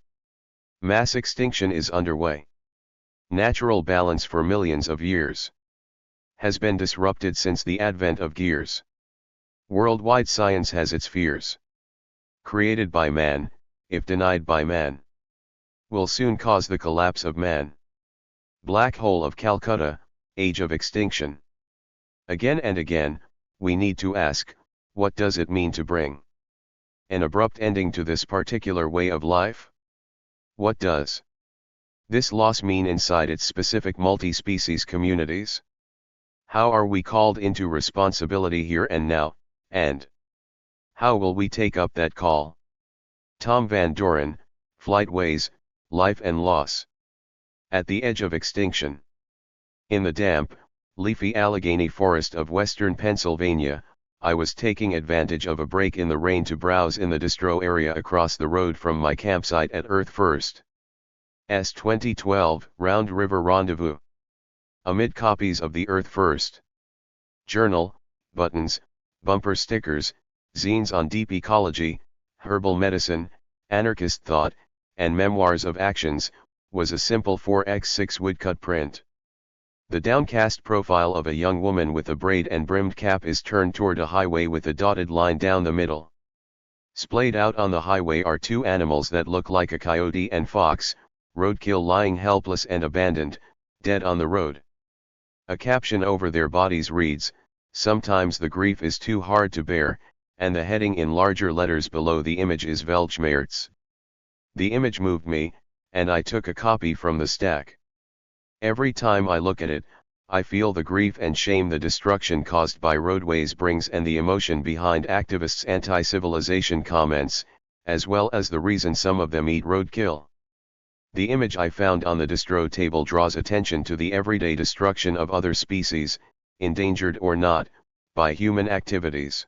Mass extinction is underway. Natural balance for millions of years has been disrupted since the advent of gears. Worldwide science has its fears. Created by man, if denied by man, will soon cause the collapse of man. Black hole of Calcutta, age of extinction. Again and again, we need to ask, what does it mean to bring an abrupt ending to this particular way of life? What does this loss mean inside its specific multi-species communities? How are we called into responsibility here and now, and how will we take up that call? Tom Van Doren, Flightways, Life and Loss. At the edge of extinction. In the damp, leafy Allegheny forest of western Pennsylvania, I was taking advantage of a break in the rain to browse in the distro area across the road from my campsite at Earth First. 2012 Round River Rendezvous. Amid copies of the Earth First Journal, buttons, bumper stickers, zines on deep ecology, herbal medicine, anarchist thought, and memoirs of actions, was a simple 4x6 woodcut print. The downcast profile of a young woman with a braid and brimmed cap is turned toward a highway with a dotted line down the middle. Splayed out on the highway are two animals that look like a coyote and fox, roadkill lying helpless and abandoned, dead on the road. A caption over their bodies reads, "Sometimes the grief is too hard to bear," and the heading in larger letters below the image is Weltschmerz. The image moved me, and I took a copy from the stack. Every time I look at it, I feel the grief and shame the destruction caused by roadways brings and the emotion behind activists' anti-civilization comments, as well as the reason some of them eat roadkill. The image I found on the distro table draws attention to the everyday destruction of other species, endangered or not, by human activities.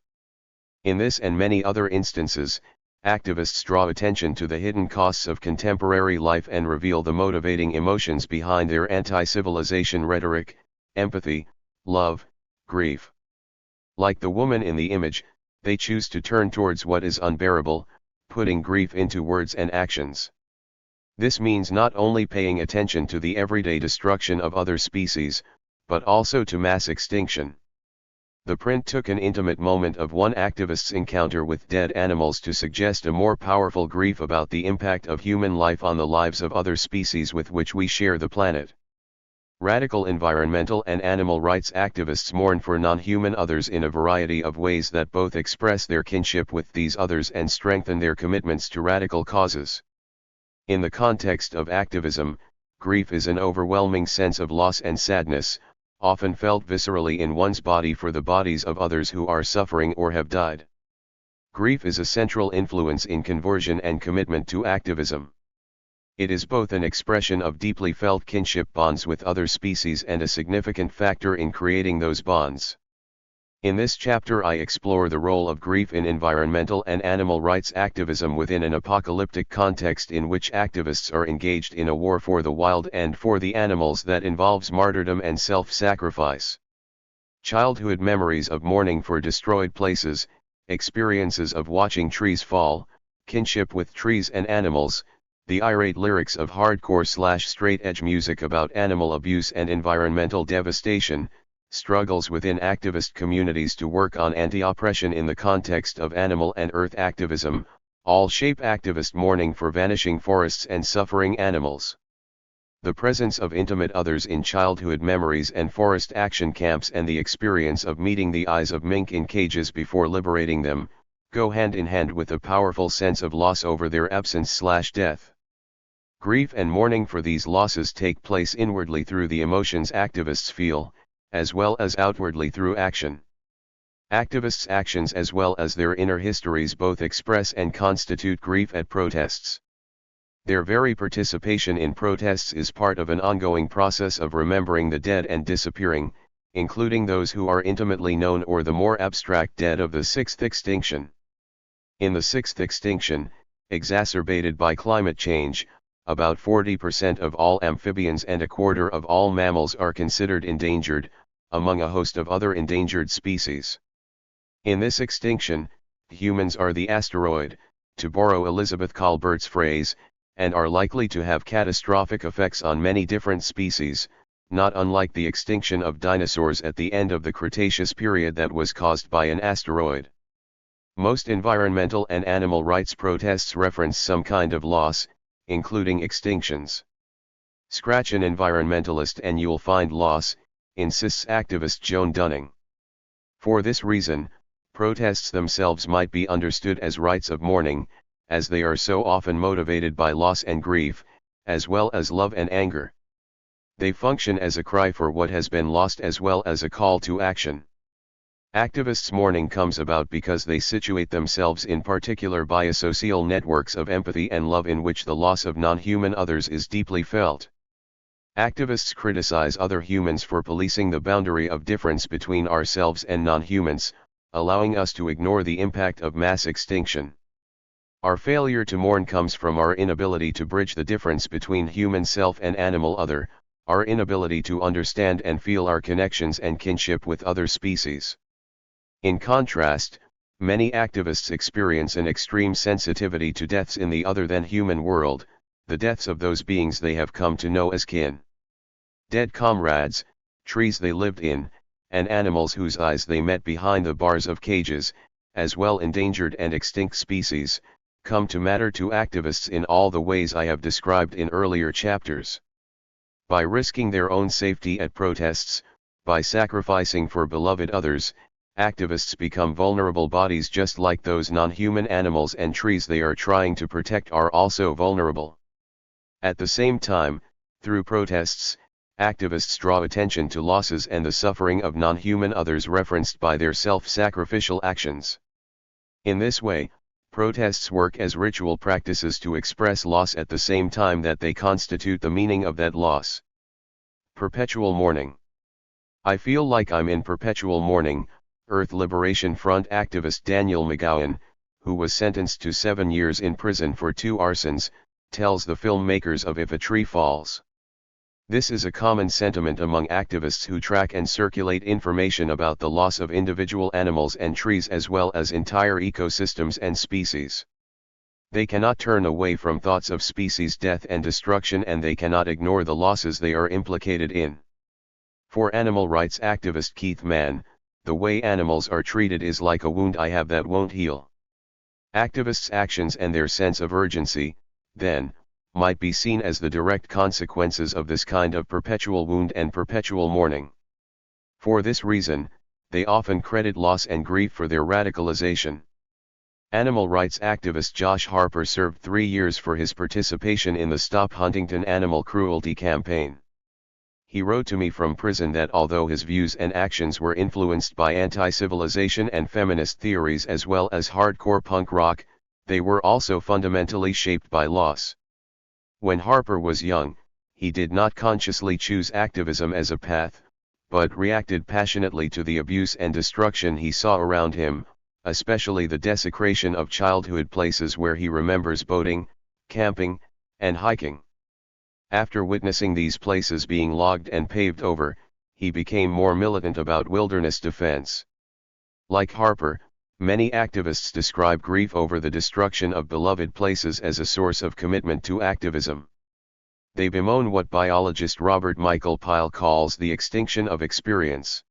In this and many other instances, activists draw attention to the hidden costs of contemporary life and reveal the motivating emotions behind their anti-civilization rhetoric: empathy, love, grief. Like the woman in the image, they choose to turn towards what is unbearable, putting grief into words and actions. This means not only paying attention to the everyday destruction of other species, but also to mass extinction. The print took an intimate moment of one activist's encounter with dead animals to suggest a more powerful grief about the impact of human life on the lives of other species with which we share the planet. Radical environmental and animal rights activists mourn for non-human others in a variety of ways that both express their kinship with these others and strengthen their commitments to radical causes. In the context of activism, grief is an overwhelming sense of loss and sadness, often felt viscerally in one's body for the bodies of others who are suffering or have died. Grief is a central influence in conversion and commitment to activism. It is both an expression of deeply felt kinship bonds with other species and a significant factor in creating those bonds. In this chapter I explore the role of grief in environmental and animal rights activism within an apocalyptic context in which activists are engaged in a war for the wild and for the animals that involves martyrdom and self-sacrifice. Childhood memories of mourning for destroyed places, experiences of watching trees fall, kinship with trees and animals, the irate lyrics of hardcore/straight-edge music about animal abuse and environmental devastation, struggles within activist communities to work on anti-oppression in the context of animal and earth activism, all shape activist mourning for vanishing forests and suffering animals. The presence of intimate others in childhood memories and forest action camps and the experience of meeting the eyes of mink in cages before liberating them, go hand in hand with a powerful sense of loss over their absence/death. Grief and mourning for these losses take place inwardly through the emotions activists feel, as well as outwardly through action. Activists' actions as well as their inner histories both express and constitute grief at protests. Their very participation in protests is part of an ongoing process of remembering the dead and disappearing, including those who are intimately known or the more abstract dead of the sixth extinction. In the sixth extinction, exacerbated by climate change, about 40% of all amphibians and a quarter of all mammals are considered endangered, among a host of other endangered species. In this extinction, humans are the asteroid, to borrow Elizabeth Colbert's phrase, and are likely to have catastrophic effects on many different species, not unlike the extinction of dinosaurs at the end of the Cretaceous period that was caused by an asteroid. Most environmental and animal rights protests reference some kind of loss, including extinctions. Scratch an environmentalist and you'll find loss, insists activist Joan Dunning. For this reason, protests themselves might be understood as rites of mourning, as they are so often motivated by loss and grief, as well as love and anger. They function as a cry for what has been lost as well as a call to action. Activists' mourning comes about because they situate themselves in particular biosocial networks of empathy and love in which the loss of non-human others is deeply felt. Activists criticize other humans for policing the boundary of difference between ourselves and non-humans, allowing us to ignore the impact of mass extinction. Our failure to mourn comes from our inability to bridge the difference between human self and animal other, our inability to understand and feel our connections and kinship with other species. In contrast, many activists experience an extreme sensitivity to deaths in the other-than-human world, the deaths of those beings they have come to know as kin. Dead comrades, trees they lived in, and animals whose eyes they met behind the bars of cages, as well endangered and extinct species, come to matter to activists in all the ways I have described in earlier chapters. By risking their own safety at protests, by sacrificing for beloved others, activists become vulnerable bodies just like those non-human animals and trees they are trying to protect are also vulnerable. At the same time, through protests, activists draw attention to losses and the suffering of non-human others referenced by their self-sacrificial actions. In this way, protests work as ritual practices to express loss at the same time that they constitute the meaning of that loss. Perpetual mourning. I feel like I'm in perpetual mourning, Earth Liberation Front activist Daniel McGowan, who was sentenced to 7 years in prison for 2 arsons, tells the filmmakers of If a Tree Falls. This is a common sentiment among activists who track and circulate information about the loss of individual animals and trees as well as entire ecosystems and species. They cannot turn away from thoughts of species death and destruction, and they cannot ignore the losses they are implicated in. For animal rights activist Keith Mann, the way animals are treated is like a wound I have that won't heal. Activists' actions and their sense of urgency, then, might be seen as the direct consequences of this kind of perpetual wound and perpetual mourning. For this reason, they often credit loss and grief for their radicalization. Animal rights activist Josh Harper served 3 years for his participation in the Stop Huntington Animal Cruelty campaign. he wrote to me from prison that although his views and actions were influenced by anti-civilization and feminist theories as well as hardcore punk rock, they were also fundamentally shaped by loss. When Harper was young, he did not consciously choose activism as a path, but reacted passionately to the abuse and destruction he saw around him, especially the desecration of childhood places where he remembers boating, camping, and hiking. After witnessing these places being logged and paved over, he became more militant about wilderness defense. Like Harper, many activists describe grief over the destruction of beloved places as a source of commitment to activism. They bemoan what biologist Robert Michael Pyle calls the extinction of experience.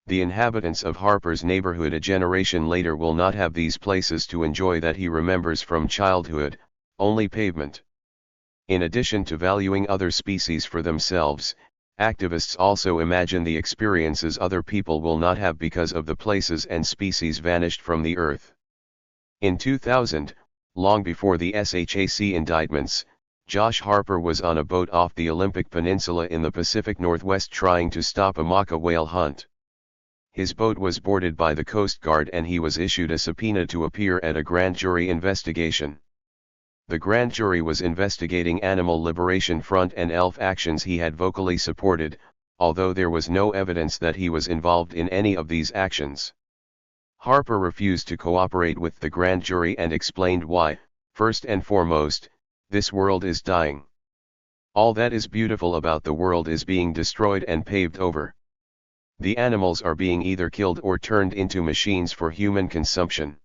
The inhabitants of Harper's neighborhood a generation later will not have these places to enjoy that he remembers from childhood, only pavement. In addition to valuing other species for themselves, activists also imagine the experiences other people will not have because of the places and species vanished from the earth. In 2000, long before the SHAC indictments, Josh Harper was on a boat off the Olympic Peninsula in the Pacific Northwest trying to stop a maka whale hunt. His boat was boarded by the Coast Guard and he was issued a subpoena to appear at a grand jury investigation. The grand jury was investigating Animal Liberation Front and ELF actions he had vocally supported, although there was no evidence that he was involved in any of these actions. Harper refused to cooperate with the grand jury and explained why, first and foremost, this world is dying. All that is beautiful about the world is being destroyed and paved over. The animals are being either killed or turned into machines for human consumption.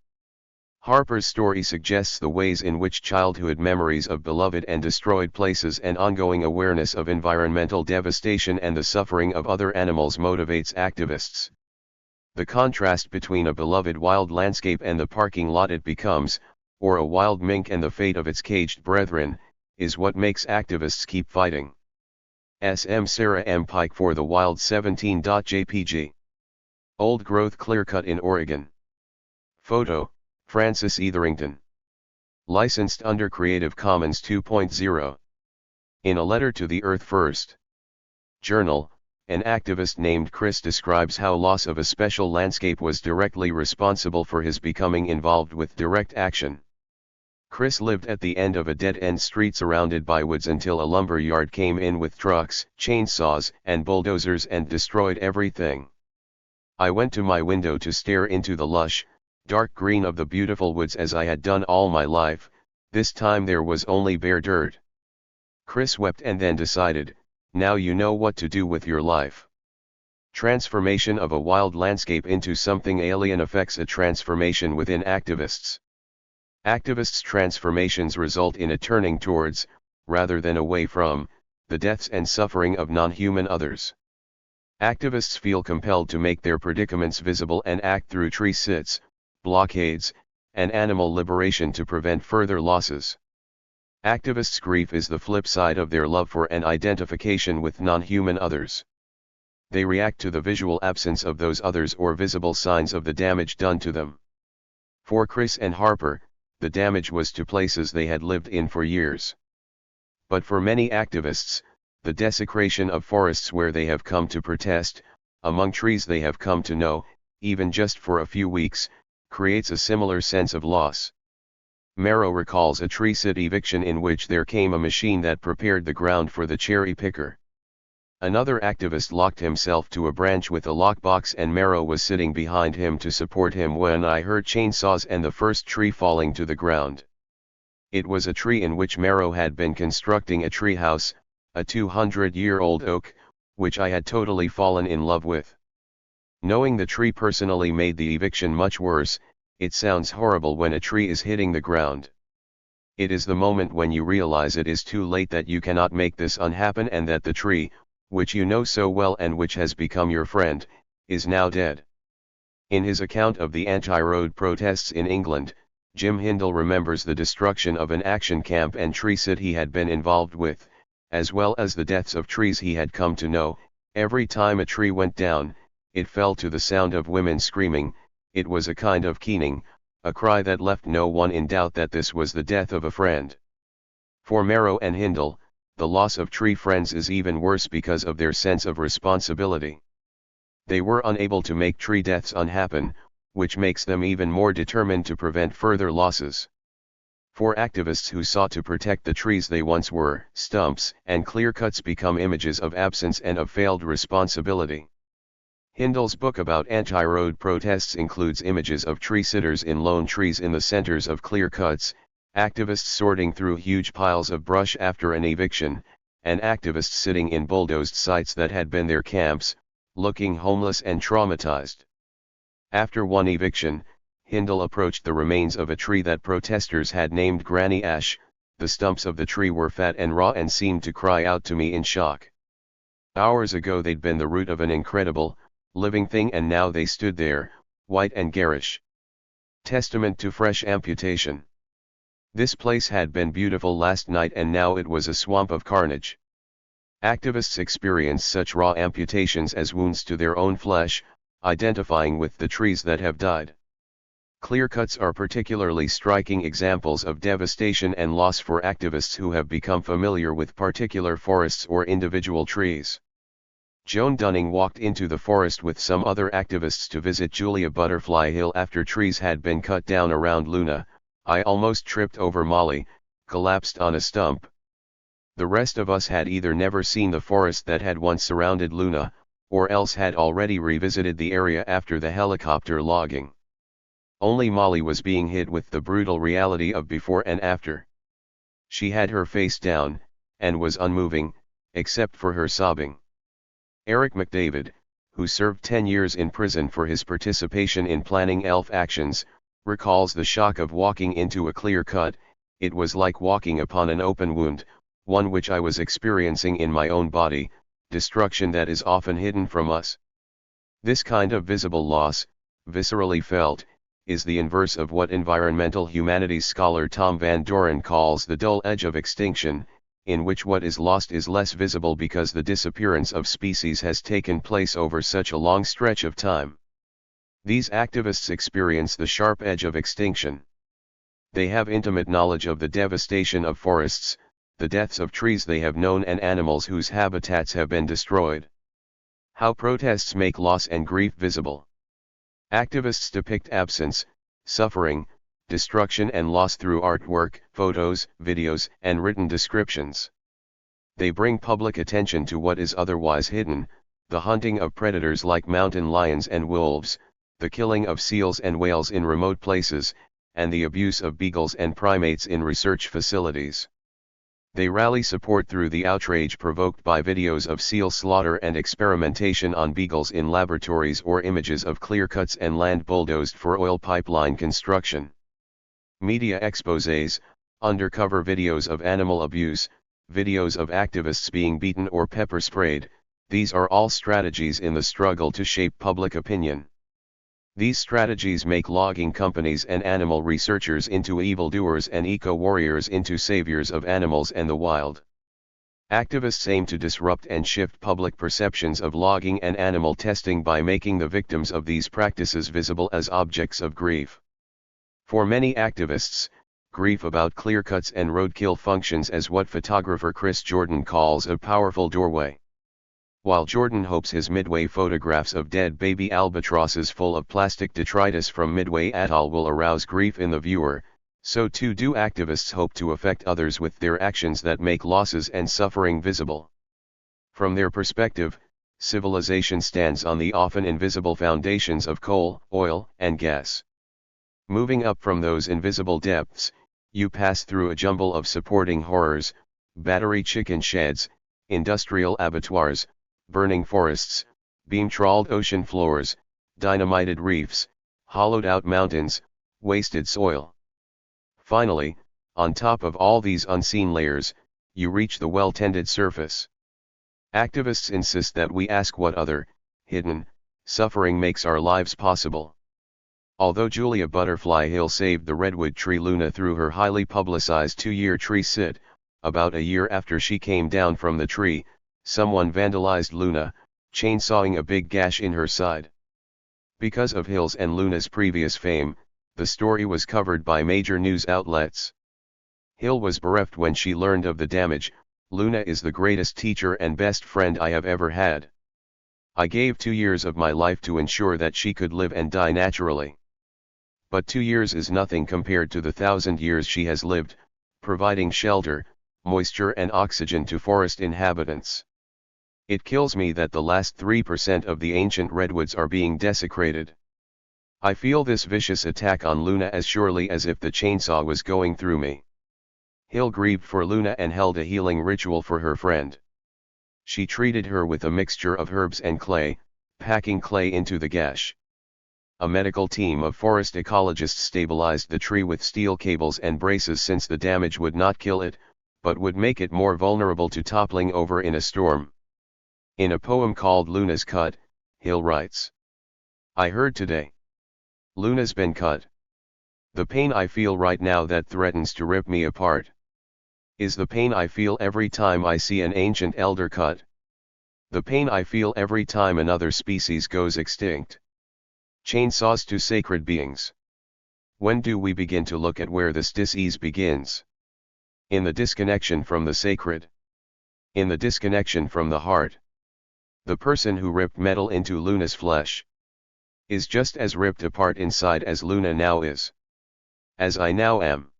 Harper's story suggests the ways in which childhood memories of beloved and destroyed places and ongoing awareness of environmental devastation and the suffering of other animals motivates activists. The contrast between a beloved wild landscape and the parking lot it becomes, or a wild mink and the fate of its caged brethren, is what makes activists keep fighting. SM Sarah M. Pike for the Wild 17.jpg. Old growth clearcut in Oregon. Photo, Francis Etherington. Licensed under Creative Commons 2.0. In a letter to the Earth First Journal, an activist named Chris describes how loss of a special landscape was directly responsible for his becoming involved with direct action. Chris lived at the end of a dead-end street surrounded by woods until a lumber yard came in with trucks, chainsaws, and bulldozers and destroyed everything. I went to my window to stare into the lush, dark green of the beautiful woods as I had done all my life. This time there was only bare dirt. Chris wept and then decided, now you know what to do with your life. Transformation of a wild landscape into something alien affects a transformation within activists. Activists' transformations result in a turning towards, rather than away from, the deaths and suffering of non-human others. Activists feel compelled to make their predicaments visible and act through tree sits, blockades, and animal liberation to prevent further losses. Activists' grief is the flip side of their love for and identification with non-human others. They react to the visual absence of those others or visible signs of the damage done to them. For Chris and Harper, the damage was to places they had lived in for years. But for many activists, the desecration of forests where they have come to protest, among trees they have come to know, even just for a few weeks, creates a similar sense of loss. Merrow recalls a tree sit eviction in which there came a machine that prepared the ground for the cherry picker. Another activist locked himself to a branch with a lockbox and Merrow was sitting behind him to support him when I heard chainsaws and the first tree falling to the ground. It was a tree in which Merrow had been constructing a treehouse, a 200-year-old oak, which I had totally fallen in love with. Knowing the tree personally made the eviction much worse. It sounds horrible when a tree is hitting the ground. It is the moment when you realize it is too late that you cannot make this unhappen and that the tree, which you know so well and which has become your friend, is now dead. In his account of the anti-road protests in England, Jim Hindle remembers the destruction of an action camp and tree sit he had been involved with, as well as the deaths of trees he had come to know. Every time a tree went down, it fell to the sound of women screaming. It was a kind of keening, a cry that left no one in doubt that this was the death of a friend. For Merrow and Hindle, the loss of tree friends is even worse because of their sense of responsibility. They were unable to make tree deaths unhappen, which makes them even more determined to prevent further losses. For activists who sought to protect the trees they once were, stumps and clear-cuts become images of absence and of failed responsibility. Hindle's book about anti-road protests includes images of tree sitters in lone trees in the centers of clear-cuts, activists sorting through huge piles of brush after an eviction, and activists sitting in bulldozed sites that had been their camps, looking homeless and traumatized. After one eviction, Hindle approached the remains of a tree that protesters had named Granny Ash. The stumps of the tree were fat and raw and seemed to cry out to me in shock. Hours ago they'd been the root of an incredible, living thing, and now they stood there, white and garish. Testament to fresh amputation. This place had been beautiful last night and now it was a swamp of carnage. Activists experience such raw amputations as wounds to their own flesh, identifying with the trees that have died. Clear-cuts are particularly striking examples of devastation and loss for activists who have become familiar with particular forests or individual trees. Joan Dunning walked into the forest with some other activists to visit Julia Butterfly Hill after trees had been cut down around Luna. I almost tripped over Molly, collapsed on a stump. The rest of us had either never seen the forest that had once surrounded Luna, or else had already revisited the area after the helicopter logging. Only Molly was being hit with the brutal reality of before and after. She had her face down, and was unmoving, except for her sobbing. Eric McDavid, who served 10 years in prison for his participation in planning ELF actions, recalls the shock of walking into a clear cut. It was like walking upon an open wound, one which I was experiencing in my own body, destruction that is often hidden from us. This kind of visible loss, viscerally felt, is the inverse of what environmental humanities scholar Tom Van Doren calls the dull edge of extinction, in which what is lost is less visible because the disappearance of species has taken place over such a long stretch of time. These activists experience the sharp edge of extinction. They have intimate knowledge of the devastation of forests, the deaths of trees they have known, and animals whose habitats have been destroyed. How protests make loss and grief visible. Activists depict absence, suffering, destruction and loss through artwork, photos, videos, and written descriptions. They bring public attention to what is otherwise hidden, the hunting of predators like mountain lions and wolves, the killing of seals and whales in remote places, and the abuse of beagles and primates in research facilities. They rally support through the outrage provoked by videos of seal slaughter and experimentation on beagles in laboratories or images of clear-cuts and land bulldozed for oil pipeline construction. Media exposés, undercover videos of animal abuse, videos of activists being beaten or pepper sprayed, these are all strategies in the struggle to shape public opinion. These strategies make logging companies and animal researchers into evildoers and eco-warriors into saviors of animals and the wild. Activists aim to disrupt and shift public perceptions of logging and animal testing by making the victims of these practices visible as objects of grief. For many activists, grief about clear-cuts and roadkill functions as what photographer Chris Jordan calls a powerful doorway. While Jordan hopes his Midway photographs of dead baby albatrosses full of plastic detritus from Midway Atoll will arouse grief in the viewer, so too do activists hope to affect others with their actions that make losses and suffering visible. From their perspective, civilization stands on the often invisible foundations of coal, oil, and gas. Moving up from those invisible depths, you pass through a jumble of supporting horrors: battery chicken sheds, industrial abattoirs, burning forests, beam-trawled ocean floors, dynamited reefs, hollowed-out mountains, wasted soil. Finally, on top of all these unseen layers, you reach the well-tended surface. Activists insist that we ask what other, hidden, suffering makes our lives possible. Although Julia Butterfly Hill saved the redwood tree Luna through her highly publicized 2-year tree sit, about a year after she came down from the tree, someone vandalized Luna, chainsawing a big gash in her side. Because of Hill's and Luna's previous fame, the story was covered by major news outlets. Hill was bereft when she learned of the damage, Luna is the greatest teacher and best friend I have ever had. I gave 2 years of my life to ensure that she could live and die naturally. But 2 years is nothing compared to the 1,000 years she has lived, providing shelter, moisture and oxygen to forest inhabitants. It kills me that the last 3% of the ancient redwoods are being desecrated. I feel this vicious attack on Luna as surely as if the chainsaw was going through me. Hill grieved for Luna and held a healing ritual for her friend. She treated her with a mixture of herbs and clay, packing clay into the gash. A medical team of forest ecologists stabilized the tree with steel cables and braces since the damage would not kill it, but would make it more vulnerable to toppling over in a storm. In a poem called Luna's Cut, Hill writes, "I heard today. Luna's been cut. The pain I feel right now that threatens to rip me apart is the pain I feel every time I see an ancient elder cut. The pain I feel every time another species goes extinct. Chainsaws to sacred beings. When do we begin to look at where this disease begins? In the disconnection from the sacred. In the disconnection from the heart. The person who ripped metal into Luna's flesh is just as ripped apart inside as Luna now is. As I now am.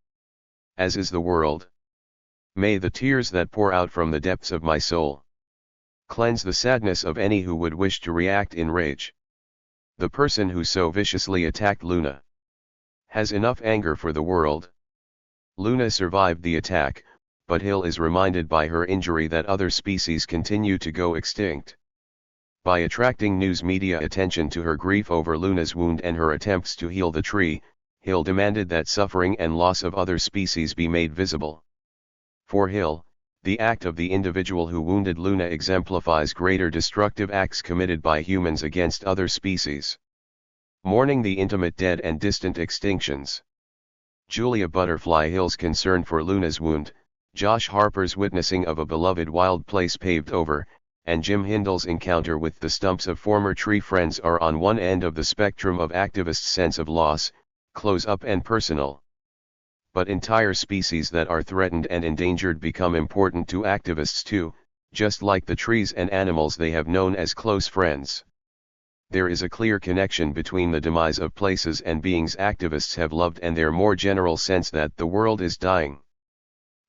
As is the world. May the tears that pour out from the depths of my soul cleanse the sadness of any who would wish to react in rage. The person who so viciously attacked Luna has enough anger for the world." Luna survived the attack, but Hill is reminded by her injury that other species continue to go extinct. By attracting news media attention to her grief over Luna's wound and her attempts to heal the tree, Hill demanded that suffering and loss of other species be made visible. For Hill, the act of the individual who wounded Luna exemplifies greater destructive acts committed by humans against other species. Mourning the intimate dead and distant extinctions. Julia Butterfly Hill's concern for Luna's wound, Josh Harper's witnessing of a beloved wild place paved over, and Jim Hindle's encounter with the stumps of former tree friends are on one end of the spectrum of activists' sense of loss, close up and personal. But entire species that are threatened and endangered become important to activists too, just like the trees and animals they have known as close friends. There is a clear connection between the demise of places and beings activists have loved and their more general sense that the world is dying.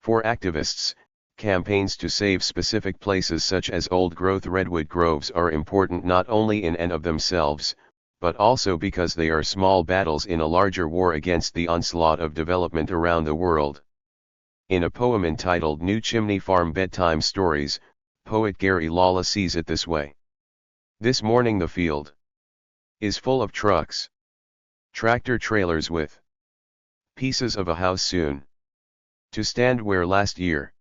For activists, campaigns to save specific places such as old-growth redwood groves are important not only in and of themselves, but also because they are small battles in a larger war against the onslaught of development around the world. In a poem entitled New Chimney Farm Bedtime Stories, poet Gary Lawler sees it this way. This morning the field is full of trucks, tractor trailers with pieces of a house soon to stand where last year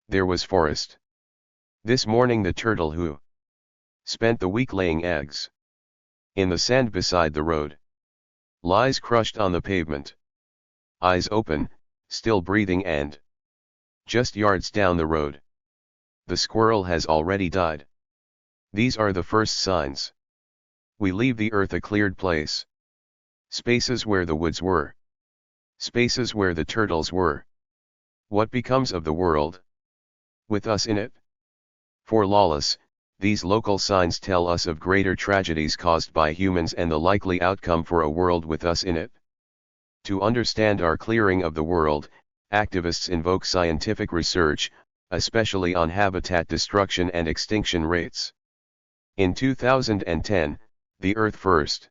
there was forest. This morning the turtle who spent the week laying eggs in the sand beside the road lies crushed on the pavement, eyes open, still breathing, and just yards down the road the squirrel has already died. These are the first signs. We leave the earth a cleared place. Spaces where the woods were. Spaces where the turtles were. What becomes of the world with us in it? For Lawless, these local signs tell us of greater tragedies caused by humans and the likely outcome for a world with us in it. To understand our clearing of the world, activists invoke scientific research, especially on habitat destruction and extinction rates. In 2010, the Earth First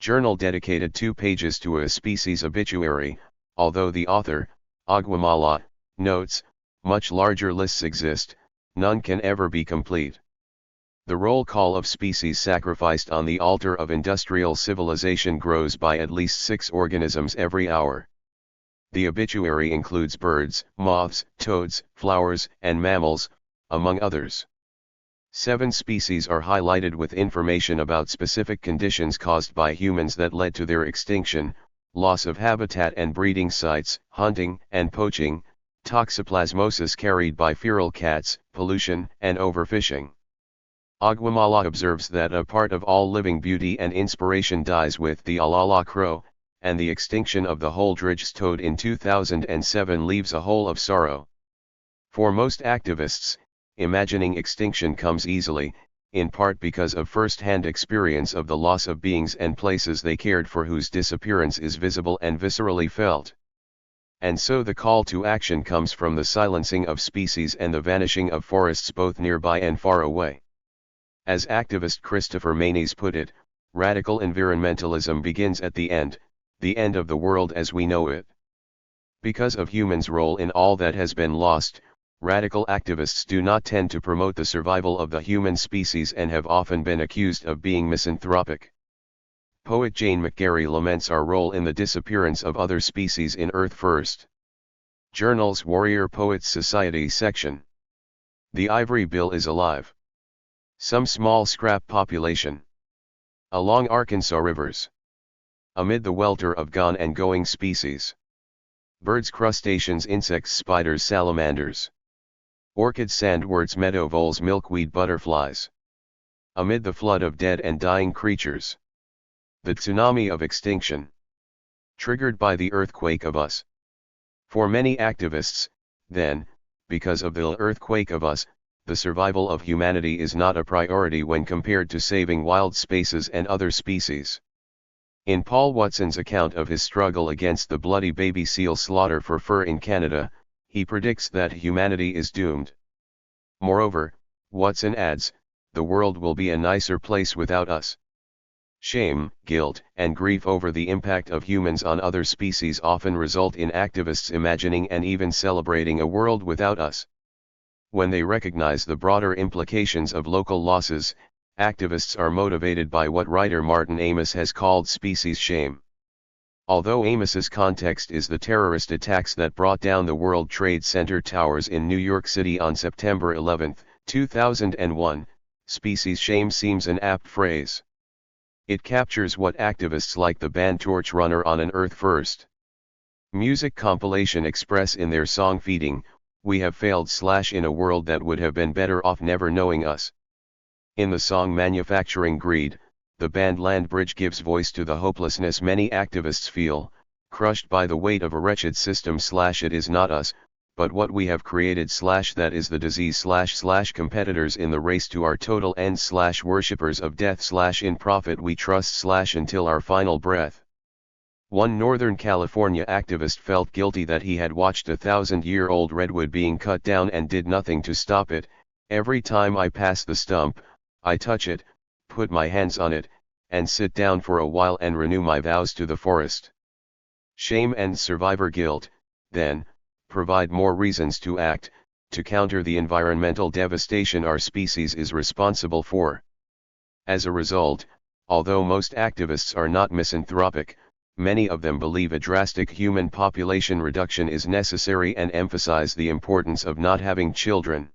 journal dedicated 2 pages to a species obituary, although the author, Aguamala, notes, much larger lists exist, none can ever be complete. The roll call of species sacrificed on the altar of industrial civilization grows by at least 6 organisms every hour. The obituary includes birds, moths, toads, flowers, and mammals, among others. 7 species are highlighted with information about specific conditions caused by humans that led to their extinction: loss of habitat and breeding sites, hunting and poaching, toxoplasmosis carried by feral cats, pollution, and overfishing. Aguamala observes that a part of all living beauty and inspiration dies with the Alala crow, and the extinction of the Holdridge's toad in 2007 leaves a hole of sorrow. For most activists, imagining extinction comes easily, in part because of first-hand experience of the loss of beings and places they cared for whose disappearance is visible and viscerally felt. And so the call to action comes from the silencing of species and the vanishing of forests both nearby and far away. As activist Christopher Maines put it, radical environmentalism begins at the end of the world as we know it. Because of humans' role in all that has been lost, radical activists do not tend to promote the survival of the human species and have often been accused of being misanthropic. Poet Jane McGarry laments our role in the disappearance of other species in Earth First. Journal's Warrior Poets Society section. The ivory bill is alive. Some small scrap population. Along Arkansas rivers. Amid the welter of gone and going species. Birds, crustaceans, insects, spiders, salamanders. Orchids, sandworts, meadow voles, milkweed, butterflies. Amid the flood of dead and dying creatures. The tsunami of extinction. Triggered by the earthquake of us. For many activists, then, because of the earthquake of us, the survival of humanity is not a priority when compared to saving wild spaces and other species. In Paul Watson's account of his struggle against the bloody baby seal slaughter for fur in Canada, he predicts that humanity is doomed. Moreover, Watson adds, the world will be a nicer place without us. Shame, guilt, and grief over the impact of humans on other species often result in activists imagining and even celebrating a world without us. When they recognize the broader implications of local losses, activists are motivated by what writer Martin Amis has called species shame. Although Amis's context is the terrorist attacks that brought down the World Trade Center towers in New York City on September 11, 2001, species shame seems an apt phrase. It captures what activists like the band Torch Runner on an Earth First music compilation express in their song Feeding, We Have Failed / in a world that would have been better off never knowing us. In the song Manufacturing Greed, the band Landbridge gives voice to the hopelessness many activists feel, crushed by the weight of a wretched system / it is not us, but what we have created / that is the disease / competitors in the race to our total end / worshippers of death / in profit we trust / until our final breath. One Northern California activist felt guilty that he had watched a 1,000-year-old redwood being cut down and did nothing to stop it. Every time I pass the stump, I touch it, put my hands on it, and sit down for a while and renew my vows to the forest. Shame and survivor guilt, then, provide more reasons to act, to counter the environmental devastation our species is responsible for. As a result, although most activists are not misanthropic, many of them believe a drastic human population reduction is necessary and emphasize the importance of not having children.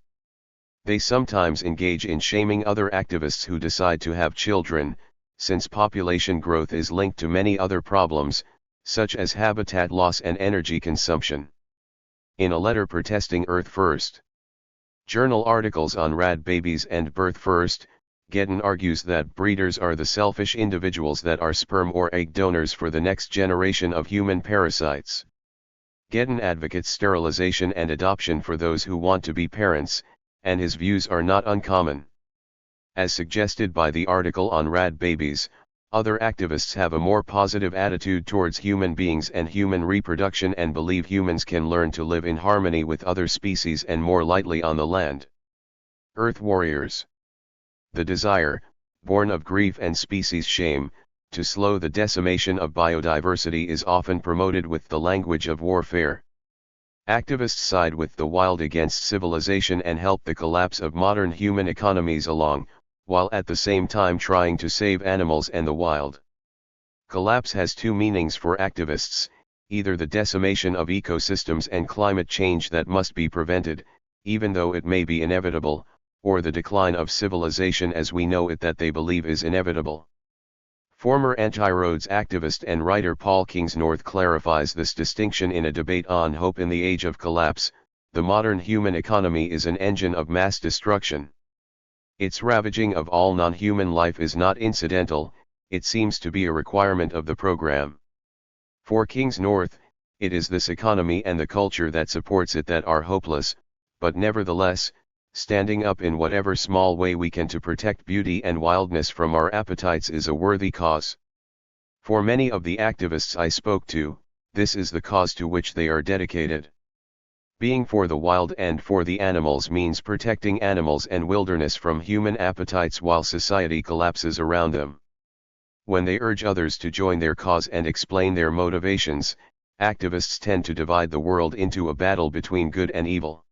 They sometimes engage in shaming other activists who decide to have children, since population growth is linked to many other problems, such as habitat loss and energy consumption. In a letter protesting Earth First journal articles on rad babies and birth first, Gedden argues that breeders are the selfish individuals that are sperm or egg donors for the next generation of human parasites. Gedden advocates sterilization and adoption for those who want to be parents, and his views are not uncommon. As suggested by the article on rad babies, other activists have a more positive attitude towards human beings and human reproduction and believe humans can learn to live in harmony with other species and more lightly on the land. Earth warriors. The desire, born of grief and species shame, to slow the decimation of biodiversity is often promoted with the language of warfare. Activists side with the wild against civilization and help the collapse of modern human economies along, while at the same time trying to save animals and the wild. Collapse has two meanings for activists, either the decimation of ecosystems and climate change that must be prevented, even though it may be inevitable, or the decline of civilization as we know it that they believe is inevitable. Former anti-roads activist and writer Paul Kingsnorth clarifies this distinction in a debate on Hope in the Age of Collapse. The modern human economy is an engine of mass destruction. Its ravaging of all non-human life is not incidental, it seems to be a requirement of the program. For Kingsnorth, it is this economy and the culture that supports it that are hopeless, but nevertheless, standing up in whatever small way we can to protect beauty and wildness from our appetites is a worthy cause. For many of the activists I spoke to, this is the cause to which they are dedicated. Being for the wild and for the animals means protecting animals and wilderness from human appetites while society collapses around them. When they urge others to join their cause and explain their motivations, activists tend to divide the world into a battle between good and evil.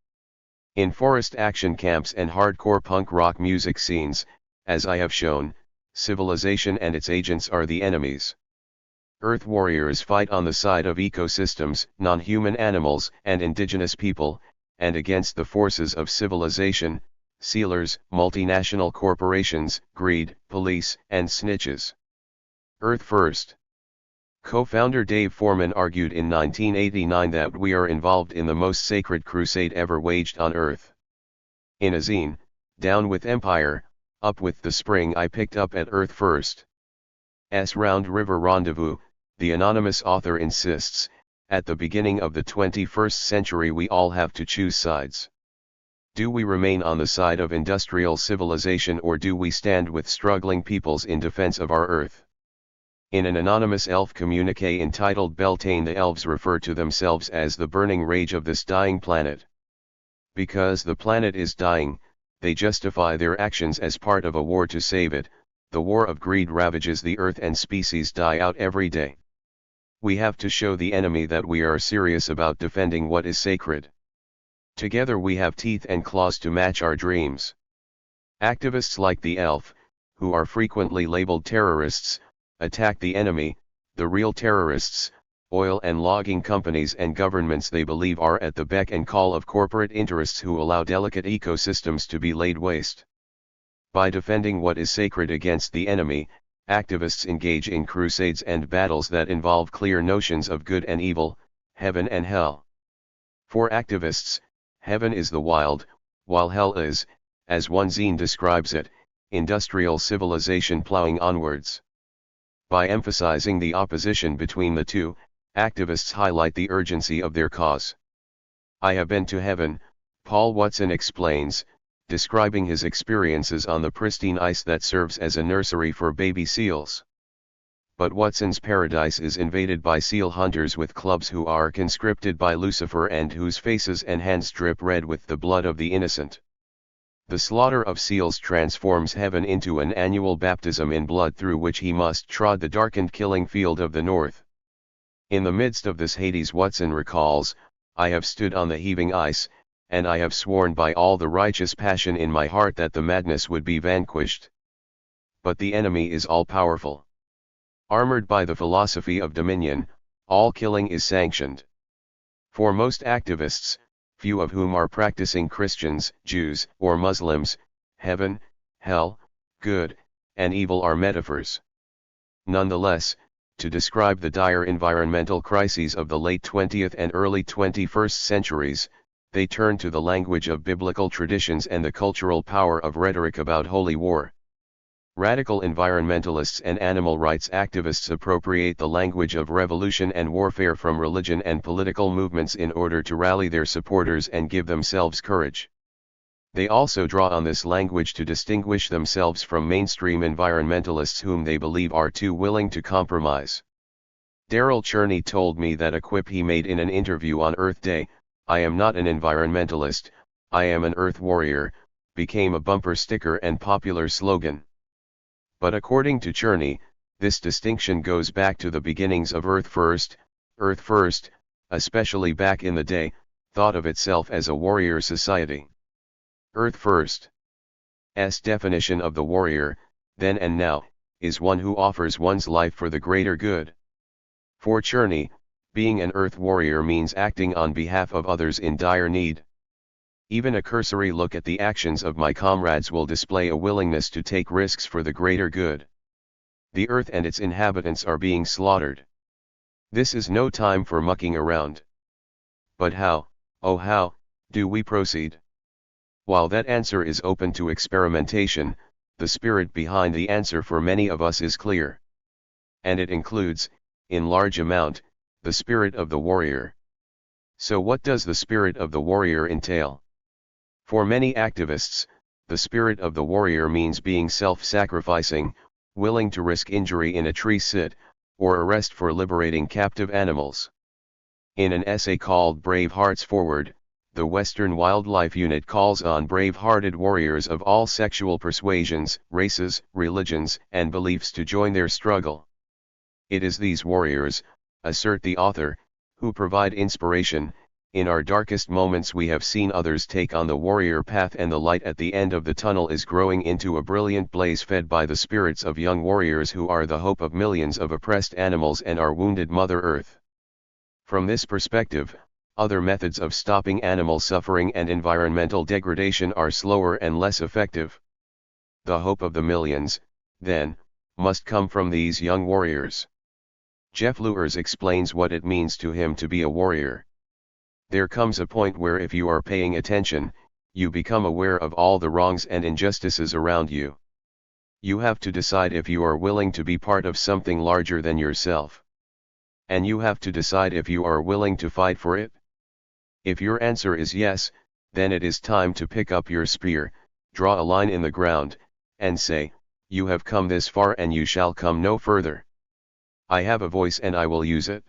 In forest action camps and hardcore punk rock music scenes, as I have shown, civilization and its agents are the enemies. Earth warriors fight on the side of ecosystems, non-human animals, and indigenous people, and against the forces of civilization, sealers, multinational corporations, greed, police, and snitches. Earth First. Co-founder Dave Foreman argued in 1989 that we are involved in the most sacred crusade ever waged on Earth. In a zine, Down with Empire, Up with the Spring I picked up at Earth First's Round River Rendezvous, the anonymous author insists, at the beginning of the 21st century we all have to choose sides. Do we remain on the side of industrial civilization or do we stand with struggling peoples in defense of our Earth? In an anonymous elf communique entitled Beltane, the elves refer to themselves as the burning rage of this dying planet. Because the planet is dying, they justify their actions as part of a war to save it. The war of greed ravages the earth and species die out every day. We have to show the enemy that we are serious about defending what is sacred. Together we have teeth and claws to match our dreams. Activists like the elf, who are frequently labeled terrorists, attack the enemy, the real terrorists, oil and logging companies and governments they believe are at the beck and call of corporate interests who allow delicate ecosystems to be laid waste. By defending what is sacred against the enemy, activists engage in crusades and battles that involve clear notions of good and evil, heaven and hell. For activists, heaven is the wild, while hell is, as one zine describes it, industrial civilization plowing onwards. By emphasizing the opposition between the two, activists highlight the urgency of their cause. I have been to heaven, Paul Watson explains, describing his experiences on the pristine ice that serves as a nursery for baby seals. But Watson's paradise is invaded by seal hunters with clubs who are conscripted by Lucifer and whose faces and hands drip red with the blood of the innocent. The slaughter of seals transforms heaven into an annual baptism in blood through which he must trod the darkened killing field of the north. In the midst of this Hades, Watson recalls, I have stood on the heaving ice, and I have sworn by all the righteous passion in my heart that the madness would be vanquished. But the enemy is all-powerful. Armored by the philosophy of dominion, all killing is sanctioned. For most activists, few of whom are practicing Christians, Jews, or Muslims, heaven, hell, good, and evil are metaphors. Nonetheless, to describe the dire environmental crises of the late 20th and early 21st centuries, they turn to the language of biblical traditions and the cultural power of rhetoric about holy war. Radical environmentalists and animal rights activists appropriate the language of revolution and warfare from religion and political movements in order to rally their supporters and give themselves courage. They also draw on this language to distinguish themselves from mainstream environmentalists whom they believe are too willing to compromise. Daryl Cherney told me that a quip he made in an interview on Earth Day, "I am not an environmentalist, I am an Earth warrior," became a bumper sticker and popular slogan. But according to Cherney, this distinction goes back to the beginnings of Earth First. Earth First, especially back in the day, thought of itself as a warrior society. Earth First's definition of the warrior, then and now, is one who offers one's life for the greater good. For Cherney, being an Earth warrior means acting on behalf of others in dire need. Even a cursory look at the actions of my comrades will display a willingness to take risks for the greater good. The earth and its inhabitants are being slaughtered. This is no time for mucking around. But how, oh how, do we proceed? While that answer is open to experimentation, the spirit behind the answer for many of us is clear. And it includes, in large amount, the spirit of the warrior. So what does the spirit of the warrior entail? For many activists, the spirit of the warrior means being self-sacrificing, willing to risk injury in a tree sit, or arrest for liberating captive animals. In an essay called Brave Hearts Forward, the Western Wildlife Unit calls on brave-hearted warriors of all sexual persuasions, races, religions, and beliefs to join their struggle. It is these warriors, assert the author, who provide inspiration. In our darkest moments we have seen others take on the warrior path, and the light at the end of the tunnel is growing into a brilliant blaze fed by the spirits of young warriors who are the hope of millions of oppressed animals and our wounded Mother Earth. From this perspective, other methods of stopping animal suffering and environmental degradation are slower and less effective. The hope of the millions, then, must come from these young warriors. Jeff Luers explains what it means to him to be a warrior. There comes a point where if you are paying attention, you become aware of all the wrongs and injustices around you. You have to decide if you are willing to be part of something larger than yourself. And you have to decide if you are willing to fight for it. If your answer is yes, then it is time to pick up your spear, draw a line in the ground, and say, "You have come this far and you shall come no further. I have a voice and I will use it.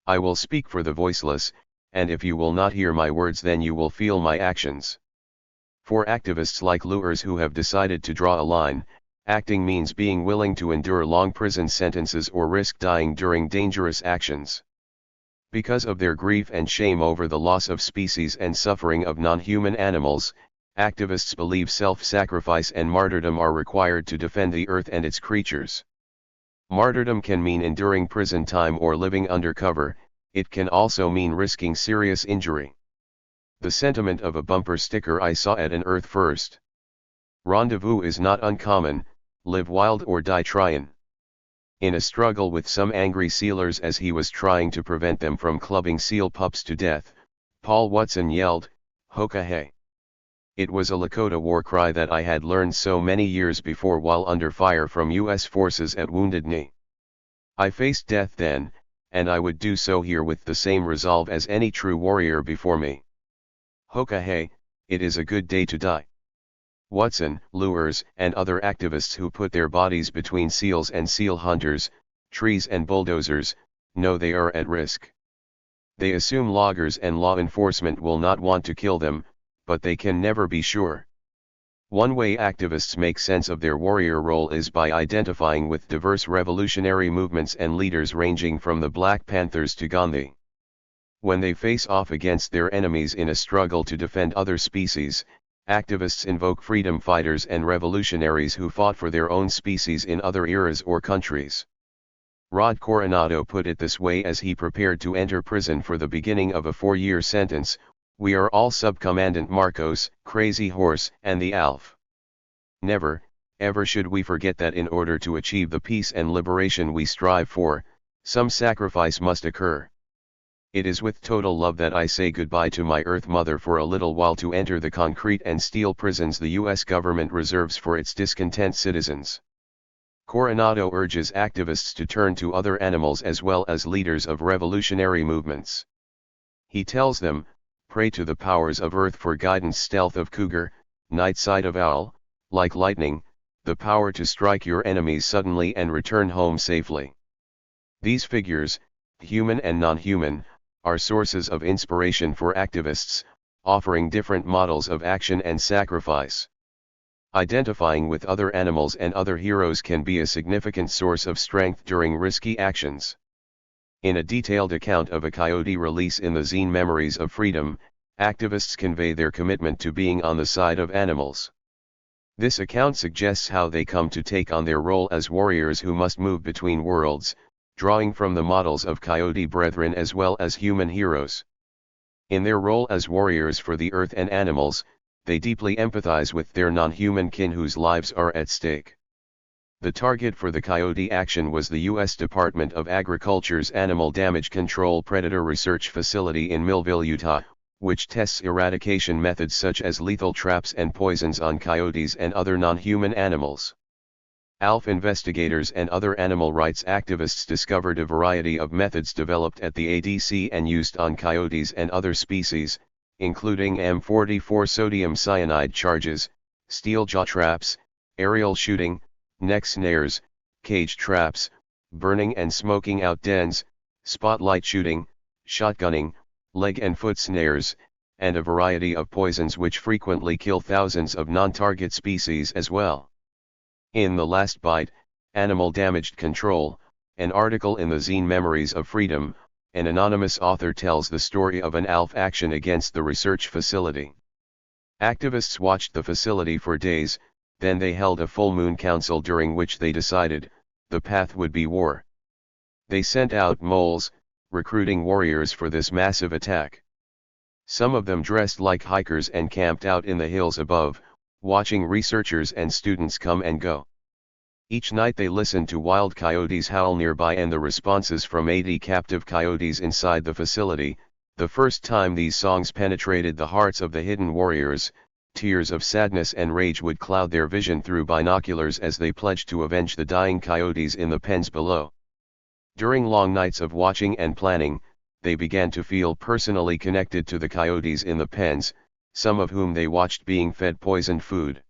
I will speak for the voiceless, and if you will not hear my words then you will feel my actions." For activists like Luers who have decided to draw a line, acting means being willing to endure long prison sentences or risk dying during dangerous actions. Because of their grief and shame over the loss of species and suffering of non-human animals, activists believe self-sacrifice and martyrdom are required to defend the earth and its creatures. Martyrdom can mean enduring prison time or living undercover. It can also mean risking serious injury. The sentiment of a bumper sticker I saw at an Earth First rendezvous is not uncommon: live wild or die tryin'. In a struggle with some angry sealers as he was trying to prevent them from clubbing seal pups to death, Paul Watson yelled, "Hoka hey!" It was a Lakota war cry that I had learned so many years before while under fire from U.S. forces at Wounded Knee. I faced death then, and I would do so here with the same resolve as any true warrior before me. Hoka hey, it is a good day to die. Watson, Luers, and other activists who put their bodies between seals and seal hunters, trees and bulldozers, know they are at risk. They assume loggers and law enforcement will not want to kill them, but they can never be sure. One way activists make sense of their warrior role is by identifying with diverse revolutionary movements and leaders ranging from the Black Panthers to Gandhi. When they face off against their enemies in a struggle to defend other species, activists invoke freedom fighters and revolutionaries who fought for their own species in other eras or countries. Rod Coronado put it this way as he prepared to enter prison for the beginning of a 4-year sentence: "We are all Subcommandant Marcos, Crazy Horse, and the Alf. Never, ever should we forget that in order to achieve the peace and liberation we strive for, some sacrifice must occur. It is with total love that I say goodbye to my Earth Mother for a little while to enter the concrete and steel prisons the U.S. government reserves for its discontent citizens." Coronado urges activists to turn to other animals as well as leaders of revolutionary movements. He tells them, "Pray to the powers of earth for guidance, stealth of cougar, night sight of owl, like lightning, the power to strike your enemies suddenly and return home safely." These figures, human and non-human, are sources of inspiration for activists, offering different models of action and sacrifice. Identifying with other animals and other heroes can be a significant source of strength during risky actions. In a detailed account of a coyote release in the zine Memories of Freedom, activists convey their commitment to being on the side of animals. This account suggests how they come to take on their role as warriors who must move between worlds, drawing from the models of coyote brethren as well as human heroes. In their role as warriors for the earth and animals, they deeply empathize with their non-human kin whose lives are at stake. The target for the coyote action was the U.S. Department of Agriculture's Animal Damage Control Predator Research Facility in Millville, Utah, which tests eradication methods such as lethal traps and poisons on coyotes and other non-human animals. ALF investigators and other animal rights activists discovered a variety of methods developed at the ADC and used on coyotes and other species, including M44 sodium cyanide charges, steel jaw traps, aerial shooting, neck snares, cage traps, burning and smoking out dens, spotlight shooting, shotgunning, leg and foot snares, and a variety of poisons which frequently kill thousands of non-target species as well. In The Last Bite, Animal Damage Control, an article in the zine Memories of Freedom, an anonymous author tells the story of an ALF action against the research facility. Activists watched the facility for days, then they held a full moon council during which they decided, the path would be war. They sent out moles, recruiting warriors for this massive attack. Some of them dressed like hikers and camped out in the hills above, watching researchers and students come and go. Each night they listened to wild coyotes howl nearby and the responses from 80 captive coyotes inside the facility. The first time these songs penetrated the hearts of the hidden warriors, tears of sadness and rage would cloud their vision through binoculars as they pledged to avenge the dying coyotes in the pens below. During long nights of watching and planning, they began to feel personally connected to the coyotes in the pens, some of whom they watched being fed poisoned food.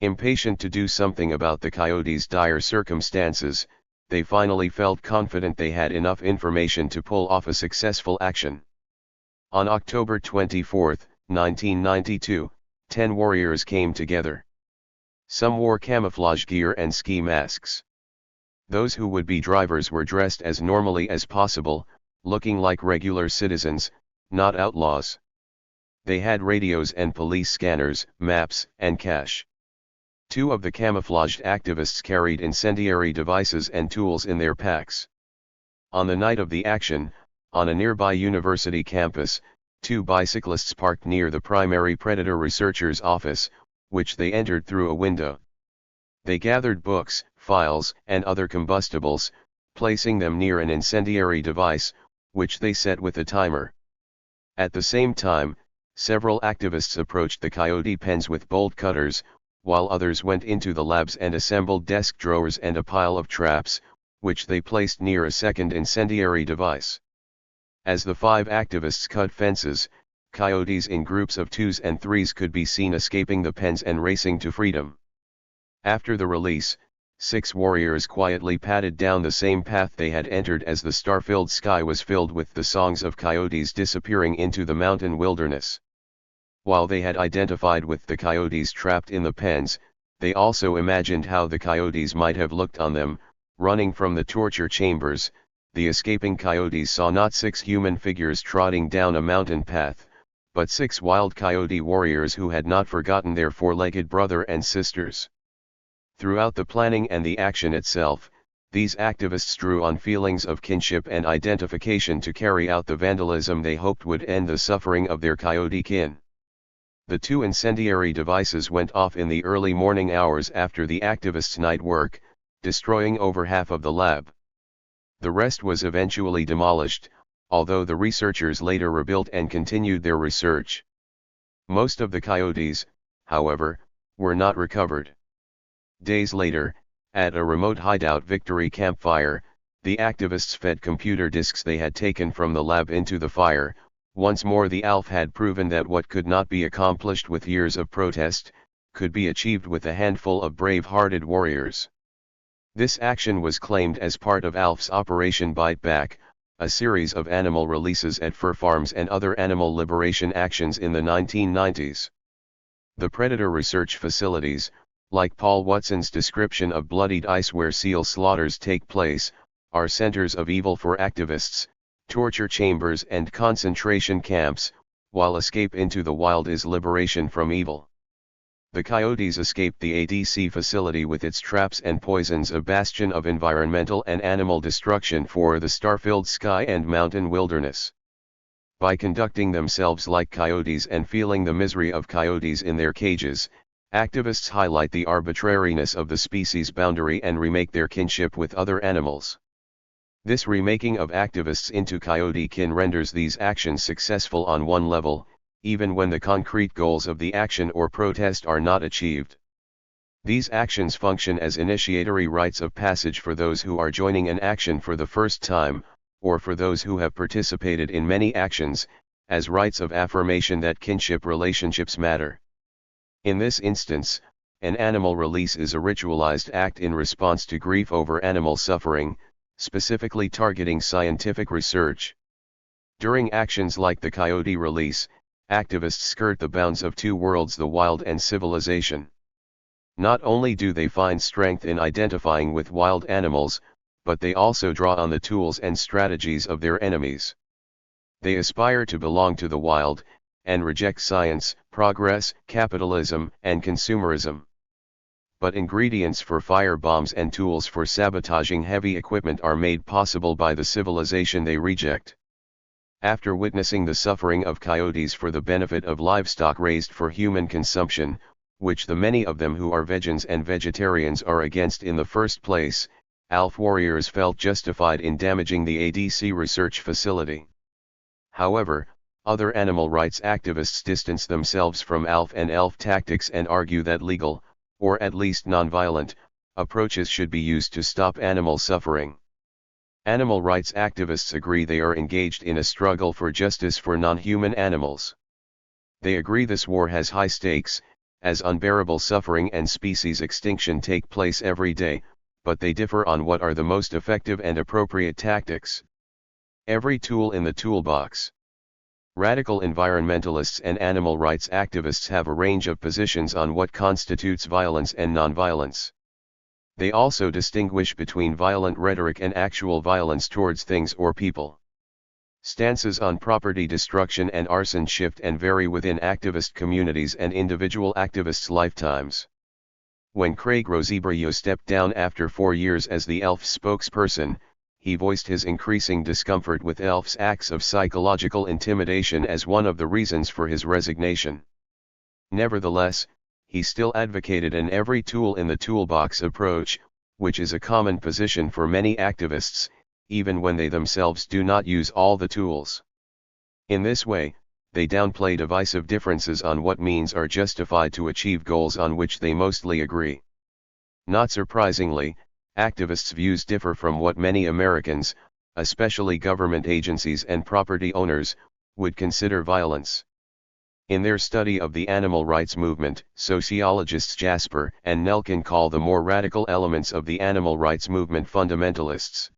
Impatient to do something about the coyotes' dire circumstances, they finally felt confident they had enough information to pull off a successful action. On October 24, 1992, 10 warriors came together. Some wore camouflage gear and ski masks. Those who would be drivers were dressed as normally as possible, looking like regular citizens, not outlaws. They had radios and police scanners, maps, and cash. 2 of the camouflaged activists carried incendiary devices and tools in their packs. On the night of the action, on a nearby university campus, 2 bicyclists parked near the primary predator researcher's office, which they entered through a window. They gathered books, files, and other combustibles, placing them near an incendiary device, which they set with a timer. At the same time, several activists approached the coyote pens with bolt cutters, while others went into the labs and assembled desk drawers and a pile of traps, which they placed near a second incendiary device. As the 5 activists cut fences, coyotes in groups of 2s and 3s could be seen escaping the pens and racing to freedom. After the release, 6 warriors quietly padded down the same path they had entered as the star-filled sky was filled with the songs of coyotes disappearing into the mountain wilderness. While they had identified with the coyotes trapped in the pens, they also imagined how the coyotes might have looked on them, running from the torture chambers. The escaping coyotes saw not 6 human figures trotting down a mountain path, but 6 wild coyote warriors who had not forgotten their 4-legged brother and sisters. Throughout the planning and the action itself, these activists drew on feelings of kinship and identification to carry out the vandalism they hoped would end the suffering of their coyote kin. The 2 incendiary devices went off in the early morning hours after the activists' night work, destroying over half of the lab. The rest was eventually demolished, although the researchers later rebuilt and continued their research. Most of the coyotes, however, were not recovered. Days later, at a remote hideout victory campfire, the activists fed computer disks they had taken from the lab into the fire. Once more the ALF had proven that what could not be accomplished with years of protest, could be achieved with a handful of brave-hearted warriors. This action was claimed as part of ALF's Operation Bite Back, a series of animal releases at fur farms and other animal liberation actions in the 1990s. The predator research facilities, like Paul Watson's description of bloodied ice where seal slaughters take place, are centers of evil for activists, torture chambers and concentration camps, while escape into the wild is liberation from evil. The coyotes escaped the ADC facility with its traps and poisons, a bastion of environmental and animal destruction for the star-filled sky and mountain wilderness. By conducting themselves like coyotes and feeling the misery of coyotes in their cages, activists highlight the arbitrariness of the species boundary and remake their kinship with other animals. This remaking of activists into coyote kin renders these actions successful on one level, even when the concrete goals of the action or protest are not achieved. These actions function as initiatory rites of passage for those who are joining an action for the first time, or for those who have participated in many actions, as rites of affirmation that kinship relationships matter. In this instance, an animal release is a ritualized act in response to grief over animal suffering, specifically targeting scientific research. During actions like the coyote release, activists skirt the bounds of two worlds, the wild and civilization. Not only do they find strength in identifying with wild animals, but they also draw on the tools and strategies of their enemies. They aspire to belong to the wild, and reject science, progress, capitalism, and consumerism. But ingredients for fire bombs and tools for sabotaging heavy equipment are made possible by the civilization they reject. After witnessing the suffering of coyotes for the benefit of livestock raised for human consumption, which the many of them who are vegans and vegetarians are against in the first place, ALF warriors felt justified in damaging the ADC research facility. However, other animal rights activists distance themselves from ALF and ELF tactics and argue that legal, or at least nonviolent, approaches should be used to stop animal suffering. Animal rights activists agree they are engaged in a struggle for justice for non-human animals. They agree this war has high stakes, as unbearable suffering and species extinction take place every day, but they differ on what are the most effective and appropriate tactics. Every tool in the toolbox. Radical environmentalists and animal rights activists have a range of positions on what constitutes violence and nonviolence. They also distinguish between violent rhetoric and actual violence towards things or people. Stances on property destruction and arson shift and vary within activist communities and individual activists' lifetimes. When Craig Rosebreo stepped down after 4 years as the ELF spokesperson, he voiced his increasing discomfort with ELF's acts of psychological intimidation as one of the reasons for his resignation. Nevertheless, he still advocated an every tool in the toolbox approach, which is a common position for many activists, even when they themselves do not use all the tools. In this way, they downplay divisive differences on what means are justified to achieve goals on which they mostly agree. Not surprisingly, activists' views differ from what many Americans, especially government agencies and property owners, would consider violence. In their study of the animal rights movement, sociologists Jasper and Nelkin call the more radical elements of the animal rights movement fundamentalists.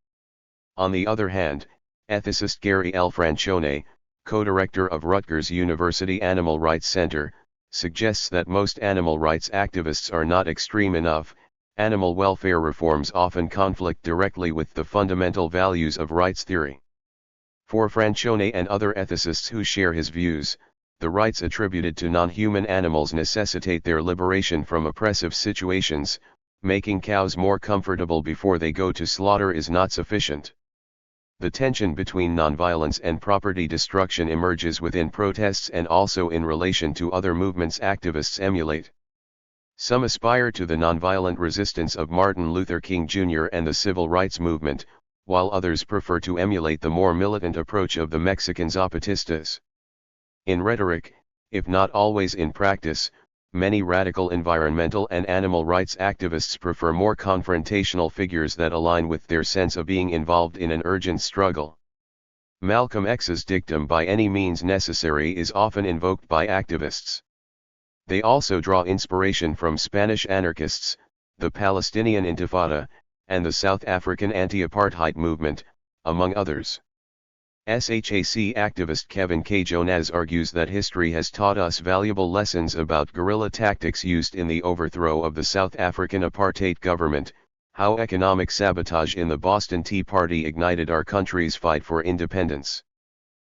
On the other hand, ethicist Gary L. Francione, co-director of Rutgers University Animal Rights Center, suggests that most animal rights activists are not extreme enough. Animal welfare reforms often conflict directly with the fundamental values of rights theory. For Francione and other ethicists who share his views, the rights attributed to non-human animals necessitate their liberation from oppressive situations. Making cows more comfortable before they go to slaughter is not sufficient. The tension between nonviolence and property destruction emerges within protests and also in relation to other movements activists emulate. Some aspire to the nonviolent resistance of Martin Luther King Jr. and the civil rights movement, while others prefer to emulate the more militant approach of the Mexican Zapatistas. In rhetoric, if not always in practice, many radical environmental and animal rights activists prefer more confrontational figures that align with their sense of being involved in an urgent struggle. Malcolm X's dictum "by any means necessary" is often invoked by activists. They also draw inspiration from Spanish anarchists, the Palestinian Intifada, and the South African anti-apartheid movement, among others. SHAC activist Kevin K. Jonas argues that history has taught us valuable lessons about guerrilla tactics used in the overthrow of the South African apartheid government, how economic sabotage in the Boston Tea Party ignited our country's fight for independence.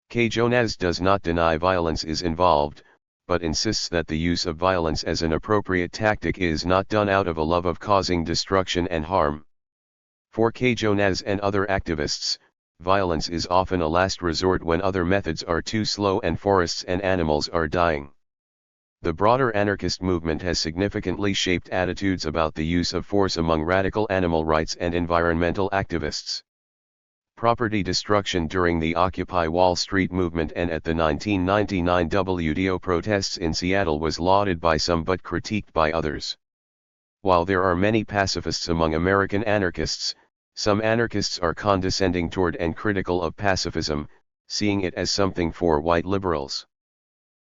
K. Jonas does not deny violence is involved, but insists that the use of violence as an appropriate tactic is not done out of a love of causing destruction and harm. For K. Jonas and other activists, violence is often a last resort when other methods are too slow and forests and animals are dying. The broader anarchist movement has significantly shaped attitudes about the use of force among radical animal rights and environmental activists. Property destruction during the Occupy Wall Street movement and at the 1999 WTO protests in Seattle was lauded by some but critiqued by others. While there are many pacifists among American anarchists, some anarchists are condescending toward and critical of pacifism, seeing it as something for white liberals.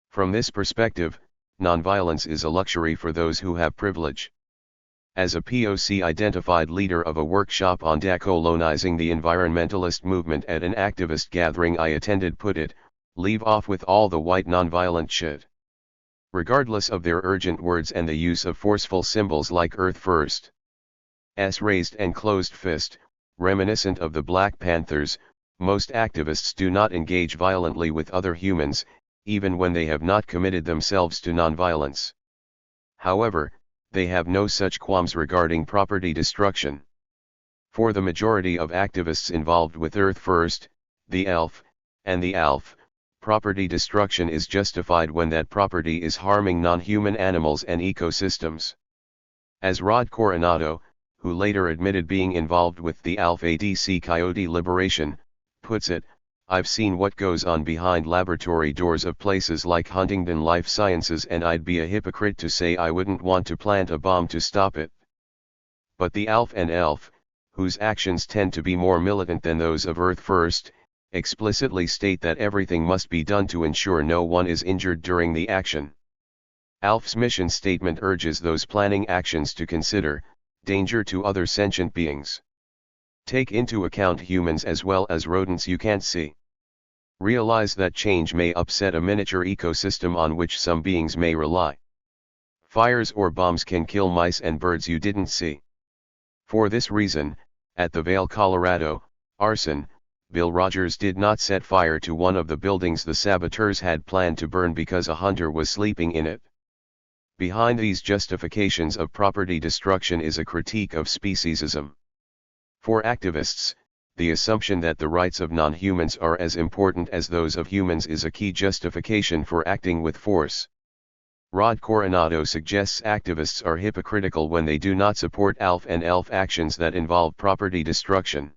From this perspective, nonviolence is a luxury for those who have privilege. As a POC-identified leader of a workshop on decolonizing the environmentalist movement at an activist gathering I attended put it, leave off with all the white nonviolent shit. Regardless of their urgent words and the use of forceful symbols like Earth First. S raised and closed fist, reminiscent of the Black Panthers, most activists do not engage violently with other humans, even when they have not committed themselves to nonviolence. However, they have no such qualms regarding property destruction. For the majority of activists involved with Earth First, the ELF, and the ALF, property destruction is justified when that property is harming non-human animals and ecosystems. As Rod Coronado, who later admitted being involved with the ALF ADC coyote liberation, puts it, I've seen what goes on behind laboratory doors of places like Huntington Life Sciences, and I'd be a hypocrite to say I wouldn't want to plant a bomb to stop it. But the ALF and ELF, whose actions tend to be more militant than those of Earth First, explicitly state that everything must be done to ensure no one is injured during the action. ALF's mission statement urges those planning actions to consider danger to other sentient beings. Take into account humans as well as rodents you can't see. Realize that change may upset a miniature ecosystem on which some beings may rely. Fires or bombs can kill mice and birds you didn't see. For this reason, at the Vail, Colorado, arson, Bill Rogers did not set fire to one of the buildings the saboteurs had planned to burn because a hunter was sleeping in it. Behind these justifications of property destruction is a critique of speciesism. For activists, the assumption that the rights of non-humans are as important as those of humans is a key justification for acting with force. Rod Coronado suggests activists are hypocritical when they do not support ALF and ELF actions that involve property destruction.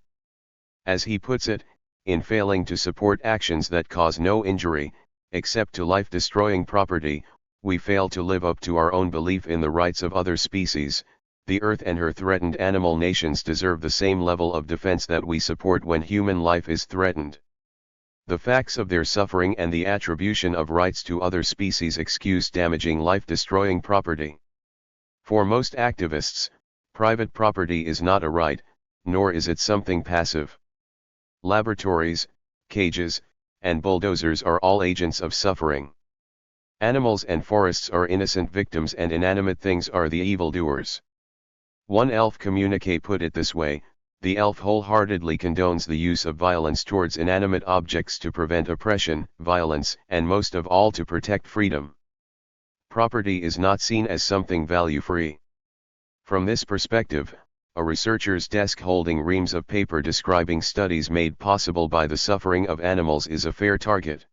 As he puts it, in failing to support actions that cause no injury, except to life-destroying property, we fail to live up to our own belief in the rights of other species. The Earth and her threatened animal nations deserve the same level of defense that we support when human life is threatened. The facts of their suffering and the attribution of rights to other species excuse damaging life-destroying property. For most activists, private property is not a right, nor is it something passive. Laboratories, cages, and bulldozers are all agents of suffering. Animals and forests are innocent victims and inanimate things are the evildoers. One ELF communique put it this way, the ELF wholeheartedly condones the use of violence towards inanimate objects to prevent oppression, violence, and most of all to protect freedom. Property is not seen as something value-free. From this perspective, a researcher's desk holding reams of paper describing studies made possible by the suffering of animals is a fair target.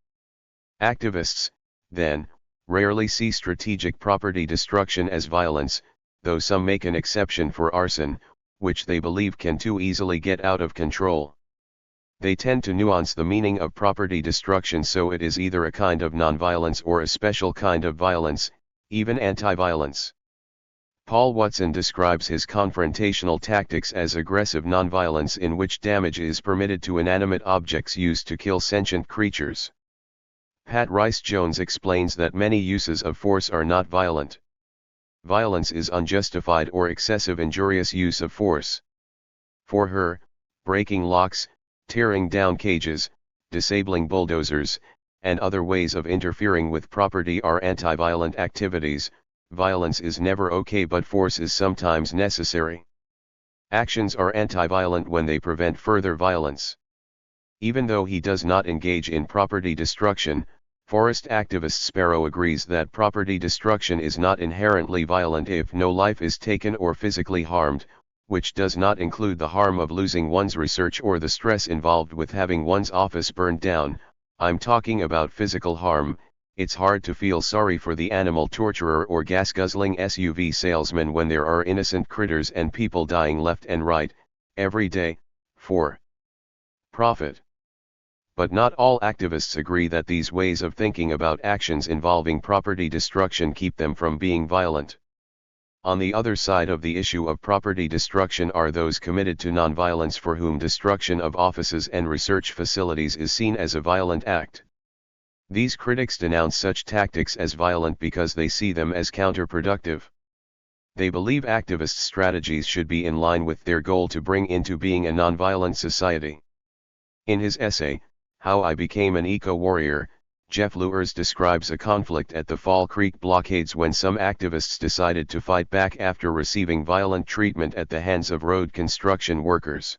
Activists, then, rarely see strategic property destruction as violence, though some make an exception for arson, which they believe can too easily get out of control. They tend to nuance the meaning of property destruction so it is either a kind of nonviolence or a special kind of violence, even anti-violence. Paul Watson describes his confrontational tactics as aggressive nonviolence in which damage is permitted to inanimate objects used to kill sentient creatures. Pat Rice-Jones explains that many uses of force are not violent. Violence is unjustified or excessive injurious use of force. For her, breaking locks, tearing down cages, disabling bulldozers, and other ways of interfering with property are anti-violent activities. Violence is never okay, but force is sometimes necessary. Actions are anti-violent when they prevent further violence. Even though he does not engage in property destruction, forest activist Sparrow agrees that property destruction is not inherently violent if no life is taken or physically harmed, which does not include the harm of losing one's research or the stress involved with having one's office burned down. I'm talking about physical harm. It's hard to feel sorry for the animal torturer or gas-guzzling SUV salesman when there are innocent critters and people dying left and right, every day, for profit. But not all activists agree that these ways of thinking about actions involving property destruction keep them from being violent. On the other side of the issue of property destruction are those committed to nonviolence for whom destruction of offices and research facilities is seen as a violent act. These critics denounce such tactics as violent because they see them as counterproductive. They believe activist strategies should be in line with their goal to bring into being a nonviolent society. In his essay, How I Became an Eco-Warrior, Jeff Luers describes a conflict at the Fall Creek blockades when some activists decided to fight back after receiving violent treatment at the hands of road construction workers.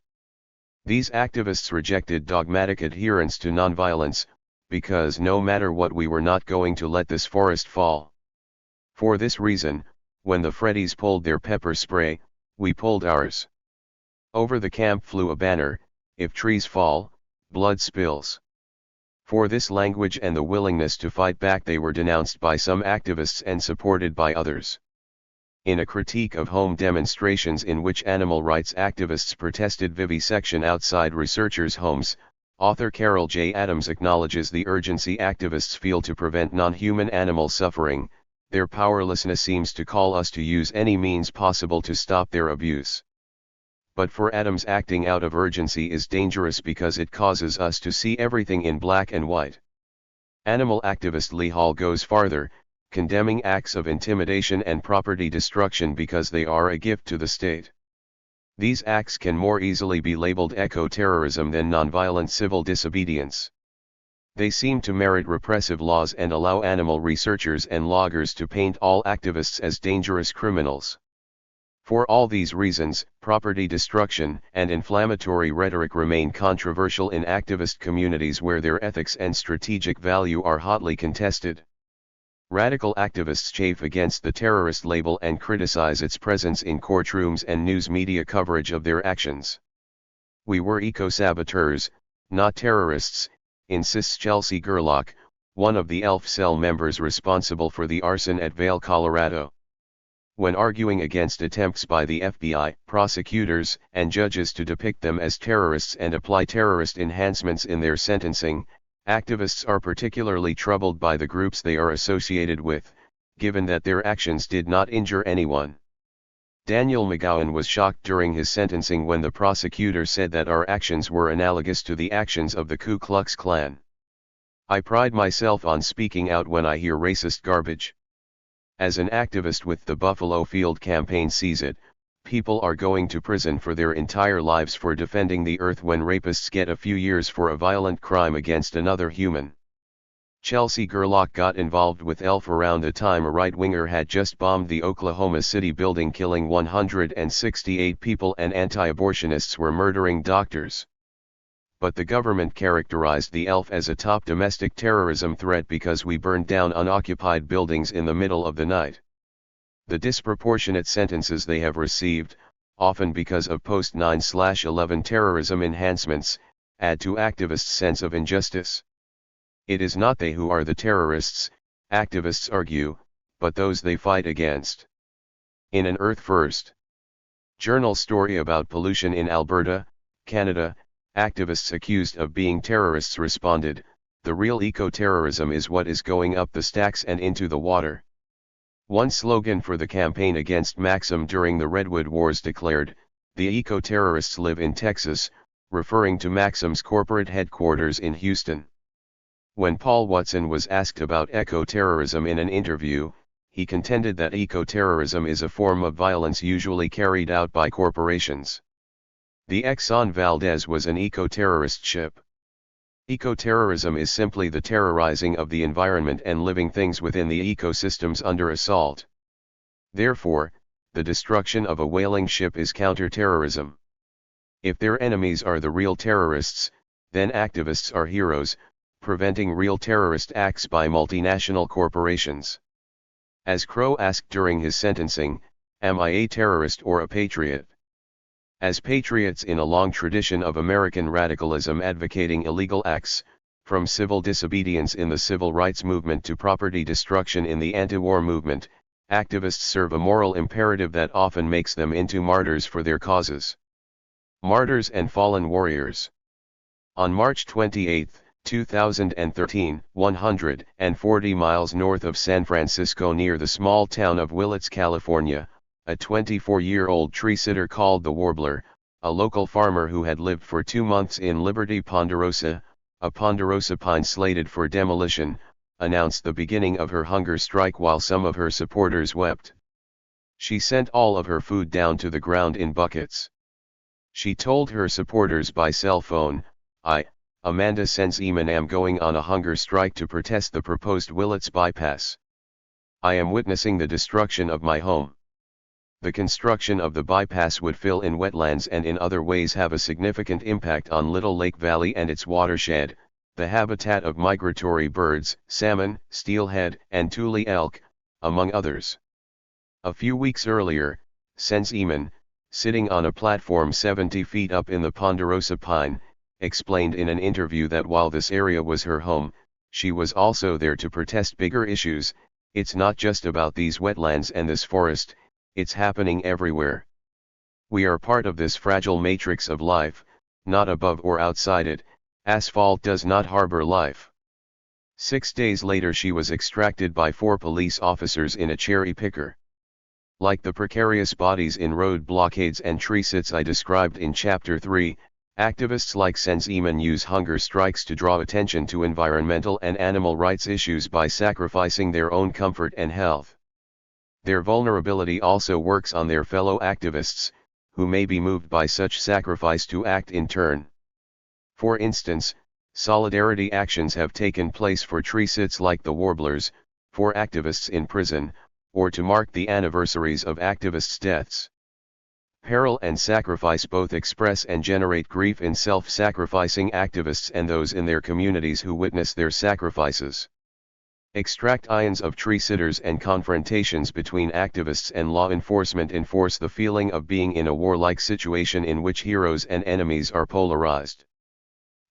These activists rejected dogmatic adherence to nonviolence, because no matter what we were not going to let this forest fall. For this reason, when the Freddies pulled their pepper spray, we pulled ours. Over the camp flew a banner, if trees fall, blood spills. For this language and the willingness to fight back they were denounced by some activists and supported by others. In a critique of home demonstrations in which animal rights activists protested vivisection outside researchers' homes, author Carol J. Adams acknowledges the urgency activists feel to prevent non-human animal suffering. Their powerlessness seems to call us to use any means possible to stop their abuse. But for Adams, acting out of urgency is dangerous because it causes us to see everything in black and white. Animal activist Lee Hall goes farther, condemning acts of intimidation and property destruction because they are a gift to the state. These acts can more easily be labeled eco-terrorism than nonviolent civil disobedience. They seem to merit repressive laws and allow animal researchers and loggers to paint all activists as dangerous criminals. For all these reasons, property destruction and inflammatory rhetoric remain controversial in activist communities where their ethics and strategic value are hotly contested. Radical activists chafe against the terrorist label and criticize its presence in courtrooms and news media coverage of their actions. We were eco-saboteurs, not terrorists, insists Chelsea Gerlach, one of the ELF cell members responsible for the arson at Vail, Colorado. When arguing against attempts by the FBI, prosecutors, and judges to depict them as terrorists and apply terrorist enhancements in their sentencing, activists are particularly troubled by the groups they are associated with, given that their actions did not injure anyone. Daniel McGowan was shocked during his sentencing when the prosecutor said that our actions were analogous to the actions of the Ku Klux Klan. I pride myself on speaking out when I hear racist garbage. As an activist with the Buffalo Field campaign sees it, people are going to prison for their entire lives for defending the earth when rapists get a few years for a violent crime against another human. Chelsea Gerlach got involved with ELF around the time a right-winger had just bombed the Oklahoma City building, killing 168 people, and anti-abortionists were murdering doctors. But the government characterized the ELF as a top domestic terrorism threat because we burned down unoccupied buildings in the middle of the night. The disproportionate sentences they have received, often because of post-9/11 terrorism enhancements, add to activists' sense of injustice. It is not they who are the terrorists, activists argue, but those they fight against. In an Earth First Journal story about pollution in Alberta, Canada, activists accused of being terrorists responded, "The real eco-terrorism is what is going up the stacks and into the water." One slogan for the campaign against Maxim during the Redwood Wars declared, "The eco-terrorists live in Texas," referring to Maxim's corporate headquarters in Houston. When Paul Watson was asked about eco-terrorism in an interview, he contended that eco-terrorism is a form of violence usually carried out by corporations. The Exxon Valdez was an eco-terrorist ship. Eco-terrorism is simply the terrorizing of the environment and living things within the ecosystems under assault. Therefore, the destruction of a whaling ship is counter-terrorism. If their enemies are the real terrorists, then activists are heroes, preventing real terrorist acts by multinational corporations. As Crow asked during his sentencing, "Am I a terrorist or a patriot?" As patriots in a long tradition of American radicalism advocating illegal acts, from civil disobedience in the civil rights movement to property destruction in the anti-war movement, activists serve a moral imperative that often makes them into martyrs for their causes. Martyrs and fallen warriors. On March 28, 2013, 140 miles north of San Francisco near the small town of Willits, California, a 24-year-old tree sitter called the Warbler, a local farmer who had lived for 2 months in Liberty Ponderosa, a ponderosa pine slated for demolition, announced the beginning of her hunger strike while some of her supporters wept. She sent all of her food down to the ground in buckets. She told her supporters by cell phone, "I, Amanda Sense-Eman, am going on a hunger strike to protest the proposed Willits bypass. I am witnessing the destruction of my home. The construction of the bypass would fill in wetlands and in other ways have a significant impact on Little Lake Valley and its watershed, the habitat of migratory birds, salmon, steelhead, and tule elk, among others." A few weeks earlier, Sense-Eman, sitting on a platform 70 feet up in the ponderosa pine, explained in an interview that while this area was her home, she was also there to protest bigger issues. "It's not just about these wetlands and this forest, it's happening everywhere. We are part of this fragile matrix of life, not above or outside it. Asphalt does not harbor life." 6 days later she was extracted by 4 police officers in a cherry picker. Like the precarious bodies in road blockades and tree sits I described in Chapter 3, activists like Sense-Eman use hunger strikes to draw attention to environmental and animal rights issues by sacrificing their own comfort and health. Their vulnerability also works on their fellow activists, who may be moved by such sacrifice to act in turn. For instance, solidarity actions have taken place for tree sits like the Warblers, for activists in prison, or to mark the anniversaries of activists' deaths. Peril and sacrifice both express and generate grief in self-sacrificing activists and those in their communities who witness their sacrifices. Extract-ions of tree sitters and confrontations between activists and law enforcement enforce the feeling of being in a warlike situation in which heroes and enemies are polarized.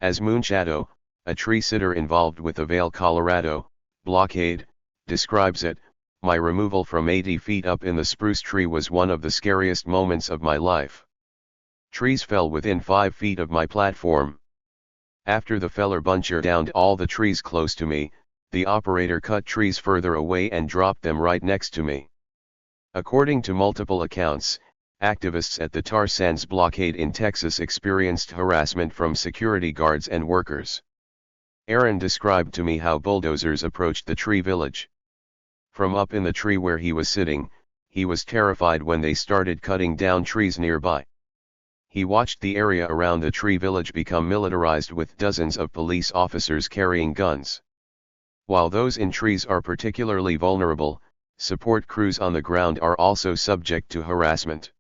As Moonshadow, a tree sitter involved with the Vail, Colorado, blockade, describes it, "My removal from 80 feet up in the spruce tree was one of the scariest moments of my life. Trees fell within 5 feet of my platform. After the feller buncher downed all the trees close to me, the operator cut trees further away and dropped them right next to me." According to multiple accounts, activists at the tar sands blockade in Texas experienced harassment from security guards and workers. Aaron described to me how bulldozers approached the tree village. From up in the tree where he was sitting, he was terrified when they started cutting down trees nearby. He watched the area around the tree village become militarized with dozens of police officers carrying guns. While those in trees are particularly vulnerable, support crews on the ground are also subject to harassment.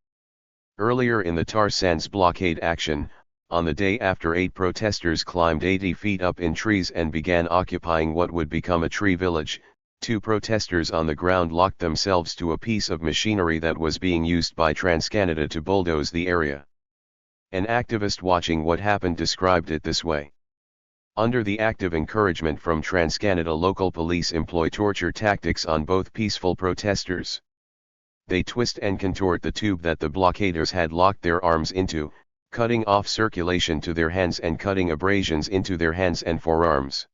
Earlier in the tar sands blockade action, on the day after 8 protesters climbed 80 feet up in trees and began occupying what would become a tree village, 2 protesters on the ground locked themselves to a piece of machinery that was being used by TransCanada to bulldoze the area. An activist watching what happened described it this way. "Under the active encouragement from TransCanada, local police employ torture tactics on both peaceful protesters. They twist and contort the tube that the blockaders had locked their arms into, cutting off circulation to their hands and cutting abrasions into their hands and forearms.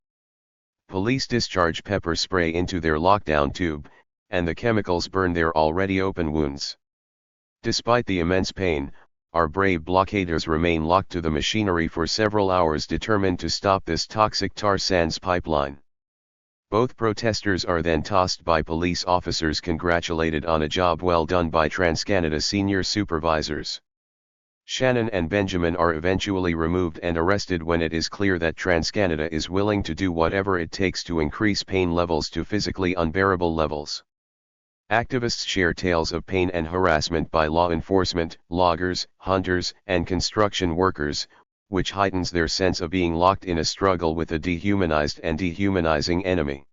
Police discharge pepper spray into their lockdown tube, and the chemicals burn their already open wounds. Despite the immense pain, our brave blockaders remain locked to the machinery for several hours, determined to stop this toxic tar sands pipeline." Both protesters are then tossed by police officers, congratulated on a job well done by TransCanada senior supervisors. Shannon and Benjamin are eventually removed and arrested when it is clear that TransCanada is willing to do whatever it takes to increase pain levels to physically unbearable levels. Activists share tales of pain and harassment by law enforcement, loggers, hunters, and construction workers, which heightens their sense of being locked in a struggle with a dehumanized and dehumanizing enemy.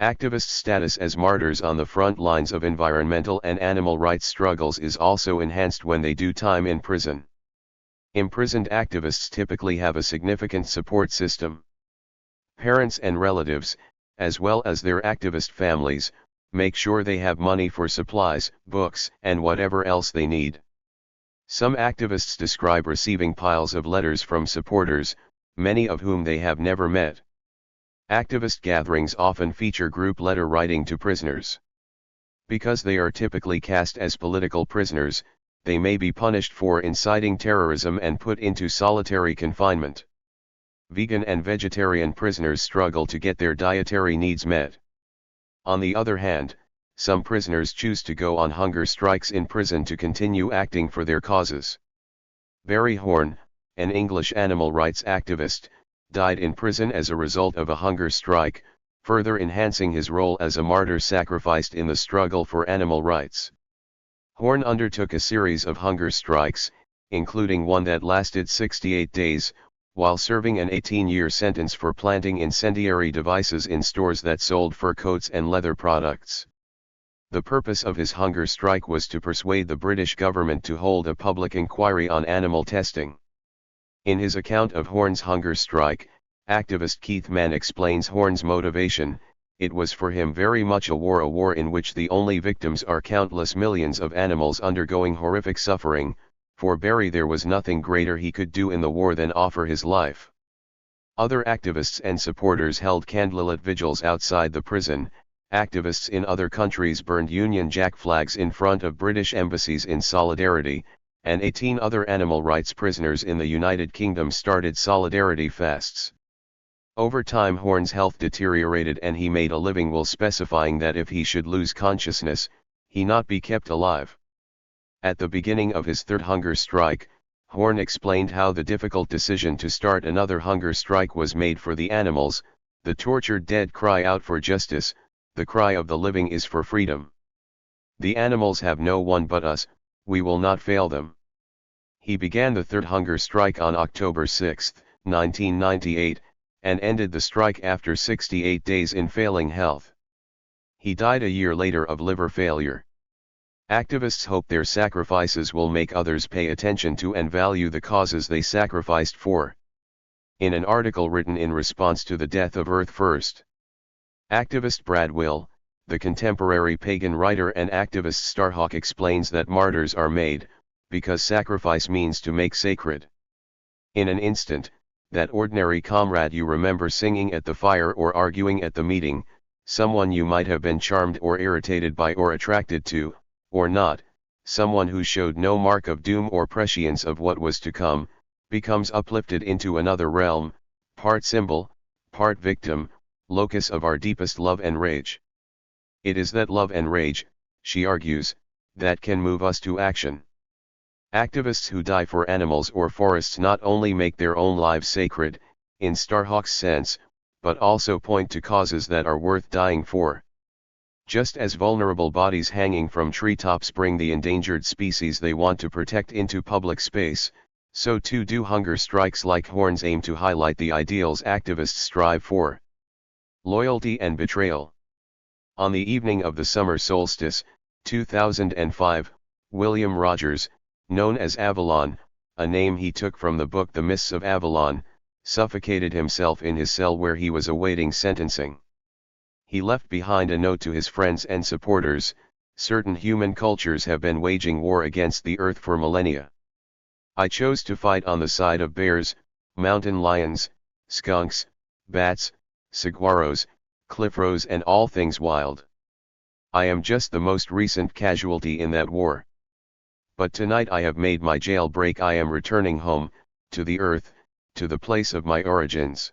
Activists' status as martyrs on the front lines of environmental and animal rights struggles is also enhanced when they do time in prison. Imprisoned activists typically have a significant support system. Parents and relatives, as well as their activist families, make sure they have money for supplies, books, and whatever else they need. Some activists describe receiving piles of letters from supporters, many of whom they have never met. Activist gatherings often feature group letter writing to prisoners. Because they are typically cast as political prisoners, they may be punished for inciting terrorism and put into solitary confinement. Vegan and vegetarian prisoners struggle to get their dietary needs met. On the other hand, some prisoners choose to go on hunger strikes in prison to continue acting for their causes. Barry Horn, an English animal rights activist, died in prison as a result of a hunger strike, further enhancing his role as a martyr sacrificed in the struggle for animal rights. Horn undertook a series of hunger strikes, including one that lasted 68 days, while serving an 18-year sentence for planting incendiary devices in stores that sold fur coats and leather products. The purpose of his hunger strike was to persuade the British government to hold a public inquiry on animal testing. In his account of Horn's hunger strike, activist Keith Mann explains Horn's motivation: it was for him very much a war in which the only victims are countless millions of animals undergoing horrific suffering. For Barry, there was nothing greater he could do in the war than offer his life. Other activists and supporters held candlelit vigils outside the prison. Activists in other countries burned Union Jack flags in front of British embassies in solidarity, and 18 other animal rights prisoners in the United Kingdom started solidarity fests. Over time, Horn's health deteriorated and he made a living while specifying that if he should lose consciousness, he not be kept alive. At the beginning of his third hunger strike, Horn explained how the difficult decision to start another hunger strike was made for the animals. The tortured dead cry out for justice, the cry of the living is for freedom. The animals have no one but us, we will not fail them. He began the third hunger strike on October 6, 1998, and ended the strike after 68 days in failing health. He died a year later of liver failure. Activists hope their sacrifices will make others pay attention to and value the causes they sacrificed for. In an article written in response to the death of Earth First, activist Brad Will, the contemporary pagan writer and activist Starhawk, explains that martyrs are made, because sacrifice means to make sacred. In an instant, that ordinary comrade you remember singing at the fire or arguing at the meeting, someone you might have been charmed or irritated by or attracted to, or not, someone who showed no mark of doom or prescience of what was to come, becomes uplifted into another realm, part symbol, part victim, locus of our deepest love and rage. It is that love and rage, she argues, that can move us to action. Activists who die for animals or forests not only make their own lives sacred, in Starhawk's sense, but also point to causes that are worth dying for. Just as vulnerable bodies hanging from treetops bring the endangered species they want to protect into public space, so too do hunger strikes like Horn's aim to highlight the ideals activists strive for. Loyalty and betrayal. On the evening of the summer solstice, 2005, William Rogers, known as Avalon, a name he took from the book The Mists of Avalon, suffocated himself in his cell where he was awaiting sentencing. He left behind a note to his friends and supporters: certain human cultures have been waging war against the earth for millennia. I chose to fight on the side of bears, mountain lions, skunks, bats, saguaros, cliff-rose and all things wild. I am just the most recent casualty in that war. But tonight I have made my jailbreak. I am returning home, to the earth, to the place of my origins.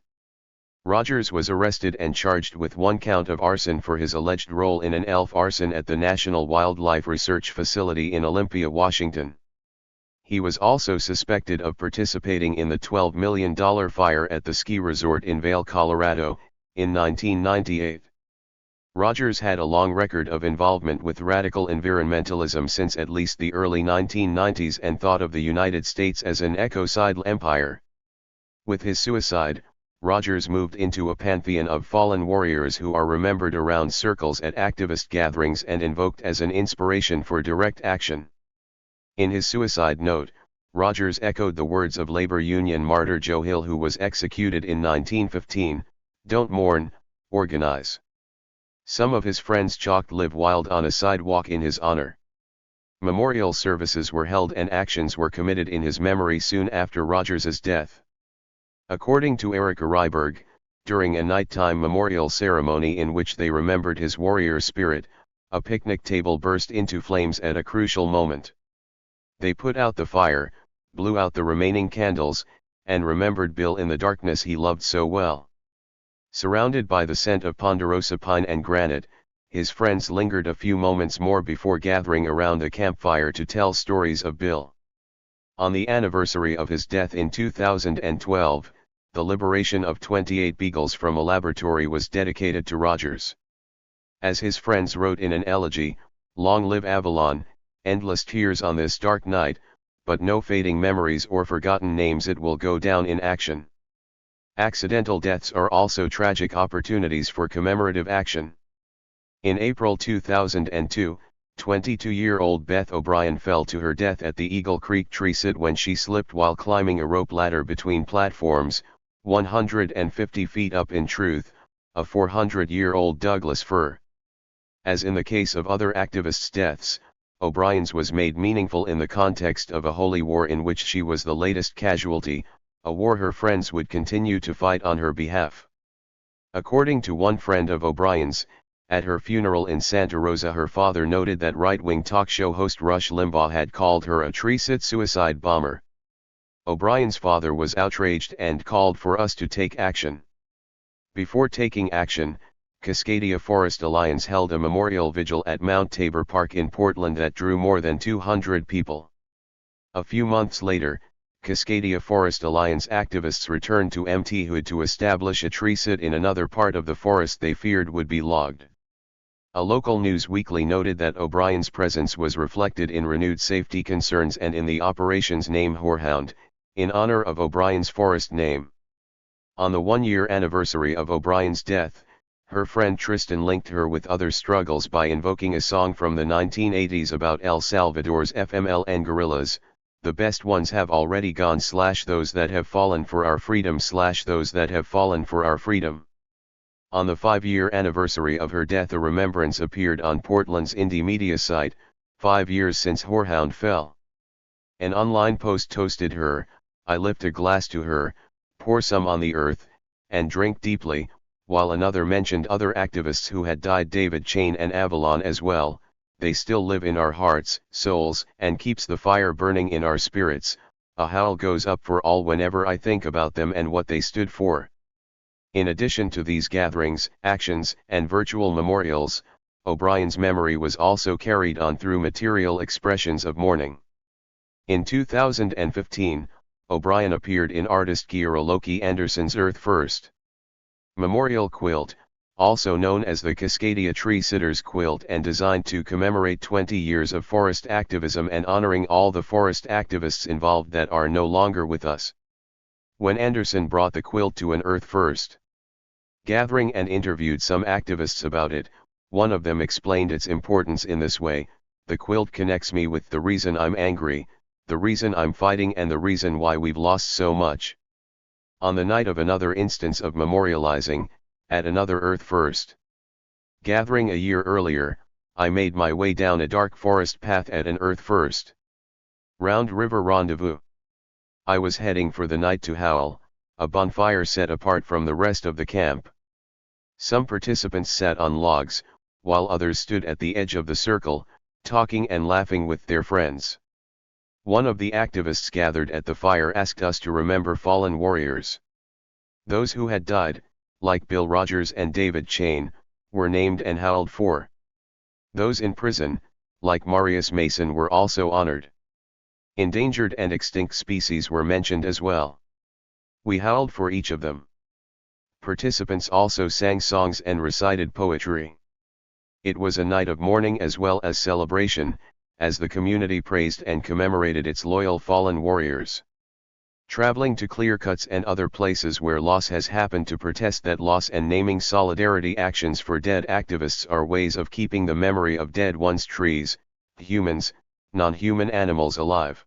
Rogers was arrested and charged with 1 count of arson for his alleged role in an elf arson at the National Wildlife Research Facility in Olympia, Washington. He was also suspected of participating in the $12 million fire at the ski resort in Vail, Colorado, in 1998. Rogers had a long record of involvement with radical environmentalism since at least the early 1990s and thought of the United States as an ecocidal empire. With his suicide, Rogers moved into a pantheon of fallen warriors who are remembered around circles at activist gatherings and invoked as an inspiration for direct action. In his suicide note, Rogers echoed the words of labor union martyr Joe Hill, who was executed in 1915, "Don't mourn, organize." Some of his friends chalked "Live Wild" on a sidewalk in his honor. Memorial services were held and actions were committed in his memory soon after Rogers's death. According to Erica Ryberg, during a nighttime memorial ceremony in which they remembered his warrior spirit, A picnic table burst into flames at a crucial moment. They put out the fire, blew out the remaining candles, and remembered Bill in the darkness he loved so well. Surrounded by the scent of ponderosa pine and granite, his friends lingered a few moments more before gathering around a campfire to tell stories of Bill. On the anniversary of his death in 2012, the liberation of 28 beagles from a laboratory was dedicated to Rogers. As his friends wrote in an elegy, "Long live Avalon, endless tears on this dark night, but no fading memories or forgotten names, it will go down in action." Accidental deaths are also tragic opportunities for commemorative action. In April 2002, 22-year-old Beth O'Brien fell to her death at the Eagle Creek tree sit when she slipped while climbing a rope ladder between platforms, 150 feet up in truth, a 400-year-old Douglas fir. As in the case of other activists' deaths, O'Brien's was made meaningful in the context of a holy war in which she was the latest casualty, a war her friends would continue to fight on her behalf. According to one friend of O'Brien's, at her funeral in Santa Rosa, her father noted that right-wing talk show host Rush Limbaugh had called her a tree-sit suicide bomber. O'Brien's father was outraged and called for us to take action. Before taking action, Cascadia Forest Alliance held a memorial vigil at Mount Tabor Park in Portland that drew more than 200 people. A few months later, Cascadia Forest Alliance activists returned to Mt. Hood to establish a tree sit in another part of the forest they feared would be logged. A local news weekly noted that O'Brien's presence was reflected in renewed safety concerns and in the operation's name Whorehound, in honor of O'Brien's forest name. On the one-year anniversary of O'Brien's death, her friend Tristan linked her with other struggles by invoking a song from the 1980s about El Salvador's FMLN guerrillas, "The best ones have already gone / those that have fallen for our freedom / those that have fallen for our freedom." On the 5-year anniversary of her death, a remembrance appeared on Portland's indie media site, 5 years since Whorehound fell. An online post toasted her, "I lift a glass to her, pour some on the earth, and drink deeply," while another mentioned other activists who had died, David Chain and Avalon as well. "They still live in our hearts, souls, and keeps the fire burning in our spirits. A howl goes up for all whenever I think about them and what they stood for." In addition to these gatherings, actions, and virtual memorials, O'Brien's memory was also carried on through material expressions of mourning. In 2015, O'Brien appeared in artist Kiera Loki Anderson's Earth First memorial quilt, also known as the Cascadia Tree Sitters Quilt, and designed to commemorate 20 years of forest activism and honoring all the forest activists involved that are no longer with us. When Anderson brought the quilt to an Earth First gathering and interviewed some activists about it, one of them explained its importance in this way: "The quilt connects me with the reason I'm angry, the reason I'm fighting, and the reason why we've lost so much." On the night of another instance of memorializing, at another Earth First gathering a year earlier, I made my way down a dark forest path at an Earth First Round River rendezvous. I was heading for the night to howl, a bonfire set apart from the rest of the camp. Some participants sat on logs, while others stood at the edge of the circle, talking and laughing with their friends. One of the activists gathered at the fire asked us to remember fallen warriors. Those who had died, like Bill Rogers and David Chain, were named and howled for. Those in prison, like Marius Mason, were also honored. Endangered and extinct species were mentioned as well. We howled for each of them. Participants also sang songs and recited poetry. It was a night of mourning as well as celebration, as the community praised and commemorated its loyal fallen warriors. Traveling to clear cuts and other places where loss has happened to protest that loss, and naming solidarity actions for dead activists are ways of keeping the memory of dead ones, trees, humans, non-human animals alive.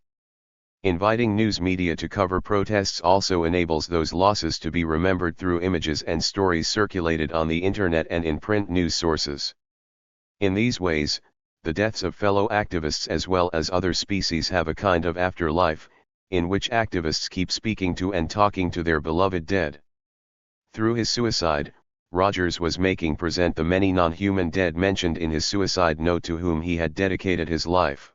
Inviting news media to cover protests also enables those losses to be remembered through images and stories circulated on the internet and in print news sources. In these ways, the deaths of fellow activists as well as other species have a kind of afterlife, in which activists keep speaking to and talking to their beloved dead. Through his suicide, Rogers was making present the many non-human dead mentioned in his suicide note to whom he had dedicated his life.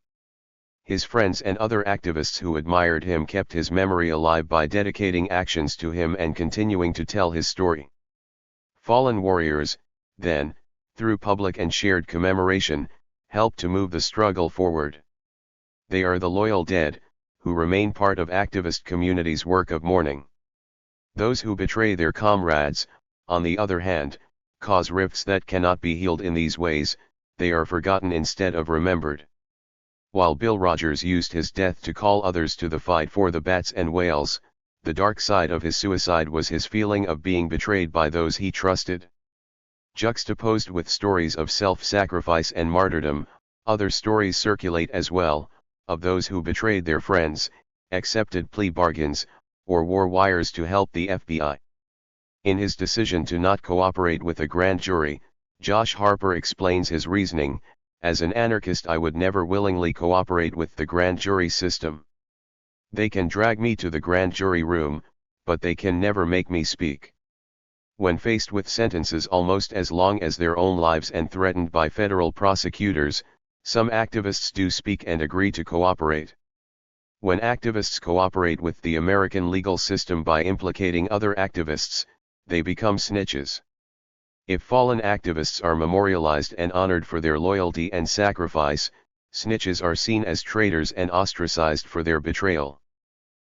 His friends and other activists who admired him kept his memory alive by dedicating actions to him and continuing to tell his story. Fallen warriors, then, through public and shared commemoration, help to move the struggle forward. They are the loyal dead, who remain part of activist communities' work of mourning. Those who betray their comrades, on the other hand, cause rifts that cannot be healed in these ways. They are forgotten instead of remembered. While Bill Rogers used his death to call others to the fight for the bats and whales, the dark side of his suicide was his feeling of being betrayed by those he trusted. Juxtaposed with stories of self-sacrifice and martyrdom, other stories circulate as well, of those who betrayed their friends, accepted plea bargains, or wore wires to help the FBI. In his decision to not cooperate with a grand jury, Josh Harper explains his reasoning: "As an anarchist, I would never willingly cooperate with the grand jury system. They can drag me to the grand jury room, but they can never make me speak." When faced with sentences almost as long as their own lives and threatened by federal prosecutors, some activists do speak and agree to cooperate. When activists cooperate with the American legal system by implicating other activists, they become snitches. If fallen activists are memorialized and honored for their loyalty and sacrifice, snitches are seen as traitors and ostracized for their betrayal.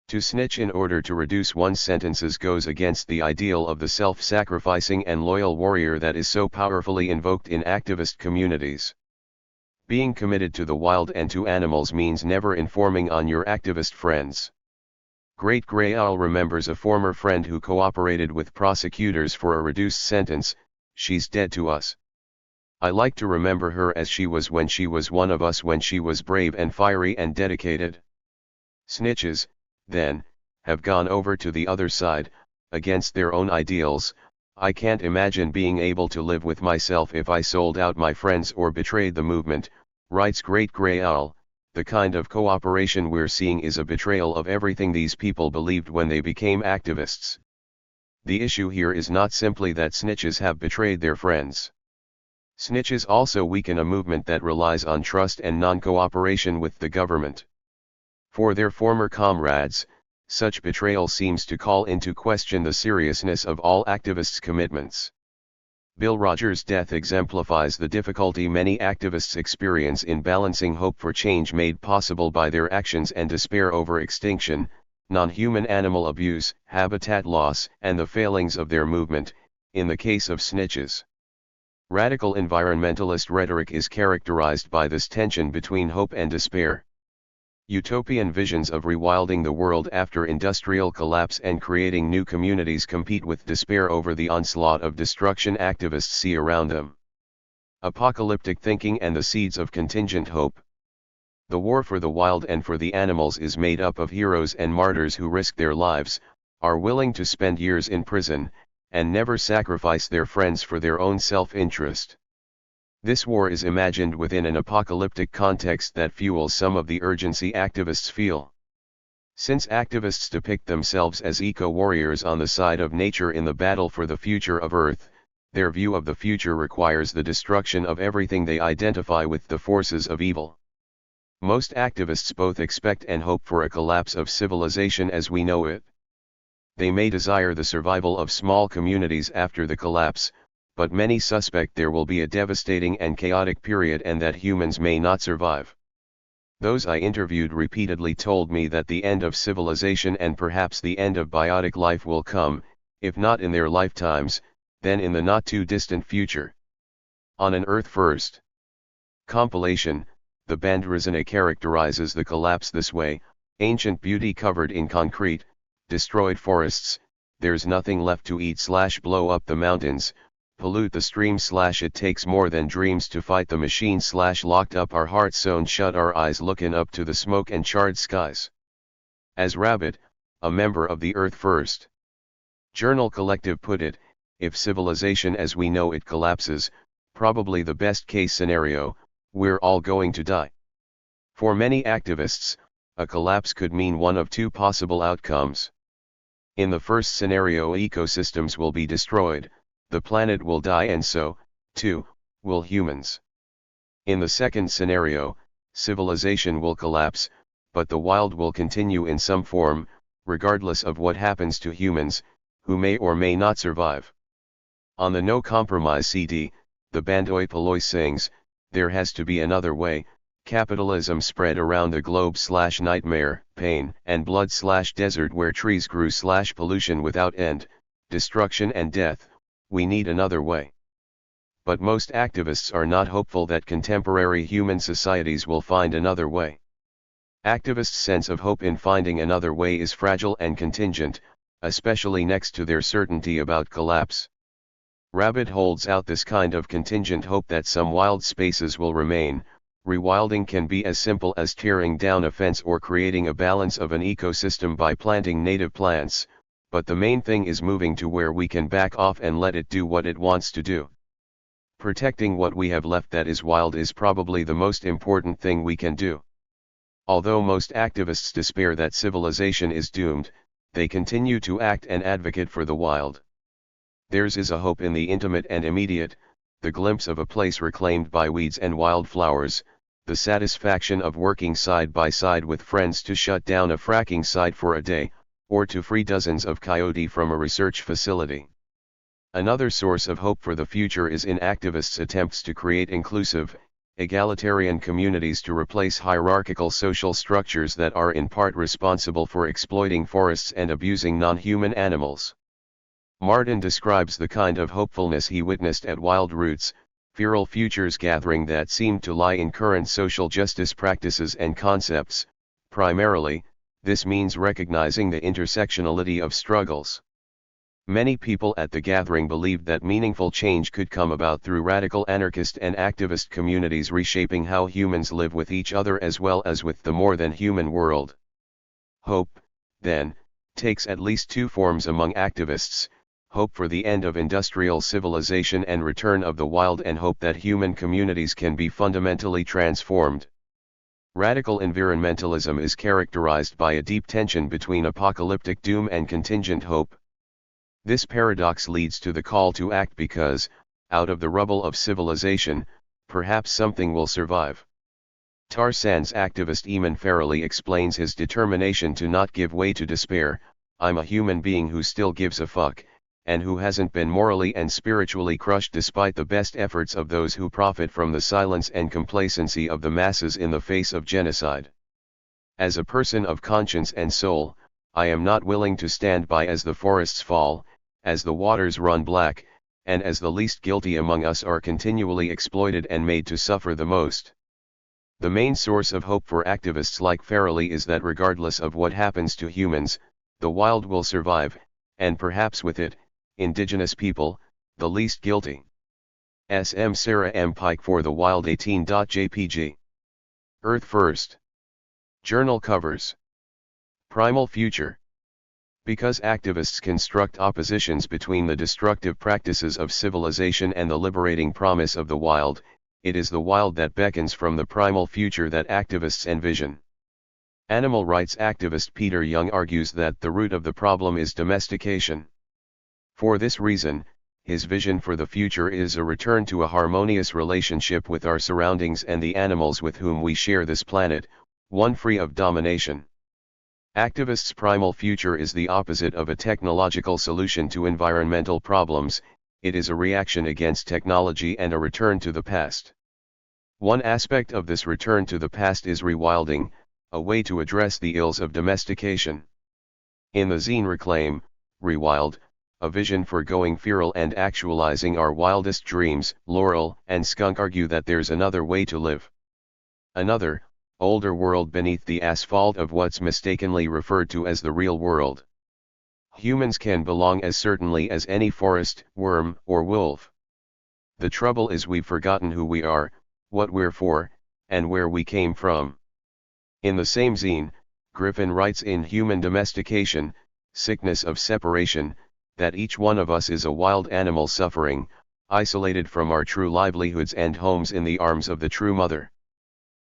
To snitch in order to reduce one's sentences goes against the ideal of the self-sacrificing and loyal warrior that is so powerfully invoked in activist communities. Being committed to the wild and to animals means never informing on your activist friends. Great Grey Owl remembers a former friend who cooperated with prosecutors for a reduced sentence. "She's dead to us. I like to remember her as she was when she was one of us, when she was brave and fiery and dedicated." Snitches, then, have gone over to the other side, against their own ideals. "I can't imagine being able to live with myself if I sold out my friends or betrayed the movement," writes Great Grey Owl. "The kind of cooperation we're seeing is a betrayal of everything these people believed when they became activists." The issue here is not simply that snitches have betrayed their friends. Snitches also weaken a movement that relies on trust and non-cooperation with the government. For their former comrades, such betrayal seems to call into question the seriousness of all activists' commitments. Bill Rogers' death exemplifies the difficulty many activists experience in balancing hope for change made possible by their actions and despair over extinction, non-human animal abuse, habitat loss, and the failings of their movement, in the case of snitches. Radical environmentalist rhetoric is characterized by this tension between hope and despair. Utopian visions of rewilding the world after industrial collapse and creating new communities compete with despair over the onslaught of destruction activists see around them. Apocalyptic thinking and the seeds of contingent hope. The war for the wild and for the animals is made up of heroes and martyrs who risk their lives, are willing to spend years in prison, and never sacrifice their friends for their own self-interest. This war is imagined within an apocalyptic context that fuels some of the urgency activists feel. Since activists depict themselves as eco-warriors on the side of nature in the battle for the future of Earth, their view of the future requires the destruction of everything they identify with the forces of evil. Most activists both expect and hope for a collapse of civilization as we know it. They may desire the survival of small communities after the collapse, but many suspect there will be a devastating and chaotic period and that humans may not survive. Those I interviewed repeatedly told me that the end of civilization and perhaps the end of biotic life will come, if not in their lifetimes, then in the not-too-distant future. On an Earth First compilation, the band Resina characterizes the collapse this way: ancient beauty covered in concrete, destroyed forests, there's nothing left to eat/blow up the mountains, pollute the stream/it takes more than dreams to fight the machine/locked up our hearts sewn shut our eyes looking up to the smoke and charred skies. As Rabbit, a member of the Earth First Journal Collective put it, if civilization as we know it collapses, probably the best case scenario, we're all going to die. For many activists, a collapse could mean one of two possible outcomes. In the first scenario, ecosystems will be destroyed, the planet will die and so, too, will humans. In the second scenario, civilization will collapse, but the wild will continue in some form, regardless of what happens to humans, who may or may not survive. On the No Compromise CD, the band Oi Polloi sings, "There has to be another way, capitalism spread around the globe / nightmare, pain and blood / desert where trees grew / pollution without end, destruction and death, we need another way." But most activists are not hopeful that contemporary human societies will find another way. Activists' sense of hope in finding another way is fragile and contingent, especially next to their certainty about collapse. Rabbit holds out this kind of contingent hope that some wild spaces will remain. Rewilding can be as simple as tearing down a fence or creating a balance of an ecosystem by planting native plants, but the main thing is moving to where we can back off and let it do what it wants to do. Protecting what we have left that is wild is probably the most important thing we can do. Although most activists despair that civilization is doomed, they continue to act and advocate for the wild. Theirs is a hope in the intimate and immediate, the glimpse of a place reclaimed by weeds and wildflowers, the satisfaction of working side by side with friends to shut down a fracking site for a day, or to free dozens of coyote from a research facility. Another source of hope for the future is in activists' attempts to create inclusive, egalitarian communities to replace hierarchical social structures that are in part responsible for exploiting forests and abusing non-human animals. Martin describes the kind of hopefulness he witnessed at Wild Roots, Feral Futures gathering that seemed to lie in current social justice practices and concepts. Primarily, this means recognizing the intersectionality of struggles. Many people at the gathering believed that meaningful change could come about through radical anarchist and activist communities reshaping how humans live with each other as well as with the more than human world. Hope, then, takes at least two forms among activists: hope for the end of industrial civilization and return of the wild, and hope that human communities can be fundamentally transformed. Radical environmentalism is characterized by a deep tension between apocalyptic doom and contingent hope. This paradox leads to the call to act because, out of the rubble of civilization, perhaps something will survive. Tar Sands activist Eamon Farrelly explains his determination to not give way to despair: "I'm a human being who still gives a fuck, and who hasn't been morally and spiritually crushed despite the best efforts of those who profit from the silence and complacency of the masses in the face of genocide. As a person of conscience and soul, I am not willing to stand by as the forests fall, as the waters run black, and as the least guilty among us are continually exploited and made to suffer the most." The main source of hope for activists like Farrelly is that regardless of what happens to humans, the wild will survive, and perhaps with it, indigenous people, the least guilty. SM Sarah M. Pike for the Wild 18.jpg. Earth First. Journal covers. Primal Future. Because activists construct oppositions between the destructive practices of civilization and the liberating promise of the wild, it is the wild that beckons from the primal future that activists envision. Animal rights activist Peter Young argues that the root of the problem is domestication. For this reason, his vision for the future is a return to a harmonious relationship with our surroundings and the animals with whom we share this planet, one free of domination. Activists' primal future is the opposite of a technological solution to environmental problems. It is a reaction against technology and a return to the past. One aspect of this return to the past is rewilding, a way to address the ills of domestication. In the zine Reclaim, Rewild, a vision for going feral and actualizing our wildest dreams, Laurel and Skunk argue that there's another way to live. Another, older world beneath the asphalt of what's mistakenly referred to as the real world. Humans can belong as certainly as any forest, worm, or wolf. The trouble is we've forgotten who we are, what we're for, and where we came from. In the same zine, Griffin writes in Human Domestication, Sickness of Separation, that each one of us is a wild animal suffering, isolated from our true livelihoods and homes in the arms of the true mother.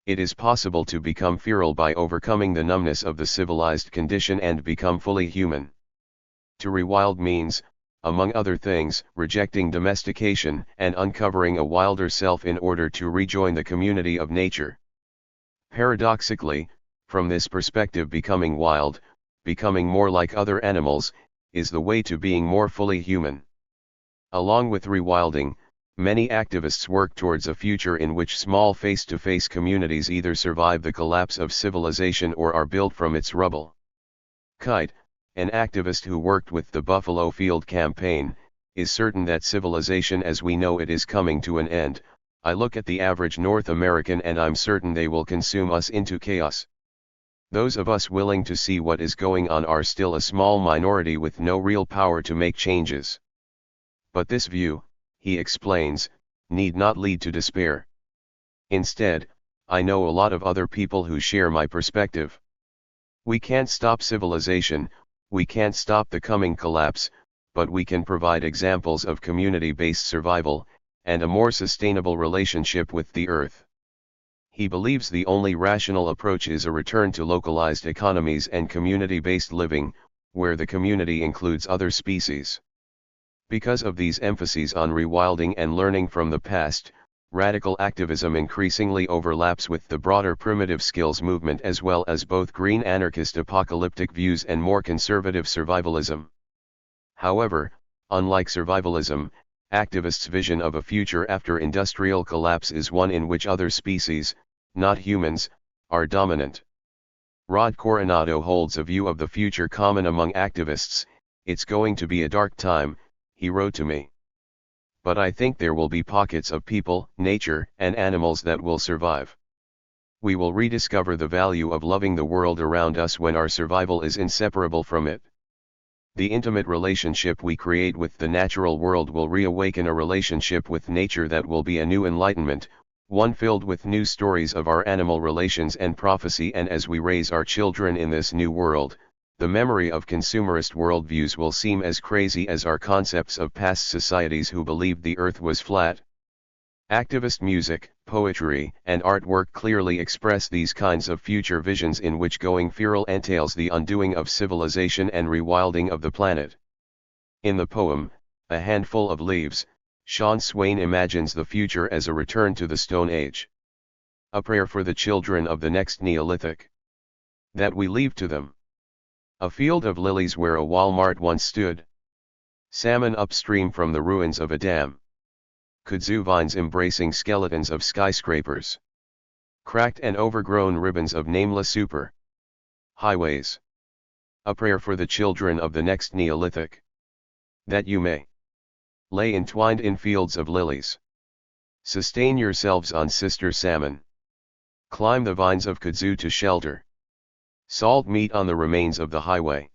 It is possible to become feral by overcoming the numbness of the civilized condition and become fully human. To rewild means, among other things, rejecting domestication and uncovering a wilder self in order to rejoin the community of nature. Paradoxically, from this perspective, becoming wild, becoming more like other animals, is the way to being more fully human. Along with rewilding, many activists work towards a future in which small face-to-face communities either survive the collapse of civilization or are built from its rubble. Kite, an activist who worked with the Buffalo Field campaign, is certain that civilization as we know it is coming to an end. I look at the average North American and I'm certain they will consume us into chaos. Those of us willing to see what is going on are still a small minority with no real power to make changes. But this view, he explains, need not lead to despair. Instead, I know a lot of other people who share my perspective. We can't stop civilization, we can't stop the coming collapse, but we can provide examples of community-based survival, and a more sustainable relationship with the earth. He believes the only rational approach is a return to localized economies and community-based living, where the community includes other species. Because of these emphases on rewilding and learning from the past, radical activism increasingly overlaps with the broader primitive skills movement as well as both green anarchist apocalyptic views and more conservative survivalism. However, unlike survivalism, activists' vision of a future after industrial collapse is one in which other species, not humans, are dominant. Rod Coronado holds a view of the future common among activists. It's going to be a dark time, he wrote to me. But I think there will be pockets of people, nature, and animals that will survive. We will rediscover the value of loving the world around us when our survival is inseparable from it. The intimate relationship we create with the natural world will reawaken a relationship with nature that will be a new enlightenment, one filled with new stories of our animal relations and prophecy. And as we raise our children in this new world, the memory of consumerist worldviews will seem as crazy as our concepts of past societies who believed the earth was flat. Activist music, poetry, and artwork clearly express these kinds of future visions in which going feral entails the undoing of civilization and rewilding of the planet. In the poem, A Handful of Leaves, Sean Swain imagines the future as a return to the Stone Age. A prayer for the children of the next Neolithic. That we leave to them. A field of lilies where a Walmart once stood. Salmon upstream from the ruins of a dam. Kudzu vines embracing skeletons of skyscrapers. Cracked and overgrown ribbons of nameless super highways. A prayer for the children of the next Neolithic. That you may lay entwined in fields of lilies. Sustain yourselves on sister salmon. Climb the vines of kudzu to shelter. Salt meat on the remains of the highway.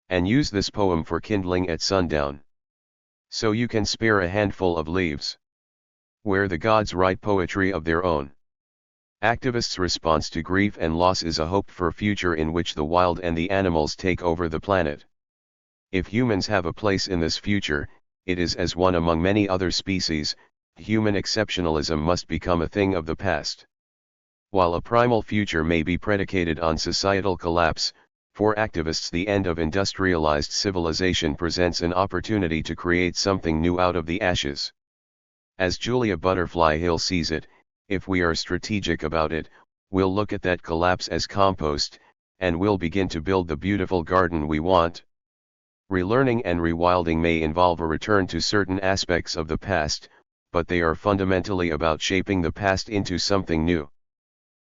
And use this poem for kindling at sundown. So you can spare a handful of leaves. Where the gods write poetry of their own. Activists' response to grief and loss is a hope for a future in which the wild and the animals take over the planet. If humans have a place in this future, it is as one among many other species. Human exceptionalism must become a thing of the past. While a primal future may be predicated on societal collapse, for activists the end of industrialized civilization presents an opportunity to create something new out of the ashes. As Julia Butterfly Hill sees it, if we are strategic about it, we'll look at that collapse as compost, and we'll begin to build the beautiful garden we want. Relearning and rewilding may involve a return to certain aspects of the past, but they are fundamentally about shaping the past into something new.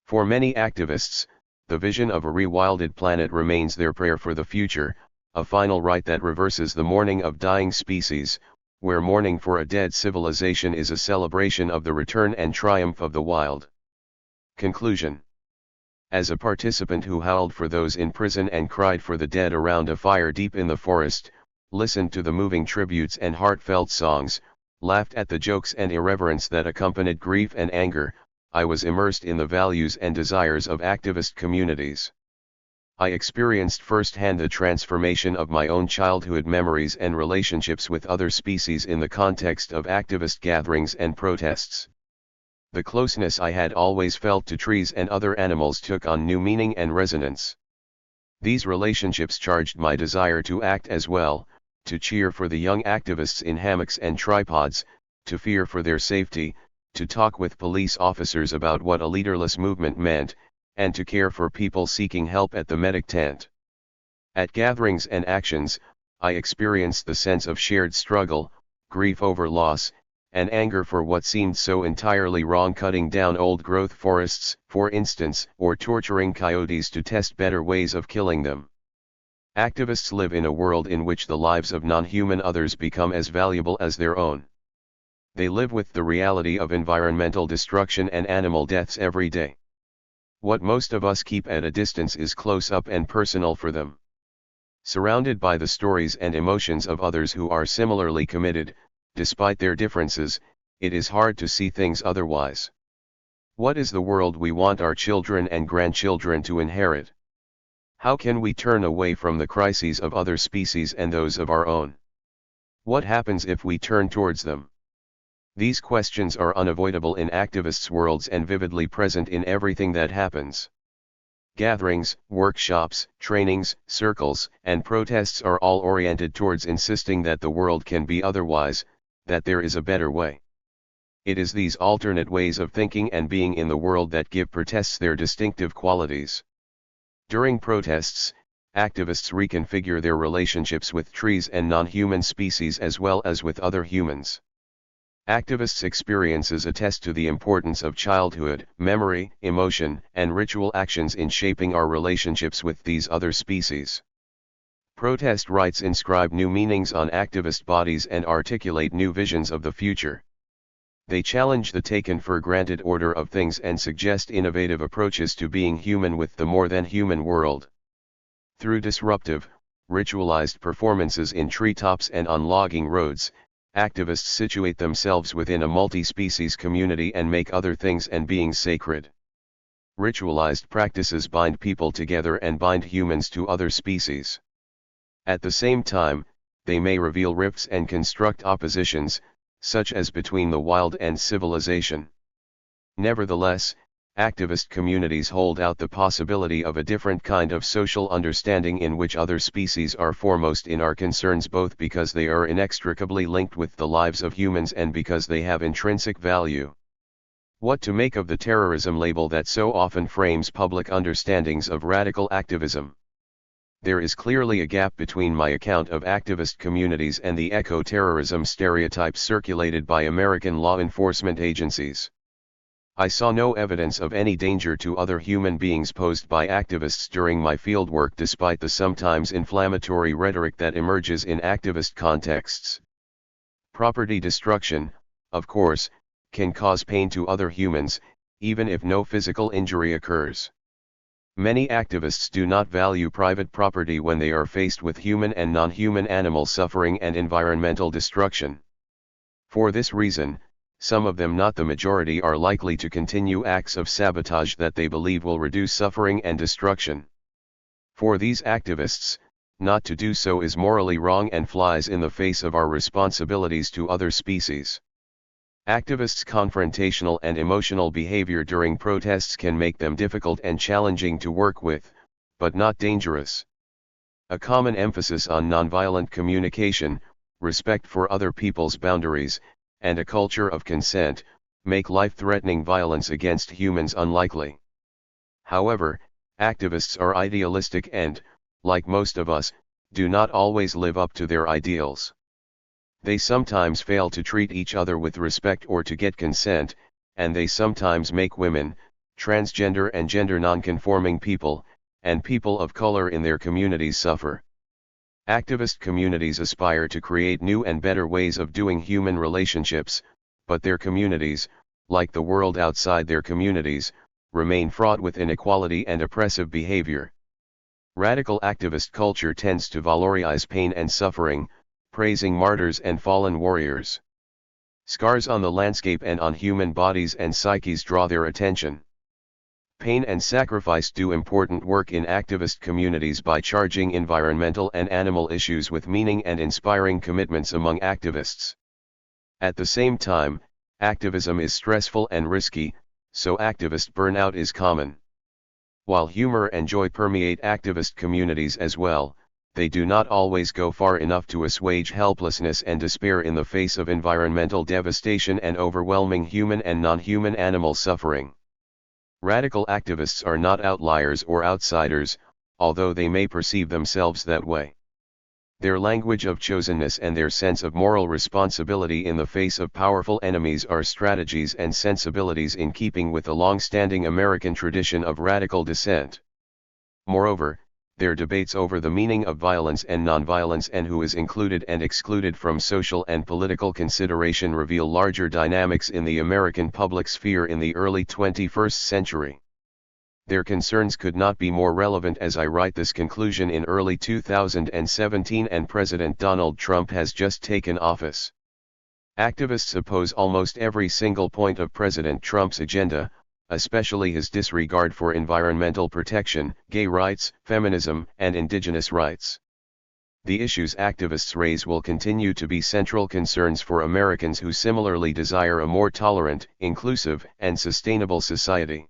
For many activists, the vision of a rewilded planet remains their prayer for the future, a final rite that reverses the mourning of dying species, where mourning for a dead civilization is a celebration of the return and triumph of the wild. Conclusion. As a participant who howled for those in prison and cried for the dead around a fire deep in the forest, listened to the moving tributes and heartfelt songs, laughed at the jokes and irreverence that accompanied grief and anger, I was immersed in the values and desires of activist communities. I experienced firsthand the transformation of my own childhood memories and relationships with other species in the context of activist gatherings and protests. The closeness I had always felt to trees and other animals took on new meaning and resonance. These relationships charged my desire to act as well, to cheer for the young activists in hammocks and tripods, to fear for their safety, to talk with police officers about what a leaderless movement meant, and to care for people seeking help at the medic tent. At gatherings and actions, I experienced the sense of shared struggle, grief over loss, and anger for what seemed so entirely wrong, cutting down old-growth forests, for instance, or torturing coyotes to test better ways of killing them. Activists live in a world in which the lives of non-human others become as valuable as their own. They live with the reality of environmental destruction and animal deaths every day. What most of us keep at a distance is close up and personal for them. Surrounded by the stories and emotions of others who are similarly committed, despite their differences, it is hard to see things otherwise. What is the world we want our children and grandchildren to inherit? How can we turn away from the crises of other species and those of our own? What happens if we turn towards them? These questions are unavoidable in activists' worlds and vividly present in everything that happens. Gatherings, workshops, trainings, circles, and protests are all oriented towards insisting that the world can be otherwise, that there is a better way. It is these alternate ways of thinking and being in the world that give protests their distinctive qualities. During protests, activists reconfigure their relationships with trees and non-human species as well as with other humans. Activists' experiences attest to the importance of childhood, memory, emotion, and ritual actions in shaping our relationships with these other species. Protest rites inscribe new meanings on activist bodies and articulate new visions of the future. They challenge the taken-for-granted order of things and suggest innovative approaches to being human with the more-than-human world. Through disruptive, ritualized performances in treetops and on logging roads, activists situate themselves within a multi-species community and make other things and beings sacred. Ritualized practices bind people together and bind humans to other species. At the same time, they may reveal rifts and construct oppositions, such as between the wild and civilization. Nevertheless, activist communities hold out the possibility of a different kind of social understanding in which other species are foremost in our concerns, both because they are inextricably linked with the lives of humans and because they have intrinsic value. What to make of the terrorism label that so often frames public understandings of radical activism? There is clearly a gap between my account of activist communities and the eco-terrorism stereotypes circulated by American law enforcement agencies. I saw no evidence of any danger to other human beings posed by activists during my fieldwork, despite the sometimes inflammatory rhetoric that emerges in activist contexts. Property destruction, of course, can cause pain to other humans, even if no physical injury occurs. Many activists do not value private property when they are faced with human and non-human animal suffering and environmental destruction. For this reason, some of them, not the majority, are likely to continue acts of sabotage that they believe will reduce suffering and destruction. For these activists, not to do so is morally wrong and flies in the face of our responsibilities to other species. Activists' confrontational and emotional behavior during protests can make them difficult and challenging to work with, but not dangerous. A common emphasis on nonviolent communication, respect for other people's boundaries, and a culture of consent, make life-threatening violence against humans unlikely. However, activists are idealistic and, like most of us, do not always live up to their ideals. They sometimes fail to treat each other with respect or to get consent, and they sometimes make women, transgender and gender non-conforming people, and people of color in their communities suffer. Activist communities aspire to create new and better ways of doing human relationships, but their communities, like the world outside their communities, remain fraught with inequality and oppressive behavior. Radical activist culture tends to valorize pain and suffering, praising martyrs and fallen warriors. Scars on the landscape and on human bodies and psyches draw their attention. Pain and sacrifice do important work in activist communities by charging environmental and animal issues with meaning and inspiring commitments among activists. At the same time, activism is stressful and risky, so activist burnout is common. While humor and joy permeate activist communities as well, they do not always go far enough to assuage helplessness and despair in the face of environmental devastation and overwhelming human and non-human animal suffering. Radical activists are not outliers or outsiders, although they may perceive themselves that way. Their language of chosenness and their sense of moral responsibility in the face of powerful enemies are strategies and sensibilities in keeping with the long-standing American tradition of radical dissent. Moreover, their debates over the meaning of violence and nonviolence and who is included and excluded from social and political consideration reveal larger dynamics in the American public sphere in the early 21st century. Their concerns could not be more relevant as I write this conclusion in early 2017 and President Donald Trump has just taken office. Activists oppose almost every single point of President Trump's agenda, especially his disregard for environmental protection, gay rights, feminism, and indigenous rights. The issues activists raise will continue to be central concerns for Americans who similarly desire a more tolerant, inclusive, and sustainable society.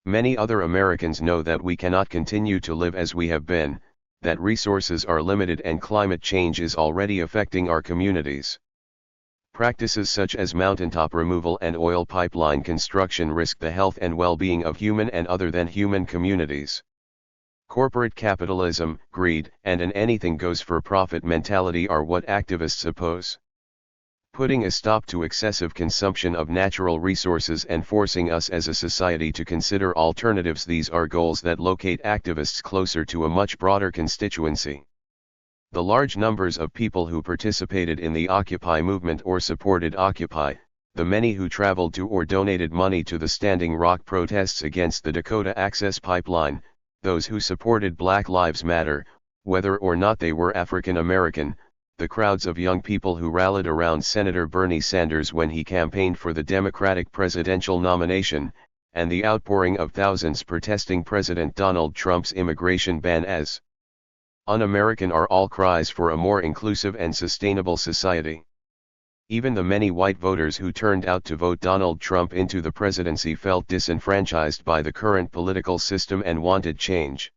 Many other Americans know that we cannot continue to live as we have been, that resources are limited and climate change is already affecting our communities. Practices such as mountaintop removal and oil pipeline construction risk the health and well-being of human and other than human communities. Corporate capitalism, greed, and an anything-goes-for-profit mentality are what activists oppose. Putting a stop to excessive consumption of natural resources and forcing us as a society to consider alternatives, these are goals that locate activists closer to a much broader constituency. The large numbers of people who participated in the Occupy movement or supported Occupy, the many who traveled to or donated money to the Standing Rock protests against the Dakota Access Pipeline, those who supported Black Lives Matter, whether or not they were African American, the crowds of young people who rallied around Senator Bernie Sanders when he campaigned for the Democratic presidential nomination, and the outpouring of thousands protesting President Donald Trump's immigration ban as un-American are all cries for a more inclusive and sustainable society. Even the many white voters who turned out to vote Donald Trump into the presidency felt disenfranchised by the current political system and wanted change.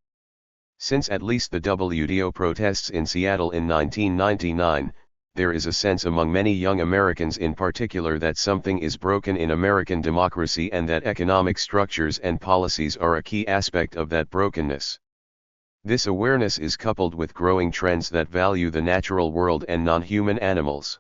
Since at least the WTO protests in Seattle in 1999, there is a sense among many young Americans in particular that something is broken in American democracy and that economic structures and policies are a key aspect of that brokenness. This awareness is coupled with growing trends that value the natural world and non-human animals.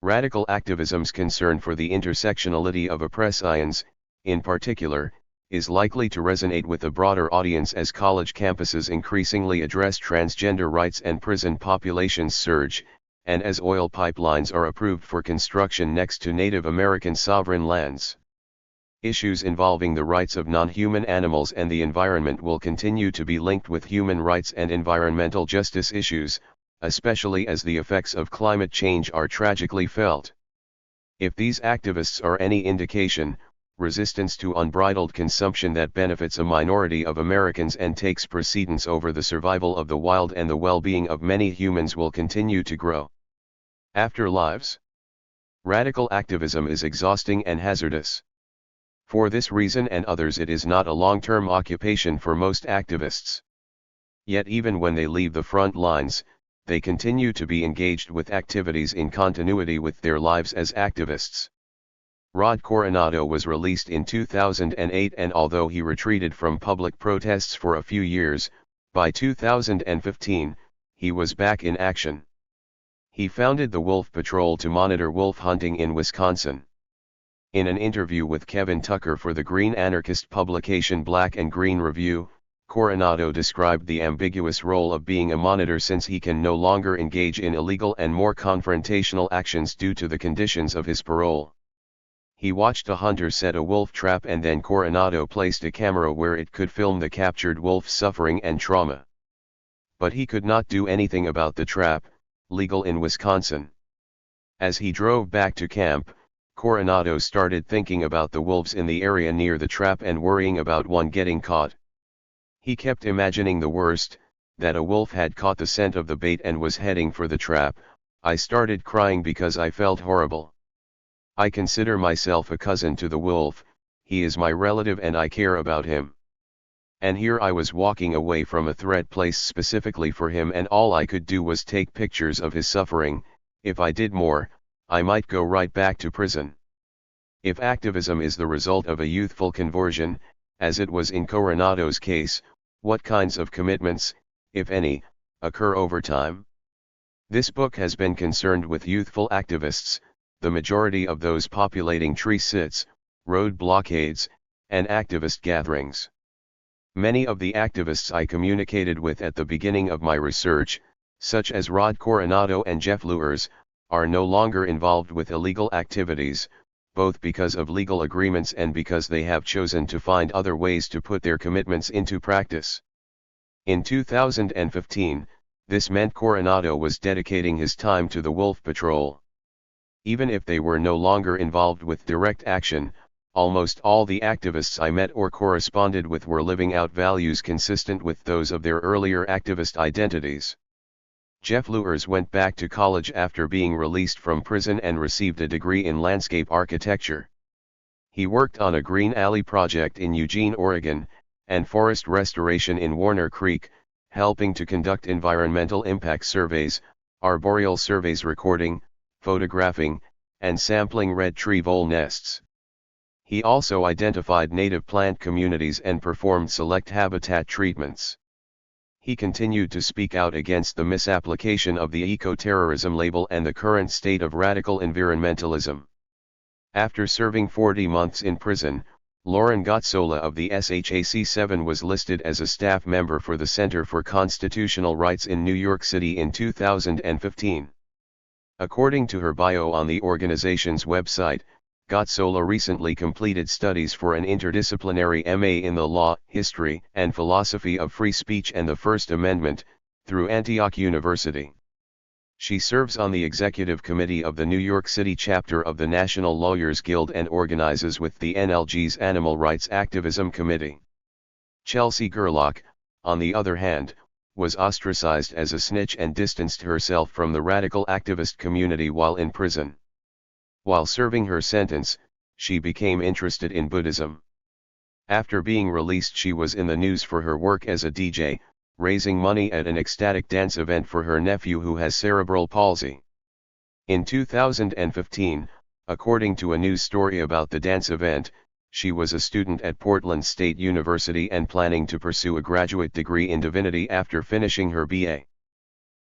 Radical activism's concern for the intersectionality of oppressions, in particular, is likely to resonate with a broader audience as college campuses increasingly address transgender rights and prison populations surge, and as oil pipelines are approved for construction next to Native American sovereign lands. Issues involving the rights of non-human animals and the environment will continue to be linked with human rights and environmental justice issues, especially as the effects of climate change are tragically felt. If these activists are any indication, resistance to unbridled consumption that benefits a minority of Americans and takes precedence over the survival of the wild and the well-being of many humans will continue to grow. Afterlives. Radical activism is exhausting and hazardous. For this reason and others, it is not a long-term occupation for most activists. Yet even when they leave the front lines, they continue to be engaged with activities in continuity with their lives as activists. Rod Coronado was released in 2008, and although he retreated from public protests for a few years, by 2015, he was back in action. He founded the Wolf Patrol to monitor wolf hunting in Wisconsin. In an interview with Kevin Tucker for the Green anarchist publication Black and Green Review, Coronado described the ambiguous role of being a monitor since he can no longer engage in illegal and more confrontational actions due to the conditions of his parole. He watched a hunter set a wolf trap and then Coronado placed a camera where it could film the captured wolf's suffering and trauma. But he could not do anything about the trap, legal in Wisconsin. As he drove back to camp, Coronado started thinking about the wolves in the area near the trap and worrying about one getting caught. He kept imagining the worst, that a wolf had caught the scent of the bait and was heading for the trap. I started crying because I felt horrible. I consider myself a cousin to the wolf, he is my relative and I care about him. And here I was walking away from a threat placed specifically for him, and all I could do was take pictures of his suffering. If I did more, I might go right back to prison. If activism is the result of a youthful conversion, as it was in Coronado's case, what kinds of commitments, if any, occur over time? This book has been concerned with youthful activists, the majority of those populating tree sits, road blockades, and activist gatherings. Many of the activists I communicated with at the beginning of my research, such as Rod Coronado and Jeff Luers, are no longer involved with illegal activities, both because of legal agreements and because they have chosen to find other ways to put their commitments into practice. In 2015, this meant Coronado was dedicating his time to the Wolf Patrol. Even if they were no longer involved with direct action, almost all the activists I met or corresponded with were living out values consistent with those of their earlier activist identities. Jeff Luers went back to college after being released from prison and received a degree in landscape architecture. He worked on a green alley project in Eugene, Oregon, and forest restoration in Warner Creek, helping to conduct environmental impact surveys, arboreal surveys, recording, photographing, and sampling red tree vole nests. He also identified native plant communities and performed select habitat treatments. He continued to speak out against the misapplication of the eco-terrorism label and the current state of radical environmentalism. After serving 40 months in prison, Lauren Gotzola of the SHAC-7 was listed as a staff member for the Center for Constitutional Rights in New York City in 2015. According to her bio on the organization's website, Gotzola recently completed studies for an interdisciplinary MA in the law, history, and philosophy of free speech and the First Amendment, through Antioch University. She serves on the executive committee of the New York City chapter of the National Lawyers Guild and organizes with the NLG's Animal Rights Activism Committee. Chelsea Gerlach, on the other hand, was ostracized as a snitch and distanced herself from the radical activist community while in prison. While serving her sentence, she became interested in Buddhism. After being released, she was in the news for her work as a DJ, raising money at an ecstatic dance event for her nephew who has cerebral palsy. In 2015, according to a news story about the dance event, she was a student at Portland State University and planning to pursue a graduate degree in divinity after finishing her BA.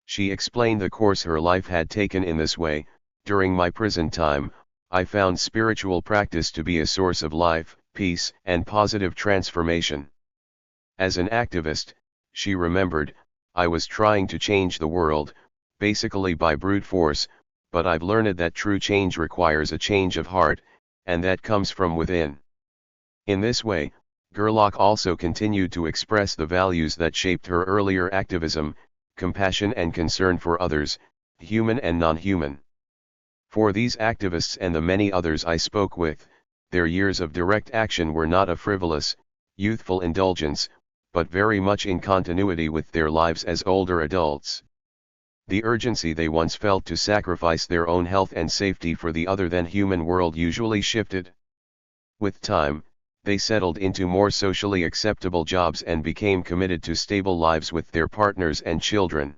She explained the course her life had taken in this way: "During my prison time, I found spiritual practice to be a source of life, peace, and positive transformation. As an activist," she remembered, "I was trying to change the world, basically by brute force, but I've learned that true change requires a change of heart, and that comes from within." In this way, Gerlach also continued to express the values that shaped her earlier activism: compassion and concern for others, human and non-human. For these activists and the many others I spoke with, their years of direct action were not a frivolous, youthful indulgence, but very much in continuity with their lives as older adults. The urgency they once felt to sacrifice their own health and safety for the other than human world usually shifted. With time, they settled into more socially acceptable jobs and became committed to stable lives with their partners and children.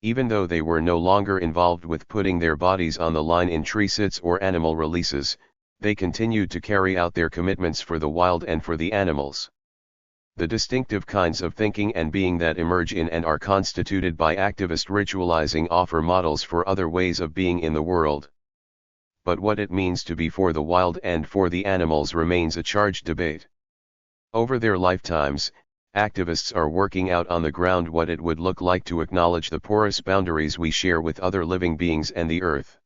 Even though they were no longer involved with putting their bodies on the line in tree sits or animal releases, they continued to carry out their commitments for the wild and for the animals. The distinctive kinds of thinking and being that emerge in and are constituted by activist ritualizing offer models for other ways of being in the world. But what it means to be for the wild and for the animals remains a charged debate. Over their lifetimes, activists are working out on the ground what it would look like to acknowledge the porous boundaries we share with other living beings and the earth.